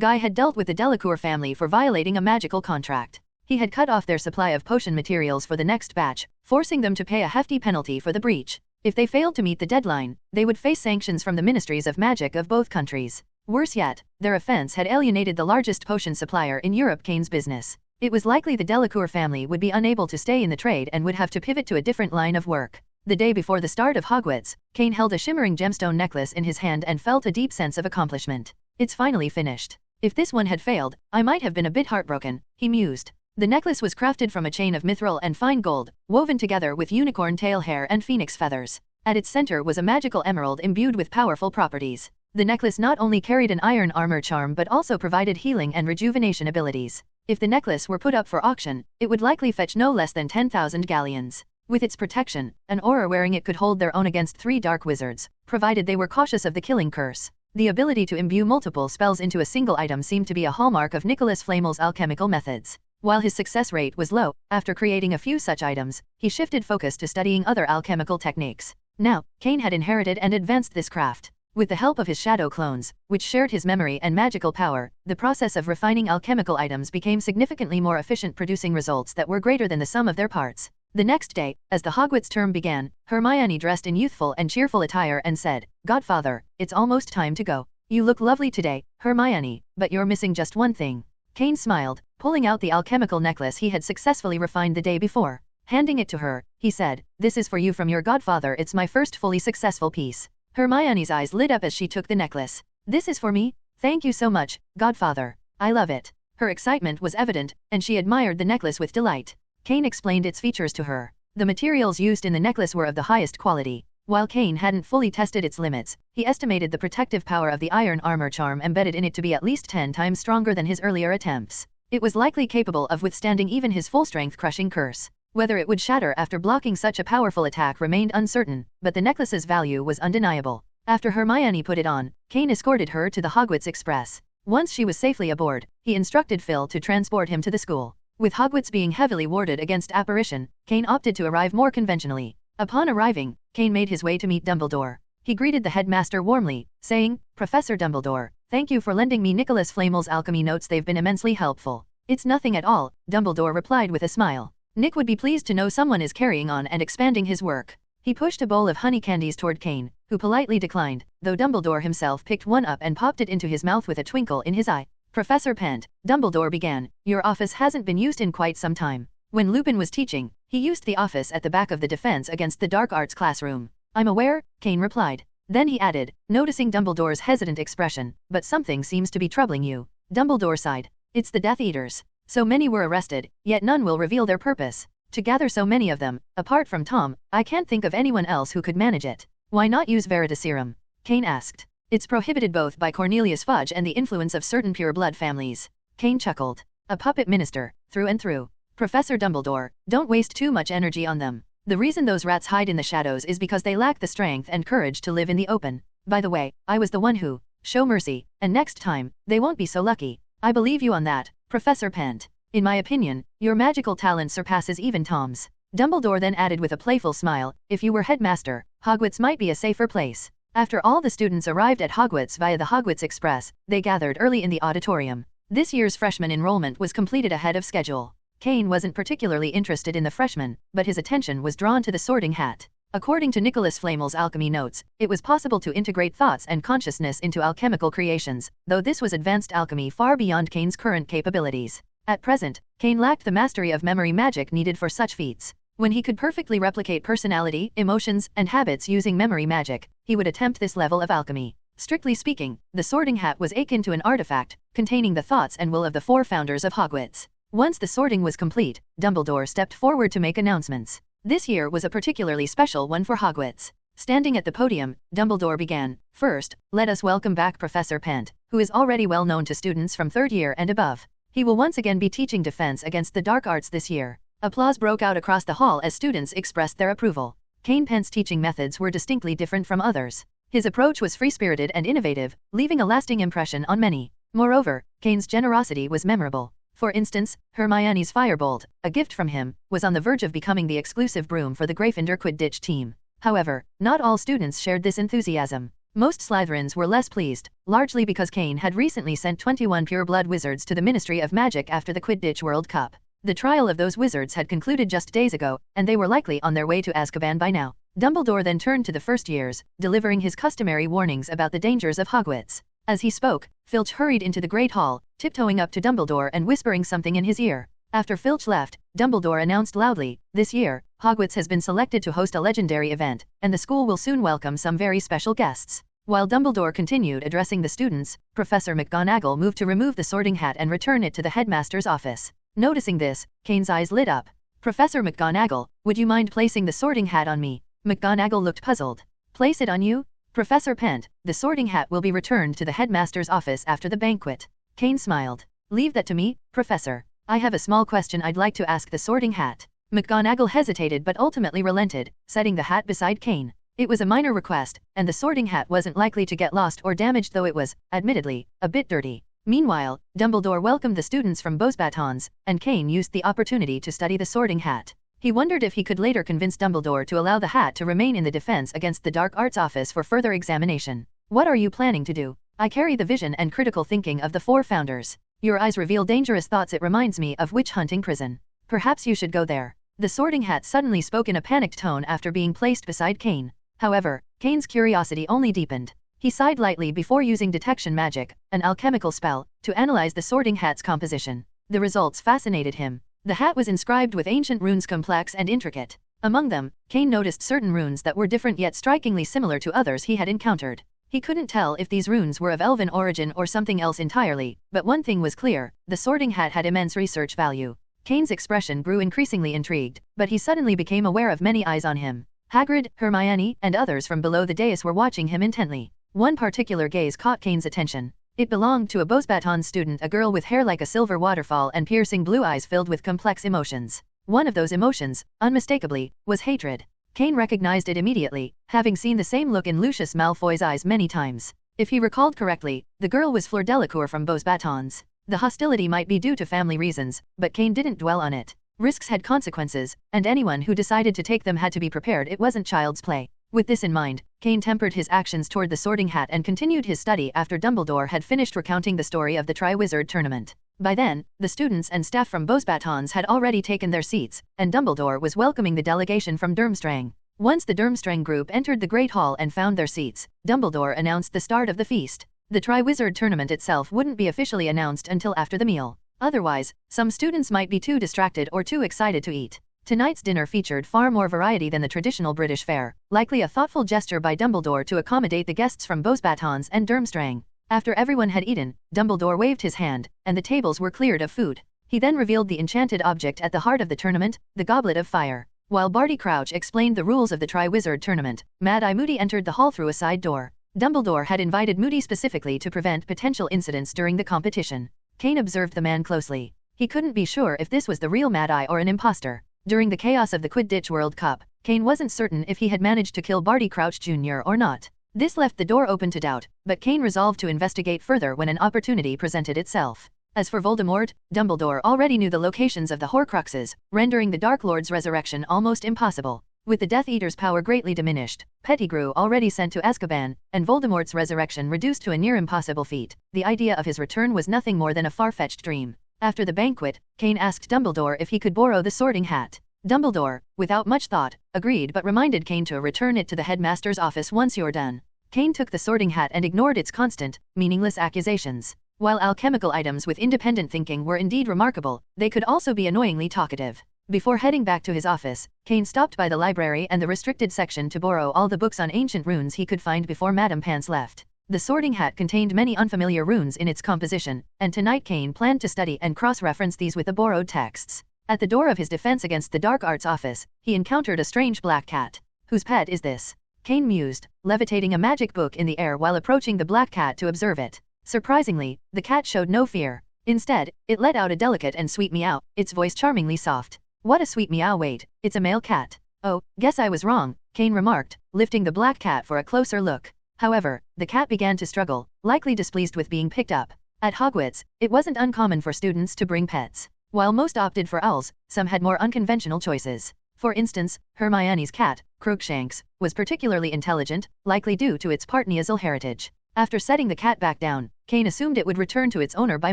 Guy had dealt with the Delacour family for violating a magical contract. He had cut off their supply of potion materials for the next batch, forcing them to pay a hefty penalty for the breach. If they failed to meet the deadline, they would face sanctions from the ministries of magic of both countries. Worse yet, their offense had alienated the largest potion supplier in Europe, Kain's business. It was likely the Delacour family would be unable to stay in the trade and would have to pivot to a different line of work. The day before the start of Hogwarts, Kain held a shimmering gemstone necklace in his hand and felt a deep sense of accomplishment. "It's finally finished. If this one had failed, I might have been a bit heartbroken," he mused. The necklace was crafted from a chain of mithril and fine gold, woven together with unicorn tail hair and phoenix feathers. At its center was a magical emerald imbued with powerful properties. The necklace not only carried an iron armor charm but also provided healing and rejuvenation abilities. If the necklace were put up for auction, it would likely fetch no less than 10,000 galleons. With its protection, an aura wearing it could hold their own against 3 dark wizards, provided they were cautious of the killing curse. The ability to imbue multiple spells into a single item seemed to be a hallmark of Nicholas Flamel's alchemical methods. While his success rate was low, after creating a few such items, he shifted focus to studying other alchemical techniques. Now, Kain had inherited and advanced this craft. With the help of his shadow clones, which shared his memory and magical power, the process of refining alchemical items became significantly more efficient, producing results that were greater than the sum of their parts. The next day, as the Hogwarts term began, Hermione dressed in youthful and cheerful attire and said, "Godfather, it's almost time to go. You look lovely today, Hermione, but you're missing just one thing." Kain smiled, pulling out the alchemical necklace he had successfully refined the day before. Handing it to her, he said, "This is for you from your godfather. It's my first fully successful piece." Hermione's eyes lit up as she took the necklace. "This is for me? Thank you so much, godfather. I love it." Her excitement was evident, and she admired the necklace with delight. Kain explained its features to her. The materials used in the necklace were of the highest quality. While Kain hadn't fully tested its limits, he estimated the protective power of the iron armor charm embedded in it to be at least 10 times stronger than his earlier attempts. It was likely capable of withstanding even his full-strength crushing curse. Whether it would shatter after blocking such a powerful attack remained uncertain, but the necklace's value was undeniable. After Hermione put it on, Kain escorted her to the Hogwarts Express. Once she was safely aboard, he instructed Phil to transport him to the school. With Hogwarts being heavily warded against apparition, Kain opted to arrive more conventionally. Upon arriving, Kain made his way to meet Dumbledore. He greeted the headmaster warmly, saying, "Professor Dumbledore, thank you for lending me Nicholas Flamel's alchemy notes, they've been immensely helpful." "It's nothing at all," Dumbledore replied with a smile. "Nick would be pleased to know someone is carrying on and expanding his work." He pushed a bowl of honey candies toward Kain, who politely declined, though Dumbledore himself picked one up and popped it into his mouth with a twinkle in his eye. "Professor Pent," Dumbledore began, "your office hasn't been used in quite some time. When Lupin was teaching, he used the office at the back of the Defense Against the Dark Arts classroom." "I'm aware," Kain replied. Then he added, noticing Dumbledore's hesitant expression, "but something seems to be troubling you." Dumbledore sighed. "It's the Death Eaters. So many were arrested, yet none will reveal their purpose. To gather so many of them, apart from Tom, I can't think of anyone else who could manage it." "Why not use Veritaserum?" Kain asked. "It's prohibited both by Cornelius Fudge and the influence of certain pure-blood families." Kain chuckled. "A puppet minister, through and through. Professor Dumbledore, don't waste too much energy on them. The reason those rats hide in the shadows is because they lack the strength and courage to live in the open. By the way, I was the one who, show mercy, and next time, they won't be so lucky." "I believe you on that, Professor Pent. In my opinion, your magical talent surpasses even Tom's." Dumbledore then added with a playful smile, "If you were headmaster, Hogwarts might be a safer place." After all the students arrived at Hogwarts via the Hogwarts Express, they gathered early in the auditorium. This year's freshman enrollment was completed ahead of schedule. Kain wasn't particularly interested in the freshmen, but his attention was drawn to the Sorting Hat. According to Nicholas Flamel's alchemy notes, it was possible to integrate thoughts and consciousness into alchemical creations, though this was advanced alchemy far beyond Kain's current capabilities. At present, Kain lacked the mastery of memory magic needed for such feats. When he could perfectly replicate personality, emotions, and habits using memory magic, he would attempt this level of alchemy. Strictly speaking, the Sorting Hat was akin to an artifact, containing the thoughts and will of the 4 founders of Hogwarts. Once the sorting was complete, Dumbledore stepped forward to make announcements. This year was a particularly special one for Hogwarts. Standing at the podium, Dumbledore began, "First, let us welcome back Professor Pent, who is already well known to students from 3rd year and above. He will once again be teaching Defense Against the Dark Arts this year." Applause broke out across the hall as students expressed their approval. Kain Pent's teaching methods were distinctly different from others. His approach was free-spirited and innovative, leaving a lasting impression on many. Moreover, Kain's generosity was memorable. For instance, Hermione's Firebolt, a gift from him, was on the verge of becoming the exclusive broom for the Gryffindor Quidditch team. However, not all students shared this enthusiasm. Most Slytherins were less pleased, largely because Kain had recently sent 21 pure-blood wizards to the Ministry of Magic after the Quidditch World Cup. The trial of those wizards had concluded just days ago, and they were likely on their way to Azkaban by now. Dumbledore then turned to the first years, delivering his customary warnings about the dangers of Hogwarts. As he spoke, Filch hurried into the Great Hall, tiptoeing up to Dumbledore and whispering something in his ear. After Filch left, Dumbledore announced loudly, "This year, Hogwarts has been selected to host a legendary event, and the school will soon welcome some very special guests." While Dumbledore continued addressing the students, Professor McGonagall moved to remove the Sorting Hat and return it to the headmaster's office. Noticing this, Kain's eyes lit up. "Professor McGonagall, would you mind placing the Sorting Hat on me?" McGonagall looked puzzled. "Place it on you? Professor Pent, the Sorting Hat will be returned to the headmaster's office after the banquet." Kain smiled. "Leave that to me, Professor. I have a small question I'd like to ask the Sorting Hat." McGonagall hesitated but ultimately relented, setting the hat beside Kain. It was a minor request, and the Sorting Hat wasn't likely to get lost or damaged, though it was, admittedly, a bit dirty. Meanwhile, Dumbledore welcomed the students from Beauxbatons, and Kain used the opportunity to study the Sorting Hat. He wondered if he could later convince Dumbledore to allow the hat to remain in the Defense Against the Dark Arts office for further examination. "What are you planning to do?" "I carry the vision and critical thinking of the 4 founders. Your eyes reveal dangerous thoughts. It reminds me of witch hunting prison. Perhaps you should go there." The Sorting Hat suddenly spoke in a panicked tone after being placed beside Kain. However, Kain's curiosity only deepened. He sighed lightly before using detection magic, an alchemical spell, to analyze the Sorting Hat's composition. The results fascinated him. The hat was inscribed with ancient runes, complex and intricate. Among them, Kain noticed certain runes that were different yet strikingly similar to others he had encountered. He couldn't tell if these runes were of elven origin or something else entirely, but one thing was clear: the Sorting Hat had immense research value. Kain's expression grew increasingly intrigued, but he suddenly became aware of many eyes on him. Hagrid, Hermione, and others from below the dais were watching him intently. One particular gaze caught Kain's attention. It belonged to a Beauxbatons student, a girl with hair like a silver waterfall and piercing blue eyes filled with complex emotions. One of those emotions, unmistakably, was hatred. Kain recognized it immediately, having seen the same look in Lucius Malfoy's eyes many times. If he recalled correctly, the girl was Fleur Delacour from Beauxbatons. The hostility might be due to family reasons, but Kain didn't dwell on it. Risks had consequences, and anyone who decided to take them had to be prepared. It wasn't child's play. With this in mind, Kain tempered his actions toward the Sorting Hat and continued his study after Dumbledore had finished recounting the story of the Triwizard Tournament. By then, the students and staff from Beauxbatons had already taken their seats, and Dumbledore was welcoming the delegation from Durmstrang. Once the Durmstrang group entered the Great Hall and found their seats, Dumbledore announced the start of the feast. The Triwizard Tournament itself wouldn't be officially announced until after the meal. Otherwise, some students might be too distracted or too excited to eat. Tonight's dinner featured far more variety than the traditional British fare, likely a thoughtful gesture by Dumbledore to accommodate the guests from Beauxbatons and Durmstrang. After everyone had eaten, Dumbledore waved his hand, and the tables were cleared of food. He then revealed the enchanted object at the heart of the tournament, the Goblet of Fire. While Barty Crouch explained the rules of the Triwizard Tournament, Mad-Eye Moody entered the hall through a side door. Dumbledore had invited Moody specifically to prevent potential incidents during the competition. Kain observed the man closely. He couldn't be sure if this was the real Mad-Eye or an imposter. During the chaos of the Quidditch World Cup, Kain wasn't certain if he had managed to kill Barty Crouch Jr. or not. This left the door open to doubt, but Kain resolved to investigate further when an opportunity presented itself. As for Voldemort, Dumbledore already knew the locations of the Horcruxes, rendering the Dark Lord's resurrection almost impossible. With the Death Eater's power greatly diminished, Pettigrew already sent to Azkaban, and Voldemort's resurrection reduced to a near impossible feat, the idea of his return was nothing more than a far-fetched dream. After the banquet, Kain asked Dumbledore if he could borrow the Sorting Hat. Dumbledore, without much thought, agreed but reminded Kain to return it to the headmaster's office once you're done. Kain took the Sorting Hat and ignored its constant, meaningless accusations. While alchemical items with independent thinking were indeed remarkable, they could also be annoyingly talkative. Before heading back to his office, Kain stopped by the library and the restricted section to borrow all the books on ancient runes he could find before Madame Pants left. The Sorting Hat contained many unfamiliar runes in its composition, and tonight Kain planned to study and cross-reference these with the borrowed texts. At the door of his Defense Against the Dark Arts office, he encountered a strange black cat. Whose pet is this? Kain mused, levitating a magic book in the air while approaching the black cat to observe it. Surprisingly, the cat showed no fear. Instead, it let out a delicate and sweet meow, its voice charmingly soft. What a sweet meow. Wait, it's a male cat. Oh, guess I was wrong, Kain remarked, lifting the black cat for a closer look. However, the cat began to struggle, likely displeased with being picked up. At Hogwarts, it wasn't uncommon for students to bring pets. While most opted for owls, some had more unconventional choices. For instance, Hermione's cat, Crookshanks, was particularly intelligent, likely due to its part Neasel heritage. After setting the cat back down, Kain assumed it would return to its owner by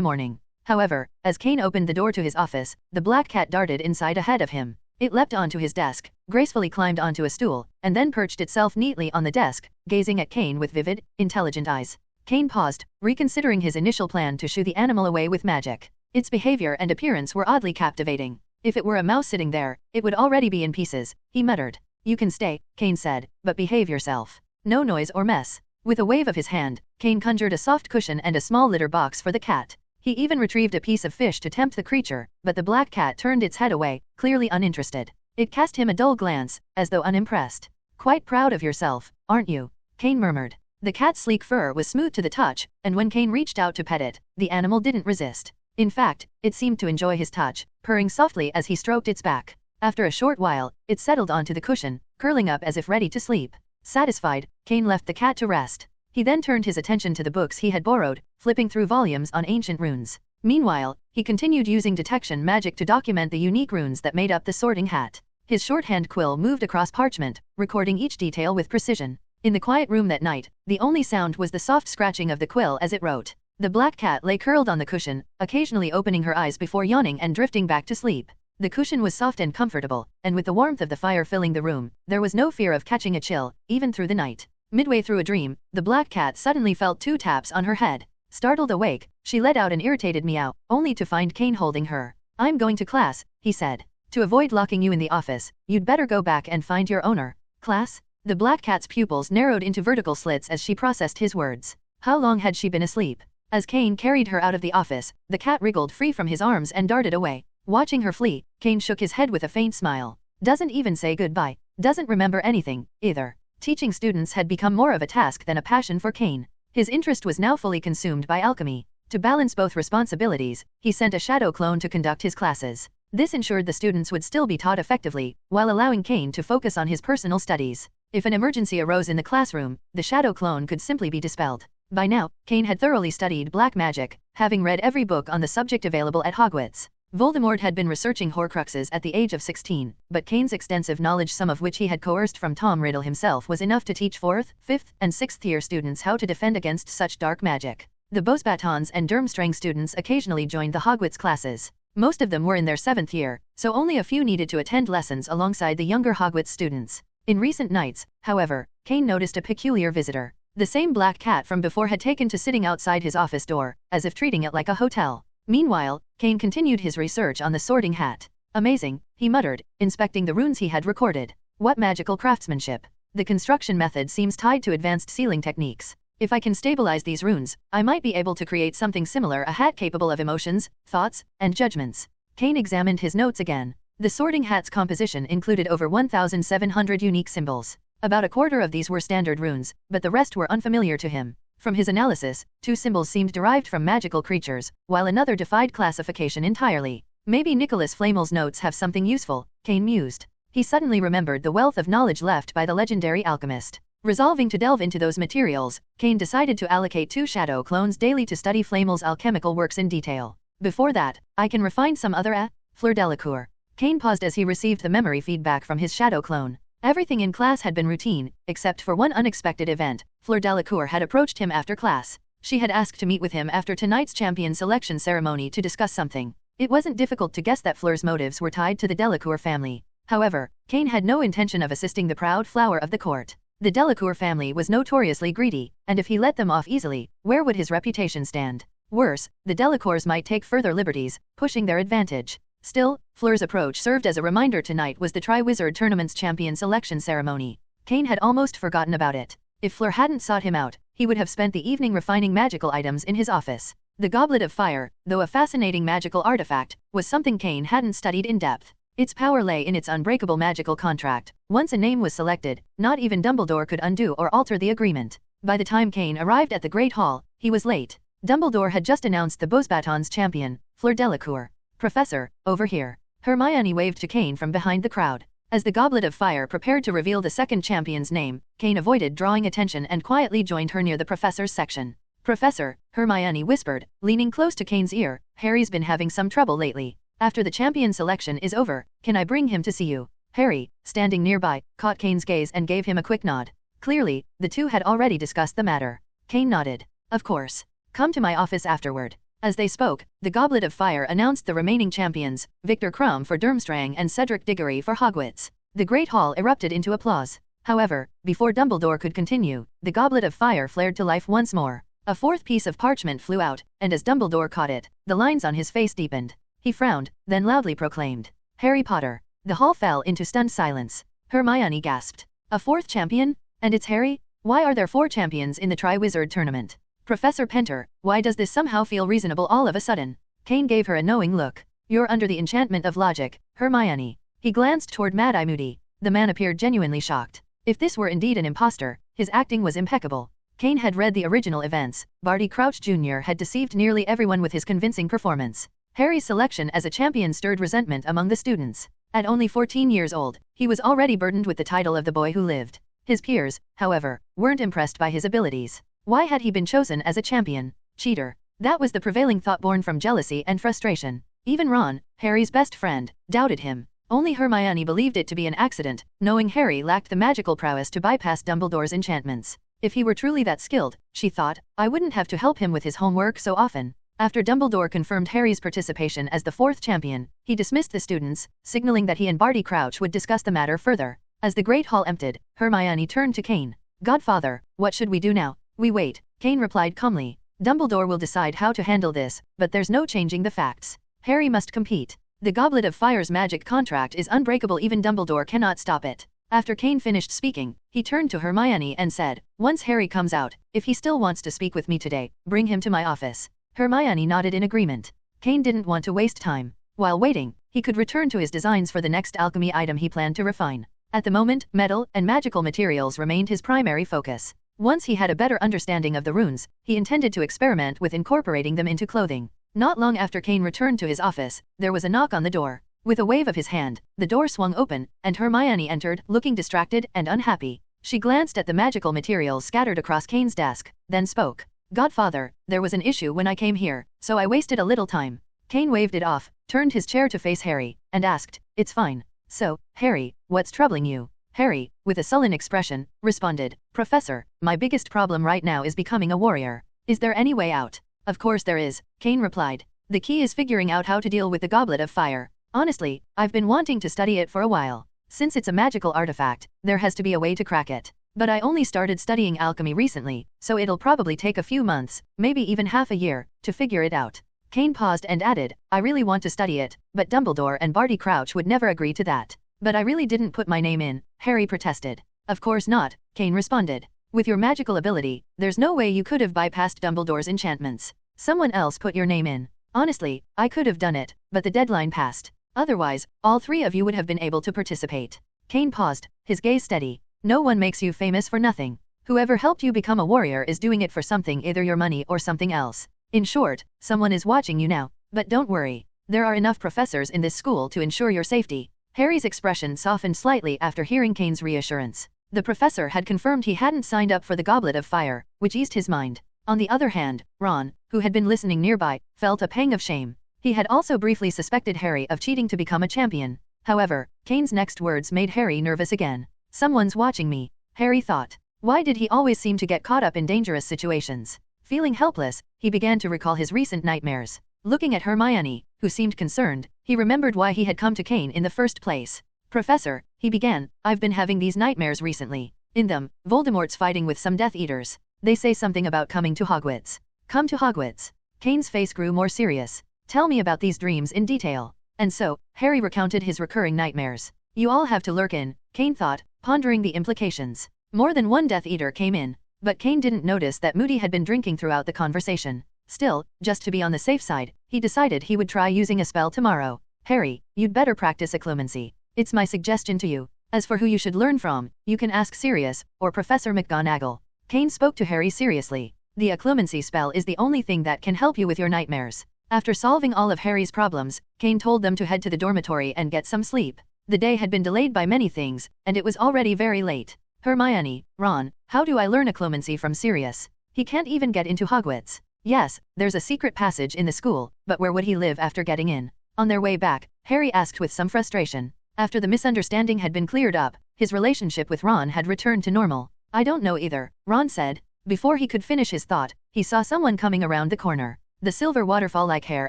morning. However, as Kain opened the door to his office, the black cat darted inside ahead of him. It leapt onto his desk, gracefully climbed onto a stool, and then perched itself neatly on the desk, gazing at Kain with vivid, intelligent eyes. Kain paused, reconsidering his initial plan to shoo the animal away with magic. Its behavior and appearance were oddly captivating. If it were a mouse sitting there, it would already be in pieces, he muttered. You can stay, Kain said, but behave yourself. No noise or mess. With a wave of his hand, Kain conjured a soft cushion and a small litter box for the cat. He even retrieved a piece of fish to tempt the creature, but the black cat turned its head away, clearly uninterested. It cast him a dull glance, as though unimpressed. Quite proud of yourself, aren't you? Kain murmured. The cat's sleek fur was smooth to the touch, and when Kain reached out to pet it, the animal didn't resist. In fact, it seemed to enjoy his touch, purring softly as he stroked its back. After a short while, it settled onto the cushion, curling up as if ready to sleep. Satisfied, Kain left the cat to rest. He then turned his attention to the books he had borrowed, flipping through volumes on ancient runes. Meanwhile, he continued using detection magic to document the unique runes that made up the Sorting Hat. His shorthand quill moved across parchment, recording each detail with precision. In the quiet room that night, the only sound was the soft scratching of the quill as it wrote. The black cat lay curled on the cushion, occasionally opening her eyes before yawning and drifting back to sleep. The cushion was soft and comfortable, and with the warmth of the fire filling the room, there was no fear of catching a chill, even through the night. Midway through a dream, the black cat suddenly felt 2 taps on her head. Startled awake, she let out an irritated meow, only to find Kain holding her. I'm going to class, he said. To avoid locking you in the office, you'd better go back and find your owner. Class? The black cat's pupils narrowed into vertical slits as she processed his words. How long had she been asleep? As Kain carried her out of the office, the cat wriggled free from his arms and darted away. Watching her flee, Kain shook his head with a faint smile. Doesn't even say goodbye. Doesn't remember anything, either. Teaching students had become more of a task than a passion for Kain. His interest was now fully consumed by alchemy. To balance both responsibilities, he sent a shadow clone to conduct his classes. This ensured the students would still be taught effectively, while allowing Kain to focus on his personal studies. If an emergency arose in the classroom, the shadow clone could simply be dispelled. By now, Kain had thoroughly studied black magic, having read every book on the subject available at Hogwarts. Voldemort had been researching Horcruxes at the age of 16, but Kain's extensive knowledge, some of which he had coerced from Tom Riddle himself, was enough to teach 4th, 5th, and 6th year students how to defend against such dark magic. The Bossbatons and Durmstrang students occasionally joined the Hogwarts classes. Most of them were in their 7th year, so only a few needed to attend lessons alongside the younger Hogwarts students. In recent nights, however, Kain noticed a peculiar visitor. The same black cat from before had taken to sitting outside his office door, as if treating it like a hotel. Meanwhile, Kain continued his research on the Sorting Hat. Amazing, he muttered, inspecting the runes he had recorded. What magical craftsmanship. The construction method seems tied to advanced sealing techniques. If I can stabilize these runes, I might be able to create something similar, a hat capable of emotions, thoughts, and judgments. Kain examined his notes again. The Sorting Hat's composition included over 1,700 unique symbols. About a quarter of these were standard runes, but the rest were unfamiliar to him. From his analysis, 2 symbols seemed derived from magical creatures, while another defied classification entirely. Maybe Nicholas Flamel's notes have something useful, Kain mused. He suddenly remembered the wealth of knowledge left by the legendary alchemist. Resolving to delve into those materials, Kain decided to allocate 2 shadow clones daily to study Flamel's alchemical works in detail. Before that, I can refine some other Fleur Delacour. Kain paused as he received the memory feedback from his shadow clone. Everything in class had been routine, except for one unexpected event. Fleur Delacour had approached him after class. She had asked to meet with him after tonight's champion selection ceremony to discuss something. It wasn't difficult to guess that Fleur's motives were tied to the Delacour family. However, Kain had no intention of assisting the proud flower of the court. The Delacour family was notoriously greedy, and if he let them off easily, where would his reputation stand? Worse, the Delacours might take further liberties, pushing their advantage. Still, Fleur's approach served as a reminder. Tonight was the Triwizard Tournament's champion selection ceremony. Kain had almost forgotten about it. If Fleur hadn't sought him out, he would have spent the evening refining magical items in his office. The Goblet of Fire, though a fascinating magical artifact, was something Kain hadn't studied in depth. Its power lay in its unbreakable magical contract. Once a name was selected, not even Dumbledore could undo or alter the agreement. By the time Kain arrived at the Great Hall, he was late. Dumbledore had just announced the Bossbatons champion, Fleur Delacour. Professor, over here. Hermione waved to Kain from behind the crowd. As the Goblet of Fire prepared to reveal the second champion's name, Kain avoided drawing attention and quietly joined her near the professor's section. Professor, Hermione whispered, leaning close to Kain's ear, Harry's been having some trouble lately. After the champion selection is over, can I bring him to see you? Harry, standing nearby, caught Kain's gaze and gave him a quick nod. Clearly, the two had already discussed the matter. Kain nodded. Of course. Come to my office afterward. As they spoke, the Goblet of Fire announced the remaining champions, Victor Krum for Durmstrang and Cedric Diggory for Hogwarts. The Great Hall erupted into applause. However, before Dumbledore could continue, the Goblet of Fire flared to life once more. A 4th piece of parchment flew out, and as Dumbledore caught it, the lines on his face deepened. He frowned, then loudly proclaimed, Harry Potter. The hall fell into stunned silence. Hermione gasped. A 4th champion? And it's Harry? Why are there 4 champions in the Triwizard Tournament? Professor Penter, why does this somehow feel reasonable all of a sudden? Kain gave her a knowing look. You're under the enchantment of logic, Hermione. He glanced toward Mad-Eye Moody. The man appeared genuinely shocked. If this were indeed an impostor, his acting was impeccable. Kain had read the original events. Barty Crouch Jr. had deceived nearly everyone with his convincing performance. Harry's selection as a champion stirred resentment among the students. At only 14 years old, he was already burdened with the title of the boy who lived. His peers, however, weren't impressed by his abilities. Why had he been chosen as a champion? Cheater. That was the prevailing thought born from jealousy and frustration. Even Ron, Harry's best friend, doubted him. Only Hermione believed it to be an accident, knowing Harry lacked the magical prowess to bypass Dumbledore's enchantments. If he were truly that skilled, she thought, I wouldn't have to help him with his homework so often. After Dumbledore confirmed Harry's participation as the 4th champion, he dismissed the students, signaling that he and Barty Crouch would discuss the matter further. As the Great Hall emptied, Hermione turned to Kain. Godfather, what should we do now? We wait, Kain replied calmly. Dumbledore will decide how to handle this, but there's no changing the facts. Harry must compete. The Goblet of Fire's magic contract is unbreakable, even Dumbledore cannot stop it. After Kain finished speaking, he turned to Hermione and said, Once Harry comes out, if he still wants to speak with me today, bring him to my office. Hermione nodded in agreement. Kain didn't want to waste time. While waiting, he could return to his designs for the next alchemy item he planned to refine. At the moment, metal and magical materials remained his primary focus. Once he had a better understanding of the runes, he intended to experiment with incorporating them into clothing. Not long after Kain returned to his office, there was a knock on the door. With a wave of his hand, the door swung open, and Hermione entered, looking distracted and unhappy. She glanced at the magical materials scattered across Kain's desk, then spoke. Godfather, there was an issue when I came here, so I wasted a little time. Kain waved it off, turned his chair to face Harry, and asked, "It's fine. So, Harry, what's troubling you?" Harry, with a sullen expression, responded, "Professor, my biggest problem right now is becoming a warrior. Is there any way out?" "Of course there is," Kain replied. "The key is figuring out how to deal with the Goblet of Fire. Honestly, I've been wanting to study it for a while. Since it's a magical artifact, there has to be a way to crack it. But I only started studying alchemy recently, so it'll probably take a few months, maybe even half a year, to figure it out." Kain paused and added, "I really want to study it, but Dumbledore and Barty Crouch would never agree to that." "But I really didn't put my name in," Harry protested. "Of course not," Kain responded. "With your magical ability, there's no way you could have bypassed Dumbledore's enchantments. Someone else put your name in. Honestly, I could have done it, but the deadline passed. Otherwise, all three of you would have been able to participate." Kain paused, his gaze steady. "No one makes you famous for nothing. Whoever helped you become a warrior is doing it for something, either your money or something else. In short, someone is watching you now. But don't worry. There are enough professors in this school to ensure your safety." Harry's expression softened slightly after hearing Kain's reassurance. The professor had confirmed he hadn't signed up for the Goblet of Fire, which eased his mind. On the other hand, Ron, who had been listening nearby, felt a pang of shame. He had also briefly suspected Harry of cheating to become a champion. However, Kain's next words made Harry nervous again. "Someone's watching me," Harry thought. Why did he always seem to get caught up in dangerous situations? Feeling helpless, he began to recall his recent nightmares. Looking at Hermione, who seemed concerned, he remembered why he had come to Kain in the first place. "Professor," he began, "I've been having these nightmares recently. In them, Voldemort's fighting with some Death Eaters. They say something about coming to Hogwarts." "Come to Hogwarts?" Kain's face grew more serious. "Tell me about these dreams in detail." And so, Harry recounted his recurring nightmares. "You all have to lurk in," Kain thought, pondering the implications. More than one Death Eater came in, but Kain didn't notice that Moody had been drinking throughout the conversation. Still, just to be on the safe side, he decided he would try using a spell tomorrow. "Harry, you'd better practice occlumency. It's my suggestion to you. As for who you should learn from, you can ask Sirius, or Professor McGonagall." Kain spoke to Harry seriously. "The occlumency spell is the only thing that can help you with your nightmares." After solving all of Harry's problems, Kain told them to head to the dormitory and get some sleep. The day had been delayed by many things, and it was already very late. "Hermione, Ron, how do I learn occlumency from Sirius? He can't even get into Hogwarts." "Yes, there's a secret passage in the school, but where would he live after getting in?" On their way back, Harry asked with some frustration. After the misunderstanding had been cleared up, his relationship with Ron had returned to normal. "I don't know either," Ron said. Before he could finish his thought, he saw someone coming around the corner. The silver waterfall-like hair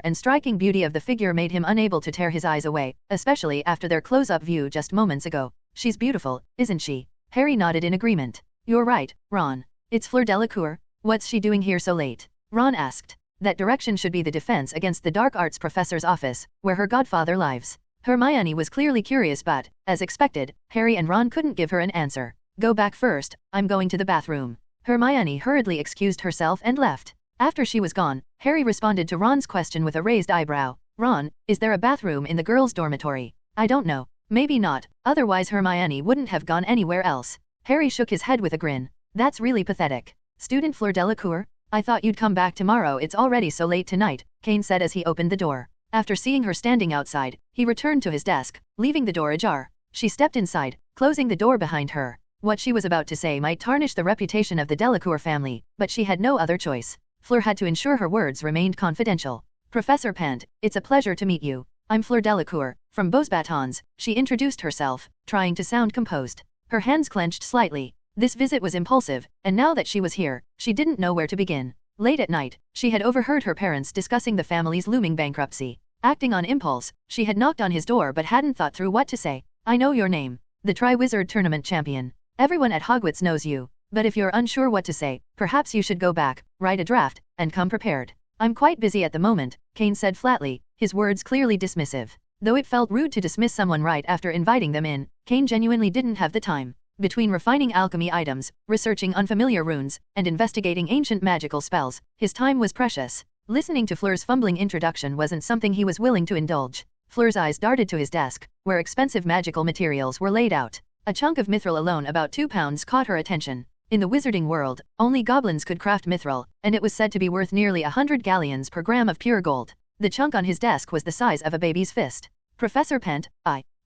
and striking beauty of the figure made him unable to tear his eyes away, especially after their close-up view just moments ago. "She's beautiful, isn't she?" Harry nodded in agreement. "You're right, Ron. It's Fleur Delacour. What's she doing here so late?" Ron asked. "That direction should be the defense against the dark arts professor's office, where her godfather lives." Hermione was clearly curious but, as expected, Harry and Ron couldn't give her an answer. "Go back first, I'm going to the bathroom." Hermione hurriedly excused herself and left. After she was gone, Harry responded to Ron's question with a raised eyebrow. "Ron, is there a bathroom in the girls' dormitory?" "I don't know. Maybe not, otherwise Hermione wouldn't have gone anywhere else." Harry shook his head with a grin. "That's really pathetic. Student Fleur Delacour? I thought you'd come back tomorrow. It's already so late tonight," Kain said as he opened the door. After seeing her standing outside, he returned to his desk, leaving the door ajar. She stepped inside, closing the door behind her. What she was about to say might tarnish the reputation of the Delacour family, but she had no other choice. Fleur had to ensure her words remained confidential. "Professor Pent, it's a pleasure to meet you. I'm Fleur Delacour, from Beauxbatons," she introduced herself, trying to sound composed. Her hands clenched slightly. This visit was impulsive, and now that she was here, she didn't know where to begin. Late at night, she had overheard her parents discussing the family's looming bankruptcy. Acting on impulse, she had knocked on his door but hadn't thought through what to say. "I know your name. The Triwizard Tournament champion. Everyone at Hogwarts knows you. But if you're unsure what to say, perhaps you should go back, write a draft, and come prepared." "I'm quite busy at the moment," Kain said flatly, his words clearly dismissive. Though it felt rude to dismiss someone right after inviting them in, Kain genuinely didn't have the time. Between refining alchemy items, researching unfamiliar runes, and investigating ancient magical spells, his time was precious. Listening to Fleur's fumbling introduction wasn't something he was willing to indulge. Fleur's eyes darted to his desk, where expensive magical materials were laid out. A chunk of mithril alone, about 2 pounds, caught her attention. In the wizarding world, only goblins could craft mithril, and it was said to be worth nearly 100 galleons per gram of pure gold. The chunk on his desk was the size of a baby's fist. "Professor Pent,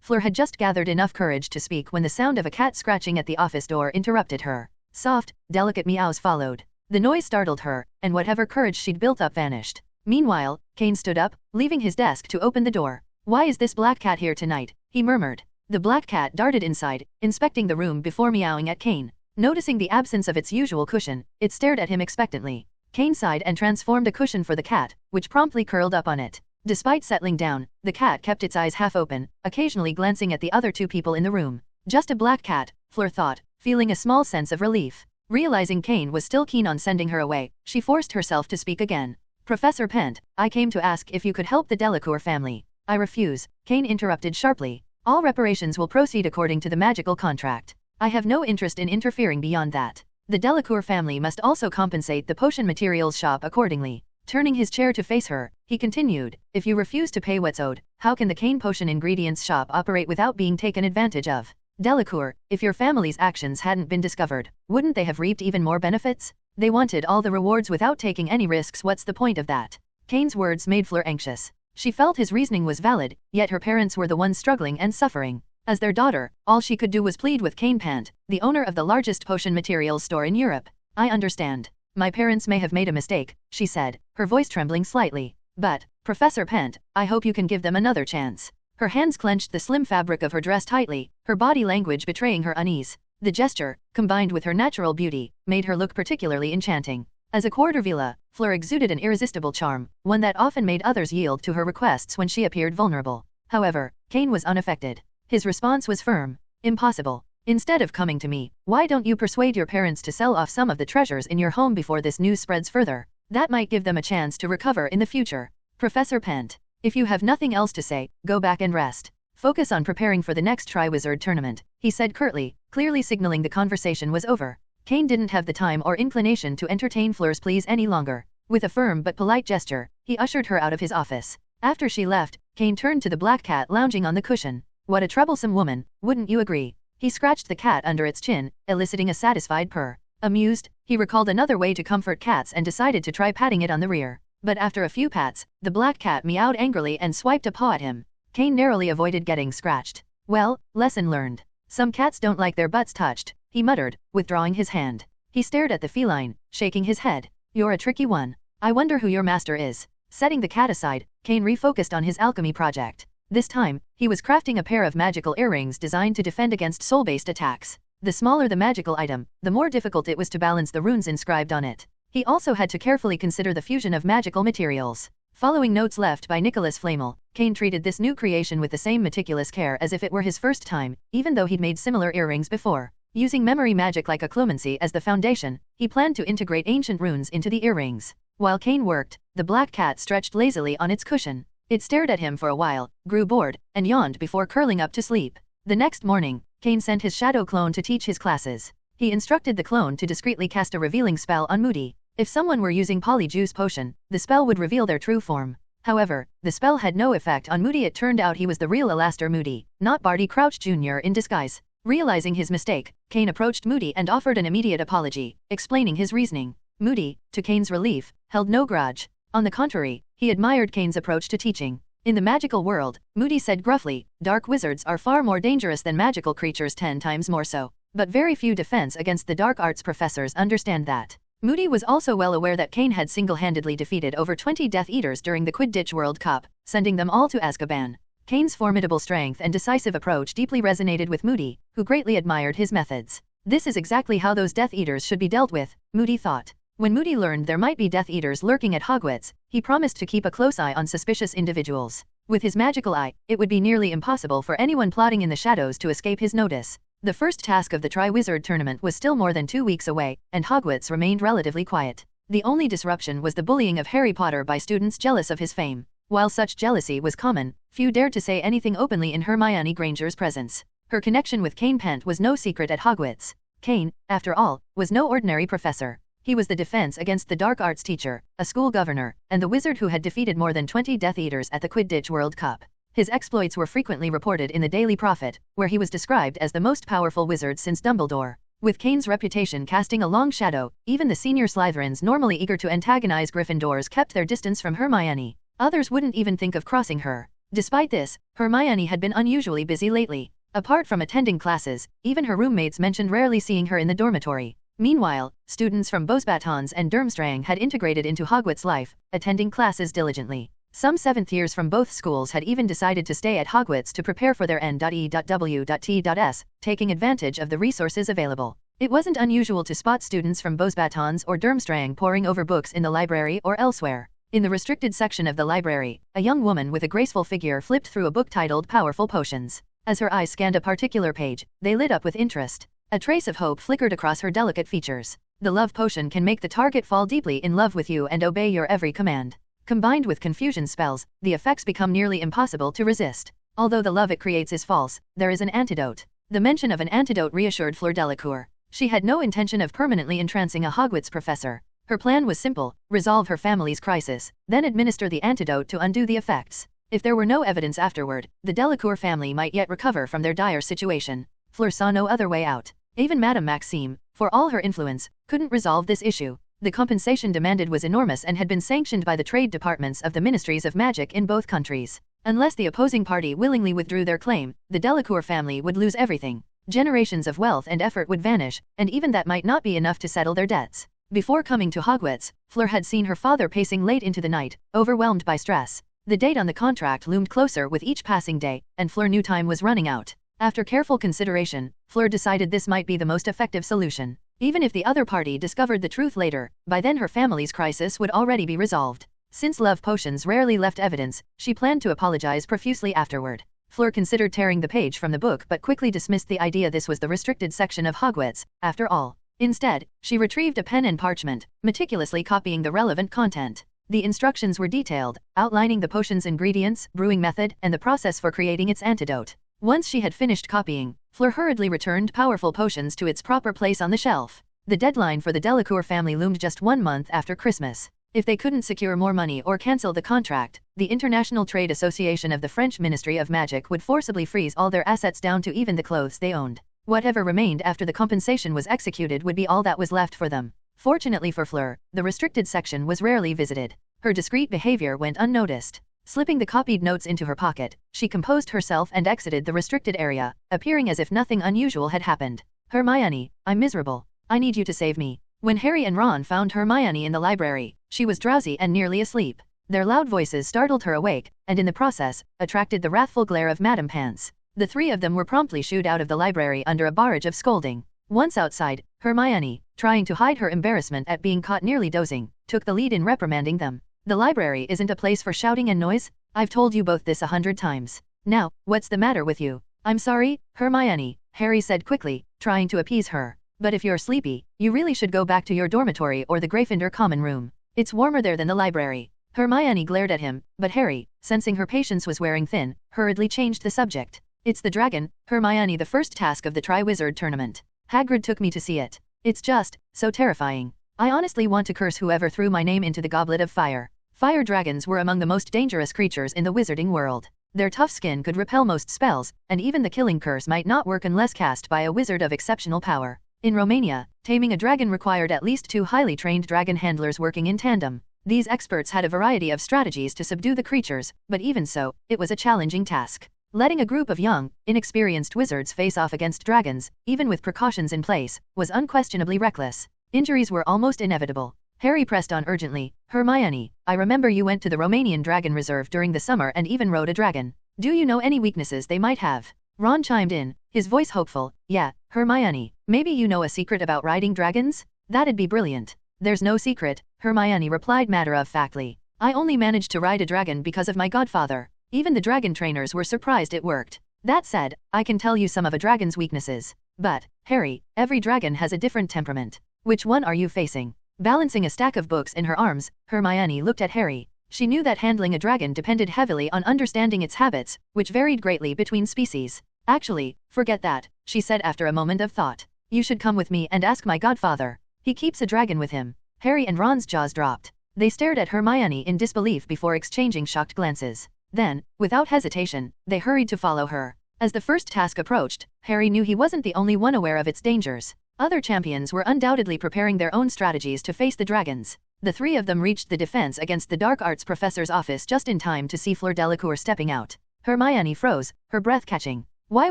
Fleur had just gathered enough courage to speak when the sound of a cat scratching at the office door interrupted her. Soft, delicate meows followed. The noise startled her, and whatever courage she'd built up vanished. Meanwhile, Kain stood up, leaving his desk to open the door. "Why is this black cat here tonight?" he murmured. The black cat darted inside, inspecting the room before meowing at Kain. Noticing the absence of its usual cushion, it stared at him expectantly. Kain sighed and transformed a cushion for the cat, which promptly curled up on it. Despite settling down, the cat kept its eyes half open, occasionally glancing at the other two people in the room. Just a black cat, Fleur thought, feeling a small sense of relief. Realizing Kain was still keen on sending her away, she forced herself to speak again. "Professor Pent, I came to ask if you could help the Delacour family." "I refuse," Kain interrupted sharply. "All reparations will proceed according to the magical contract. I have no interest in interfering beyond that. The Delacour family must also compensate the potion materials shop accordingly." Turning his chair to face her, he continued, "If you refuse to pay what's owed, how can the Kain Potion Ingredients shop operate without being taken advantage of? Delacour, if your family's actions hadn't been discovered, wouldn't they have reaped even more benefits? They wanted all the rewards without taking any risks. What's the point of that?" Kain's words made Fleur anxious. She felt his reasoning was valid, yet her parents were the ones struggling and suffering. As their daughter, all she could do was plead with Kain Pent, the owner of the largest potion materials store in Europe. "I understand. My parents may have made a mistake," she said, her voice trembling slightly. "But, Professor Pent, I hope you can give them another chance." Her hands clenched the slim fabric of her dress tightly, her body language betraying her unease. The gesture, combined with her natural beauty, made her look particularly enchanting. As a Quartervilla, Fleur exuded an irresistible charm, one that often made others yield to her requests when she appeared vulnerable. However, Kain was unaffected. His response was firm. "Impossible. Instead of coming to me, why don't you persuade your parents to sell off some of the treasures in your home before this news spreads further? That might give them a chance to recover in the future." "Professor Pent, if you have nothing else to say, go back and rest. Focus on preparing for the next Triwizard tournament," he said curtly, clearly signaling the conversation was over. Kain didn't have the time or inclination to entertain Fleur's pleas any longer. With a firm but polite gesture, he ushered her out of his office. After she left, Kain turned to the black cat lounging on the cushion. "What a troublesome woman, wouldn't you agree?" He scratched the cat under its chin, eliciting a satisfied purr. Amused, he recalled another way to comfort cats and decided to try patting it on the rear. But after a few pats, the black cat meowed angrily and swiped a paw at him. Kain narrowly avoided getting scratched. "Well, lesson learned. Some cats don't like their butts touched," he muttered, withdrawing his hand. He stared at the feline, shaking his head. "You're a tricky one. I wonder who your master is." Setting the cat aside, Kain refocused on his alchemy project. This time, he was crafting a pair of magical earrings designed to defend against soul-based attacks. The smaller the magical item, the more difficult it was to balance the runes inscribed on it. He also had to carefully consider the fusion of magical materials. Following notes left by Nicholas Flamel, Kain treated this new creation with the same meticulous care as if it were his first time, even though he'd made similar earrings before. Using memory magic like occlumency as the foundation, he planned to integrate ancient runes into the earrings. While Kain worked, the black cat stretched lazily on its cushion. It stared at him for a while, grew bored, and yawned before curling up to sleep. The next morning, Kain sent his shadow clone to teach his classes. He instructed the clone to discreetly cast a revealing spell on Moody. If someone were using Polyjuice Potion, the spell would reveal their true form. However, the spell had no effect on Moody. It turned out he was the real Alastair Moody, not Barty Crouch Jr. in disguise. Realizing his mistake, Kain approached Moody and offered an immediate apology, explaining his reasoning. Moody, to Kain's relief, held no grudge. On the contrary, he admired Kain's approach to teaching. In the magical world, Moody said gruffly, "Dark wizards are far more dangerous than magical creatures, 10 times more so. But very few defense against the dark arts professors understand that." Moody was also well aware that Kain had single-handedly defeated over 20 Death Eaters during the Quidditch World Cup, sending them all to Azkaban. Kain's formidable strength and decisive approach deeply resonated with Moody, who greatly admired his methods. This is exactly how those Death Eaters should be dealt with, Moody thought. When Moody learned there might be Death Eaters lurking at Hogwarts, he promised to keep a close eye on suspicious individuals. With his magical eye, it would be nearly impossible for anyone plotting in the shadows to escape his notice. The first task of the Triwizard Tournament was still more than 2 weeks away, and Hogwarts remained relatively quiet. The only disruption was the bullying of Harry Potter by students jealous of his fame. While such jealousy was common, few dared to say anything openly in Hermione Granger's presence. Her connection with Kain Pent was no secret at Hogwarts. Kain, after all, was no ordinary professor. He was the defense against the dark arts teacher, a school governor, and the wizard who had defeated more than 20 Death Eaters at the Quidditch World Cup. His exploits were frequently reported in the Daily Prophet, where he was described as the most powerful wizard since Dumbledore. With Kain's reputation casting a long shadow, even the senior Slytherins normally eager to antagonize Gryffindors kept their distance from Hermione. Others wouldn't even think of crossing her. Despite this, Hermione had been unusually busy lately. Apart from attending classes, even her roommates mentioned rarely seeing her in the dormitory. Meanwhile, students from Bosbatons and Durmstrang had integrated into Hogwarts life, attending classes diligently. Some 7th years from both schools had even decided to stay at Hogwarts to prepare for their N.E.W.T.S., taking advantage of the resources available. It wasn't unusual to spot students from Bosbatons or Durmstrang poring over books in the library or elsewhere. In the restricted section of the library, a young woman with a graceful figure flipped through a book titled Powerful Potions. As her eyes scanned a particular page, they lit up with interest. A trace of hope flickered across her delicate features. The love potion can make the target fall deeply in love with you and obey your every command. Combined with confusion spells, the effects become nearly impossible to resist. Although the love it creates is false, there is an antidote. The mention of an antidote reassured Fleur Delacour. She had no intention of permanently entrancing a Hogwarts professor. Her plan was simple: resolve her family's crisis, then administer the antidote to undo the effects. If there were no evidence afterward, the Delacour family might yet recover from their dire situation. Fleur saw no other way out. Even Madame Maxime, for all her influence, couldn't resolve this issue. The compensation demanded was enormous and had been sanctioned by the trade departments of the Ministries of Magic in both countries. Unless the opposing party willingly withdrew their claim, the Delacour family would lose everything. Generations of wealth and effort would vanish, and even that might not be enough to settle their debts. Before coming to Hogwarts, Fleur had seen her father pacing late into the night, overwhelmed by stress. The date on the contract loomed closer with each passing day, and Fleur knew time was running out. After careful consideration, Fleur decided this might be the most effective solution. Even if the other party discovered the truth later, by then her family's crisis would already be resolved. Since love potions rarely left evidence, she planned to apologize profusely afterward. Fleur considered tearing the page from the book but quickly dismissed the idea this was the restricted section of Hogwarts, after all. Instead, she retrieved a pen and parchment, meticulously copying the relevant content. The instructions were detailed, outlining the potion's ingredients, brewing method, and the process for creating its antidote. Once she had finished copying, Fleur hurriedly returned Powerful Potions to its proper place on the shelf. The deadline for the Delacour family loomed just 1 month after Christmas. If they couldn't secure more money or cancel the contract, the International Trade Association of the French Ministry of Magic would forcibly freeze all their assets down to even the clothes they owned. Whatever remained after the compensation was executed would be all that was left for them. Fortunately for Fleur, the restricted section was rarely visited. Her discreet behavior went unnoticed. Slipping the copied notes into her pocket, she composed herself and exited the restricted area, appearing as if nothing unusual had happened. Hermione, I'm miserable. I need you to save me. When Harry and Ron found Hermione in the library, she was drowsy and nearly asleep. Their loud voices startled her awake, and in the process, attracted the wrathful glare of Madame Pants. The 3 of them were promptly shooed out of the library under a barrage of scolding. Once outside, Hermione, trying to hide her embarrassment at being caught nearly dozing, took the lead in reprimanding them. The library isn't a place for shouting and noise. I've told you both this 100 times. Now, what's the matter with you? I'm sorry, Hermione, Harry said quickly, trying to appease her. But if you're sleepy, you really should go back to your dormitory or the Gryffindor common room. It's warmer there than the library. Hermione glared at him, but Harry, sensing her patience was wearing thin, hurriedly changed the subject. It's the dragon, Hermione, the first task of the Triwizard Tournament. Hagrid took me to see it. It's just so terrifying. I honestly want to curse whoever threw my name into the Goblet of Fire. Fire dragons were among the most dangerous creatures in the wizarding world. Their tough skin could repel most spells, and even the killing curse might not work unless cast by a wizard of exceptional power. In Romania, taming a dragon required at least 2 highly trained dragon handlers working in tandem. These experts had a variety of strategies to subdue the creatures, but even so, it was a challenging task. Letting a group of young, inexperienced wizards face off against dragons, even with precautions in place, was unquestionably reckless. Injuries were almost inevitable. Harry pressed on urgently, Hermione, I remember you went to the Romanian Dragon Reserve during the summer and even rode a dragon. Do you know any weaknesses they might have? Ron chimed in, his voice hopeful. Yeah, Hermione, maybe you know a secret about riding dragons? That'd be brilliant. There's no secret, Hermione replied matter-of-factly. I only managed to ride a dragon because of my godfather. Even the dragon trainers were surprised it worked. That said, I can tell you some of a dragon's weaknesses. But, Harry, every dragon has a different temperament. Which one are you facing? Balancing a stack of books in her arms, Hermione looked at Harry. She knew that handling a dragon depended heavily on understanding its habits, which varied greatly between species. Actually, forget that, she said after a moment of thought. You should come with me and ask my godfather. He keeps a dragon with him. Harry and Ron's jaws dropped. They stared at Hermione in disbelief before exchanging shocked glances. Then, without hesitation, they hurried to follow her. As the first task approached, Harry knew he wasn't the only one aware of its dangers. Other champions were undoubtedly preparing their own strategies to face the dragons. The 3 of them reached the defense against the dark arts professor's office just in time to see Fleur Delacour stepping out. Hermione froze, her breath catching. Why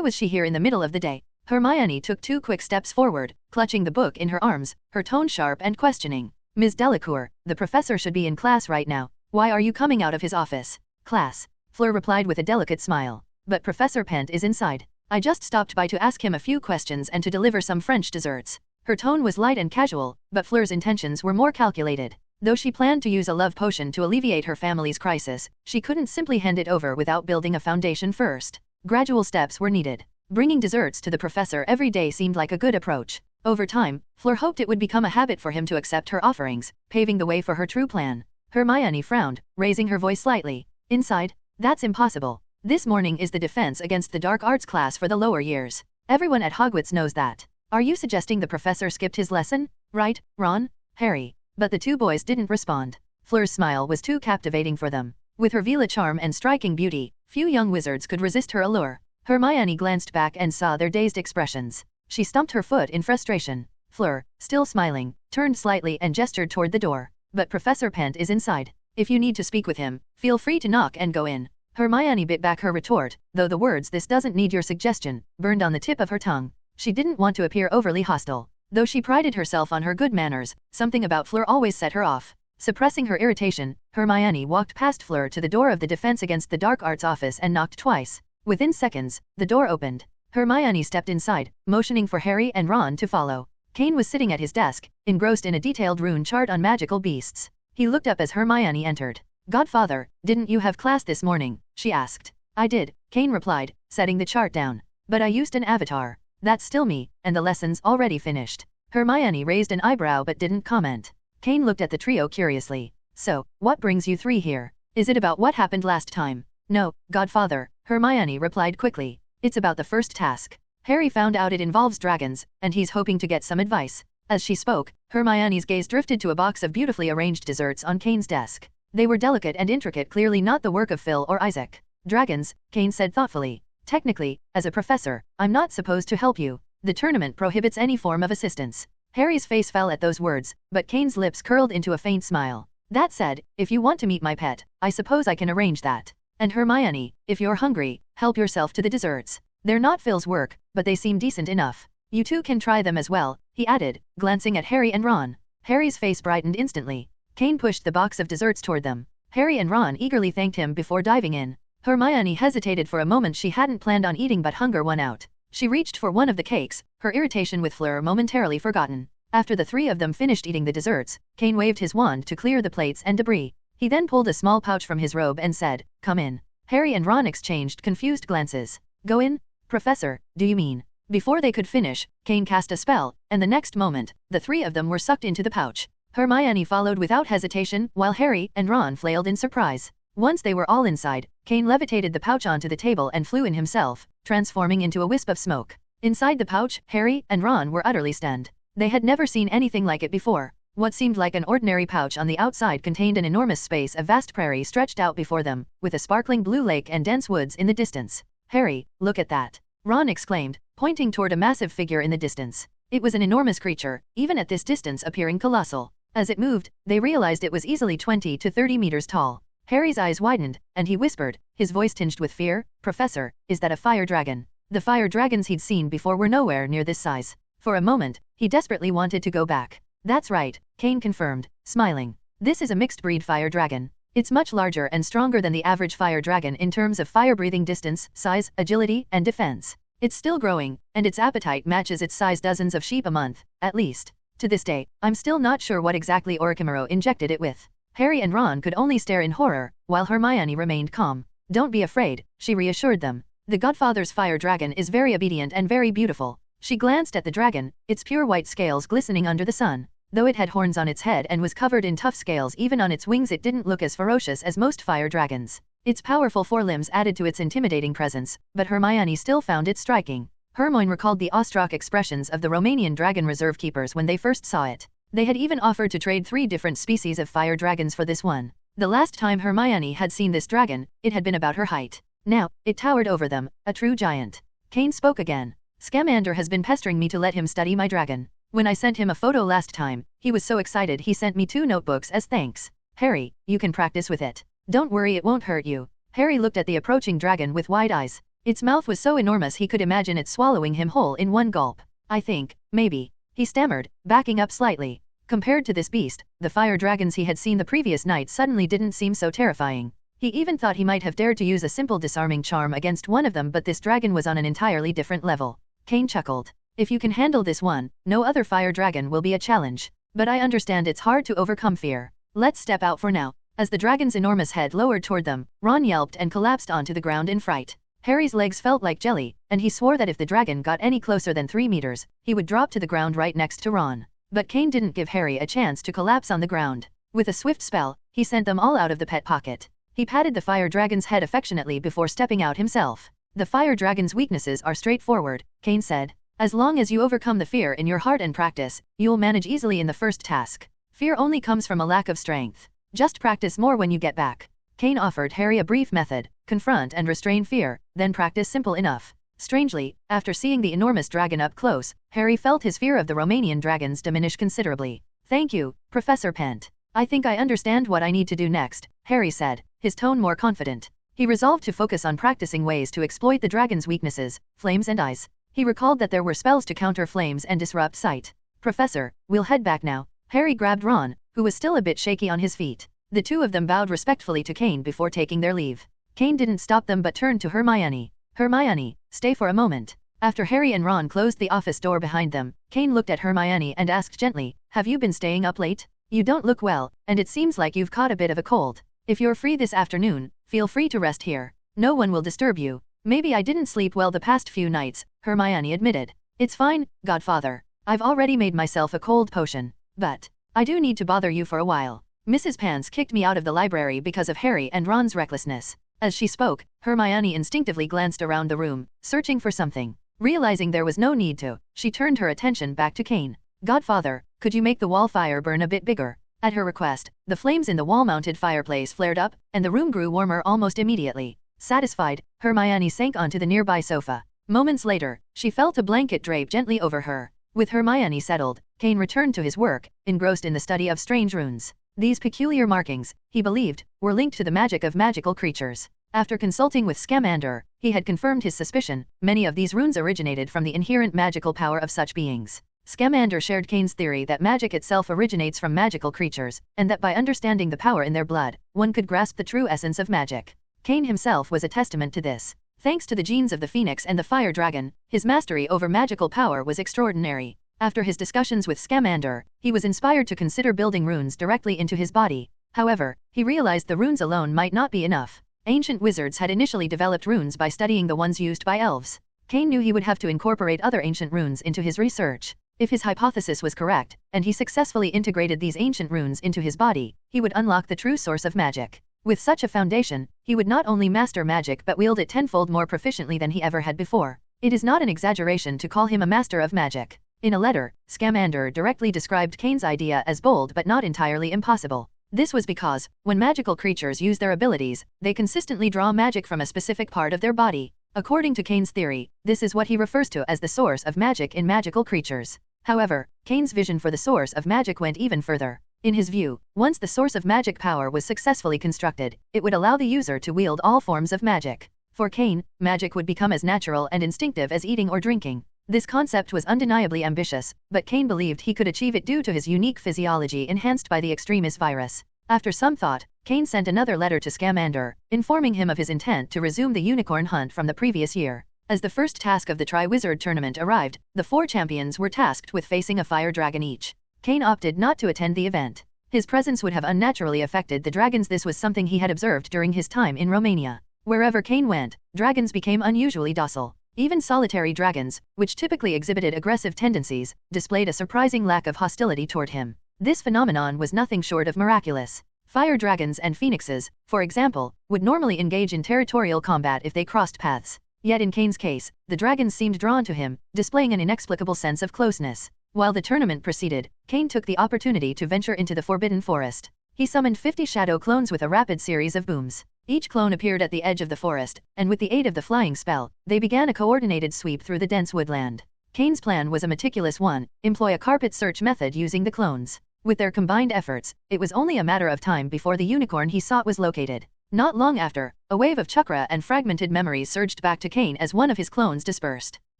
was she here in the middle of the day? Hermione took 2 quick steps forward, clutching the book in her arms, her tone sharp and questioning. Ms. Delacour, the professor should be in class right now. Why are you coming out of his office? Class. Fleur replied with a delicate smile. But Professor Pent is inside. I just stopped by to ask him a few questions and to deliver some French desserts. Her tone was light and casual, but Fleur's intentions were more calculated. Though she planned to use a love potion to alleviate her family's crisis, she couldn't simply hand it over without building a foundation first. Gradual steps were needed. Bringing desserts to the professor every day seemed like a good approach. Over time, Fleur hoped it would become a habit for him to accept her offerings, paving the way for her true plan. Hermione frowned, raising her voice slightly. Inside? That's impossible. This morning is the defense against the dark arts class for the lower years. Everyone at Hogwarts knows that. Are you suggesting the professor skipped his lesson? Right, Ron? Harry? But the 2 boys didn't respond. Fleur's smile was too captivating for them. With her Vela charm and striking beauty, few young wizards could resist her allure. Hermione glanced back and saw their dazed expressions. She stumped her foot in frustration. Fleur, still smiling, turned slightly and gestured toward the door. But Professor Pent is inside. If you need to speak with him, feel free to knock and go in. Hermione bit back her retort, though the words "this doesn't need your suggestion" burned on the tip of her tongue. She didn't want to appear overly hostile. Though she prided herself on her good manners, something about Fleur always set her off. Suppressing her irritation, Hermione walked past Fleur to the door of the Defense Against the Dark Arts office and knocked twice. Within seconds, the door opened. Hermione stepped inside, motioning for Harry and Ron to follow. Kain was sitting at his desk, engrossed in a detailed rune chart on magical beasts. He looked up as Hermione entered. Godfather, didn't you have class this morning? She asked. I did, Kain replied, setting the chart down. But I used an avatar. That's still me, and the lesson's already finished. Hermione raised an eyebrow but didn't comment. Kain looked at the trio curiously. So, what brings you 3 here? Is it about what happened last time? No, Godfather, Hermione replied quickly. It's about the first task. Harry found out it involves dragons, and he's hoping to get some advice. As she spoke, Hermione's gaze drifted to a box of beautifully arranged desserts on Kain's desk. They were delicate and intricate, clearly not the work of Phil or Isaac. Dragons, Kain said thoughtfully. Technically, as a professor, I'm not supposed to help you. The tournament prohibits any form of assistance. Harry's face fell at those words, but Kain's lips curled into a faint smile. That said, if you want to meet my pet, I suppose I can arrange that. And Hermione, if you're hungry, help yourself to the desserts. They're not Phil's work, but they seem decent enough. You 2 can try them as well, he added, glancing at Harry and Ron. Harry's face brightened instantly. Kain pushed the box of desserts toward them. Harry and Ron eagerly thanked him before diving in. Hermione hesitated for a moment. She hadn't planned on eating, but hunger won out. She reached for one of the cakes, her irritation with Fleur momentarily forgotten. After the 3 of them finished eating the desserts, Kain waved his wand to clear the plates and debris. He then pulled a small pouch from his robe and said, "Come in." Harry and Ron exchanged confused glances. "Go in? Professor, do you mean?" Before they could finish, Kain cast a spell, and the next moment, the 3 of them were sucked into the pouch. Hermione followed without hesitation, while Harry and Ron flailed in surprise. Once they were all inside, Kain levitated the pouch onto the table and flew in himself, transforming into a wisp of smoke. Inside the pouch, Harry and Ron were utterly stunned. They had never seen anything like it before. What seemed like an ordinary pouch on the outside contained an enormous space. A vast prairie stretched out before them, with a sparkling blue lake and dense woods in the distance. "Harry, look at that!" Ron exclaimed, pointing toward a massive figure in the distance. It was an enormous creature, even at this distance appearing colossal. As it moved, they realized it was easily 20 to 30 meters tall. Harry's eyes widened, and he whispered, his voice tinged with fear, "Professor, is that a fire dragon?" The fire dragons he'd seen before were nowhere near this size. For a moment, he desperately wanted to go back. "That's right," Kain confirmed, smiling. "This is a mixed-breed fire dragon. It's much larger and stronger than the average fire dragon in terms of fire-breathing distance, size, agility, and defense. It's still growing, and its appetite matches its size dozens of sheep a month, at least. To this day, I'm still not sure what exactly Oricamaro injected it with." Harry and Ron could only stare in horror, while Hermione remained calm. "Don't be afraid," she reassured them. "The Godfather's fire dragon is very obedient and very beautiful." She glanced at the dragon, its pure white scales glistening under the sun. Though it had horns on its head and was covered in tough scales even on its wings, it didn't look as ferocious as most fire dragons. Its powerful forelimbs added to its intimidating presence, but Hermione still found it striking. Hermione recalled the awestruck expressions of the Romanian dragon reserve keepers when they first saw it. They had even offered to trade 3 different species of fire dragons for this one. The last time Hermione had seen this dragon, it had been about her height. Now, it towered over them, a true giant. Kain spoke again. "Scamander has been pestering me to let him study my dragon. When I sent him a photo last time, he was so excited he sent me 2 notebooks as thanks. Harry, you can practice with it. Don't worry, it won't hurt you." Harry looked at the approaching dragon with wide eyes. Its mouth was so enormous he could imagine it swallowing him whole in one gulp. I think, maybe, he stammered, backing up slightly. Compared to this beast, the fire dragons he had seen the previous night suddenly didn't seem so terrifying. He even thought he might have dared to use a simple disarming charm against one of them, but this dragon was on an entirely different level. Kain chuckled. If you can handle this one, no other fire dragon will be a challenge. But I understand it's hard to overcome fear. Let's step out for now. As the dragon's enormous head lowered toward them, Ron yelped and collapsed onto the ground in fright. Harry's legs felt like jelly, and he swore that if the dragon got any closer than 3 meters, he would drop to the ground right next to Ron. But Kain didn't give Harry a chance to collapse on the ground. With a swift spell, he sent them all out of the pet pocket. He patted the fire dragon's head affectionately before stepping out himself. The fire dragon's weaknesses are straightforward, Kain said. As long as you overcome the fear in your heart and practice, you'll manage easily in the first task. Fear only comes from a lack of strength. Just practice more when you get back. Kain offered Harry a brief method: confront and restrain fear, then practice simple enough. Strangely, after seeing the enormous dragon up close, Harry felt his fear of the Romanian dragons diminish considerably. Thank you, Professor Pent. I think I understand what I need to do next, Harry said, his tone more confident. He resolved to focus on practicing ways to exploit the dragon's weaknesses, flames and ice. He recalled that there were spells to counter flames and disrupt sight. Professor, we'll head back now. Harry grabbed Ron, who was still a bit shaky on his feet. The two of them bowed respectfully to Kain before taking their leave. Kain didn't stop them but turned to Hermione. Hermione, stay for a moment. After Harry and Ron closed the office door behind them, Kain looked at Hermione and asked gently, have you been staying up late? You don't look well, and it seems like you've caught a bit of a cold. If you're free this afternoon, feel free to rest here. No one will disturb you. Maybe I didn't sleep well the past few nights, Hermione admitted. It's fine, Godfather. I've already made myself a cold potion. But I do need to bother you for a while. Mrs. Pants kicked me out of the library because of Harry and Ron's recklessness. As she spoke, Hermione instinctively glanced around the room, searching for something. Realizing there was no need to, she turned her attention back to Kain. Godfather, could you make the wall fire burn a bit bigger? At her request, the flames in the wall-mounted fireplace flared up, and the room grew warmer almost immediately. Satisfied, Hermione sank onto the nearby sofa. Moments later, she felt a blanket drape gently over her. With Hermione settled, Kain returned to his work, engrossed in the study of strange runes. These peculiar markings, he believed, were linked to the magic of magical creatures. After consulting with Scamander, he had confirmed his suspicion: many of these runes originated from the inherent magical power of such beings. Scamander shared Kain's theory that magic itself originates from magical creatures, and that by understanding the power in their blood, one could grasp the true essence of magic. Kain himself was a testament to this. Thanks to the genes of the Phoenix and the Fire Dragon, his mastery over magical power was extraordinary. After his discussions with Scamander, he was inspired to consider building runes directly into his body. However, he realized the runes alone might not be enough. Ancient wizards had initially developed runes by studying the ones used by elves. Kain knew he would have to incorporate other ancient runes into his research. If his hypothesis was correct, and he successfully integrated these ancient runes into his body, he would unlock the true source of magic. With such a foundation, he would not only master magic but wield it tenfold more proficiently than he ever had before. It is not an exaggeration to call him a master of magic. In a letter, Scamander directly described Kain's idea as bold but not entirely impossible. This was because, when magical creatures use their abilities, they consistently draw magic from a specific part of their body. According to Kain's theory, this is what he refers to as the source of magic in magical creatures. However, Kain's vision for the source of magic went even further. In his view, once the source of magic power was successfully constructed, it would allow the user to wield all forms of magic. For Kain, magic would become as natural and instinctive as eating or drinking. This concept was undeniably ambitious, but Kain believed he could achieve it due to his unique physiology enhanced by the extremis virus. After some thought, Kain sent another letter to Scamander, informing him of his intent to resume the unicorn hunt from the previous year. As the first task of the Tri-Wizard tournament arrived, the 4 champions were tasked with facing a fire dragon each. Kain opted not to attend the event. His presence would have unnaturally affected the dragons. This was something he had observed during his time in Romania. Wherever Kain went, dragons became unusually docile. Even solitary dragons, which typically exhibited aggressive tendencies, displayed a surprising lack of hostility toward him. This phenomenon was nothing short of miraculous. Fire dragons and phoenixes, for example, would normally engage in territorial combat if they crossed paths. Yet in Kain's case, the dragons seemed drawn to him, displaying an inexplicable sense of closeness. While the tournament proceeded, Kain took the opportunity to venture into the Forbidden Forest. He summoned 50 shadow clones with a rapid series of booms. Each clone appeared at the edge of the forest, and with the aid of the flying spell, they began a coordinated sweep through the dense woodland. Kain's plan was a meticulous one: employ a carpet search method using the clones. With their combined efforts, it was only a matter of time before the unicorn he sought was located. Not long after, a wave of chakra and fragmented memories surged back to Kain as one of his clones dispersed.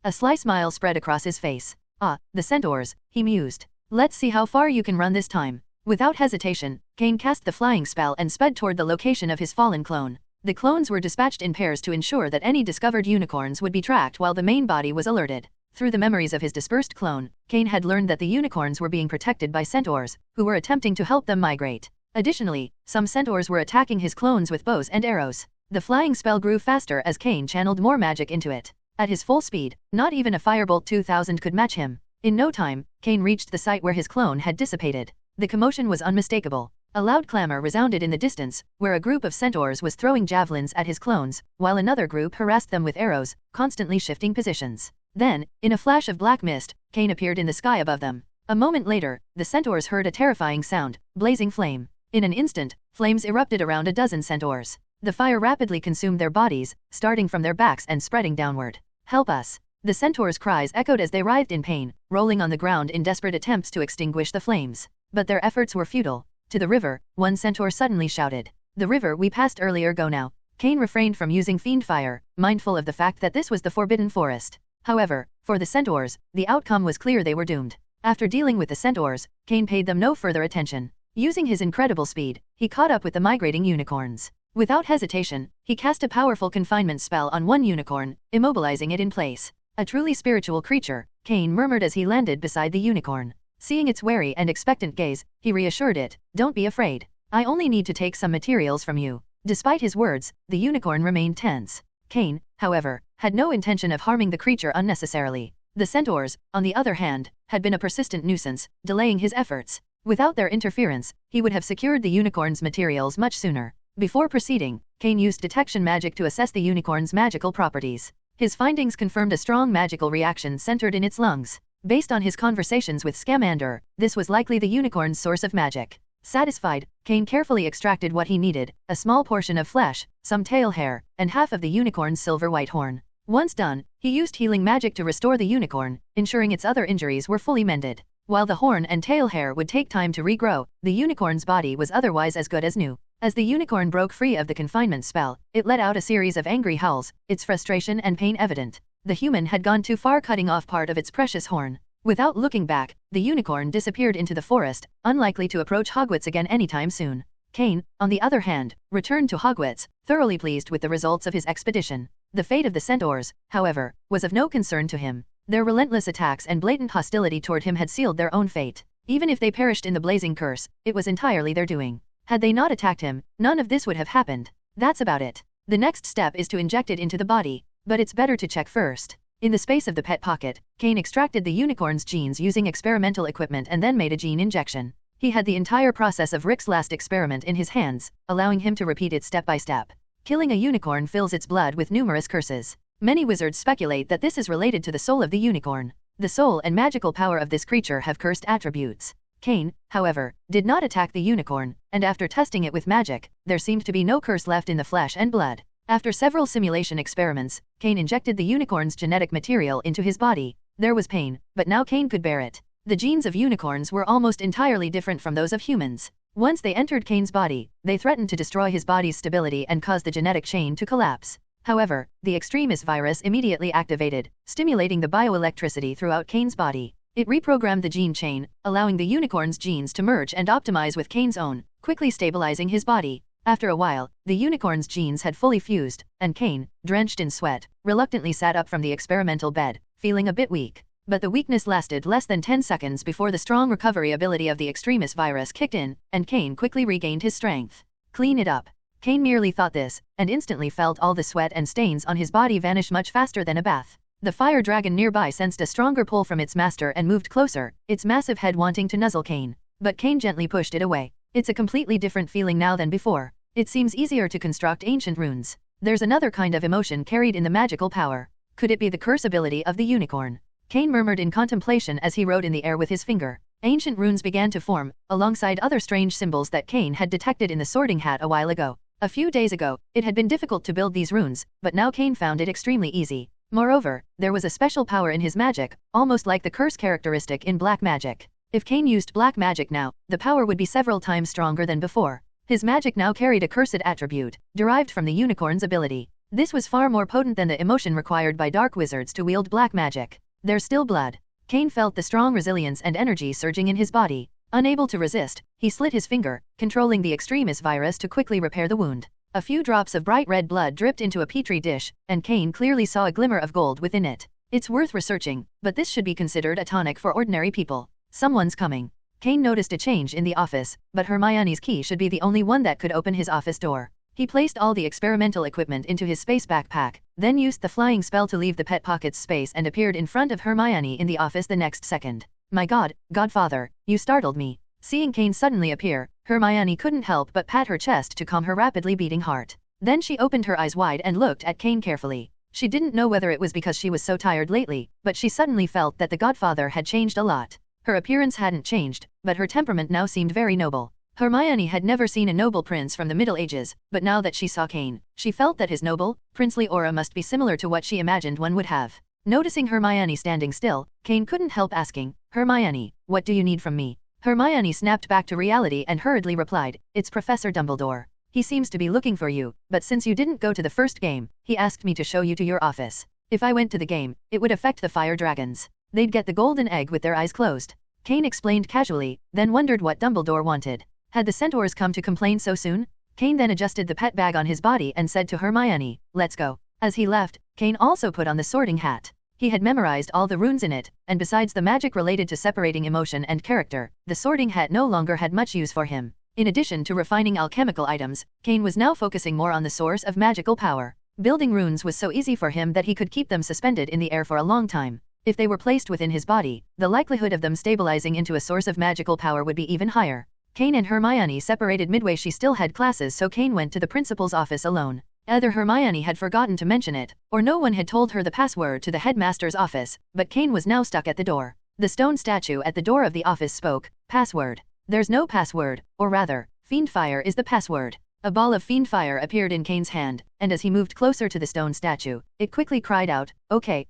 A sly smile spread across his face. "Ah, the centaurs," he mused. "Let's see how far you can run this time." Without hesitation, Kain cast the flying spell and sped toward the location of his fallen clone. The clones were dispatched in pairs to ensure that any discovered unicorns would be tracked while the main body was alerted. Through the memories of his dispersed clone, Kain had learned that the unicorns were being protected by centaurs, who were attempting to help them migrate. Additionally, some centaurs were attacking his clones with bows and arrows. The flying spell grew faster as Kain channeled more magic into it. At his full speed, not even a Firebolt 2000 could match him. In no time, Kain reached the site where his clone had dissipated. The commotion was unmistakable. A loud clamor resounded in the distance, where a group of centaurs was throwing javelins at his clones, while another group harassed them with arrows, constantly shifting positions. Then, in a flash of black mist, Kain appeared in the sky above them. A moment later, the centaurs heard a terrifying sound, blazing flame. In an instant, flames erupted around a dozen centaurs. The fire rapidly consumed their bodies, starting from their backs and spreading downward. "Help us!" The centaurs' cries echoed as they writhed in pain, rolling on the ground in desperate attempts to extinguish the flames. But their efforts were futile. "To the river," one centaur suddenly shouted. "The river we passed earlier, go now." Kain refrained from using fiend fire, mindful of the fact that this was the forbidden forest. However, for the centaurs, the outcome was clear: they were doomed. After dealing with the centaurs, Kain paid them no further attention. Using his incredible speed, he caught up with the migrating unicorns. Without hesitation, he cast a powerful confinement spell on one unicorn, immobilizing it in place. "A truly spiritual creature," Kain murmured as he landed beside the unicorn. Seeing its wary and expectant gaze, he reassured it, "Don't be afraid. I only need to take some materials from you." Despite his words, the unicorn remained tense. Kain, however, had no intention of harming the creature unnecessarily. The centaurs, on the other hand, had been a persistent nuisance, delaying his efforts. Without their interference, he would have secured the unicorn's materials much sooner. Before proceeding, Kain used detection magic to assess the unicorn's magical properties. His findings confirmed a strong magical reaction centered in its lungs. Based on his conversations with Scamander, this was likely the unicorn's source of magic. Satisfied, Kain carefully extracted what he needed: a small portion of flesh, some tail hair, and half of the unicorn's silver-white horn. Once done, he used healing magic to restore the unicorn, ensuring its other injuries were fully mended. While the horn and tail hair would take time to regrow, the unicorn's body was otherwise as good as new. As the unicorn broke free of the confinement spell, it let out a series of angry howls, its frustration and pain evident. The human had gone too far, cutting off part of its precious horn. Without looking back, the unicorn disappeared into the forest, unlikely to approach Hogwarts again anytime soon. Kain, on the other hand, returned to Hogwarts, thoroughly pleased with the results of his expedition. The fate of the centaurs, however, was of no concern to him. Their relentless attacks and blatant hostility toward him had sealed their own fate. Even if they perished in the blazing curse, it was entirely their doing. Had they not attacked him, none of this would have happened. That's about it. The next step is to inject it into the body, but it's better to check first. In the space of the pet pocket, Kain extracted the unicorn's genes using experimental equipment and then made a gene injection. He had the entire process of Rick's last experiment in his hands, allowing him to repeat it step by step. Killing a unicorn fills its blood with numerous curses. Many wizards speculate that this is related to the soul of the unicorn. The soul and magical power of this creature have cursed attributes. Kain, however, did not attack the unicorn, and after testing it with magic, there seemed to be no curse left in the flesh and blood. After several simulation experiments, Kain injected the unicorn's genetic material into his body. There was pain, but now Kain could bear it. The genes of unicorns were almost entirely different from those of humans. Once they entered Kain's body, they threatened to destroy his body's stability and cause the genetic chain to collapse. However, the extremis virus immediately activated, stimulating the bioelectricity throughout Kain's body. It reprogrammed the gene chain, allowing the unicorn's genes to merge and optimize with Kain's own, quickly stabilizing his body. After a while, the unicorn's genes had fully fused, and Kain, drenched in sweat, reluctantly sat up from the experimental bed, feeling a bit weak. But the weakness lasted less than 10 seconds before the strong recovery ability of the extremis virus kicked in, and Kain quickly regained his strength. Clean it up. Kain merely thought this, and instantly felt all the sweat and stains on his body vanish much faster than a bath. The fire dragon nearby sensed a stronger pull from its master and moved closer, its massive head wanting to nuzzle Kain. But Kain gently pushed it away. It's a completely different feeling now than before. It seems easier to construct ancient runes. There's another kind of emotion carried in the magical power. Could it be the curse ability of the unicorn? Kain murmured in contemplation as he wrote in the air with his finger. Ancient runes began to form, alongside other strange symbols that Kain had detected in the sorting hat a while ago. A few days ago, it had been difficult to build these runes, but now Kain found it extremely easy. Moreover, there was a special power in his magic, almost like the curse characteristic in black magic. If Kain used black magic now, the power would be several times stronger than before. His magic now carried a cursed attribute, derived from the unicorn's ability. This was far more potent than the emotion required by dark wizards to wield black magic. There's still blood. Kain felt the strong resilience and energy surging in his body. Unable to resist, he slit his finger, controlling the extremis virus to quickly repair the wound. A few drops of bright red blood dripped into a petri dish, and Kain clearly saw a glimmer of gold within it. It's worth researching, but this should be considered a tonic for ordinary people. Someone's coming. Kain noticed a change in the office, but Hermione's key should be the only one that could open his office door. He placed all the experimental equipment into his space backpack, then used the flying spell to leave the pet pocket's space and appeared in front of Hermione in the office the next second. My God, Godfather, you startled me. Seeing Kain suddenly appear, Hermione couldn't help but pat her chest to calm her rapidly beating heart. Then she opened her eyes wide and looked at Kain carefully. She didn't know whether it was because she was so tired lately, but she suddenly felt that the Godfather had changed a lot. Her appearance hadn't changed, but her temperament now seemed very noble. Hermione had never seen a noble prince from the Middle Ages, but now that she saw Kain, she felt that his noble, princely aura must be similar to what she imagined one would have. Noticing Hermione standing still, Kain couldn't help asking, Hermione, what do you need from me? Hermione snapped back to reality and hurriedly replied, it's Professor Dumbledore. He seems to be looking for you, but since you didn't go to the first game, he asked me to show you to your office. If I went to the game, it would affect the fire dragons. They'd get the golden egg with their eyes closed. Kain explained casually, then wondered what Dumbledore wanted. Had the centaurs come to complain so soon? Kain then adjusted the pet bag on his body and said to Hermione, let's go. As he left, Kain also put on the sorting hat. He had memorized all the runes in it, and besides the magic related to separating emotion and character, the sorting hat no longer had much use for him. In addition to refining alchemical items, Kain was now focusing more on the source of magical power. Building runes was so easy for him that he could keep them suspended in the air for a long time. If they were placed within his body, the likelihood of them stabilizing into a source of magical power would be even higher. Kain and Hermione separated midway. She still had classes, so Kain went to the principal's office alone. Either Hermione had forgotten to mention it, or no one had told her the password to the headmaster's office, but Kain was now stuck at the door. The stone statue at the door of the office spoke, password. There's no password, or rather, fiend fire is the password. A ball of fiend fire appeared in Kain's hand, and as he moved closer to the stone statue, it quickly cried out, okay,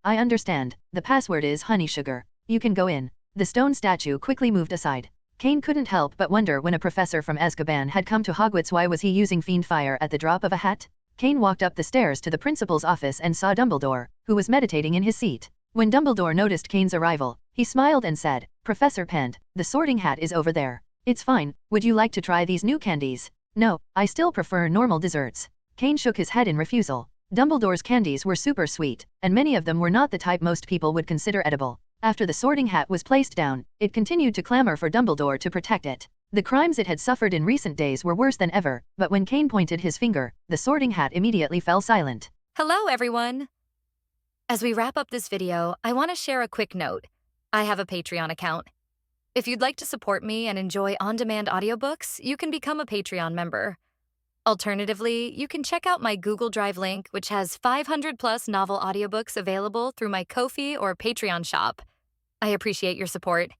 I understand. The password is honey sugar. You can go in. The stone statue quickly moved aside. Kain couldn't help but wonder, when a professor from Azkaban had come to Hogwarts, why was he using fiend fire at the drop of a hat? Kain walked up the stairs to the principal's office and saw Dumbledore, who was meditating in his seat. When Dumbledore noticed Kain's arrival, he smiled and said, Professor Pent, the sorting hat is over there. It's fine. Would you like to try these new candies? No, I still prefer normal desserts. Kain shook his head in refusal. Dumbledore's candies were super sweet, and many of them were not the type most people would consider edible. After the sorting hat was placed down, it continued to clamor for Dumbledore to protect it. The crimes it had suffered in recent days were worse than ever, but when Kain pointed his finger, the sorting hat immediately fell silent. Hello, everyone! As we wrap up this video, I want to share a quick note. I have a Patreon account. If you'd like to support me and enjoy on-demand audiobooks, you can become a Patreon member. Alternatively, you can check out my Google Drive link, which has 500+ novel audiobooks available through my Ko-fi or Patreon shop. I appreciate your support.